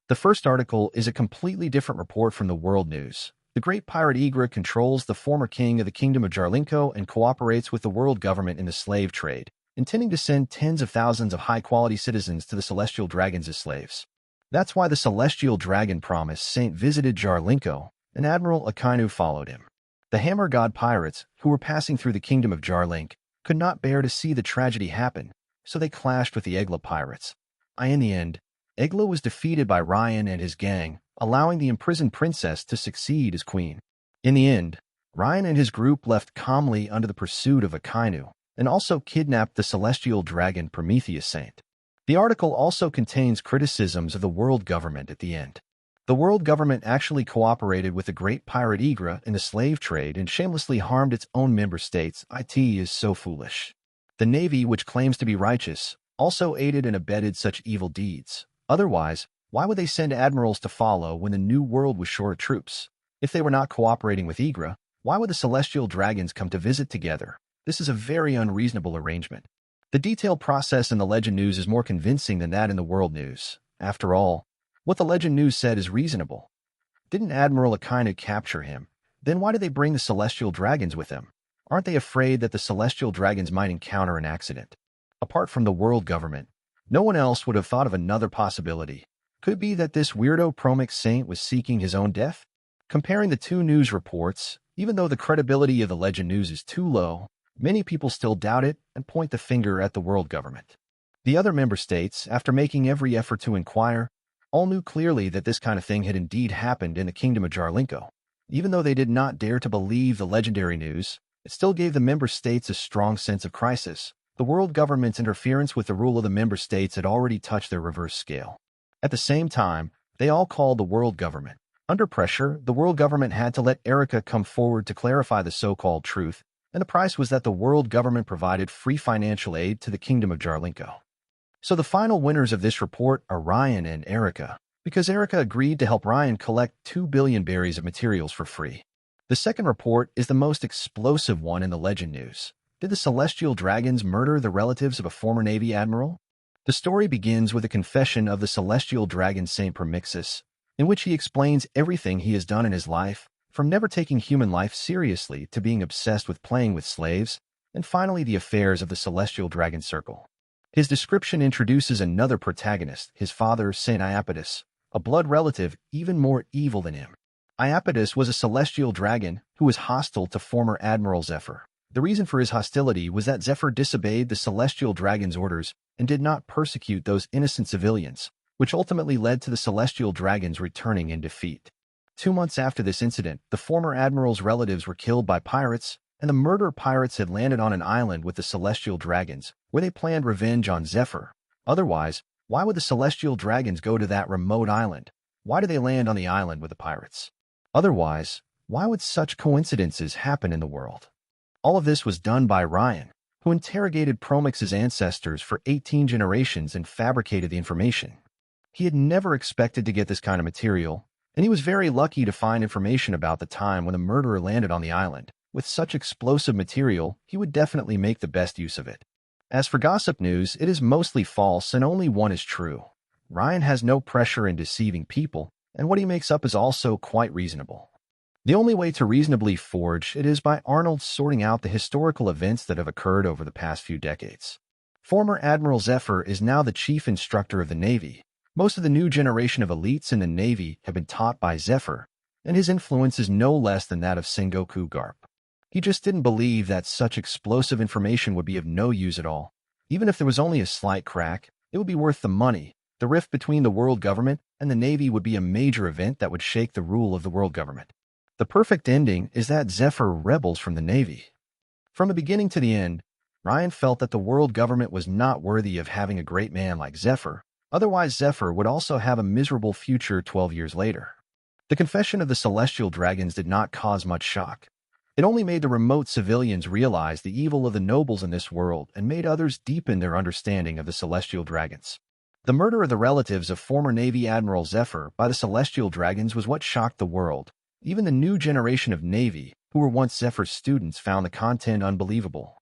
The first article is a completely different report from the world news. The great pirate Igra controls the former king of the kingdom of Jarlinko and cooperates with the world government in the slave trade, intending to send tens of thousands of high-quality citizens to the celestial dragons as slaves. That's why the celestial dragon promised Saint visited Jarlinko, and Admiral Akainu followed him. The Hammer God pirates, who were passing through the kingdom of Jarlink, could not bear to see the tragedy happen, so they clashed with the Egla pirates. In the end, Egla was defeated by Ryan and his gang, allowing the imprisoned princess to succeed as queen. In the end, Ryan and his group left calmly under the pursuit of Akainu, and also kidnapped the celestial dragon Prometheus Saint. The article also contains criticisms of the world government at the end. The world government actually cooperated with the great pirate Igra in the slave trade and shamelessly harmed its own member states. It is so foolish. The Navy, which claims to be righteous, also aided and abetted such evil deeds. Otherwise, why would they send admirals to follow when the New World was short of troops? If they were not cooperating with Igra, why would the celestial dragons come to visit together? This is a very unreasonable arrangement. The detailed process in the Legend News is more convincing than that in the World News. After all, what the Legend News said is reasonable. Didn't Admiral Akainu capture him? Then why did they bring the celestial dragons with them? Aren't they afraid that the celestial dragons might encounter an accident? Apart from the world government, no one else would have thought of another possibility. Could it be that this weirdo Promix Saint was seeking his own death? Comparing the two news reports, even though the credibility of the Legend News is too low, many people still doubt it and point the finger at the world government. The other member states, after making every effort to inquire, all knew clearly that this kind of thing had indeed happened in the kingdom of Jarlinko. Even though they did not dare to believe the legendary news, it still gave the member states a strong sense of crisis. The world government's interference with the rule of the member states had already touched their reverse scale. At the same time, they all called the world government. Under pressure, the world government had to let Erica come forward to clarify the so-called truth, and the price was that the world government provided free financial aid to the kingdom of Jarlinko. So the final winners of this report are Ryan and Erica, because Erica agreed to help Ryan collect 2 billion berries of materials for free. The second report is the most explosive one in the Legend News. Did the celestial dragons murder the relatives of a former Navy admiral? The story begins with a confession of the celestial dragon Saint Promixus, in which he explains everything he has done in his life, from never taking human life seriously to being obsessed with playing with slaves, and finally the affairs of the celestial dragon circle. His description introduces another protagonist, his father, Saint Iapetus, a blood relative even more evil than him. Iapetus was a celestial dragon who was hostile to former Admiral Zephyr. The reason for his hostility was that Zephyr disobeyed the celestial dragon's orders and did not persecute those innocent civilians, which ultimately led to the celestial dragons returning in defeat. 2 months after this incident, the former admiral's relatives were killed by pirates, and the murderer pirates had landed on an island with the celestial dragons, where they planned revenge on Zephyr. Otherwise, why would the celestial dragons go to that remote island? Why did they land on the island with the pirates? Otherwise, why would such coincidences happen in the world? All of this was done by Ryan, who interrogated Promix's ancestors for 18 generations and fabricated the information. He had never expected to get this kind of material, and he was very lucky to find information about the time when the murderer landed on the island. With such explosive material, he would definitely make the best use of it. As for gossip news, it is mostly false and only one is true. Ryan has no pressure in deceiving people, and what he makes up is also quite reasonable. The only way to reasonably forge it is by Arnold sorting out the historical events that have occurred over the past few decades. Former Admiral Zephyr is now the chief instructor of the Navy. Most of the new generation of elites in the Navy have been taught by Zephyr, and his influence is no less than that of Sengoku Garp. He just didn't believe that such explosive information would be of no use at all. Even if there was only a slight crack, it would be worth the money. The rift between the world government and the Navy would be a major event that would shake the rule of the world government. The perfect ending is that Zephyr rebels from the Navy. From the beginning to the end, Ryan felt that the world government was not worthy of having a great man like Zephyr. Otherwise, Zephyr would also have a miserable future 12 years later. The confession of the celestial dragons did not cause much shock. It only made the remote civilians realize the evil of the nobles in this world and made others deepen their understanding of the celestial dragons. The murder of the relatives of former Navy Admiral Zephyr by the celestial dragons was what shocked the world. Even the new generation of Navy, who were once Zephyr's students, found the content unbelievable.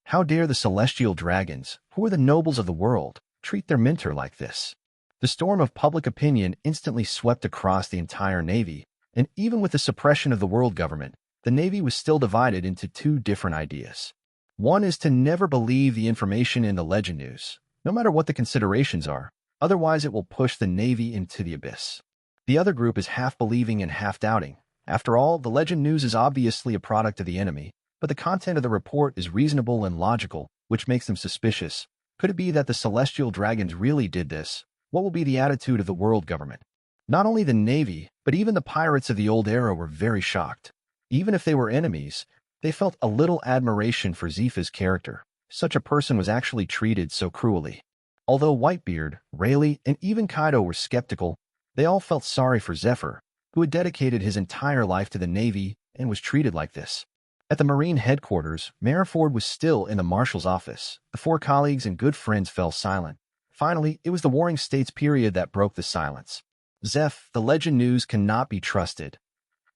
How dare the celestial dragons, who are the nobles of the world, treat their mentor like this? The storm of public opinion instantly swept across the entire Navy, and even with the suppression of the world government, the Navy was still divided into two different ideas. One is to never believe the information in the legend news, no matter what the considerations are, otherwise it will push the Navy into the abyss. The other group is half believing and half doubting. After all, the legend news is obviously a product of the enemy, but the content of the report is reasonable and logical, which makes them suspicious. Could it be that the celestial dragons really did this? What will be the attitude of the world government? Not only the Navy, but even the pirates of the old era were very shocked. Even if they were enemies, they felt a little admiration for Zepha's character. Such a person was actually treated so cruelly. Although Whitebeard, Rayleigh, and even Kaido were skeptical, they all felt sorry for Zephyr, who had dedicated his entire life to the Navy and was treated like this. At the Marine headquarters, Mariford was still in the Marshal's office. The four colleagues and good friends fell silent. Finally, it was the Warring States period that broke the silence. Zeph, the legend news cannot be trusted.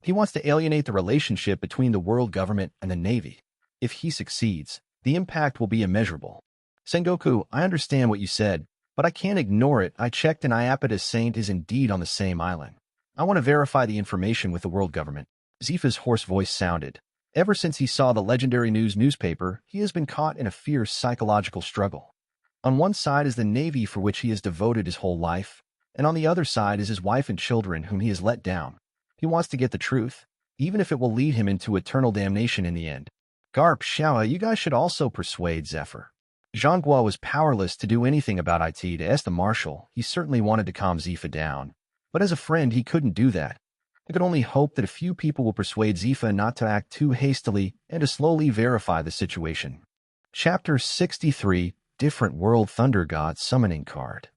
He wants to alienate the relationship between the world government and the Navy. If he succeeds, the impact will be immeasurable. Sengoku, I understand what you said, but I can't ignore it. I checked and Iapetus Saint is indeed on the same island. I want to verify the information with the world government. Zepha's hoarse voice sounded. Ever since he saw the legendary newspaper, he has been caught in a fierce psychological struggle. On one side is the Navy for which he has devoted his whole life, and on the other side is his wife and children whom he has let down. He wants to get the truth, even if it will lead him into eternal damnation in the end. Garp, Xiao, you guys should also persuade Zephyr. Zhonghua was powerless to do anything about it to ask the Marshal. He certainly wanted to calm Zephyr down, but as a friend he couldn't do that. He could only hope that a few people will persuade Zephyr not to act too hastily and to slowly verify the situation. Chapter 63, Different World Thunder God Summoning Card.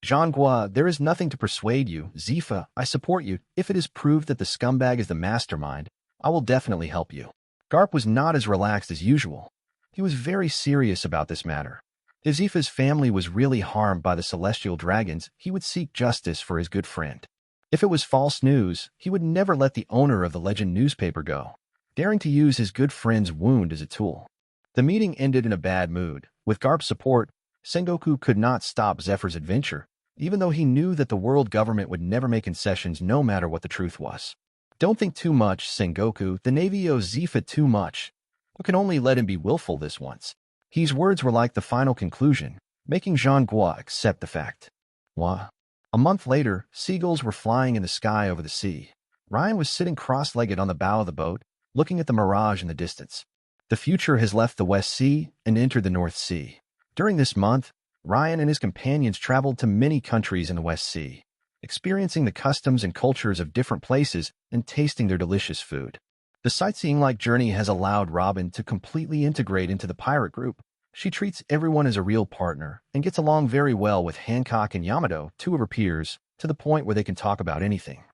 Zhonghua, there is nothing to persuade you. Zephyr, I support you. If it is proved that the scumbag is the mastermind, I will definitely help you. Garp was not as relaxed as usual. He was very serious about this matter. If Zephyr's family was really harmed by the celestial dragons, he would seek justice for his good friend. If it was false news, he would never let the owner of the legend newspaper go, daring to use his good friend's wound as a tool. The meeting ended in a bad mood. With Garp's support, Sengoku could not stop Zephyr's adventure, even though he knew that the world government would never make concessions no matter what the truth was. Don't think too much, Sengoku. The Navy owes Zephyr too much. We can only let him be willful this once. His words were like the final conclusion, making Zhonghua accept the fact. Wah. A month later, seagulls were flying in the sky over the sea. Ryan was sitting cross-legged on the bow of the boat, looking at the mirage in the distance. The future has left the West Sea and entered the North Sea. During this month, Ryan and his companions traveled to many countries in the West Sea, experiencing the customs and cultures of different places and tasting their delicious food. The sightseeing-like journey has allowed Robin to completely integrate into the pirate group. She treats everyone as a real partner and gets along very well with Hancock and Yamato, two of her peers, to the point where they can talk about anything.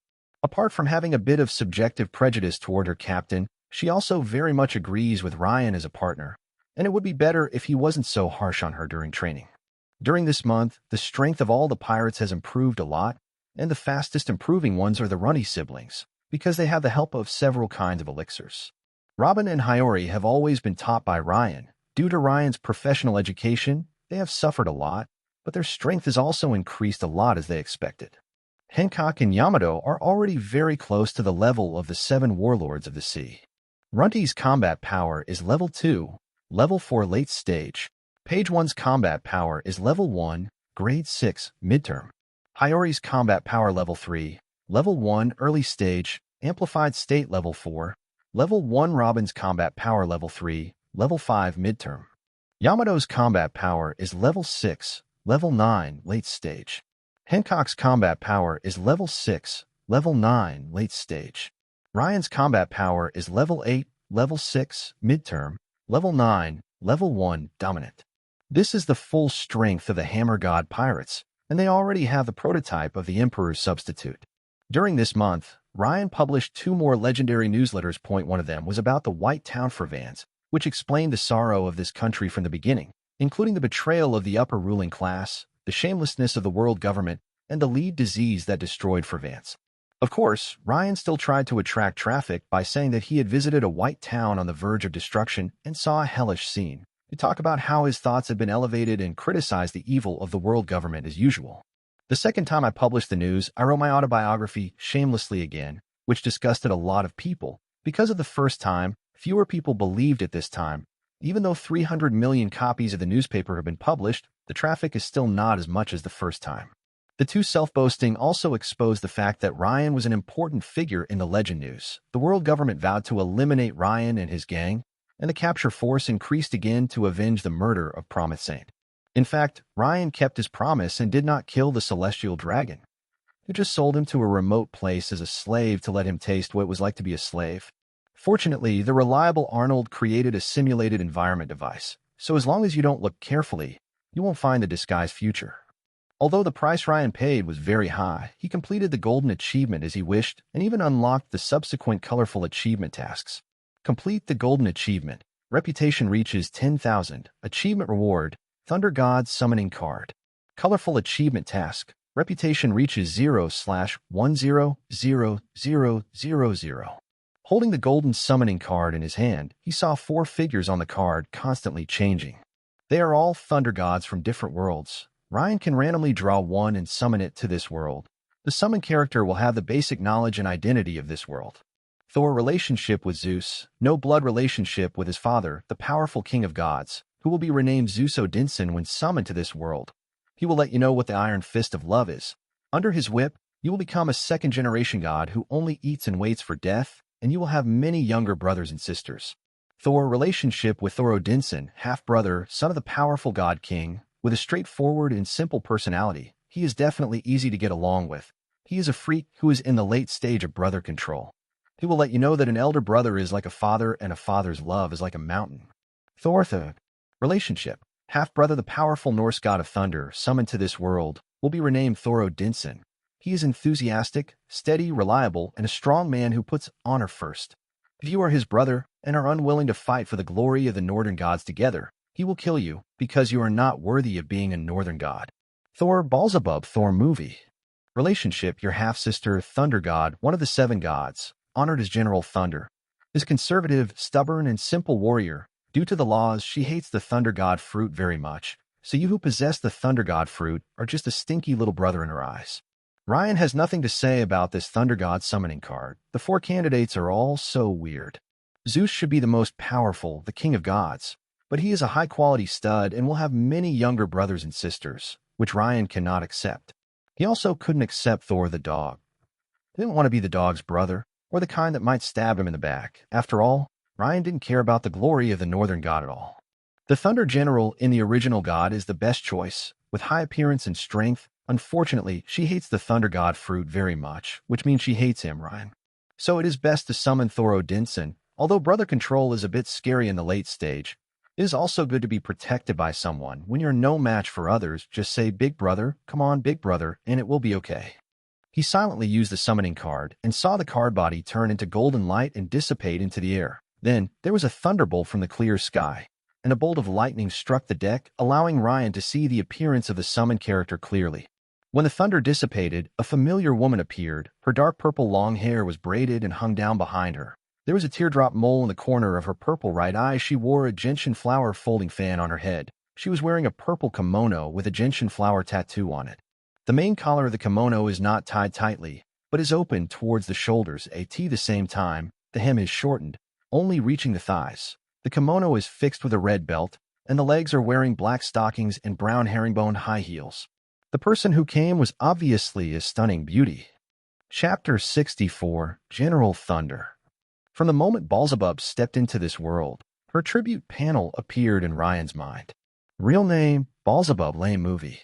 Apart from having a bit of subjective prejudice toward her captain, she also very much agrees with Ryan as a partner, and it would be better if he wasn't so harsh on her during training. During this month, the strength of all the pirates has improved a lot, and the fastest improving ones are the Runny siblings, because they have the help of several kinds of elixirs. Robin and Hiyori have always been taught by Ryan. Due to Ryan's professional education, they have suffered a lot, but their strength has also increased a lot as they expected. Hancock and Yamato are already very close to the level of the 7 warlords of the sea. Runty's combat power is level 2, level 4 late stage. Page 1's combat power is level 1, grade 6, midterm. Hiyori's combat power level 3, level 1 early stage, amplified state level 4, level 1. Robin's combat power level 3, level 5 midterm. Yamato's combat power is level 6, level 9 late stage. Hancock's combat power is level 6, level 9 late stage. Ryan's combat power is level 8, level 6 midterm, level 9, level 1 dominant. This is the full strength of the Hammer God pirates, and they already have the prototype of the Emperor's substitute. During this month, Ryan published 2 more legendary newsletters. One of them was about the White Town for Vans, which explained the sorrow of this country from the beginning, including the betrayal of the upper ruling class, the shamelessness of the world government, and the lead disease that destroyed Vans. Of course, Ryan still tried to attract traffic by saying that he had visited a white town on the verge of destruction and saw a hellish scene, to talk about how his thoughts had been elevated and criticize the evil of the world government as usual. The second time I published the news, I wrote my autobiography, Shamelessly Again, which disgusted a lot of people. Because of the first time, fewer people believed it this time. Even though 300 million copies of the newspaper have been published, the traffic is still not as much as the first time. The 2 self-boasting also exposed the fact that Ryan was an important figure in the legend news. The world government vowed to eliminate Ryan and his gang, and the capture force increased again to avenge the murder of Promise Saint. In fact, Ryan kept his promise and did not kill the celestial dragon. He just sold him to a remote place as a slave to let him taste what it was like to be a slave. Fortunately, the reliable Arnold created a simulated environment device, so as long as you don't look carefully, you won't find the disguised future. Although the price Ryan paid was very high, he completed the golden achievement as he wished and even unlocked the subsequent colorful achievement tasks. Complete the golden achievement. Reputation reaches 10,000. Achievement reward, Thunder God summoning card. Colorful achievement task. Reputation reaches 0/100000. Holding the golden summoning card in his hand, he saw 4 figures on the card constantly changing. They are all thunder gods from different worlds. Ryan can randomly draw one and summon it to this world. The summoned character will have the basic knowledge and identity of this world. Thor relationship with Zeus, no blood relationship with his father, the powerful king of gods, who will be renamed Zeus Odinson when summoned to this world. He will let you know what the Iron Fist of Love is. Under his whip, you will become a second-generation god who only eats and waits for death, and you will have many younger brothers and sisters. Thor relationship with Thor Odinson, half-brother, son of the powerful god king, with a straightforward and simple personality. He is definitely easy to get along with. He is a freak who is in the late stage of brother control. He will let you know that an elder brother is like a father and a father's love is like a mountain. Thor relationship. Half-brother, the powerful Norse god of thunder, summoned to this world, will be renamed Thor Odinson. He is enthusiastic, steady, reliable, and a strong man who puts honor first. If you are his brother and are unwilling to fight for the glory of the northern gods together, he will kill you because you are not worthy of being a northern god. Thor Beelzebub Thor movie. Relationship, your half-sister, thunder god, one of the 7 gods, honored as General Thunder, is conservative, stubborn, and simple warrior. Due to the laws, she hates the thunder god fruit very much, so you who possess the thunder god fruit are just a stinky little brother in her eyes. Ryan has nothing to say about this thunder god summoning card. The 4 candidates are all so weird. Zeus should be the most powerful, the king of gods, but he is a high-quality stud and will have many younger brothers and sisters, which Ryan cannot accept. He also couldn't accept Thor the dog. He didn't want to be the dog's brother, or the kind that might stab him in the back. After all, Ryan didn't care about the glory of the northern god at all. The Thunder General in the original god is the best choice, with high appearance and strength. Unfortunately, she hates the thunder god fruit very much, which means she hates him, Ryan. So it is best to summon Thor Odinson. Although brother control is a bit scary in the late stage, it is also good to be protected by someone. When you're no match for others, just say, "Big brother, come on, big brother," and it will be okay. He silently used the summoning card and saw the card body turn into golden light and dissipate into the air. Then, there was a thunderbolt from the clear sky, and a bolt of lightning struck the deck, allowing Ryan to see the appearance of the summoned character clearly. When the thunder dissipated, a familiar woman appeared. Her dark purple long hair was braided and hung down behind her. There was a teardrop mole in the corner of her purple right eye. She wore a gentian flower folding fan on her head. She was wearing a purple kimono with a gentian flower tattoo on it. The main collar of the kimono is not tied tightly, but is open towards the shoulders at the same time. The hem is shortened, only reaching the thighs. The kimono is fixed with a red belt, and the legs are wearing black stockings and brown herringbone high heels. The person who came was obviously a stunning beauty. Chapter 64, General Thunder. From the moment Beelzebub stepped into this world, her tribute panel appeared in Ryan's mind. Real name, Beelzebub Lame Movie.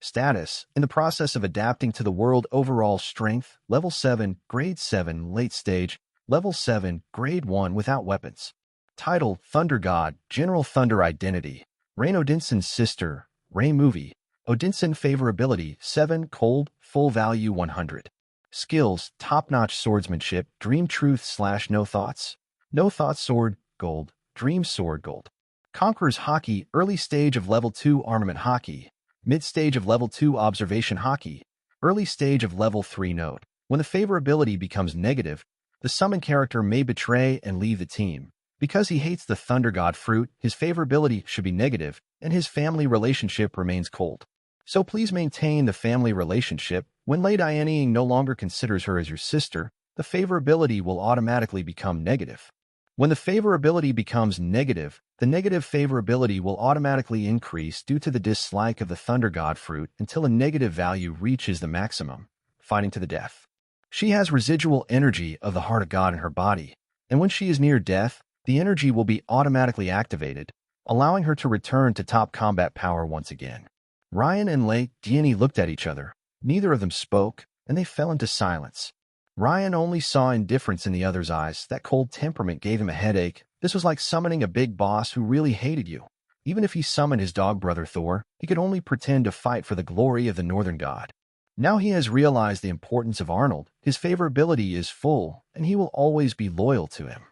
Status, in the process of adapting to the world. Overall strength, level 7, grade 7, late stage, level 7, grade 1 without weapons. Title, Thunder God, General Thunder Identity, Rain Odinson's sister, Ray Movie, Odinson Favorability, 7, cold, full value 100. Skills, top-notch swordsmanship, Dream Truth / No Thoughts. No Thoughts Sword, gold, Dream Sword, gold. Conqueror's Hockey, early stage of level 2 Armament Hockey, mid-stage of level 2 Observation Hockey, early stage of level 3 Note. When the favorability becomes negative, the summon character may betray and leave the team. Because he hates the Thunder God fruit, his favorability should be negative, and his family relationship remains cold. So please maintain the family relationship. When Lei Dianying no longer considers her as your sister, the favorability will automatically become negative. When the favorability becomes negative, the negative favorability will automatically increase due to the dislike of the Thunder God fruit until a negative value reaches the maximum, fighting to the death. She has residual energy of the Heart of God in her body, and when she is near death, the energy will be automatically activated, allowing her to return to top combat power once again. Ryan and Lei Dianying looked at each other. Neither of them spoke, and they fell into silence. Ryan only saw indifference in the other's eyes. That cold temperament gave him a headache. This was like summoning a big boss who really hated you. Even if he summoned his dog brother Thor, he could only pretend to fight for the glory of the Northern God. Now he has realized the importance of Arnold. His favorability is full, and he will always be loyal to him.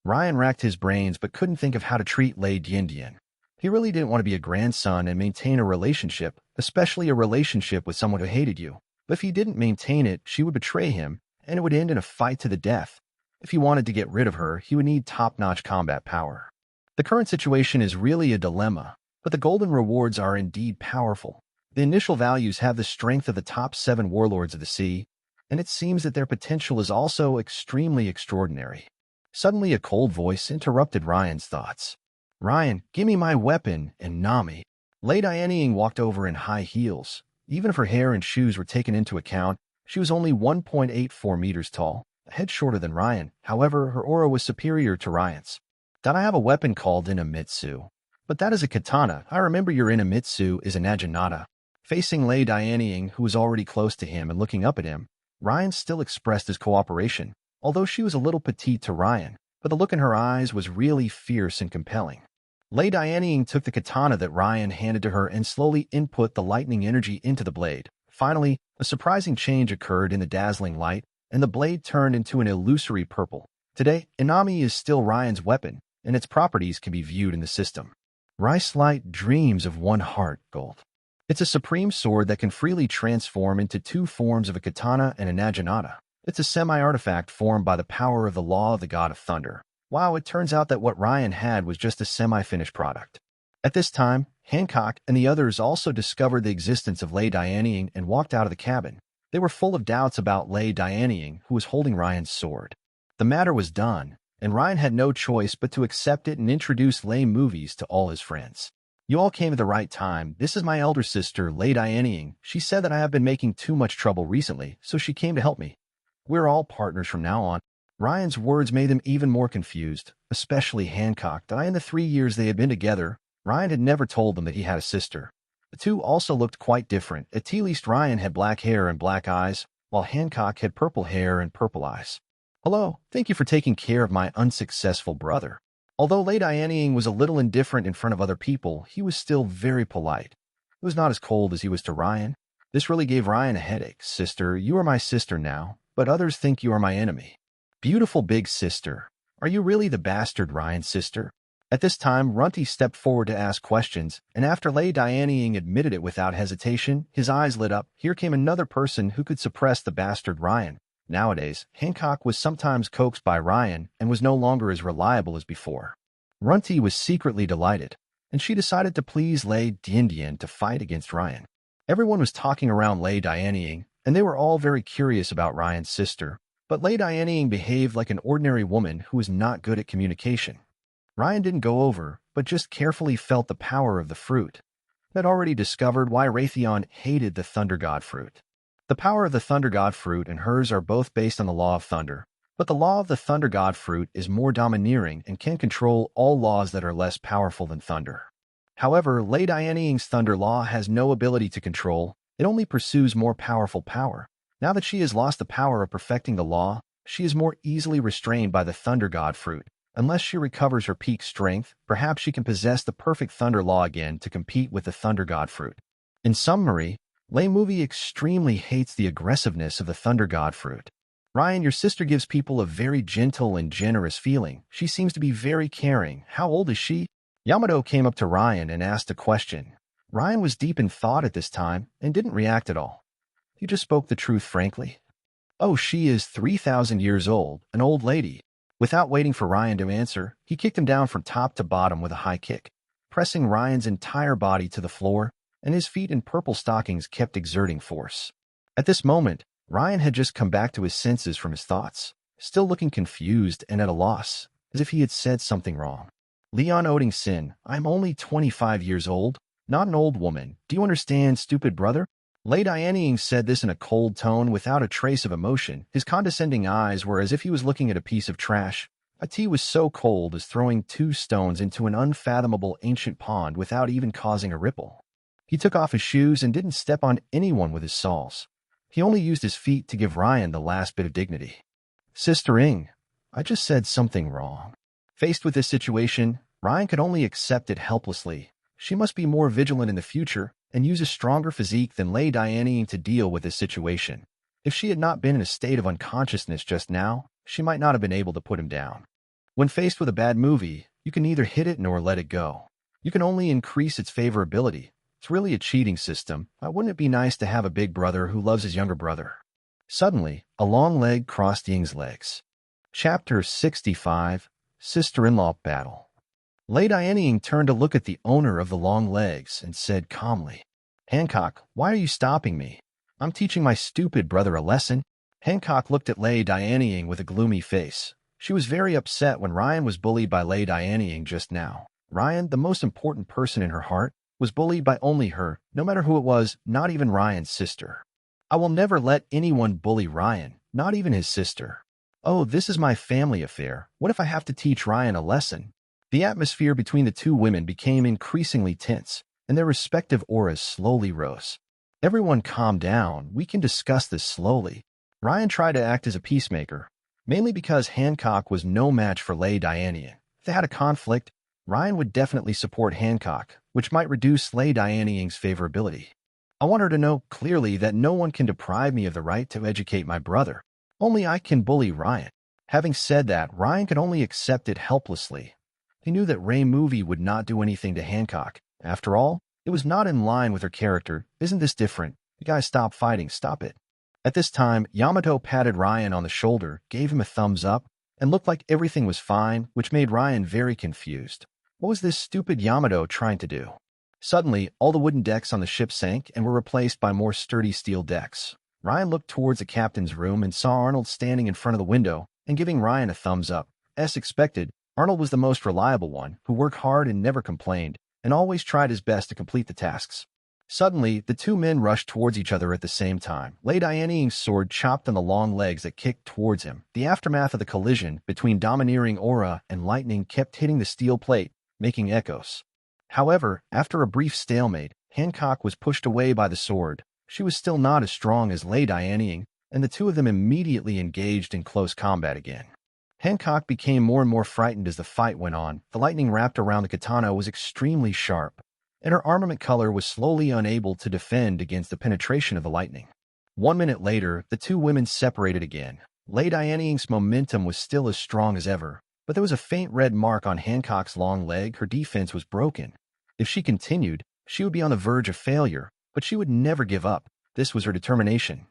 Ryan racked his brains but couldn't think of how to treat Lei Dianying. He really didn't want to be a grandson and maintain a relationship, especially a relationship with someone who hated you. But if he didn't maintain it, she would betray him, and it would end in a fight to the death. If he wanted to get rid of her, he would need top-notch combat power. The current situation is really a dilemma, but the golden rewards are indeed powerful. The initial values have the strength of the top 7 warlords of the sea, and it seems that their potential is also extremely extraordinary. Suddenly a cold voice interrupted Ryan's thoughts. Ryan, give me my weapon, and Nami. Lei Dianying walked over in high heels. Even if her hair and shoes were taken into account, she was only 1.84 meters tall, a head shorter than Ryan. However, her aura was superior to Ryan's. Did I have a weapon called Inamitsu? But that is a katana. I remember your Inamitsu is a naginata. Facing Lei Dianying, who was already close to him and looking up at him, Ryan still expressed his cooperation, although she was a little petite to Ryan, but the look in her eyes was really fierce and compelling. Lei Dianying took the katana that Ryan handed to her and slowly input the lightning energy into the blade. Finally, a surprising change occurred in the dazzling light, and the blade turned into an illusory purple. Today, Inami is still Ryan's weapon, and its properties can be viewed in the system. Rice Light Dreams of One Heart Gold. It's a supreme sword that can freely transform into 2 forms of a katana and a naginata. It's a semi-artifact formed by the power of the law of the God of Thunder. Wow, it turns out that what Ryan had was just a semi-finished product. At this time, Hancock and the others also discovered the existence of Lei Dianying and walked out of the cabin. They were full of doubts about Lei Dianying, who was holding Ryan's sword. The matter was done, and Ryan had no choice but to accept it and introduce Lei Movies to all his friends. You all came at the right time. This is my elder sister, Lei Dianying. She said that I have been making too much trouble recently, so she came to help me. We're all partners from now on. Ryan's words made them even more confused, especially Hancock, that in the 3 years they had been together, Ryan had never told them that he had a sister. The two also looked quite different. At least Ryan had black hair and black eyes, while Hancock had purple hair and purple eyes. Hello, thank you for taking care of my unsuccessful brother. Although Lei Dianying was a little indifferent in front of other people, he was still very polite. He was not as cold as he was to Ryan. This really gave Ryan a headache. Sister, you are my sister now, but others think you are my enemy. Beautiful big sister. Are you really the bastard Ryan's sister? At this time, Runty stepped forward to ask questions, and after Lei Dianying admitted it without hesitation, his eyes lit up. Here came another person who could suppress the bastard Ryan. Nowadays, Hancock was sometimes coaxed by Ryan and was no longer as reliable as before. Runty was secretly delighted, and she decided to please Lei Dianying to fight against Ryan. Everyone was talking around Lei Dianying, and they were all very curious about Ryan's sister, but Lei Dianying behaved like an ordinary woman who was not good at communication. Ryan didn't go over, but just carefully felt the power of the fruit. He had already discovered why Raytheon hated the Thunder God fruit. The power of the Thunder God fruit and hers are both based on the law of thunder, but the law of the Thunder God fruit is more domineering and can control all laws that are less powerful than thunder. However, Lei Dianying's thunder law has no ability to control, it only pursues more powerful power. Now that she has lost the power of perfecting the law, she is more easily restrained by the Thunder God fruit. Unless she recovers her peak strength, perhaps she can possess the perfect thunder law again to compete with the Thunder God fruit. In summary, Lei Movie extremely hates the aggressiveness of the Thunder God fruit. Ryan, your sister gives people a very gentle and generous feeling. She seems to be very caring. How old is she? Yamato came up to Ryan and asked a question. Ryan was deep in thought at this time and didn't react at all. He just spoke the truth frankly. Oh, she is 3,000 years old, an old lady. Without waiting for Ryan to answer, he kicked him down from top to bottom with a high kick, pressing Ryan's entire body to the floor, and his feet in purple stockings kept exerting force. At this moment, Ryan had just come back to his senses from his thoughts, still looking confused and at a loss, as if he had said something wrong. Leon Oding Sin, I'm only 25 years old, not an old woman. Do you understand, stupid brother? Lei Dianying said this in a cold tone without a trace of emotion. His condescending eyes were as if he was looking at a piece of trash. A tea was so cold as throwing 2 stones into an unfathomable ancient pond without even causing a ripple. He took off his shoes and didn't step on anyone with his soles. He only used his feet to give Ryan the last bit of dignity. Sister Ing, I just said something wrong. Faced with this situation, Ryan could only accept it helplessly. She must be more vigilant in the future and use a stronger physique than Lei Dianying to deal with this situation. If she had not been in a state of unconsciousness just now, she might not have been able to put him down. When faced with a bad movie, you can neither hit it nor let it go. You can only increase its favorability. It's really a cheating system. Wouldn't it be nice to have a big brother who loves his younger brother? Suddenly, a long leg crossed Ying's legs. Chapter 65, Sister-in-Law Battle. Lei Dianying turned to look at the owner of the long legs and said calmly, Hancock, why are you stopping me? I'm teaching my stupid brother a lesson. Hancock looked at Lei Dianying with a gloomy face. She was very upset when Ryan was bullied by Lei Dianying just now. Ryan, the most important person in her heart, was bullied by only her, no matter who it was, not even Ryan's sister. I will never let anyone bully Ryan, not even his sister. Oh, this is my family affair. What if I have to teach Ryan a lesson? The atmosphere between the two women became increasingly tense, and their respective auras slowly rose. Everyone calm down. We can discuss this slowly. Ryan tried to act as a peacemaker, mainly because Hancock was no match for Lei Dianying. If they had a conflict, Ryan would definitely support Hancock, which might reduce Lei Dianying's favorability. I want her to know clearly that no one can deprive me of the right to educate my brother. Only I can bully Ryan. Having said that, Ryan could only accept it helplessly. He knew that Ray Movie would not do anything to Hancock. After all, it was not in line with her character. Isn't this different? You guys stop fighting. Stop it. At this time, Yamato patted Ryan on the shoulder, gave him a thumbs up, and looked like everything was fine, which made Ryan very confused. What was this stupid Yamato trying to do? Suddenly, all the wooden decks on the ship sank and were replaced by more sturdy steel decks. Ryan looked towards the captain's room and saw Arnold standing in front of the window and giving Ryan a thumbs up. As expected, Arnold was the most reliable one, who worked hard and never complained, and always tried his best to complete the tasks. Suddenly, the two men rushed towards each other at the same time. Lei Dianying's sword chopped on the long legs that kicked towards him. The aftermath of the collision between domineering aura and lightning kept hitting the steel plate, making echoes. However, after a brief stalemate, Hancock was pushed away by the sword. She was still not as strong as Lei Dianying, and the two of them immediately engaged in close combat again. Hancock became more and more frightened as the fight went on. The lightning wrapped around the katana was extremely sharp, and her armament color was slowly unable to defend against the penetration of the lightning. 1 minute later, the two women separated again. Lei Dianying's momentum was still as strong as ever, but there was a faint red mark on Hancock's long leg. Her defense was broken. If she continued, she would be on the verge of failure, but she would never give up. This was her determination.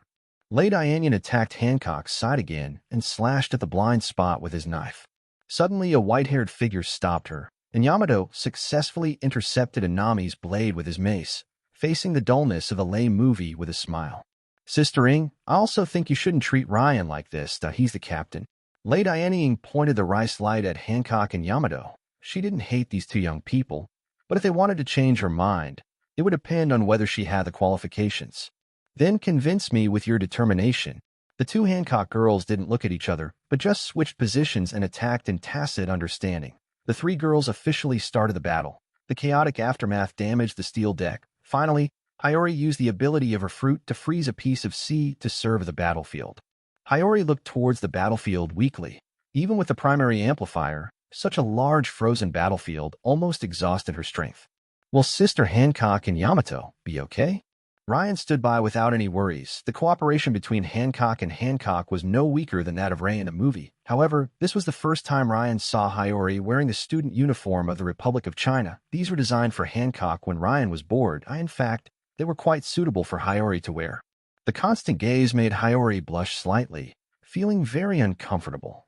Lei Dianying attacked Hancock's side again and slashed at the blind spot with his knife. Suddenly, a white-haired figure stopped her, and Yamato successfully intercepted Anami's blade with his mace. facing the dullness of a lame movie with a smile. Sister Ing, I also think you shouldn't treat Ryan like this, he's the captain. Lady Ing pointed the rice light at Hancock and Yamato. She didn't hate these two young people, but if they wanted to change her mind, it would depend on whether she had the qualifications. Then convince me with your determination. The two Hancock girls didn't look at each other, but just switched positions and attacked in tacit understanding. The three girls officially started the battle. The chaotic aftermath damaged the steel deck. Finally, Hiyori used the ability of her fruit to freeze a piece of sea to serve the battlefield. Hiyori looked towards the battlefield weakly. Even with the primary amplifier, such a large frozen battlefield almost exhausted her strength. Will Sister Hancock and Yamato be okay? Ryan stood by without any worries. The cooperation between Hancock and Hancock was no weaker than that of Ray in a movie. However, this was the first time Ryan saw Hiyori wearing the student uniform of the Republic of China. These were designed for Hancock when Ryan was bored. In fact, they were quite suitable for Hiyori to wear. The constant gaze made Hiyori blush slightly, feeling very uncomfortable.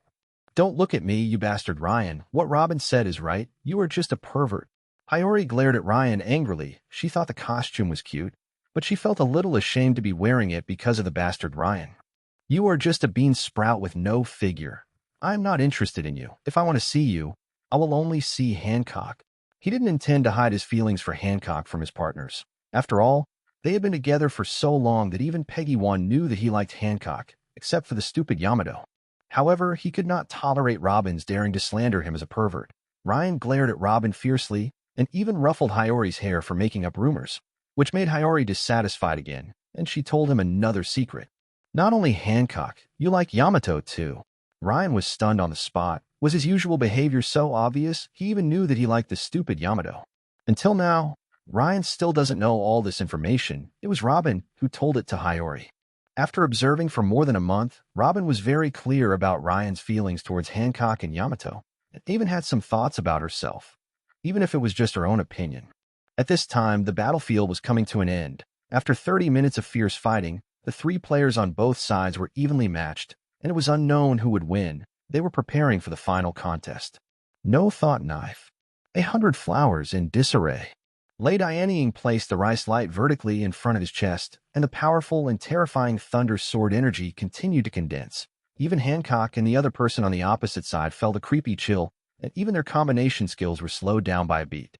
Don't look at me, you bastard Ryan. What Robin said is right. You are just a pervert. Hiyori glared at Ryan angrily. She thought the costume was cute, but she felt a little ashamed to be wearing it because of the bastard Ryan. You are just a bean sprout with no figure. I am not interested in you. If I want to see you, I will only see Hancock. He didn't intend to hide his feelings for Hancock from his partners. After all, they had been together for so long that even Peggy 1 knew that he liked Hancock, except for the stupid Yamato. However, he could not tolerate Robin's daring to slander him as a pervert. Ryan glared at Robin fiercely and even ruffled Hiyori's hair for making up rumors, which made Hiyori dissatisfied again, and she told him another secret. Not only Hancock, you like Yamato too. Ryan was stunned on the spot. Was his usual behavior so obvious? He even knew that he liked the stupid Yamato. Until now, Ryan still doesn't know all this information. It was Robin who told it to Hiyori. After observing for more than a month, Robin was very clear about Ryan's feelings towards Hancock and Yamato, and even had some thoughts about herself, even if it was just her own opinion. At this time, the battlefield was coming to an end. After 30 minutes of fierce fighting, the three players on both sides were evenly matched, and it was unknown who would win. They were preparing for the final contest. No thought knife. 100 flowers in disarray. Lei Dianying placed the rice light vertically in front of his chest, and the powerful and terrifying thunder sword energy continued to condense. Even Hancock and the other person on the opposite side felt a creepy chill, and even their combination skills were slowed down by a beat.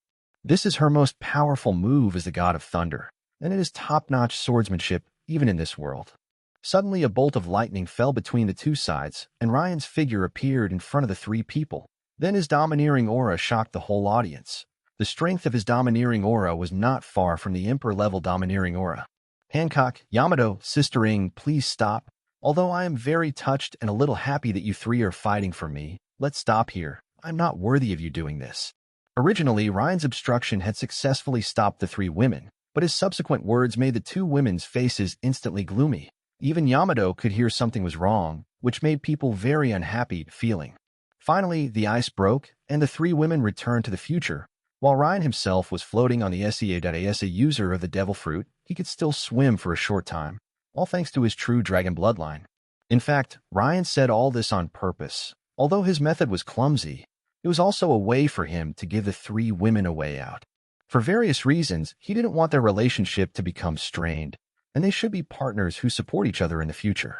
This is her most powerful move as the god of thunder, and it is top-notch swordsmanship even in this world. Suddenly a bolt of lightning fell between the two sides, and Ryan's figure appeared in front of the three people. Then his domineering aura shocked the whole audience. The strength of his domineering aura was not far from the Emperor-level domineering aura. Hancock, Yamato, Sister Ing, please stop. Although I am very touched and a little happy that you three are fighting for me, let's stop here. I'm not worthy of you doing this. Originally, Ryan's obstruction had successfully stopped the three women, but his subsequent words made the two women's faces instantly gloomy. Even Yamato could hear something was wrong, which made people very unhappy feeling. Finally, the ice broke, and the three women returned to the future. While Ryan himself was floating on the usse user of the devil fruit, he could still swim for a short time, all thanks to his true dragon bloodline. In fact, Ryan said all this on purpose. Although his method was clumsy, it was also a way for him to give the three women a way out. For various reasons, he didn't want their relationship to become strained, and they should be partners who support each other in the future.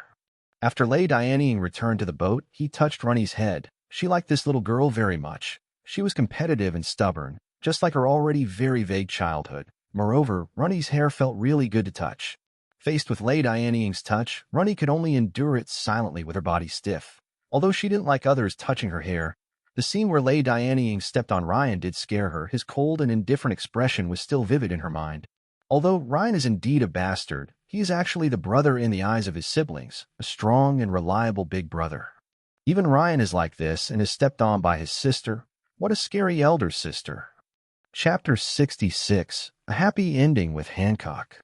After Lei Dianying returned to the boat, he touched Runny's head. She liked this little girl very much. She was competitive and stubborn, just like her already very vague childhood. Moreover, Runny's hair felt really good to touch. Faced with Lei Dianying's touch, Runny could only endure it silently with her body stiff. Although she didn't like others touching her hair, the scene where Lei Dianying stepped on Ryan did scare her. His cold and indifferent expression was still vivid in her mind. Although Ryan is indeed a bastard, he is actually the brother in the eyes of his siblings, a strong and reliable big brother. Even Ryan is like this and is stepped on by his sister. What a scary elder sister. Chapter 66, A Happy Ending with Hancock.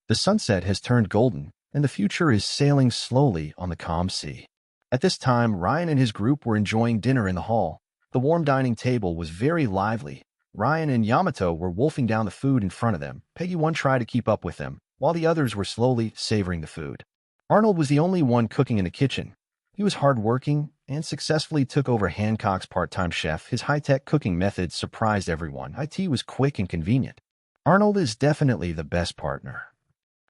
The sunset has turned golden, and the future is sailing slowly on the calm sea. At this time, Ryan and his group were enjoying dinner in the hall. The warm dining table was very lively. Ryan and Yamato were wolfing down the food in front of them. Peggy 1 tried to keep up with them, while the others were slowly savoring the food. Arnold was the only one cooking in the kitchen. He was hardworking and successfully took over Hancock's part-time chef. His high-tech cooking methods surprised everyone. IT was quick and convenient. Arnold is definitely the best partner.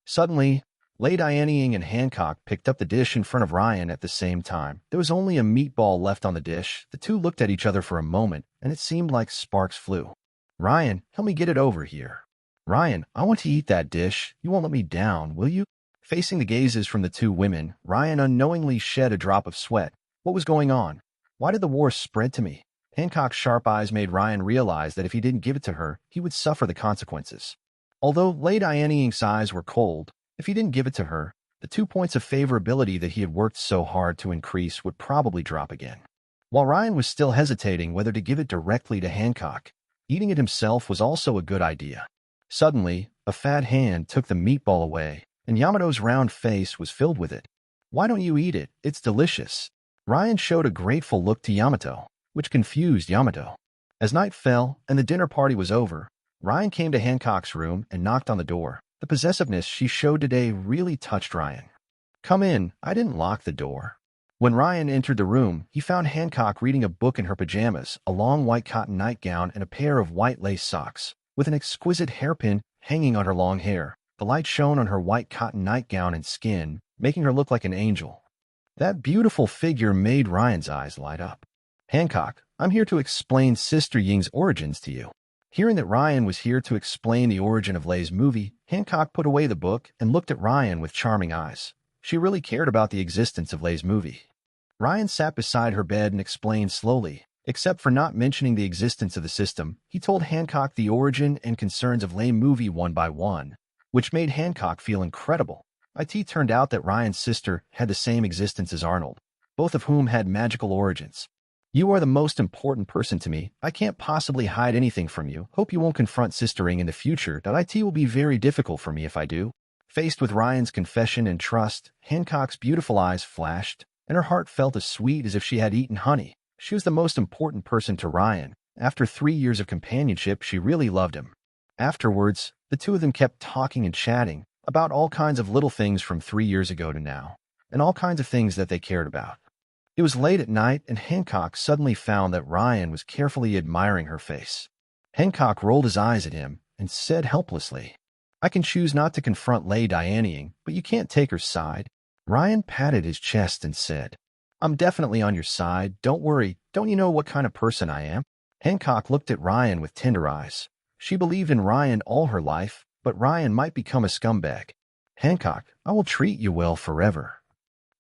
Suddenly, Lady Dianying and Hancock picked up the dish in front of Ryan at the same time. There was only a meatball left on the dish. The two looked at each other for a moment, and it seemed like sparks flew. Ryan, help me get it over here. Ryan, I want to eat that dish. You won't let me down, will you? Facing the gazes from the two women, Ryan unknowingly shed a drop of sweat. What was going on? Why did the war spread to me? Hancock's sharp eyes made Ryan realize that if he didn't give it to her, he would suffer the consequences. Although Lady Dianying's eyes were cold, if he didn't give it to her, the 2 points of favorability that he had worked so hard to increase would probably drop again. While Ryan was still hesitating whether to give it directly to Hancock, eating it himself was also a good idea. Suddenly, a fat hand took the meatball away, and Yamato's round face was filled with it. Why don't you eat it? It's delicious. Ryan showed a grateful look to Yamato, which confused Yamato. As night fell and the dinner party was over, Ryan came to Hancock's room and knocked on the door. The possessiveness she showed today really touched Ryan. Come in, I didn't lock the door. When Ryan entered the room, he found Hancock reading a book in her pajamas, a long white cotton nightgown, and a pair of white lace socks, with an exquisite hairpin hanging on her long hair. The light shone on her white cotton nightgown and skin, making her look like an angel. That beautiful figure made Ryan's eyes light up. Hancock, I'm here to explain Sister Ying's origins to you. Hearing that Ryan was here to explain the origin of Lei's movie, Hancock put away the book and looked at Ryan with charming eyes. She really cared about the existence of Lei's movie. Ryan sat beside her bed and explained slowly. Except for not mentioning the existence of the system, he told Hancock the origin and concerns of Lei's movie one by one, which made Hancock feel incredible. It turned out that Ryan's sister had the same existence as Arnold, both of whom had magical origins. You are the most important person to me. I can't possibly hide anything from you. Hope you won't confront Sister Ying in the future. It will be very difficult for me if I do. Faced with Ryan's confession and trust, Hancock's beautiful eyes flashed, and her heart felt as sweet as if she had eaten honey. She was the most important person to Ryan. After 3 years of companionship, she really loved him. Afterwards, the two of them kept talking and chatting about all kinds of little things from 3 years ago to now, and all kinds of things that they cared about. It was late at night, and Hancock suddenly found that Ryan was carefully admiring her face. Hancock rolled his eyes at him and said helplessly, I can choose not to confront Lady Dianying, but you can't take her side. Ryan patted his chest and said, I'm definitely on your side. Don't worry. Don't you know what kind of person I am? Hancock looked at Ryan with tender eyes. She believed in Ryan all her life, but Ryan might become a scumbag. Hancock, I will treat you well forever.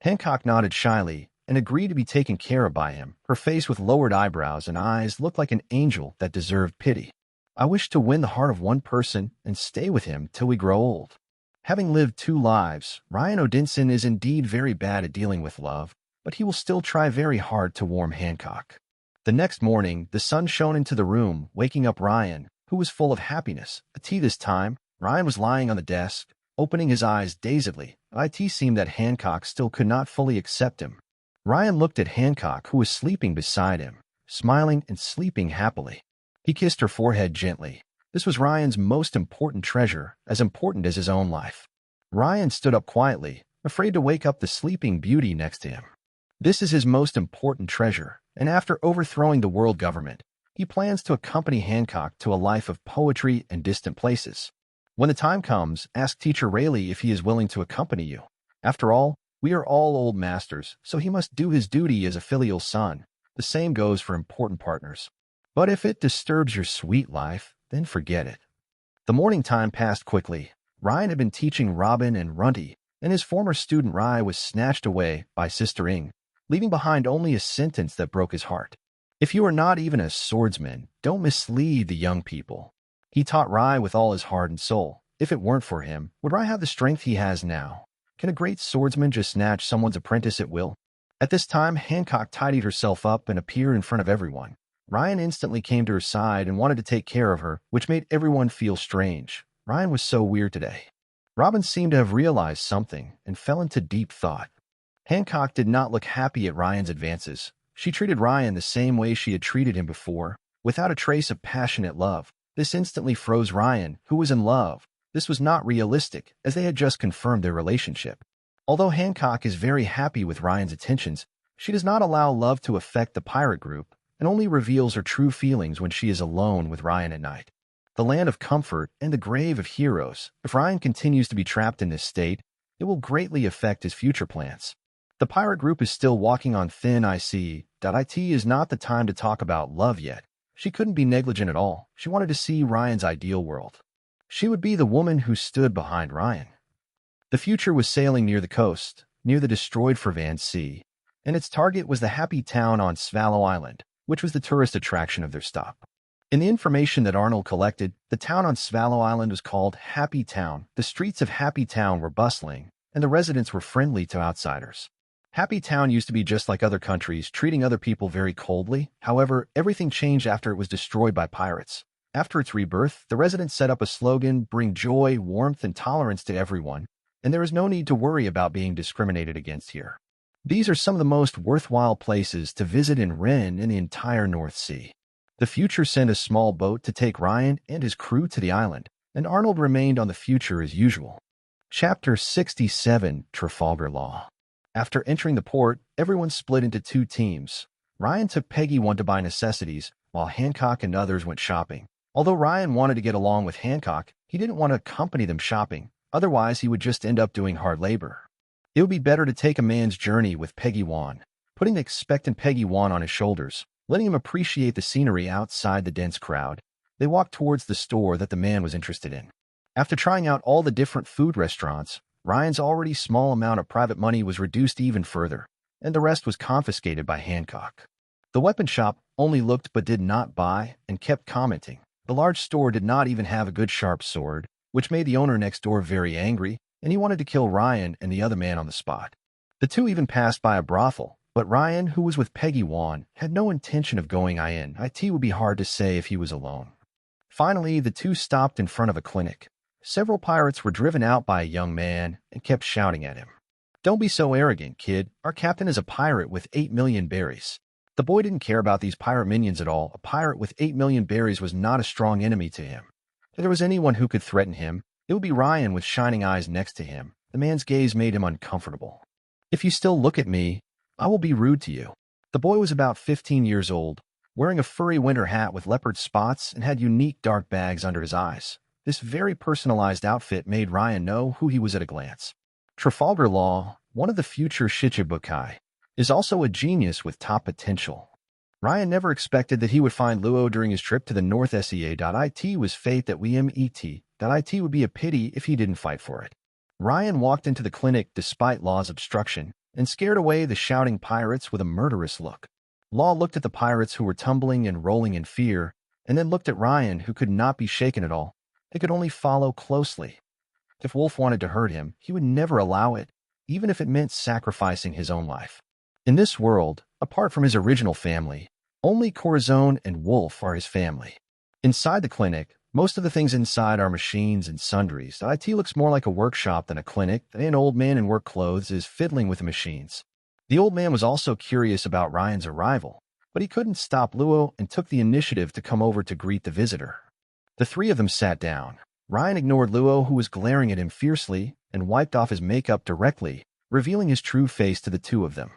Hancock nodded shyly and agreed to be taken care of by him. Her face with lowered eyebrows and eyes looked like an angel that deserved pity. I wish to win the heart of one person and stay with him till we grow old. Having lived 2 lives, Ryan Odinson is indeed very bad at dealing with love, but he will still try very hard to warm Hancock. The next morning, the sun shone into the room, waking up Ryan, who was full of happiness. This time, Ryan was lying on the desk, opening his eyes dazedly. It seemed that Hancock still could not fully accept him. Ryan looked at Hancock, who was sleeping beside him, smiling and sleeping happily. He kissed her forehead gently. This was Ryan's most important treasure, as important as his own life. Ryan stood up quietly, afraid to wake up the sleeping beauty next to him. This is his most important treasure, and after overthrowing the world government, he plans to accompany Hancock to a life of poetry and distant places. When the time comes, ask Teacher Rayleigh if he is willing to accompany you. After all, we are all old masters, so he must do his duty as a filial son. The same goes for important partners. But if it disturbs your sweet life, then forget it. The morning time passed quickly. Ryan had been teaching Robin and Runty, and his former student Rai was snatched away by Sister Ying, leaving behind only a sentence that broke his heart. If you are not even a swordsman, don't mislead the young people. He taught Rai with all his heart and soul. If it weren't for him, would Rai have the strength he has now? Can a great swordsman just snatch someone's apprentice at will? At this time, Hancock tidied herself up and appeared in front of everyone. Ryan instantly came to her side and wanted to take care of her, which made everyone feel strange. Ryan was so weird today. Robin seemed to have realized something and fell into deep thought. Hancock did not look happy at Ryan's advances. She treated Ryan the same way she had treated him before, without a trace of passionate love. This instantly froze Ryan, who was in love. This was not realistic, as they had just confirmed their relationship. Although Hancock is very happy with Ryan's attentions, she does not allow love to affect the pirate group, and only reveals her true feelings when she is alone with Ryan at night. the land of comfort and the grave of heroes. If Ryan continues to be trapped in this state, it will greatly affect his future plans. The pirate group is still walking on thin ice. It is not the time to talk about love yet. She couldn't be negligent at all. She wanted to see Ryan's ideal world. She would be the woman who stood behind Ryan. The future was sailing near the coast, near the destroyed Fervan Sea, and its target was the happy town on Swallow Island, which was the tourist attraction of their stop. In the information that Arnold collected, the town on Swallow Island was called Happy Town. The streets of Happy Town were bustling, and the residents were friendly to outsiders. Happy Town used to be just like other countries, treating other people very coldly. However, everything changed after it was destroyed by pirates. After its rebirth, the residents set up a slogan, "Bring joy, warmth, and tolerance to everyone," and there is no need to worry about being discriminated against here. These are some of the most worthwhile places to visit in Ren in the entire North Sea. The future sent a small boat to take Ryan and his crew to the island, and Arnold remained on the future as usual. Chapter 67, Trafalgar Law. After entering the port, everyone split into two teams. Ryan took Peggy one to buy necessities, while Hancock and others went shopping. Although Ryan wanted to get along with Hancock, he didn't want to accompany them shopping. Otherwise, he would just end up doing hard labor. It would be better to take a man's journey with Peggy Wan, putting the expectant Peggy Wan on his shoulders, letting him appreciate the scenery outside the dense crowd. They walked towards the store that the man was interested in. After trying out all the different food restaurants, Ryan's already small amount of private money was reduced even further, and the rest was confiscated by Hancock. The weapon shop only looked but did not buy and kept commenting. The large store did not even have a good sharp sword, which made the owner next door very angry, and he wanted to kill Ryan and the other man on the spot. The two even passed by a brothel, but Ryan, who was with Peggy Wan, had no intention of going in. It would be hard to say if he was alone. Finally, the two stopped in front of a clinic. Several pirates were driven out by a young man and kept shouting at him. "Don't be so arrogant, kid. Our captain is a pirate with 8 million berries." The boy didn't care about these pirate minions at all. A pirate with 8 million berries was not a strong enemy to him. If there was anyone who could threaten him, it would be Ryan with shining eyes next to him. The man's gaze made him uncomfortable. "If you still look at me, I will be rude to you." The boy was about 15 years old, wearing a furry winter hat with leopard spots and had unique dark bags under his eyes. This very personalized outfit made Ryan know who he was at a glance. Trafalgar Law, one of the future Shichibukai, is also a genius with top potential. Ryan never expected that he would find Luo during his trip to the North Sea. It was fate that we met. It would be a pity if he didn't fight for it. Ryan walked into the clinic despite Law's obstruction and scared away the shouting pirates with a murderous look. Law looked at the pirates who were tumbling and rolling in fear, and then looked at Ryan, who could not be shaken at all. He could only follow closely. If Wolf wanted to hurt him, he would never allow it, even if it meant sacrificing his own life. In this world, apart from his original family, only Corazon and Wolf are his family. Inside the clinic, most of the things inside are machines and sundries. It looks more like a workshop than a clinic. An old man in work clothes is fiddling with the machines. The old man was also curious about Ryan's arrival, but he couldn't stop Luo and took the initiative to come over to greet the visitor. The three of them sat down. Ryan ignored Luo, who was glaring at him fiercely, and wiped off his makeup directly, revealing his true face to the two of them.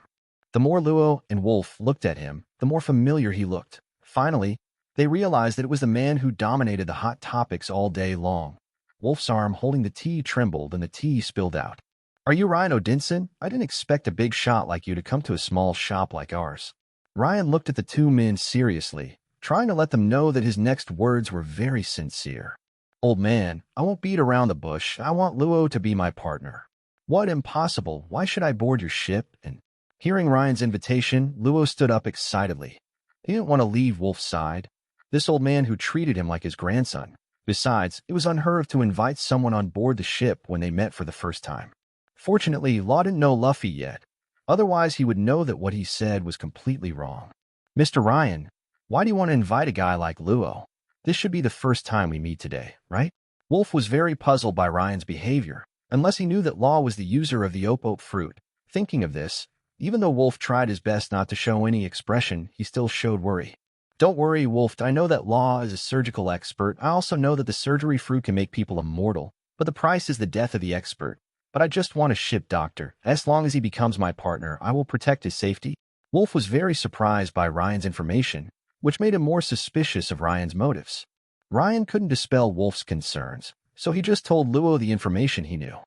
The more Luo and Wolf looked at him, the more familiar he looked. Finally, they realized that it was the man who dominated the hot topics all day long. Wolf's arm holding the tea trembled and the tea spilled out. "Are you Ryan Odinson? I didn't expect a big shot like you to come to a small shop like ours." Ryan looked at the two men seriously, trying to let them know that his next words were very sincere. "Old man, I won't beat around the bush. I want Luo to be my partner." "What? Impossible. Why should I board your ship?" And hearing Ryan's invitation, Luo stood up excitedly. He didn't want to leave Wolf's side. This old man who treated him like his grandson. Besides, it was unheard of to invite someone on board the ship when they met for the first time. Fortunately, Law didn't know Luffy yet. Otherwise, he would know that what he said was completely wrong. "Mr. Ryan, why do you want to invite a guy like Luo? This should be the first time we meet today, right?" Wolf was very puzzled by Ryan's behavior, unless he knew that Law was the user of the opo fruit. Thinking of this, even though Wolf tried his best not to show any expression, he still showed worry. "Don't worry, Wolf. I know that Law is a surgical expert. I also know that the surgery fruit can make people immortal, but the price is the death of the expert. But I just want a ship doctor. As long as he becomes my partner, I will protect his safety." Wolf was very surprised by Ryan's information, which made him more suspicious of Ryan's motives. Ryan couldn't dispel Wolf's concerns, so he just told Luo the information he knew.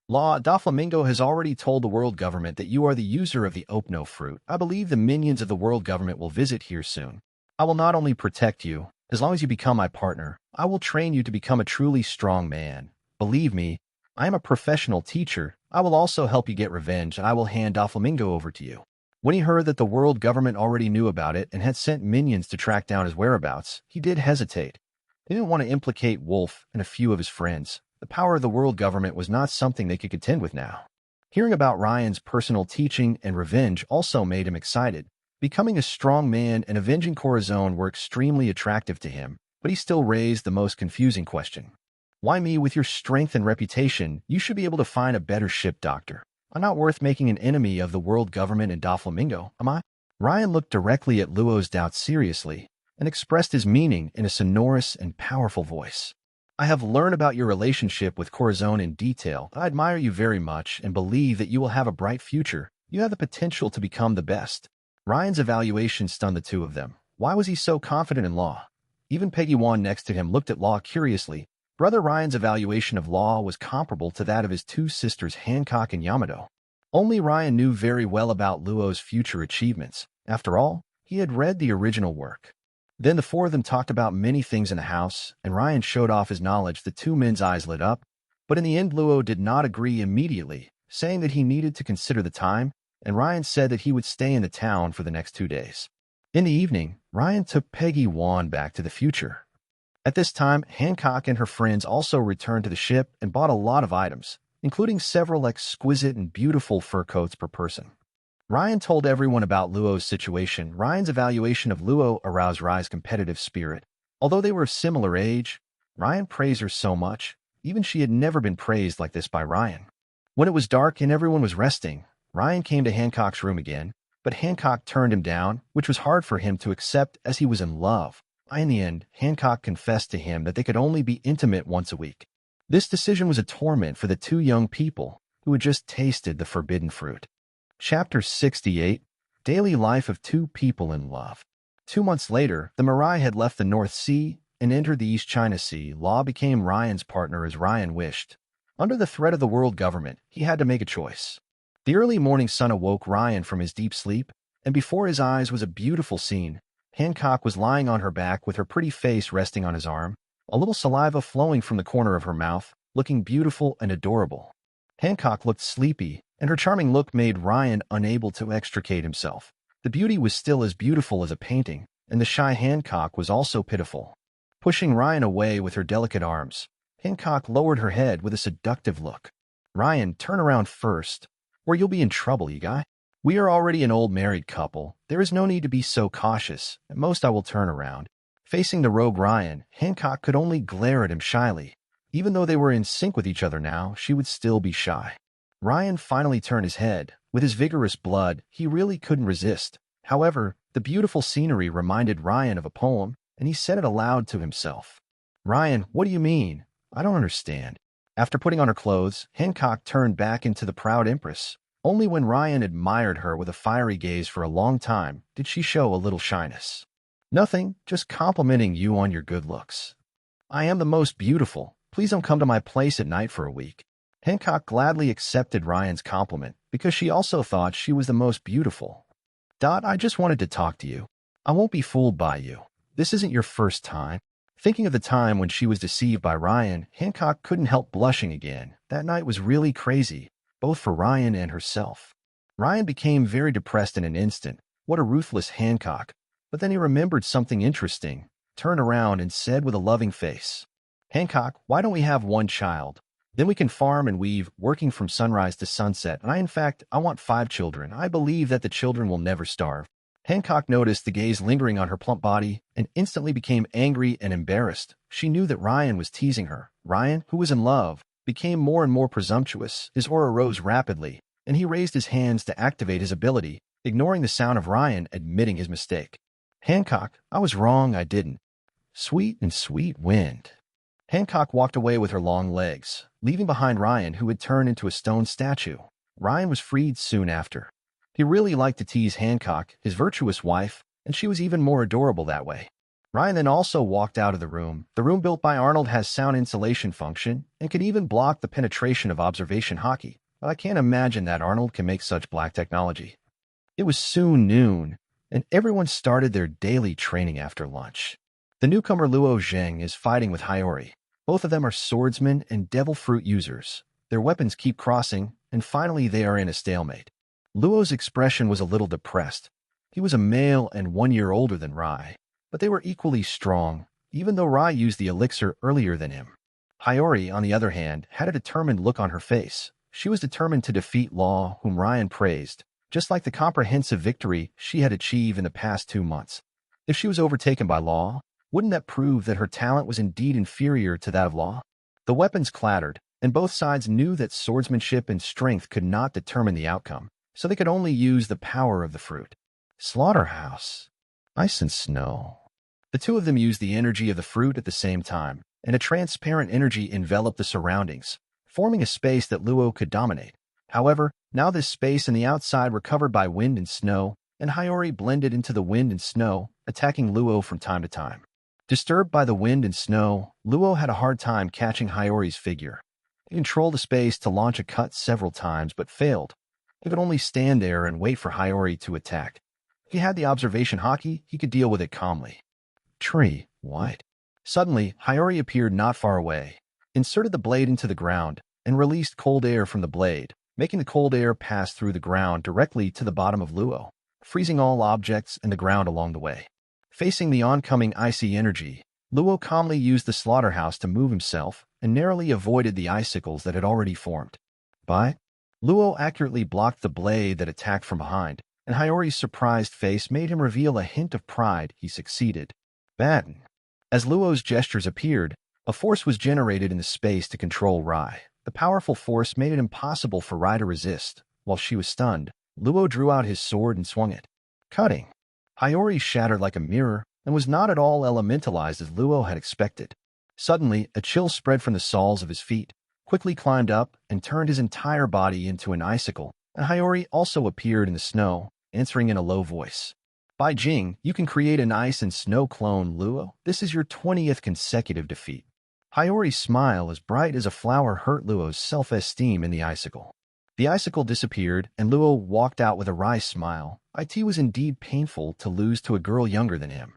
Law, Doflamingo has already told the world government that you are the user of the Opno fruit. I believe the minions of the world government will visit here soon. I will not only protect you, as long as you become my partner, I will train you to become a truly strong man. Believe me, I am a professional teacher. I will also help you get revenge, and I will hand Doflamingo over to you. When he heard that the world government already knew about it and had sent minions to track down his whereabouts, he did hesitate. He didn't want to implicate Wolf and a few of his friends. The power of the world government was not something they could contend with now. Hearing about Ryan's personal teaching and revenge also made him excited. Becoming a strong man and avenging Corazon were extremely attractive to him, but he still raised the most confusing question. Why me? With your strength and reputation, you should be able to find a better ship doctor. I'm not worth making an enemy of the world government and Doflamingo, am I? Ryan looked directly at Luo's doubts seriously and expressed his meaning in a sonorous and powerful voice. I have learned about your relationship with Corazon in detail. I admire you very much and believe that you will have a bright future. You have the potential to become the best. Ryan's evaluation stunned the two of them. Why was he so confident in Law? Even Peggy Wan next to him looked at Law curiously. Brother Ryan's evaluation of Law was comparable to that of his two sisters Hancock and Yamato. Only Ryan knew very well about Luo's future achievements. After all, he had read the original work. Then the four of them talked about many things in the house, and Ryan showed off his knowledge. The two men's eyes lit up, but in the end Luo did not agree immediately, saying that he needed to consider the time, and Ryan said that he would stay in the town for the next 2 days. In the evening, Ryan took Peggy Wan back to the future. At this time, Hancock and her friends also returned to the ship and bought a lot of items, including several exquisite and beautiful fur coats per person. Ryan told everyone about Luo's situation. Ryan's evaluation of Luo aroused Rai's competitive spirit. Although they were of similar age, Ryan praised her so much. Even she had never been praised like this by Ryan. When it was dark and everyone was resting, Ryan came to Hancock's room again, but Hancock turned him down, which was hard for him to accept as he was in love. In the end, Hancock confessed to him that they could only be intimate once a week. This decision was a torment for the two young people who had just tasted the forbidden fruit. Chapter 68, Daily Life of Two People in Love. 2 months later, the Mirai had left the North Sea and entered the East China Sea. Law became Ryan's partner as Ryan wished. Under the threat of the world government, he had to make a choice. The early morning sun awoke Ryan from his deep sleep, and before his eyes was a beautiful scene. Hancock was lying on her back with her pretty face resting on his arm, a little saliva flowing from the corner of her mouth, looking beautiful and adorable. Hancock looked sleepy, and her charming look made Ryan unable to extricate himself. The beauty was still as beautiful as a painting, and the shy Hancock was also pitiful. Pushing Ryan away with her delicate arms, Hancock lowered her head with a seductive look. Ryan, turn around first, or you'll be in trouble, you guy. We are already an old married couple. There is no need to be so cautious. At most I will turn around. Facing the rogue Ryan, Hancock could only glare at him shyly. Even though they were in sync with each other now, she would still be shy. Ryan finally turned his head. With his vigorous blood, he really couldn't resist. However, the beautiful scenery reminded Ryan of a poem, and he said it aloud to himself. Ryan, what do you mean? I don't understand. After putting on her clothes, Hancock turned back into the proud empress. Only when Ryan admired her with a fiery gaze for a long time did she show a little shyness. Nothing, just complimenting you on your good looks. I am the most beautiful. Please don't come to my place at night for a week. Hancock gladly accepted Ryan's compliment because she also thought she was the most beautiful. I just wanted to talk to you. I won't be fooled by you. This isn't your first time. Thinking of the time when she was deceived by Ryan, Hancock couldn't help blushing again. That night was really crazy, both for Ryan and herself. Ryan became very depressed in an instant. What a ruthless Hancock. But then he remembered something interesting, turned around and said with a loving face, Hancock, why don't we have one child? Then we can farm and weave, working from sunrise to sunset, and I want 5 children. I believe that the children will never starve. Hancock noticed the gaze lingering on her plump body and instantly became angry and embarrassed. She knew that Ryan was teasing her. Ryan, who was in love, became more and more presumptuous. His aura rose rapidly, and he raised his hands to activate his ability, ignoring the sound of Ryan admitting his mistake. Hancock, I was wrong, I didn't. Sweet and sweet wind. Hancock walked away with her long legs, leaving behind Ryan, who had turned into a stone statue. Ryan was freed soon after. He really liked to tease Hancock, his virtuous wife, and she was even more adorable that way. Ryan then also walked out of the room. The room built by Arnold has sound insulation function and could even block the penetration of observation hockey. But I can't imagine that Arnold can make such black technology. It was soon noon, and everyone started their daily training after lunch. The newcomer Luo Zheng is fighting with Hiyori. Both of them are swordsmen and devil fruit users. Their weapons keep crossing, and finally they are in a stalemate. Luo's expression was a little depressed. He was a male and 1 year older than Rai, but they were equally strong, even though Rai used the elixir earlier than him. Hiyori, on the other hand, had a determined look on her face. She was determined to defeat Law, whom Ryan praised, just like the comprehensive victory she had achieved in the past 2 months. If she was overtaken by Law, wouldn't that prove that her talent was indeed inferior to that of Law? The weapons clattered, and both sides knew that swordsmanship and strength could not determine the outcome, so they could only use the power of the fruit. Slaughterhouse. Ice and snow. The two of them used the energy of the fruit at the same time, and a transparent energy enveloped the surroundings, forming a space that Luo could dominate. However, now this space and the outside were covered by wind and snow, and Hiyori blended into the wind and snow, attacking Luo from time to time. Disturbed by the wind and snow, Luo had a hard time catching Hiyori's figure. He controlled the space to launch a cut several times, but failed. He could only stand there and wait for Hiyori to attack. If he had the observation hockey, he could deal with it calmly. Tree, what? Suddenly, Hiyori appeared not far away, inserted the blade into the ground, and released cold air from the blade, making the cold air pass through the ground directly to the bottom of Luo, freezing all objects and the ground along the way. Facing the oncoming icy energy, Luo calmly used the slaughterhouse to move himself and narrowly avoided the icicles that had already formed. But Luo accurately blocked the blade that attacked from behind, and Hiyori's surprised face made him reveal a hint of pride. He succeeded. Batten. As Luo's gestures appeared, a force was generated in the space to control Rai. The powerful force made it impossible for Rai to resist. While she was stunned, Luo drew out his sword and swung it. Cutting. Hiyori shattered like a mirror and was not at all elementalized as Luo had expected. Suddenly, a chill spread from the soles of his feet, quickly climbed up and turned his entire body into an icicle, and Hiyori also appeared in the snow, answering in a low voice. By Jing, you can create an ice and snow clone, Luo. This is your 20th consecutive defeat. Hiyori's smile, as bright as a flower, hurt Luo's self-esteem in the icicle. The icicle disappeared, and Luo walked out with a wry smile. It was indeed painful to lose to a girl younger than him.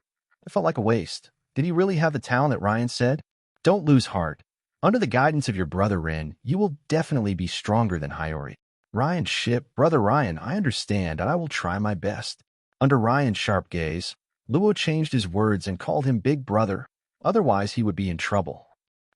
It felt like a waste. Did he really have the talent that Ryan said? Don't lose heart. Under the guidance of your brother Ren, you will definitely be stronger than Hiyori. Ryan ship, brother Ryan, I understand, and I will try my best. Under Ryan's sharp gaze, Luo changed his words and called him big brother. Otherwise, he would be in trouble.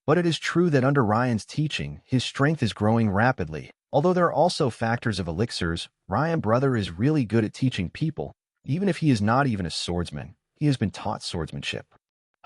But it is true that under Ryan's teaching, his strength is growing rapidly. Although there are also factors of elixirs, Ryan brother is really good at teaching people. Even if he is not even a swordsman, he has been taught swordsmanship.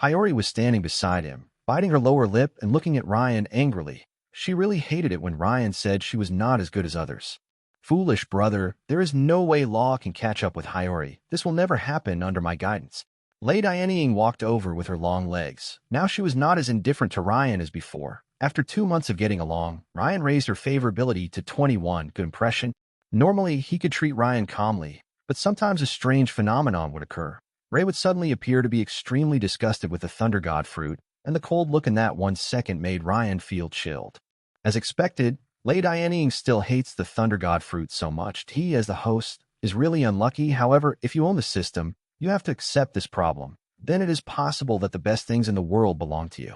Hiyori was standing beside him, biting her lower lip and looking at Ryan angrily. She really hated it when Ryan said she was not as good as others. Foolish brother, there is no way Law can catch up with Hiyori. This will never happen under my guidance. Lei Dianying walked over with her long legs. Now she was not as indifferent to Ryan as before. After 2 months of getting along, Ryan raised her favorability to 21. Good impression. Normally, he could treat Ryan calmly, but sometimes a strange phenomenon would occur. Ray would suddenly appear to be extremely disgusted with the Thunder God fruit, and the cold look in that 1 second made Ryan feel chilled. As expected, Lei Dianying still hates the Thunder God fruit so much. He, as the host, is really unlucky. However, if you own the system, you have to accept this problem. Then it is possible that the best things in the world belong to you.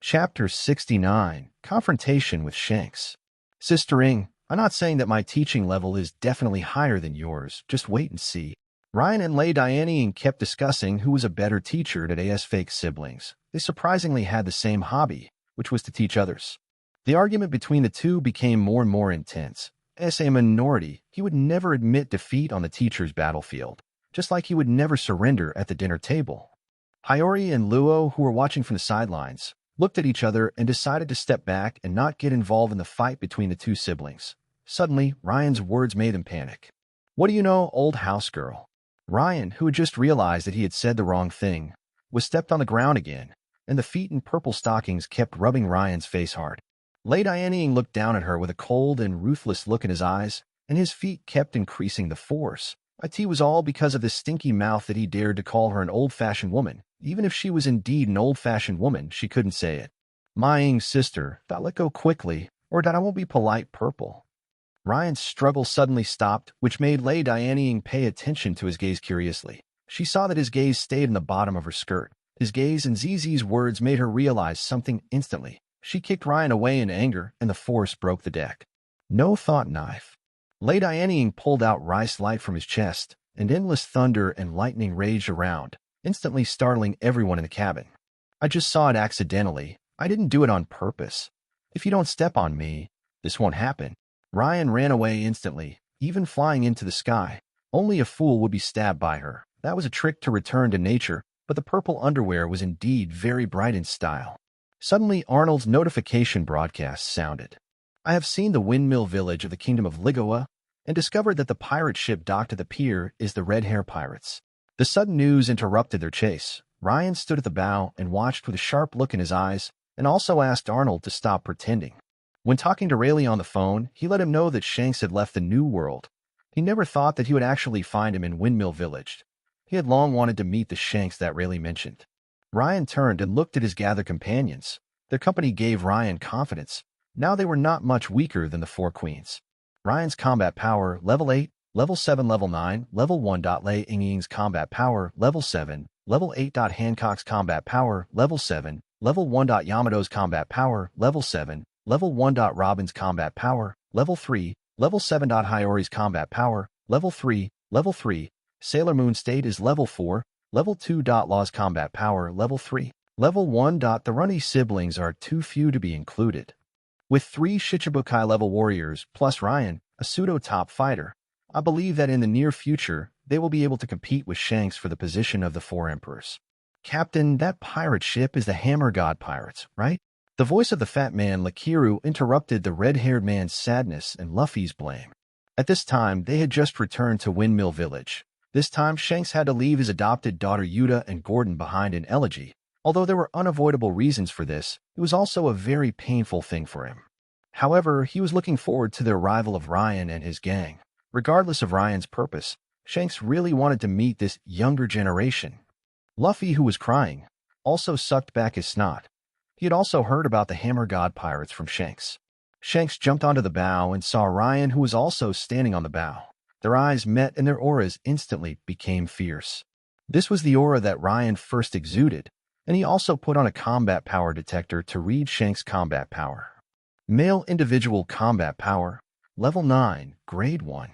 Chapter 69. Confrontation with Shanks. Sister Ing, I'm not saying that my teaching level is definitely higher than yours. Just wait and see. Ryan and Lei Dianying kept discussing who was a better teacher to AS fake siblings. They surprisingly had the same hobby, which was to teach others. The argument between the two became more and more intense. As a minority, he would never admit defeat on the teacher's battlefield, just like he would never surrender at the dinner table. Hiyori and Luo, who were watching from the sidelines, looked at each other and decided to step back and not get involved in the fight between the two siblings. Suddenly, Ryan's words made them panic. What do you know, old house girl? Ryan, who had just realized that he had said the wrong thing, was stepped on the ground again, and the feet in purple stockings kept rubbing Ryan's face hard. Lei Dianying looked down at her with a cold and ruthless look in his eyes, and his feet kept increasing the force. It was all because of the stinky mouth that he dared to call her an old-fashioned woman. Even if she was indeed an old-fashioned woman, she couldn't say it. My sister, that let go quickly, or that I won't be polite purple. Ryan's struggle suddenly stopped, which made Lady Diane pay attention to his gaze curiously. She saw that his gaze stayed in the bottom of her skirt. His gaze and Zz's words made her realize something instantly. She kicked Ryan away in anger, and the force broke the deck. No thought knife. Lady Diane pulled out rice light from his chest, and endless thunder and lightning raged around, instantly startling everyone in the cabin. I just saw it accidentally. I didn't do it on purpose. If you don't step on me, this won't happen. Ryan ran away instantly, even flying into the sky. Only a fool would be stabbed by her. That was a trick to return to nature, but the purple underwear was indeed very bright in style. Suddenly, Arnold's notification broadcast sounded. I have seen the windmill village of the kingdom of Ligoa and discovered that the pirate ship docked at the pier is the Red Hair Pirates. The sudden news interrupted their chase. Ryan stood at the bow and watched with a sharp look in his eyes, and also asked Arnold to stop pretending. When talking to Rayleigh on the phone, he let him know that Shanks had left the New World. He never thought that he would actually find him in Windmill Village. He had long wanted to meet the Shanks that Rayleigh mentioned. Ryan turned and looked at his gathered companions. Their company gave Ryan confidence. Now they were not much weaker than the Four Queens. Ryan's combat power, level 8, level 7, level 9, level 1. Lei Ying's combat power, level 7, level 8. Hancock's combat power, level 7, level 1. Yamato's combat power, level 7, level 1. Robin's combat power, level 3, level 7. Hiyori's combat power, level 3, level 3. Sailor Moon State is level 4, level 2. Law's combat power, level 3, level 1. The Runny siblings are too few to be included. With 3 Shichibukai level warriors, plus Ryan, a pseudo-top fighter, I believe that in the near future, they will be able to compete with Shanks for the position of the 4 emperors. Captain, that pirate ship is the Hammer God Pirates, right? The voice of the fat man, Lakiru, interrupted the red-haired man's sadness and Luffy's blame. At this time, they had just returned to Windmill Village. This time, Shanks had to leave his adopted daughter Yuta and Gordon behind in Elegy. Although there were unavoidable reasons for this, it was also a very painful thing for him. However, he was looking forward to the arrival of Ryan and his gang. Regardless of Ryan's purpose, Shanks really wanted to meet this younger generation. Luffy, who was crying, also sucked back his snot. He had also heard about the Hammer God Pirates from Shanks. Shanks jumped onto the bow and saw Ryan, who was also standing on the bow. Their eyes met and their auras instantly became fierce. This was the aura that Ryan first exuded, and he also put on a combat power detector to read Shanks' combat power. Male individual combat power, level 9, grade 1.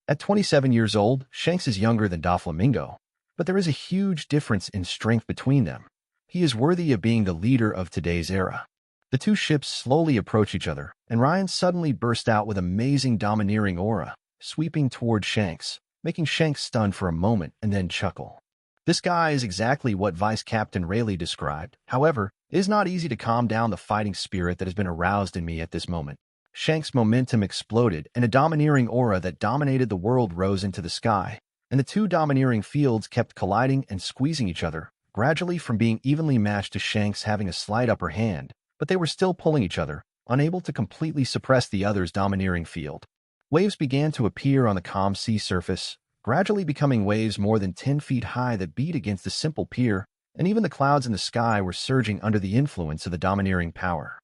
At 27 years old, Shanks is younger than Doflamingo, but there is a huge difference in strength between them. He is worthy of being the leader of today's era. The two ships slowly approach each other, and Ryan suddenly burst out with amazing domineering aura, sweeping toward Shanks, making Shanks stunned for a moment and then chuckle. This guy is exactly what Vice Captain Rayleigh described. However, it is not easy to calm down the fighting spirit that has been aroused in me at this moment. Shanks' momentum exploded, and a domineering aura that dominated the world rose into the sky, and the two domineering fields kept colliding and squeezing each other, gradually from being evenly matched to Shanks having a slight upper hand, but they were still pulling each other, unable to completely suppress the other's domineering field. Waves began to appear on the calm sea surface, gradually becoming waves more than 10 feet high that beat against the simple pier, and even the clouds in the sky were surging under the influence of the domineering power.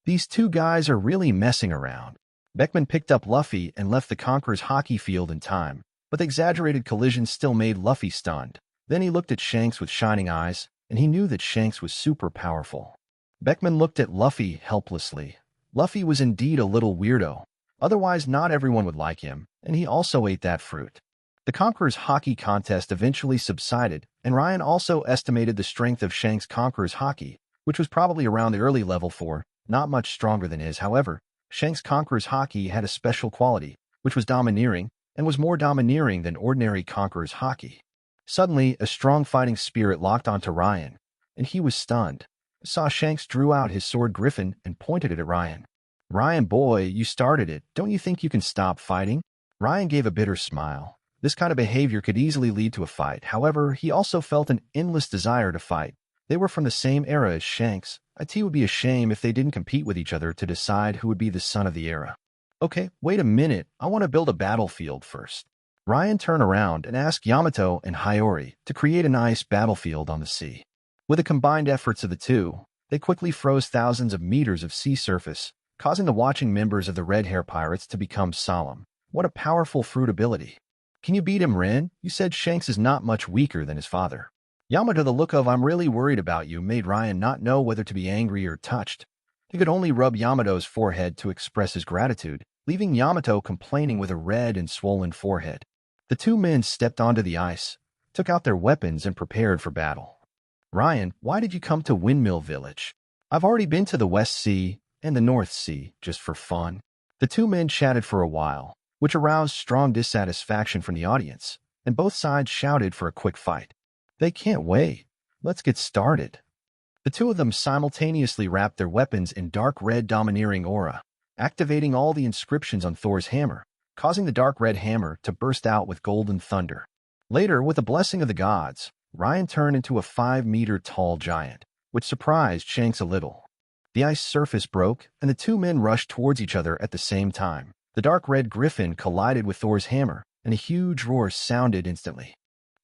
These two guys are really messing around. Beckman picked up Luffy and left the Conqueror's hockey field in time, but the exaggerated collision still made Luffy stunned. Then he looked at Shanks with shining eyes, and he knew that Shanks was super powerful. Beckman looked at Luffy helplessly. Luffy was indeed a little weirdo. Otherwise, not everyone would like him, and he also ate that fruit. The Conqueror's hockey contest eventually subsided, and Ryan also estimated the strength of Shanks' Conqueror's hockey, which was probably around the early level 4, not much stronger than his. However, Shanks' Conqueror's hockey had a special quality, which was domineering, and was more domineering than ordinary Conqueror's hockey. Suddenly, a strong fighting spirit locked onto Ryan, and he was stunned. Saw Shanks drew out his sword Griffin and pointed it at Ryan. "Ryan boy, you started it. Don't you think you can stop fighting?" Ryan gave a bitter smile. This kind of behavior could easily lead to a fight. However, he also felt an endless desire to fight. They were from the same era as Shanks. It would be a shame if they didn't compete with each other to decide who would be the son of the era. Okay, wait a minute. I want to build a battlefield first. Ryan turned around and asked Yamato and Hiyori to create a nice battlefield on the sea. With the combined efforts of the two, they quickly froze thousands of meters of sea surface, causing the watching members of the Red Hair Pirates to become solemn. What a powerful fruit ability. Can you beat him, Ren? You said Shanks is not much weaker than his father. Yamato, the look of "I'm really worried about you" made Ryan not know whether to be angry or touched. He could only rub Yamato's forehead to express his gratitude, leaving Yamato complaining with a red and swollen forehead. The two men stepped onto the ice, took out their weapons, and prepared for battle. Ryan, why did you come to Windmill Village? I've already been to the West Sea and the North Sea, just for fun. The two men chatted for a while, which aroused strong dissatisfaction from the audience, and both sides shouted for a quick fight. They can't wait. Let's get started. The two of them simultaneously wrapped their weapons in dark red domineering aura, activating all the inscriptions on Thor's hammer, causing the dark red hammer to burst out with golden thunder. Later, with the blessing of the gods, Ryan turned into a 5-meter-tall giant, which surprised Shanks a little. The ice surface broke, and the two men rushed towards each other at the same time. The dark red griffin collided with Thor's hammer, and a huge roar sounded instantly.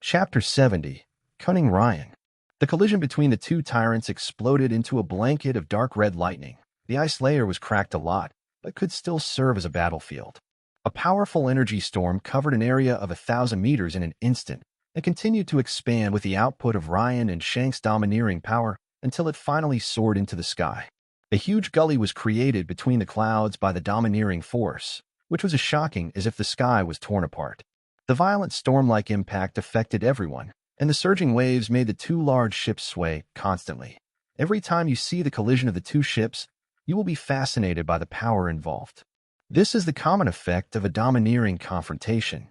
Chapter 70. Cunning Ryan. The collision between the two tyrants exploded into a blanket of dark red lightning. The ice layer was cracked a lot, but could still serve as a battlefield. A powerful energy storm covered an area of 1,000 meters in an instant, and continued to expand with the output of Ryan and Shanks' domineering power until it finally soared into the sky. A huge gully was created between the clouds by the domineering force, which was as shocking as if the sky was torn apart. The violent storm-like impact affected everyone, and the surging waves made the two large ships sway constantly. Every time you see the collision of the two ships, you will be fascinated by the power involved. This is the common effect of a domineering confrontation.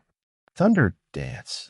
Thunder dance.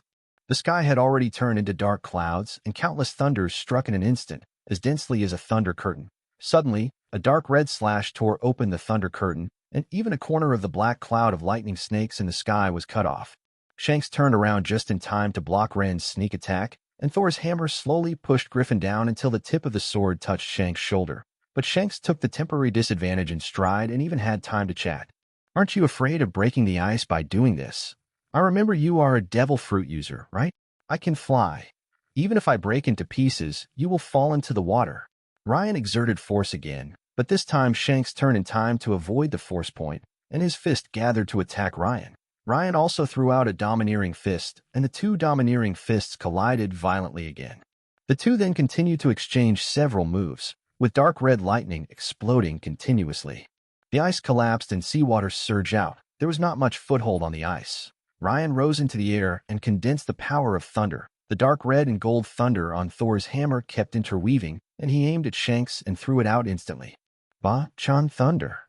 The sky had already turned into dark clouds, and countless thunders struck in an instant, as densely as a thunder curtain. Suddenly, a dark red slash tore open the thunder curtain, and even a corner of the black cloud of lightning snakes in the sky was cut off. Shanks turned around just in time to block Ren's sneak attack, and Thor's hammer slowly pushed Griffin down until the tip of the sword touched Shanks' shoulder. But Shanks took the temporary disadvantage in stride and even had time to chat. Aren't you afraid of breaking the ice by doing this? I remember you are a devil fruit user, right? I can fly. Even if I break into pieces, you will fall into the water. Ryan exerted force again, but this time Shanks turned in time to avoid the force point, and his fist gathered to attack Ryan. Ryan also threw out a domineering fist, and the two domineering fists collided violently again. The two then continued to exchange several moves, with dark red lightning exploding continuously. The ice collapsed and seawater surged out. There was not much foothold on the ice. Ryan rose into the air and condensed the power of thunder. The dark red and gold thunder on Thor's hammer kept interweaving, and he aimed at Shanks and threw it out instantly. Ba-chan thunder.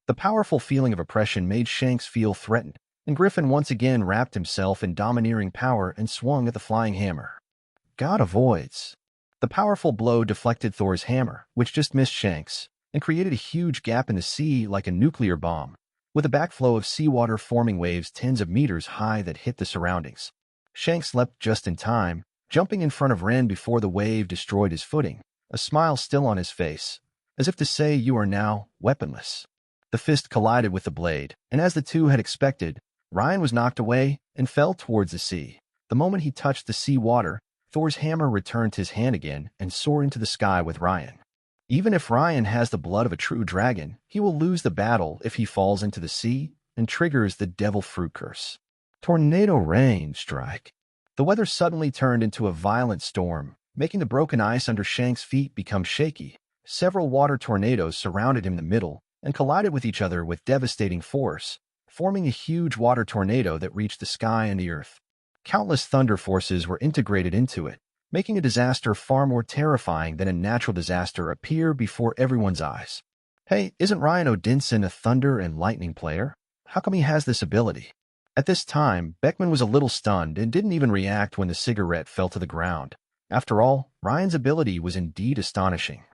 The powerful feeling of oppression made Shanks feel threatened, and Griffin once again wrapped himself in domineering power and swung at the flying hammer. God avoids. The powerful blow deflected Thor's hammer, which just missed Shanks, and created a huge gap in the sea like a nuclear bomb, with a backflow of seawater forming waves tens of meters high that hit the surroundings. Shanks leapt just in time, jumping in front of Ren before the wave destroyed his footing, a smile still on his face, as if to say, "You are now weaponless." The fist collided with the blade, and as the two had expected, Ryan was knocked away and fell towards the sea. The moment he touched the sea water, Thor's hammer returned to his hand again and soared into the sky with Ryan. Even if Ryan has the blood of a true dragon, he will lose the battle if he falls into the sea and triggers the devil fruit curse. Tornado rain strike. The weather suddenly turned into a violent storm, making the broken ice under Shanks' feet become shaky. Several water tornadoes surrounded him in the middle and collided with each other with devastating force, forming a huge water tornado that reached the sky and the earth. Countless thunder forces were integrated into it, making a disaster far more terrifying than a natural disaster appear before everyone's eyes. Hey, isn't Ryan Odinson a thunder and lightning player? How come he has this ability? At this time, Beckman was a little stunned and didn't even react when the cigarette fell to the ground. After all, Ryan's ability was indeed astonishing.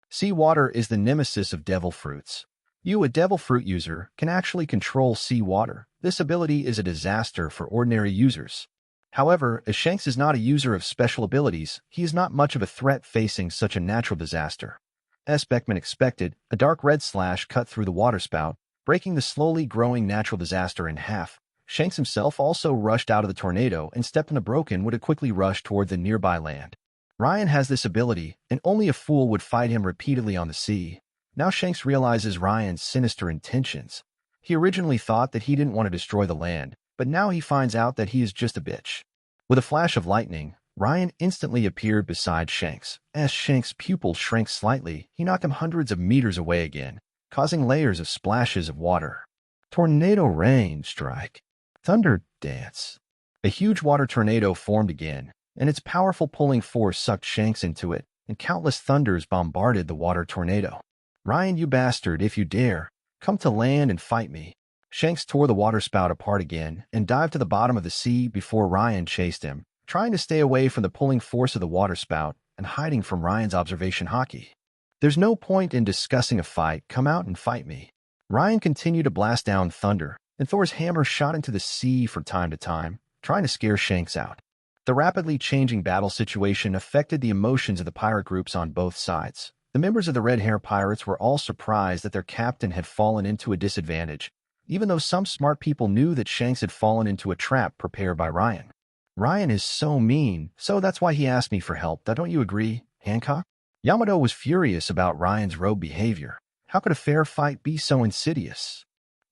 Seawater is the nemesis of devil fruits. You, a devil fruit user, can actually control seawater. This ability is a disaster for ordinary users. However, as Shanks is not a user of special abilities, he is not much of a threat facing such a natural disaster. As Beckman expected, a dark red slash cut through the waterspout, breaking the slowly growing natural disaster in half. Shanks himself also rushed out of the tornado and stepped on a broken wood to quickly rush toward the nearby land. Ryan has this ability, and only a fool would fight him repeatedly on the sea. Now Shanks realizes Ryan's sinister intentions. He originally thought that he didn't want to destroy the land, but now he finds out that he is just a bitch. With a flash of lightning, Ryan instantly appeared beside Shanks. As Shanks' pupil shrank slightly, he knocked him hundreds of meters away again, causing layers of splashes of water. Tornado rain strike. Thunder dance. A huge water tornado formed again, and its powerful pulling force sucked Shanks into it, and countless thunders bombarded the water tornado. Ryan, you bastard, if you dare, come to land and fight me. Shanks tore the waterspout apart again and dived to the bottom of the sea before Ryan chased him, trying to stay away from the pulling force of the waterspout and hiding from Ryan's observation hockey. There's no point in discussing a fight, come out and fight me. Ryan continued to blast down thunder, and Thor's hammer shot into the sea from time to time, trying to scare Shanks out. The rapidly changing battle situation affected the emotions of the pirate groups on both sides. The members of the Red Hair Pirates were all surprised that their captain had fallen into a disadvantage, even though some smart people knew that Shanks had fallen into a trap prepared by Ryan. Ryan is so mean, so that's why he asked me for help, don't you agree, Hancock? Yamato was furious about Ryan's rogue behavior. How could a fair fight be so insidious?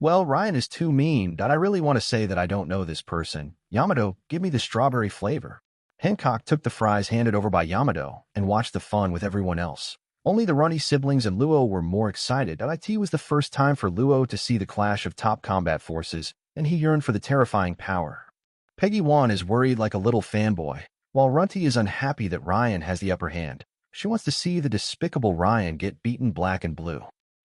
Well, Ryan is too mean. I really want to say that I don't know this person. Yamato, give me the strawberry flavor. Hancock took the fries handed over by Yamato and watched the fun with everyone else. Only the Runny siblings and Luo were more excited. It was the first time for Luo to see the clash of top combat forces, and he yearned for the terrifying power. Peggy Wan is worried like a little fanboy, while Runty is unhappy that Ryan has the upper hand. She wants to see the despicable Ryan get beaten black and blue.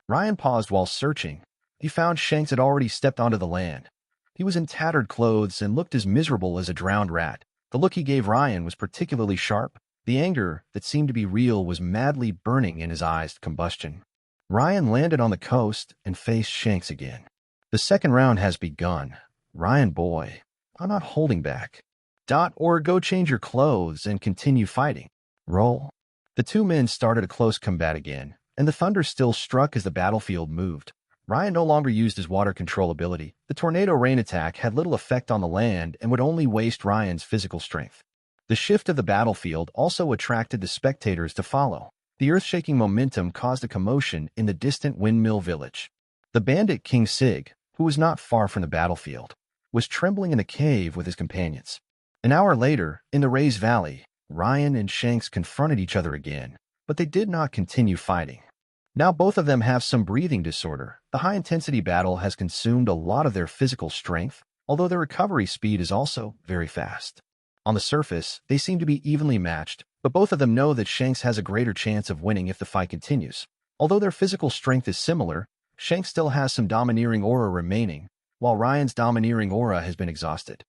Ryan paused while searching. He found Shanks had already stepped onto the land. He was in tattered clothes and looked as miserable as a drowned rat. The look he gave Ryan was particularly sharp. The anger that seemed to be real was madly burning in his eyes. Combustion. Ryan landed on the coast and faced Shanks again. The second round has begun. Ryan boy, I'm not holding back. Or go change your clothes and continue fighting. Roll. The two men started a close combat again, and the thunder still struck as the battlefield moved. Ryan no longer used his water control ability. The tornado rain attack had little effect on the land and would only waste Ryan's physical strength. The shift of the battlefield also attracted the spectators to follow. The earth-shaking momentum caused a commotion in the distant windmill village. The bandit King Sig, who was not far from the battlefield, was trembling in a cave with his companions. An hour later, in the Rays Valley, Ryan and Shanks confronted each other again, but they did not continue fighting. Now both of them have some breathing disorder. The high-intensity battle has consumed a lot of their physical strength, although their recovery speed is also very fast. On the surface, they seem to be evenly matched, but both of them know that Shanks has a greater chance of winning if the fight continues. Although their physical strength is similar, Shanks still has some domineering aura remaining, while Ryan's domineering aura has been exhausted.